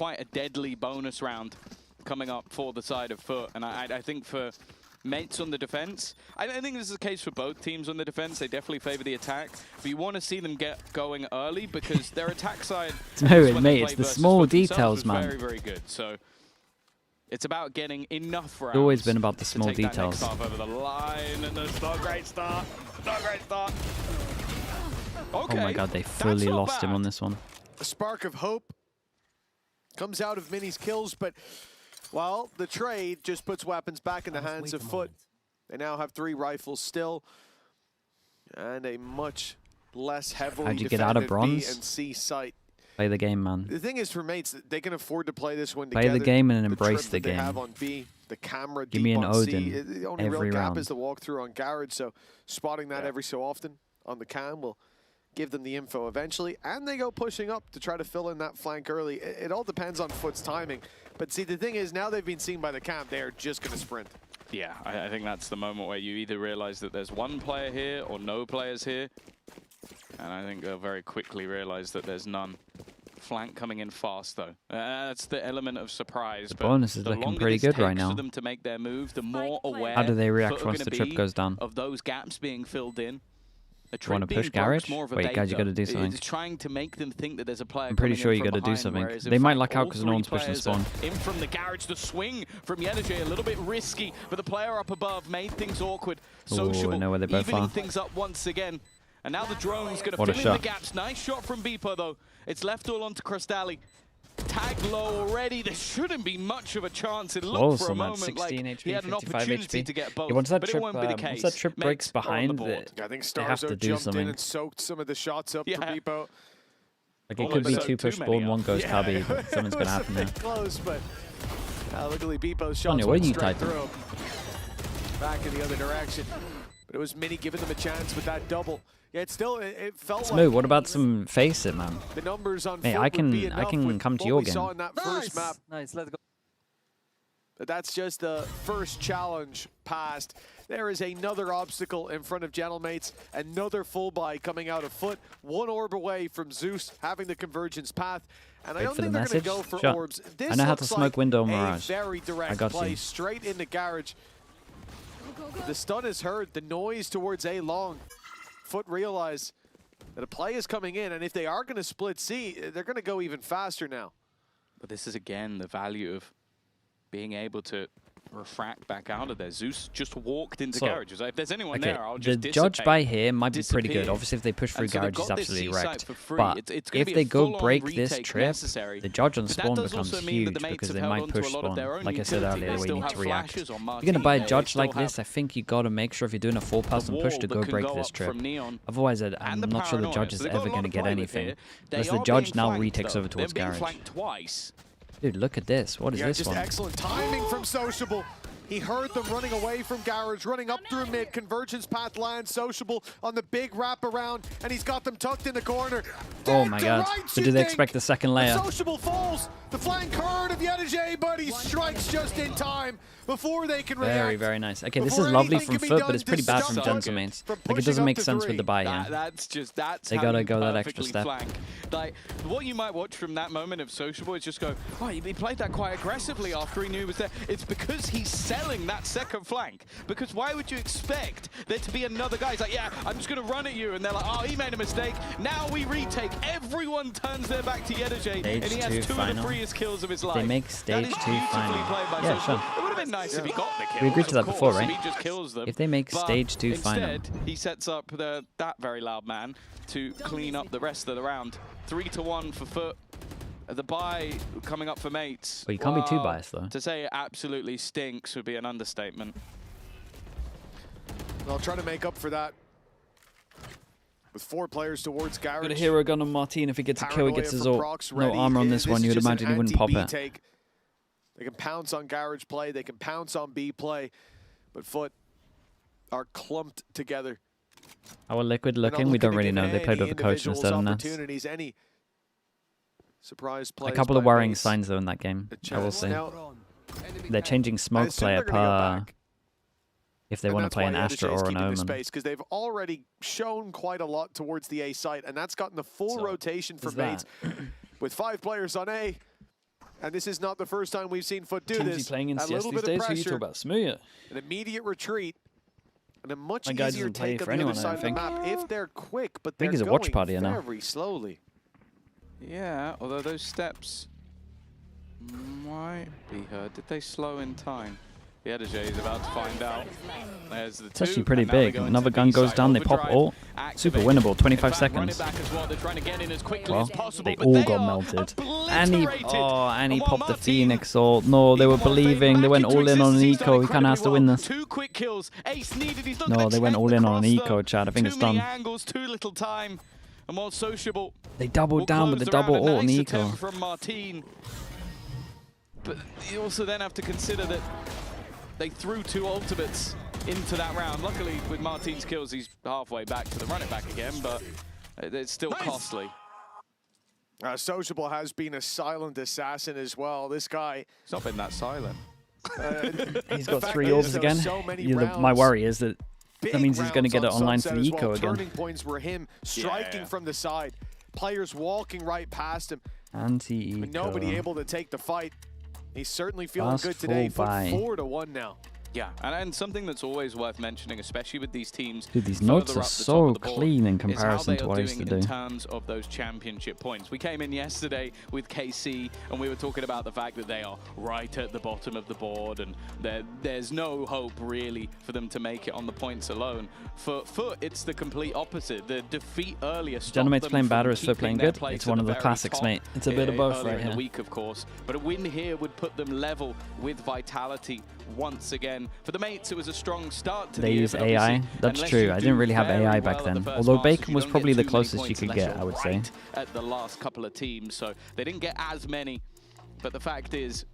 quite a deadly bonus round coming up for the side of FUT. And I think for Mates on the defense. I think this is the case for both teams on the defense. They definitely favor the attack, but you want to see them get going early because their attack side. Mate, it's the small details, man. Very, very good. So it's about getting enough rounds. It's always been about the small details. Over the line, and it's not a great start. Not a great start. Okay, oh my god, they fully lost him on this one. A spark of hope comes out of Mini's kills, but well, the trade just puts weapons back in the hands of FUT. They now have 3 rifles still, and a much less heavily How'd you get out of bronze? B and C site. Play the game, man. The thing is, for Mates, they can afford to play this one Play together. the game and embrace the They game. have on B, the camera Give me deep an on Odin C. The only every real gap round. is the walkthrough on Garage, so spotting that every so often on the cam will give them the info eventually, and they go pushing up to try to fill in that flank early. It all depends on FUT's timing. But see, the thing is, now they've been seen by the cam, they are just going to sprint. Yeah, I think that's the moment where you either realize that there's one player here or no players here. And I think they'll very quickly realize that there's none. Flank coming in fast, though. That's the element of surprise. The bonus is looking pretty good right now. For them to make their move, the more aware How do they react once the trip goes down? Of those gaps being filled in. Want to push Garage? Wait, guys, you got to do something. It's trying to make them think that there's a player. I'm pretty sure you got to do something. They might luck out because no one's pushing the spawn. In from the Garage, the swing from Yenergy, a little bit risky, but the player up above made things awkward. Sociable, I know where they both evening are. things up once again. And now the drone's going to What a fill in the shot. gaps. Nice shot from Beepo, though. It's left all onto Crystalli. Tag low already. There shouldn't be much of a chance. It looked for a moment like he had an opportunity to get both, once that but trip, it won't be the case. once that trip breaks behind, I think they have to do jumped something. in and soaked some of the shots up for Beepo. Like it could be 2 push ball and 1 goes cubby, but something's going to happen there. Close, but luckily Beepo's shots what went are you straight typing? through. Back in the other direction. But it was Mini giving them a chance with that double. Yeah, it felt Smooth, like what about some face it, man? the numbers on Hey, FUT I would can be enough with come to what your we game. saw in that first map. Nice, let's go. But that's just the first challenge passed. There is another obstacle in front of Gentlemates. Another full buy coming out of FUT. 1 orb away from Zeus having the convergence path. And I Wait don't for think the they're going to message. go for Sure. orbs. This I know how to looks smoke like window a mirage. very I direct got play you. straight into Garage. The stun is heard. The noise towards A long. FUT realize that a play is coming in, and if they are going to split C, they're going to go even faster now. But this is, again, the value of being able to refract back out of there. Zeus just walked into Garage. Like, if there's anyone there, I'll just the judge by here might be pretty good. disappear. Obviously, if they push through And so they've Garage, he's got this absolutely C site wrecked. for free. But It's gonna if be they a go full-on break this retake trip, necessary. the judge on But that spawn does becomes also mean that huge the mates because have they held might on to push a lot of spawn. their own Like I said utility. earlier, They where you still need have to react. flashes on If you're going to buy a Marquis, judge they like still this, I think you got to make sure if you're doing a full person push to wall go that can break go this up trip. from Neon. Otherwise, I'm And the not sure the paranoia. judge So is they've got ever a lot going to to get play with anything. here. They Unless the are judge being now flanked, retakes though. over towards They're being Garage. flanked twice. Dude, look at this. What is this just one? excellent timing from Sociable. He heard them running away from Garage, running up through mid. Convergence path lands. Sociable on the big wraparound, and he's got them tucked in the corner. Oh my god. So do they expect the second layer? Sociable falls. The flank herd of Yenergy, but he strikes just in time before they can react. Very, very nice. Okay, this is Before lovely anything from can be FUT, but it's pretty bad from done, Gentlemates. from Like, it pushing doesn't up make to sense with 3. the buy here. That's They how gotta you go that extra perfectly step. flank. Like, what you might watch from that moment of Sociable is just go, oh, he played that quite aggressively after he knew he was there. It's because he's selling that second flank. Because why would you expect there to be another guy? He's like, yeah, I'm just going to run at you. And they're like, oh, he made a mistake. Now we retake. Everyone turns their back to Yenergy, and he has 2 of the freest kills of his life. They make stage 2 final. Yeah, sure. It would have been nice if he got the kills. We agreed to that before, right? If he just kills them. If they make But stage 2 final. instead, he sets up that very loud man to clean up the rest of the round. 3-1 for FUT. The buy coming up for Mates. Well, you can't be too biased, though. To say it absolutely stinks would be an understatement. They'll try to make up for that with 4 players towards Garage. Got a hero gun on Martin. If he gets a kill, he gets his ult. Procs No ready. armor on this one. is You would just an imagine he wouldn't pop anti-B it. take. They can pounce on Garage play. They can pounce on B play. But FUT are clumped together. How are Liquid They're not looking? We don't to really give know. They played any with the coach individuals instead of Nats. opportunities, any surprise A plays couple of by worrying Mace. signs, though, in that game. I will chance. say. Now, They're changing smoke assume player they're gonna go per... back. If they And want to that's play why an Astra Yenergy is or an keeping the Omen. space, because they've already shown quite a lot towards the A site, and that's gotten the full rotation for is that? Mates. With 5 players on A, And this is not the first time we've seen FUT do Teams this. playing in a CS little these bit of days? Who you pressure, talk about? Smooth. an immediate retreat, and a much My guy easier doesn't play take for on the anyone, other I side of the don't map if they're quick, but I they're think he's a going watch party now. very slowly. Yeah, although those steps might be heard. Did they slow in time? The Editor is about to find out. There's the It's actually pretty big. Another gun goes down, they pop ult. Super winnable, 25 seconds. Well, they all got melted. And he popped the Phoenix ult. No, they were believing. They went all in on an eco. He kind of has to win this. No, they went all in on an eco, Chad. I think it's done. Too little time. And more sociable. They doubled down with the double ult and eco. From Martin. But you also then have to consider that they threw 2 ultimates into that round. Luckily, with Martin's kills, he's halfway back to the run it back again, but it's still costly. Sociable has been a silent assassin as well. This guy... He's not been that silent. He's got 3 orbs again. My worry is that means he's going to get it online for the eco again. Turning points were him striking from the side. Players walking right past him. Anti-eco. Nobody able to take the fight. He's certainly feeling good today. FUT 4-1 now. Yeah, and something that's always worth mentioning, especially with these teams. Dude, these notes are so clean in comparison to what I used to do. In terms of those championship points. We came in yesterday with KC, and we were talking about the fact that they are right at the bottom of the board, and there's no hope really for them to make it on the points alone. For FUT, it's the complete opposite. The defeat earlier. Gentlemate's playing bad or is FUT playing good? It's one of the classics, mate. It's a bit of both right in here. The week, of course, but a win here would put them level with Vitality once again. For the mates, it was a strong start to the year. They use AI. That's true. I didn't really have AI back then. Although Bacon was probably the closest you could get, I would say. At the last couple of teams, so they didn't get as many. But the fact is,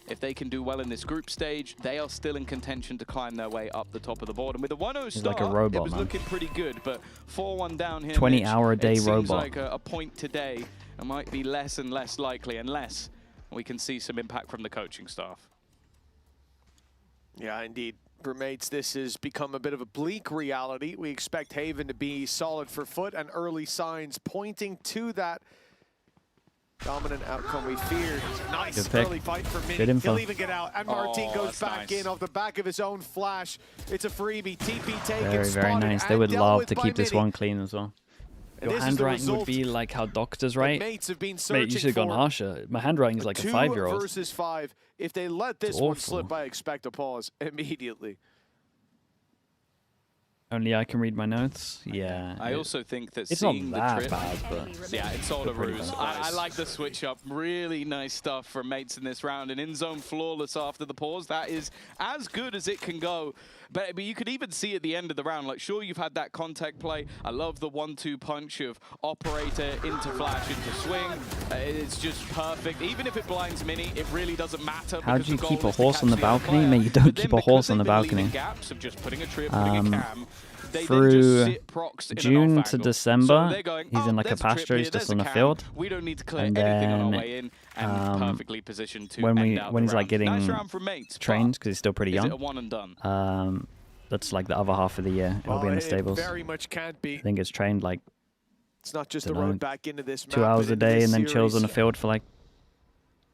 if they can do well in this group stage, they are still in contention to climb their way up the top of the board. And with a 1-0 start, like a robot, it was looking pretty good. But 4-1 down here, 20-hour-a-day it robot. seems like a point today. It might be less and less likely unless we can see some impact from the coaching staff. Yeah, indeed. For mates, this has become a bit of a bleak reality. We expect Haven to be solid for FUT, and early signs pointing to that dominant outcome we feared. Nice early fight for Mini. He'll even get out, and Martin goes back in off the back of his own flash. It's a freebie. TP taken, very, very nice. They would love to keep this one clean as well. Your handwriting would be like how doctors write. Mates have been Mate, you should have gone harsher. My handwriting is like a 5-year-old. 2 versus 5. If they let this one slip, I expect a pause immediately. Only I can read my notes. Yeah. I also think that it's seeing not the that trip, bad, but yeah, it's all a ruse. I like the switch up. Really nice stuff from mates in this round. And in-zone flawless after the pause. That is as good as it can go. But you could even see at the end of the round, like, sure, you've had that contact play. I love the 1-2 punch of operator into flash into swing. It's just perfect. Even if it blinds Mini, it really doesn't matter. How do you keep a horse on the balcony? Mate, you don't keep a horse on the balcony. Gaps of just putting a trip, putting a cam. Through June to December, he's in like a pasture, he's just on the field. We don't need to clear anything on our way in, and perfectly positioned to when end he's like getting mates, trained, because he's still pretty young. Is it a one and done? That's like the other half of the year. He'll be in the stables. It very much can't be. I think it's trained like it's not just the road back into this 2 map, hours a day and then chills on the field for like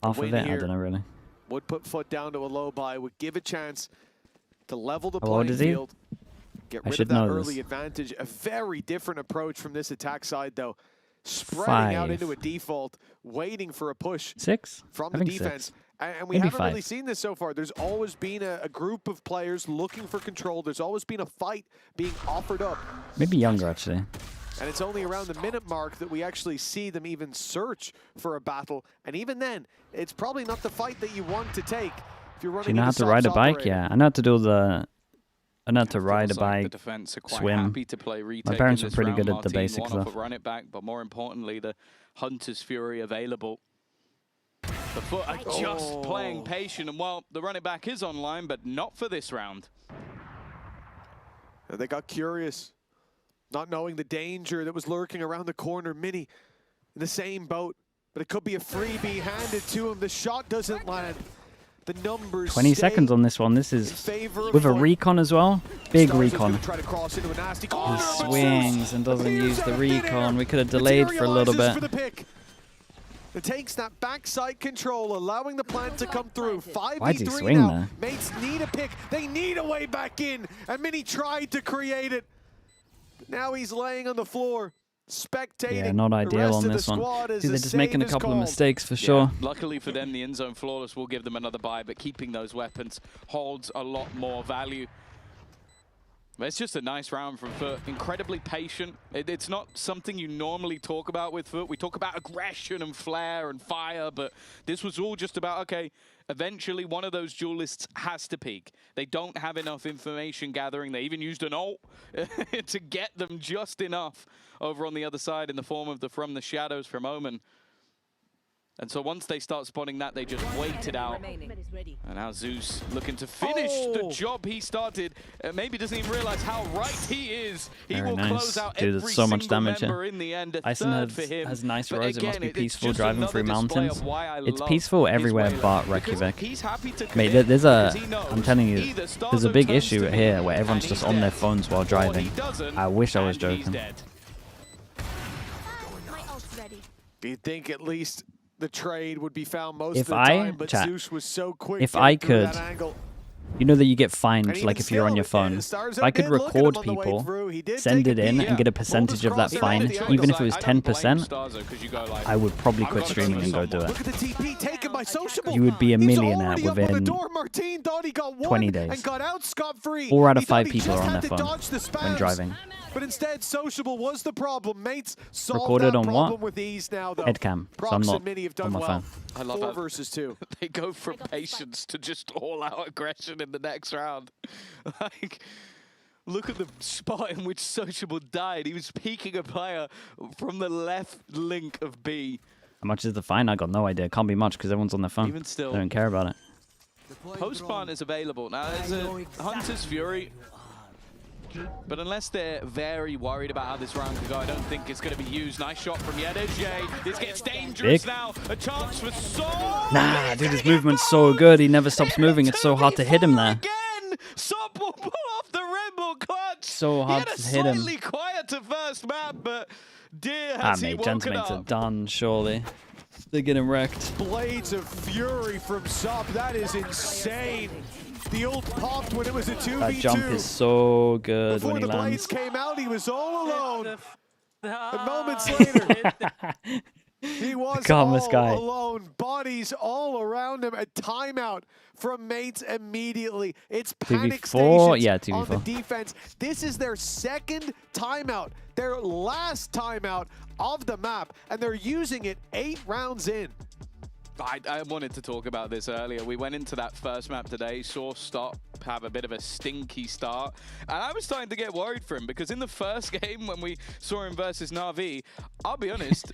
half of it. I here don't know really. Would put FUT down to a low buy, would give a chance to level the playing field. Get rid of that early advantage. A very different approach from this attack side, though. Spreading out into a default, waiting for a push 6 from the defense. And we haven't really seen this so far. There's always been a group of players looking for control. There's always been a fight being offered up. Maybe younger, actually. And it's only around the minute mark that we actually see them even search for a battle. And even then, it's probably not the fight that you want to take. If you're running, do you know how to ride a bike? Yeah, I know how to do the... I know how to ride a bike, swim. My parents were pretty good at the basics stuff. Run it back, but more importantly, the Hunter's Fury available. The FUT are just playing patient, and while the run it back is online, but not for this round. They got curious, not knowing the danger that was lurking around the corner. Mini in the same boat, but it could be a freebie handed to him. The shot doesn't land. The numbers 20 seconds on this one. This is with a recon as well. Big recon. He swings and doesn't use the recon. We could have delayed for a little bit. It takes that backside control, allowing the plant to come through. 5v3 swing now. there? Mates need a pick. They need a way back in. And Mini tried to create it. But now he's laying on the floor, spectating. Yeah, not ideal on this one. See, they're just making a couple of mistakes for sure. Luckily for them, the end zone flawless will give them another buy, but keeping those weapons holds a lot more value. But it's just a nice round from FUT. Incredibly patient. It's not something you normally talk about with FUT. We talk about aggression and flair and fire, but this was all just about, okay, eventually one of those duelists has to peak. They don't have enough information gathering. They even used an ult to get them just enough over on the other side in the form of the From the Shadows from Omen. And so once they start spotting that, they just wait it out. And now Zeus looking to finish the job he started. Maybe doesn't even realize how right he is. He will close out every so much single damage member in the end. Ison has nice roads. It must be peaceful driving through mountains. It's love peaceful everywhere but Reykjavik. Mate, there's I'm telling you, there's a big issue here where everyone's just on their phones while driving. I wish I was joking. Do you think at least the trade would be found most If of the time, but Zeus was so quick if I through could, that angle. you know that you get fined like if you're on your phone. If I could record people, send it in, and get a percentage of that fine, even if it was 10%, I would probably quit streaming and go do it. Look at the TP taken by Sociable. You would be a millionaire within 20 days. And got out scot-free. 4 out of 5 people are on their phone when driving. But instead, Sociable was the problem. Mates solved Recorded that on problem what? with ease now, though. Headcam. So I'm not on my phone. I love 4 how versus 2. They go from patience to just all-out aggression in the next round. Like, look at the spot in which Sociable died. He was peeking a player from the left link of B. How much is the fine? I got no idea. Can't be much because everyone's on their phone. Even still, they don't care about it. Post-plant is available. Now, there's a Hunter's Fury. But unless they're very worried about how this round could go, I don't think it's going to be used. Nice shot from Yedej. This gets dangerous Big. now. A chance for Sop. Nah, dude, his movement's so good. He never stops moving. It's so hard to hit him there. Again, Sop will pull off the Red Bull clutch. So hard to hit him. Slightly quieter first map, but dear Ah, has he mate, woken Gentleman's are up. done, surely. They're getting wrecked. Blades of Fury from Sop. That is insane. The ult popped when it was a 2v2. That jump is so good Before when he the blades lands. came out, he was all alone. But moments later, he was Calmest all guy. alone. Bodies all around him. A timeout from Mates immediately. It's panic 2v4? stations Yeah, on the 2v4. defense. This is their second timeout, their last timeout of the map, and they're using it 8 rounds in. I wanted to talk about this earlier. We went into that first map today, saw Stop have a bit of a stinky start, and I was starting to get worried for him because in the first game when we saw him versus Na'Vi, I'll be honest,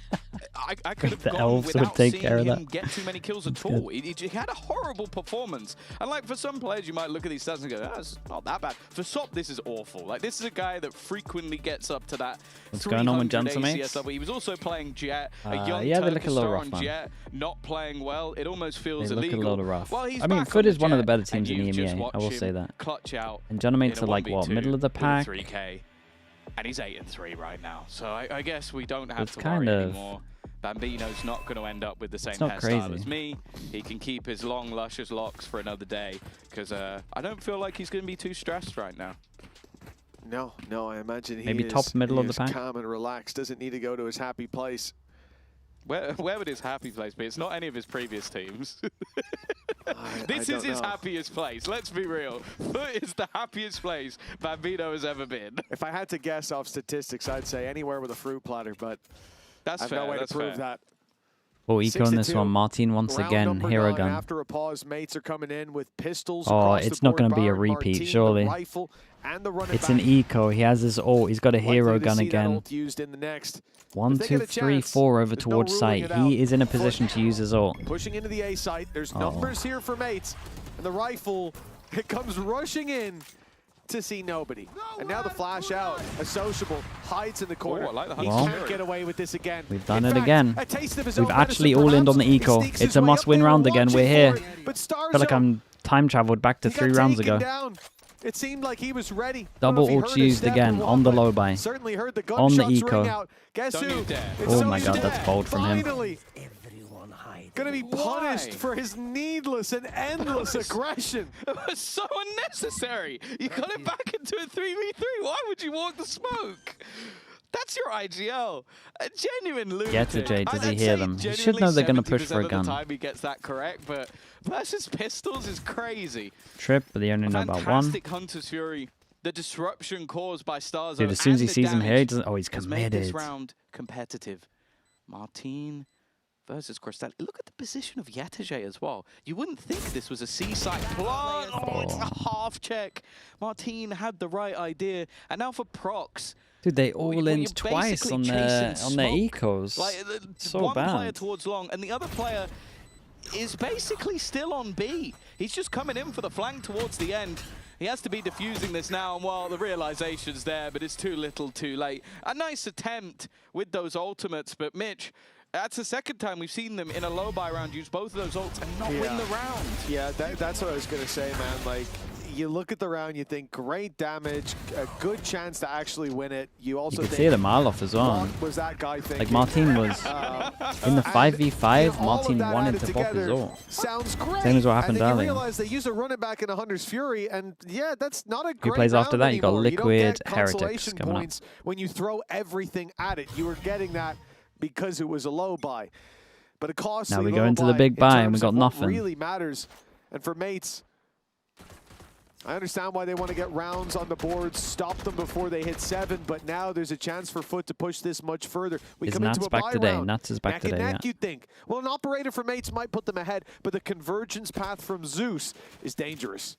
I could have The gone elves would without take seeing care of him that. get too many kills at all. He had a horrible performance, and like for some players you might look at these stats and go, oh, it's not that bad. For Sop, this is awful. Like this is a guy that frequently gets up to that. What's going on with 300 Gentleman? ACS level. He was also playing Jet, a young yeah, they look Turkish a little star rough, on man. Jet, not playing well. It almost feels They look illegal. a little rough. Well, he's I mean, back FUT on is one of the Jet, better and teams in you just EMEA. I will watch say him that. clutch out And Gentlemen in to a like what, 1v2 middle of the with a pack? 3K, and he's 8-3 right now. So I guess we don't have It's to kind worry of- anymore. Bambino's not going to end up with the same not hairstyle crazy. as me. He can keep his long, luscious locks for another day because I don't feel like he's going to be too stressed right now. No, I imagine he Maybe is, top middle he of the is pack? calm and relaxed, doesn't need to go to his happy place. Where would his happy place be? It's not any of his previous teams. This I is don't his know. happiest place. Let's be real. FUT is the happiest place Bambino has ever been. If I had to guess off statistics, I'd say anywhere with a fruit platter, but That's I have fair. no way That's to prove fair. that. Well, eco on this 6-2. one. Martin once Round again, number hero 9. gun. After a pause, Mates are coming in with pistols. Oh, across it's the not board. going to be a Byron repeat, Martin, surely. The rifle and the running It's an back. eco. He has his ult. He's got a hero Likely to gun see that again. ult used in the next. 1, If they 2, get a 3, chance, 4 over there's no towards ruling site. it out. He is in a position to use his ult. Pushing into the A site. There's numbers here for Mates. And the rifle, it comes rushing in to see nobody. And now the flash out. A Sociable hides in the corner. I like the he Hunter. can't get away with this again. We've done In it fact, again. a taste of his We've own actually medicine, all in on the perhaps. He eco. sneaks It's his a way must-win up there, round again. We're watching here. for it. But I feel like Starzo, I'm time traveled back to he 3 got rounds taken ago. down. It seemed like he was ready. Double I don't know if he ults heard his used step or again what, on the but low buy. Certainly heard the On the gunshots eco. ring out. Guess Don't who? you dare. It's Oh my So's god, that's dad. bold from him. Finally. going to be punished for his needless and endless aggression. It was so unnecessary. You got it back into a 3v3. Why would you walk the smoke? That's your IGL. A genuine lunatic. Get to Jay. Does he hear them? He should know they're going to push for a gun. The time he gets that correct, but versus pistols is crazy. Trip, but they only know about one. Fantastic Hunter's Fury. The disruption caused by Starzone. Dude, as soon as he sees him here, he doesn't. Oh, he's has made this committed. round competitive. Martin versus Crystal. Look at the position of Yatagé as well. You wouldn't think this was a C-side plug. Oh, it's a half check. Martin had the right idea. And now for Prox. Dude, they all in twice on their ecos. Like, so one bad. Player towards long, and the other player is basically still on B. He's just coming in for the flank towards the end. He has to be diffusing this now, and well, the realization's there, but it's too little too late. A nice attempt with those ultimates, but Mitch, that's the second time we've seen them in a low-buy round use both of those ults and not win the round. Yeah, that's what I was going to say, man. Like, you look at the round, you think great damage, a good chance to actually win it. You also You could see the Marloff as well. What was that guy thinking? Like Martin was in the 5v5. Martin wanted to pop his ult. Sounds great. Same as what happened and then earlier. you realize they use a running back in a Hunter's Fury, and yeah, that's not a great Who plays after that? You got anymore. Liquid, don't get Heretics consolation coming up. points when you throw everything at it. You were getting that because it was a low buy, but a costly Now we low go into buy the big in buy and we terms got of what nothing. really matters, and for mates. I understand why they want to get rounds on the board, stop them before they hit 7, but now there's a chance for FUT to push this much further. We Is come Nats into a back bye today? round. Nats is back neck today, and neck, yeah. you'd think. Well, an operator for mates might put them ahead, but the convergence path from Zeus is dangerous.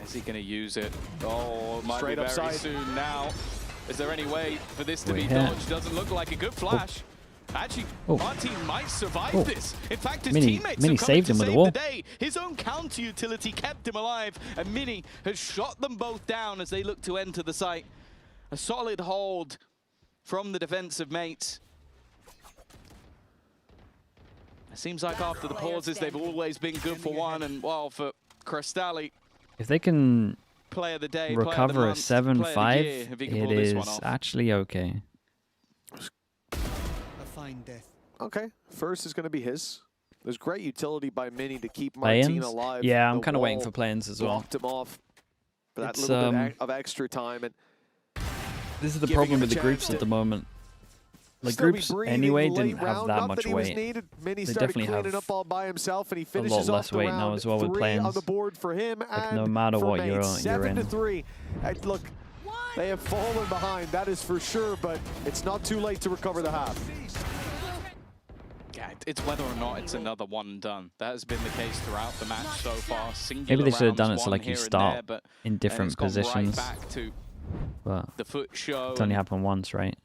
Is he going to use it? Oh, it might Straight be very upside. soon now. Is there any way for this to be Wait, dodged? Doesn't look like a good flash. Actually, Martin might survive this. In fact, his teammates Mini have come in saved to him with save a wall. the day. His own counter utility kept him alive, and Mini has shot them both down as they look to enter the site. A solid hold from the defensive mates. It seems like after the pauses, they've always been good for one, and well, for Crystalli, If they can player of the day, recover a player of the month, player of the 7-5, year, if he can it pull this one is off. actually okay. Death. Okay, first is going to be his. There's great utility by Mini to keep Play-ins? Martin alive. Yeah, I'm The kind of waiting wall for play-ins as well. blocked him off for that It's, little bit of extra time. And This is the giving problem him with a the groups chance at the moment. The still be groups breathing anyway late didn't have round, that not much he was weight. needed. Mini They started definitely cleaning have up all by himself, and he a finishes lot off less the weight round now as well with 3 play-ins. on the board for him. Like, and no matter for what you're mates. in. 7-3. Look, they have fallen behind, that is for sure, but it's not too late to recover the half. Yeah, it's whether or not it's another one and done. That has been the case throughout the match so far. Maybe they should have done it rounds so won like you here and start there, but in then different it's gone right positions. back to But the FUT show. it's only and happened once, right?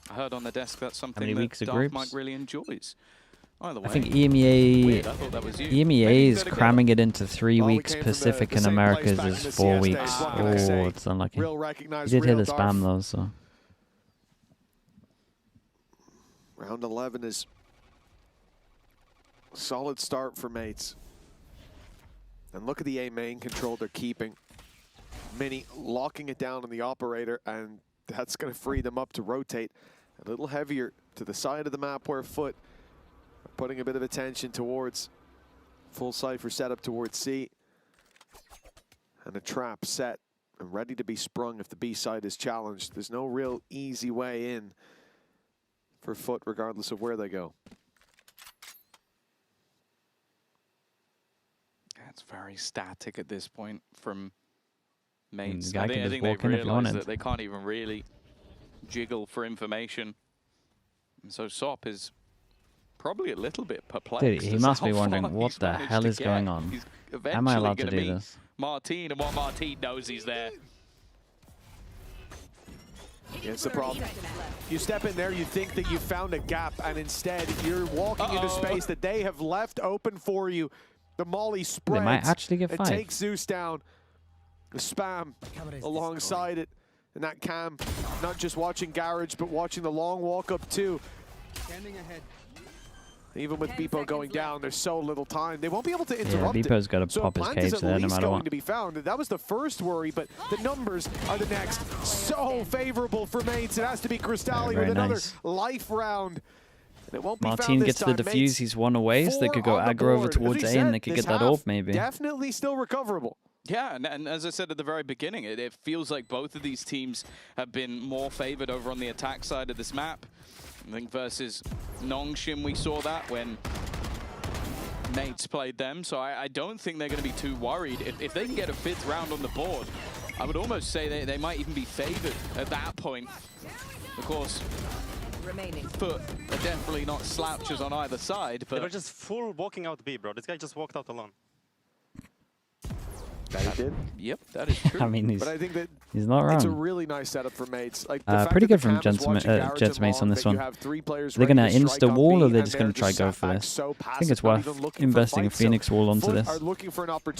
I heard on the desk that's something many that weeks of Darth groups? Mike really enjoys. Either way, I think EMEA weird, I thought that was you. EMEA Maybe is they're gonna cramming it into 3 Well, we weeks. came from the Pacific and same place Americas back in is the 4 CS days, weeks. what can I say? Oh, it's unlucky. Real He recognized did hit real the spam Darth. though, so. Round 11 is a solid start for mates. And look at the A main control they're keeping. Mini locking it down on the operator, and that's going to free them up to rotate a little heavier to the side of the map where FUT are putting a bit of attention towards. Full cipher setup towards C. And a trap set and ready to be sprung if the B side is challenged. There's no real easy way in for FUT regardless of where they go. It's very static at this point from mates. guy I can just think walk they in if he realize wanted. that they can't even really jiggle for information. And so Sop is probably a little bit perplexed. Dude, he as must how be wondering far what he's the managed hell to is going get. on. He's Am I eventually allowed to gonna do meet this? Martin, and while Martin knows he's there. It's the problem. You step in there, you think that you found a gap, and instead you're walking into space that they have left open for you. The molly spreads. They might actually get and 5. takes Zeus down. The spam alongside it. And that cam, not just watching Garage, but watching the long walk up too. Even with Beepo going down, there's so little time. They won't be able to interrupt it. Beepo's gotta So pop a his plant cage is there at no least matter going what. to be found. That was the first worry, but the numbers are the next. So favorable for mates. It has to be Crystalli Very with another nice. life round. Martin gets the defuse, he's one away, so they could go aggro over towards A and they could get that AWP maybe. Definitely still recoverable. Yeah, and as I said at the very beginning, it feels like both of these teams have been more favored over on the attack side of this map. I think versus Nongshim we saw that when Mates played them, so I don't think they're going to be too worried. If they can get a 5th round on the board, I would almost say they might even be favored at that point. Of course, FUT are definitely not slouches on either side, but... They were just full walking out B, bro. This guy just walked out alone. That he did? Yep, that is true. I mean, but I think that he's not wrong. It's a really nice setup for Mates. Like pretty good from Jets Mates on this one. They're going to insta wall or they're just going to try go for this? I think it's worth investing a Phoenix wall onto this.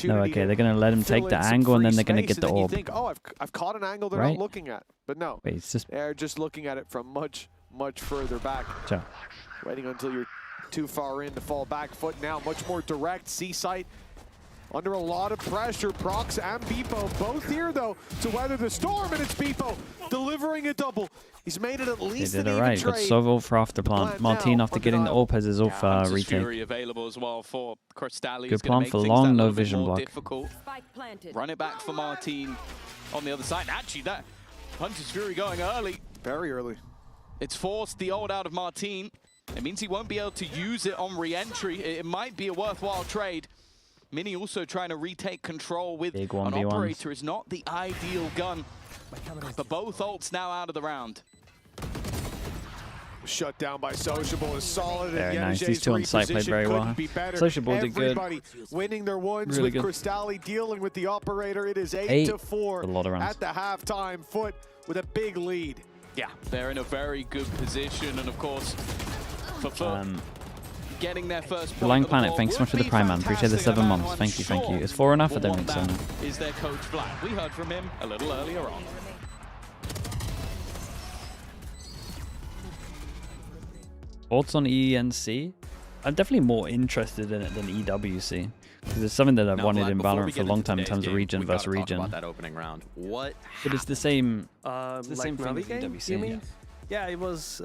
No, okay, they're going to let him take the angle and then they're going to get the AWP. Think, oh, I've caught an angle they're not looking at. But no, they're just looking at it from much further back. Sure. Waiting until you're too far in to fall back. FUT now much more direct. C-site under a lot of pressure. Prox and Beepo both here though to weather the storm, and it's Beepo delivering a double. He's made it at least an even trade. Good Sovol for after plant. Martin after getting the AWP has his AWP retake. Available as well for Crystalli. Good plant for long, no vision block. Difficult. Run it back for Martin on the other side. Actually, that Hunter's Fury going early. Very early. It's forced the ult out of Martin. It means he won't be able to use it on re-entry. It might be a worthwhile trade. Mini also trying to retake control with an operator is not the ideal gun. But both ults now out of the round. Shut down by Sociable is solid. Very nice. These two on site played very well. Sociable did good. Everybody winning their ones with Crystalli dealing with the operator. It is 8-4 at the halftime. FUT with a big lead. Yeah, they're in a very good position, and of course, for FUT, getting their first Blind Planet, thanks so much for the Prime, man. Appreciate the 7 months. Thank you, thank you. Is 4 enough? I don't think so. No. Is their coach Vlad? We heard from him a little earlier on. Thoughts on ENC? I'm definitely more interested in it than EWC. Because it's something that I've wanted in Valorant for a long time in terms of region versus region. About that opening round. What? But it's the same. It's the same thing as EWC. You mean? Yeah, it was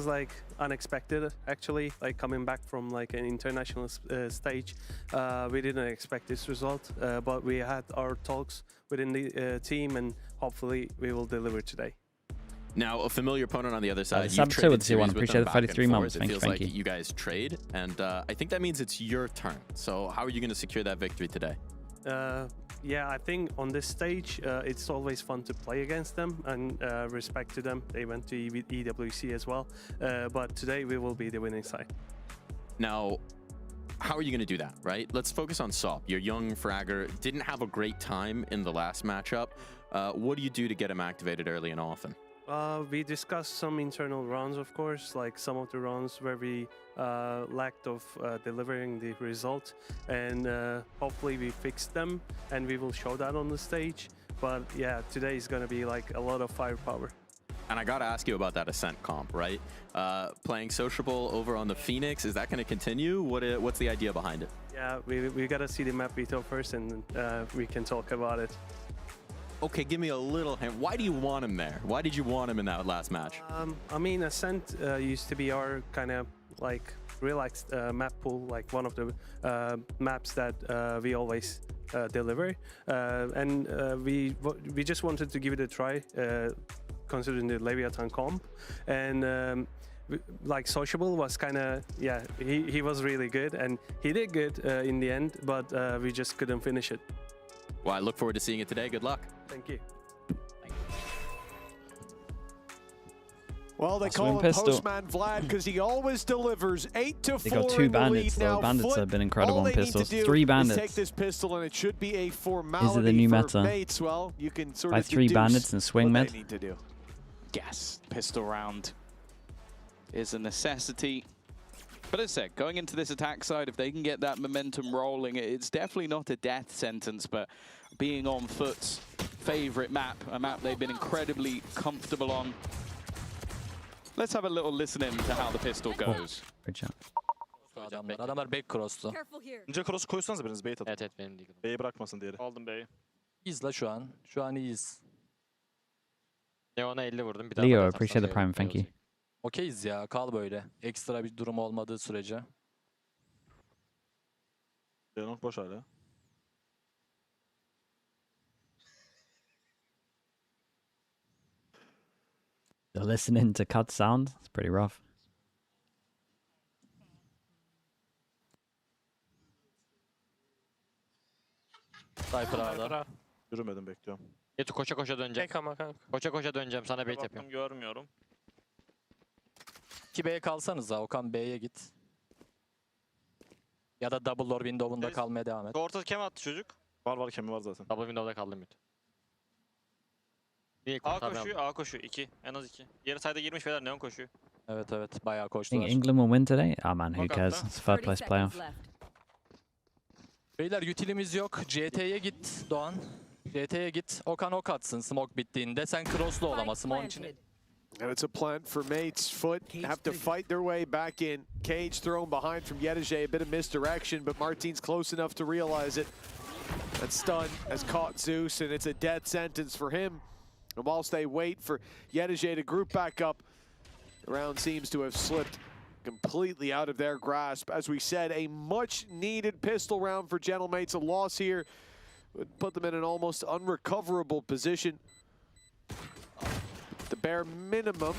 like unexpected actually. Like coming back from like an international stage, we didn't expect this result, but we had our talks within the team, and hopefully we will deliver today. Now, a familiar opponent on the other side. Saboteur with C1. Appreciate the 33 months. Thank you, thank you. You guys trade, and I think that means it's your turn. So how are you going to secure that victory today? Yeah, I think on this stage, it's always fun to play against them, and respect to them. They went to EWC as well, but today we will be the winning side. Now, how are you going to do that, right? Let's focus on Sop. Your young fragger didn't have a great time in the last matchup. What do you do to get him activated early and often? We discussed some internal runs, of course, like some of the runs where we lacked of delivering the result, and hopefully we fixed them, and we will show that on the stage. But yeah, today is going to be like a lot of firepower. And I got to ask you about that Ascent comp, right? Playing Sociable over on the Phoenix, is that going to continue? What's the idea behind it? Yeah, we got to see the map veto first, and we can talk about it. Okay, give me a little hint. Why do you want him there? Why did you want him in that last match? I mean, Ascent used to be our kind of like relaxed map pool, like one of the maps that we always deliver, and we just wanted to give it a try, considering the Leviathan comp, and like Sociable was kind of, yeah, he was really good, and he did good in the end, but we just couldn't finish it. Well, I look forward to seeing it today. Good luck. Thank you. Well, they call him Postman Vlad because he always delivers. 8-4. They got 2 bandits though. Bandits have been incredible on pistols. 3 bandits. Take this pistol and it should be a formality. Is it the new meta? Mates. Well, you can sort by of 3 bandits and swing mid. Need to do. Yes, pistol round is a necessity. But as I said, going into this attack side, if they can get that momentum rolling, it's definitely not a death sentence, but being on FUT's favorite map, a map they've been incredibly comfortable on. Let's have a little listen in to how the pistol goes. Good job. Adamlar back cross'tu. Önce cross koysanız biriniz bait atın. Evet benim değil. B'yi bırakmasın diğeri. Aldım B'yi. İyiyiz la şu an. Şu an iyiyiz. Neon'a 50 vurdum. Bir daha Leo, appreciate the prime, thank you. Okeyiz ya, kal böyle. Ekstra bir durum olmadığı sürece. Yanok boş hala. Listening to cut sound, it's pretty rough. Cypher A'da. Yürümedim, bekliyorum. Yetu koşa koşa döneceğim. Tek ama kanka. Koşa koşa döneceğim, sana bait yapıyorum. Görmüyorum. 2B'ye kalsanız da Okan B'ye git. Ya da double door window'unda kalmaya devam et. Ortada kem attı çocuk. Var kemi var zaten. Double window'da kaldım mid. A koşuyor, A koşuyor. 2. En az 2. Diğer side'a girmiş beyler, Neon koşuyor. Evet, bayağı I koştular. think England will win today. Oh man, who cares? It's a third place playoff. Beyler utilimiz yok. CT'ye git Doğan. CT'ye git. Okan ok atsın smoke bittiğinde. Sen cross'lu ol ama smoke'un içine. And it's a plant for Mates. FUT have to fight their way back in. Cage thrown behind from Yedije, a bit of misdirection, but Martin's close enough to realize it. That stun has caught Zeus, and it's a death sentence for him. And whilst they wait for Yedije to group back up, the round seems to have slipped completely out of their grasp. As we said, a much-needed pistol round for Gentlemates. A loss here would put them in an almost unrecoverable position. The bare minimum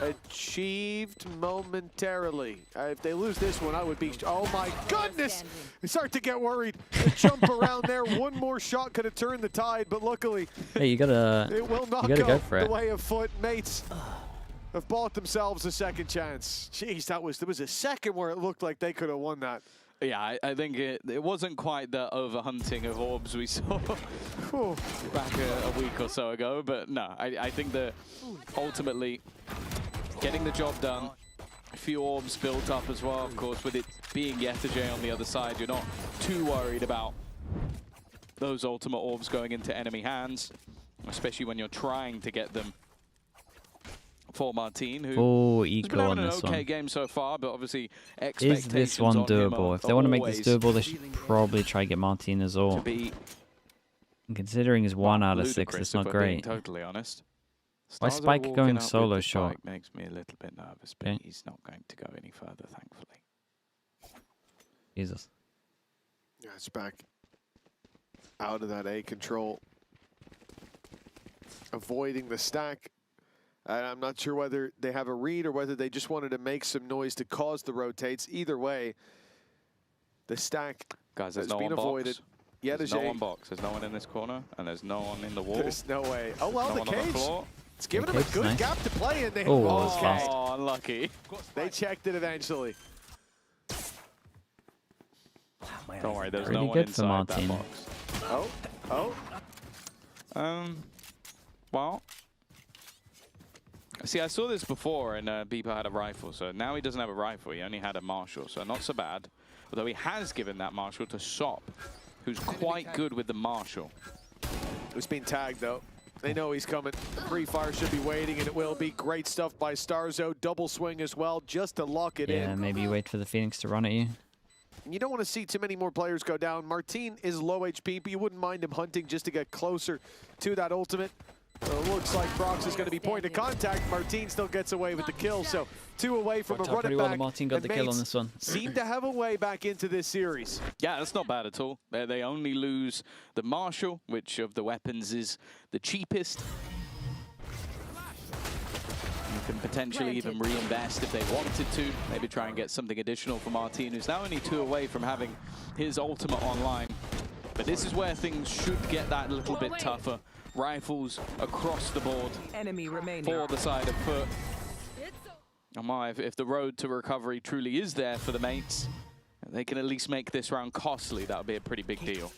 achieved momentarily. If they lose this one, I would be, oh my goodness! I start to get worried. The jump around there, one more shot could have turned the tide, but luckily, hey, you gotta go for it. The way of FUT. Mates have bought themselves a second chance. Jeez, there was a second where it looked like they could have won that. Yeah, I think it wasn't quite the overhunting of orbs we saw back a week or so ago, but no, I think that ultimately getting the job done, a few orbs built up as well, of course, with it being Yetije on the other side, you're not too worried about those ultimate orbs going into enemy hands, especially when you're trying to get them for Martin, who has been having an okay game so far, but obviously expectations Is this one doable? If they want to make this doable, they should probably try to get Martin as well. And considering he's 1 out of 6, it's not great. Totally honest. Why is Spike going solo short? Makes me a little bit nervous, but he's not going to go any further, thankfully. Jesus. Yeah, it's back out of that A control. Avoiding the stack. I'm not sure whether they have a read or whether they just wanted to make some noise to cause the rotates. Either way, the stack Guys, there's has been avoided. There's no one box. There's no one in this corner, and there's no one in the wall. There's no way. Oh, well, the cage. It's giving them a Cage's good nice. gap to play in. They Unlucky. They checked it eventually. Don't worry, there's Pretty no one good for inside that Martin. box. Well, see, I saw this before, and Beeper had a rifle, so now he doesn't have a rifle. He only had a Marshall, so not so bad. Although he has given that Marshall to Sop, who's quite good with the Marshall. It's been tagged, though. They know he's coming. The pre-fire should be waiting, and it will be. Great stuff by Starzo. Double swing as well, just to lock it in. Yeah, maybe you wait for the Phoenix to run at you. You don't want to see too many more players go down. Martin is low HP, but you wouldn't mind him hunting just to get closer to that ultimate. So it looks like Prox is going to be point of contact. Martin still gets away with the kill, so 2 away from a run it back. Martin got the kill on this one. Seem to have a way back into this series. Yeah, that's not bad at all. They only lose the Marshall, which of the weapons is the cheapest. You can potentially even reinvest if they wanted to. Maybe try and get something additional for Martin, who's now only 2 away from having his ultimate online. But this is where things should get that little bit tougher. Rifles across the board for the side of FUT. If the road to recovery truly is there for the mates, they can at least make this round costly. That would be a pretty big deal.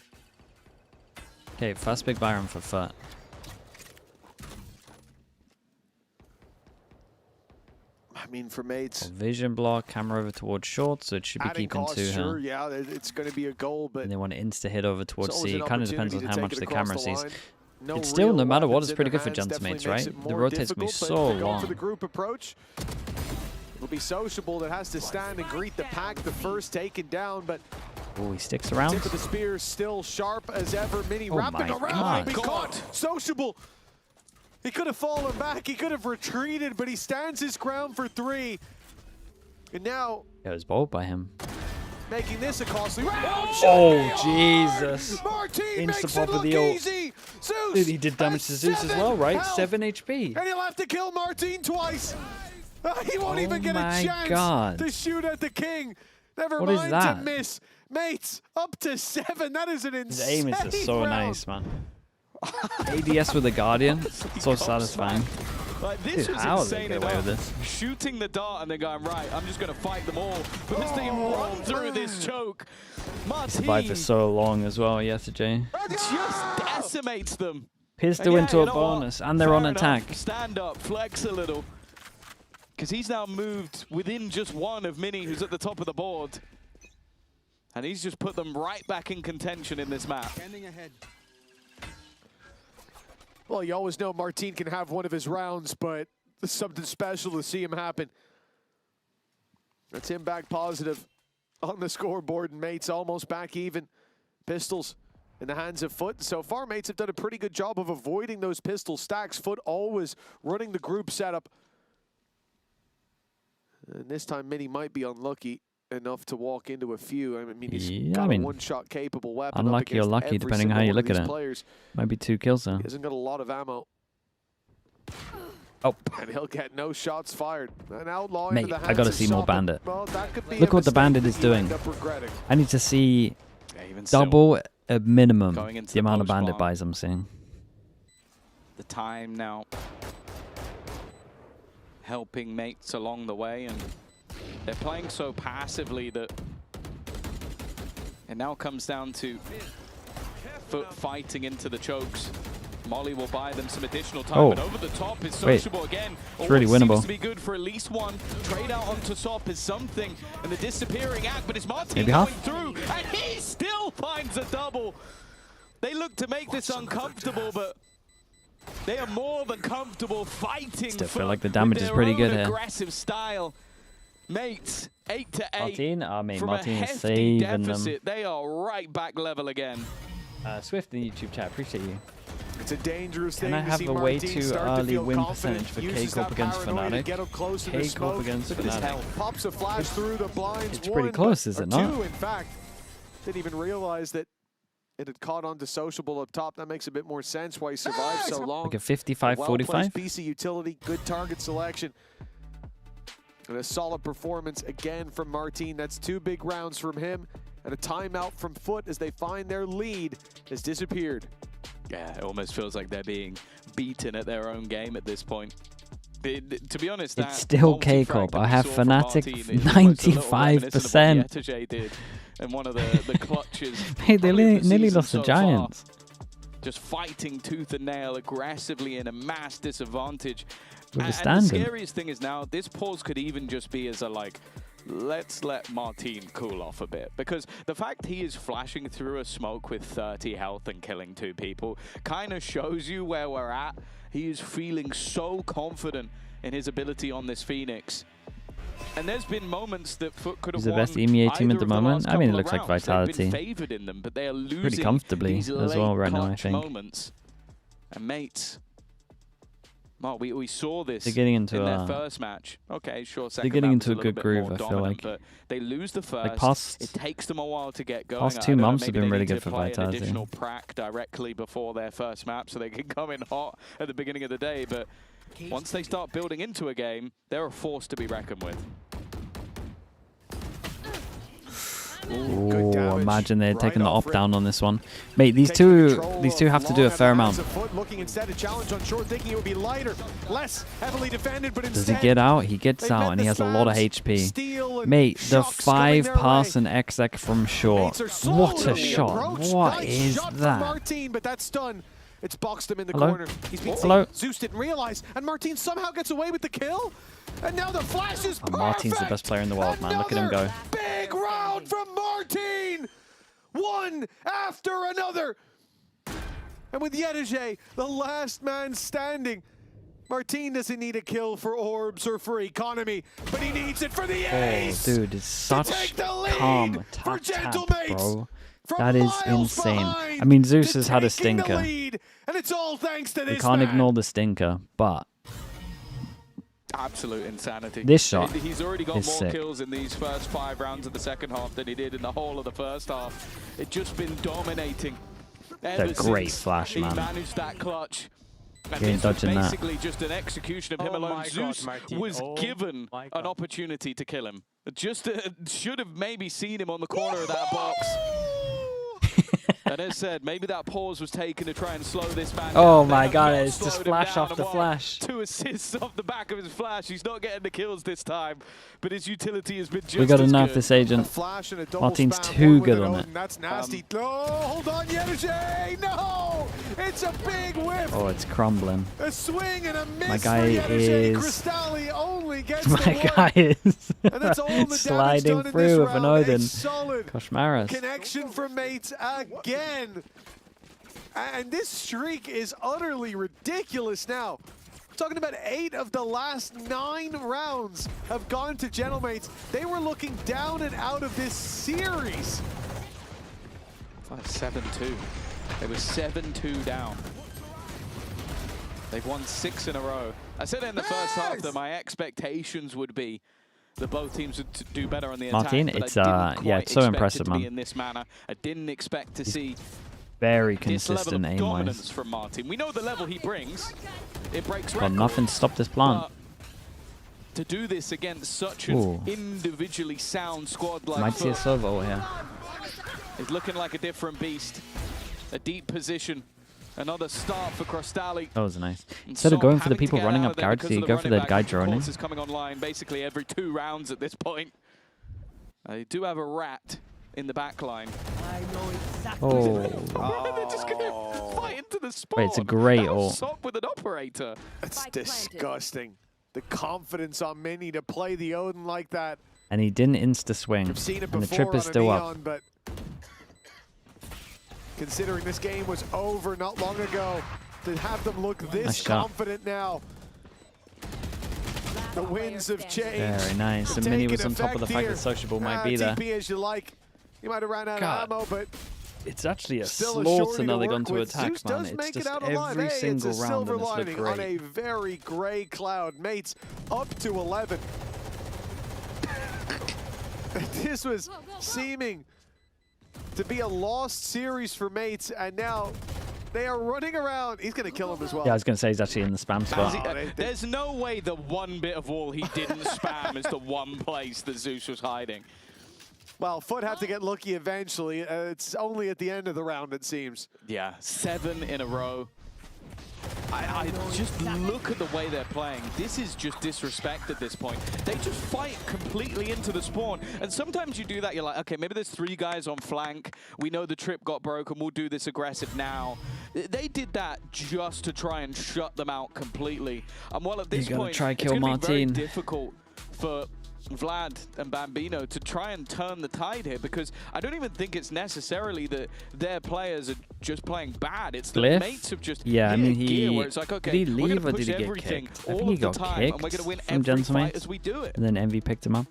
Okay, first big buy run for FUT. I mean, for mates. Vision block, camera over towards short, so it should be keeping 2 here. Sure, yeah, it's going to be a goal, but And they want to insta-hit over towards C. It kind of depends on how much the camera sees. No It's still, no matter what, weapons it's in pretty their good for hands, Gentleman's, definitely right? makes it The more rotate's going to be difficult, so but if they go for the long. group approach, it'll be Sociable that has to stand and greet the pack, the first taken down, but Oh, he sticks around. tip of the spear still sharp as ever. Mini Oh wrapping my around, God. maybe caught. Sociable He could have fallen back, he could have retreated, but he stands his ground for 3. And now... It was bowled by him. Making this a costly round. Oh, Jesus. Martin Insta pop of the ult. Dude, he did damage to Zeus as well, right? Health. 7 HP. And he'll have to kill Martin twice. He won't even get a chance to shoot at the king. Never What is mind that? to miss. Mates, up to 7. That is an His insane aim is just so round. nice, man. ADS with the Guardian. So satisfying. Like, this Dude, was how did they insane get away with enough. this? Shooting the dart and then going, right, I'm just going to fight them all. Because they run through this choke. Martin Survived for so long as well, yesterday. just decimates them. Pistol into a bonus, and they're on attack. Stand up, flex a little. Because he's now moved within just one of Mini, who's at the top of the board. And he's just put them right back in contention in this map. Well, you always know Martin can have one of his rounds, but it's something special to see him happen. That's him back positive on the scoreboard, and Mates almost back even. Pistols in the hands of FUT. So far, Mates have done a pretty good job of avoiding those pistol stacks. FUT always running the group setup. And this time, Mini might be unlucky enough to walk into a few. I mean, he's got a one-shot capable weapon. Unlucky or lucky, depending on how you look at it. Players. Might be 2 kills though. He hasn't got a lot of ammo. Oh. And he'll get no shots fired. An outlaw Mate, into the I gotta hands see of more Sopper. Bandit. Well, that could be Look a what the mistake Bandit that is he'll doing. end up regretting. I need to see even still, double at minimum going into the amount of post Bandit bomb. buys I'm seeing. The time now helping Mates along the way, and they're playing so passively that it now comes down to FUT fighting into the chokes. Molly will buy them some additional time, but over the top is Sociable again. It's really Always winnable. Seems to be good for at least one. Trade out onto Sop is something, and the disappearing act, but it's Martin Maybe going half. through, and he still finds a double. They look to make this uncomfortable, but they are more than comfortable fighting. Still feel like the damage is pretty good here. Aggressive style. Mates, 8 to 8. Martin, I mean, From Martin a is hefty saving deficit, them. they are right back level again. Swift in the YouTube chat, appreciate you. It's a dangerous thing Can I to have see a way Martin too start to early feel win confident, percentage for uses K-Corp that against paranoia to Fnatic? get up close to the K-Corp smoke. against Look at his Fnatic. health. Pops a flash through the blinds. It's pretty close, is it not? 2, in fact. Didn't even realize that it had caught on to Sociable up top. That makes a bit more sense why he survived so long. Like a 55-45? Well-placed PC utility, good target selection. And a solid performance again from Martin. That's 2 big rounds from him. And a timeout from FUT as they find their lead has disappeared. Yeah, it almost feels like they're being beaten at their own game at this point. To be honest, It's still K-Corp. I have Fnatic 95%. did, and one of the clutches. Hey, they nearly lost the Giants. Just fighting tooth and nail aggressively in a mass disadvantage. With a And the standing. scariest thing is now, this pause could even just be as a like, let's let Martin cool off a bit. Because the fact he is flashing through a smoke with 30 health and killing 2 people kind of shows you where we're at. He is feeling so confident in his ability on this Phoenix. And there's been moments that FUT could have He's the best EMEA team at the moment. I mean, it looks like Vitality. Favored in them, but they are losing Pretty comfortably these as well right now, I late think. moments. And Mates, well, we saw this They're getting into in their a- first match. Okay, sure, They're second getting map was into a little good bit groove, more I feel dominant, like. but they lose the first. past- It takes them a while to get going. past I 2 don't know, months have maybe been they really need good to for play Vitality. An additional prac directly before their first map, so they can come in hot at the beginning of the day. But once they start building into a game, they're a force to be reckoned with. Oh, imagine they're taking the op down on this one. Mate, these two have to do a fair amount. Looking instead a challenge on short, thinking it would be lighter, less heavily defended, but Does he instead get out? He gets out and he has a lot of HP. Mate, the 5-pass and exec from short. What a shot. What is that? Martin, but that's done. It's boxed him in the Hello? corner. He's been Hello? Zeus didn't realize, and Martin somehow gets away with the kill. And now the flash is perfect. Martin's the best player in the world, man. Look at him go. Big round from Martin! One after another. And with Yedege, the last man standing, Martin doesn't need a kill for orbs or for economy, but he needs it for the ace. Oh, dude, it's such calm tap, bro. That is insane. I mean, Zeus has had a stinker. And it's all thanks to We this can't man. ignore the stinker, but Absolute insanity. this shot He's already got is more sick. kills in these first 5 rounds of the second half than he did in the whole of the first half. It's just been dominating. It's a great since flash, he man. managed that clutch. And He ain't this was dodging that. basically just an execution of him alone. Zeus was given an opportunity to kill him. Just should have maybe seen him on the corner of that box. And as said, maybe that pause was taken to try and slow this man down. Oh my They god, have not it's just slowed him flash down. off the And flash. 2 assists off the back of his flash. He's not getting the kills this time, but his utility has been just We got to as nerf good. this agent. Flash and a double Martin's spam, too one with good an on Odin. it. That's nasty. No, hold on, Yenergy! No! It's a big whiff! Oh, it's crumbling. A swing and a miss My guy for Yenergy. is... Cristalli only gets My the guy is And that's all the damage sliding done in through this with an round. A Odin. solid Koshmaras. connection from mates again. And this streak is utterly ridiculous now. We're talking about 8 of the last 9 rounds have gone to Gentlemates. They were looking down and out of this series. It's like 7-2. They were 7-2 down. They've won 6 in a row. I said in the first half that my expectations would be that both teams would do better on the Martin, attack. it's but I didn't yeah, quite it's so expect impressive, it to be man. in this manner. I didn't expect to see Very this level consistent of aim-wise. dominance from Martin. We know the level he brings. It breaks Got records. nothing to stop this plant. But to do this against such Ooh. an individually sound squad like Might see a FUT servo here. is looking like a different beast. A deep position. Another start for Cristalli. That was nice. Instead of going for the people running up guards, you go for the guy droning. Is coming online basically every 2 rounds at this point. They do have a rat in the back line. I know exactly. They're just going to fight into the spawn. Wait, it's a great That was ult. Sop with an operator. That's disgusting. The confidence on Mini to play the Odin like that. And he didn't insta-swing. I've seen it And the before trip is on a still Neon, up. but considering this game was over not long ago, to have them look this Nice shot. confident now. The winds have changed. Very nice. And Mini was on top of the fact that Sociable might be there. TP as you like. He might have ran out God. of ammo, but It's actually a still a slaughter shorty now to they've gone work to with. attack, Zeus man. does It's make just it out alive. every Hey, single it's a round silver and it's looked lining great. on a very gray cloud. Mates up to 11. This was seeming to be a lost series for Mates, and now they are running around. He's going to kill him as well. Yeah, I was going to say he's actually in the spam spot. There's no way the one bit of wall he didn't spam is the one place that Zeus was hiding. Well, FUT have to get lucky eventually. It's only at the end of the round, it seems. Yeah, 7 in a row. I just look at the way they're playing. This is just disrespect at this point. They just fight completely into the spawn. And sometimes you do that, you're like, okay, maybe there's 3 guys on flank. We know the trip got broken. We'll do this aggressive now. They did that just to try and shut them out completely. And while at this You gotta point, try it's kill going to be very Martin. difficult for Vlad and Bambino to try and turn the tide here, because I don't even think it's necessarily that their players are just playing bad. It's the Glyph? mates have just Yeah, I mean, hit he... gear where it's like, okay, did he we're leave gonna or push did he get everything kicked? I all think he of the got time, kicked and we're going to win from every fight Gentlemen. as we do it. And then Envy picked him up.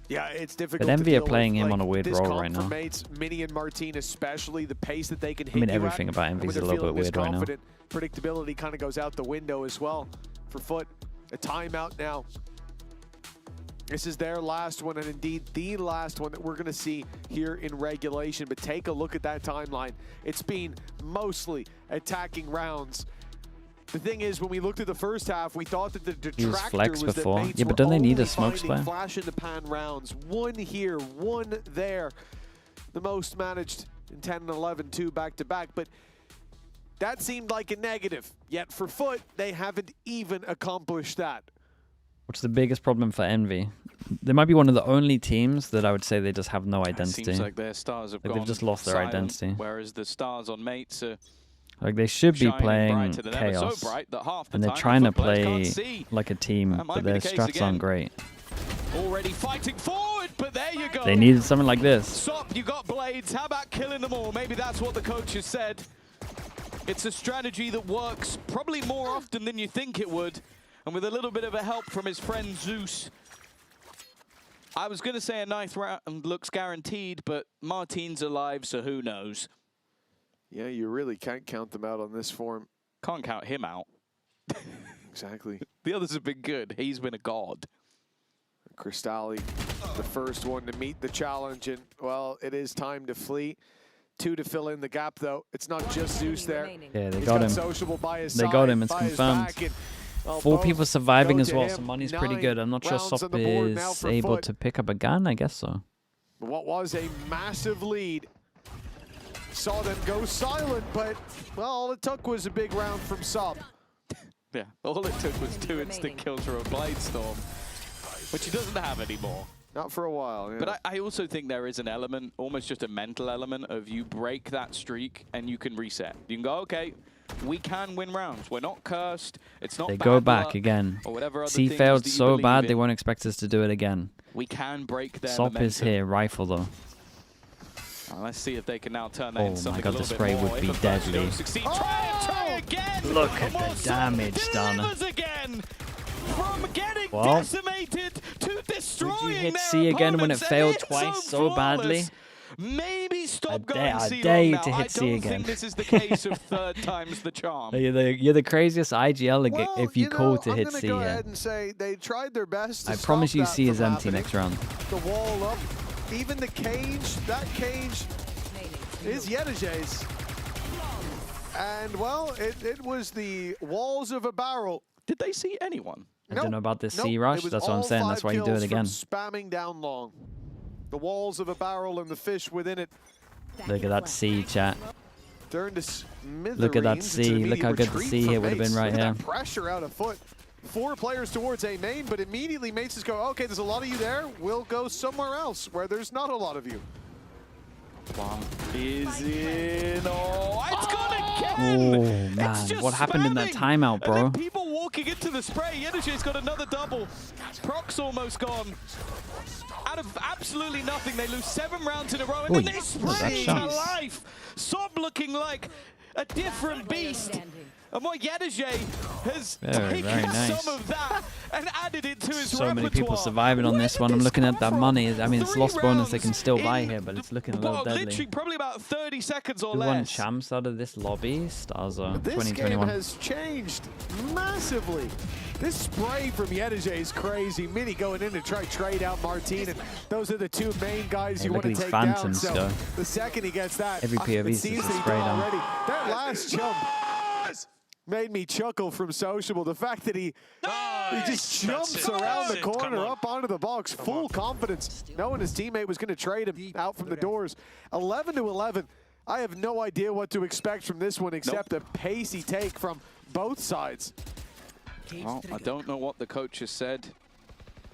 Yeah, it's difficult. But to Envy are deal playing with, him like, on a weird this roll comp right for now. Mates, Mini and Martin especially, the pace that they can hit I mean, you everything at, about and Envy's when a they're little bit feeling weird this right now. confident, predictability kind of goes out the window as well for FUT. A timeout now. This is their last one, and indeed the last one that we're going to see here in regulation. But take a look at that timeline. It's been mostly attacking rounds. The thing is, when we looked at the first half, we thought that the detractor flexed was before. that Mates Yeah, but were don't they need a only smoke finding spray? flash in the pan rounds. 1 here, 1 there. The most managed in 10 and 11, 2 back-to-back. But that seemed like a negative. Yet for FUT, they haven't even accomplished that. What's the biggest problem for Envy? They might be one of the only teams that I would say they just have no It identity. seems like their stars have Like gone they've just lost their silent, identity. whereas the stars on Mates are Like they should be shining playing brighter than ever. chaos, So bright that half the and they're time trying to FUT players play can't see. like a team, That might but be their the case strats again. aren't great. Already fighting forward, but there you go. They needed something like this. Sop, you got blades. How about killing them all? Maybe that's what the coach has said. It's a strategy that works probably more often than you think it would. And with a little bit of a help from his friend Zeus, I was going to say a ninth round looks guaranteed, but Martin's alive, so who knows? Yeah, you really can't count them out on this form. Can't count him out. Exactly. The others have been good. He's been a god. Cristalli, the first one to meet the challenge, and, well, it is time to flee. 2 to fill in the gap, though. It's not just Zeus there. Yeah, they got him. Sociable by his they side, got him. It's by his confirmed. back, and, well, 4 both people surviving go as to well, him. so money's pretty 9 good. I'm not sure rounds on Sop the board now is for able FUT. to pick up a gun. I guess so. What was a massive lead. Saw them go silent, but, well, all it took was a big round from Sop. Yeah, all it took was 2 instant kills for a Blade Storm, which he doesn't have anymore. Not for a while, yeah. But I also think there is an element, almost just a mental element, of you break that streak and you can reset. You can go, okay, we can win rounds. We're not cursed. It's not They bad go luck back again. Or whatever other C things failed that you so believe bad, in. they won't expect us to do it again. We can break their Sop momentum. is here. Rifle, though. Let's see if they can now turn that Oh into my something god, a the little spray bit more. would be If the first deadly. don't succeed, try again! Look at the damage done. Delivers again! From getting Well, decimated to destroying would you hit their C again when it opponents, and failed it's twice so flawless. badly? Maybe stop I going C dare long you now. to hit I C don't again. think this is the case of third time's the charm. You're the craziest IGL if you call to hit I'm C going to go here. ahead and say they tried their best to I promise stop you that C is from empty happening. next round. The wall up, even the cage, that cage is Yedijay's. And, well, it was the walls of a barrel. Did they see anyone? I don't know about this Nope. C It rush. was That's what I'm all saying. 5 That's why you do kills it again. from spamming down long. The walls of a barrel and the fish within it. Look at that C, chat. Turned to smithereens. Look at that It's C. an Look how immediate good the retreat C from here would have been Mates. right Look at here. that pressure out of FUT. 4 players towards A main, but immediately Mates just go, okay, there's a lot of you there. We'll go somewhere else where there's not a lot of you. Is in. Oh, it's gone again! Oh, man. What happened in that timeout, bro? And then people walking into the spray. Yedijay's got another double. Prox almost gone. Out of absolutely nothing, they lose 7 rounds in a row, and then they spray to life. Sob looking like a different beast. And what Yedijay has taken nice. some of that and added it to his So repertoire. many people surviving on this one. I'm looking at that money. I mean, it's lost bonus they can still buy here, but it's looking a little Literally deadly. probably about 30 seconds or Who won less. champs out of this lobby? Starza This 2021. game has changed massively. This spray from Yedijay is crazy. Mini going in to try trade out Martin, and those are the 2 main guys Hey, you look want at to these take down. phantoms, So though. the second he gets that, Every POV it is seems just that he's spray done down. already. That last jump made me chuckle from Sociable. The fact that he just jumps around the corner up onto the box, full confidence, knowing his teammate was going to trade him out from the doors. 11 to 11. I have no idea what to expect from this one except a pacey take from both sides. Well, I don't know what the coach has said.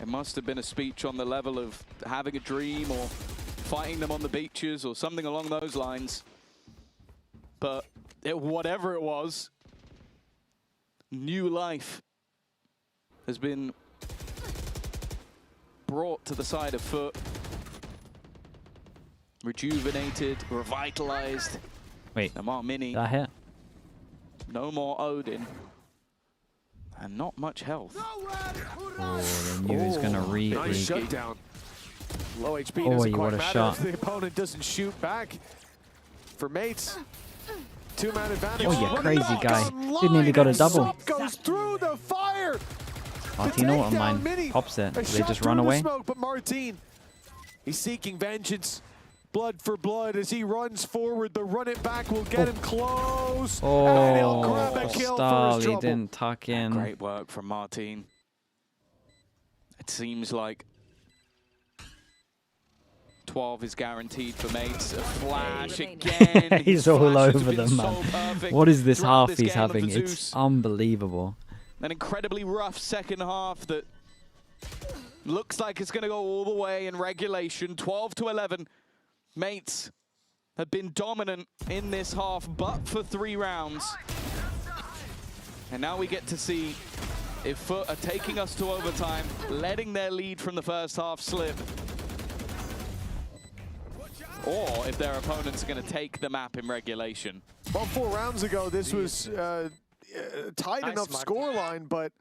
It must have been a speech on the level of having a dream or fighting them on the beaches or something along those lines. But whatever it was, new life has been brought to the side of FUT. Rejuvenated, revitalized. Wait, Lamar Mini. that hit? No more Odin. And not much health. Oh, they knew he was going to re Nice shutdown. Low HP Oh, doesn't you quite what a matter shot. if the opponent doesn't shoot back. For Mates, 2-man advantage. Oh, you Running crazy back guy. online, Didn't nearly got a and double. Sop goes through the fire. Martino The on takedown mine. Mini. Pops it. A Do they shot just through run the away? Smoke, but Martin, he's seeking vengeance. Blood for blood as he runs forward. The run it back will get him close. And he'll grab a kill for Stall, his he trouble. didn't tuck in. Great work from Martin. It seems like 12 is guaranteed for Mates. A flash again. He's all Flash has over been them, so man. perfect What is this throughout half this he's game of having? the It's Zeus. unbelievable. An incredibly rough second half that looks like it's going to go all the way in regulation. 12 to 11. Mates have been dominant in this half, but for 3 rounds. And now we get to see if FUT are taking us to overtime, letting their lead from the first half slip, or if their opponents are going to take the map in regulation. About 4 rounds ago, this was tight enough scoreline, but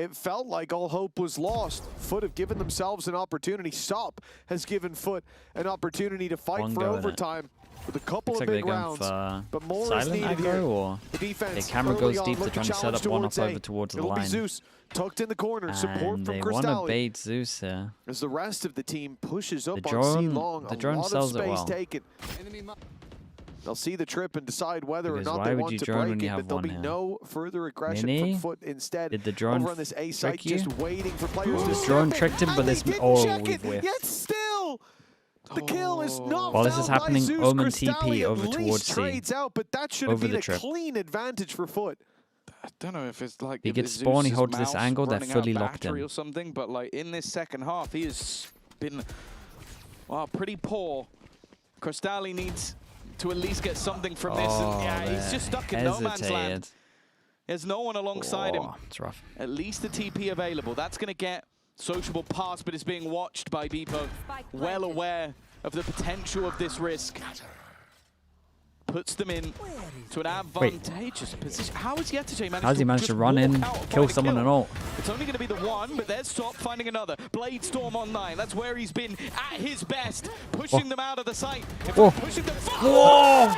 it felt like all hope was lost. FUT have given themselves an opportunity. SOP has given FUT an opportunity to fight for overtime with a couple of big rounds. But more is needed here. Or the defense the camera goes deep, they're they're trying to set up one up over towards the It'll line. be Zeus tucked in the corner, support And from they want to Crystalli. bait Zeus here. As the rest of the team pushes up The on C drone- long, the a drone lot sells of it space well. taken. They'll see the trip and decide whether Because or not why they would want you to drone when break you it, have but there'll one be here? no further aggression Mini? from FUT instead. Did the drone over on this A site, trick you? just waiting for players to The step drone in, tricked him, and but they this didn't oh check we've it, whiffed. yet still the kill is not While this is found by happening, Zeus. Omen Crystalli TP at over least towards C. trades out, but that should have Over been the a trip. clean advantage for FUT. I don't know if it's like He if gets it's spawn, he Zeus's holds this mouse angle, they're running fully out locked battery in. or something, but like in this second half, he has been pretty poor. Crystalli needs to at least get something from this. And, yeah, he's just stuck in no man's land. There's no one alongside him. It's rough. At least the TP available. That's going to get Sociable past, but it's being watched by Beepo. Well aware of the potential of this risk. Puts them in to an advantageous position. How has Yetije managed How's he managed to run in, kill someone and all? It's only going to be the one, but there's Stop finding another. Blade Storm online. That's where he's been at his best, pushing them out of the site. Pushing them Whoa!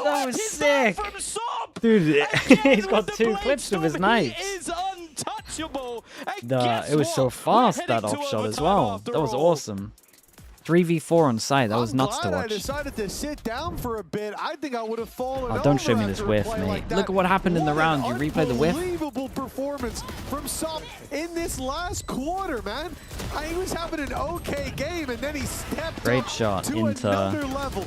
That was sick! From Sop! Dude, he's got two clips of his knife. He is untouchable. It was so fast, that off shot as well. That was awesome. 3v4 on site. That was nuts to I watch. decided to sit down for a bit. I think I would have fallen Oh, don't show over me this after a whiff, play mate. like that. Look at what happened in the round. You replay the whiff. Unbelievable performance from Sop in this last quarter, man. He was having an okay game, and then he stepped Great up shot to into... another level.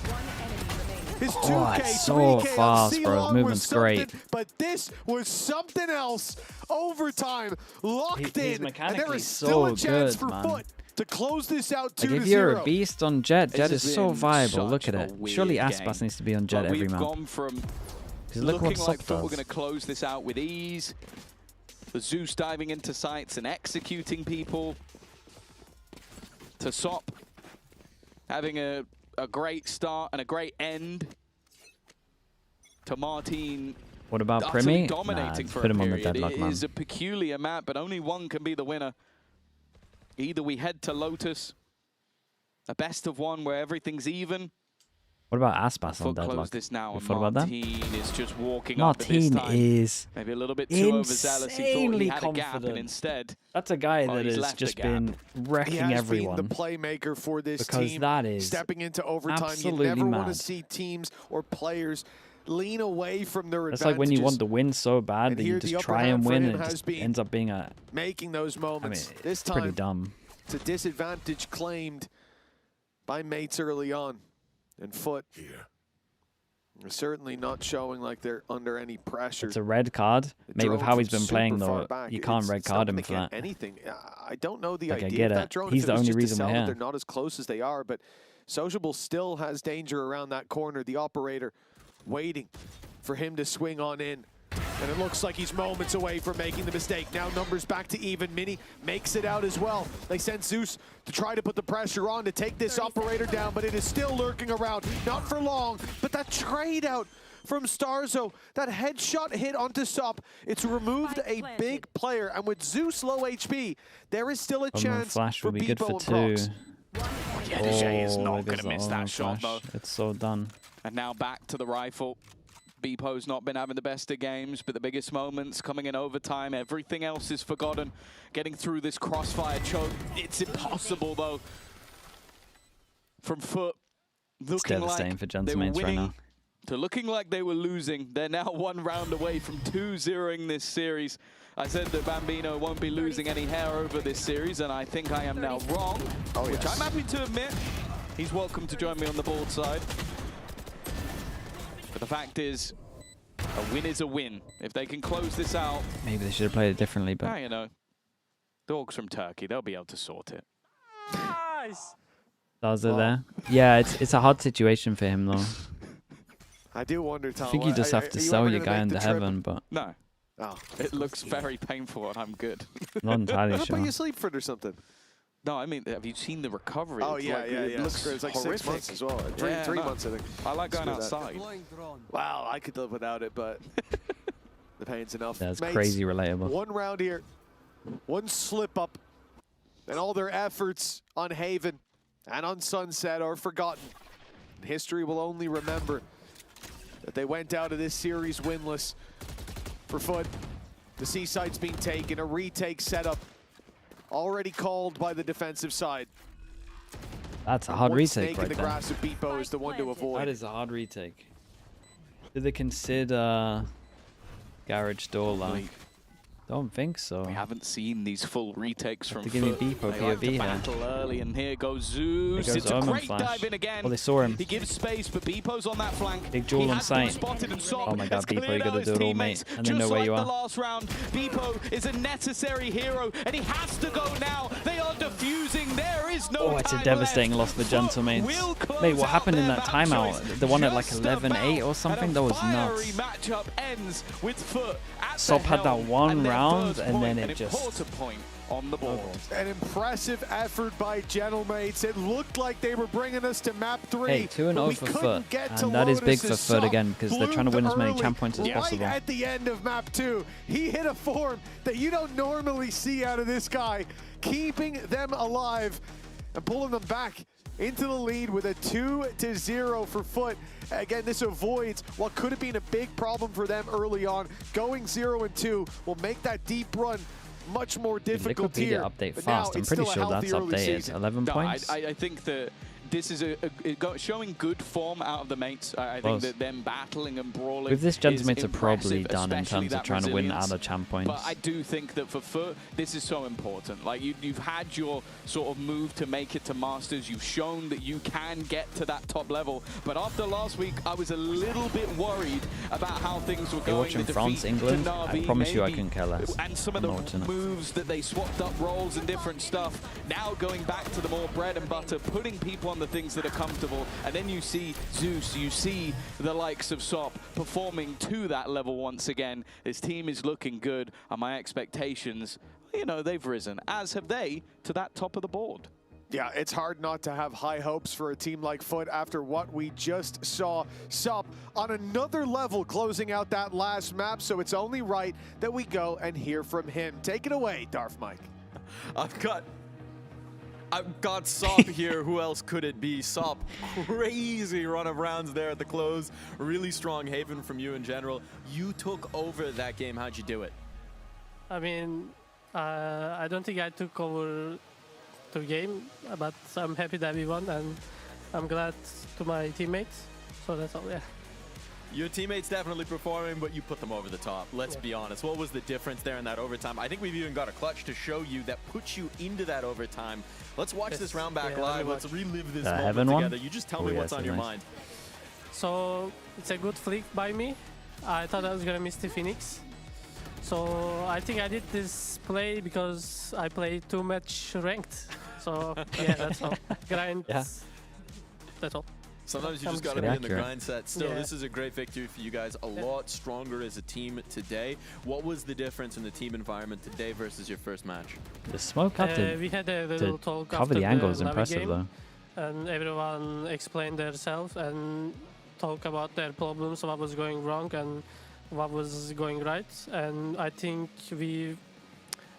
His 2K, Oh, it's so 3K fast, on bro. His C-Long movement's was something, great. But this was something else. Overtime, locked in, and there is still a chance for FUT to close this out 2-0. Like if you're a beast on Jet, Jet This is has so been viable. Look such at a it. weird Surely game. Aspas needs to be on Jet But every we've map. gone from Because look looking what like Sop FUT were does. going to close this out with ease. The Zeus diving into sites and executing people. To Sop having a great start and a great end. To Martin. What about utterly Primi? dominating Nah, for put a him on the period. deadlock, It man. is a peculiar map, but only one can be the winner. Either we head to Lotus, a best of one where everything's even. What about Aspas on FUT close deadlock? this now, You and thought about that? Martin is just walking up at this Martin time. is Maybe a little bit too overzealous. He thought he insanely had a gap, and confident. instead, That's a guy well, that he's has left just a gap. been wrecking He has everyone. been the playmaker for this Because team. that is stepping into overtime. You absolutely never want to mad. see teams or players lean away from their It's advantages. like when you want to win so bad And that you here the just upper try hand and for win him and it has just been ends up being a... making those moments. This pretty time, dumb. it's a disadvantage claimed by mates early on. And FUT are certainly not showing like they're under any pressure. It's a red card. Mate, with drone how he's from been playing, super far though, back, you can't red it's not card him gonna for get that. anything. I don't know the Like, I idea get of it. that drone. He's if the it was only just to reason sell we're that here. they're not as close as they are, but Sociable still has danger around that corner. The operator waiting for him to swing on in. And it looks like he's moments away from making the mistake. Now numbers back to even. Mini makes it out as well. They send Zeus to try to put the pressure on to take this operator down, but it is still lurking around. Not for long, but that trade out from Starzo, that headshot hit onto Sop, it's removed a big player. And with Zeus low HP, there is still a chance Flash for will be good Beepo for and 2. Prox. Yetije is not it going goes to miss all that on shot, Flash. though. It's so done. And now back to the rifle. Beepo's not been having the best of games, but the biggest moments coming in overtime. Everything else is forgotten. Getting through this crossfire choke, it's impossible, though. From FUT, It's looking devastating like for they Gents were mates right winning now. to looking like they were losing. They're now one round away from 2-0ing this series. I said that Bambino won't be losing any hair over this series, and I think I am now wrong, which I'm happy to admit. He's welcome to join me on the board side. But the fact is, a win is a win. If they can close this out... Maybe they should have played it differently, but... you know, dogs from Turkey, they'll be able to sort it. Nice. Does it there? Yeah, it's a hard situation for him, though. I do wonder, Tom. I think you just have to sell your guy into heaven, but... No. Oh. It looks very painful, and I'm good. Not entirely How about sure. you sleep for it or something? No, I mean, have you seen the recovery? Oh, It's yeah, like, yeah, it yeah. looks It's like horrific. 6 months as well. Yeah, Three no. months, I think. I like going Let's do that. outside. Wow, I could live without it, but the pain's enough. That's Mates, crazy relatable. One round here. One slip up, and all their efforts on Haven and on Sunset are forgotten. History will only remember that they went out of this series winless. For FUT, the C-site's been taken, a retake setup already called by the defensive side. That's a hard retake snake right in the there. grass of Beepo is the one to avoid. That is a hard retake. Did they consider garage door line? Don't think so. We haven't seen these full retakes from give me FUT. Beepo They like to POV here. battle early, and here goes Zeus. Here goes It's a Omen great flash. dive in again. Oh, they saw him. He gives space, but Beepo's on that flank. Big jewel He on has been sight. spotted and Sop Oh my god, has Beepo, you cleared out gotta his do it all, teammates. mate. And then know Just where like you the are. last round, Beepo is a necessary hero, and he has to go now. They are defusing. There is no Oh, it's a time devastating left. loss for Gentlemates. Mate, what happened in that timeout? The one at like 11-8 or something? That was nuts. Matchup ends with FUT at Sop the had that helm, one and their round, first and then point, it an just... important point on the board. An impressive effort by Gentlemates. It looked like they were bringing us to map 3. Hey, 2-0 for FUT, and that is big for FUT again, because they're trying to win as many champ points as possible. Right at the end of map 2, he hit a form that you don't normally see out of this guy, keeping them alive and pulling them back into the lead with a 2-0 for FUT. Again, this avoids what could have been a big problem for them early on. Going 0-2 will make that deep run much more difficult here. Update but fast. now I'm it's pretty still a sure that's healthy early updated. season. 11 No, points. I think that this is showing good form out of the mates. I think Close. that them battling and brawling. With this, Gentlemates are probably impressive, done in especially terms of that trying to win resilience. other champ points. But I do think that for FUT, this is so important. Like you've had your sort of move to make it to Masters. You've shown that you can get to that top level. But after last week, I was a little bit worried about how things were You're going. watching The France, defeat England? to I Na'Vi, promise you I maybe, couldn't care less. and some of I'm not the watching it. moves that they swapped up roles and different stuff. Now going back to the more bread and butter, putting people on the things that are comfortable, and then you see Zeus, you see the likes of Sop performing to that level once again. His team is looking good, and my expectations, you know, they've risen, as have they, to that top of the board. Yeah, it's hard not to have high hopes for a team like FUT after what we just saw. Sop on another level closing out that last map, so it's only right that we go and hear from him. Take it away, Darth Mike. I've got Sop here. Who else could it be? Sop, crazy run of rounds there at the close. Really strong Haven from you in general. You took over that game. How'd you do it? I mean, I don't think I took over the game, but I'm happy that we won, and I'm glad to my teammates. So that's all, yeah. Your teammates definitely performing, but you put them over the top. Let's be honest. What was the difference there in that overtime? I think we've even got a clutch to show you that puts you into that overtime. Let's watch this round back live. Let's relive this moment together. You just tell me what's on your mind. So it's a good flick by me. I thought I was gonna miss the Phoenix. So I think I did this play because I played too much ranked. So yeah, that's all. Grind. Yeah. That's all. Sometimes you just got to be in the grind set. Still, this is a great victory for you guys. A lot stronger as a team today. What was the difference in the team environment today versus your first match? The smoke up we had a little talk cover after the angle is Navi impressive game, though. and everyone explained themselves and talk about their problems, what was going wrong and what was going right. And I think we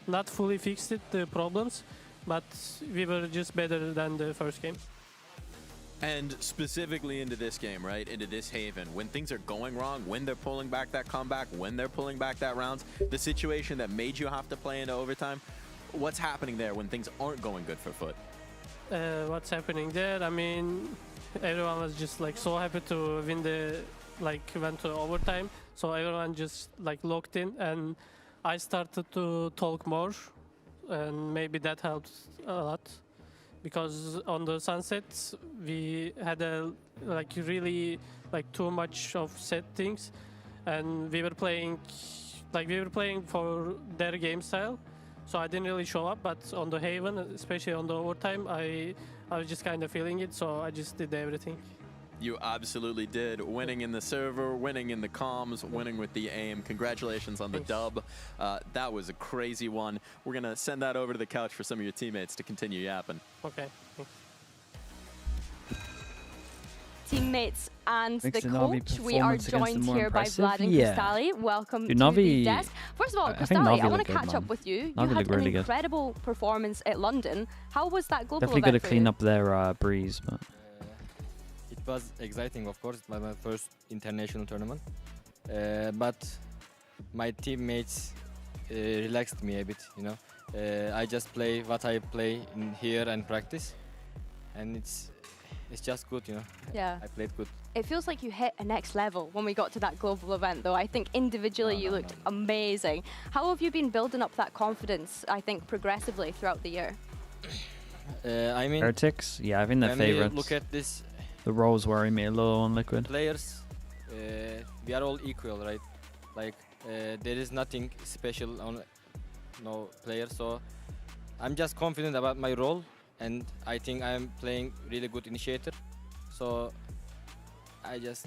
not fully fixed it, the problems, but we were just better than the first game. And specifically into this game, right? Into this Haven, when things are going wrong, when they're pulling back that comeback, when they're pulling back that rounds, the situation that made you have to play into overtime, what's happening there when things aren't going good for FUT? What's happening there? I mean, everyone was just like so happy to win the, like went to overtime. So everyone just like locked in, and I started to talk more, and maybe that helped a lot. Because on the sunsets we had a really too much of set things, and we were playing for their game style, so I didn't really show up. But on the Haven, especially on the overtime, I was just kind of feeling it, so I just did everything. You absolutely did. Winning in the server, winning in the comms, winning with the aim. Congratulations on the dub. That was a crazy one. We're going to send that over to the couch for some of your teammates to continue yapping. Okay. Thanks. Teammates and Makes the the Na'Vi coach. We are performance against them joined more here by impressive? Vlad and Yeah. Cristali. Welcome Dude, to Na'Vi the desk. First First of all, Crystalli, I want to catch up with you. You had an incredible performance at London. How was that global Definitely event got to clean up their breeze, but it was exciting, of course. It was my first international tournament, but my teammates relaxed me a bit. You know, I just play what I play in here and practice, and it's just good, you know. Yeah. I played good. It feels like you hit a next level when we got to that global event, though. I think individually you looked amazing. How have you been building up that confidence, I think, progressively throughout the year? I mean, Heretics, yeah, I think they're favorites. Look at this. The roles worry me a little on Liquid. Players, we are all equal, right? Like there is nothing special on no player, so I'm just confident about my role, and I think I am playing really good initiator. So I just,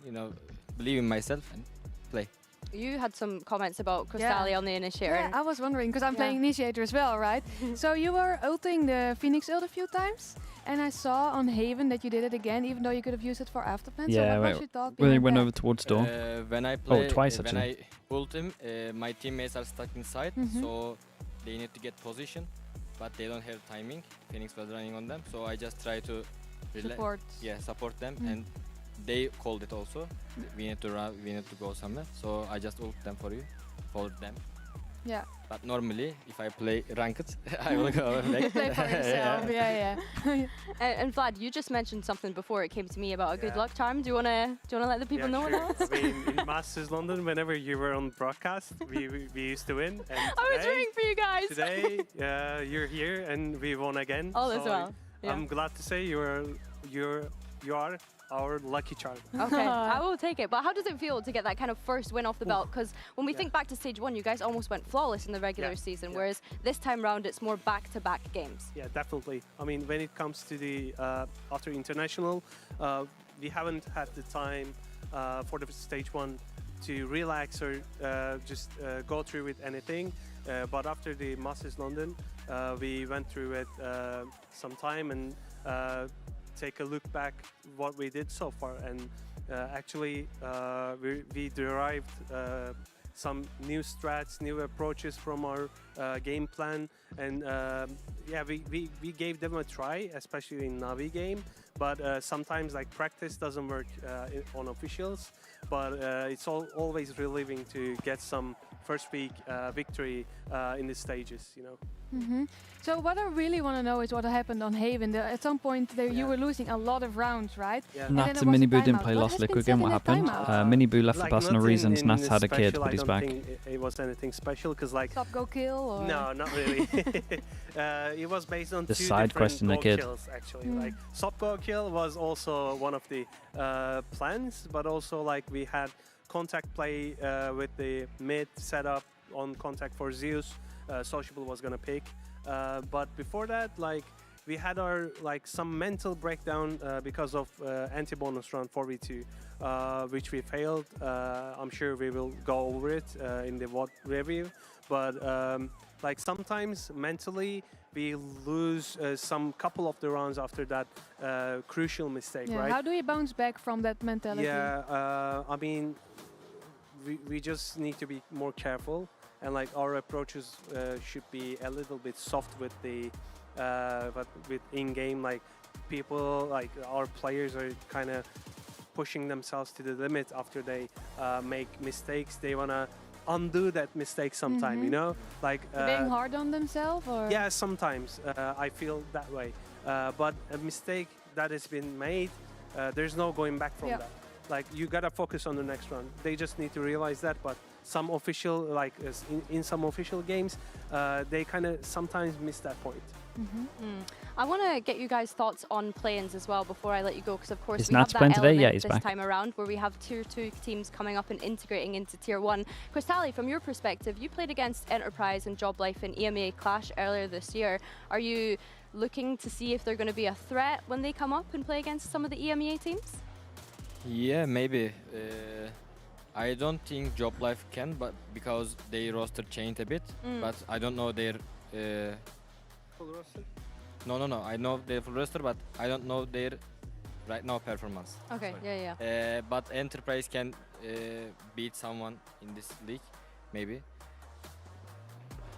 you know, believe in myself and play. You had some comments about Crystalli on the initiator. Yeah, I was wondering, because I'm playing initiator as well, right? So you were ulting the Phoenix ult a few times, and I saw on Haven that you did it again, even though you could have used it for afterplan. Yeah, so what was your thought when he went behind over towards door. When I play, twice when actually. I ult him, my teammates are stuck inside, so they need to get position, but they don't have timing. Phoenix was running on them, so I just try to support them, and they called it also. We need to run, we need to go somewhere, so I just ult them for them. Yeah. But normally, if I play ranked, I will go back. Play for yourself. yeah. And Vlad, you just mentioned something before it came to me about a good luck charm. Do you wanna let the people know what that was? I mean, in Masters London, whenever you were on broadcast, we used to win. And I was rooting for you guys. Today, you're here and we won again. All as well. Yeah. I'm glad to say you are our lucky charm. Okay, I will take it. But how does it feel to get that kind of first win off the belt? Because when we think back to stage 1, you guys almost went flawless in the regular season, whereas this time round it's more back-to-back games. Yeah, definitely. I mean, when it comes to the after international, we haven't had the time for the stage 1 to relax or just go through with anything. But after the Masters London, we went through it some time and take a look back what we did so far, and actually we derived some new strats, new approaches from our game plan, and we gave them a try, especially in Navi game. But sometimes like practice doesn't work on officials, but it's always relieving to get some first week victory in the stages, you know. So what I really want to know is what happened on Haven. At some point there you were losing a lot of rounds, right? Yeah. Nats and Miniboo didn't play last Liquid game. What happened? Miniboo left for personal reasons. Nats had a kid, but he's back. I don't think it was anything special, because like... Stop, go, kill? Or? No, not really. It was based on the two side different question the kid. kills, actually. Like, stop, go, kill was also one of the plans, but also like we had contact play with the mid setup on contact for Zeus. Sociable was gonna pick. But before that, like, we had our some mental breakdown because of anti-bonus round 4v2, which we failed. I'm sure we will go over it in the WAT review. But like sometimes mentally we lose some couple of the rounds after that crucial mistake, right? How do you bounce back from that mentality? Yeah, I mean, we just need to be more careful. And like our approaches should be a little bit soft with the with in-game, like people, like our players are kind of pushing themselves to the limit after they make mistakes. They wanna undo that mistake sometime, you know, like being hard on themselves, or yeah, sometimes I feel that way. But a mistake that has been made, there's no going back from that. Like you gotta focus on the next round. They just need to realize that. But some official, like in some official games, they kind of sometimes miss that point. I want to get you guys' thoughts on play-ins as well before I let you go, because of course Is we have Nats that playing today? element Yeah, he's this back. time around where we have tier 2 teams coming up and integrating into tier 1. Crystalli, from your perspective, you played against Enterprise and Job Life in EMEA Clash earlier this year. Are you looking to see if they're going to be a threat when they come up and play against some of the EMEA teams? Yeah, maybe. I don't think Job Life can, but because their roster changed a bit. But I don't know their full roster. No. I know their full roster, but I don't know their right now performance. Okay, yeah. But Enterprise can beat someone in this league, maybe.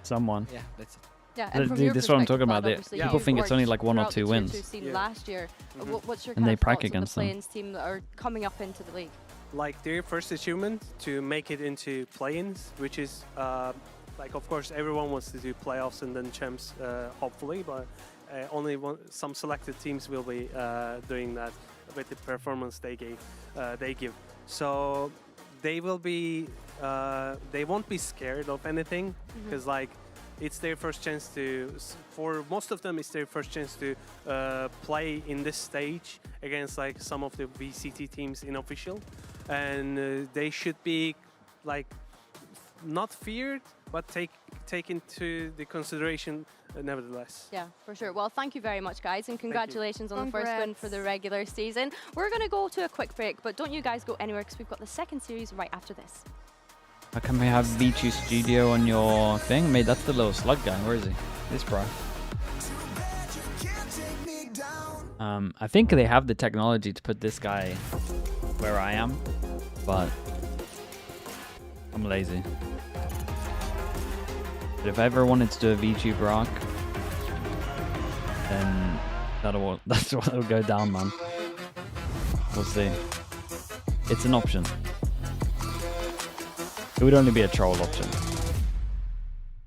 someone. Yeah, that's it. Yeah, and from Dude, your this is what I'm talking perspective, about. obviously, People you've think it's only like worked 1 or throughout 2 the wins. Tier 2 scene last year. What's your And they kind of prac thoughts on the against them. play-ins team that are coming up into the league? Like their first achievement to make it into play-ins, which is like, of course, everyone wants to do playoffs and then champs, hopefully, but only some selected teams will be doing that with the performance they give. So they will be, they won't be scared of anything, because like it's their first chance to, for most of them, it's their first chance to play in this stage against like some of the VCT teams in official, and they should be like not feared, but take into the consideration nevertheless. Yeah, for sure. Well, thank you very much, guys, and congratulations on the first win for the regular season. We're going to go to a quick break, but don't you guys go anywhere because we've got the second series right after this. How come we have V2 Studio on your thing? Mate, that's the little slug guy. Where is he? This bro. I think they have the technology to put this guy where I am, but I'm lazy. But if I ever wanted to do a VTube rock, then that's what will go down, man. We'll see. It's an option. It would only be a troll option.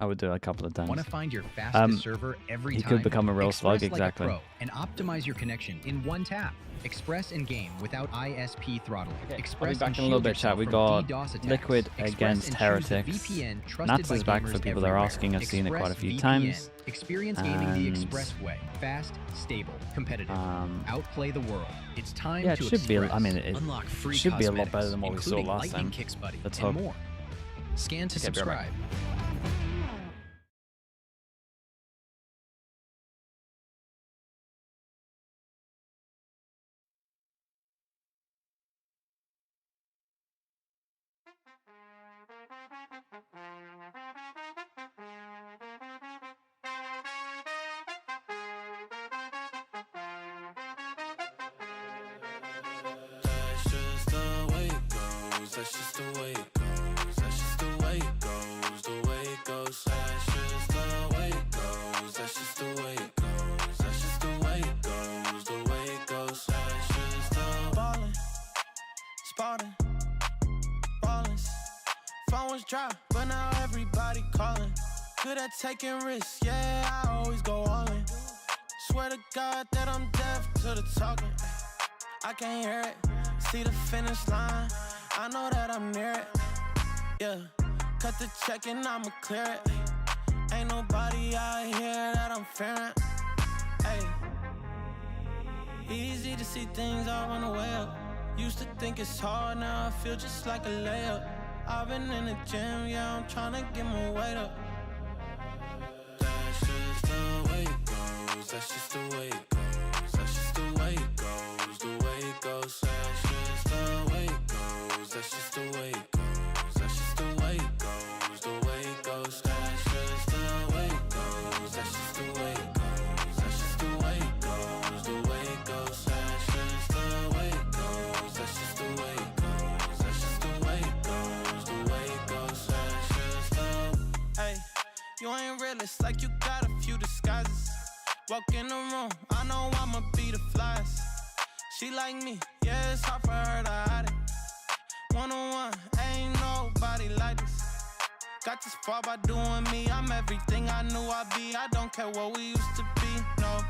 I would do it a couple of times. Want to find your fastest server every time? He could become a real slug, Express exactly. Like a pro and optimize your connection in one tap. Express in game without ISP throttling. I'll be Express back in a little bit, chat. We got Liquid against Heretics. Nats is back for people that are asking. I've seen it quite a few times. Experience gaming the Express way. Fast, stable, competitive. Outplay the world. It's time Yeah, it to should be. Express. I mean, it Unlock free should be a lot cosmetics, better than what we saw including last Lightning time. Kicks Buddy Let's and hope. more. Scan to Okay, be right back. subscribe. That's just the way it goes. That's just the way it goes. That's just the way it goes. The way it goes. That's just the way it goes. That's just the way it goes. That's just the way it goes. The way it goes. That's just the ballin', spotting, ballin'. Phone was dry, but now everybody calling. Good at taking risks, yeah, I always go all in. Swear to God that I'm deaf to the talking. I can't hear it, see the finish line. I know that I'm near it, yeah. Cut the check and I'ma clear it. Ain't nobody out here that I'm fearing. Hey, easy to see things I wanna weigh up. Used to think it's hard, now I feel just like a layup. I've been in the gym, yeah, I'm tryna get my weight up. That's just the way it goes. That's just the way it goes. That's just the way it goes. The way it goes. That's just the way it goes. That's just the way it goes. That's just the way it goes. The way it goes. That's just the way it goes. That's just the way it goes. That's just the way it goes. The way it goes. That's just the way it goes. That's just the way it goes. That's just the way it goes. The way it goes. That's just the. Hey, you ain't realist, like you got a few disguises. Walk in the room, I know I'ma be the flyest. She like me, yeah, it's hard for her to hide it. One-on-one, ain't nobody like this. Got this far by doing me, I'm everything I knew I'd be. I don't care what we used to be, no,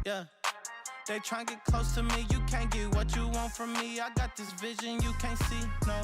yeah. They try get close to me, you can't get what you want from me. I got this vision you can't see, no.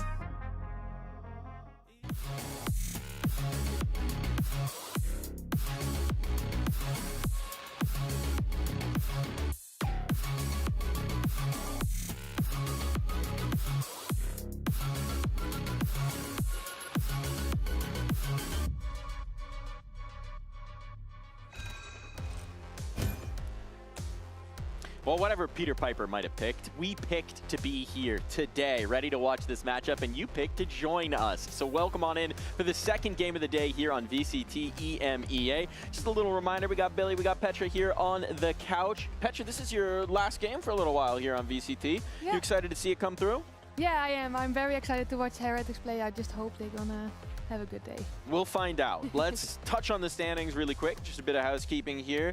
Well, whatever Peter Piper might have picked, we picked to be here today, ready to watch this matchup, and you picked to join us. So welcome on in for the second game of the day here on VCT EMEA. Just a little reminder, we got Billy, we got Petra here on the couch. Petra, this is your last game for a little while here on VCT. Yeah. You excited to see it come through? Yeah, I am. I'm very excited to watch Heretics play. I just hope they're gonna have a good day. We'll find out. Let's touch on the standings really quick. Just a bit of housekeeping here.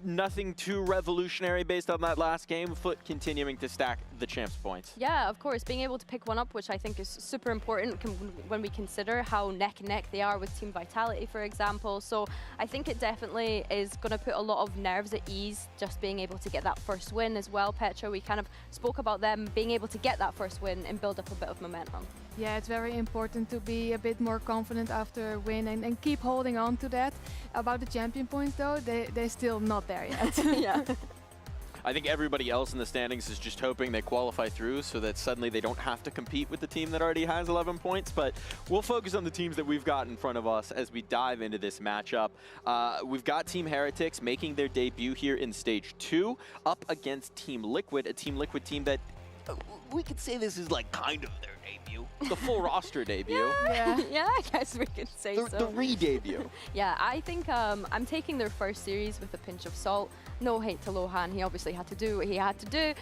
Nothing too revolutionary based on that last game. FUT continuing to stack the champs points. Yeah, of course. Being able to pick one up, which I think is super important when we consider how neck and neck they are with Team Vitality, for example. So I think it definitely is going to put a lot of nerves at ease, just being able to get that first win as well. Petra, we kind of spoke about them being able to get that first win and build up a bit of momentum. Yeah, it's very important to be a bit more confident after a win and keep holding on to that. About the champion points though, they're still not there yet. Yeah. I think everybody else in the standings is just hoping they qualify through so that suddenly they don't have to compete with the team that already has 11 points. But we'll focus on the teams that we've got in front of us as we dive into this matchup. We've got Team Heretics making their debut here in Stage 2 up against Team Liquid, a Team Liquid team that we could say this is like kind of their debut. The full roster debut. Yeah, I guess we could say so. The re-debut. Yeah, I think I'm taking their first series with a pinch of salt. No hate to Lohan, he obviously had to do what he had to do.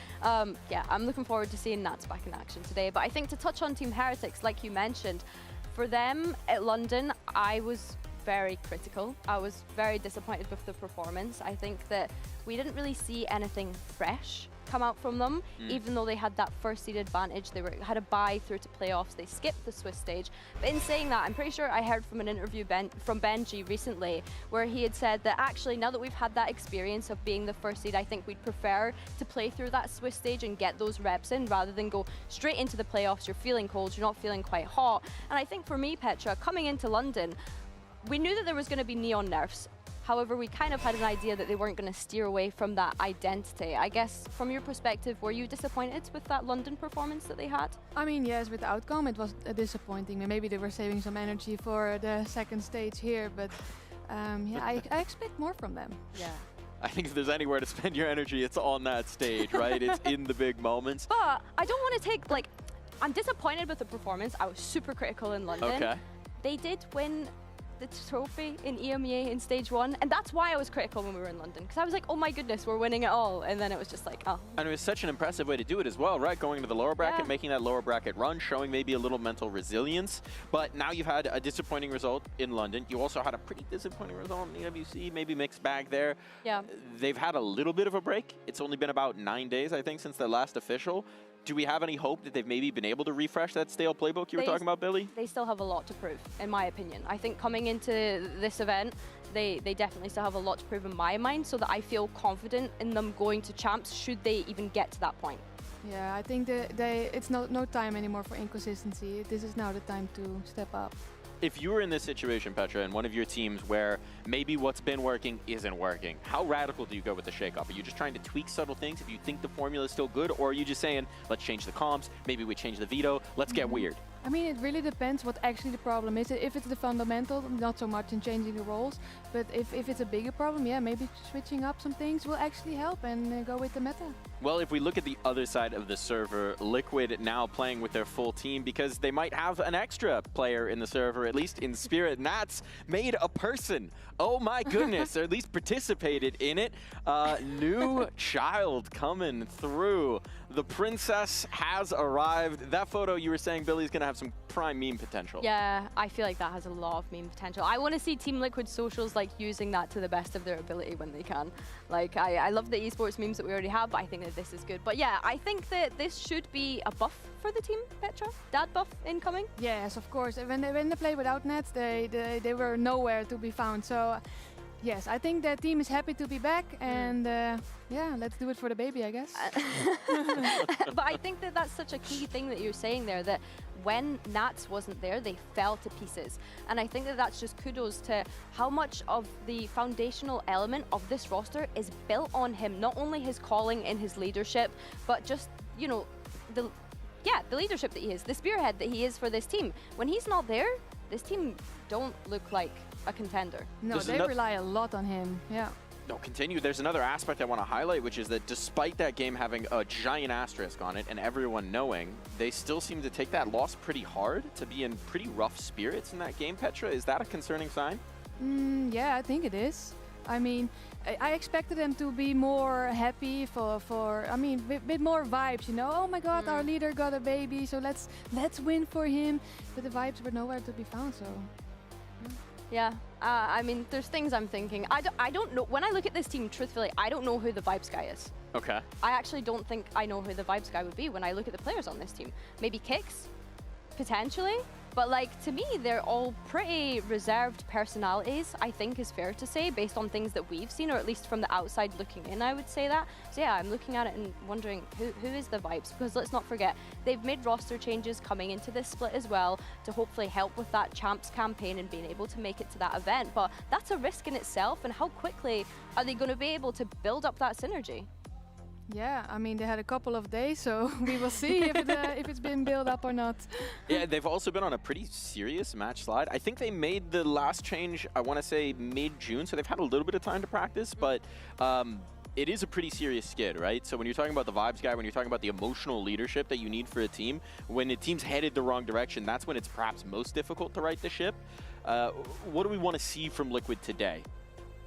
Yeah, I'm looking forward to seeing Nats back in action today. But I think to touch on Team Heretics, like you mentioned, for them at London, I was very critical. I was very disappointed with the performance. I think that we didn't really see anything fresh come out from them, even though they had that first seed advantage. They had a bye through to playoffs. They skipped the Swiss stage. But in saying that, I'm pretty sure I heard from an interview from Benji recently where he had said that actually now that we've had that experience of being the first seed, I think we'd prefer to play through that Swiss stage and get those reps in rather than go straight into the playoffs. You're feeling cold, you're not feeling quite hot. And I think for me, Petra, coming into London, we knew that there was going to be neon nerfs. However, we kind of had an idea that they weren't going to steer away from that identity. I guess, from your perspective, were you disappointed with that London performance that they had? I mean, yes, with the outcome, it was disappointing. Maybe they were saving some energy for the second stage here, but yeah, I expect more from them. Yeah. I think if there's anywhere to spend your energy, it's on that stage, right? It's in the big moments. But I don't want to take, like, I'm disappointed with the performance. I was super critical in London. Okay. They did win the trophy in EMEA in Stage 1, and that's why I was critical when we were in London, because I was like, oh my goodness, we're winning it all, and then it was just like, oh. And it was such an impressive way to do it as well, right? Going to the lower bracket, making that lower bracket run, showing maybe a little mental resilience, but now you've had a disappointing result in London. You also had a pretty disappointing result in EWC, maybe mixed bag there. Yeah. They've had a little bit of a break. It's only been about 9 days, I think, since their last official. Do we have any hope that they've maybe been able to refresh that stale playbook you were talking about, Billy? They still have a lot to prove, in my opinion. I think coming into this event, they definitely still have a lot to prove in my mind, so that I feel confident in them going to champs should they even get to that point. Yeah, I think it's no time anymore for inconsistency. This is now the time to step up. If you were in this situation, Petra, in one of your teams where maybe what's been working isn't working, how radical do you go with the shakeup? Are you just trying to tweak subtle things if you think the formula is still good, or are you just saying, let's change the comps, maybe we change the veto, let's get weird? I mean, it really depends what actually the problem is. If it's the fundamental, not so much in changing the roles, but if it's a bigger problem, yeah, maybe switching up some things will actually help and go with the meta. Well, if we look at the other side of the server, Liquid now playing with their full team because they might have an extra player in the server, at least in spirit. Nats made a person. Oh my goodness, or at least participated in it. New child coming through. The princess has arrived. That photo you were saying, Billy, is going to have some prime meme potential. Yeah, I feel like that has a lot of meme potential. I want to see Team Liquid socials like using that to the best of their ability when they can. Like, I love the esports memes that we already have, but I think that this is good. But yeah, I think that this should be a buff for the team, Petra? Dad buff incoming? Yes, of course. When they play without Nats, they were nowhere to be found. So yes, I think the team is happy to be back, and yeah, let's do it for the baby, I guess. But I think that that's such a key thing that you're saying there, that when Nats wasn't there, they fell to pieces. And I think that that's just kudos to how much of the foundational element of this roster is built on him. Not only his calling and his leadership, but just, you know, the leadership that he is, the spearhead that he is for this team. When he's not there, this team don't look like a contender. No, they rely a lot on him, yeah. No, continue. There's another aspect I want to highlight, which is that despite that game having a giant asterisk on it and everyone knowing, they still seem to take that loss pretty hard, to be in pretty rough spirits in that game, Petra. Is that a concerning sign? Yeah, I think it is. I mean, I expected them to be more happy I mean, bit more vibes, you know. Oh my God, our leader got a baby, so let's win for him. But the vibes were nowhere to be found, so. Yeah, I mean, there's things I'm thinking. I don't know. When I look at this team, truthfully, I don't know who the Vibes guy is. Okay. I actually don't think I know who the Vibes guy would be when I look at the players on this team. Maybe Kicks, potentially. But like, to me, they're all pretty reserved personalities, I think is fair to say, based on things that we've seen, or at least from the outside looking in, I would say that. So yeah, I'm looking at it and wondering who is the Vibes? Because let's not forget, they've made roster changes coming into this split as well to hopefully help with that Champs campaign and being able to make it to that event. But that's a risk in itself, and how quickly are they going to be able to build up that synergy? Yeah, I mean, they had a couple of days, so we will see if it's been built up or not. Yeah, they've also been on a pretty serious match slide. I think they made the last change, I want to say mid-June, so they've had a little bit of time to practice, but it is a pretty serious skid, right? So when you're talking about the Vibes guy, when you're talking about the emotional leadership that you need for a team, when a team's headed the wrong direction, that's when it's perhaps most difficult to right the ship. What do we want to see from Liquid today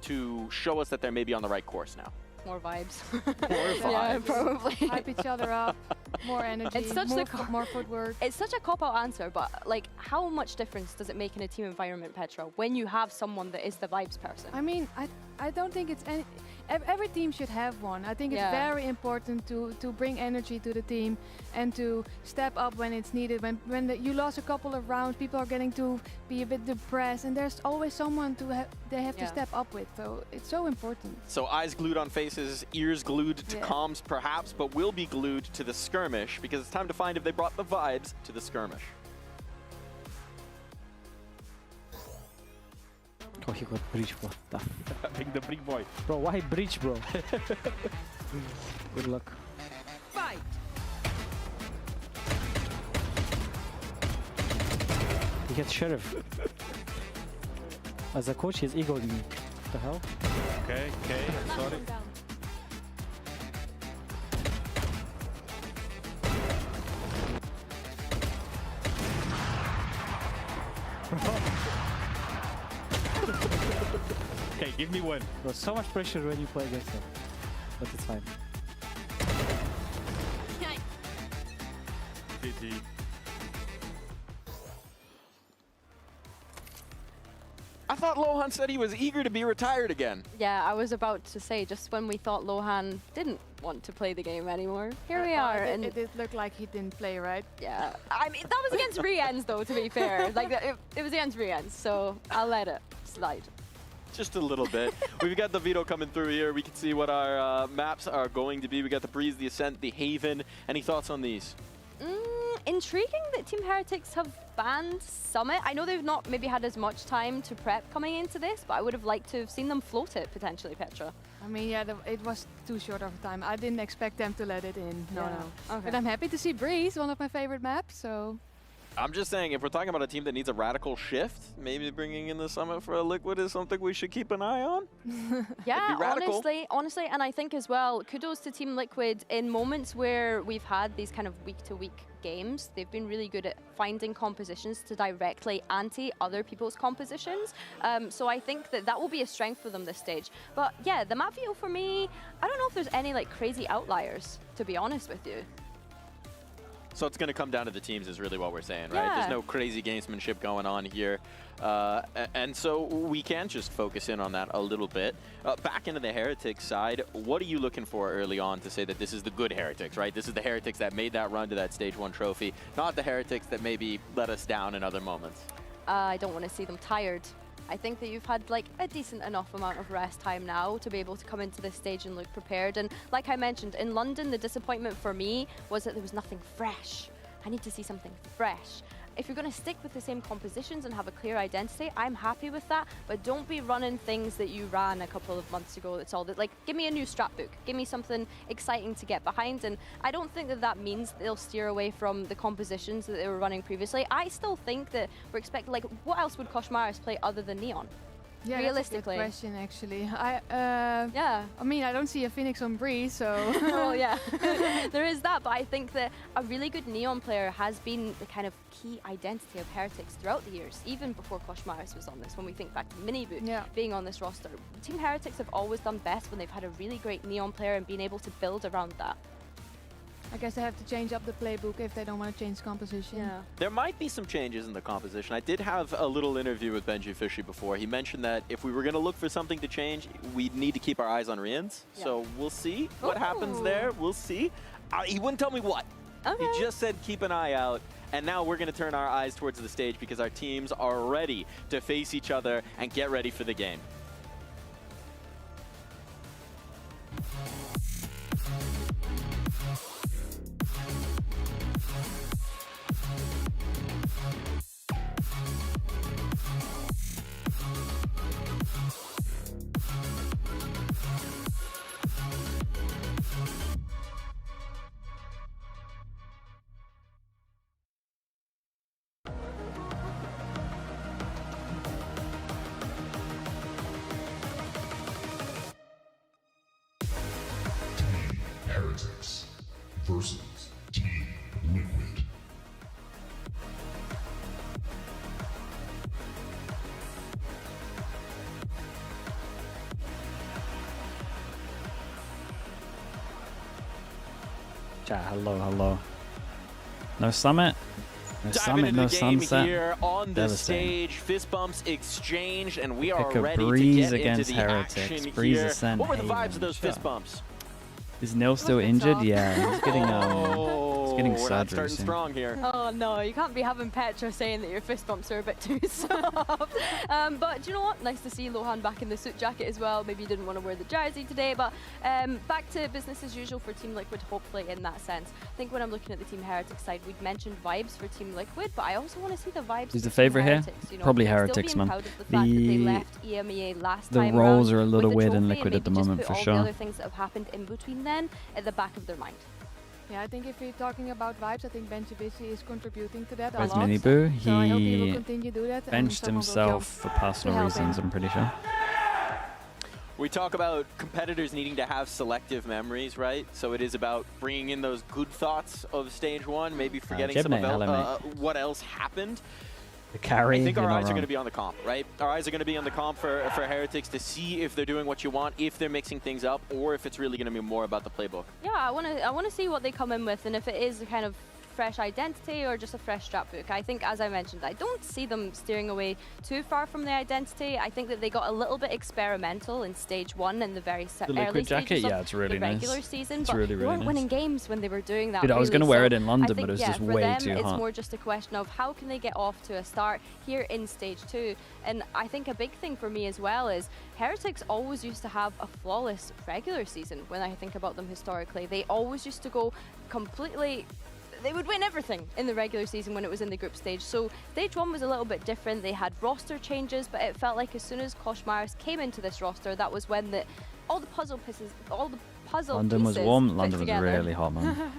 to show us that they're maybe on the right course now? More vibes. More vibes. Yeah, probably. Hype each other up, more energy, It's such more footwork. It's such a cop-out answer, but like, how much difference does it make in a team environment, Petra, when you have someone that is the vibes person? I mean, I don't think it's any. Every team should have one. I think it's very important to bring energy to the team and to step up when it's needed. When you lost a couple of rounds, people are getting to be a bit depressed, and there's always someone they have to step up with. So it's so important. So eyes glued on faces, ears glued to comms perhaps, but will be glued to the skirmish, because it's time to find if they brought the vibes to the skirmish. Oh, he got breach, what the Pick the big boy. Bro, why breach, bro? Good luck. Fight! He gets Sheriff. As a coach, he's egoing me. What the hell? Okay, I'm sorry. Okay, give me one. There's so much pressure when you play against him, but it's fine. GG. I thought Lohan said he was eager to be retired again. Yeah, I was about to say, just when we thought Lohan didn't want to play the game anymore, here we are. And it did look like he didn't play, right? Yeah, I mean, that was against Riens though, to be fair. Like, it was against Riens, so I'll let it slide. Just a little bit. We've got the veto coming through here. We can see what our maps are going to be. We got the Breeze, the Ascent, the Haven. Any thoughts on these? Intriguing that Team Heretics have banned Summit. I know they've not maybe had as much time to prep coming into this, but I would have liked to have seen them float it, potentially, Petra. I mean, yeah, it was too short of a time. I didn't expect them to let it in. No. Okay. But I'm happy to see Breeze, one of my favorite maps, so... I'm just saying, if we're talking about a team that needs a radical shift, maybe bringing in the Summit for a Liquid is something we should keep an eye on. Yeah, honestly, and I think as well, kudos to Team Liquid in moments where we've had these kind of week-to-week games. They've been really good at finding compositions to directly anti other people's compositions. So I think that will be a strength for them this stage. But yeah, the map veto for me, I don't know if there's any like crazy outliers, to be honest with you. So it's going to come down to the teams is really what we're saying, right? Yeah. There's no crazy gamesmanship going on here. And so we can just focus in on that a little bit. Back into the Heretics side, what are you looking for early on to say that this is the good Heretics, right? This is the Heretics that made that run to that Stage 1 trophy, not the Heretics that maybe let us down in other moments. I don't want to see them tired. I think that you've had like a decent enough amount of rest time now to be able to come into this stage and look prepared. And like I mentioned, in London, the disappointment for me was that there was nothing fresh. I need to see something fresh. If you're going to stick with the same compositions and have a clear identity, I'm happy with that. But don't be running things that you ran a couple of months ago. That's all. Like, give me a new strat book. Give me something exciting to get behind. And I don't think that means they'll steer away from the compositions that they were running previously. I still think that we're expecting, like, what else would Koshmaris play other than Neon? Yeah, realistically. That's a good question, actually. I mean, I don't see a Phoenix on Breeze, so. Well, yeah, there is that. But I think that a really good Neon player has been the kind of key identity of Heretics throughout the years, even before Koshmaris was on this. When we think back to Minibu being on this roster, Team Heretics have always done best when they've had a really great Neon player and been able to build around that. I guess they have to change up the playbook if they don't want to change composition. Yeah. There might be some changes in the composition. I did have a little interview with Benji Fishy before. He mentioned that if we were going to look for something to change, we'd need to keep our eyes on Rians. Yeah. So we'll see what happens there. We'll see. He wouldn't tell me what. Okay. He just said keep an eye out. And now we're going to turn our eyes towards the stage because our teams are ready to face each other and get ready for the game. Heretics versus Team Liquid. Chat, hello. No summit. No Dive summit, into no the game sunset. here on the Devastating. stage. Fist bumps exchanged, and we are Pick a ready Breeze to get into against the Heretics. action Breeze here. Ascent, What were the vibes Haven, of those fist sure. bumps? Is Nil still injured? Yeah, he's getting We're not surgery starting soon. strong here. Oh no, you can't be having Petra saying that your fist bumps are a bit too soft. But do you know what? Nice to see Lohan back in the suit jacket as well. Maybe he didn't want to wear the jersey today, but back to business as usual for Team Liquid, hopefully, in that sense. I think when I'm looking at the Team Heretics side, we'd mentioned vibes for Team Liquid, but I also want to see the vibes Who's for the favourite Team here? Heretics, you know, Probably still Heretics, being man. proud of the fact that they left EMEA last The time roles around are a little with weird the in trophy Liquid and at the maybe just moment, put for all sure. the other things that have happened in between then at the back of their mind. Yeah, I think if we're talking about vibes, I think Benji Busy is contributing to that Where's a lot. Miniboo? So I hope he will He continue to do that. and benched someone will himself jump for personal to help him. reasons, I'm pretty sure. We talk about competitors needing to have selective memories, right? So it is about bringing in those good thoughts of stage one, maybe forgetting some of what else happened. The carry, I think our you're not eyes are wrong. going to be on the comp, right? Our eyes are going to be on the comp for Heretics to see if they're doing what you want, if they're mixing things up, or if it's really going to be more about the playbook. Yeah, I want to see what they come in with, and if it is a kind of fresh identity or just a fresh strat book. I think, as I mentioned, I don't see them steering away too far from the identity. I think that they got a little bit experimental in stage one in the very The early liquid jacket, stages yeah, of it's really the nice. regular season, It's but really, they really weren't nice. winning games when they were doing that. Dude, I was really, gonna wear so it in London, I think, but it was yeah, just for way them, too it's hot. more just a question of how can they get off to a start here in stage two. And I think a big thing for me as well is Heretics always used to have a flawless regular season. When I think about them historically, they always used to go completely. They would win everything in the regular season when it was in the group stage. So stage one was a little bit different. They had roster changes, but it felt like as soon as Koshmaris came into this roster, that was when all the puzzle pieces London was warm. fit London was together. really hot, man.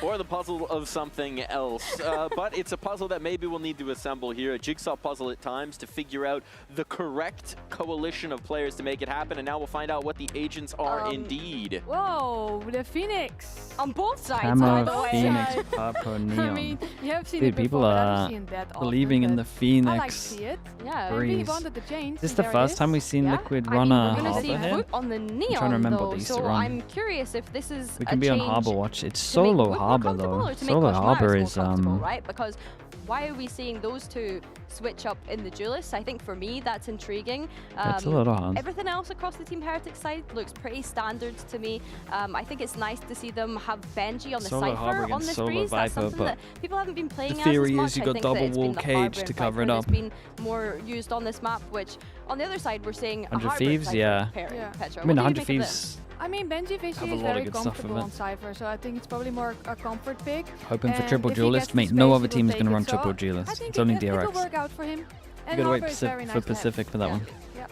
Or the puzzle of something else. But it's a puzzle that maybe we'll need to assemble here, a jigsaw puzzle at times, to figure out the correct coalition of players to make it happen. And now we'll find out what the agents are indeed. Whoa, the Phoenix. On both sides, Camo, Phoenix, Purple, Neon. I mean, you have seen Dude, it people before, but I are haven't seen that often, believing in but the Phoenix. I like to see it. Yeah, I really Breeze. wanted to change. Is this and the there it first is. time we've seen Yeah. Liquid I mean, run we're a going to Harbour see here? FUT on the Neon, trying to remember though, what they used to so run. I'm curious if this is We can be on Harbour Watch. It's to make solo FUT more Harbour comfortable though. or to make Solo Koshmaris Harbour more is comfortable, right? Because why are we seeing those two switch up in the duelists? I think for me that's intriguing. It's a little hard. Everything else across the Team Heretics side looks pretty standard to me. I think it's nice to see them have Benji on the Solo Harbour Cypher on against this Solo Breeze. That's Viper, something but that people haven't been playing the as theory much. is you I got think double that it's wall been the cage Harbour to and cover it Viper up. that's been more used on this map, which on the other side we're seeing a 100 Harbour Thieves, Cypher yeah. pairing. Yeah. Petra, I mean, what do you 100 make of this? Thieves. I mean, Benji Fishy Have a is lot of very good stuff comfortable with on it. Cypher, so I think it's probably more a comfort pick. Hoping for And triple if he duelist, gets the mate. No space, other he will team's take gonna it. run So triple I duelist. think It's only it'll DRX. work out for him. You And gotta wait Harbour is very nice for to have. Pacific for that Yeah. one. Yeah.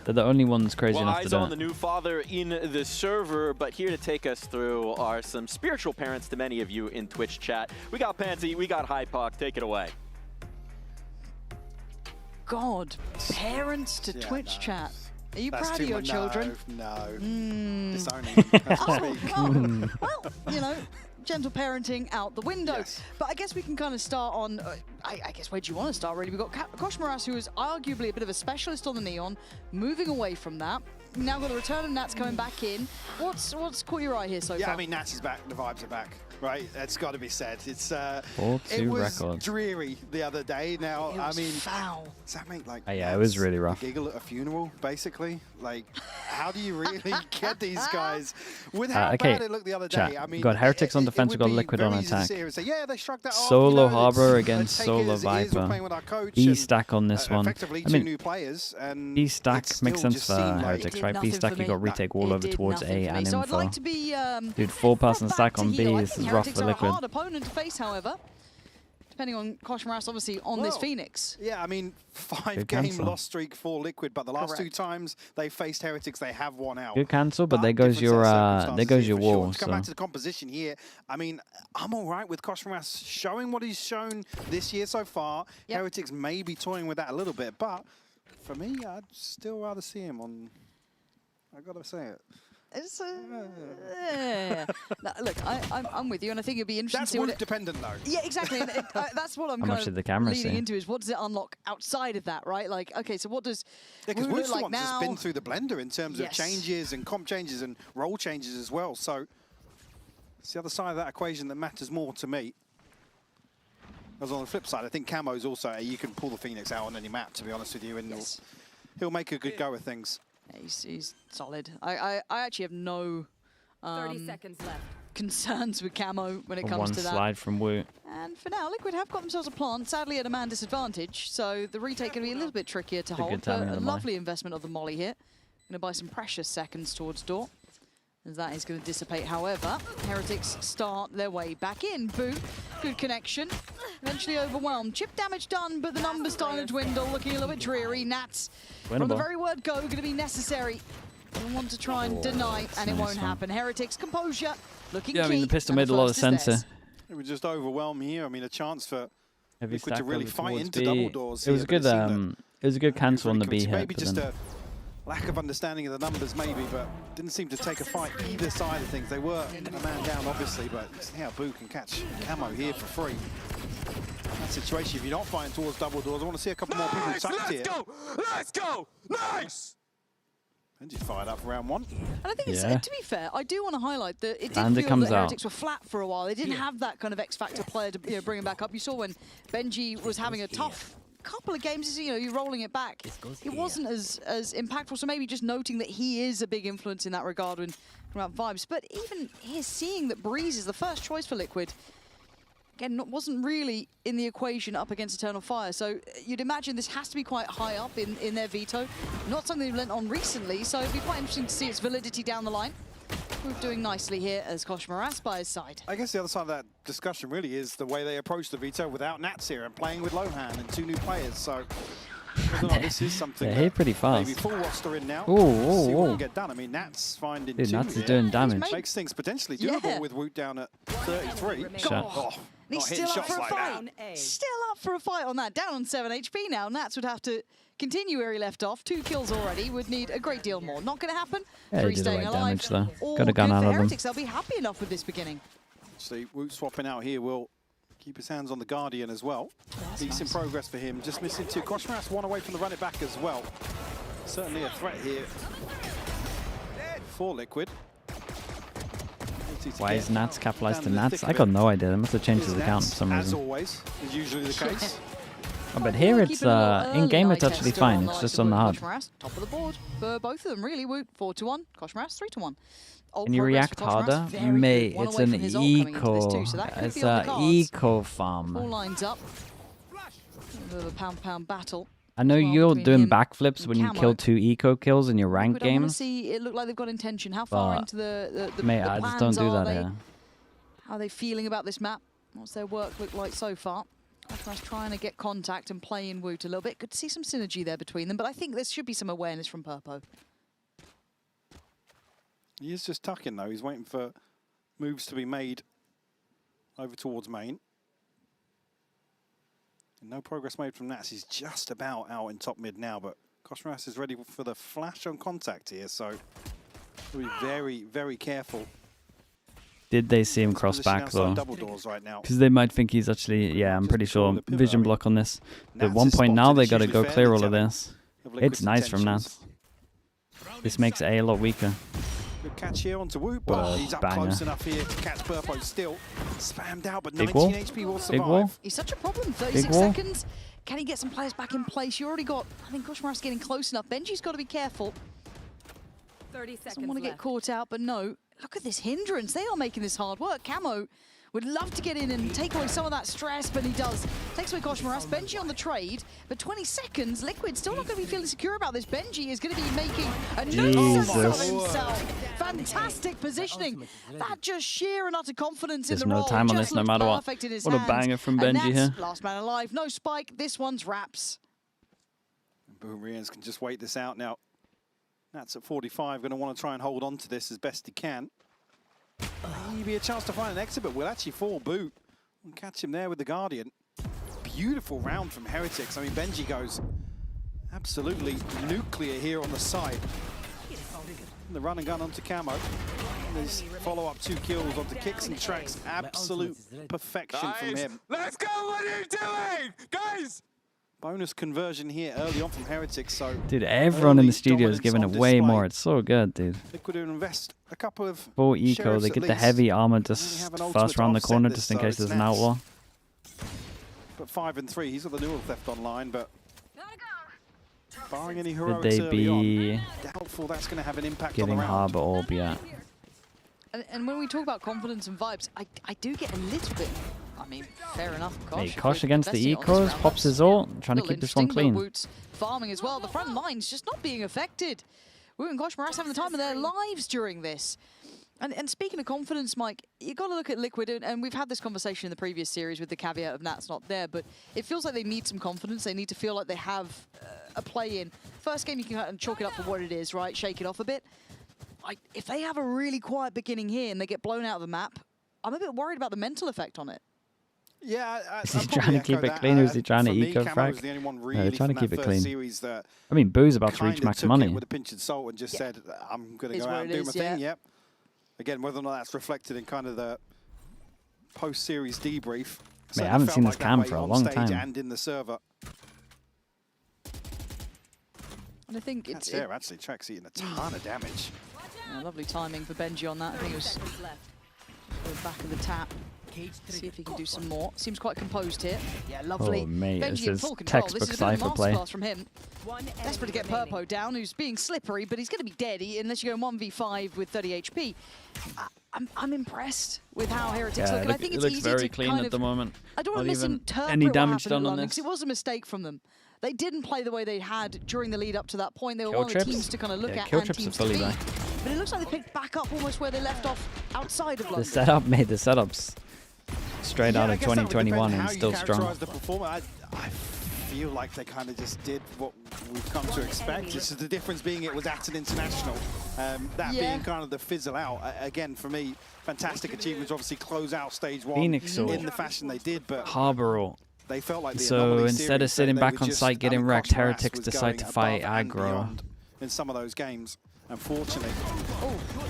They're the only ones crazy Well, enough to eyes do on it. the new father in the server, but here to take us through are some spiritual parents to many of you in Twitch chat. We got Pansy, we got Hypox, take it away. God. Parents to Twitch chat. Are you proud of your children? No. Disowning them. Well, you know, gentle parenting out the window. Yes. But I guess we can kind of start on, I guess, where do you want to start, really? We've got Koshmaras, who is arguably a bit of a specialist on the Neon, moving away from that. Now got the return of Nats coming back in. What's caught your eye here so far? Yeah, I mean, Nats is back. The vibes are back. Right, that's got to be said. It's 4-2 it was records. Dreary the other day. Now, It was I mean, foul. Does that make like? Yeah, it was really rough. Giggle at a funeral, basically. Like, how do you really get these guys with how bad it looked the other day? I mean, got Heretics on defense, we got Liquid on attack. Say, yeah, they shrugged that off, Solo you know, Harbor against Solo Viper. B stack on this one. Effectively, I mean, 2 new players, and B stack makes sense for Heretics, right? B stack, you got retake all over towards A and so info. I'd like to be, Dude, 4-person stack on B. This is rough for Liquid. A hard opponent to face, however, depending on Koshmaras, obviously, on this Phoenix. Yeah, I mean, 5-game loss streak for Liquid, but the last 2 times they faced Heretics, they have won out. Good cancel, but there goes your wall. To come back to the composition here, I mean, I'm all right with Koshmaras showing what he's shown this year so far. Heretics may be toying with that a little bit, but for me, I'd still rather see him on. I gotta say it. It's, no, look, I'm with you, and I think it'd be interesting. That's to see what dependent, though. Yeah, exactly. And that's what I'm How much kind did the of camera leading see? into is what does it unlock outside of that, right? Like, okay, so what does because Wu Wu's look the like one now? that's been through the blender in terms of changes and comp changes and role changes as well. So it's the other side of that equation that matters more to me. As on the flip side, I think Camo's also you can pull the Phoenix out on any map, to be honest with you, and he'll make a good go of things. Yeah, he's solid. I actually have no 30 seconds left. concerns with Camo when it comes One to that. slide from Wu. And for now, Liquid have got themselves a plant, sadly at a man disadvantage, so the retake can be a little bit trickier to hold, but a lovely investment of the molly here. Going to buy some precious seconds towards door, as that is going to dissipate. However, Heretics start their way back in. Boot, good connection, eventually overwhelmed. Chip damage done, but the numbers starting to dwindle, looking a little bit dreary. Nats, from the very word go, going to be necessary. They want to try and deny, and it won't happen. Heretics, composure, looking key. Yeah, I mean, the pistol made a lot of sense here. It was just overwhelming here. I mean, a chance for Heavy Liquid to really over fight towards into B. double doors. It was a good, it was a good cancel on the B hit. Maybe but just then a lack of understanding of the numbers, maybe, but didn't seem to take a fight either side of things. They were a man down, obviously, but see how Boo can catch Camo here for free. That situation, if you're not fighting towards double doors, I want to see a couple more people tucked here. Let's go! Nice! Benji fired up for round 1. And I think it's, to be fair, I do want to highlight that it did And it feel comes that out. Heretics were flat for a while. They didn't have that kind of X-Factor player to bring him back up. You saw when Benji was having a tough couple of games, you're rolling it back. It wasn't as impactful, so maybe just noting that he is a big influence in that regard when about vibes. But even here, seeing that Breeze is the first choice for Liquid, again, wasn't really in the equation up against Eternal Fire. So you'd imagine this has to be quite high up in their veto. Not something they've lent on recently, so it'd be quite interesting to see its validity down the line. We're doing nicely here as Koshmaras by his side. I guess the other side of that discussion really is the way they approach the veto without Nats here and playing with Lohan and 2 new players. So this is something they're hit pretty fast. Maybe full roster in now. Ooh, see what can get done. I mean, Nats finding 2 Nats is here. doing damage. Makes things potentially doable with Woot down at 33. Shot. Oh, And he's still up for a fight. Still up for a fight on that. Down on 7 HP now. Nats would have to continue where he left off. 2 kills already. Would need a great deal more. Not going to happen. Yeah, 3 he did the staying right alive. damage though. All Got a gun good out for of them. Heretics. They'll be happy enough with this beginning. So Woot swapping out here will keep his hands on the Guardian as well. Decent progress for him. Just missing 2. Koshmaras 1 away from the run it back as well. Certainly a threat here for Liquid. Why is Nats capitalized to Nats? I got no idea. They must have changed his account for some As reason. always, is usually the case. Oh, but here it's in game it's actually fine. It's just on the hard. Koshmaras, top of the board for both of them, really. Woot 4-1. Koshmaras 3-1. When you react harder, mate, it's an eco. It's an eco farm. All lines up. A bit of a pound battle. I know you're doing backflips when you kill 2 eco kills in your ranked I want to games. see it look like they've got intention. How far into the mate, I just don't do that here. How are they feeling about this map? What's their work look like so far? Koshmaras trying to get contact and play in Woot a little bit. Good to see some synergy there between them, but I think there should be some awareness from Purpo. He is just tucking though. He's waiting for moves to be made over towards main. No progress made from Nats. He's just about out in top mid now, but Koshmaras is ready for the flash on contact here, so he'll be very, very careful. Did they see him cross back though? Because they might think he's actually, yeah, I'm pretty sure vision block on this. At one point now they got to go clear all of this. It's nice from Nats. This makes A a lot weaker. Good catch here onto Whoop, but he's up close enough here to catch Purpo. Still spammed out, but 19 HP will survive. He's such a problem. 36 seconds. Can he get some players back in place? You already got, I think Koshmaras getting close enough. Benji's got to be careful. 30 seconds Doesn't want to get caught out, but no. Look at this hindrance. They are making this hard work. Camo would love to get in and take away some of that stress, but he does. Takes away Koshmaras. Benji on the trade, but 20 seconds. Liquid still not going to be feeling secure about this. Benji is going to be making a nuisance of himself. Fantastic positioning. That just sheer and utter confidence in the role. There's no time on this no matter what. What a banger from Benji here. Last man alive. No spike. This one's wraps. Boomrians can just wait this out now. Nats at 45, going to want to try and hold on to this as best he can. Maybe a chance to find an exit, but will actually fall boot and catch him there with the Guardian. Beautiful round from Heretics. I mean, Benji goes absolutely nuclear here on the side. And the run and gun onto Camo. There's follow-up 2 kills onto kicks and tracks. Absolute perfection from him. Let's go! What are you doing? Guys! Bonus conversion here early on from Heretics, so... Dude, everyone in the studio is giving it way more. It's so good, dude. They could invest a couple of... Full eco, they get the heavy armor just first round the corner just in case there's an outlaw. But 5 and 3, he's got the Neural Theft online, but... Barring any heroics Would they early be on, doubtful that's going to have an impact on the getting round. Harbor Orb yet? And when we talk about confidence and vibes, I do get a little bit... I mean, fair enough. Hey, Kosh against the ecos, pops his ult, trying to keep this one clean. Woot's farming as well. The front line's just not being affected. Woot and Koshmaras having the time of their lives during this. And speaking of confidence, Mike, you got to look at Liquid, and we've had this conversation in the previous series with the caveat of Nat's not there, but it feels like they need some confidence. They need to feel like they have a play in. First game, you can chalk it up for what it is, right? Shake it off a bit. If they have a really quiet beginning here and they get blown out of the map, I'm a bit worried about the mental effect on it. Yeah, is he trying to keep it clean, or is he trying to eco frag? No, they're trying to keep it clean. I mean, Boo's about to reach max money. With a pinch of salt and just said, I'm going to go out and do my thing. Yep. Again, whether or not that's reflected in kind of the post-series debrief. Mate, I haven't seen this cam for a long time. And in the server. And I think it's there actually. Track's eating a ton of damage. Yeah, lovely timing for Benji on that. I think it was the back of the tap. See if he can do some more. Seems quite composed here. Yeah, lovely. Oh, mate, Benji in full control. This is a bit of a masterclass from him. Desperate to get Purpo down, who's being slippery, but he's going to be dead unless you go 1v5 with 30 HP. I'm impressed with how Heretics look, and I think it's easy very to clean kind at of, the moment. I don't want to misinterpret any damage done on this. this. Because it was a mistake from them. They didn't play the way they had during the lead up to that point. They were one of the teams to kind of look at and teams to beat. But it looks like they picked back up almost where they left off outside of London. The setup made the setups straight out of 2021 and still strong. I feel like they kind of just did what we've come to expect. This is the difference being it was at an international. That being kind of the fizzle out. Again, for me, fantastic achievements. Obviously, close out stage 1 Phoenix in the fashion they did, but Harbor Ult. They felt like the so instead of sitting back on site getting wrecked, Heretics decide to fight aggro. In some of those games, unfortunately.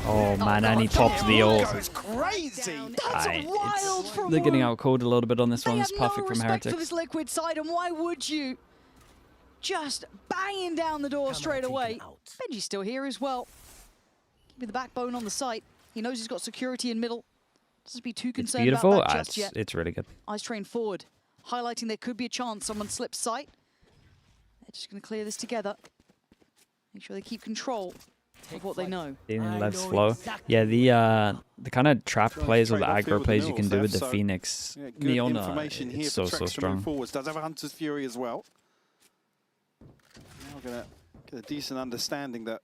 Oh man, and he popped the ult. It's crazy. That's wild from They're getting outcoded a little bit on this one. It's perfect from Heretics. For this Liquid side, and why would you? Just banging down the door straight away. Benji's still here as well. Keeping the backbone on the site. He knows he's got security in middle. Doesn't be too concerned about that just yet. It's really good. Eyes trained forward, highlighting there could be a chance someone slips sight. They're just going to clear this together. Make sure they keep control of what they know. Let's flow. Yeah, the kind of trap plays or the aggro plays you can do with the Phoenix Neona, it's so strong. Does have a Hunter's Fury as well. Now we're going to get a decent understanding that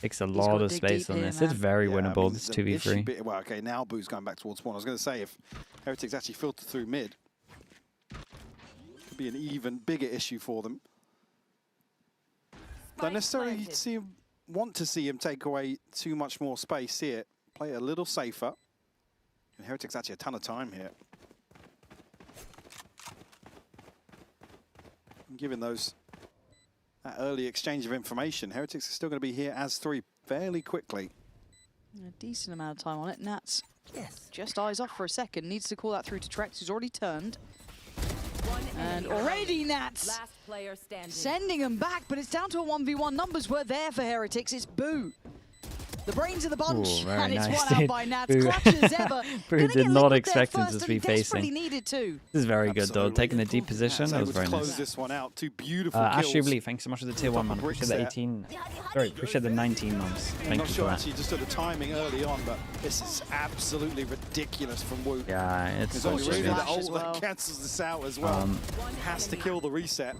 takes a lot of space on this. It's very winnable. This 2v3. Well, okay, now Boo's going back towards spawn. I was going to say, if Heretics actually filter through mid, could be an even bigger issue for them. Don't necessarily want to see him take away too much more space here. Play it a little safer. And Heretics actually a ton of time here. And given that early exchange of information, Heretics are still going to be here as 3 fairly quickly. A decent amount of time on it. Nats just eyes off for a second. Needs to call that through to Trex, who's already turned. And already Nats sending them back, but it's down to a 1v1. Numbers were there for Heretics. It's Boo, the brains of the bunch, and it's one out by Nats. Clutch as ever. Boo did not expect him to be desperately facing. needed to. This is very good though, taking a deep position. That was very nice. Close this one out. 2 beautiful Ashley kills. Lee, thanks so much for the tier 1, man. Appreciate the 18. Sorry, appreciate the 19 months. I'm Thank not you sure for that. actually just at the timing early on, but this is absolutely ridiculous from Wu. Yeah, it's There's so only really good. the ult that cancels this out as well. Has to kill the reset.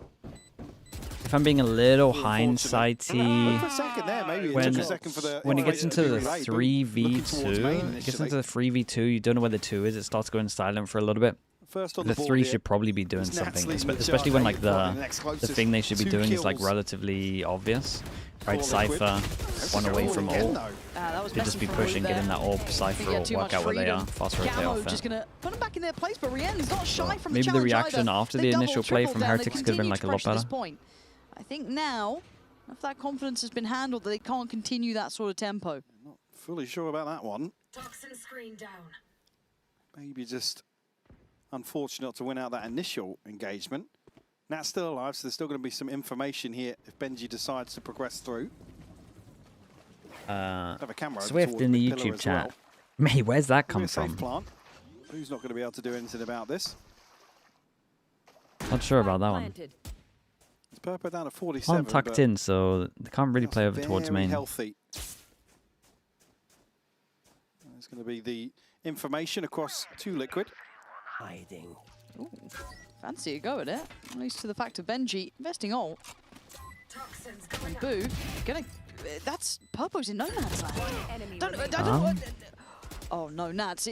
If I'm being a little hindsighty, For a second there, maybe it took a second for the when it gets into the relay, but 3v2, you don't know where the 2 is. It starts going silent for a little bit. First on The the board 3 here. should probably be doing It's something, Nats leading the especially charge. when like Probably the the next closest. thing they should be 2 doing is like kills. relatively obvious. Right, For Cypher, Liquid. one away from Again, ult. though. That was Could just be messing from pushing, Wu getting there. that orb, He Cypher, had or too work much out where they freedom. are, fast rotate Gammo off just it. gonna put him back in their place, but Rien's not shy from Maybe the challenge reaction either. after They the double, initial play triple from down. They Heretics could have been continue like to a lot pressure this better. point. I think now, if that confidence has been handled, that they can't continue that sort of tempo. Not fully sure about that one. Toxin screen down. Maybe just unfortunate to win out that initial engagement. Nat's still alive, so there's still going to be some information here if Benji decides to progress through. Have a camera over Swift towards in the Big Pillar YouTube as chat. well. Mate, where's that Could be come a safe from? plant. Who's not going to be able to do anything about this? Not sure about that one. It's Purple down to 47. I'm tucked but in, so they can't really play over towards very main. healthy. There's going to be the information across to Liquid. Hiding. Ooh, fancy a go at it. At least to the fact of Benji investing ult. And Boo, gonna. That's Purple's in no man's land. Oh no, Nats.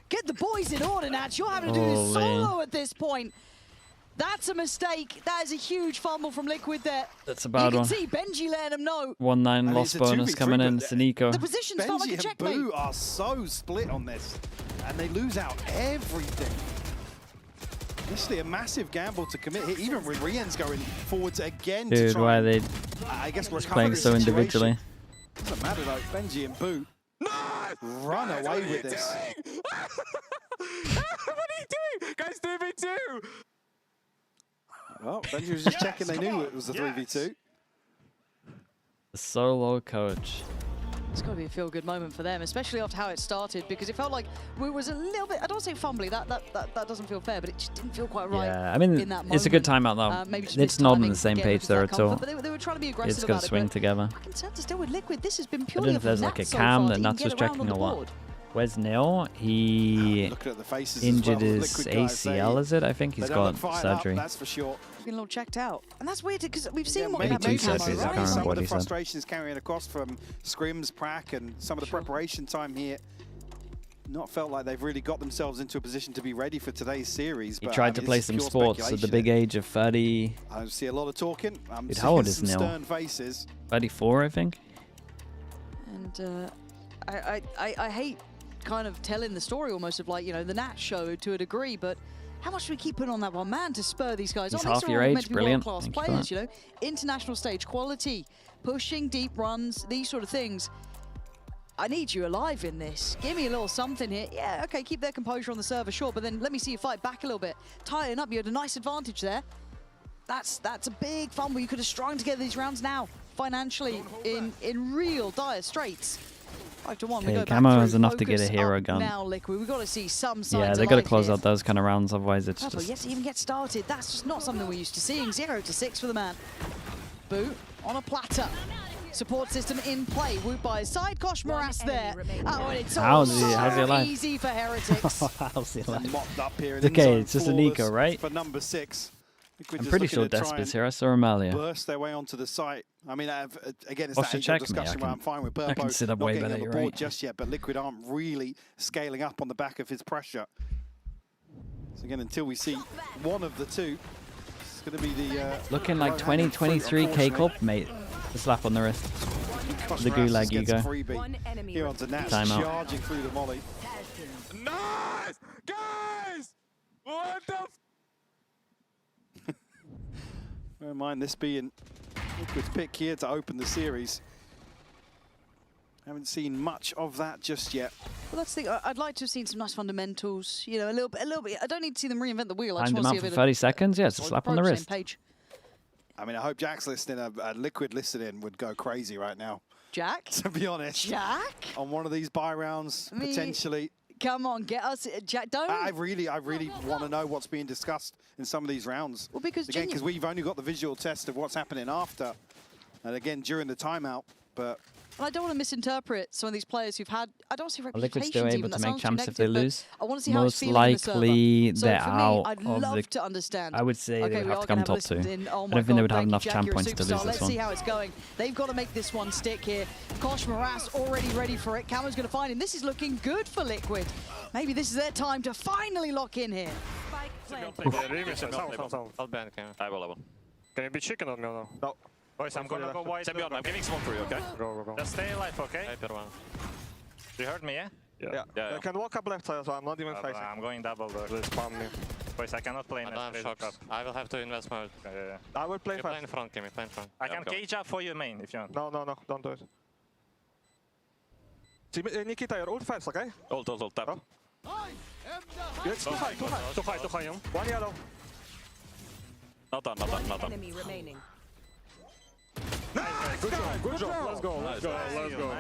Get the boys in order, Nats. You're having to do this solo at this point. That's a mistake. That is a huge fumble from Liquid there. That's a bad one. You can see Benji letting them know. 1-9 loss bonus coming in. Saniko. The position's not like a Benji and checkmate. Boo are so split on this, and they lose out everything. Initially a massive gamble to commit here, even with Rien's going forwards again to Dude, try why are and, they I guess, recover playing this so situation. individually? Doesn't matter though, Benji and Boo run away with this. What are you doing? Guys, 3v2! Well, Benji was just checking they knew it was a 3v2. The solo coach. It's got to be a feel-good moment for them, especially after how it started, because it felt like it was a little bit, I don't want to say fumbly, that doesn't feel fair, but it just didn't feel quite right. Yeah, I mean, in that it's a good moment. timeout though. Maybe just It's not on mistiming the same to get page into there that at all. comfort, but they were trying to be aggressive It's got about to it, swing but together. I can sense still with Liquid, this has been I purely don't know if there's like a so cam far that to Nuts even was get around checking on the or what. board. Where's Nil? He Looking at the faces injured as well, his Liquid guys, ACL, is it? I think they he's don't got look fired up, surgery. that's for sure. Getting a little checked out. And that's weird, because we've seen what maybe happened two with surgeries, I Camo, can't right? remember Some what of the he said. frustrations carrying across from scrims, prac, and some of the preparation time here. Not felt like they've really got themselves into a position to be ready for today's series. He but, tried to it's play some pure sports at the speculation. big age of 30. I see a lot of talking. I'm Dude, seeing how old is some Nil? stern faces. 34, I think. And I hate kind of telling the story almost of like, you know, the Nats show to a degree, but how much do we keep putting on that one man to spur these guys He's on? half These are your all age, meant to be brilliant. world-class Thank you for players, that. you know, international stage quality, pushing deep runs, these sort of things. I need you alive in this. Give me a little something here. Yeah, okay, keep their composure on the server, sure, but then let me see you fight back a little bit. Tying up, you had a nice advantage there. That's a big fumble. You could have strung together these rounds now, financially, in real dire straits. 5-1, we go Okay, back Camo through. has enough to get a Focus hero up gun. Now, Liquid, we've got to see some signs Yeah, of they got to life close here. out those kind of rounds, otherwise it's Purple, just... yet to even get started. That's just not something we're used to seeing. 0-6 for the man. Boo on a platter. Support system in play. Woot by his side. Kosh Moras there. Oh, and it's all How's he so alive? easy for Heretics. How's he alive? Mopped up here. It's okay, it's just a Nico, right? For number 6. I'm pretty sure Despa's here. I saw Amalia. Burst their way onto the site. I mean, again, it's Watch that the check me. discussion where I'm fine with Burpo can sit up not way getting better, on the you're board right. just yet, but Liquid aren't really scaling up on the back of his pressure. So again, until we see one of the two, it's going to be the... Looking like 2023 K-Cup, mate. The slap on the wrist. The Gulag Ego. Here onto Nats, Timeout. charging through the molly. Nice! Guys! What the Bear in mind this being Liquid's pick here to open the series. Haven't seen much of that just yet. Well, that's the thing. I'd like to have seen some nice fundamentals. You know, a little bit. I don't need to see them reinvent the wheel. I just Timed him want to out see a for bit 30 of seconds. Yeah, it's a slap on the wrist. Page. I mean, I hope Jack's listening. Liquid listening would go crazy right now. Jack? To be honest. Jack? On one of these buy rounds, potentially. Come on, get us, Jack. Don't. I really want to know what's being discussed in some of these rounds. Well, because we've only got the visual test of what's happening after, and again during the timeout. But I don't want to misinterpret some of these players who've had. I don't see reputations. Liquid's still able to make champs if they lose. I want to see how it's Most feeling in the server. likely So they're for me, out I'd of love the. to understand. I would say they would have to come top 2. Oh I my don't think God, they would have thank enough you, Jack, champ you're a points to lose superstar. this Let's one. see how it's going. They've got to make this one stick here. Kosh Moras already ready for it. Camo's going to find him. This is looking good for Liquid. Maybe this is their time to finally lock in here. I will. Can you be chicken on me or no? No. Boys, I'm gonna go wide. I'm giving smoke for you, okay? Go. Just stay alive, okay? You heard me, yeah? Yeah. I can walk up left side, so I'm not even facing. I'm going double door. Spam me. Boys, I cannot play in the I will have to invest mode. I will play in front, Kimmy. Play in front. I can cage up for you main if you want. No. Don't do it. See, Nikita, you're ult fast, okay? Ult, tap. It's too high. One yellow. Not done. Enemy remaining. Good job. Let's go.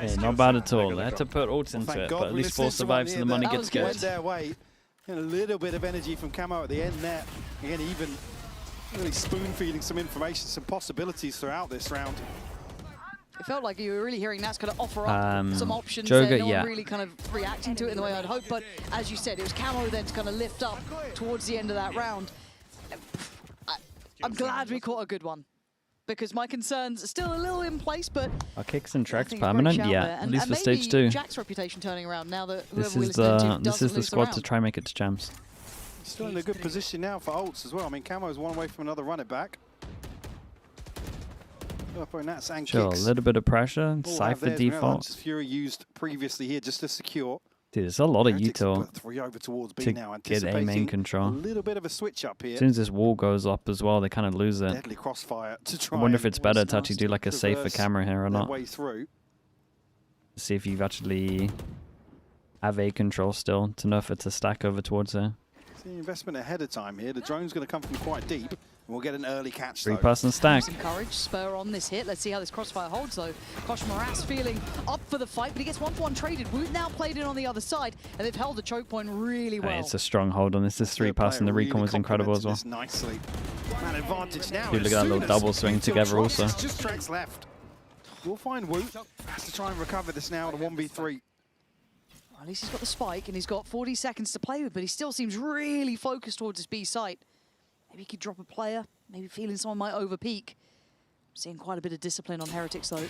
Hey, not bad at all. They had to put ults into it, but at least 4 survives and the money gets good. Their way. And a little bit of energy from Camo at the end there. Again, even really spoon-feeding some information, some possibilities throughout this round. It felt like you were really hearing Nats kind of offer up some options Joga, there. No yeah. one really kind of reacting to it in the way I'd hoped. But as you said, it was Camo then to kind of lift up towards the end of that round. I'm glad we caught a good one, because my concerns are still a little in place, but Are kicks and tracks it's a great permanent? shout Yeah, there. at And least for maybe stage 2. Jack's reputation turning around now that This whoever is we're listening to the doesn't squad lose to the try and make it to champs. Still in a good position now for ults as well. I mean, Camo's one away from another run it back. Nats and Sure, a kicks. little bit of pressure. All Cypher have theirs. default. Fury used previously here just to secure. Dude, there's a lot of Heretics have util put 3 over towards B to now, get A main anticipating control. a little bit of a switch up here. As soon as this wall goes up as well, they kind of lose it. Deadly crossfire to I try. wonder if and it's better to actually do like a safer traverse camera here or their not. way through. See if you've actually have A control still to know if it's a stack over towards there. See investment ahead of time here. The drone's going to come from quite deep. And we'll get an early catch though. 3-person stack. Some courage, spur on this hit. Let's see how this crossfire holds though. Kosh Moras feeling up for the fight, but he gets 1-for-1 traded. Woot now played in on the other side, and they've held the choke point really well. It's a strong hold on this. This 3-pass and the recon was incredible as well. Nicely. Man advantage now. Dude, look at that little double swing together also. Just tracks left. We'll find Woot. Has to try and recover this now at a 1v3. At least he's got the spike and he's got 40 seconds to play with, but he still seems really focused towards his B site. Maybe he could drop a player, maybe feeling someone might overpeak. Seeing quite a bit of discipline on Heretics though.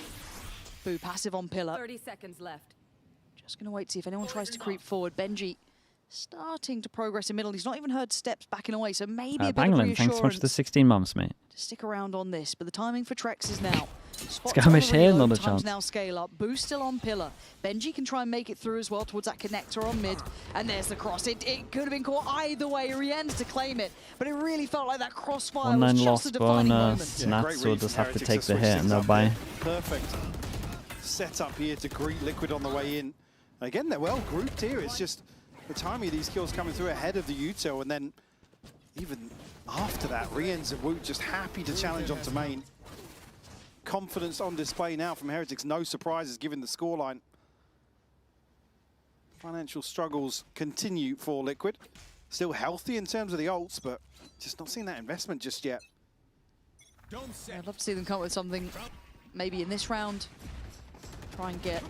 Boo, passive on pillar. 30 seconds left. Just gonna wait to see if anyone tries to creep forward. Benji starting to progress in middle. He's not even heard steps backing away, so maybe a bit of Banglin, reassurance thanks so much for the 16 months, mate. to stick around on this. But the timing for Trex is now. Skirmish here, not a chance. Now scale up. Boo still on pillar. Benji can try and make it through as well towards that connector on mid. And there's the cross. It could have been caught either way. Rien's to claim it. But it really felt like that crossfire was 1-9 just lost a defining moment. bonus. Nats will just have to take the hit and they'll buy. Perfect set up here to greet Liquid on the way in. Again, they're well grouped here. It's just the timing of these kills coming through ahead of the util, and then even after that, Rien's and Woot just happy to challenge onto main. Confidence on display now from Heretics. No surprises given the scoreline. Financial struggles continue for Liquid. Still healthy in terms of the ults, but just not seeing that investment just yet. I'd love to see them come up with something maybe in this round. Try and get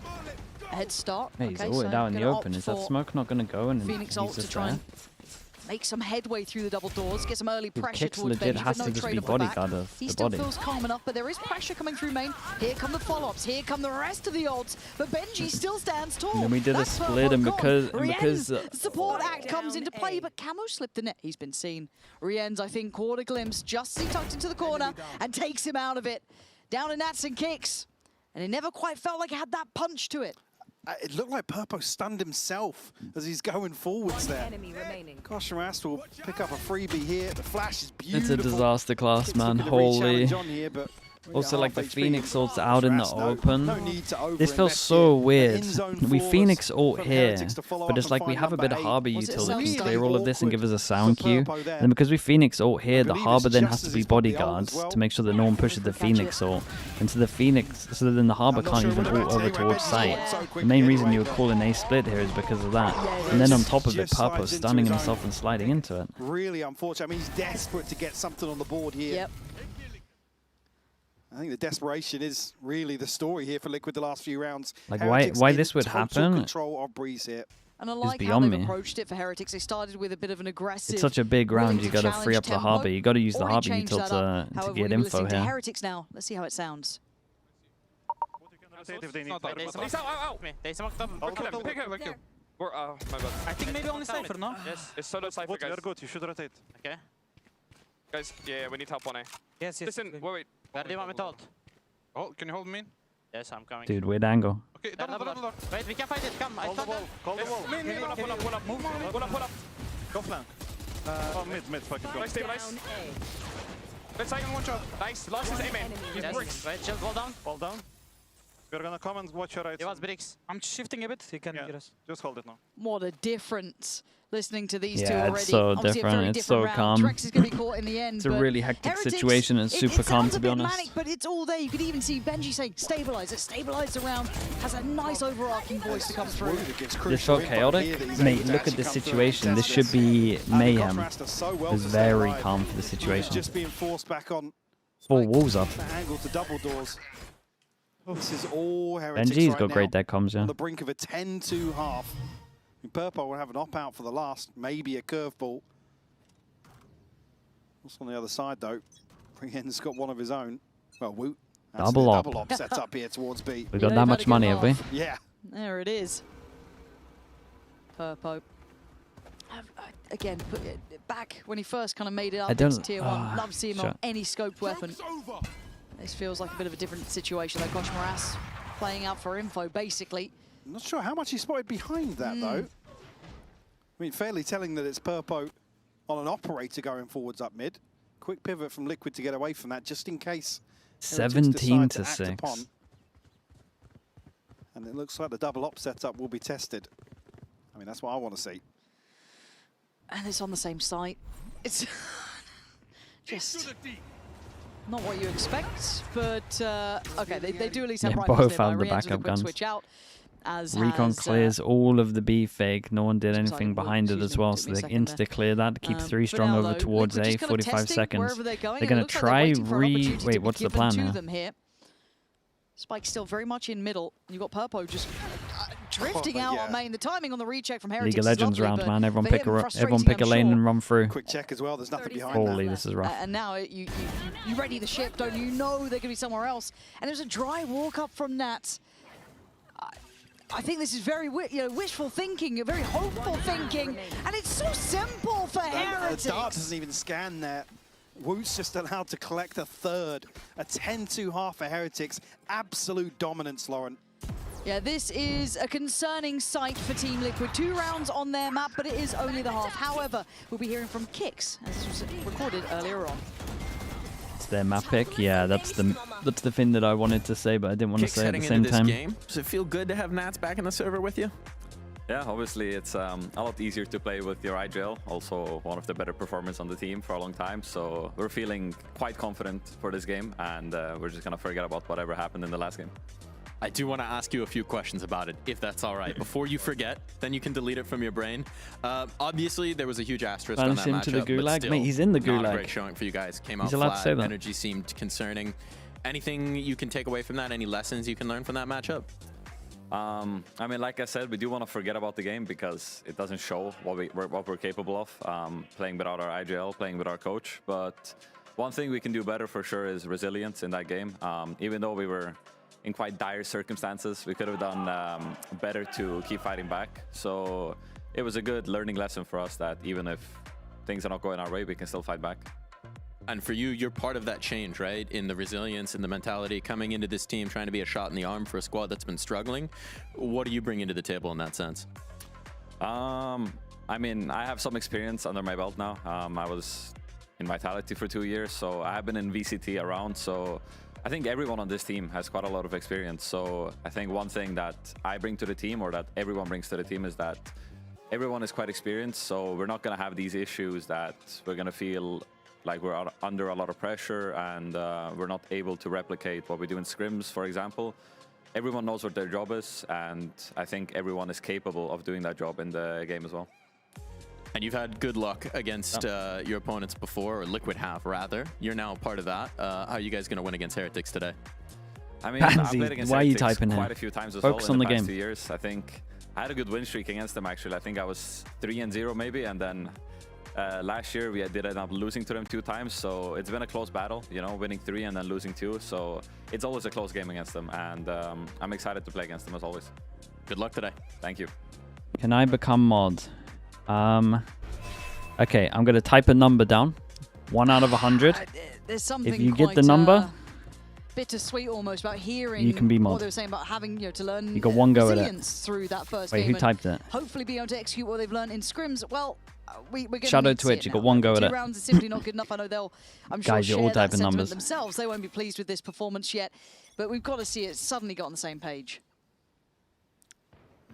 a head start. Hey, he's okay, all so out in the gonna open. opt Is that for smoke not going to go? And Phoenix he's ult to just try there? and make some headway through the double doors, get some early Dude, pressure Kicks towards legit Benji, has but to no just trade be off the back. bodyguard of He the still body. feels calm enough, but there is pressure coming through main. Here come the follow-ups, here come the rest of the ults, but Benji still stands tall. And then we did a That's split, and gone. because Rien's support act comes into play, but Camo slipped the net. He's been seen. Rien's, I think, caught a glimpse, just see tucked into the corner, and takes him out of it. Down to Nats and Kicks. And it never quite felt like it had that punch to it. it looked like Purpo stunned himself as he's going forwards there. Gosh, Haras will pick up a freebie here. The flash is beautiful. It's a disaster class, man. Holy. Also, like the Phoenix ult's out in the open. This feels so weird. We Phoenix ult here, but it's like we have a bit of Harbor util that can clear all of this and give us a sound cue. And because we Phoenix ult here, the Harbor then has to be bodyguards to make sure that no one pushes the Phoenix ult. And so the Phoenix, so then the Harbor can't even ult over towards site. The main reason you would call an A split here is because of that. And then on top of it, Purpo stunning himself and sliding into it. Really unfortunate. I mean, he's desperate to get something on the board here. Yep. I think the desperation is really the story here for Liquid the last few rounds. Like why this would happen control of Breeze here. And I like how they've approached it for Heretics. They started with a bit of an aggressive. It's such a big round. You got to free up the Harbor. You got to use the Harbor util to get info here. Heretics now. Let's see how it sounds. They smoked them. Pick him. My bad. I think maybe only Cypher, no? Yes. It's solo Cypher, guys. You're good. You should rotate. Okay. Guys, yeah, we need help on A. Yes. Listen, wait. Where do you want me to hold? Oh, can you hold me? Yes, I'm coming. Dude, weird angle. Okay, double. Wait, we can fight it. Come, Call the wall. Call the wall. Pull up. Pull up. Go flank. Mid. Fucking go. Nice, stabilize. Let's second one shot. Nice. Last is A main. He's bricks. Right, chill. Fall down. Fall down. We're gonna come and watch your right. He was bricks. I'm shifting a bit. He can get us. Just hold it now. What a difference. Listening to these two Yeah, already. it's so Obviously different. It's so calm. Drex is going to be caught in the end. It's a really hectic situation and super calm, to be honest. Manic, but it's all there. You could even see Benji saying, stabilize it, stabilize the round. Has a nice overarching voice to come through. This felt chaotic. Mate, look at this situation. This should be mayhem. It's very calm for the situation. Just being forced back on. 4 walls up. Angle to double doors. This is all Heretics Benji's got great deck comms, yeah. On the brink of a 10-2 half. Purpo will have an op-out for the last, maybe a curveball. What's on the other side, though? Brienne's got one of his own. Well, Woot. Double op. Set up here towards B. We've got that much money, have we? Yeah. There it is. Purpo. Again, put it back when he first kind of made it up into Tier 1. Love seeing him on any scoped weapon. This feels like a bit of a different situation, though. Gosh, Haras playing out for info, basically. I'm not sure how much he spotted behind that, though. I mean, fairly telling that it's Purpo on an operator going forwards up mid. Quick pivot from Liquid to get away from that, just in case. 17-6. And it looks like the double op setup will be tested. I mean, that's what I want to see. And it's on the same site. It's just not what you expect, but okay, they do at least have both have the backup guns. Switch out. Recon clears all of the B fake. No one did anything behind it as well, so they insta-clear that. Keep 3 strong over towards A, 45 seconds. They're going to try Wait, what's the plan here? Spike still very much in middle. You've got Purpo just drifting out on main. The timing on the recheck from Heretics League of Legends round, man. Everyone pick a lane and run through. Quick check as well. There's nothing behind Holy, this is rough. And now you ready the ship, don't you? Know they're going to be somewhere else. And there's a dry walk up from Nat. I think this is very wishful thinking, very hopeful thinking, and it's so simple for Heretics. The dart doesn't even scan there. Woot's just allowed to collect a third. A 10-2 half for Heretics. Absolute dominance, Lauren. Yeah, this is a concerning sight for Team Liquid. 2 rounds on their map, but it is only the half. However, we'll be hearing from Kix, as this was recorded earlier on. It's their map pick. Yeah, that's the thing that I wanted to say, but I didn't want to say at the same time. Does it feel good to have Nats back in the server with you? Yeah, obviously it's a lot easier to play with your IGL. Also one of the better performers on the team for a long time. So we're feeling quite confident for this game, and we're just going to forget about whatever happened in the last game. I do want to ask you a few questions about it, if that's all right. Before you forget, then you can delete it from your brain. Obviously, there was a huge asterisk on that matchup, to the gulag. but still, Mate, he's in the gulag. Not a great showing for you guys. Came out allowed flat. to say that. Energy seemed concerning. Anything you can take away from that? Any lessons you can learn from that matchup? I mean, like I said, we do want to forget about the game because it doesn't show what we're capable of, playing without our IGL, playing with our coach. But one thing we can do better for sure is resilience in that game. Even though we were in quite dire circumstances, we could have done better to keep fighting back. So it was a good learning lesson for us that even if things are not going our way, we can still fight back. And for you, you're part of that change, right? In the resilience and the mentality coming into this team, trying to be a shot in the arm for a squad that's been struggling. What do you bring into the table in that sense? I mean, I have some experience under my belt now. I was in Vitality for 2 years, so I have been in VCT around. So I think everyone on this team has quite a lot of experience. So I think one thing that I bring to the team, or that everyone brings to the team, is that everyone is quite experienced. So we're not going to have these issues that we're going to feel like we're under a lot of pressure and we're not able to replicate what we do in scrims, for example. Everyone knows what their job is, and I think everyone is capable of doing that job in the game as well. And you've had good luck against your opponents before, or Liquid have, rather. You're now part of that. How are you guys going to win against Heretics today? I mean, I've played against why are you Heretics typing quite here? a few times as Focus well in on the the past game. 2 years. I think I had a good win streak against them, actually. I think I was 3-0 maybe, and then last year we did end up losing to them 2 times. So it's been a close battle, you know, winning 3 and then losing 2. So it's always a close game against them, and I'm excited to play against them as always. Good luck today. Thank you. Can I become mod? Okay, I'm going to type a number down. 1 out of 100. There's something If you quite, get the number, bittersweet almost about hearing you can be mod. what they were saying about having to learn You got one go at it. resilience through that first Wait, game. who typed it? Hopefully be able to execute what they've learned in scrims. Well, we're going Shadow to see Twitch, it you now. got 1 go at 2 it. rounds is simply not good enough. I know they'll, I'm sure, Guys, you're share all that typing sentiment numbers. themselves. They won't be pleased with this performance yet, but we've got to see it suddenly got on the same page.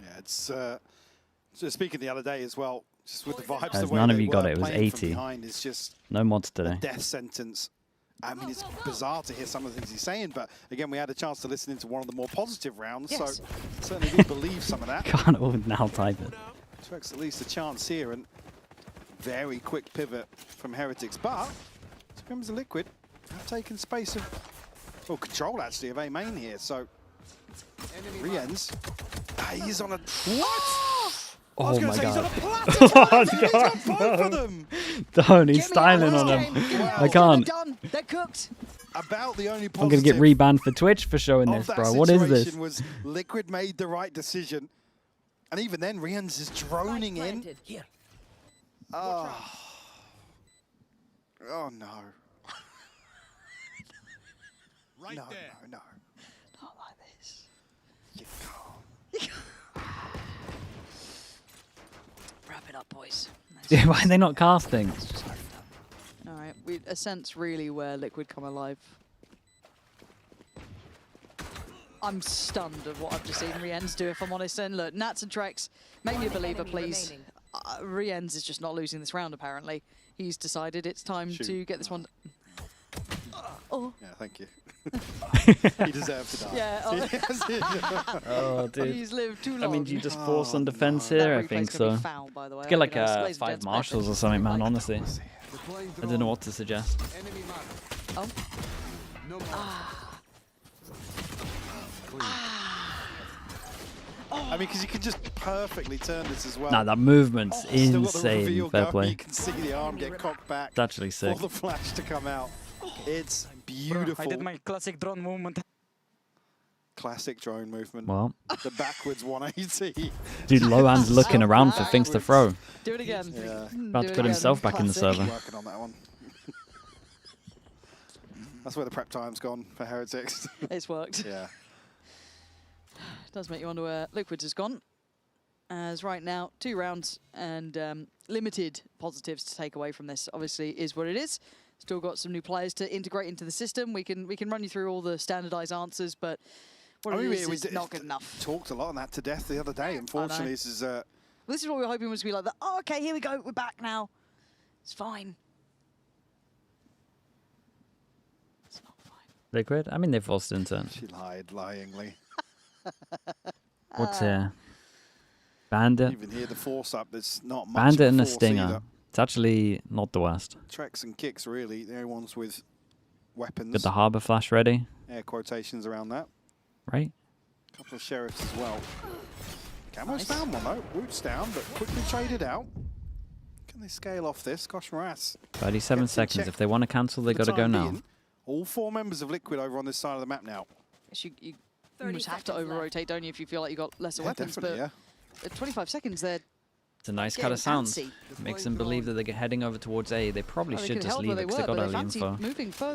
Yeah, it's just speaking the other day as well, just with the vibes. Guys, the way none of they you got were it. It was playing from 80. behind is just No mods a today. death sentence. I mean, it's bizarre to hear some of the things he's saying, but again, we had a chance to listen into one of the more positive rounds, Yes. so certainly do believe some of that. Can't all now type it. Expects at least a chance here, and very quick pivot from Heretics, but Scrims and Liquid have taken space of, well, control actually of A main here, so Rienz, he's on a, what? I was Oh gonna my say, god. He's on a platter. Oh He's god, got both of them. Don't, he's styling on him. I can't. They're done. They're cooked. About the only I'm going to get positive rebanned for Twitch for showing of this, that bro. What is this? situation was Liquid made the right decision, and even then Rienz is droning in. Here. Oh, oh no. Right no, there. no, no. Not like this. You can't. Wrap it up, boys. Yeah, why are they not casting? All right, we a sense really where Liquid come alive. I'm stunned at what I've just seen Rienz do, if I'm honest. And look, Nats and Trex, make me a believer, please. Rienz is just not losing this round, apparently. He's decided it's time to get this one. Oh. Yeah, thank you. He deserved to die. Yeah. Oh, dude. He's lived too long. I mean, do you just force on defense here? I think so. Foul, by the way. Let's get like Ladies and 5 gentlemen. marshals or something, man, honestly. I don't know what to suggest. Oh. I mean, because you can just perfectly turn this as well. Nah, that movement's Still got the insane. reveal Fair going. play. You can see the arm get cocked back. It's actually sick. For the flash to come out. It's beautiful. I did my classic drone movement. Classic drone movement. Well. The backwards 180. Dude, Lohan's looking around for things to throw. Do it again. Yeah. About to put himself back in the server. Working on that one. That's where the prep time's gone for Heretics. It's worked. Yeah. Does make you wonder where Liquids has gone. As right now, 2 rounds and limited positives to take away from this. Obviously, is what it is. Still got some new players to integrate into the system. We can run you through all the standardized answers, but what it is not good enough. Talked a lot on that to death the other day. Unfortunately, this is what we were hoping was to be like that. Oh, okay, here we go. We're back now. It's fine. It's not fine. Liquid? I mean, they forced into it. She lied lyingly. What's here? Bandit? Even here, the force up, there's not much. Bandit and a force Stinger. either. It's actually not the worst. Trex and kicks, really. The only ones with weapons. Got the Harbor Flash ready, Air quotations around that. right? A couple of sheriffs as well. Camo's down one though. Root's down, but quickly traded out. Can they scale off this? Gosh, Morass. 37 Gets in seconds. check If they want to cancel, they for the got to go time now. being. All 4 members of Liquid over on this side of the map now. Yes, you almost have to over-rotate, don't you, if you feel like you've got lesser weapons. Definitely, but at 25 seconds, they're It's a nice kind of sound. Makes them believe that they're heading over towards A. They probably should just leave it because they got early info.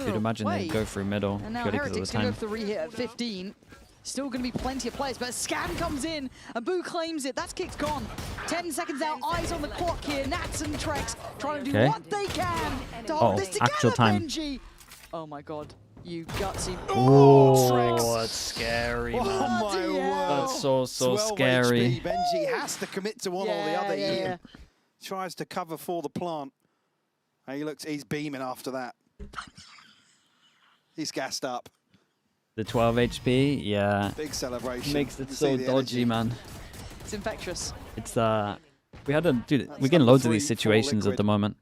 You'd imagine they'd go through middle purely because of the time. Go for the re-hit at 15. Still going to be plenty of players, but a scan comes in, and Boo claims it. That's kick's gone. 10 seconds out, eyes on the clock here. Nats and Trex trying to do what they can to hold this together, actual time. Benji. Oh my god, you gutsy. Oh, that's scary, man. Oh my word. That's so 12 scary. HP. Benji has to commit to one or the other. He tries to cover for the plant. And he's beaming after that. He's gassed up. The 12 HP, yeah. Big celebration. Makes it so dodgy, man. It's infectious. It's we had dude, we're getting loads of these situations at the moment.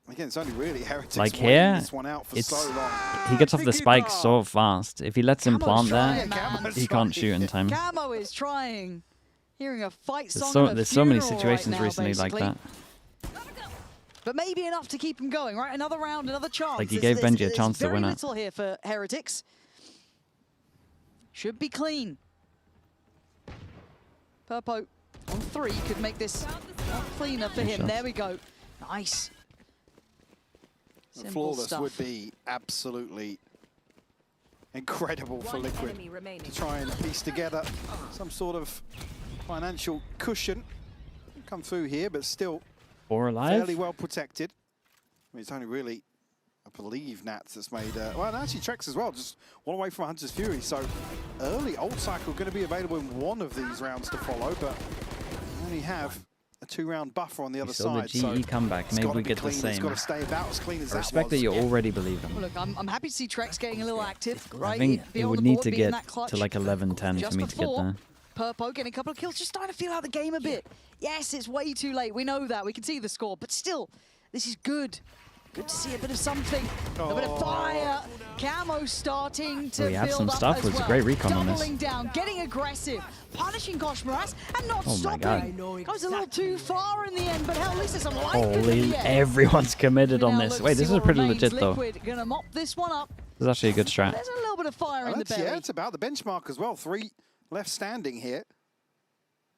Again, it's only really Heretics like here, this one out for it's so long. he gets off the spike so fast. If he lets him plant there, he can't shoot in time. Camo is trying. Hearing a fight song. There's so many situations recently like that. But maybe enough to keep him going, right? Another round, another chance. Like he gave Benji a chance to win it. Very little here for Heretics. Should be clean. Purpo on 3 could make this cleaner for him. There we go. Nice. Flawless would be absolutely incredible for Liquid to try and piece together some sort of financial cushion. Come through here, but still fairly well protected. I mean, it's only really, I believe, Nats that's made... well, and actually Trex as well, just one away from Hunter's Fury. So early ult cycle going to be available in one of these rounds to follow, but we only have a 2-round buffer on the other side. The GE comeback, maybe we get the same. It's got to stay about as clean as I respect that you already believe him. Well, look, I'm happy to see Trex getting a little active, right? I think it would need to get to like 11-10 for me to get there. Purpo getting a couple of kills, just starting to feel out the game a bit. Yes, it's way too late. We know that. We can see the score, but still, this is good. Good to see a bit of something. A bit of fire. Camo starting to build some up stuff. as It was a well. great recon on this. Doubling down, getting aggressive, punishing Koshmaras, and not stopping. Goes a little too far in the end, but hell, at least there's some life in the Holy, end. everyone's committed on this. Wait, this is pretty legit though. Liquid gonna mop this one up. This is actually a good strat. There's a little bit of fire in the belly. Yeah, it's about the benchmark as well. 3 left standing here.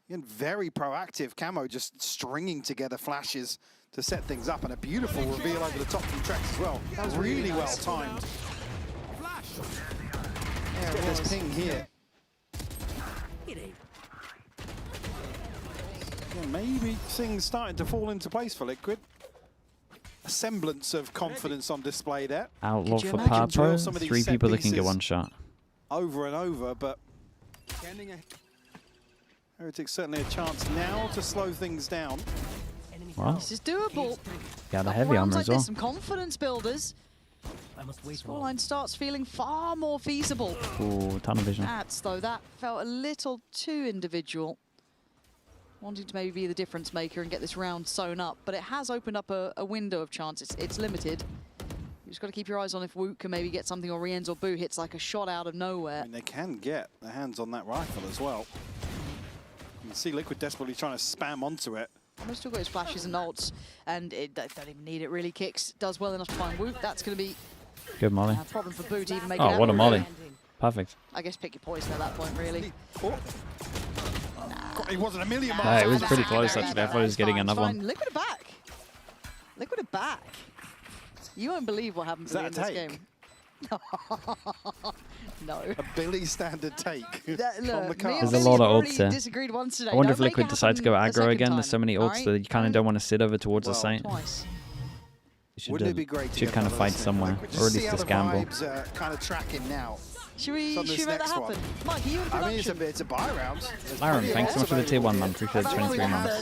Again, very proactive. Camo just stringing together flashes to set things up, and a beautiful reveal over the top from Trex as well. That was really well timed. Yeah, get this ping here. Yeah, maybe things starting to fall into place for Liquid. A semblance of confidence on display there. Outlaw for Purpo. 3 people that can get 1 shot. Over and over, but Heretics certainly a chance now to slow things down. Wow. This is doable. Got a heavy armor like as well. This, some confidence builders. Scoreline starts feeling far more feasible. Ooh, tunnel vision. Nats, though, that felt a little too individual. Wanting to maybe be the difference maker and get this round sewn up, but it has opened up a window of chance. It's limited. You just got to keep your eyes on if Woot can maybe get something, or Rienzo Boo hits like a shot out of nowhere. I mean, they can get their hands on that rifle as well. You can see Liquid desperately trying to spam onto it. I've still got his flashes and ults, and it don't even need it really. Kicks does well enough to find Woot. That's going to be good molly. A problem for Boo to even make it out. Oh, what a molly. Perfect. I guess pick your poison at that point, really. It wasn't a million miles. No, it was pretty close, actually. I thought he was getting another one. Liquid are back. Liquid are back. You won't believe what happens in this game. No. A Billy standard take from the car. There's a lot of ults here. Disagreed once today. I wonder if Liquid decides to go aggro again. There's so many ults that you kind of don't want to sit over towards the site. You should kind of fight somewhere, or at least just gamble. Kind of tracking now. Should we make that happen? Mike, are you in production? I mean, it's a buy round. Lyron, thanks so much for the tier 1, man. Appreciate the 23 months.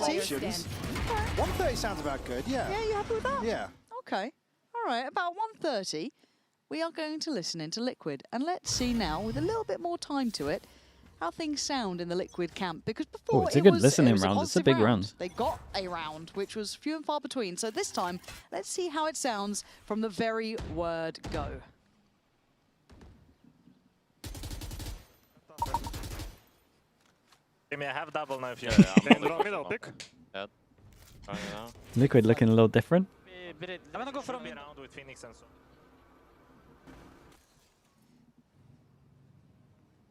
130 sounds about good, yeah. Yeah, you happy with that? Yeah. Okay. All right, about 130, we are going to listen into Liquid. And let's see now, with a little bit more time to it, how things sound in the Liquid camp. Because before it's a good listening round. It's a big round. They got a round, which was few and far between. So this time, let's see how it sounds from the very word go. Give me a half double now if you middle pick. Liquid looking a little different. I'm gonna go from around with Phoenix and so.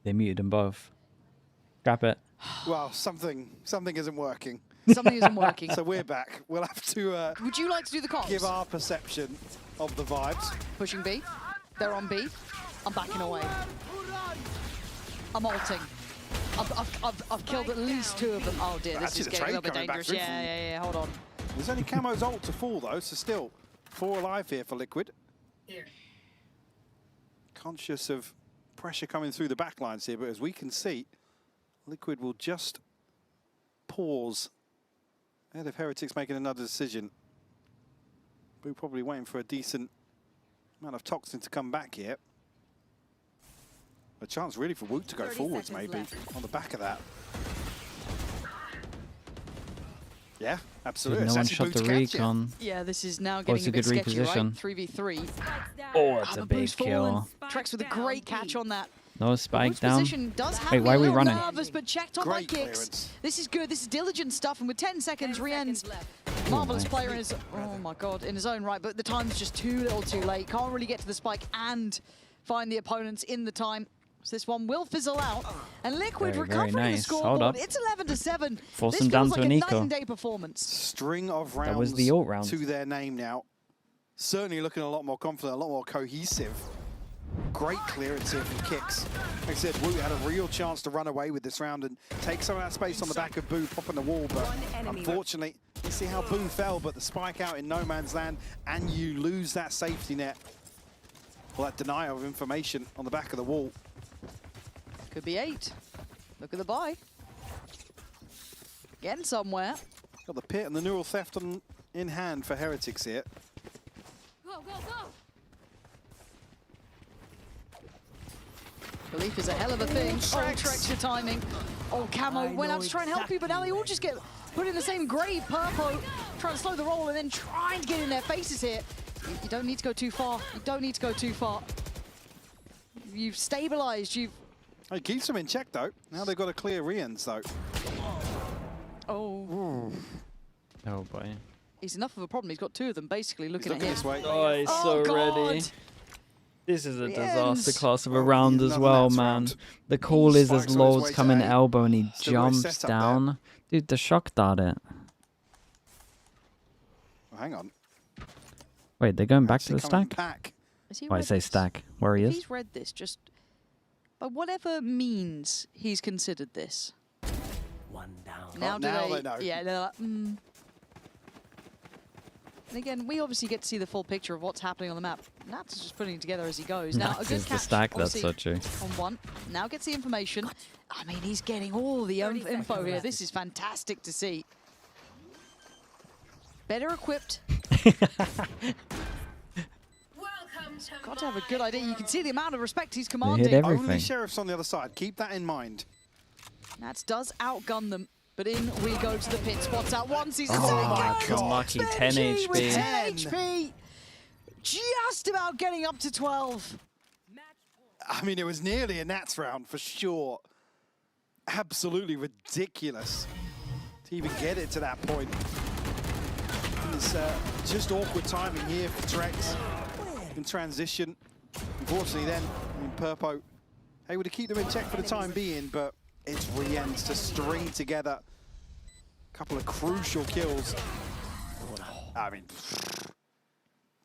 They muted them both. Scrap it. Well, something isn't working. Something isn't working. So we're back. We'll have to Would you like to do the comps? give our perception of the vibes. Pushing B. They're on B. I'm backing away. I'm ulting. I've killed at least 2 of them. Oh dear, this is getting a little bit dangerous. Yeah, hold on. There's only Camo's ult to fall though, so still 4 alive here for Liquid. Conscious of pressure coming through the backlines here, but as we can see, Liquid will just pause ahead of Heretics making another decision. We're probably waiting for a decent amount of toxin to come back here. A chance really for Woot to go forwards maybe on the back of that. Yeah, absolutely. No one shot the recon. Yeah, this is now getting a bit sketchy, right? 3v3. Oh, it's a big kill. Trex with a great catch on that. No spike down. Does have Wait, why are we running? Nervous, but checked on by kicks. This is good. This is diligent stuff, and with 10 seconds, Rien's marvelous player in his in his own right. But the time's just too little, too late. Can't really get to the spike and find the opponents in the time. So this one will fizzle out, and Liquid recovering the scoreboard. It's 11-7. Force them down to an eco. Night and day performance. String of rounds that was the ult round. to their name now. Certainly looking a lot more confident, a lot more cohesive. Great clearance here from Kicks. Like I said, Wu had a real chance to run away with this round and take some of that space on the back of Boo, popping the wall, but unfortunately, you see how Boo fell, but the spike out in no man's land, and you lose that safety net. Well, that denial of information on the back of the wall. Could be 8. Look at the buy. Getting somewhere. Got the pit and the neural theft in hand for Heretics here. Go, go, go! Belief is a hell of a thing. Oh, Trex, your timing. Oh, Camo went out to try and help you, but now they all just get put in the same grave. Purpo trying to slow the roll and then trying to get in their faces here. You don't need to go too far. You don't need to go too far. You've stabilized. It keeps them in check, though. Now they've got to clear Rien's, though. Oh. Oh, boy. He's enough of a problem. He's got 2 of them basically looking at him. This way. Oh, he's so ready. This is a disaster class of a round as another well, Nats man. round. The call is as Spikes on his low way as coming to A. elbow and he Still got his jumps setup there. down. Dude, the shock dart it. Oh, hang on. Wait, they're going back to the Coming stack? back. Oh, I say stack. Where he If is? he's read this, just by whatever means he's considered this. One down. Now, now they know. Yeah, they're like, And again, we obviously get to see the full picture of what's happening on the map. Nats is just putting it together as he goes. Now, Nats a good is the catch, stack, that's obviously, so true. on 1. Now gets the information. I mean, he's getting all the info here. This is fantastic to see. Better equipped. Got to have a good idea. You can see the amount of respect he's commanding. Only Sheriff's on the other side. Keep that in mind. Nats does outgun them, but in we go to the pit. Spots out one, sees the Oh, second. unlucky. 10 Benji with HP. 10 HP. Just about getting up to 12. I mean, it was nearly a Nats round for sure. Absolutely ridiculous to even get it to that point. It's just awkward timing here for Trex in transition. Unfortunately then, I mean, Purpo able to keep them in check for the time being, but it's Rien's to string together a couple of crucial kills. I mean,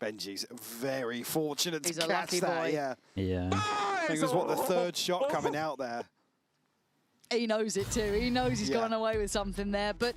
Benji's very fortunate He's to a catch lucky that, boy. yeah. Yeah. I think it was, what, the 3rd shot coming out there. He knows it too. He knows he's gone away with something there. But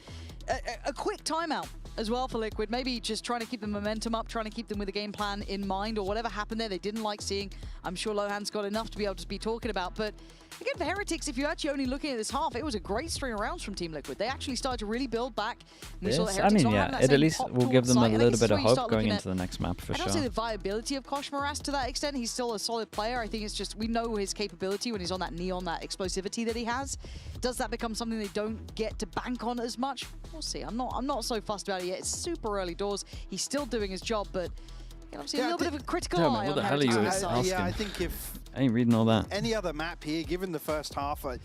a quick timeout as well for Liquid. Maybe just trying to keep the momentum up, trying to keep them with a game plan in mind, or whatever happened there they didn't like seeing. I'm sure Lohan's got enough to be able to be talking about. But again, for Heretics, if you're actually only looking at this half, it was a great string of rounds from Team Liquid. They actually started to really build back. We saw that Yes, I Heretics mean, not having yeah, that it at same least pop will give towards them a site. I think little this bit is of where you hope start going looking into the next map for I don't sure. see the viability of Kosh Maras to that extent. He's still a solid player. I think it's just, we know his capability when he's on that neon, that explosivity that he has. Does that become something they don't get to bank on as much? We'll see. I'm not so fussed about it yet. It's super early doors. He's still doing his job, but obviously a little bit of a critical Yeah, eye man, what on the hell are you Heretics' side. Yeah, I think if I ain't reading all that. any other map here, given the first half, I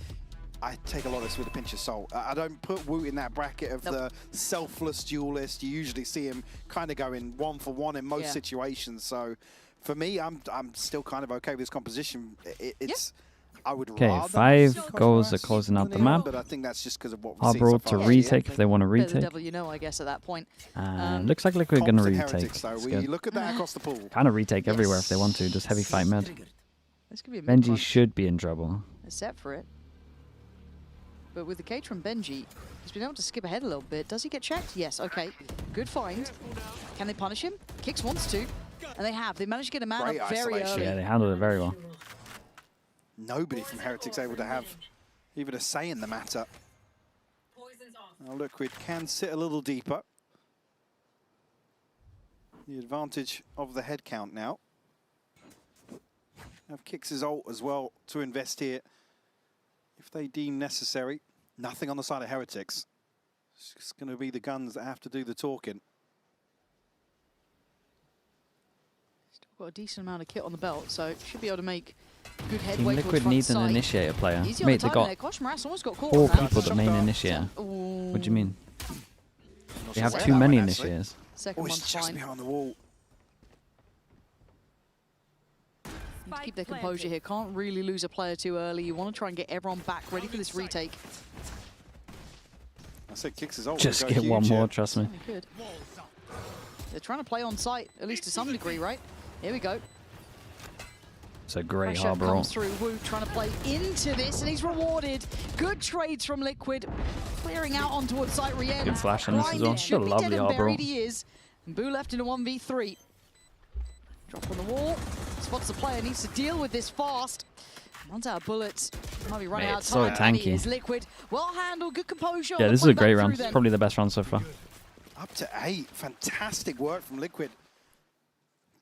take a lot of this with a pinch of salt. I don't put Woot in that bracket of the selfless duelist. You usually see him kind of going 1 for 1 in most situations. So for me, I'm still kind of okay with this composition. It's I would Okay, rather 5 goals are closing out the map. But I think that's just because of what we're seeing Harbor so to far. retake if they want to Bit of the retake. devil you know, I guess, at that point. Looks like Liquid going to Comps and retake. Heretics, though. It's We good. look at that across the pool. Kind of retake everywhere if they want to. Just heavy fight mid. This could be a mid Benji punch. should be in trouble. They're set for it. But with the K from Benji, he's been able to skip ahead a little bit. Does he get checked? Yes, okay. Good find. Can they punish him? Kicks wants to. And they have. They managed to get a man Great up very isolation. early. Yeah, they handled it very well. Nobody from Heretics able to have even a say in the matter. Now Liquid can sit a little deeper. The advantage of the head count now. Have Kicks' ult as well to invest here if they deem necessary. Nothing on the side of Heretics. It's just going to be the guns that have to do the talking. Still got a decent amount of kit on the belt, so should be able to make good Team headway towards Liquid front needs an side. initiator player. Easy on Mate, the they timing got there. Gosh, Maras almost got caught 4 on that. people that main initiator. What do you mean? They have too many initiators. Second he's one's just fine. behind the wall. Need to keep their composure here. Can't really lose a player too early. You want to try and get everyone back ready for this retake. I said Kicks' ult. Just get one more, trust me. Good. They're trying to play on site, at least to some degree, right? Here we go. It's a great Pressure Harbor comes ult. through. Wu trying to play into this, and he's rewarded. Good trades from Liquid, clearing out on towards site. Rien. Good flash on this as well. Should be Lovely dead and Harbor buried ult. he is. And Boo left in a 1v3. Drop on the wall. Spots the player, needs to deal with this fast. Runs out of bullets. Might be running Mate, out of it's so time. And he tanky. is Liquid. Well handled, good composure. Yeah, on this the is a point great back round. through then. Probably the best round so far. Up to 8. Fantastic work from Liquid.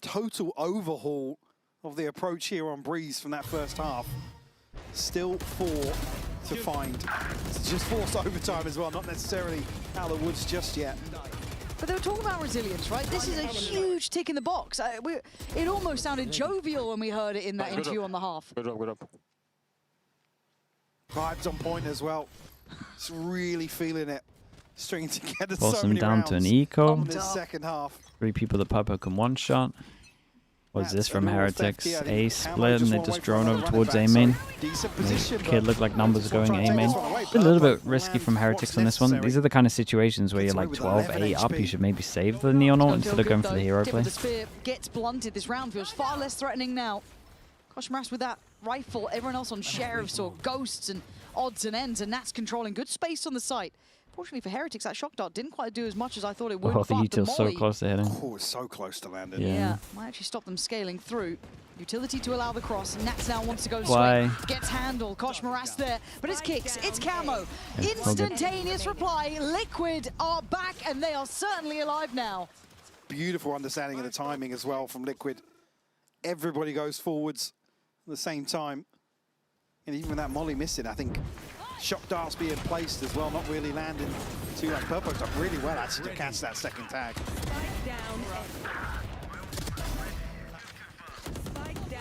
Total overhaul of the approach here on Breeze from that first half. Still 4 to find. It's just forced overtime as well, not necessarily out of the woods just yet. But they were talking about resilience, right? This is a huge tick in the box. It almost sounded jovial when we heard it in that interview on the half. Good job, good job. Vibes on point as well. It's really feeling it. Stringing together Force so them many down rounds to an eco. in this second half. 3 people that Purple can one-shot. What's this from Heretics? A split and they just drone over towards A main. Kid looked like numbers going A main. A little bit risky from Heretics on this one. These are the kind of situations where you're like 12-8 up. You should maybe save the Neon ult instead of going for the hero Tip play. of the spear gets blunted. This round feels far less threatening now. Gosh, Maras with that rifle. Everyone else on sheriffs or ghosts and odds and ends, and that's controlling good space on the site. Fortunately for Heretics, that shock dart didn't quite do as much as I thought it would. Oh, the but util's so molly- close to hitting. Oh, it's so close to landing. Yeah, might actually stop them scaling through. Utility to allow the cross. Nats now wants to go Why? straight. Gets handled. Kosh Maras there. But it's Kicks. It's Camo. Yeah, it's all good. Instantaneous reply. Liquid are back, and they are certainly alive now. Beautiful understanding of the timing as well from Liquid. Everybody goes forwards at the same time. And even with that molly missing, I think shock darts being placed as well, not really landing too much. Purpo's done really well actually to catch that second tag.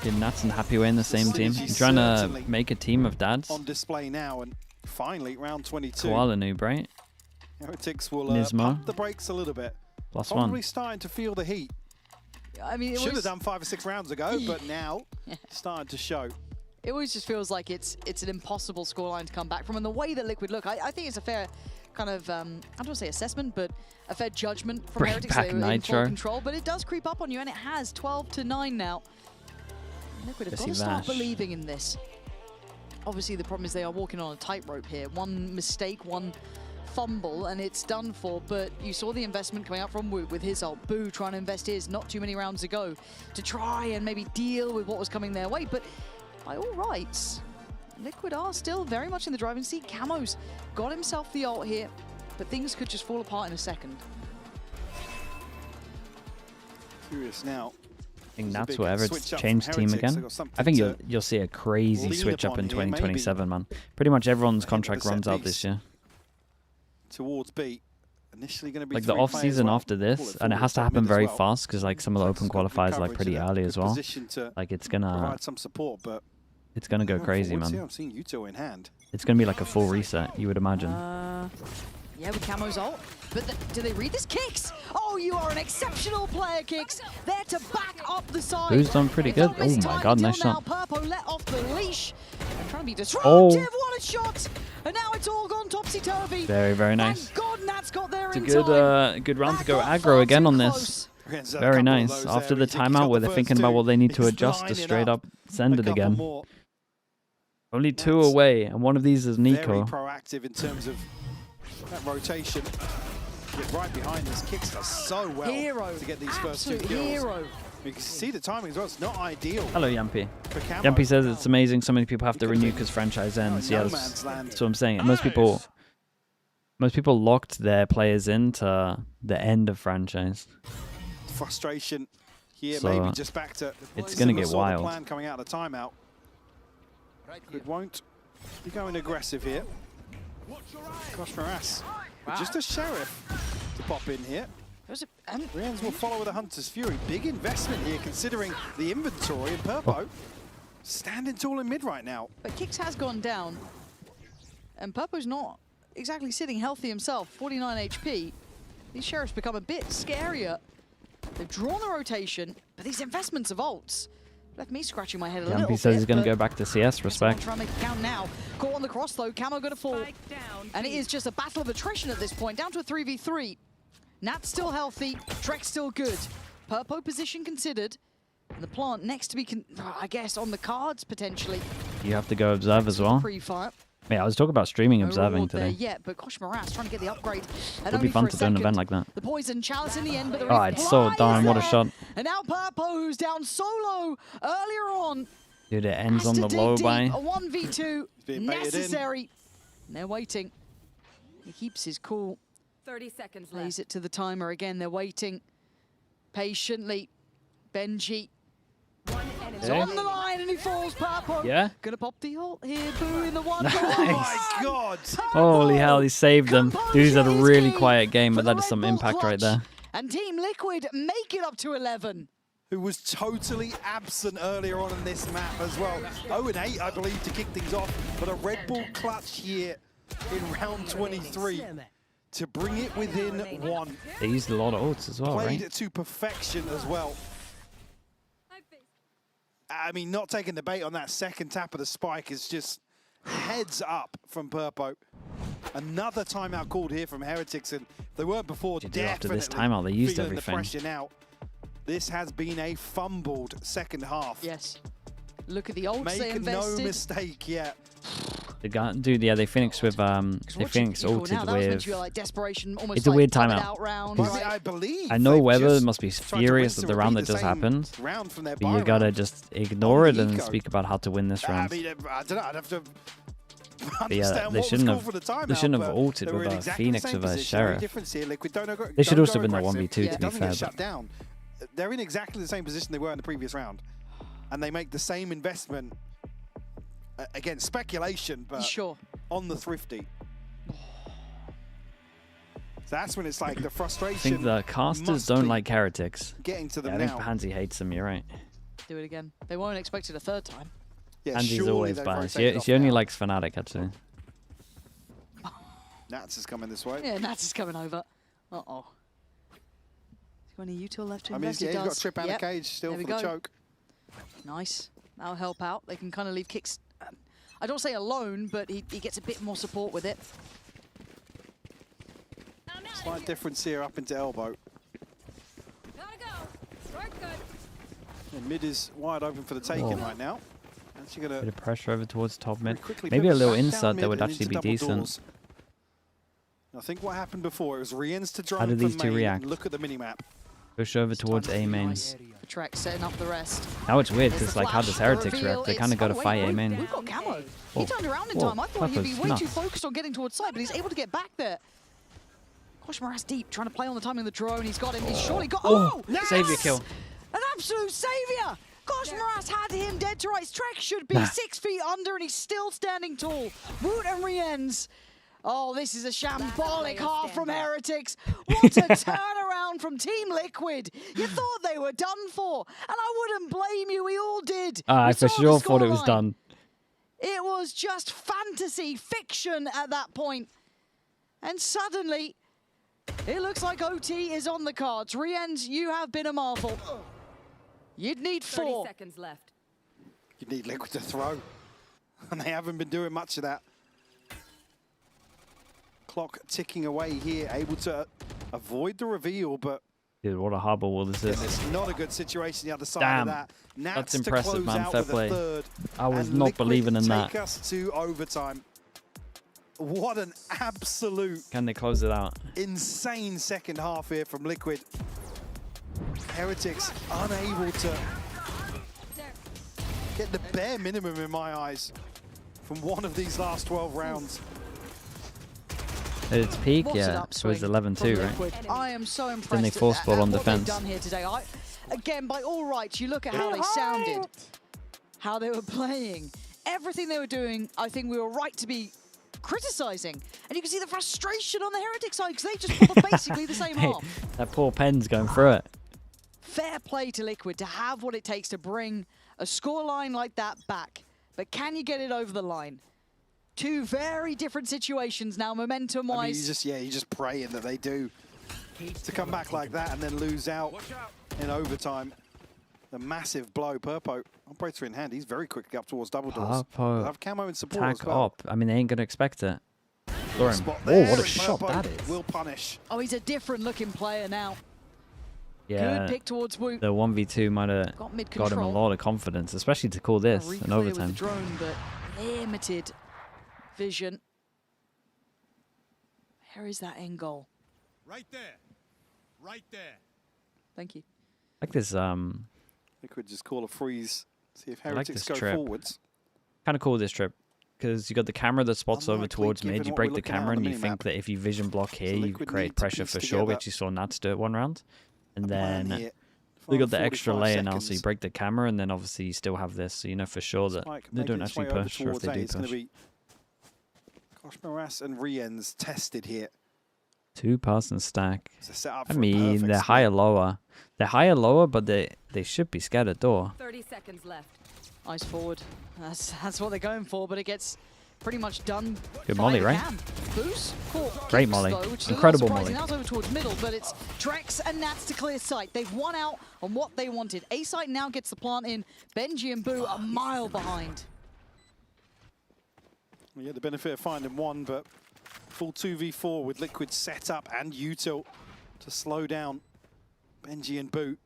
Kid Nats and Happy Way in the same team. You're trying to make a team of dads. On display now, and finally, round 22. Koala noob, right? Heretics will Nismo. pump the brakes a little bit. +1. Probably starting to feel the heat. I mean, it Should have was, done 5 or 6 rounds ago, but now starting to show. it always just feels like it's an impossible scoreline to come back from. And the way that Liquid look, I think it's a fair kind of, I don't want to say assessment, but a fair judgment from Bring Heretics. back They were in full Nitro. control, but it does creep up on you, and it has 12-9 now. Liquid have got Jesse to start Vash. believing in this. Obviously, the problem is they are walking on a tightrope here. One mistake, one fumble, and it's done for. But you saw the investment coming out from Wu with his ult. Boo trying to invest his not too many rounds ago to try and maybe deal with what was coming their way. But by all rights, Liquid are still very much in the driving seat. Camo's got himself the ult here, but things could just fall apart in a second. Curious now. I think There's a that's big whatever it's switch up changed from team Heretics. They've again. got something I think to you'll see a crazy lean switch up upon in here, maybe. 2027, man. Pretty much everyone's contract set runs out piece. this year. Towards B. Initially going to be Like the 3 off players season well. after Call it this, and it forward has to for happen mid as very well. fast because like some of the open Got good qualifiers like coverage pretty and a early good as well. position to Like it's gonna provide some support, but go crazy, forwards here, man. I'm seeing Yuto in hand. It's gonna be like a full reset, you would imagine. Yeah, with Camo's ult. But do they read this? Kicks! Oh, you are an exceptional player, Kicks. There to back up the side. Boo's done pretty It's good. almost Oh my time god, to nice deal shot. now. Purpo let off the leash. And trying to be disruptive. What a shot! And now it's all gone topsy-turvy. Very, very nice. Thank God Nat's got there It's in a time. good round to go aggro again on this. Very nice. After the timeout where they're thinking about what they need to adjust to straight up send it again. Only 2 away, and one of these is Nico. Very proactive in terms of that rotation. Get right behind this. Kicks does so well to get these first 2 kills. Hero. You can see the timing as well. It's not ideal. Hello, Yampy. Yampy says it's amazing so many people have to renew because franchise ends. Yeah, that's what I'm saying. Most people locked their players into the end of franchise. Frustration here, So, maybe just back to it's going to get similar wild. plan coming out of the timeout. It won't be going aggressive here. Gosh, Maras. Just a sheriff to pop in here. Rians will follow with a Hunter's Fury. Big investment here considering the inventory. And Purpo standing tall in mid right now. But Kicks has gone down. And Purpo's not exactly sitting healthy himself. 49 HP. These sheriffs become a bit scarier. They've drawn a rotation, but these investments of ults left me scratching my head a little Yampy bit. says he's going to go back to CS. Respect. Try and make it count now. Caught on the cross though. Camo going to fall. And it is just a battle of attrition at this point. Down to a 3v3. Nat's still healthy. Trek's still good. Purpo position considered. And the plant next to be, I guess, on the cards potentially. You have to go observe as well. Pre-fire. Yeah, I was talking about streaming No observing reward there today. yet, but gosh, Maras trying to get the upgrade. And It'll be only fun for a to do an second. event like that. The poison chalice in the end, but the Oh, it's so darn what a shot. And now Purpo, who's down solo earlier on. Dude, it ends has on to the dig low deep. by. A 1v2 being baited necessary. And they're waiting. He keeps his cool. 30 seconds Plays left. it to the timer again. They're waiting patiently. Benji. It's on the line and he falls. Purpo. Yeah? Gonna pop the ult here. Boo in the one. Nice. Oh my God. Holy hell, he saved them. Dude, he's had a really quiet game, but that is some impact right there. And Team Liquid make it up to 11. Who was totally absent earlier on in this map as well. 0-8, I believe, to kick things off. But a Red Bull clutch here in round 23 to bring it within 1. They used a lot of ults as well, Played right? it to perfection as well. I mean, not taking the bait on that second tap of the spike is just heads up from Purpo. Another timeout called here from Heretics, and they weren't before. After this timeout, they used feeling everything. The pressure now. This has been a fumbled second half. Yes. Look at the ults they Make invested. no mistake yet. The guy, dude, yeah, they Phoenix with they Phoenix ulted now, that was meant with. to be like desperation, almost It's a like weird coming timeout. out round, 'Cause right? I believe. I know they've Weather just must be tried to furious win at to the round repeat that just the same happened. round from their But you bye gotta round. just ignore it and Nico. speak about how to win this round. I mean, I don't know. I'd have to But yeah, understand they what shouldn't was have. called for the timeout. They shouldn't have but ulted they were with in a exactly the Phoenix same of a position. Only Sheriff. difference here, Liquid don't go, They should don't also go have been the aggressive. 1v2 It to be doesn't fair. get shut But down. They're in exactly the same position they were in the previous round, and they make the same investment. Again, speculation, but sure. On the Thrifty. So that's when it's like the I frustration. think the casters must don't be like Heretics. getting to them Yeah, I think now. Pansy hates them. You're right. Do it again. They won't expect it a third time. Yeah, Pansy's surely always they've biased. rotated She off only now. likes Fnatic actually. Nats is coming this way. Yeah, Nats is coming over. Uh-oh. Is any util left to I mean, invest? yeah, He he's got does. Trip and Yep. a cage still There we for the go. choke. Nice. That'll help out. They can kind of leave Kicks, I don't say alone, but he gets a bit more support with it. Slight difference here up into elbow. And mid is wide open for the taking Whoa. right now. Actually Bit gonna of pressure over towards top mid. quickly Maybe a pivot little back down insert mid that would and actually into be double decent. doors. I think what happened before, it was Rien's to drone How did from these two main react? and look at the minimap. Push over towards A main. Trek setting up the rest. Now it's weird There's because the like how flash, does the Heretics reveal, react? They it's- kind of got to oh, wait, fight A wait, main. We've got Camo. Whoa. He turned around in Whoa, time. I thought he'd be Purpo's way too nuts. focused on getting towards side, but he's able to get back there. Gosh, Maras deep, trying to play on the timing of the drone. He's got him. He's surely got. Oh, yes! Savior kill. An absolute savior. Gosh, Maras had him dead to rights. Trek should be 6 feet under, and he's still standing tall. Woot and Rienz. Oh, this is a shambolic half from Heretics. What a turnaround from Team Liquid. You thought they were done for, and I wouldn't blame you. We all did. I We for saw the sure thought it was scoreline. done. It was just fantasy, fiction at that point. And suddenly, it looks like OT is on the cards. Rienz, you have been a marvel. You'd need 4. 30 seconds left. You need Liquid to throw. And they haven't been doing much of that. Clock ticking away here, able to avoid the reveal, but Dude, what a harbor wall this is. it's not a good situation the other side Damn. of that. Nats That's impressive, man. Fair play. I was and not Liquid believing in take that. us to overtime. What an absolute Can they close it out? insane second half here from Liquid. Heretics unable to get the bare minimum in my eyes from one of these last 12 rounds. At its peak, What an yeah. So it's upswing 11-2, from right? Liquid. I am so impressed Then they force ball on what they've defense. done here today. Again, by all rights, you look at how they sounded, how they were playing, everything they were doing. I think we were right to be criticizing, and you can see the frustration on the Heretics side because they just pulled off basically the same Hey, half. that poor Penn's going through it. Fair play to Liquid to have what it takes to bring a scoreline like that back, but can you get it over the line? Two very different situations now, momentum-wise. I mean, you're just praying that they do to come back like that and then lose out in overtime. A massive blow. Purpo, operator in hand. He's very quickly up towards double doors. Purpo, They'll have camo in support tack as well. up. I mean, they ain't going to expect it. Saw him. Spot Oh, there, what a and shot Purpo that is. will punish. Oh, he's a different looking player now. Yeah, Good pick towards Woot. the 1v2 might have Got got him a mid-control. lot of confidence, especially to call this Reclear in overtime. with the drone, but limited vision. Where is that end goal? Right there. Right there. Thank you. Like this, Liquid just call a freeze. See if I like Heretics this go trip. forwards. Kind of cool this trip, because you got the camera that spots over Unlikely towards given mid. You what break we're the looking at camera on and the you think minimap. that if you vision block here, you Liquid create need to pressure piece for sure, together which you saw Nats do it one round. And plan then here. they got the Final extra 45 layer now, so you seconds. break the camera, and then obviously you still have this, so you know for sure that Spike they don't making its actually way over push, or if towards they A. do It's going push. to be Kosh Moras and Rien's tested here. Two-person stack. It's a setup I for a mean, perfect they're split. higher lower. They're higher lower, but they should be scared at door. 30 seconds left. Eyes forward. That's what they're going for, but it gets pretty much done. Good by molly, the right? cam. Boost caught Great kicks, molly. though, which is Incredible a little surprising. molly. Now it's over towards middle, but it's Drex and Nats to clear sight. They've won out on what they wanted. A-Site now gets the plant in. Benji and Boo a mile behind. We get the benefit of finding one, but full 2v4 with Liquid set up and util to slow down Benji and Boot.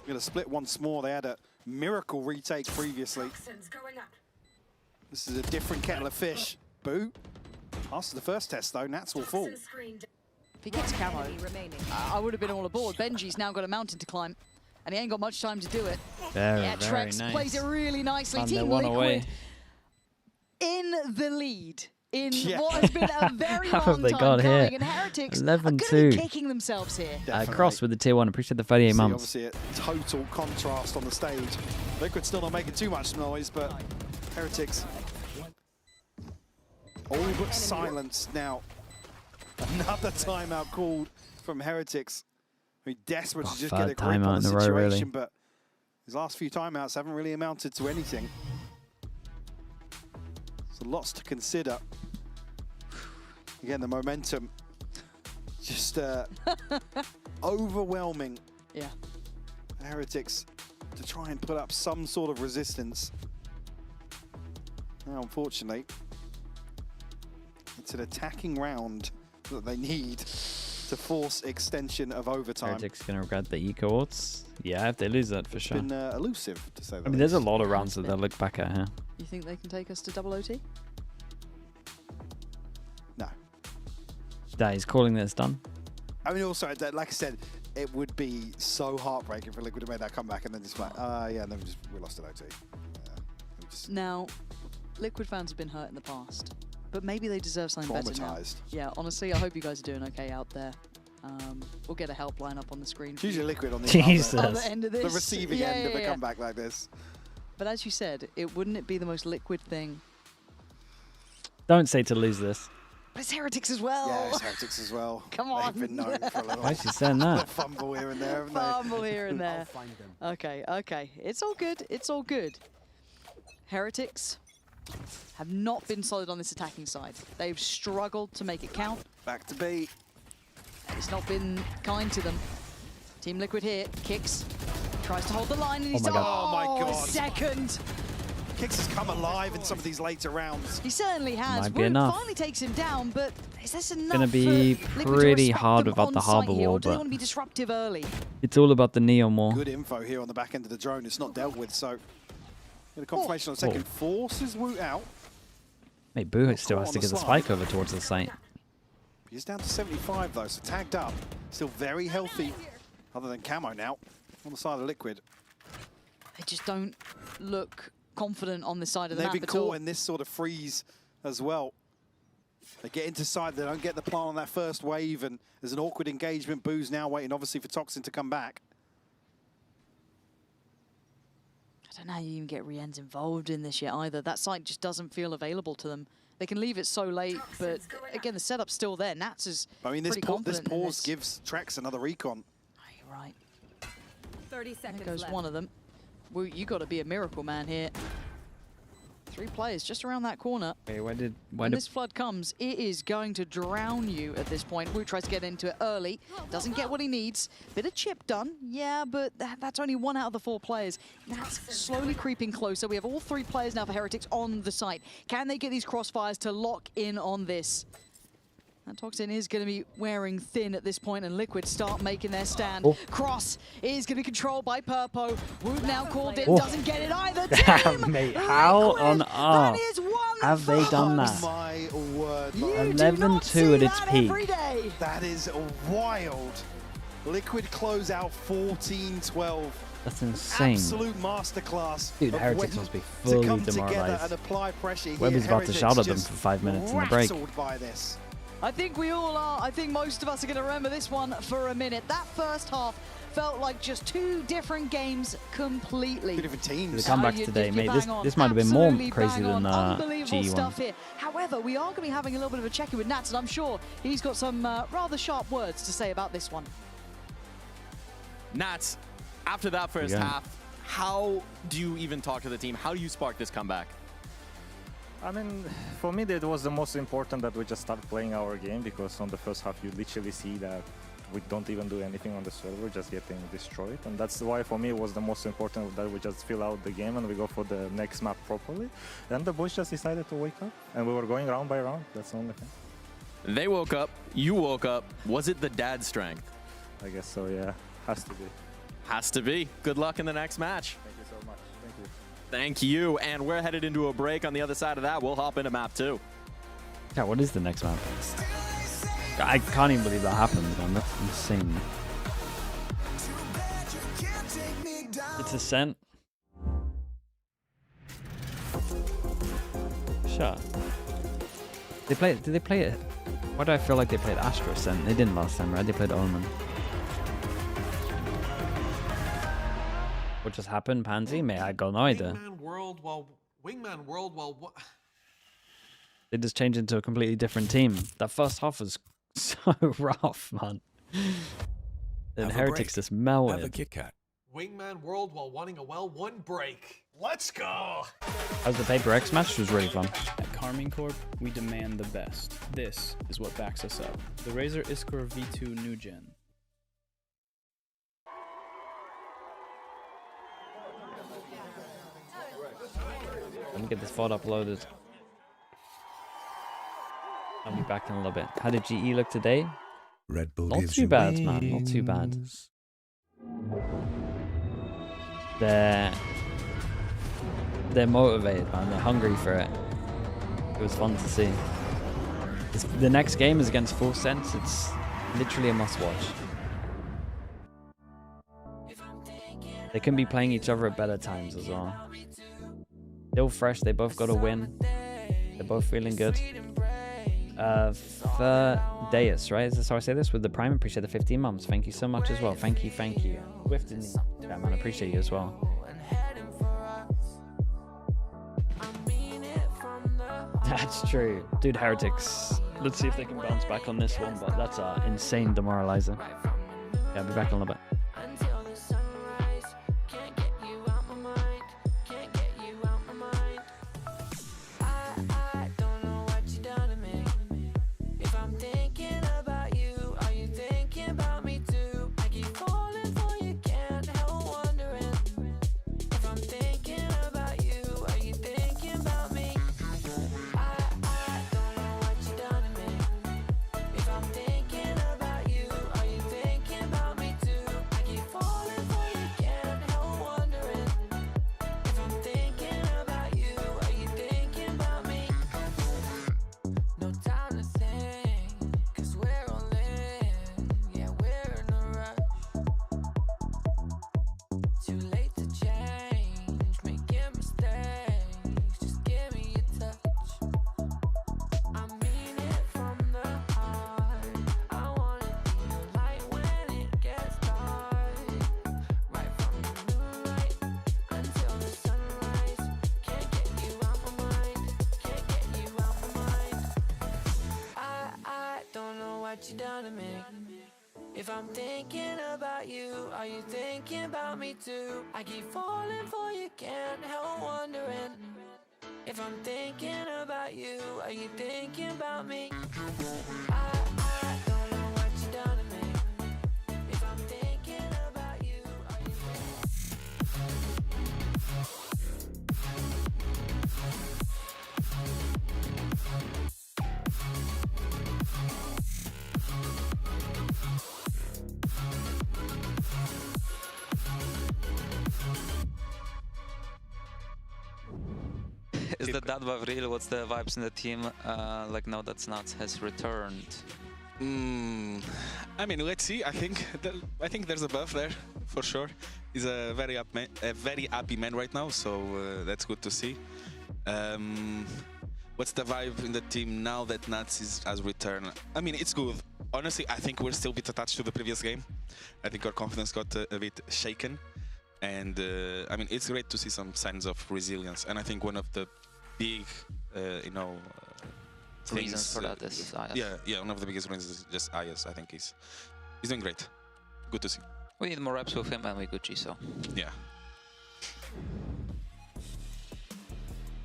Going to split once more. They had a miracle retake previously. This is a different kettle of fish. Boot passes the first test though. Nats will fall. If he gets camo, I would have been all aboard. Benji's now got a mountain to climb, and he ain't got much time to do it. Very, Yeah, very Trex nice. plays it really nicely. And they Team won Liquid away. in the lead in Yeah. what has been a very How have long they time got coming, here? and Heretics are going to be 11-2. kicking themselves here. Cross with the tier 1. Appreciate the 38 See, months. obviously a total contrast on the stage. Liquid still not making too much noise, but Heretics all but silence now. Another timeout called from Heretics. I mean, desperate to just get a third grip on timeout the in a row, situation, really. but his last few timeouts haven't really amounted to anything. So lots to consider. Again, the momentum just overwhelming. Yeah. Heretics to try and put up some sort of resistance. Now, unfortunately, it's an attacking round that they need to force extension of overtime. Heretics going to regret the eco orts. Yeah, if they lose that, for sure. Been elusive, to say the I mean, there's a least. lot of rounds that they'll look back at here. You think they can take us to double OT? No. That he's calling this done. I mean, also, like I said, it would be so heartbreaking for Liquid to make that comeback and then just like, yeah, and then we lost an OT. Now, Liquid fans have been hurt in the past, but maybe they deserve something better now. Traumatized. Yeah, honestly, I hope you guys are doing okay out there. We'll get a helpline up on the screen. It's usually Liquid on the other end of this. The receiving Yeah, end of a yeah. comeback like this. But as you said, wouldn't it be the most Liquid thing? Don't say to lose this. But it's Heretics as well. Yeah, it's Heretics as well. Come on. They've been known for a little, Why is she saying that? little fumble here and there, haven't they? Fumble here and there. Okay, okay. It's all good. It's all good. Heretics have not been solid on this attacking side. They've struggled to make it count. Back to B. It's not been kind to them. Team Liquid here, kicks, tries to hold the line, and he's Oh my God. second. Kicks has come alive in some of these later rounds. He certainly has. Might be enough. Finally takes him down, but is this enough? Gonna be pretty hard without the harbor wall, do they but want to be disruptive early? it's all about the Neon more. Good info here on the back end of the drone. It's not dealt with, so get a confirmation on second. Forces Woot out. Mate, Boo still has to get the spike over towards the site. He's down to 75 though, so tagged up. Still very healthy, other than Camo now, on the side of Liquid. They just don't look confident on the side of the map They've been at all. caught in this sort of freeze as well. They get into side, they don't get the plant on that first wave, and there's an awkward engagement. Boo's now waiting, obviously, for Toxin to come back. I don't know how you even get Rien's involved in this yet either. That site just doesn't feel available to them. They can leave it so late, but again, the setup's still there. Nats is this pretty pause gives Trex another recon. Oh, you're right. 30 seconds There goes left. one of them. Well, you got to be a miracle man here. 3 players just around that corner. Okay, When this flood comes, it is going to drown you at this point. Wu tries to get into it early, doesn't get what he needs. Bit of chip done, yeah, but that's only 1 out of the 4 players. That's slowly creeping closer. We have all 3 players now for Heretics on the site. Can they get these crossfires to lock in on this? And Toxin is going to be wearing thin at this point, and Liquid start making their stand. Cross is going to be controlled by Purpo. Woot now called in, doesn't get it either. Damn, mate, how on earth have they done that? My word. 11-2 at its peak. That is wild. Liquid close out 14-12. That's insane. Absolute masterclass. Dude, Heretics must be fully demoralized. Webb is about to shout at them for 5 minutes in the break. By this. I think we all are. I think most of us are going to remember this one for a minute. That first half felt like just 2 different games completely. 2 different teams. The comebacks today, mate. This might have been more crazy than Unbelievable G1. stuff here. However, we are going to be having a little bit of a check-in with Nats, and I'm sure he's got some rather sharp words to say about this one. Nats, after that first half, how do you even talk to the team? How do you spark this comeback? I mean, for me, that was the most important that we just start playing our game, because on the first half, you literally see that we don't even do anything on the server, just getting destroyed. And that's why, for me, it was the most important that we just fill out the game and we go for the next map properly. Then the boys just decided to wake up, and we were going round by round. That's the only thing. They woke up. You woke up. Was it the dad strength? I guess so, yeah. Has to be. Has to be. Good luck in the next match. Thank you so much. Thank you. Thank you. And we're headed into a break. On the other side of that, we'll hop into map 2. Yeah, what is the next map? I can't even believe that happened, man. That's insane. It's Ascent. Sure. Did they play it? Why do I feel like they played Astro Ascent? They didn't last time, right? They played Omen. What just happened, Pansy? Mate, I got no idea. Wingman World, what? They just changed into a completely different team. That first half was so rough, man. Then Heretics just melted. Have a Kit Kat. Wingman World while wanting a well, 1 break. Let's go! How's the PRX match? It was really fun. At Carmine Corp, we demand the best. This is what backs us up. The Razer Iskor V2 New Gen. Let me get this VOD uploaded. I'll be back in a little bit. How did GE look today? Red Bull Not too bad, man. Not too bad. They're motivated, man. They're hungry for it. It was fun to see. The next game is against Full Sense. It's literally a must-watch. They can be playing each other at better times as well. Still fresh. They both got a win. They're both feeling good. Deus, right? Is this how I say this? With the Prime, appreciate the 15 months. Thank you so much as well. Thank you. Swift in the chat, man. I appreciate you as well. That's true. Dude, Heretics. Let's see if they can bounce back on this one, but that's an insane demoralizer. Yeah, I'll be back in a little bit. If I'm thinking about you, are you thinking about me too? I keep falling for you, can't help wondering. If I'm thinking about you, are you thinking about me? I don't know what you done to me. If I'm thinking about you, are you Is that vibe real? What's the vibes in the team? Like now that Nuts has returned. I mean, let's see. I think there's a buff there for sure. He's a very happy man right now, so that's good to see. What's the vibe in the team now that Nuts has returned? I mean, it's good. Honestly, I think we're still a bit attached to the previous game. I think our confidence got a bit shaken. And I mean, it's great to see some signs of resilience. And I think one of the big, Reasons for that is Ayas. Yeah, one of the biggest reasons is just Ayas. I think he's doing great. Good to see. We need more reps with him and we Gucci, so. Yeah.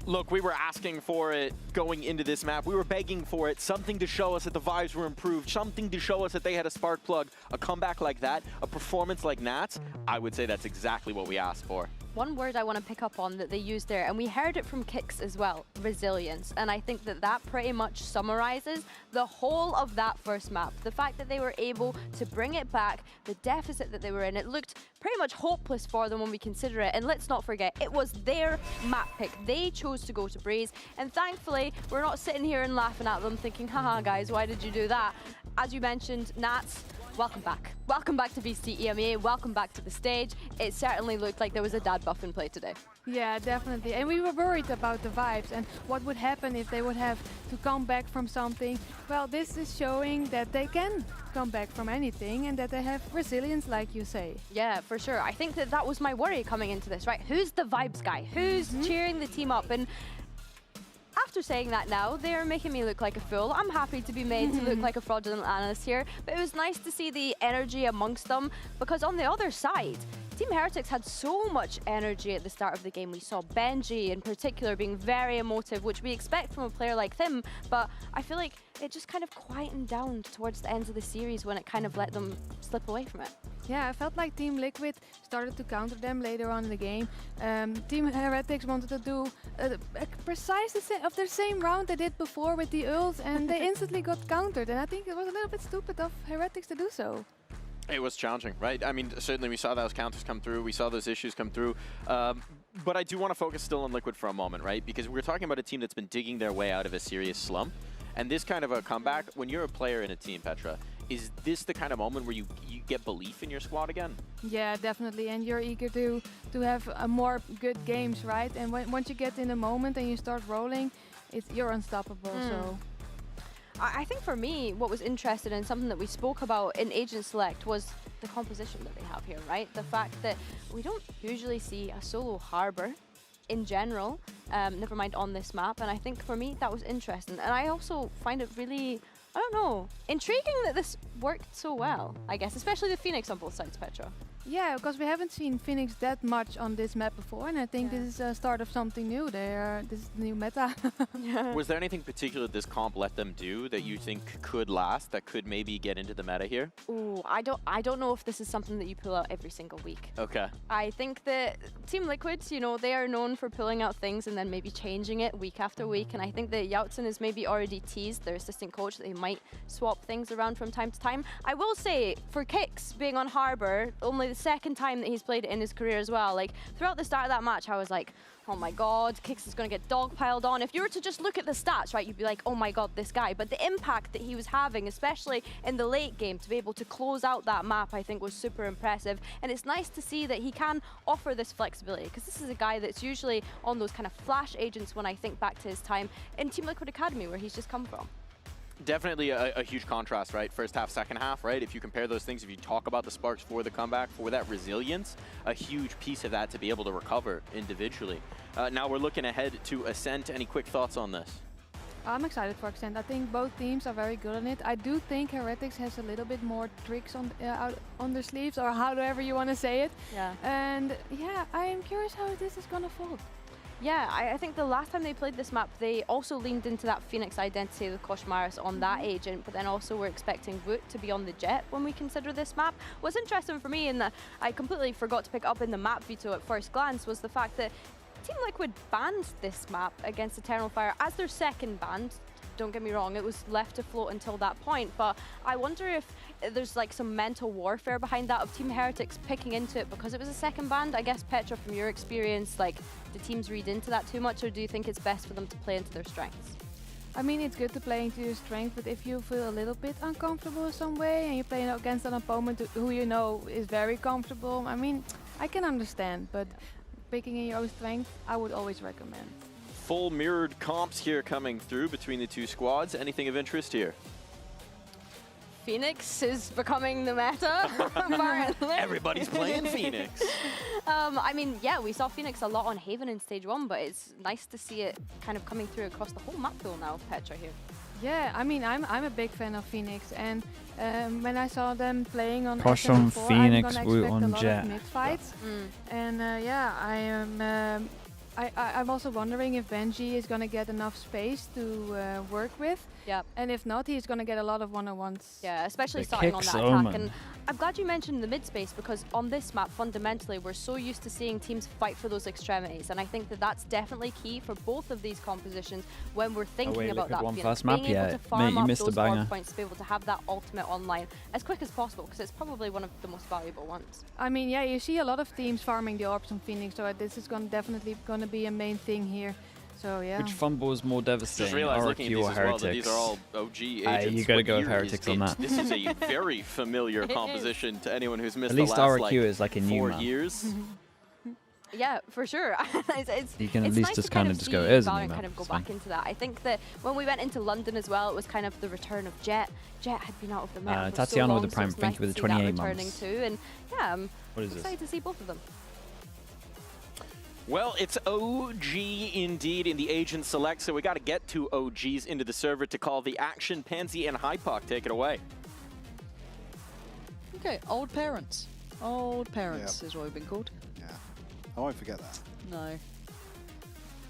Look, we were asking for it going into this map. We were begging for it, something to show us that the vibes were improved, something to show us that they had a spark plug, a comeback like that, a performance like Nats. I would say that's exactly what we asked for. One word I want to pick up on that they used there, and we heard it from Kicks as well, resilience. And I think that that pretty much summarizes the whole of that first map. The fact that they were able to bring it back, the deficit that they were in, it looked pretty much hopeless for them when we consider it. And let's not forget, it was their map pick. They chose to go to Breeze. And thankfully, we're not sitting here and laughing at them thinking, haha, guys, why did you do that? As you mentioned, Nats, welcome back. Welcome back to VCT EMEA. Welcome back to the stage. It certainly looked like there was a dad buff in play today. Yeah, definitely. And we were worried about the vibes and what would happen if they would have to come back from something. Well, this is showing that they can come back from anything and that they have resilience, like you say. Yeah, for sure. I think that that was my worry coming into this, right? Who's the vibes guy? Who's cheering the team up? And after saying that now, they're making me look like a fool. I'm happy to be made to look like a fraudulent analyst here, but it was nice to see the energy amongst them, because on the other side, Team Heretics had so much energy at the start of the game. We saw Benji in particular being very emotive, which we expect from a player like him, but I feel like it just kind of quietened down towards the end of the series when it kind of let them slip away from it. Yeah, I felt like Team Liquid started to counter them later on in the game. Team Heretics wanted to do a precise of their same round they did before with the ults, and they instantly got countered. And I think it was a little bit stupid of Heretics to do so. It was challenging, right? I mean, certainly we saw those counters come through, we saw those issues come through. But I do want to focus still on Liquid for a moment, right? Because we're talking about a team that's been digging their way out of a serious slump. And this kind of a comeback, when you're a player in a team, Petra, is this the kind of moment where you get belief in your squad again? Yeah, definitely. And you're eager to have more good games, right? And once you get in the moment and you start rolling, you're unstoppable. So. I think for me, what was interesting and something that we spoke about in Agent Select was the composition that they have here, right? The fact that we don't usually see a solo Harbor in general, never mind on this map. And I think for me, that was interesting. And I also find it really, I don't know, intriguing that this worked so well, I guess, especially the Phoenix on both sides, Petra. Yeah, because we haven't seen Phoenix that much on this map before, and I think this is a start of something new. This is the new meta. Was there anything particular this comp let them do that you think could last, that could maybe get into the meta here? Ooh, I don't know if this is something that you pull out every single week. Okay. I think that Team Liquid, you know, they are known for pulling out things and then maybe changing it week after week, and I think that Yautzen has maybe already teased their assistant coach that they might swap things around from time to time. I will say, for Kicks being on Harbor, only the second time that he's played it in his career as well. Like, throughout the start of that match, I was like, oh my god, Kicks is going to get dogpiled on. If you were to just look at the stats, right, you'd be like, oh my god, this guy. But the impact that he was having, especially in the late game, to be able to close out that map, I think was super impressive. And it's nice to see that he can offer this flexibility, because this is a guy that's usually on those kind of flash agents when I think back to his time in Team Liquid Academy, where he's just come from. Definitely a huge contrast, right? First half, second half, right? If you compare those things, if you talk about the sparks for the comeback, for that resilience, a huge piece of that to be able to recover individually. Now we're looking ahead to Ascent. Any quick thoughts on this? I'm excited for Extend. I think both teams are very good on it. I do think Heretics has a little bit more tricks on their sleeves, or however you want to say it. Yeah. And yeah, I am curious how this is gonna fold. Yeah, I think the last time they played this map, they also leaned into that Phoenix identity with Koshmaris on that agent, but then also we're expecting VCT to be on the Jet when we consider this map. What's interesting for me, and that I completely forgot to pick up in the map veto at first glance, was the fact that Team Liquid banned this map against Eternal Fire as their second ban. Don't get me wrong, it was left to float until that point, but I wonder if there's like some mental warfare behind that of Team Heretics picking into it because it was a second ban. I guess, Petra, from your experience, like, do teams read into that too much, or do you think it's best for them to play into their strengths? I mean, it's good to play into your strength, but if you feel a little bit uncomfortable in some way and you're playing against an opponent who you know is very comfortable, I mean, I can understand, but picking in your own strength, I would always recommend. Full mirrored comps here coming through between the two squads. Anything of interest here? Phoenix is becoming the meta, apparently. Everybody's playing Phoenix. I mean, yeah, we saw Phoenix a lot on Haven in Stage 1, but it's nice to see it kind of coming through across the whole map pool now, Petra here. Yeah, I mean, I'm a big fan of Phoenix, and when I saw them playing on Push on SM4, Phoenix, I'm we gonna on expect a lot Jet. of mid-fights. And yeah, I'm also wondering if Benji is going to get enough space to work with. Yep. And if not, he's going to get a lot of one-on-ones. Yeah, especially The starting on kicks that Omen. attack. And I'm glad you mentioned the mid space, because on this map, fundamentally, we're so used to seeing teams fight for those extremities. And I think that that's definitely key for both of these compositions when we're thinking about that. One Phoenix. first map, Being able yeah. to farm Mate, you up missed a those board banger. points to be able to have that ultimate online as quick as possible, because it's probably one of the most valuable ones. I mean, yeah, you see a lot of teams farming the orbs on Phoenix, so this is definitely going to be a main thing here. So yeah. Which fumble is more devastating, Just realized looking at RRQ these or as well that Heretics? these are all OG agents. You gotta What go with year Heretics is on it? that. This is a very familiar composition to anyone who's missed At least the last RRQ is like a new 4 map. years. Yeah, for sure. You can at it's least nice just to kind of just go, see "Here's a new Valorant map." kind of go It's back fine. into that. I think that when we went into London as well, it was kind of the return of Jet. Jet had been out of the meta for so Tatiana long, with the so Prime, it's thank nice you with to the see that 28 returning months. too. And yeah, I'm What is this? excited to see both of them. Well, it's OG indeed in the agent select, so we got to get 2 OGs into the server to call the action. Pansy and Hypoc, take it away. Okay, old parents. Old parents is what we've been called. Yeah, I won't forget that. No.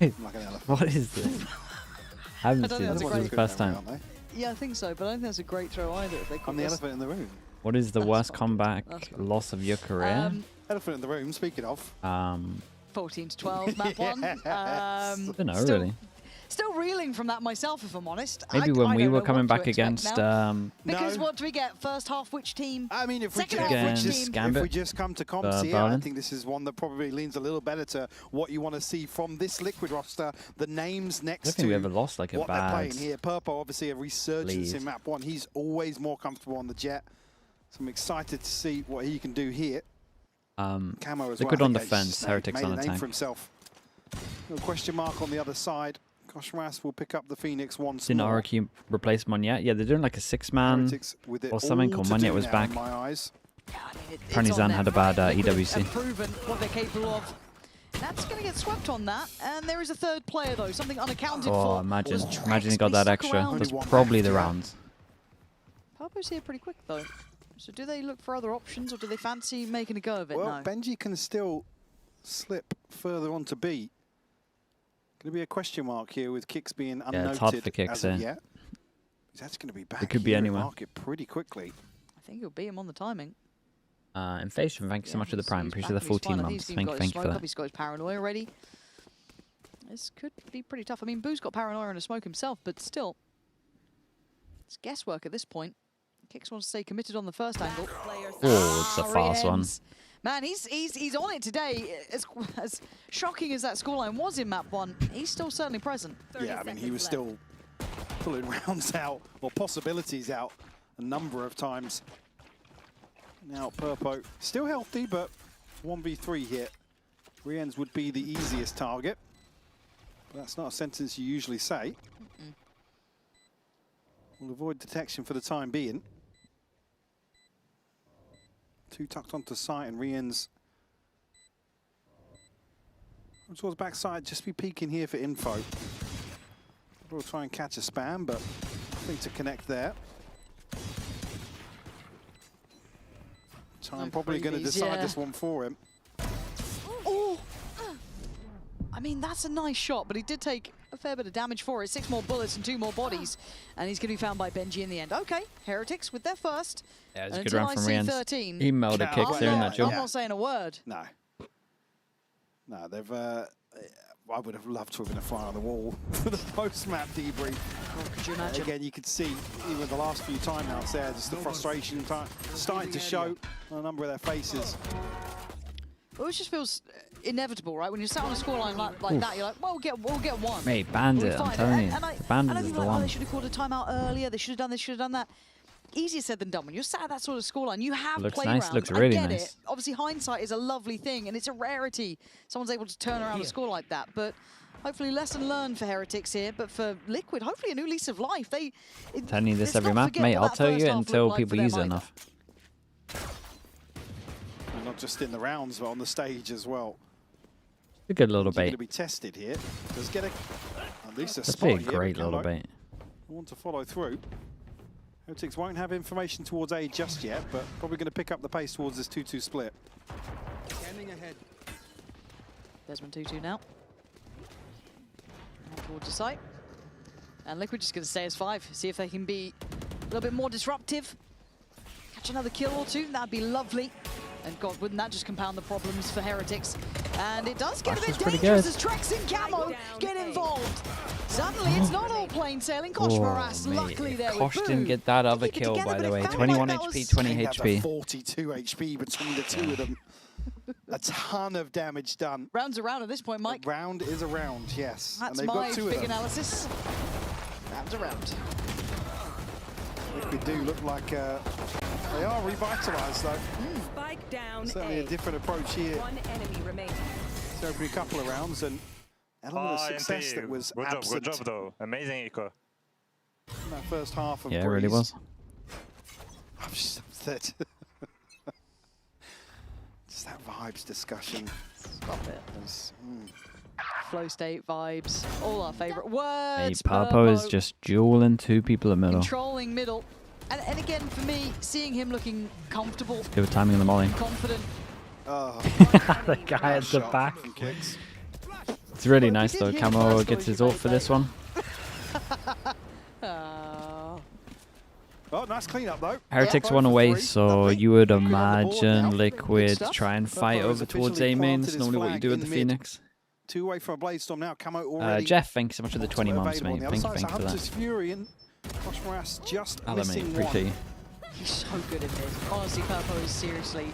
I'm like an elephant. What is this? I haven't I don't seen think this. that's a This is great the first memory, time. aren't they? Yeah, I think so, but I don't think that's a great throw either. If they call I'm the this. elephant in the room. What is the That's worst fine. comeback That's fine. loss of your career? Elephant in the room, speaking of. 14 to 12, map one. I don't know, still, really. Still reeling from that myself, if I'm honest. Maybe I when we don't were know coming what to back expect against... now. Because No. what do we get? First half, which team? I mean, if we, Second ju- half, if we which just team? if we Gambit, just come to comps here, I Valorant. think this is one that probably leans a little better to what you want to see from this Liquid roster. The names I next don't to think we ever lost like a what they're bad playing here. Purpo, obviously a resurgence lead. in map one. He's always more comfortable on the Jet. So I'm excited to see what he can do here. Camo as Liquid well. on I think defense, he's Heretics made on a name attack. for himself. No question mark on the other side. Koshmaris will pick up the Phoenix once Didn't more. RRQ replace Monyet? Yeah, they're doing like a 6-man Heretics with it or something, all or to Monyet do was now back. in my eyes. Apparently Zan had a bad EWC. Have proven what they're capable of. That's going to get swept on that. And there is a third player, though. Something unaccounted Oh, for. imagine. Was Imagine he Trex got that stuck extra. around. That's Only one probably left, the yeah. rounds. Purpo's here pretty quick, though. So do they look for other options, or do they fancy making a go of it? Well, No. Benji can still slip further on to B. Going to be a question mark here with Kicks being unnoted Yeah, it's hard for Kicks as of here. yet. He's actually going to be back could be here in anywhere. market pretty quickly. I think it'll be him on the timing. Invasion, thank you so much for the Prime. He's Appreciate back the and he's 14 fine. I think months. he's Thank got you, his thank you for smoke up, that. He's got his paranoia ready. This could be pretty tough. I mean, Boo's got paranoia and a smoke himself, but still, it's guesswork at this point. Kicks wants to stay committed on the first angle. Oh, it's a fast one. Man, he's on it today. As shocking as that scoreline was in map one, he's still certainly present. Yeah, I mean, he was still pulling rounds out, or possibilities out, a number of times. Now, Purpo, still healthy, but 1v3 here. Rien's would be the easiest target. But that's not a sentence you usually say. We'll avoid detection for the time being. 2 tucked onto site, and Rien's towards backside. Just be peeking here for info. We'll try and catch a spam, but nothing to connect there. Time probably going to decide this one for him. Oh! I mean, that's a nice shot, but he did take a fair bit of damage for it. 6 more bullets and 2 more bodies, and he's going to be found by Benji in the end. Okay, Heretics with their first. Yeah, it was a good round from Rians. He melted kicks there in that jump. I'm not saying a word. No. No, they've... I would have loved to have been a fly on the wall for the post-map debrief. Oh, could you imagine? Again, you could see, even the last few timeouts there, just the frustration starting to show on a number of their faces. Well, it just feels inevitable, right? When you're sat on a scoreline like that, you're like, well, we'll get one. Mate, Bandit, I'm telling you. Bandit is the one. Oh, they should have called a timeout earlier. They should have done this, should have done that. Easier said than done. When you're sat at that sort of scoreline, you have looks play nice, rounds. looks really I get nice. it. Obviously, hindsight is a lovely thing, and it's a rarity. Someone's able to turn around a score like that. But hopefully, lesson learned for Heretics here. But for Liquid, hopefully a new lease of life. Telling you this every map, mate. I'll tell you until people use it enough. And not just in the rounds, but on the stage as well. A good little bait. Going to be tested here. Does get at least a That'd spot be a great little bait. I want to follow through. Heretics won't have information towards A just yet, but probably going to pick up the pace towards this 2-2 split. Scanning ahead. Desmond 2-2 now. Towards the site. And Liquid just going to stay as 5. See if they can be a little bit more disruptive. Catch another kill or 2. That'd be lovely. And God, wouldn't that just compound the problems for Heretics? And it does get a bit dangerous as Trex and Camo get involved. Suddenly, it's not all plain sailing. Kosh Moras, luckily there with Kosh didn't get that other kill, by the way. 21 HP, 20 HP. 42 HP between the two of them. A ton of damage done. Round's a round at this point, Mike. A round is a round, yes. That's and they've my got 2 big of them. analysis. Round's a round. Liquid do look like they are revitalized, though. Spike down. Certainly a different approach here. 1 enemy remaining. So every couple of rounds, and element of success that was absent. Good job, though. Amazing eco. In that first half of Yeah, it really was. I'm just upset. Just that vibes discussion. Stop it. Flow state vibes, all our favorite words. Hey, Papo is just dueling 2 people in middle. Controlling middle. And again, for me, seeing him looking comfortable. Good timing on the molly. Confident. Oh. The guy at the back. It's really nice though. Camo gets his ult for this one. Oh, nice cleanup though. Heretics won away, so you would imagine Liquid try and fight over towards A main. That's normally what you do with the Phoenix. 2 away from a Blade Storm now. Camo already. Jeff, thanks so much for the 20 months, mate. Thank you for that. Fury and Kosh Moras just Hello, mate. missing Appreciate you. He's so good at this. Honestly, Purpo is seriously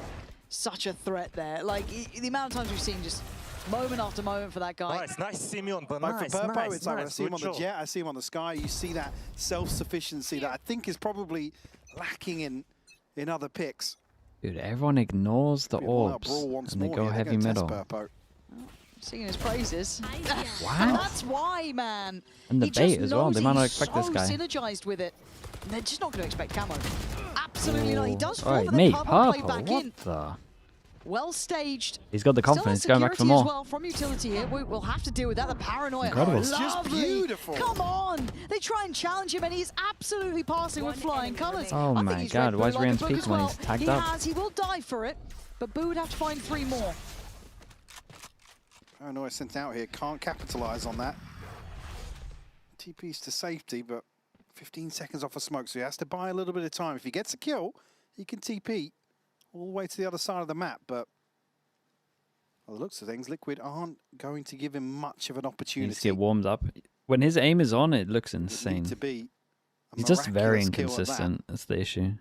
such a threat there. Like, the amount of times we've seen just moment after moment for that guy. Nice to see me on, but like for Purpo, it's like when I see him on the jet, I see him on the sky, you see that self-sufficiency that I think is probably lacking in other picks. Dude, everyone ignores the orbs and they go heavy middle. Singing his praises. Wow. That's why, man. And the bait as well. They might not expect this guy. Synergized with it. And they're just not going to expect Camo. Absolutely not. He does fall, Alright, but then mate, Purple play back what in. the? Well staged. He's got the confidence. Still Going back for security more. as well from utility here. We'll have to deal with that. The paranoia. Incredible. It's just beautiful. Come on. They try and challenge him, and he's absolutely passing with flying colours. Oh my god, why is Rand's peeking peeking when he's tagged up? He will die for it, but Boo would have to find 3 more. Paranoia sent out here, can't capitalize on that. TP's to safety, but 15 seconds off a smoke, so he has to buy a little bit of time. If he gets a kill, he can TP all the way to the other side of the map, but by the looks of things, Liquid aren't going to give him much of an He opportunity. needs to get warmed up. When his aim is on, it looks insane. To be He's just very miraculous kill at inconsistent. That's the issue.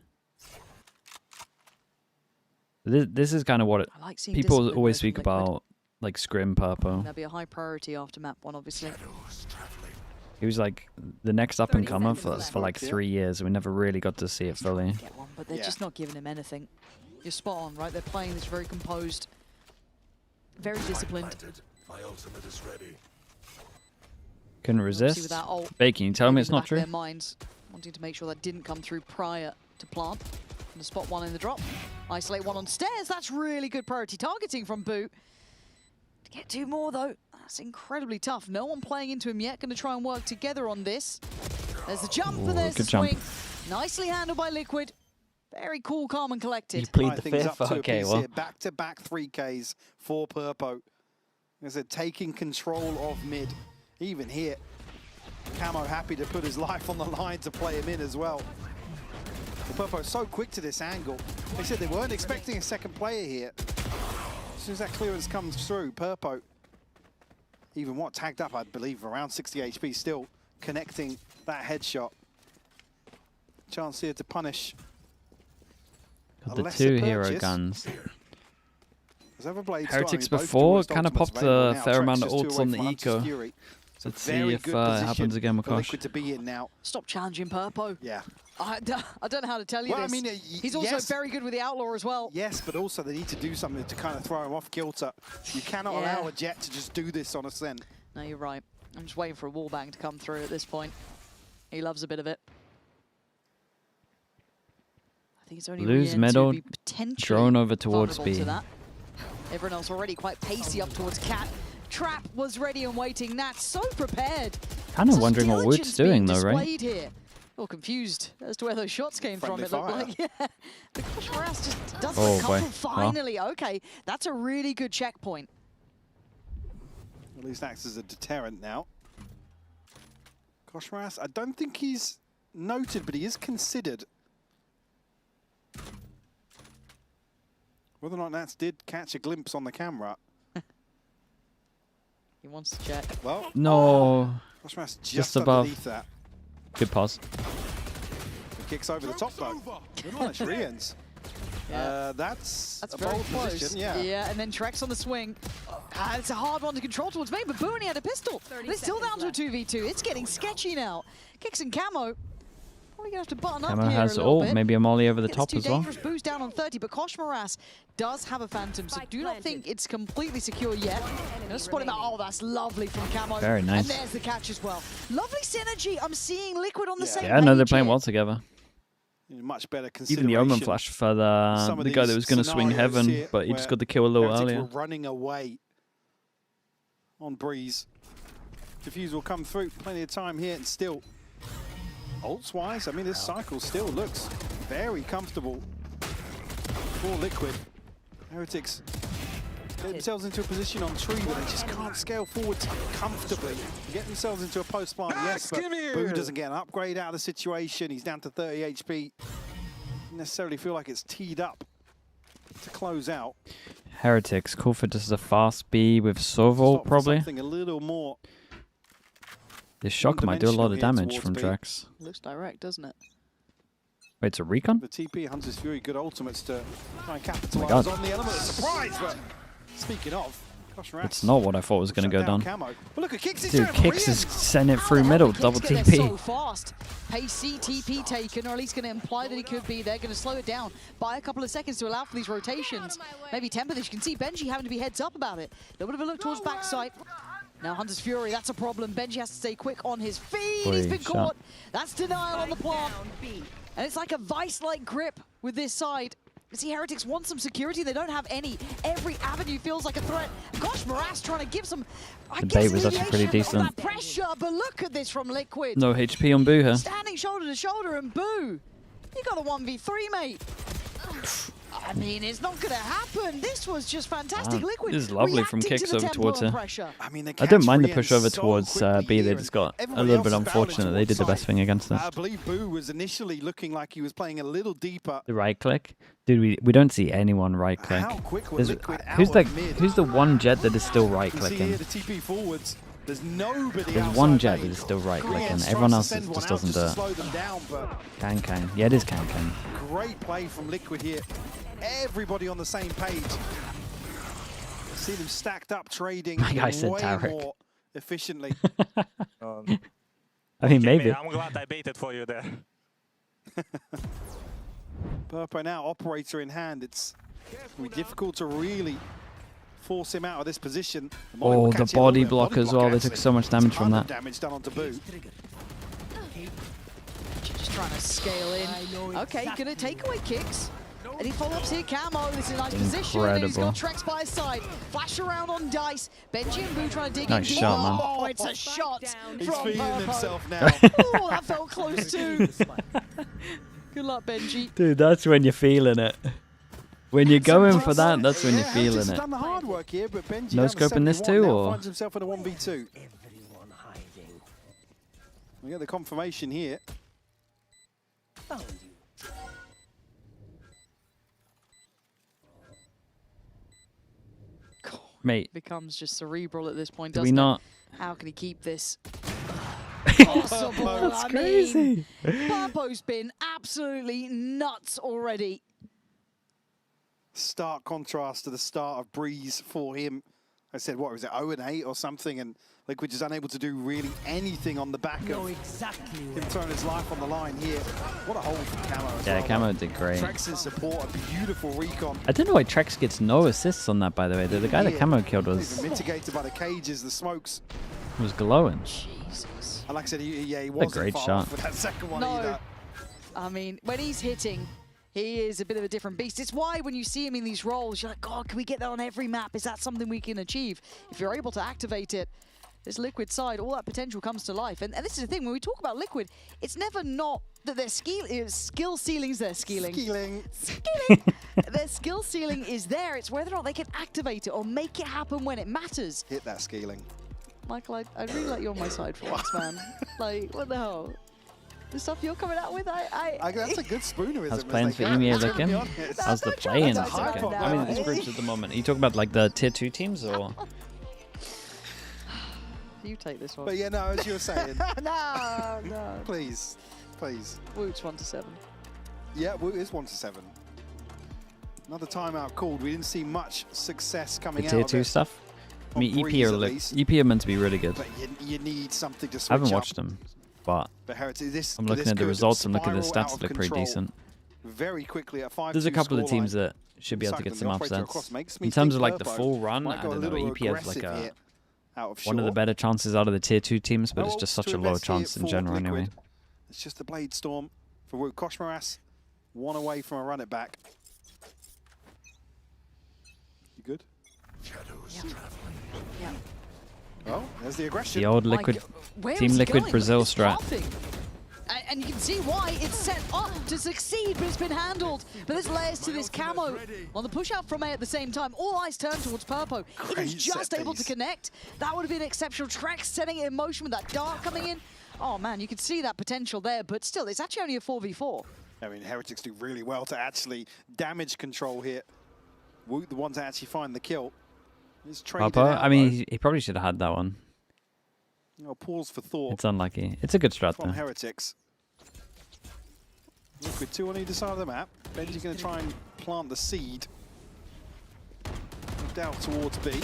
This is kind of what I like seeing people discipline always from speak Liquid. about, like Scrim Purpo. That'll be a high priority after map 1, obviously. He was like the next up and comer for like 3 years, and we never really got to see it fully. Get one, but they're just not giving him anything. You're spot on, right? They're playing this very composed, very disciplined. My ultimate is ready. Couldn't Obviously resist. with that ult Baking, you telling me in it's the not back of true? Their minds, wanting to make sure that didn't come through prior to plant. And the spot 1 in the drop. Isolate 1 on stairs. That's really good priority targeting from Boo. To Get 2 more, though. That's incredibly tough. No one playing into him yet. Going to try and work together on this. There's the jump, and there's the swing. Nicely handled by Liquid. Very cool, calm, and collected. You plead the fifth. Okay, well. Back-to-back 3Ks for Purpo. As they're taking control of mid. Even here, Camo happy to put his life on the line to play him in as well. Purpo so quick to this angle. They said they weren't expecting a second player here. As soon as that clearance comes through, Purpo, even what tagged up, I believe, around 60 HP, still connecting that headshot. Chance here to punish. Got the 2 hero guns. Heretics got, before kind of popped a fair amount of ults on the eco. Let's see if it happens again, Makosh. To be in now. Stop challenging Purpo. Yeah. I don't know how to tell you this. I mean, he's also very good with the Outlaw as well. Yes, but also they need to do something to kind of throw him off kilter. You cannot allow a Jet to just do this on a Sen. No, you're right. I'm just waiting for a wallbang to come through at this point. He loves a bit of it. I think it's only lose middle, drone over towards B. Everyone else already quite pacey up towards Cat. Trap was ready and waiting. Nat so prepared. Kind of wondering what Wood's doing though, right? Here. All confused as to where those shots came from. It looked like, yeah. The Kosh Maras just does a couple finally. Well. Okay, that's a really good checkpoint. At least acts as a deterrent now. Kosh Maras, I don't think he's noted, but he is considered. Whether or not Nats did catch a glimpse on the camera. He wants to check. Well, no. Kosh Maras just above that. Good pause. He kicks over the top though. Good punish, Rians. That's a very bold close. Position, yeah. Yeah, and then Trex on the swing. It's a hard one to control towards me, but Boo only had a pistol. They're still down to a 2v2. It's getting sketchy now. Kicks and Camo. Probably gonna have to button up here has a little bit. Maybe a molly over the top as well. Dangerous. Boo's down on 30, but Kosh Maras does have a Phantom, so do not think it's completely secure yet. Spot him out. Oh, that's lovely from Camo. Very nice. And there's the catch as well. Lovely synergy. I'm seeing Liquid on the same Yeah, no, they're playing here. well together. Much better Even the Omen flash for the guy that was going to swing Heaven, but he just got the kill a little earlier. Were running away on Breeze. Diffuse will come through. Plenty of time here, and still, ults-wise, I mean, this cycle still looks very comfortable for Liquid. Heretics get themselves into a position on tree, but they just can't scale forward comfortably. Get themselves into a post plant, yes, but Boo doesn't get an upgrade out of the situation. He's down to 30 HP. Doesn't necessarily feel like it's teed up to close out. Heretics, cool for just a fast B with Soval, probably. Something a little more. This shock might do a lot of damage from Drax. Looks direct, doesn't it? Wait, it's a recon? The TP, Hunter's Fury, good ultimates to try and capitalize on the element of surprise, but speaking of, it's not what I thought was going to go down. Well, look at Kix. Dude, Kix is sent it through middle, double TP. So fast. Pacey TP taken, or at least going to imply that he could be. They're going to slow it down by a couple of seconds to allow for these rotations. Maybe temper this. You can see Benji having to be heads up about it. A little bit of a look towards backside. Now Hunter's Fury, that's a problem. Benji has to stay quick on his feet. He's been caught. That's denial on the plant. And it's like a vice-like grip with this side. You see, Heretics want some security. They don't have any. Every avenue feels like a threat. Gosh, Maras trying to give some, The bait was actually pretty decent. Pressure, but look at this from Liquid. No HP on Boo here. Standing shoulder to shoulder, and Boo, you got a 1v3, mate. I mean, it's not going to happen. This was just fantastic. Liquid. This is lovely from Kix over towards her. I mean, I don't mind the push over towards B. They just got a little bit unfortunate. They did the best thing against us. I believe Boo was initially looking like he was playing a little deeper. The right click, dude. We don't see anyone right click. How quick was Liquid who's the one jet that is still right clicking? The TP forwards. There's nobody. There's one jet that is still right clicking. Everyone else just doesn't do it. Can. Yeah, it is can. Great play from Liquid here. Everybody on the same page. See them stacked up, trading My guy said way Tarek. more efficiently. I mean, maybe. I'm glad I baited for you there. Purpo now, operator in hand. It's going to be difficult to really force him out of this position. Oh, the body block as well. They took so much damage from that. Damage done onto Boo. Just trying to scale in. Okay, gonna take away Kicks. And he follows here, Camo. This is a nice position. And he's got Trex by his side. Flash around on Dice. Benji and Boo trying to dig in. Nice shot, man. Oh, it's a shot He's from feeling Purpo. himself now. Oh, that felt close too. Good luck, Benji. Dude, that's when you're feeling it. When you're going for that, that's when you're feeling it. Done the hard work here, but Benji No scope in this too, or? finds himself in a 1v2. We get the confirmation here. Mate, Becomes just cerebral at this point, do doesn't we not? it? How can he keep this? Possible. That's I crazy. mean, Purpo's been absolutely nuts already. Stark contrast to the start of Breeze for him. I said, what was it, 0-8 or something, and Liquid just unable to do really anything on the back of him throwing his life on the line here. What a hold from Camo as well. Yeah, Camo did great. Trex's support, a beautiful recon. I don't know why Trex gets no assists on that, by the way. The guy that Camo killed was Mitigated by the cages, the smokes. glowing. Jesus. And like I said, he wasn't great far shot. off with that second one No. either. I mean, when he's hitting, he is a bit of a different beast. It's why when you see him in these roles, you're like, God, can we get that on every map? Is that something we can achieve? If you're able to activate it, this Liquid side, all that potential comes to life. And this is the thing, when we talk about Liquid, it's never not that their skill ceiling's their skilling. Their skill ceiling is there. It's whether or not they can activate it or make it happen when it matters. Hit that scaling. Michael, I'd really like you on my side for once, man. Like, what the hell? The stuff you're coming out with, that's a good spoonerism. How's playing for EMEA looking? How's the play-in looking? I mean, it's groups at the moment. Are you talking about like the tier 2 teams or? You take this one. But yeah, no, as you were saying. No. Please. Woot's 1-7. Yeah, Woot is 1-7. Another timeout called. We didn't see much success coming The out tier of 2 it. stuff? I mean, Breeze, EP are meant to be really good. But you need something to switch I haven't up. watched them, but Heretics, I'm looking at the results and looking at the spiral stats. out Look of pretty control decent. Very quickly at 5-2 There's a couple of teams scoreline. that should be able to get some Second, the operator across upsets. makes me In terms think of like the Purpo full run, might I go don't a know. little EP has like aggressive here out of one of the short. better chances out of the tier 2 teams, but No it's just ults such to a low invest here chance in for general Liquid. anyway. It's just a Blade Storm for Woot. Koshmaras, one away from a run it back. You good? Yeah. Oh, there's the aggression. The old Liquid, Where Team was he Liquid going? Brazil It's strat. nothing. And you can see why it's set up to succeed, but it's been handled. But there's layers to this Camo on the push out from A at the same time. All eyes turn towards Purpo. If he was Great just set able to piece. connect, that would have been exceptional. Trex setting it in motion with that dart coming in. Oh man, you could see that potential there, but still, it's actually only a 4v4. I mean, Heretics do really well to actually damage control here. Woot, the one to actually find the kill. He's traded Papa, out, I mean, he probably should have had that one. though. Pause for thought It's unlucky. It's a good strat from though. Heretics. Liquid 2 on either side of the map. Benji's going to try and plant the seed. Moved out towards B. And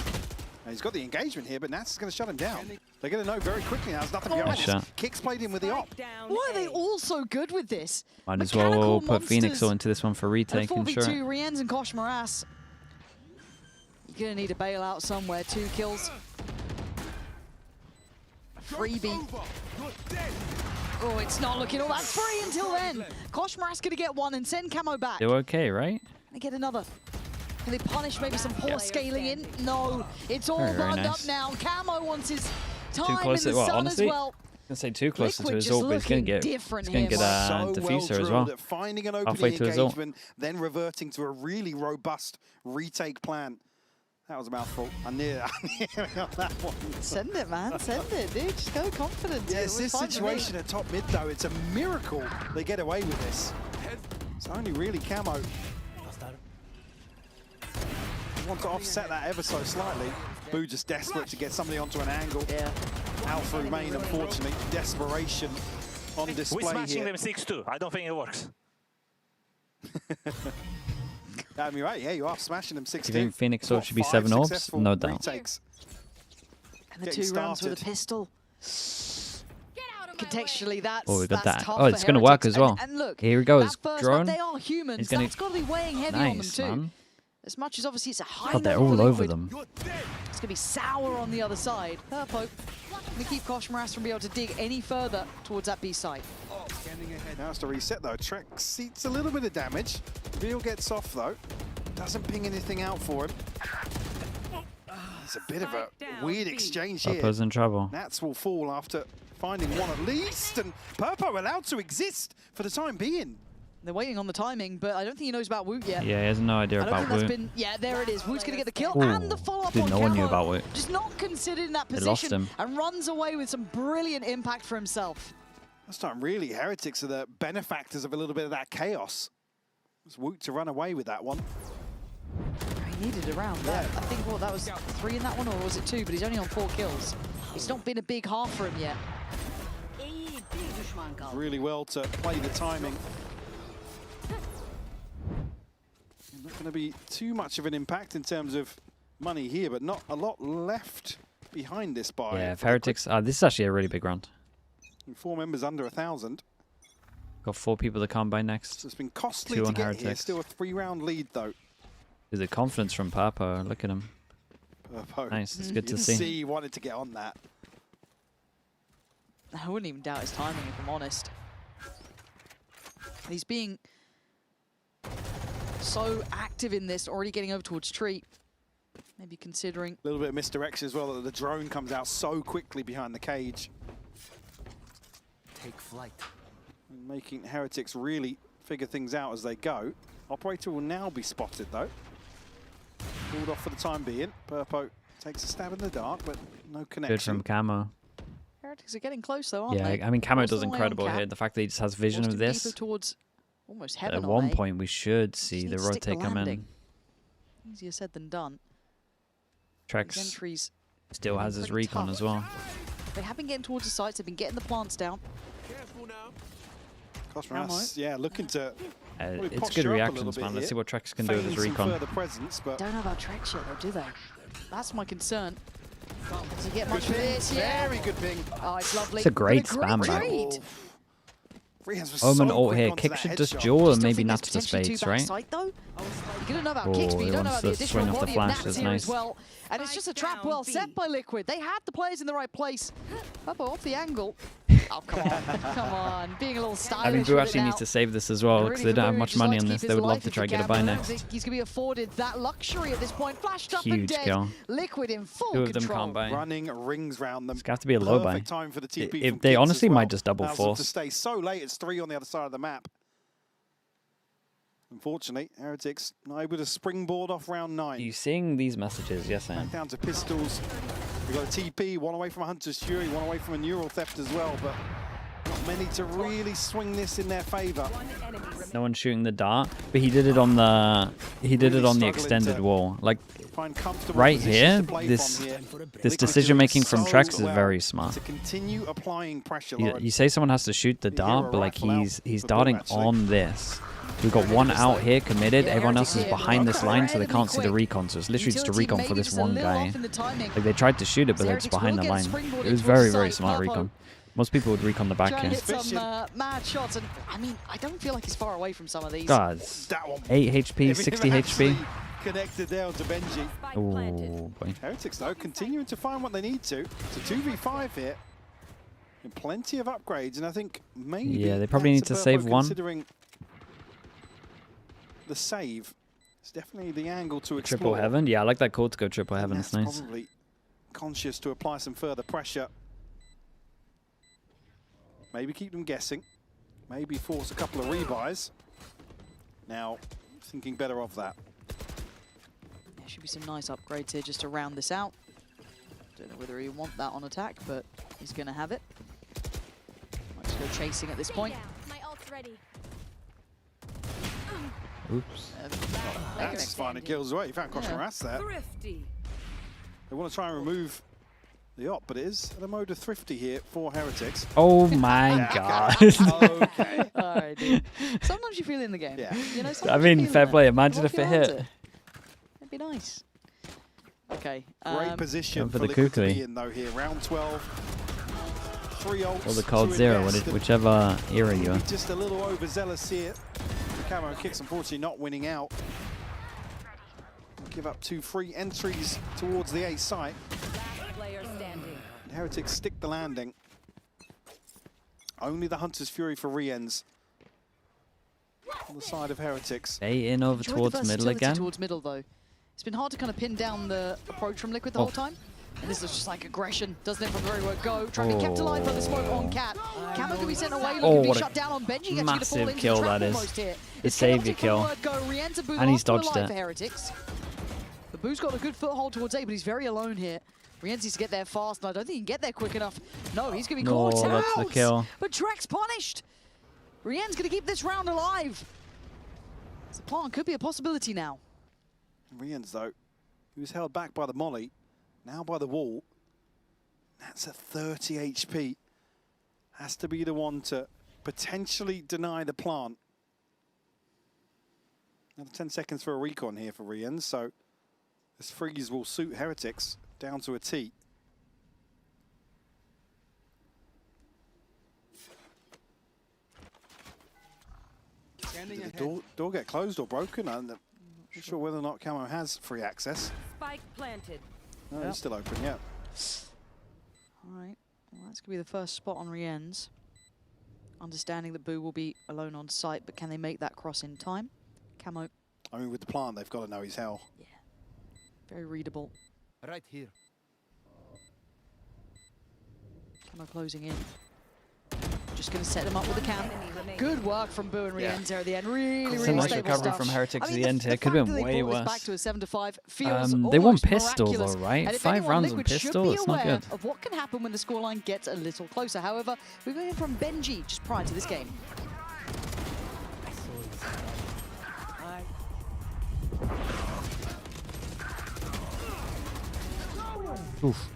he's got the engagement here, but Nats is going to shut him down. They're going to know very quickly now. There's nothing behind Nice this. shot. Kicks played in with the op. Why are they all so good with this? Might as Mechanical well put Phoenix monsters. all into this one for And retake, I'm 4v2, sure. Riens and Koshmaras. You're going to need a bailout somewhere. 2 kills. Freebie. Oh, it's not looking all that free until then. Koshmaras going to get one and send Camo back. They're okay, right? They get another. Can they punish maybe some poor scaling in? No, it's all Very, very bugged nice. up now. Camo wants his Too time in close the to, well, sun honestly, as well. I'm going to say too close to Liquid his just ult, but he's going to looking get, different he's going to here. get a So diffuser as drilled well. at finding an Halfway opening to his ult. engagement, then reverting to a really robust retake plan. That was a mouthful. I knew on that one. Send it, man. Send it, dude. Just go confident. Yes, It was this fine for me. situation at top mid, though, it's a miracle they get away with this. It's only really Camo. They want to offset that ever so slightly. Boo just desperate to get somebody onto an angle. Yeah. Out through main, unfortunately. Desperation on display We're smashing here. them 6-2. I don't think it works. I mean, right, yeah, you are smashing them 6-2. Do you think Phoenix ult should be 5 7 orbs? successful No doubt. retakes. And the Getting 2 rounds with a started. pistol. Contextually, that's Oh, we got that's that. tough Oh, for it's going to work Heretics. as well. And look, Here we go. that His first drone. map, they are humans. He's gonna- That's got to be weighing heavy on them Nice, too. man. As much as obviously it's a high God, they're note for all over Liquid, them. It's going to be sour on the other side. Purpo going to keep Koshmaras from being able to dig any further towards that B site. Now it's to reset though. Trex eats a little bit of damage. Reveal gets off though. Doesn't ping anything out for him. It's a bit of a weird exchange here. Purpo's in trouble. Nats will fall after finding one at least, and Purpo allowed to exist for the time being. They're waiting on the timing, but I don't think he knows about Woot yet. Yeah, he has no idea about Woot. Yeah, there it is. Woot's going to get the kill Ooh, and the follow-up on no one knew Camo. about Woot. Just not considered in that They lost position him. and runs away with some brilliant impact for himself. This time, really, Heretics are the benefactors of a little bit of that chaos. It was Woot to run away with that one. He needed a round. I think what that was 3 in that one, or was it 2? But he's only on 4 kills. It's not been a big half for him yet. Really well to play the timing. Not going to be too much of an impact in terms of money here, but not a lot left behind this buy. Yeah, if Heretics... this is actually a really big round. 4 members under 1,000. Got 4 people to come by next. So it's been costly 2 to on get Heretics. here. Still a 3-round lead, though. There's the confidence from Purpo. Look at him. Purpo. Nice, it's good to You see. can see he wanted to get on that. I wouldn't even doubt his timing, if I'm honest. He's being so active in this, already getting over towards Tree. Maybe considering... A little bit of misdirection as well, that the drone comes out so quickly behind the cage. Take flight. And making Heretics really figure things out as they go. Operator will now be spotted, though. Pulled off for the time being. Purpo takes a stab in the dark, but no connection. Good from Camo. Heretics are getting close, though, aren't they? Yeah, I mean, Camo Forced does away on incredible Cap. here. The fact that he just has vision Forced of him this. deeper towards almost heaven. At one point, we should see need the to stick the rotate come in. landing. Easier said than done. Trex Entries still has his pretty recon tough. as well. They have been getting towards the sites. They've been getting the plants down. Cosmos, yeah, looking to probably It's posture good up a reactions, little bit man. Let's here. see what Trex can do with his Feign some recon. further presence, but Don't know about Trex yet, though, do they? That's my concern. Does he get Good much for ping, this? Yeah. very good ping. Oh, it's lovely. It's a great But spam back. trade. Rehans was Omen so ult quick here. onto Kick that should just headshot. duel and Still maybe think not there's to the potentially spades, two right? backside, though. You don't know about Oh, kicks, but he you don't know wants about the to additional swing off the body of flash, Nats that's here nice. as well. And it's just a trap well set by Liquid. They had the players in the right place. Purpo off the angle. Oh, come on. Come on. Being a little stylish. I mean, Boo with it actually now. needs to save this as well because they don't have much money on this. They would love to try to get a buy next. He's going to be afforded that luxury at this point. Flashed up and Huge dead. kill. Liquid in full 2 of them control. can't buy. Running rings round them. It's got to be a low buy. Perfect time for the TP If from they Kicks honestly as well. might just double Allows them force. to stay so late. It's 3 on the other side of the map. Unfortunately, Heretics not able to springboard off round 9. Are you seeing these messages? Yes, I am. Back down to pistols. We've got a TP, one away from a Hunter's Fury, one away from a Neural Theft as well, but not many to really swing this in their favour. No one's shooting the dart, but he did it on the extended wall. Like right here, this decision making from Trex is very smart. To continue applying pressure. You say someone has to shoot the dart, but like he's darting on this. We've got one out here committed. Everyone else is behind this line, so they can't see the recon. So it's literally just a recon for this one guy. Like they tried to shoot it, but they're just behind the line. It was very, very smart recon. Most people would recon the back Trying here. to hit some mad shots, and I mean, I don't feel like he's far away from some of these. God, 8 HP, 60 HP. Connected there to Benji. Oh boy. Heretics though continuing to find what they need to. It's a 2v5 here. And plenty of upgrades, and I think maybe they probably need to save one. Considering the save, it's definitely the angle to explore. Triple heaven, yeah, I like that call to go triple heaven. It's nice. Probably conscious to apply some further pressure. Maybe keep them guessing. Maybe force a couple of rebuys. Now, thinking better of that. There should be some nice upgrades here just to round this out. Don't know whether he want that on attack, but he's going to have it. Might just go chasing at this point. My ult's ready. Oops. That's finding kills as well. You found Cosmoras there. Thrifty. They want to try and remove the op, but it is at a mode of thrifty here for Heretics. Oh my god. Okay. All right, dude. Sometimes you feel in the game. Yeah. You know, I sometimes mean, you feel fair in play. it. Imagine Walk if it around hit. It'd be nice. Okay. Great position Going for for the Liquid to Kukli. be in though here. Round 12. 3 ults. Or the cold 2 zero, invest, and whichever era you are. just a little overzealous here. The Camo Kicks unfortunately not winning out. Give up 2 free entries towards the A site. Player standing. And Heretics stick the landing. Only the Hunter's Fury for re-ends. on the side of Heretics. They in over towards middle again. Towards middle though. It's been hard to kind of pin down the approach from Liquid the whole time. And this is just like aggression, doesn't it, from the very word go. Trying to be kept alive by the smoke on Cat. Camo can be sent away, looking to be shut down on Benji. Gets massive kill that is. The savior kill. And he's dodged it. Heretics. The Boo's got a good foothold towards A, but he's very alone here. Rienz needs to get there fast, and I don't think he can get there quick enough. No, he's going to be caught out. That's the kill. But Trex punished. Rienz going to keep this round alive. The plan could be a possibility now. Rienz, though, he was held back by the molly, now by the wall. That's at 30 HP. Has to be the one to potentially deny the plant. Another 10 seconds for a recon here for Rienz, so this freeze will suit Heretics down to a T. Did the door get closed or broken? I'm not sure whether or not Camo has free access. Spike planted. No, it's still open, yeah. All right, well, that's going to be the first spot on Rienz. Understanding that Boo will be alone on site, but can they make that cross in time? Camo. I mean, with the plant, they've got to know he's hell. Yeah, very readable. Right here. Camo closing in. Just going to set them up with a cam. Good work from Boo and Rienz there at the end. Really It's a nice stable recovery stuff. from Heretics I at mean, the end here. Could have been way worse. Back to a 7-5 feels they won almost pistol miraculous. though, right? And if 5 anyone, rounds on Liquid pistol, should be it's not aware good. of what can happen when the scoreline gets a little closer. However, we're going from Benji just prior to this game. Oof.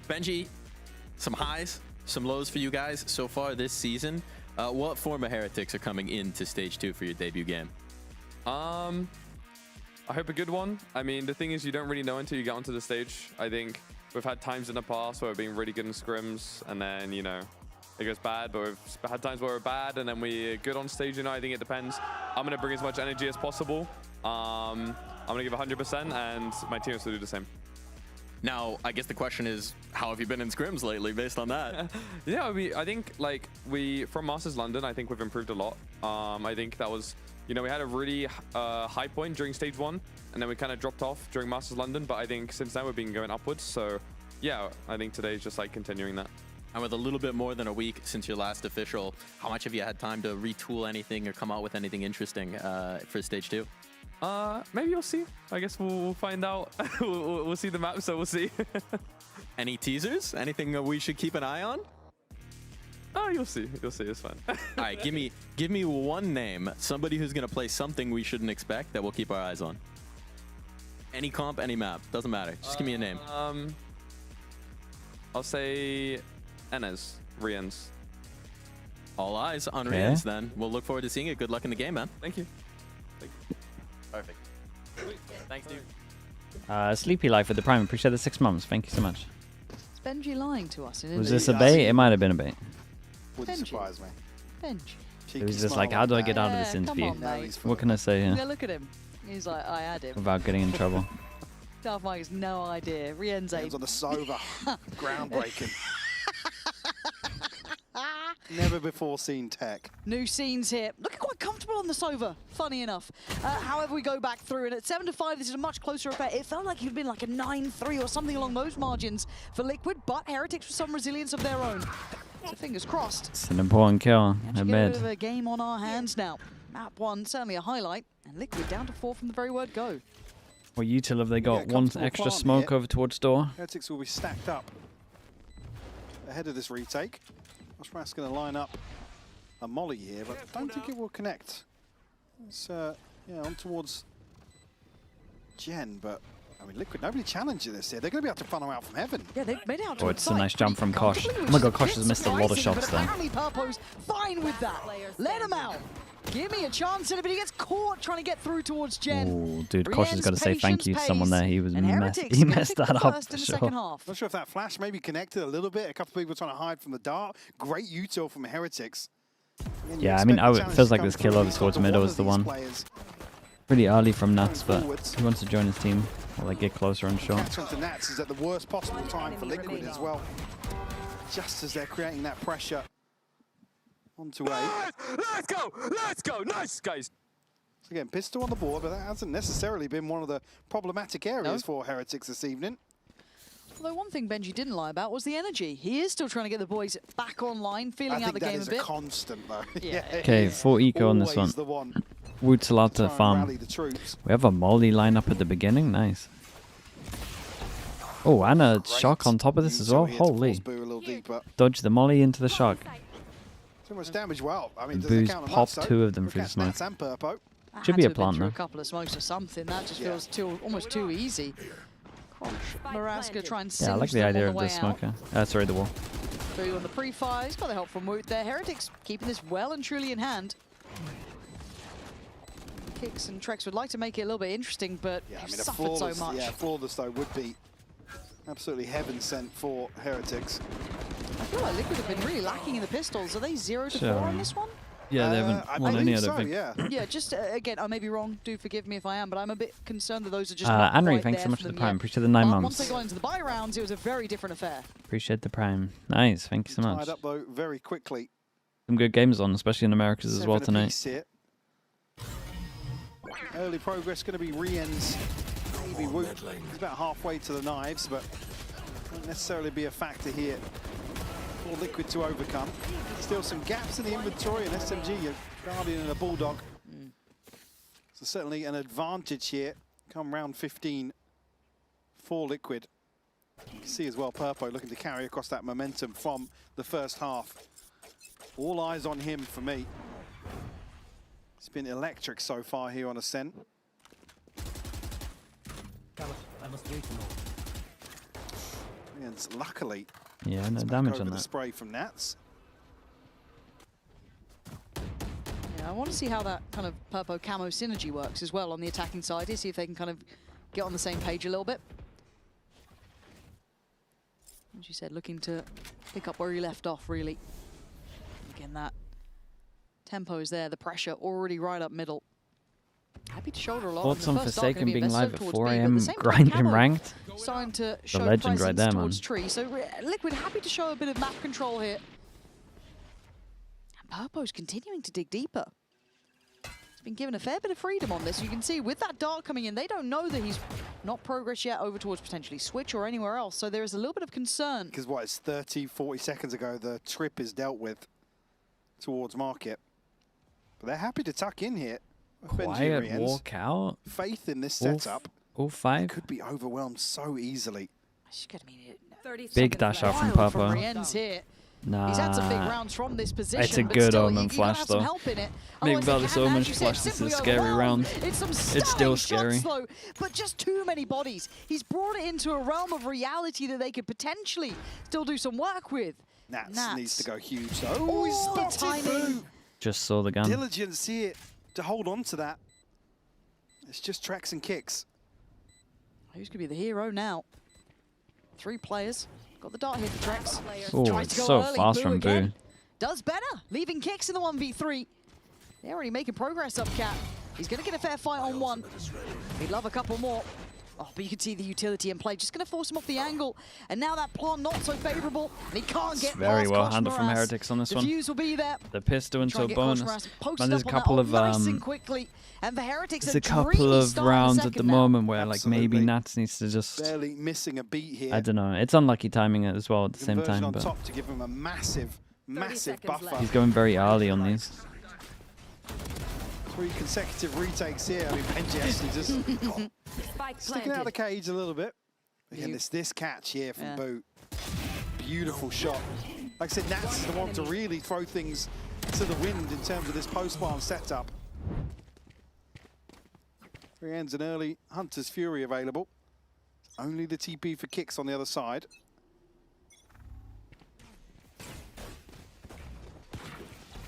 Benji, some highs, some lows for you guys so far this season. What form of Heretics are coming into stage 2 for your debut game? I hope a good one. I mean, the thing is, you don't really know until you get onto the stage. I think we've had times in the past where we've been really good in scrims, and then, you know, it goes bad, but we've had times where we're bad, and then we're good on stage, you know. I think it depends. I'm going to bring as much energy as possible. I'm going to give 100%, and my team will do the same. Now, I guess the question is, how have you been in scrims lately based on that? Yeah, I think, like, from Masters London, I think we've improved a lot. I think that was, you know, we had a really high point during stage 1, and then we kind of dropped off during Masters London, but I think since then we've been going upwards. So, yeah, I think today is just, like, continuing that. And with a little bit more than a week since your last official, how much have you had time to retool anything or come out with anything interesting for stage 2? Maybe we'll see. I guess we'll find out. we'll see the map, so we'll see. Any teasers? Anything we should keep an eye on? Oh, you'll see. You'll see. It's fun. All right, give me one name. Somebody who's gonna play something we shouldn't expect that we'll keep our eyes on. Any comp, any map, doesn't matter. Just give me a name. I'll say Enes, Rienz. All eyes on Rienz then. We'll look forward to seeing it. Good luck in the game, man. Thank you. Perfect. Thanks, dude. Sleepy Life with the Prime. Appreciate the 6 months. Thank you so much. Is Benji lying to us? Was this a bait? It might have been a bait. Wouldn't surprise me. Benji. It was just like, how do I get out of this interview? What can I say here? Yeah, look at him. He's like, I had him. Without getting in trouble. Darth Mike has no idea. Rienz on the Sova. Groundbreaking. Never before seen tech. New scenes here. Looking quite comfortable on the Sova, funny enough. However, we go back through, and at 7-5, this is a much closer affair. It felt like it had been like a 9-3 or something along those margins for Liquid, but Heretics with some resilience of their own. So fingers crossed. It's an important kill. I Get a bet. bit of a game on our hands now. Map 1, certainly a highlight, and Liquid down to 4 from the very word go. Well, util have they got one extra smoke over towards door? Heretics will be stacked up ahead of this retake. WATCHPARTY's going to line up a molly here, but I don't think it will connect. It's yeah, on towards Jen, but I mean, Liquid, nobody challenging this here. They're going to be able to funnel out from heaven. Yeah, they've made it out. Oh, it's a nice jump from Kosh. Oh my god, Kosh has missed a lot of shots there. Apparently Purpo's fine with that. Let him out. Give me a chance in it, but he gets caught trying to get through towards Jen. Oh, dude, Kosh has got to say thank you to someone there. He was he messed that up for sure. Not sure if that flash maybe connected a little bit. A couple of people trying to hide from the dart. Great util from Heretics. Yeah, I mean, it feels like this kill over towards middle is the one. Pretty early from Nats, but he wants to join his team while they get closer and short. Catch onto Nats is at the worst possible time for Liquid as well. Just as they're creating that pressure onto A. Let's go! Nice, guys! So again, pistol on the board, but that hasn't necessarily been one of the problematic areas for Heretics this evening. Although one thing Benji didn't lie about was the energy. He is still trying to get the boys back online, feeling out the game a bit. I think that is a constant, though. Yeah. Okay, 4 eco on this one. Woot's allowed to farm. We have a molly lineup at the beginning. Nice. Oh, and a shock on top of this as well. Holy. Dodge the molly into the shock. Too much damage. Well, I mean, Booze popped 2 of them through the smoke. Should be a plant, though. A couple of smokes or something. That just feels almost too easy. Maraska try and I like the idea of the smoker. Sorry, the wall. Through on the pre-fire. He's got the help from Woot there. Heretics keeping this well and truly in hand. Kicks and Trex would like to make it a little bit interesting, but they've suffered so much. Yeah, flawless though would be absolutely heaven sent for Heretics. I feel like Liquid have been really lacking in the pistols. Are they 0 to 4 on this one? Yeah, they haven't won any, I don't think. Yeah, just again, I may be wrong. Do forgive me if I am, but I'm a bit concerned that those are just Henry, thanks so much for the prime. Appreciate the 9 months. Once they got into the buy rounds, it was a very different affair. Appreciate the prime. Nice, thank you so much. Tied up though very quickly. Some good games on, especially in Americas as well tonight. Early progress going to be Rien's. Maybe Woot. He's about halfway to the knives, but won't necessarily be a factor here for Liquid to overcome. Still some gaps in the inventory, an SMG, a Guardian and a Bulldog. So certainly an advantage here come round 15 for Liquid. You can see as well Purpo looking to carry across that momentum from the first half. All eyes on him for me. It's been electric so far here on Ascent. And luckily, yeah, no damage on the that. Spray from Nats. Yeah, I want to see how that kind of Purpo camo synergy works as well on the attacking side here, see if they can kind of get on the same page a little bit. As you said, looking to pick up where he left off, really. Again, that tempo is there, the pressure already right up middle. Happy to shoulder a lot. Thoughts on Forsaken being live at 4 AM, grinding ranked? Starting to show the legend right there, man. Tree. So Liquid happy to show a bit of map control here. And Purpo's continuing to dig deeper. He's been given a fair bit of freedom on this. You can see with that dart coming in, they don't know that he's not progressed yet over towards potentially Switch or anywhere else. So there is a little bit of concern. Because what, it's 30, 40 seconds ago, the trip is dealt with towards market. But they're happy to tuck in here. Quiet walk out. Faith in this setup. All 5. Could be overwhelmed so easily. Big dash out from Purpo. Here. Nah. He's had some big rounds from this position. It's a good Omen flash though. Maybe about this Omen flash, this is a scary round. It's still scary. Though, but just too many bodies. He's brought it into a realm of reality that they could potentially still do some work with. Nats needs to go huge though. Oh, he's spotted Boo. Just saw the gun. Diligence here to hold on to that. It's just Trex and Kicks. Who's going to be the hero now? 3 players. Got the dart here for Trex. Oh, it's so fast from Boo. Does better, leaving Kicks in the 1v3. They're already making progress up, Cat. He's going to get a fair fight on 1. He'd love a couple more. Oh, but you can see the utility in play. Just going to force him off the angle. And now that plant not so favorable. And he can't get very well handled from Heretics on this one. The fuse will be there. The pistol into a bonus. Man, there's a couple of quickly. And the Heretics there's a couple of rounds at the moment where like maybe Nats needs to just barely missing a beat here. I don't know. It's unlucky timing it as well at the same time. On but top to give him a massive buffer. He's going very early on these. 3 consecutive retakes here. I mean, Benji actually just sticking out of the cage a little bit. Again, this catch here from Boo. Beautiful shot. Like I said, Nats is the one to really throw things to the wind in terms of this post-farm setup. 3 ends an early Hunter's Fury available. Only the TP for Kicks on the other side.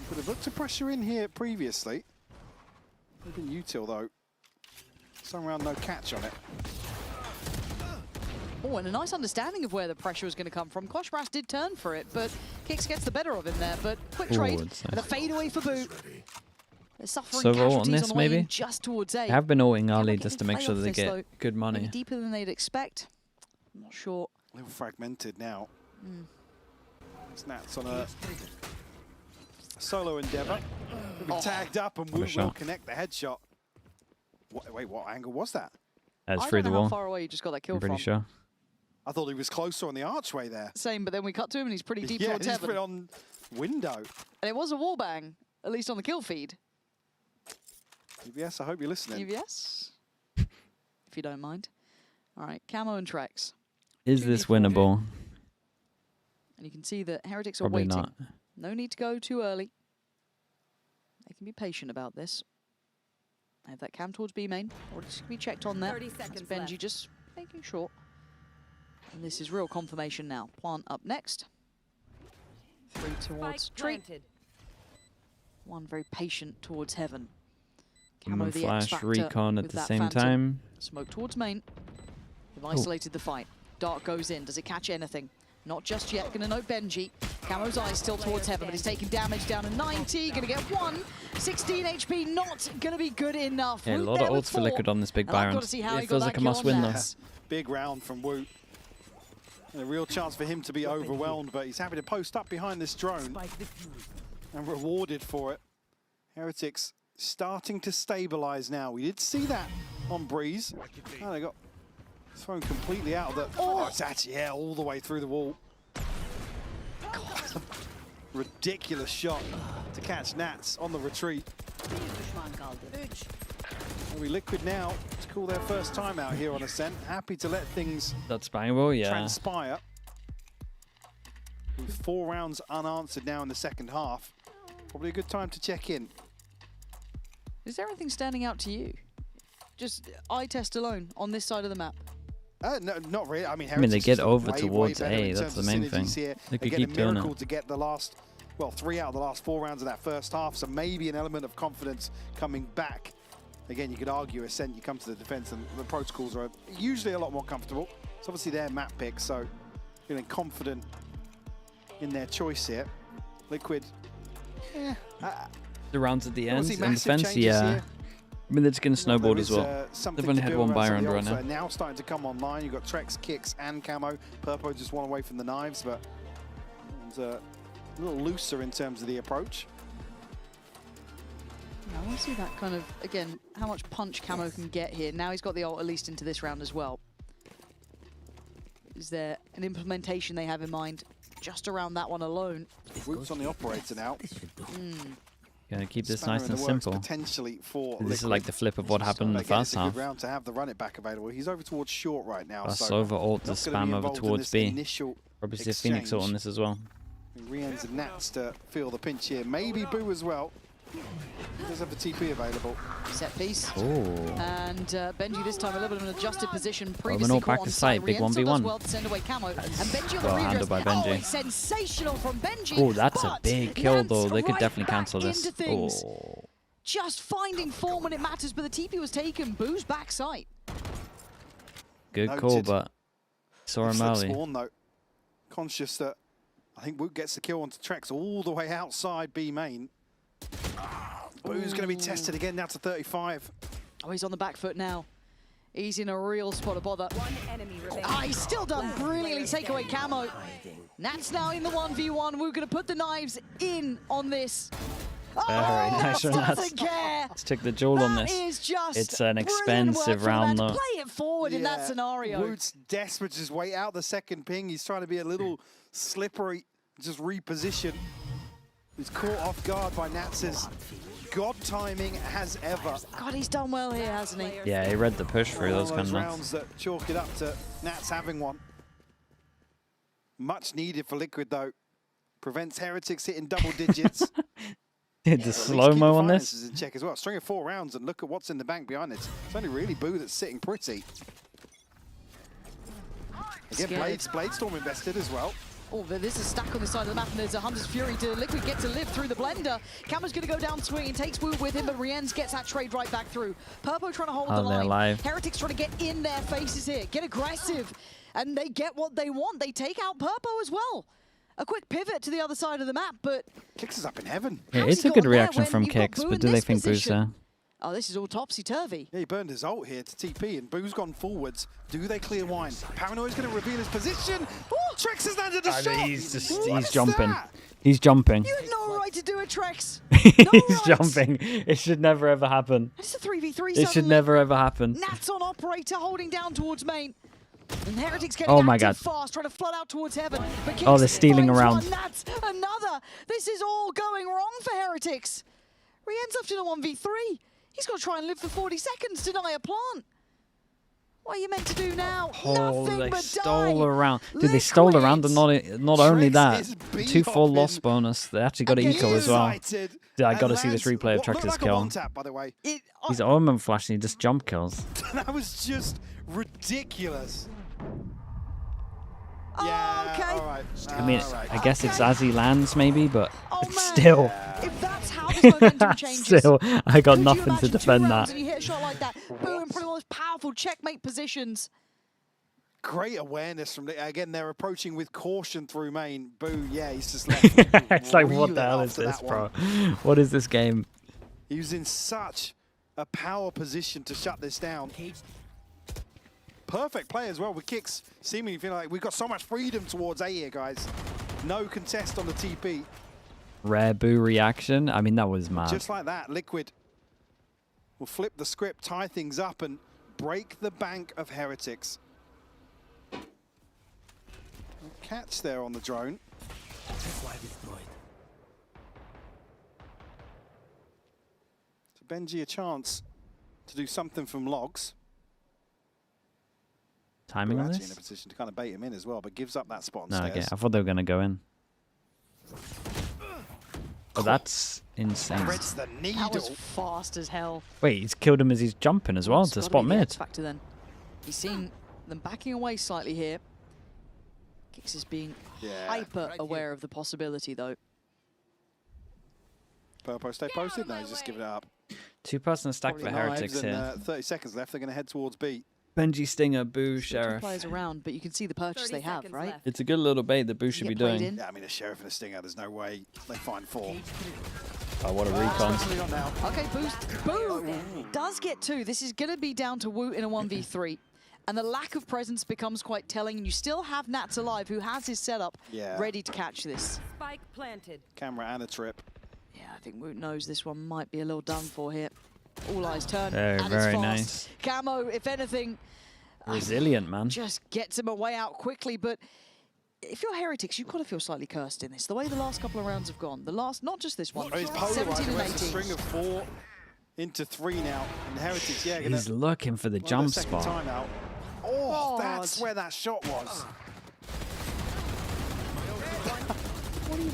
Could have looked to pressure in here previously. Even util though. Some round no catch on it. Oh, and a nice understanding of where the pressure was going to come from. Koshras did turn for it, but Kicks gets the better of him there. But quick trade and a fadeaway for Boo. They're suffering Sova ult on casualties this, on the way in maybe? just towards A. They have been ulting Can early they just to get make any sure play that they off this, get though? good money. Maybe deeper than they'd expect. I'm not sure. A little fragmented now. Snats on a solo endeavor. He'll be tagged up and will connect the headshot. Wait, what angle was that? That's through the wall. How far away you just got that kill I'm pretty from. sure. I thought he was closer on the archway there. Same, but then we cut to him and he's pretty deep yeah, towards he's heaven. put it on window. And it was a wallbang, at least on the kill feed. EVS, I hope you're listening. EVS, if you don't mind. All right, Camo and Trex. Is this winnable? And you can see that Heretics are Probably waiting. not. No need to go too early. They can be patient about this. They have that cam towards B main. Or just be checked on there. 30 seconds Benji left. just making sure. And this is real confirmation now. Plant up next. 3 towards tree. One very patient towards heaven. Camo the Flash X-Factor recon at with the that same Phantom. time. Smoke towards main. They've isolated the fight. Dark goes in. Does it catch anything? Not just yet. Gonna note Benji. Camo's eyes still towards heaven, but he's taking damage down to 90. Gonna get 1. 16 HP, not gonna be good enough. Yeah, a lot of ults for Liquid on this big buy round. It feels like a must-win though. Big round from Woot. And a real chance for him to be overwhelmed, but he's happy to post up behind this drone and rewarded for it. Heretics starting to stabilize now. We did see that on Breeze. Oh, they got thrown completely out of the... Oh, it's actually, yeah, all the way through the wall. God, ridiculous shot to catch Nats on the retreat. It'll be Liquid now to call their first time out here on Ascent. Happy to let things That's bangable, yeah. transpire. With 4 rounds unanswered now in the second half. Probably a good time to check in. Is there anything standing out to you? Just eye test alone on this side of the map? No, not really. I mean, they get over way towards better A. in That's terms the of main synergies thing. here. They could Again, keep a doing miracle it. to get the last, well, 3 out of the last 4 rounds of that first half. So maybe an element of confidence coming back. Again, you could argue Ascent, you come to the defense, and the protocols are usually a lot more comfortable. It's obviously their map pick, so feeling confident in their choice here. Liquid, The rounds at the end see and massive defense, changes yeah. here. I mean, that's going to snowboard There as is, well. something They've only to had build one buy around round something right else. now. Now starting to come online. You've got Trex, Kicks, and Camo. Purpo just one away from the knives, but it's a little looser in terms of the approach. I want to see that kind of, again, how much punch Camo can get here. Now he's got the ult at least into this round as well. Is there an implementation they have in mind just around that one alone? Woot's on the operator now. Gonna keep this Spanner nice in and the works simple. Potentially for This is Liquid. like the flip of what happened in the Again, first it's a half. good round to have the run it back available. He's over towards short right now. Plus so over ult to not gonna be spam over involved in towards this B. initial Probably see a Phoenix ult on this as well. Riens and Nats to feel the pinch here. Maybe Boo as well. He does have the TP available. Set piece. Ooh. And Benji this time a little bit of an adjusted position. Roman Previously ult back caught to on sight, site. big Rienzo does 1v1. well to send away Camo. And Benji on Well the handled by redress. Benji. Oh, it's sensational from Benji. Oh, that's a but big kill though. Nance They could right definitely back cancel this. into things. Oh. Just finding form when it matters, but the TP was taken. Boo's back sight. Good call, Noted. but saw him Flip early. Spawn though. Conscious that I think Woot gets the kill onto Trex all the way outside B main. Boo's going to be tested again now to 35. Oh, he's on the back foot now. He's in a real spot of bother. One enemy remaining. Ah, he's still done brilliantly. Take away Camo. Nats now in the 1v1. We're going to put the knives in on this. Very nice from Nats. Doesn't care. Let's take the jewel on That this. is just It's an brilliant expensive work from round Nats. though. Play it forward in that scenario. Woot's desperate to just wait out the second ping. He's trying to be a little slippery, just reposition. He's caught off guard by Nats's god timing as ever. God, he's done well here, hasn't he? Yeah, he read the push through. Those kind of nuts. rounds that chalk it up to Nats having one. Much needed for Liquid though. Prevents Heretics hitting double digits. Did the slow-mo on this? In check as well. String of 4 rounds and look at what's in the bank behind it. It's only really Boo that's sitting pretty. Again, Bladestorm invested as well. Oh, there's a stack on the side of the map, and there's a Hunter's Fury to Liquid get to live through the blender. Camo's going to go down swinging, takes Wu with him, but Riens gets that trade right back through. Purpo trying to hold the line. Alive. Heretics trying to get in their faces here, get aggressive, and they get what they want. They take out Purpo as well. a quick pivot to the other side of the map, but Kicks is up in heaven. Yeah, How's it's he a good gotten there reaction when from you've got Kicks, Boo but in do they this think Boo's there? position? Oh, this is all topsy-turvy. Yeah, he burned his ult here to TP, and Boo's gone forwards. Do they clear wine? Paranoia's going to reveal his position. Oh, Trex has landed a shot. He's jumping. He's jumping. You had no right to do it, Trex. He's jumping. It should never ever happen. It's a 3v3 It should never ever happen. Nats on operator holding down towards main. And Heretics getting Oh my active God. fast, trying to flood out towards heaven. But Oh, they're Kicks stealing finds around. one, Nats, another. This is all going wrong for Heretics. Rien's up to the 1v3. He's got to try and live for 40 seconds, deny a plant. What are you meant to do now? Oh, Nothing they but stole die. around. Dude, they stole around, and not only that, 2 full loss bonus. They actually got an eco as well. Dude, I got to see this replay of Trex's kill. By the way. He's omen flashing, he just jump kills. That was just ridiculous. Yeah, okay. All right. I mean, All I guess it's as he lands, maybe, but Oh, man. still. If that's how this momentum changes. Still, I got could you nothing to imagine 2 defend rounds that. And you hit a shot like that. Boom, in probably one of the most powerful checkmate positions. Great awareness from again. They're approaching with caution through main. Boo, yeah, he's just left. It's like, what the hell is this, bro? What is this game? He was in such a power position to shut this down. Perfect play as well with Kicks. Seemingly feeling like we've got so much freedom towards A here, guys. No contest on the TP. Rare Boo reaction. I mean, that was mad. Just like that, Liquid will flip the script, tie things up, and break the bank of Heretics. Catch there on the drone. So Benji a chance to do something from logs. Timing on actually in a this? position to kind of bait him in as well, but gives up that spot on No, stairs. okay. I thought they were going to go in. Oh, that's insane. Threads the That needle. was fast as hell. Wait, he's killed him as he's jumping as well It's to gotta spot be the mid. X factor then. He's seen them backing away slightly here. Kicks is being hyper aware of the possibility though. Purpo stay posted? No, he's just giving it up. 2-person stack for Heretics Knives and, here. 30 seconds left. They're going to head towards B. Benji, Stinger, Boo, Two Sheriff. players around, but you can see the purchase they have, right? It's a good little bait that Boo should be played doing. in. Yeah, I mean, a Sheriff and a Stinger, there's no way they find 4. Oh, what a recon. Especially not now. Okay, Boo does get 2. This is going to be down to Woot in a 1v3. And the lack of presence becomes quite telling. And you still have Nats alive, who has his setup ready to catch this. Spike planted. Camera and a trip. Yeah, I think Woot knows this one might be a little done for here. All eyes turn. Very, and very it's fast. nice. Camo, if anything, Resilient, man. just gets him away out quickly. But if you're Heretics, you've got to feel slightly cursed in this. The way the last couple of rounds have gone. The last, not just this one, Oh, he's polarized. 17 and It's a 18. string of 4 into 3 now. And Heretics, yeah, He's looking for the jump spot. Timeout. Oh, that's where that shot was.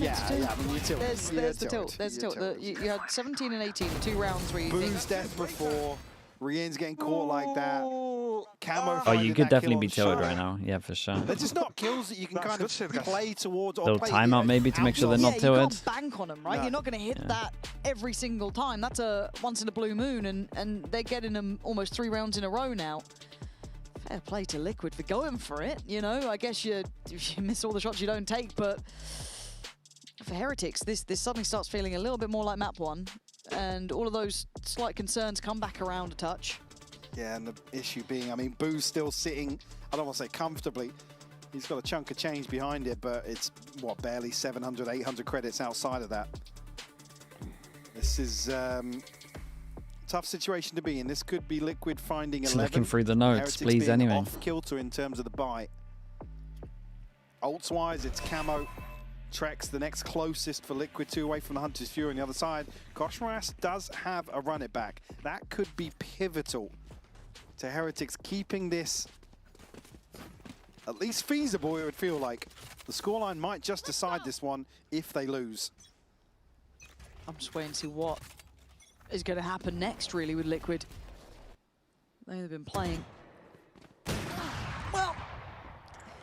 Yeah, I mean, you tilt. There's the tilt. There's the tilt. You had 17 and 18, 2 rounds where you Boo's death before. Rien's getting caught like that. Camo. Oh, you could definitely be tilted right now. Yeah, for sure. They're just not kills that you can kind of play towards. Or Little play timeout maybe to make sure they're not you tilted. can't bank on them, right? No. You're not going to hit that every single time. That's a once in a blue moon, and they're getting them almost 3 rounds in a row now. Fair play to Liquid for going for it. You know, I guess you miss all the shots you don't take, but for Heretics, this suddenly starts feeling a little bit more like map 1, and all of those slight concerns come back around a touch. Yeah, and the issue being, I mean, Boo's still sitting, I don't want to say comfortably. He's got a chunk of change behind it, but it's, what, barely 700, 800 credits outside of that. This is tough situation to be in. This could be Liquid finding 11. Looking through the notes, Heretics please, being anyway. off kilter in terms of the buy. Ults-wise, it's Camo. Trex, the next closest for Liquid, 2 away from the Hunter's Fury on the other side. Koshmaras does have a run it back. That could be pivotal to Heretics keeping this at least feasible, it would feel like. The scoreline might just decide this one if they lose. I'm just waiting to see what is going to happen next, really, with Liquid. They've been playing. Well,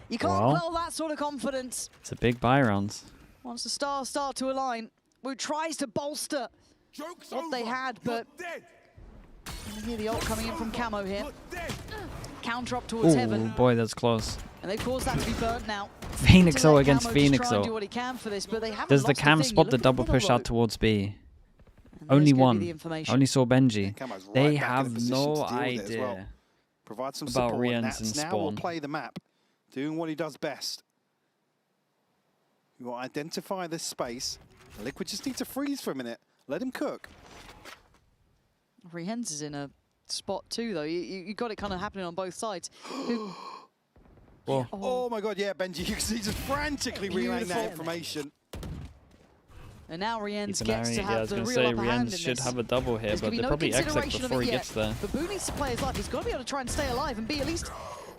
you can't quell that sort of confidence. It's a big buy round. Once the stars start to align, Wu tries to bolster what they had, but you hear the ult coming in from Camo here. Counter up towards Heaven. Oh boy, that's close. And they've caused that to be burnt now. Phoenix against Camo Phoenix try and do what he can for this, but they haven't Does the lost a cam thing. spot You the look at double middle push row. out towards B? And Only there's gonna be one. the information. Only saw Benji. Camo's right They back in a have position no to deal with it as idea well. Provide some about support, and Rien's Nats and now will Spawn. play the map, doing what he does best. You will identify this space. Liquid just needs to freeze for a minute. Let him cook. Rien's is in a spot too, though. You got it kind of happening on both sides. Oh my God, yeah, Benji, you can see just frantically relaying that Beautiful. information. And now Rien's Ethan gets Ari- to yeah, I have was the gonna real say upper hand Rien's in should this. have a double here, There's but gonna be they no probably exit consideration of before it he yet. gets there. But Boo needs to play his life. He's got to be able to try and stay alive and be at least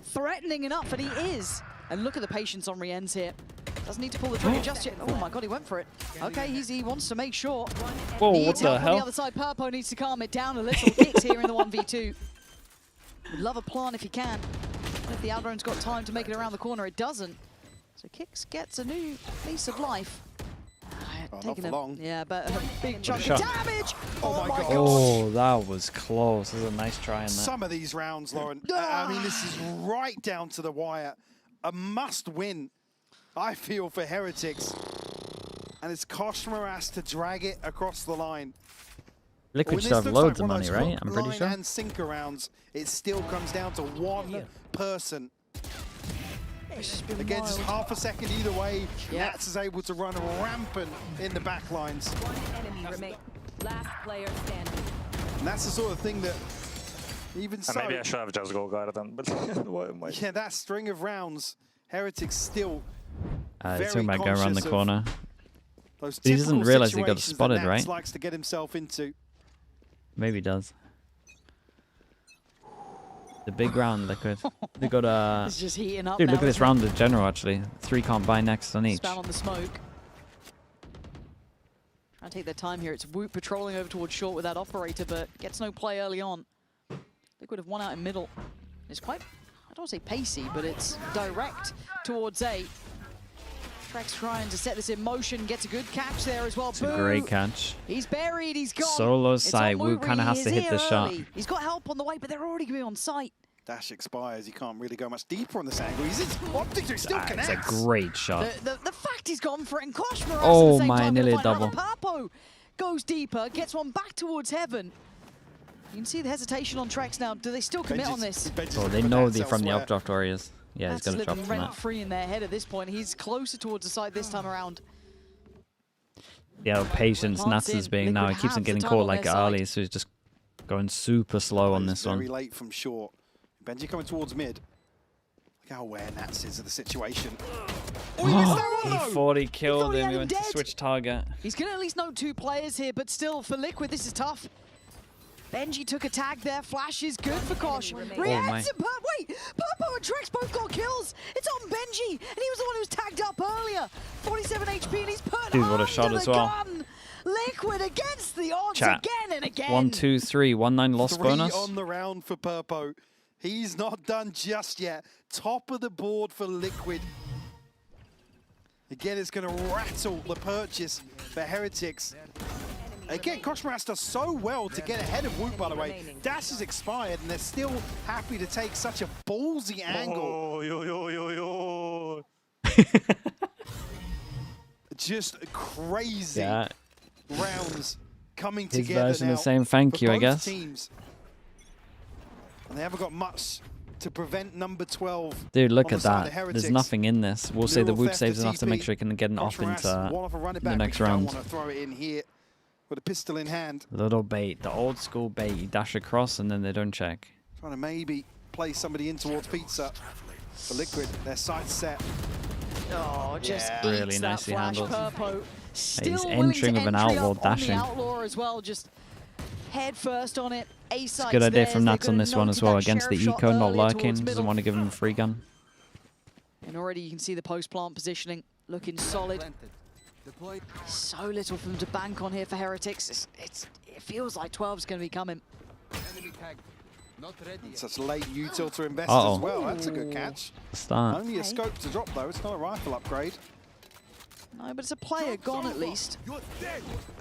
threatening enough, and he is. And look at the patience on Rien's here. Doesn't need to pull the trigger just yet. Oh my God, he went for it. Okay, he wants to make sure. Whoa, Needs what the help on the hell? other side. Purpo needs to calm it down a little. Kicks here in the 1v2. Would love a plan if he can. If the Aldron's got time to make it around the corner, it doesn't. So Kicks gets a new lease of life. Not for long. Yeah, but a big chunk Shot. of damage. Oh my God. Oh, that was close. This is a nice try in that. Some of these rounds, Lauren, I mean, this is right down to the wire. A must win, I feel, for Heretics. And it's Koshmar has to drag it across the line. Liquid When should this have looks loads like of one money, those right? hook, I'm pretty line sure. and sinker rounds, it still comes down to one person. Again, just half a second either way. Nats is able to run rampant in the back lines. One enemy remains. Last player standing. And that's the sort of thing that, even so... Maybe I should have just go guard then, but why am I? Yeah, that string of rounds, Heretics still They're very talking about going around the conscious of corner. those He doesn't typical realize he got situations that spotted, Nats right? likes to get himself into. Maybe he does. The big round, Liquid. They got It's just heating up Dude, now, look at this isn't it? round in general, actually. 3 can't buy next on each. Spam on the smoke. Trying to take their time here. It's Woot patrolling over towards short with that operator, but gets no play early on. Liquid have won out in middle. It's quite, I don't want to say pacey, but it's direct towards A. Trex trying to set this in motion, gets a good catch there as well. It's a great catch. He's buried, he's gone. Solo It's on sight. Woot, Woot kind of has to he is hit the here shot. early. He's got help on the way, but they're already going to be on site. Dash expires, he can't really go much deeper on this angle. He's optics, he still It's connects. a great shot. The fact he's gone for it, and Koshmar Oh at the same my, time nearly a gonna find double. another. Papo goes deeper, gets one back towards heaven. You can see the hesitation on Trex now. Do they still commit on this? Oh, they know they're from the updraft warriors. Yeah, he's That's going to drop living from that. rent-free in their head at this point. He's closer towards the side this time around. Yeah, patience Nats is being now. He keeps on getting caught like early, so he's just going super slow on this Very one. late from short. Benji coming towards mid. Look how aware Nats is of the situation. Oh, he missed that one, He though! thought he killed he him. had He him went to dead. switch target. He's going to at least know 2 players here, but still, for Liquid, this is tough. Benji took a tag there. Flash is good for Kosh. my. Wait, Purpo and Trex both got kills. It's on Benji, and he was the one who was tagged up earlier. 47 HP, and he's put Dude, what a under shot as the well. gun. Liquid against the odds Chat. again and again. 1, 2, 3. 1-9 lost 3 bonus. on the round for Purpo. He's not done just yet. Top of the board for Liquid. Again, it's going to rattle the purchase for Heretics. Again, Koshmar does so well to get ahead of Woot, by the way. Dash is expired, and they're still happy to take such a ballsy angle. Oh, yo. Just crazy Yeah. rounds coming His together version now of saying thank for you, I both guess. teams. And they haven't got much to prevent number 12. Dude, look on the at side of that. Heretics. There's nothing in this. We'll say the Little Woot theft saves to enough to make TP. sure he can get an off Koshmar into one off a run it the back, next but you don't round. want to throw it in here with a pistol in hand. Little bait. The old school bait. You dash across and then they don't check. Trying to maybe play somebody in towards Pizza. For Liquid, their sights set. Oh, just Yeah. eats Really that nicely flash. handled. Purpo still he's willing entering to with an entry outlaw up dashing. on the outlaw as well, just head first on it. A It's a good idea from Nats on this one as well. Against the eco, not lurking. Doesn't want to give him a free gun. And already you can see the post-plant positioning looking solid. So little for them to bank on here for Heretics. It feels like 12's going to be coming. Such late util to invest Uh-oh. as well. That's a good catch. Start. Only a scope to drop though. It's not a rifle upgrade. No, but it's a player gone at least.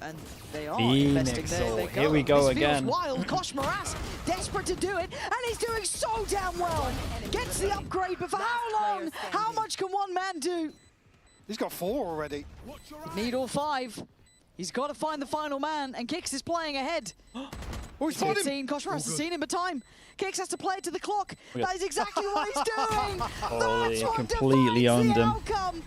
And they are Phoenix, investing there. They go. Here we go this again. Feels wild. Kosh Moras desperate to do it, and he's doing so damn well. Gets the upgrade, but for how long? How much can one man do? He's got 4 already. Need all 5. He's got to find the final man, and Kix is playing ahead. Oh, he's found him. Kosh Moras has seen him, but time. Kix has to play it to the clock. That is exactly what he's doing. Holy, That's what completely defines owned the him. outcome.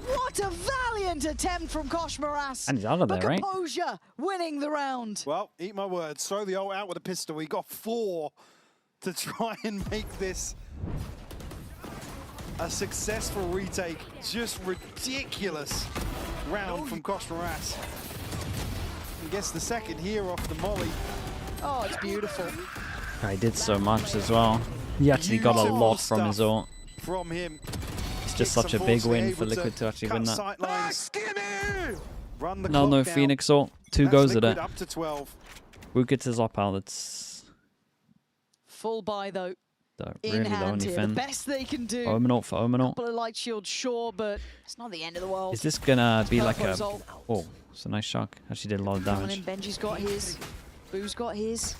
What a valiant attempt from Kosh Moras. And he's out of there, right? Composure winning the round. Well, eat my words. Throw the ult out with a pistol. He got 4 to try and make this a successful retake. Just ridiculous round from Kosh Moras. I guess the second here off the molly. Oh, it's beautiful. He did so much as well. He actually got a lot from his ult. From him. It's just such a big win for Liquid to actually win that. No, Phoenix ult. 2 goes at it. Up to 12. Who gets his op out? It's full buy though. Really in the hand only here. thing. The best they can do. Omen ult for Omen ult. Couple of light shields, sure, but it's not the end of the world. Is this gonna be like a... Purple's ult. Oh, it's a nice shock. Actually did a lot of damage. Benji's got his. Boo's got his.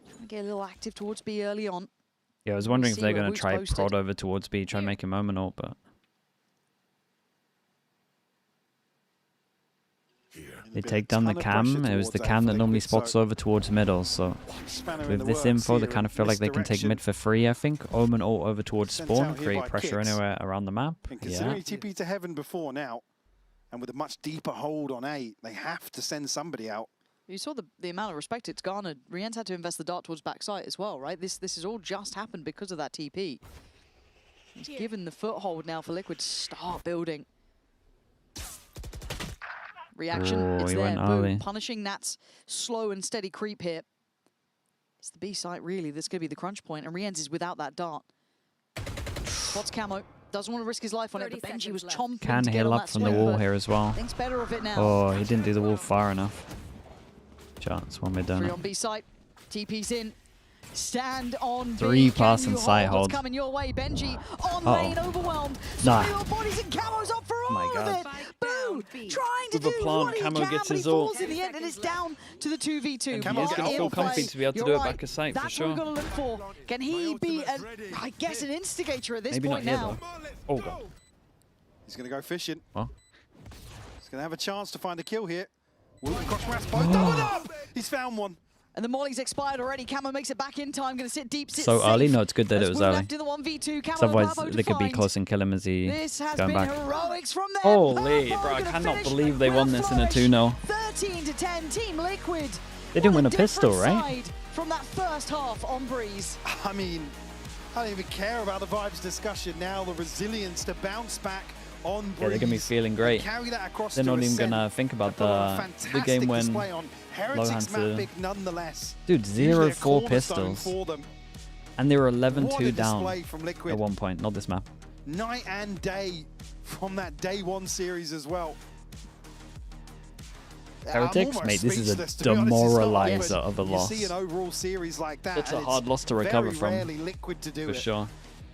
Trying to get a little active towards B early on. Yeah, I was wondering if See they're where gonna Woot's try posted. prod over towards B, try and make him Omen ult, but... They take down the cam. It was the cam that normally spots over towards middle, so with this info, they kind of feel like they can take mid for free, I think. Omen ult over towards spawn, create pressure anywhere around the map. And considering he TP to heaven before now, and with a much deeper hold on A, they have to send somebody out. You saw the amount of respect it's garnered. Rien's had to invest the dart towards backside as well, right? This has all just happened because of that TP. He's given the foothold now for Liquid to start building. Reaction, it's there. Boom, punishing Nat's slow and steady creep here. It's the B site, really. That's going to be the crunch point, and Rienz is without that dart. Spots camo. Doesn't want to risk his life on it, but Benji was chomping Can to get heal on up that from the swing, wall but here as well. thinks better of it now. Oh, he didn't do the wall far enough. Chance, one mid down. 3 on B site. TP's in. Stand on B. 3 pass and sight hold. hold. What's coming your way? Benji on lane, overwhelmed. Nah. So bodies and camos up for all of it. Boom! Trying to With the do plant, what he Camo can, gets but his he ult. falls in the end, and it's down to the 2v2. He's going to feel comfy to be able to do it back of sight, for That's sure. what we've got to look for. Can he be, I guess, an instigator at this Maybe point not here, now? though. Oh, God. He's going to go fishing. Huh? He's going to have a chance to find a kill here. Woot and Kosh Moras both doubled up! He's found one. And the molly's expired already. Camo makes it back in time. Going to sit deep, sit So safe. early? No, it's good that it was early. Left in the 1v2. Camo Otherwise, Bravo they could be defined. close and kill him as he This has going been back. heroics from them. Holy, Purple bro, I gonna cannot finish believe they won with this in a flourish. 2-0. 13 to 10, Team Liquid. They didn't win a What pistol, different right? side from that first half on Breeze. I mean, I don't even care about the vibes discussion now. The resilience to bounce back on Breeze. Yeah, they're going to be feeling great. Carry that across They're to not even Ascent. going to think about Put on a the fantastic game when display on Heretics Lohan's map to... pick nonetheless. Dude, Usually a 0-4 cornerstone pistols. for them. And they were What a 11-2 down display from Liquid. at one point. Not this map. Night and day from that day one series as well. Heretics, mate, this is a speechless, to be honest. It's not demoralizer often of a loss. You see an overall series like that. It's a and hard loss to recover from, Very rarely Liquid to do for it. sure.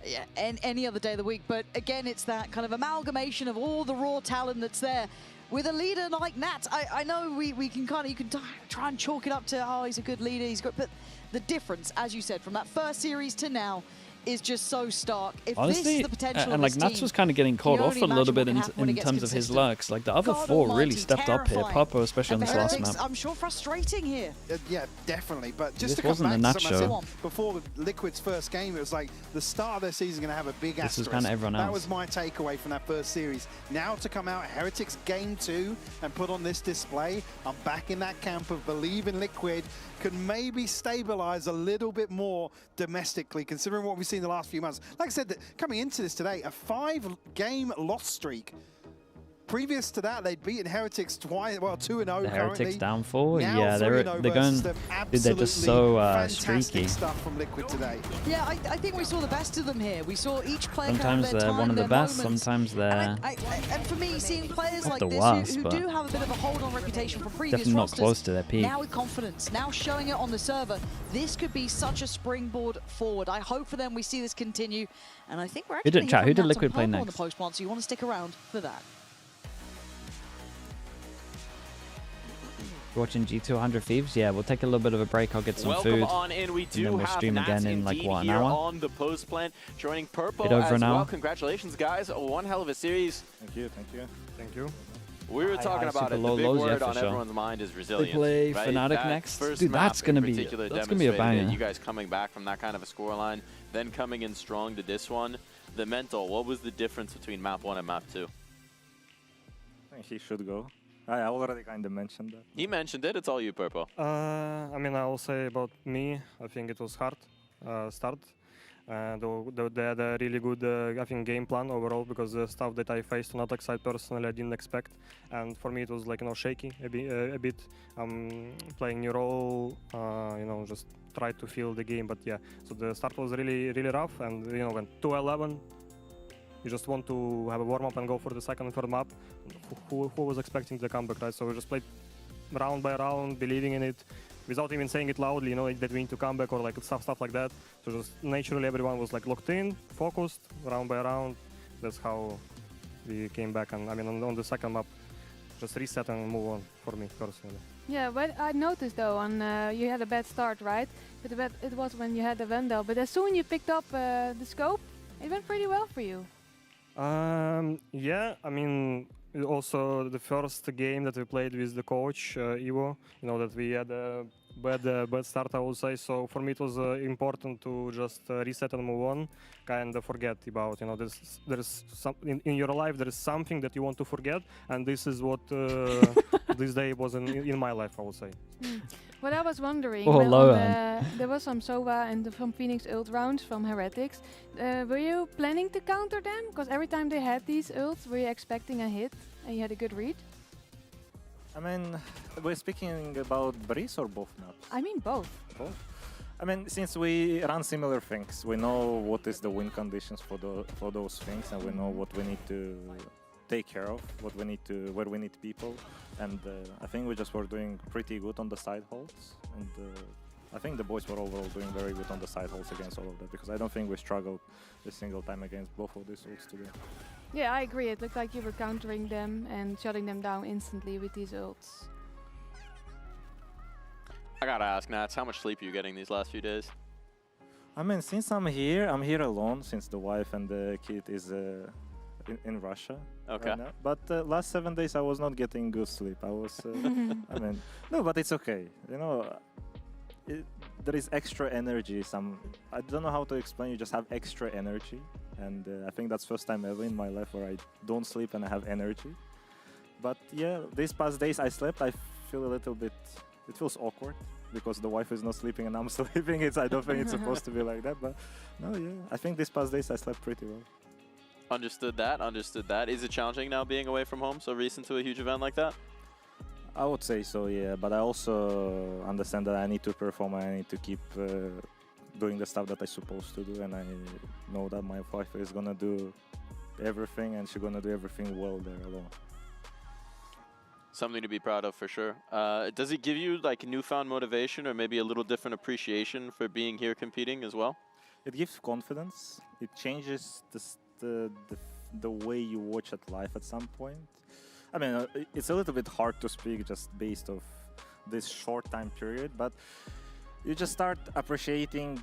Yeah, any other day of the week. But again, it's that kind of amalgamation of all the raw talent that's there. With a leader like Nat, I know we can kind of, you can try and chalk it up to, oh, he's a good leader, he's good, but the difference, as you said, from that first series to now is just so stark. If Honestly, this is the potential and of like this Nats team, was kind of getting caught you off only a little imagine bit what can in happen when it gets terms of his consistent. lurks. Like the other God 4 really almighty, stepped up here. terrifying. Papa, especially on And this last Heretics, map. I'm sure frustrating here. Yeah, definitely. But This just to come wasn't a back Nat to something I show. said before the Liquid's first game, it was like the start of their season going to have a big This was asterisk. kinda everyone That else. was my takeaway from that first series. Now to come out Heretics game 2 and put on this display, I'm back in that camp of believe in Liquid, can maybe stabilize a little bit more domestically, considering what we've seen the last few months. Like I said, coming into this today, a 5-game loss streak. Previous to that, they'd beaten Heretics twice, well, 2-0 The currently. Heretics down 4? Now Yeah, they're 3-0 going... versus them. Dude, they're just so Fantastic streaky. stuff from Liquid today. Yeah, I think we saw the best of them here. We saw each player Sometimes have their they're time, one of the their best, moments. sometimes they're... And for me, seeing players Not like the this worst, who but do have a bit of a hold on reputation from previous definitely not rosters, close to their peak. now with confidence, now showing it on the server, this could be such a springboard forward. I hope for them we see this continue, and I think we're actually Who did going to Liquid play on the next? post-plant, so you want to stick around for that. Watching G200 Thieves? Yeah, we'll take a little bit of a break. I'll get some Welcome food. on in. We do and then we'll have stream Nats again in like, what, an here hour? on the post plant, joining Purple Bit over as an hour. well. Congratulations, guys. One hell of a series. Thank you, thank you. Thank you. We were talking about it. The low big lows, word yeah, on for sure. everyone's mind is resilience. They play right? Fnatic That next. First Dude, map that's gonna in be particular a banger. it. You guys coming back from that kind of a scoreline, then coming in strong to this one. The mental, what was the difference between map 1 and map 2? I think he should go. I already kind of mentioned that. He mentioned it. It's all you, Purple. I mean, I will say about me, I think it was hard start. They had a really good, I think, game plan overall, because the stuff that I faced on attack side personally I didn't expect, and for me it was like, you know, shaky a bit. Playing new role, you know, just try to feel the game, but yeah. So the start was really rough, and you know, when 2-11, you just want to have a warm up and go for the second and third map. Who was expecting the comeback, right? So we just played round by round, believing in it, without even saying it loudly, you know, that we need to come back or like stuff like that. So just naturally everyone was like locked in, focused, round by round. That's how we came back. And I mean, on the second map, just reset and move on for me personally. Yeah, but I noticed though, you had a bad start, right? But it was when you had the Vandal. But as soon you picked up the scope, it went pretty well for you. Yeah, I mean, also the first game that we played with the coach, Ivo, you know, that we had a bad start, I would say. So for me it was important to just reset and move on, kind of forget about, you know, there's some in your life, there is something that you want to forget, and this is what this day was in my life, I would say. What I was wondering, there was some Sova and from Phoenix ult rounds from Heretics. Were you planning to counter them? Because every time they had these ults, were you expecting a hit and you had a good read? I mean, we're speaking about Breeze or both maps? I mean both. Both? I mean, since we run similar things, we know what is the win conditions for those things, and we know what we need to take care of, where we need people, and I think we just were doing pretty good on the side holds, and I think the boys were overall doing very good on the side holds against all of that, because I don't think we struggled a single time against both of these ults today. Yeah, I agree. It looked like you were countering them and shutting them down instantly with these ults. I gotta ask, Nats, how much sleep are you getting these last few days? I mean, since I'm here alone, since the wife and the kid is in Russia. Okay. Right now. But last 7 days I was not getting good sleep. I was, I mean, no, but it's okay. You know, there is extra energy. I don't know how to explain. You just have extra energy, and I think that's first time ever in my life where I don't sleep and I have energy. But yeah, these past days I slept. I feel a little bit. It feels awkward because the wife is not sleeping and I'm sleeping. I don't think it's supposed to be like that. But no, yeah, I think these past days I slept pretty well. Understood that, understood that. Is it challenging now being away from home so recent to a huge event like that? I would say so, yeah, but I also understand that I need to perform and I need to keep doing the stuff that I'm supposed to do, and I know that my wife is gonna do everything and she's gonna do everything well there alone. Something to be proud of for sure. Does it give you like newfound motivation or maybe a little different appreciation for being here competing as well? It gives confidence. It changes the way you watch at life at some point. I mean, it's a little bit hard to speak just based off this short time period, but you just start appreciating,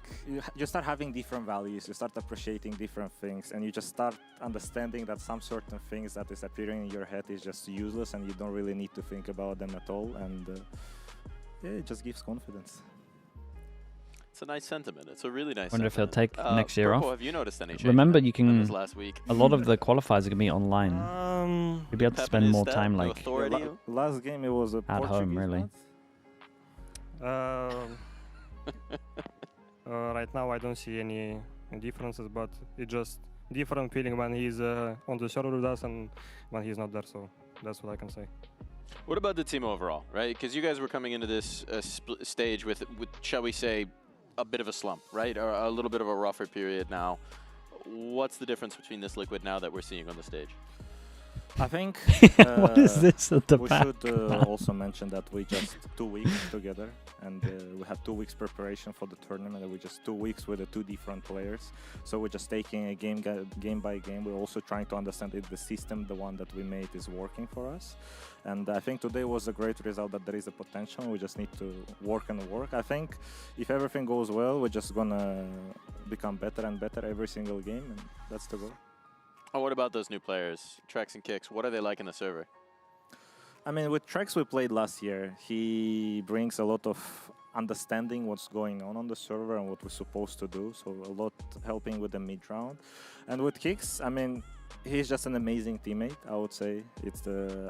you start having different values, you start appreciating different things, and you just start understanding that some certain things that is appearing in your head is just useless and you don't really need to think about them at all, and yeah, it just gives confidence. It's a nice sentiment. It's a really nice Wonder sentiment. if he'll take next year Purple, off. Have you noticed any change? Remember, you can. Last week? A lot of the qualifiers are gonna be online. You'll be able to spend more time like last game it was at home, really. Right now I don't see any differences, but it's just different feeling when he's on the server with us and when he's not there. So that's what I can say. What about the team overall, right? Because you guys were coming into this stage with, shall we say, a bit of a slump, right? Or a little bit of a rougher period now. What's the difference between this Liquid now that we're seeing on the stage? I think what is this at the we back? should also mention that we just 2 weeks together, and we had 2 weeks preparation for the tournament, and we just 2 weeks with the 2 different players. So we're just taking a game by game. We're also trying to understand if the system, the one that we made, is working for us. And I think today was a great result, that there is a potential. We just need to work and work. I think if everything goes well, we're just gonna become better and better every single game, and that's the goal. Oh, what about those new players, Trex and Kicks? What are they like in the server? I mean, with Trex we played last year. He brings a lot of understanding what's going on the server and what we're supposed to do. So a lot helping with the mid round. And with Kicks, I mean, he's just an amazing teammate, I would say.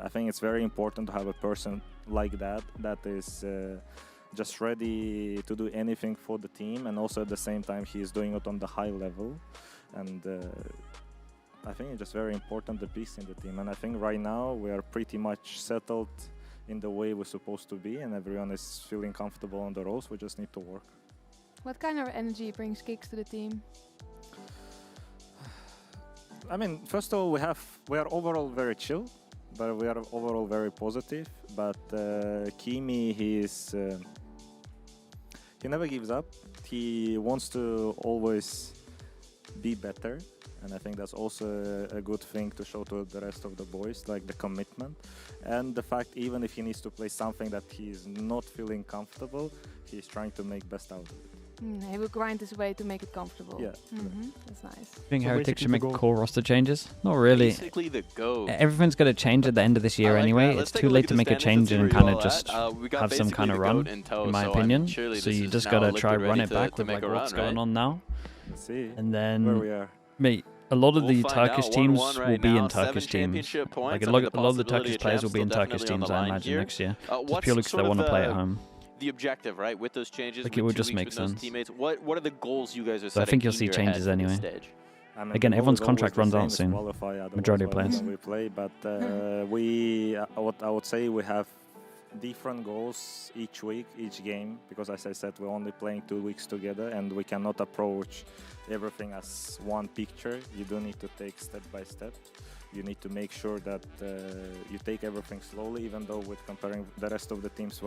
I think it's very important to have a person like that is just ready to do anything for the team, and also at the same time he is doing it on the high level. And I think it's just very important, the piece in the team. And I think right now we are pretty much settled in the way we're supposed to be, and everyone is feeling comfortable on the roles. We just need to work. What kind of energy brings Kicks to the team? I mean, first of all, we are overall very chill, but we are overall very positive. But Kimi, he never gives up. He wants to always be better. And I think that's also a good thing to show to the rest of the boys, like the commitment. And the fact, even if he needs to play something that he's not feeling comfortable, he's trying to make best out of it. He will grind his way to make it comfortable. Yeah. That's nice. I think Heretics should make core roster changes. Not really. Basically the go. Everything's going to change at the end of this year anyway. It's too late to make a change and kind of just have some kind of run, in my opinion. So you just got to try run it back with like what's going on now. Let's see and then, where we are. Mate, a lot of the Turkish teams will be in Turkish teams. Like a lot of the Turkish players will be in Turkish teams, I imagine, next year. Just purely because they want to play at home. The objective, right, with those changes, like it would just make sense. Teammates, what are the goals you guys are setting? So I think you'll see changes anyway. I mean, again, everyone's contract runs out soon. Majority of players. We play, but what I would say, we have different goals each week, each game, because as I said, we're only playing 2 weeks together, and we cannot approach everything as one picture. You do need to take step by step. You need to make sure that you take everything slowly, even though with comparing the rest of the teams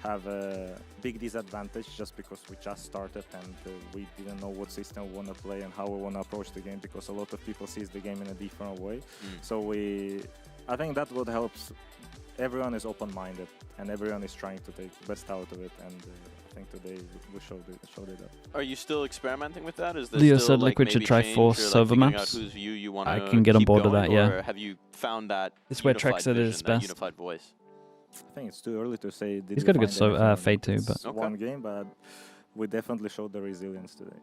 have a big disadvantage just because we just started and we didn't know what system we want to play and how we want to approach the game, because a lot of people sees the game in a different way. So I think that would help. Everyone is open-minded and everyone is trying to take the best out of it, and I think today we showed it up. Are you still experimenting with that? Is there Leo still said like Liquid should try change 4 or, server figuring maps. out whose view you want I to can get on keep board with going, that, yeah. or have you found that It's where Trex unified is vision, that best. unified voice? I think it's too early to say. He's got a good fade too, but one game, but we definitely showed the resilience today.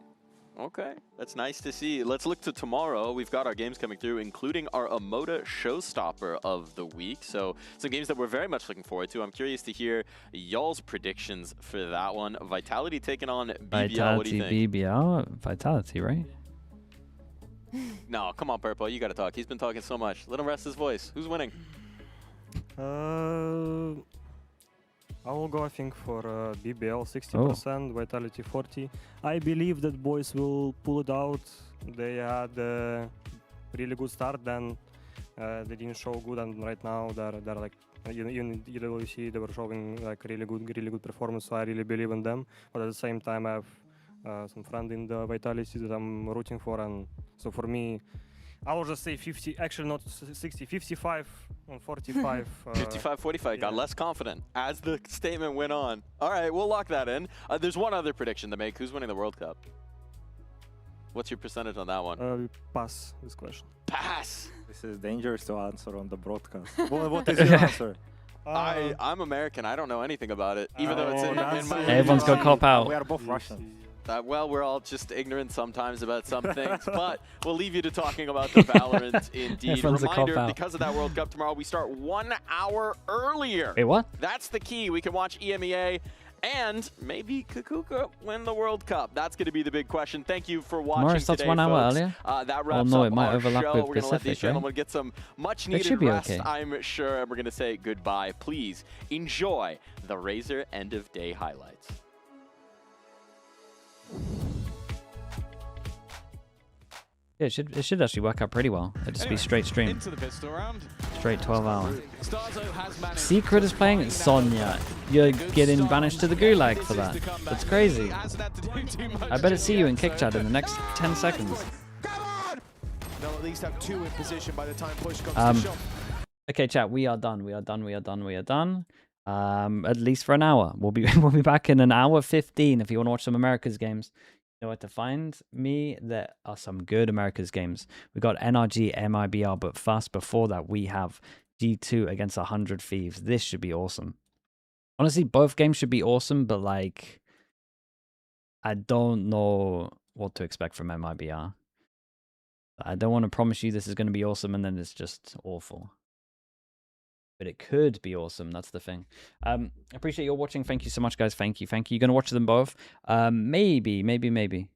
Okay, that's nice to see. Let's look to tomorrow. We've got our games coming through, including our Emoda showstopper of the week. So some games that we're very much looking forward to. I'm curious to hear y'all's predictions for that one. Vitality taking on BBL. What do you think? BBL? Vitality, right? No, come on, Purple. You got to talk. He's been talking so much. Let him rest his voice. Who's winning? I will go, I think, for BBL 60%, Vitality 40%. I believe that boys will pull it out. They had a really good start, then they didn't show good, and right now they're like, even in EWC, they were showing like really good performance, so I really believe in them. But at the same time, I have some friends in the Vitality that I'm rooting for, and so for me, I will just say 50, actually not 60, 55 and 45. 55-45, got less confident as the statement went on. All right, we'll lock that in. There's one other prediction to make. Who's winning the World Cup? What's your percentage on that one? Pass this question. Pass! This is dangerous to answer on the broadcast. What is your answer? I'm American. I don't know anything about it, even though it's in my... Everyone's got cop out. We are both Russian. Well, we're all just ignorant sometimes about some things, but we'll leave you to talking about the Valorant indeed. Reminder, because of that World Cup tomorrow, we start 1 hour earlier. Wait, what? That's the key. We can watch EMEA and maybe Kakuka win the World Cup. That's going to be the big question. Thank you for watching Tomorrow starts today, 1 hour folks. earlier? That wraps no, up it might our overlap show. with We're going to let these Pacific, gentlemen get some much-needed should be rest, okay. I'm sure, and we're going to say goodbye. Please enjoy the Razor end-of-day highlights. Yeah, it should actually work out pretty well. It'd just be straight stream. Into the pistol round. Straight 12-hour. Secret is playing Sonya. You're getting banished to the gulag for that. That's crazy. I better see you in kick chat in the next 10 seconds. They'll at least have 2 in position by the time push comes to shove. Okay, chat. We are done. We are done. At least for an hour. We'll be back in an hour 15 if you want to watch some America's games. You know where to find me. There are some good America's games. We got NRG, MIBR, but fast before that we have G2 against 100 Thieves. This should be awesome. Honestly, both games should be awesome, but like, I don't know what to expect from MIBR. I don't want to promise you this is going to be awesome and then it's just awful. But it could be awesome. That's the thing. Appreciate you all watching. Thank you so much, guys. Thank you. You're going to watch them both? Maybe.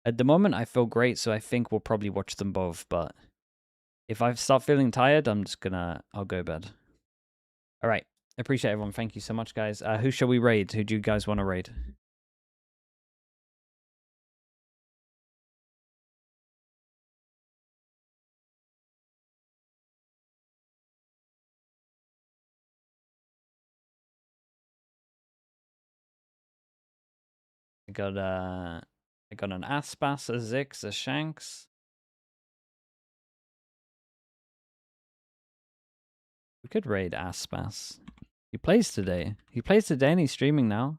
At the moment, I feel great, so I think we'll probably watch them both. But if I start feeling tired, I'll go to bed. All right. Appreciate everyone. Thank you so much, guys. Who shall we raid? Who do you guys want to raid? I got an Aspas, a Zix, a Shanks. We could raid Aspas. He plays today. And he's streaming now.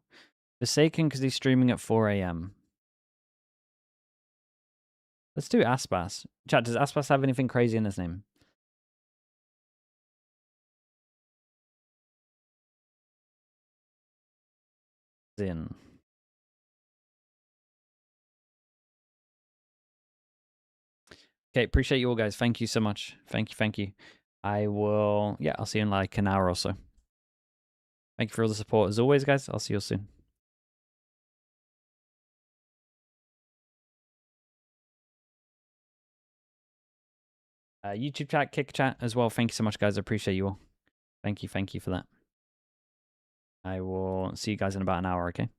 Forsaken because he's streaming at 4 AM. Let's do Aspas. Chat, does Aspas have anything crazy in his name? Zin. Okay, appreciate you all, guys. Thank you so much. Thank you. I'll see you in like an hour or so. Thank you for all the support as always, guys. I'll see you all soon. YouTube chat, kick chat as well. Thank you so much, guys. I appreciate you all. Thank you for that. I will see you guys in about an hour, okay?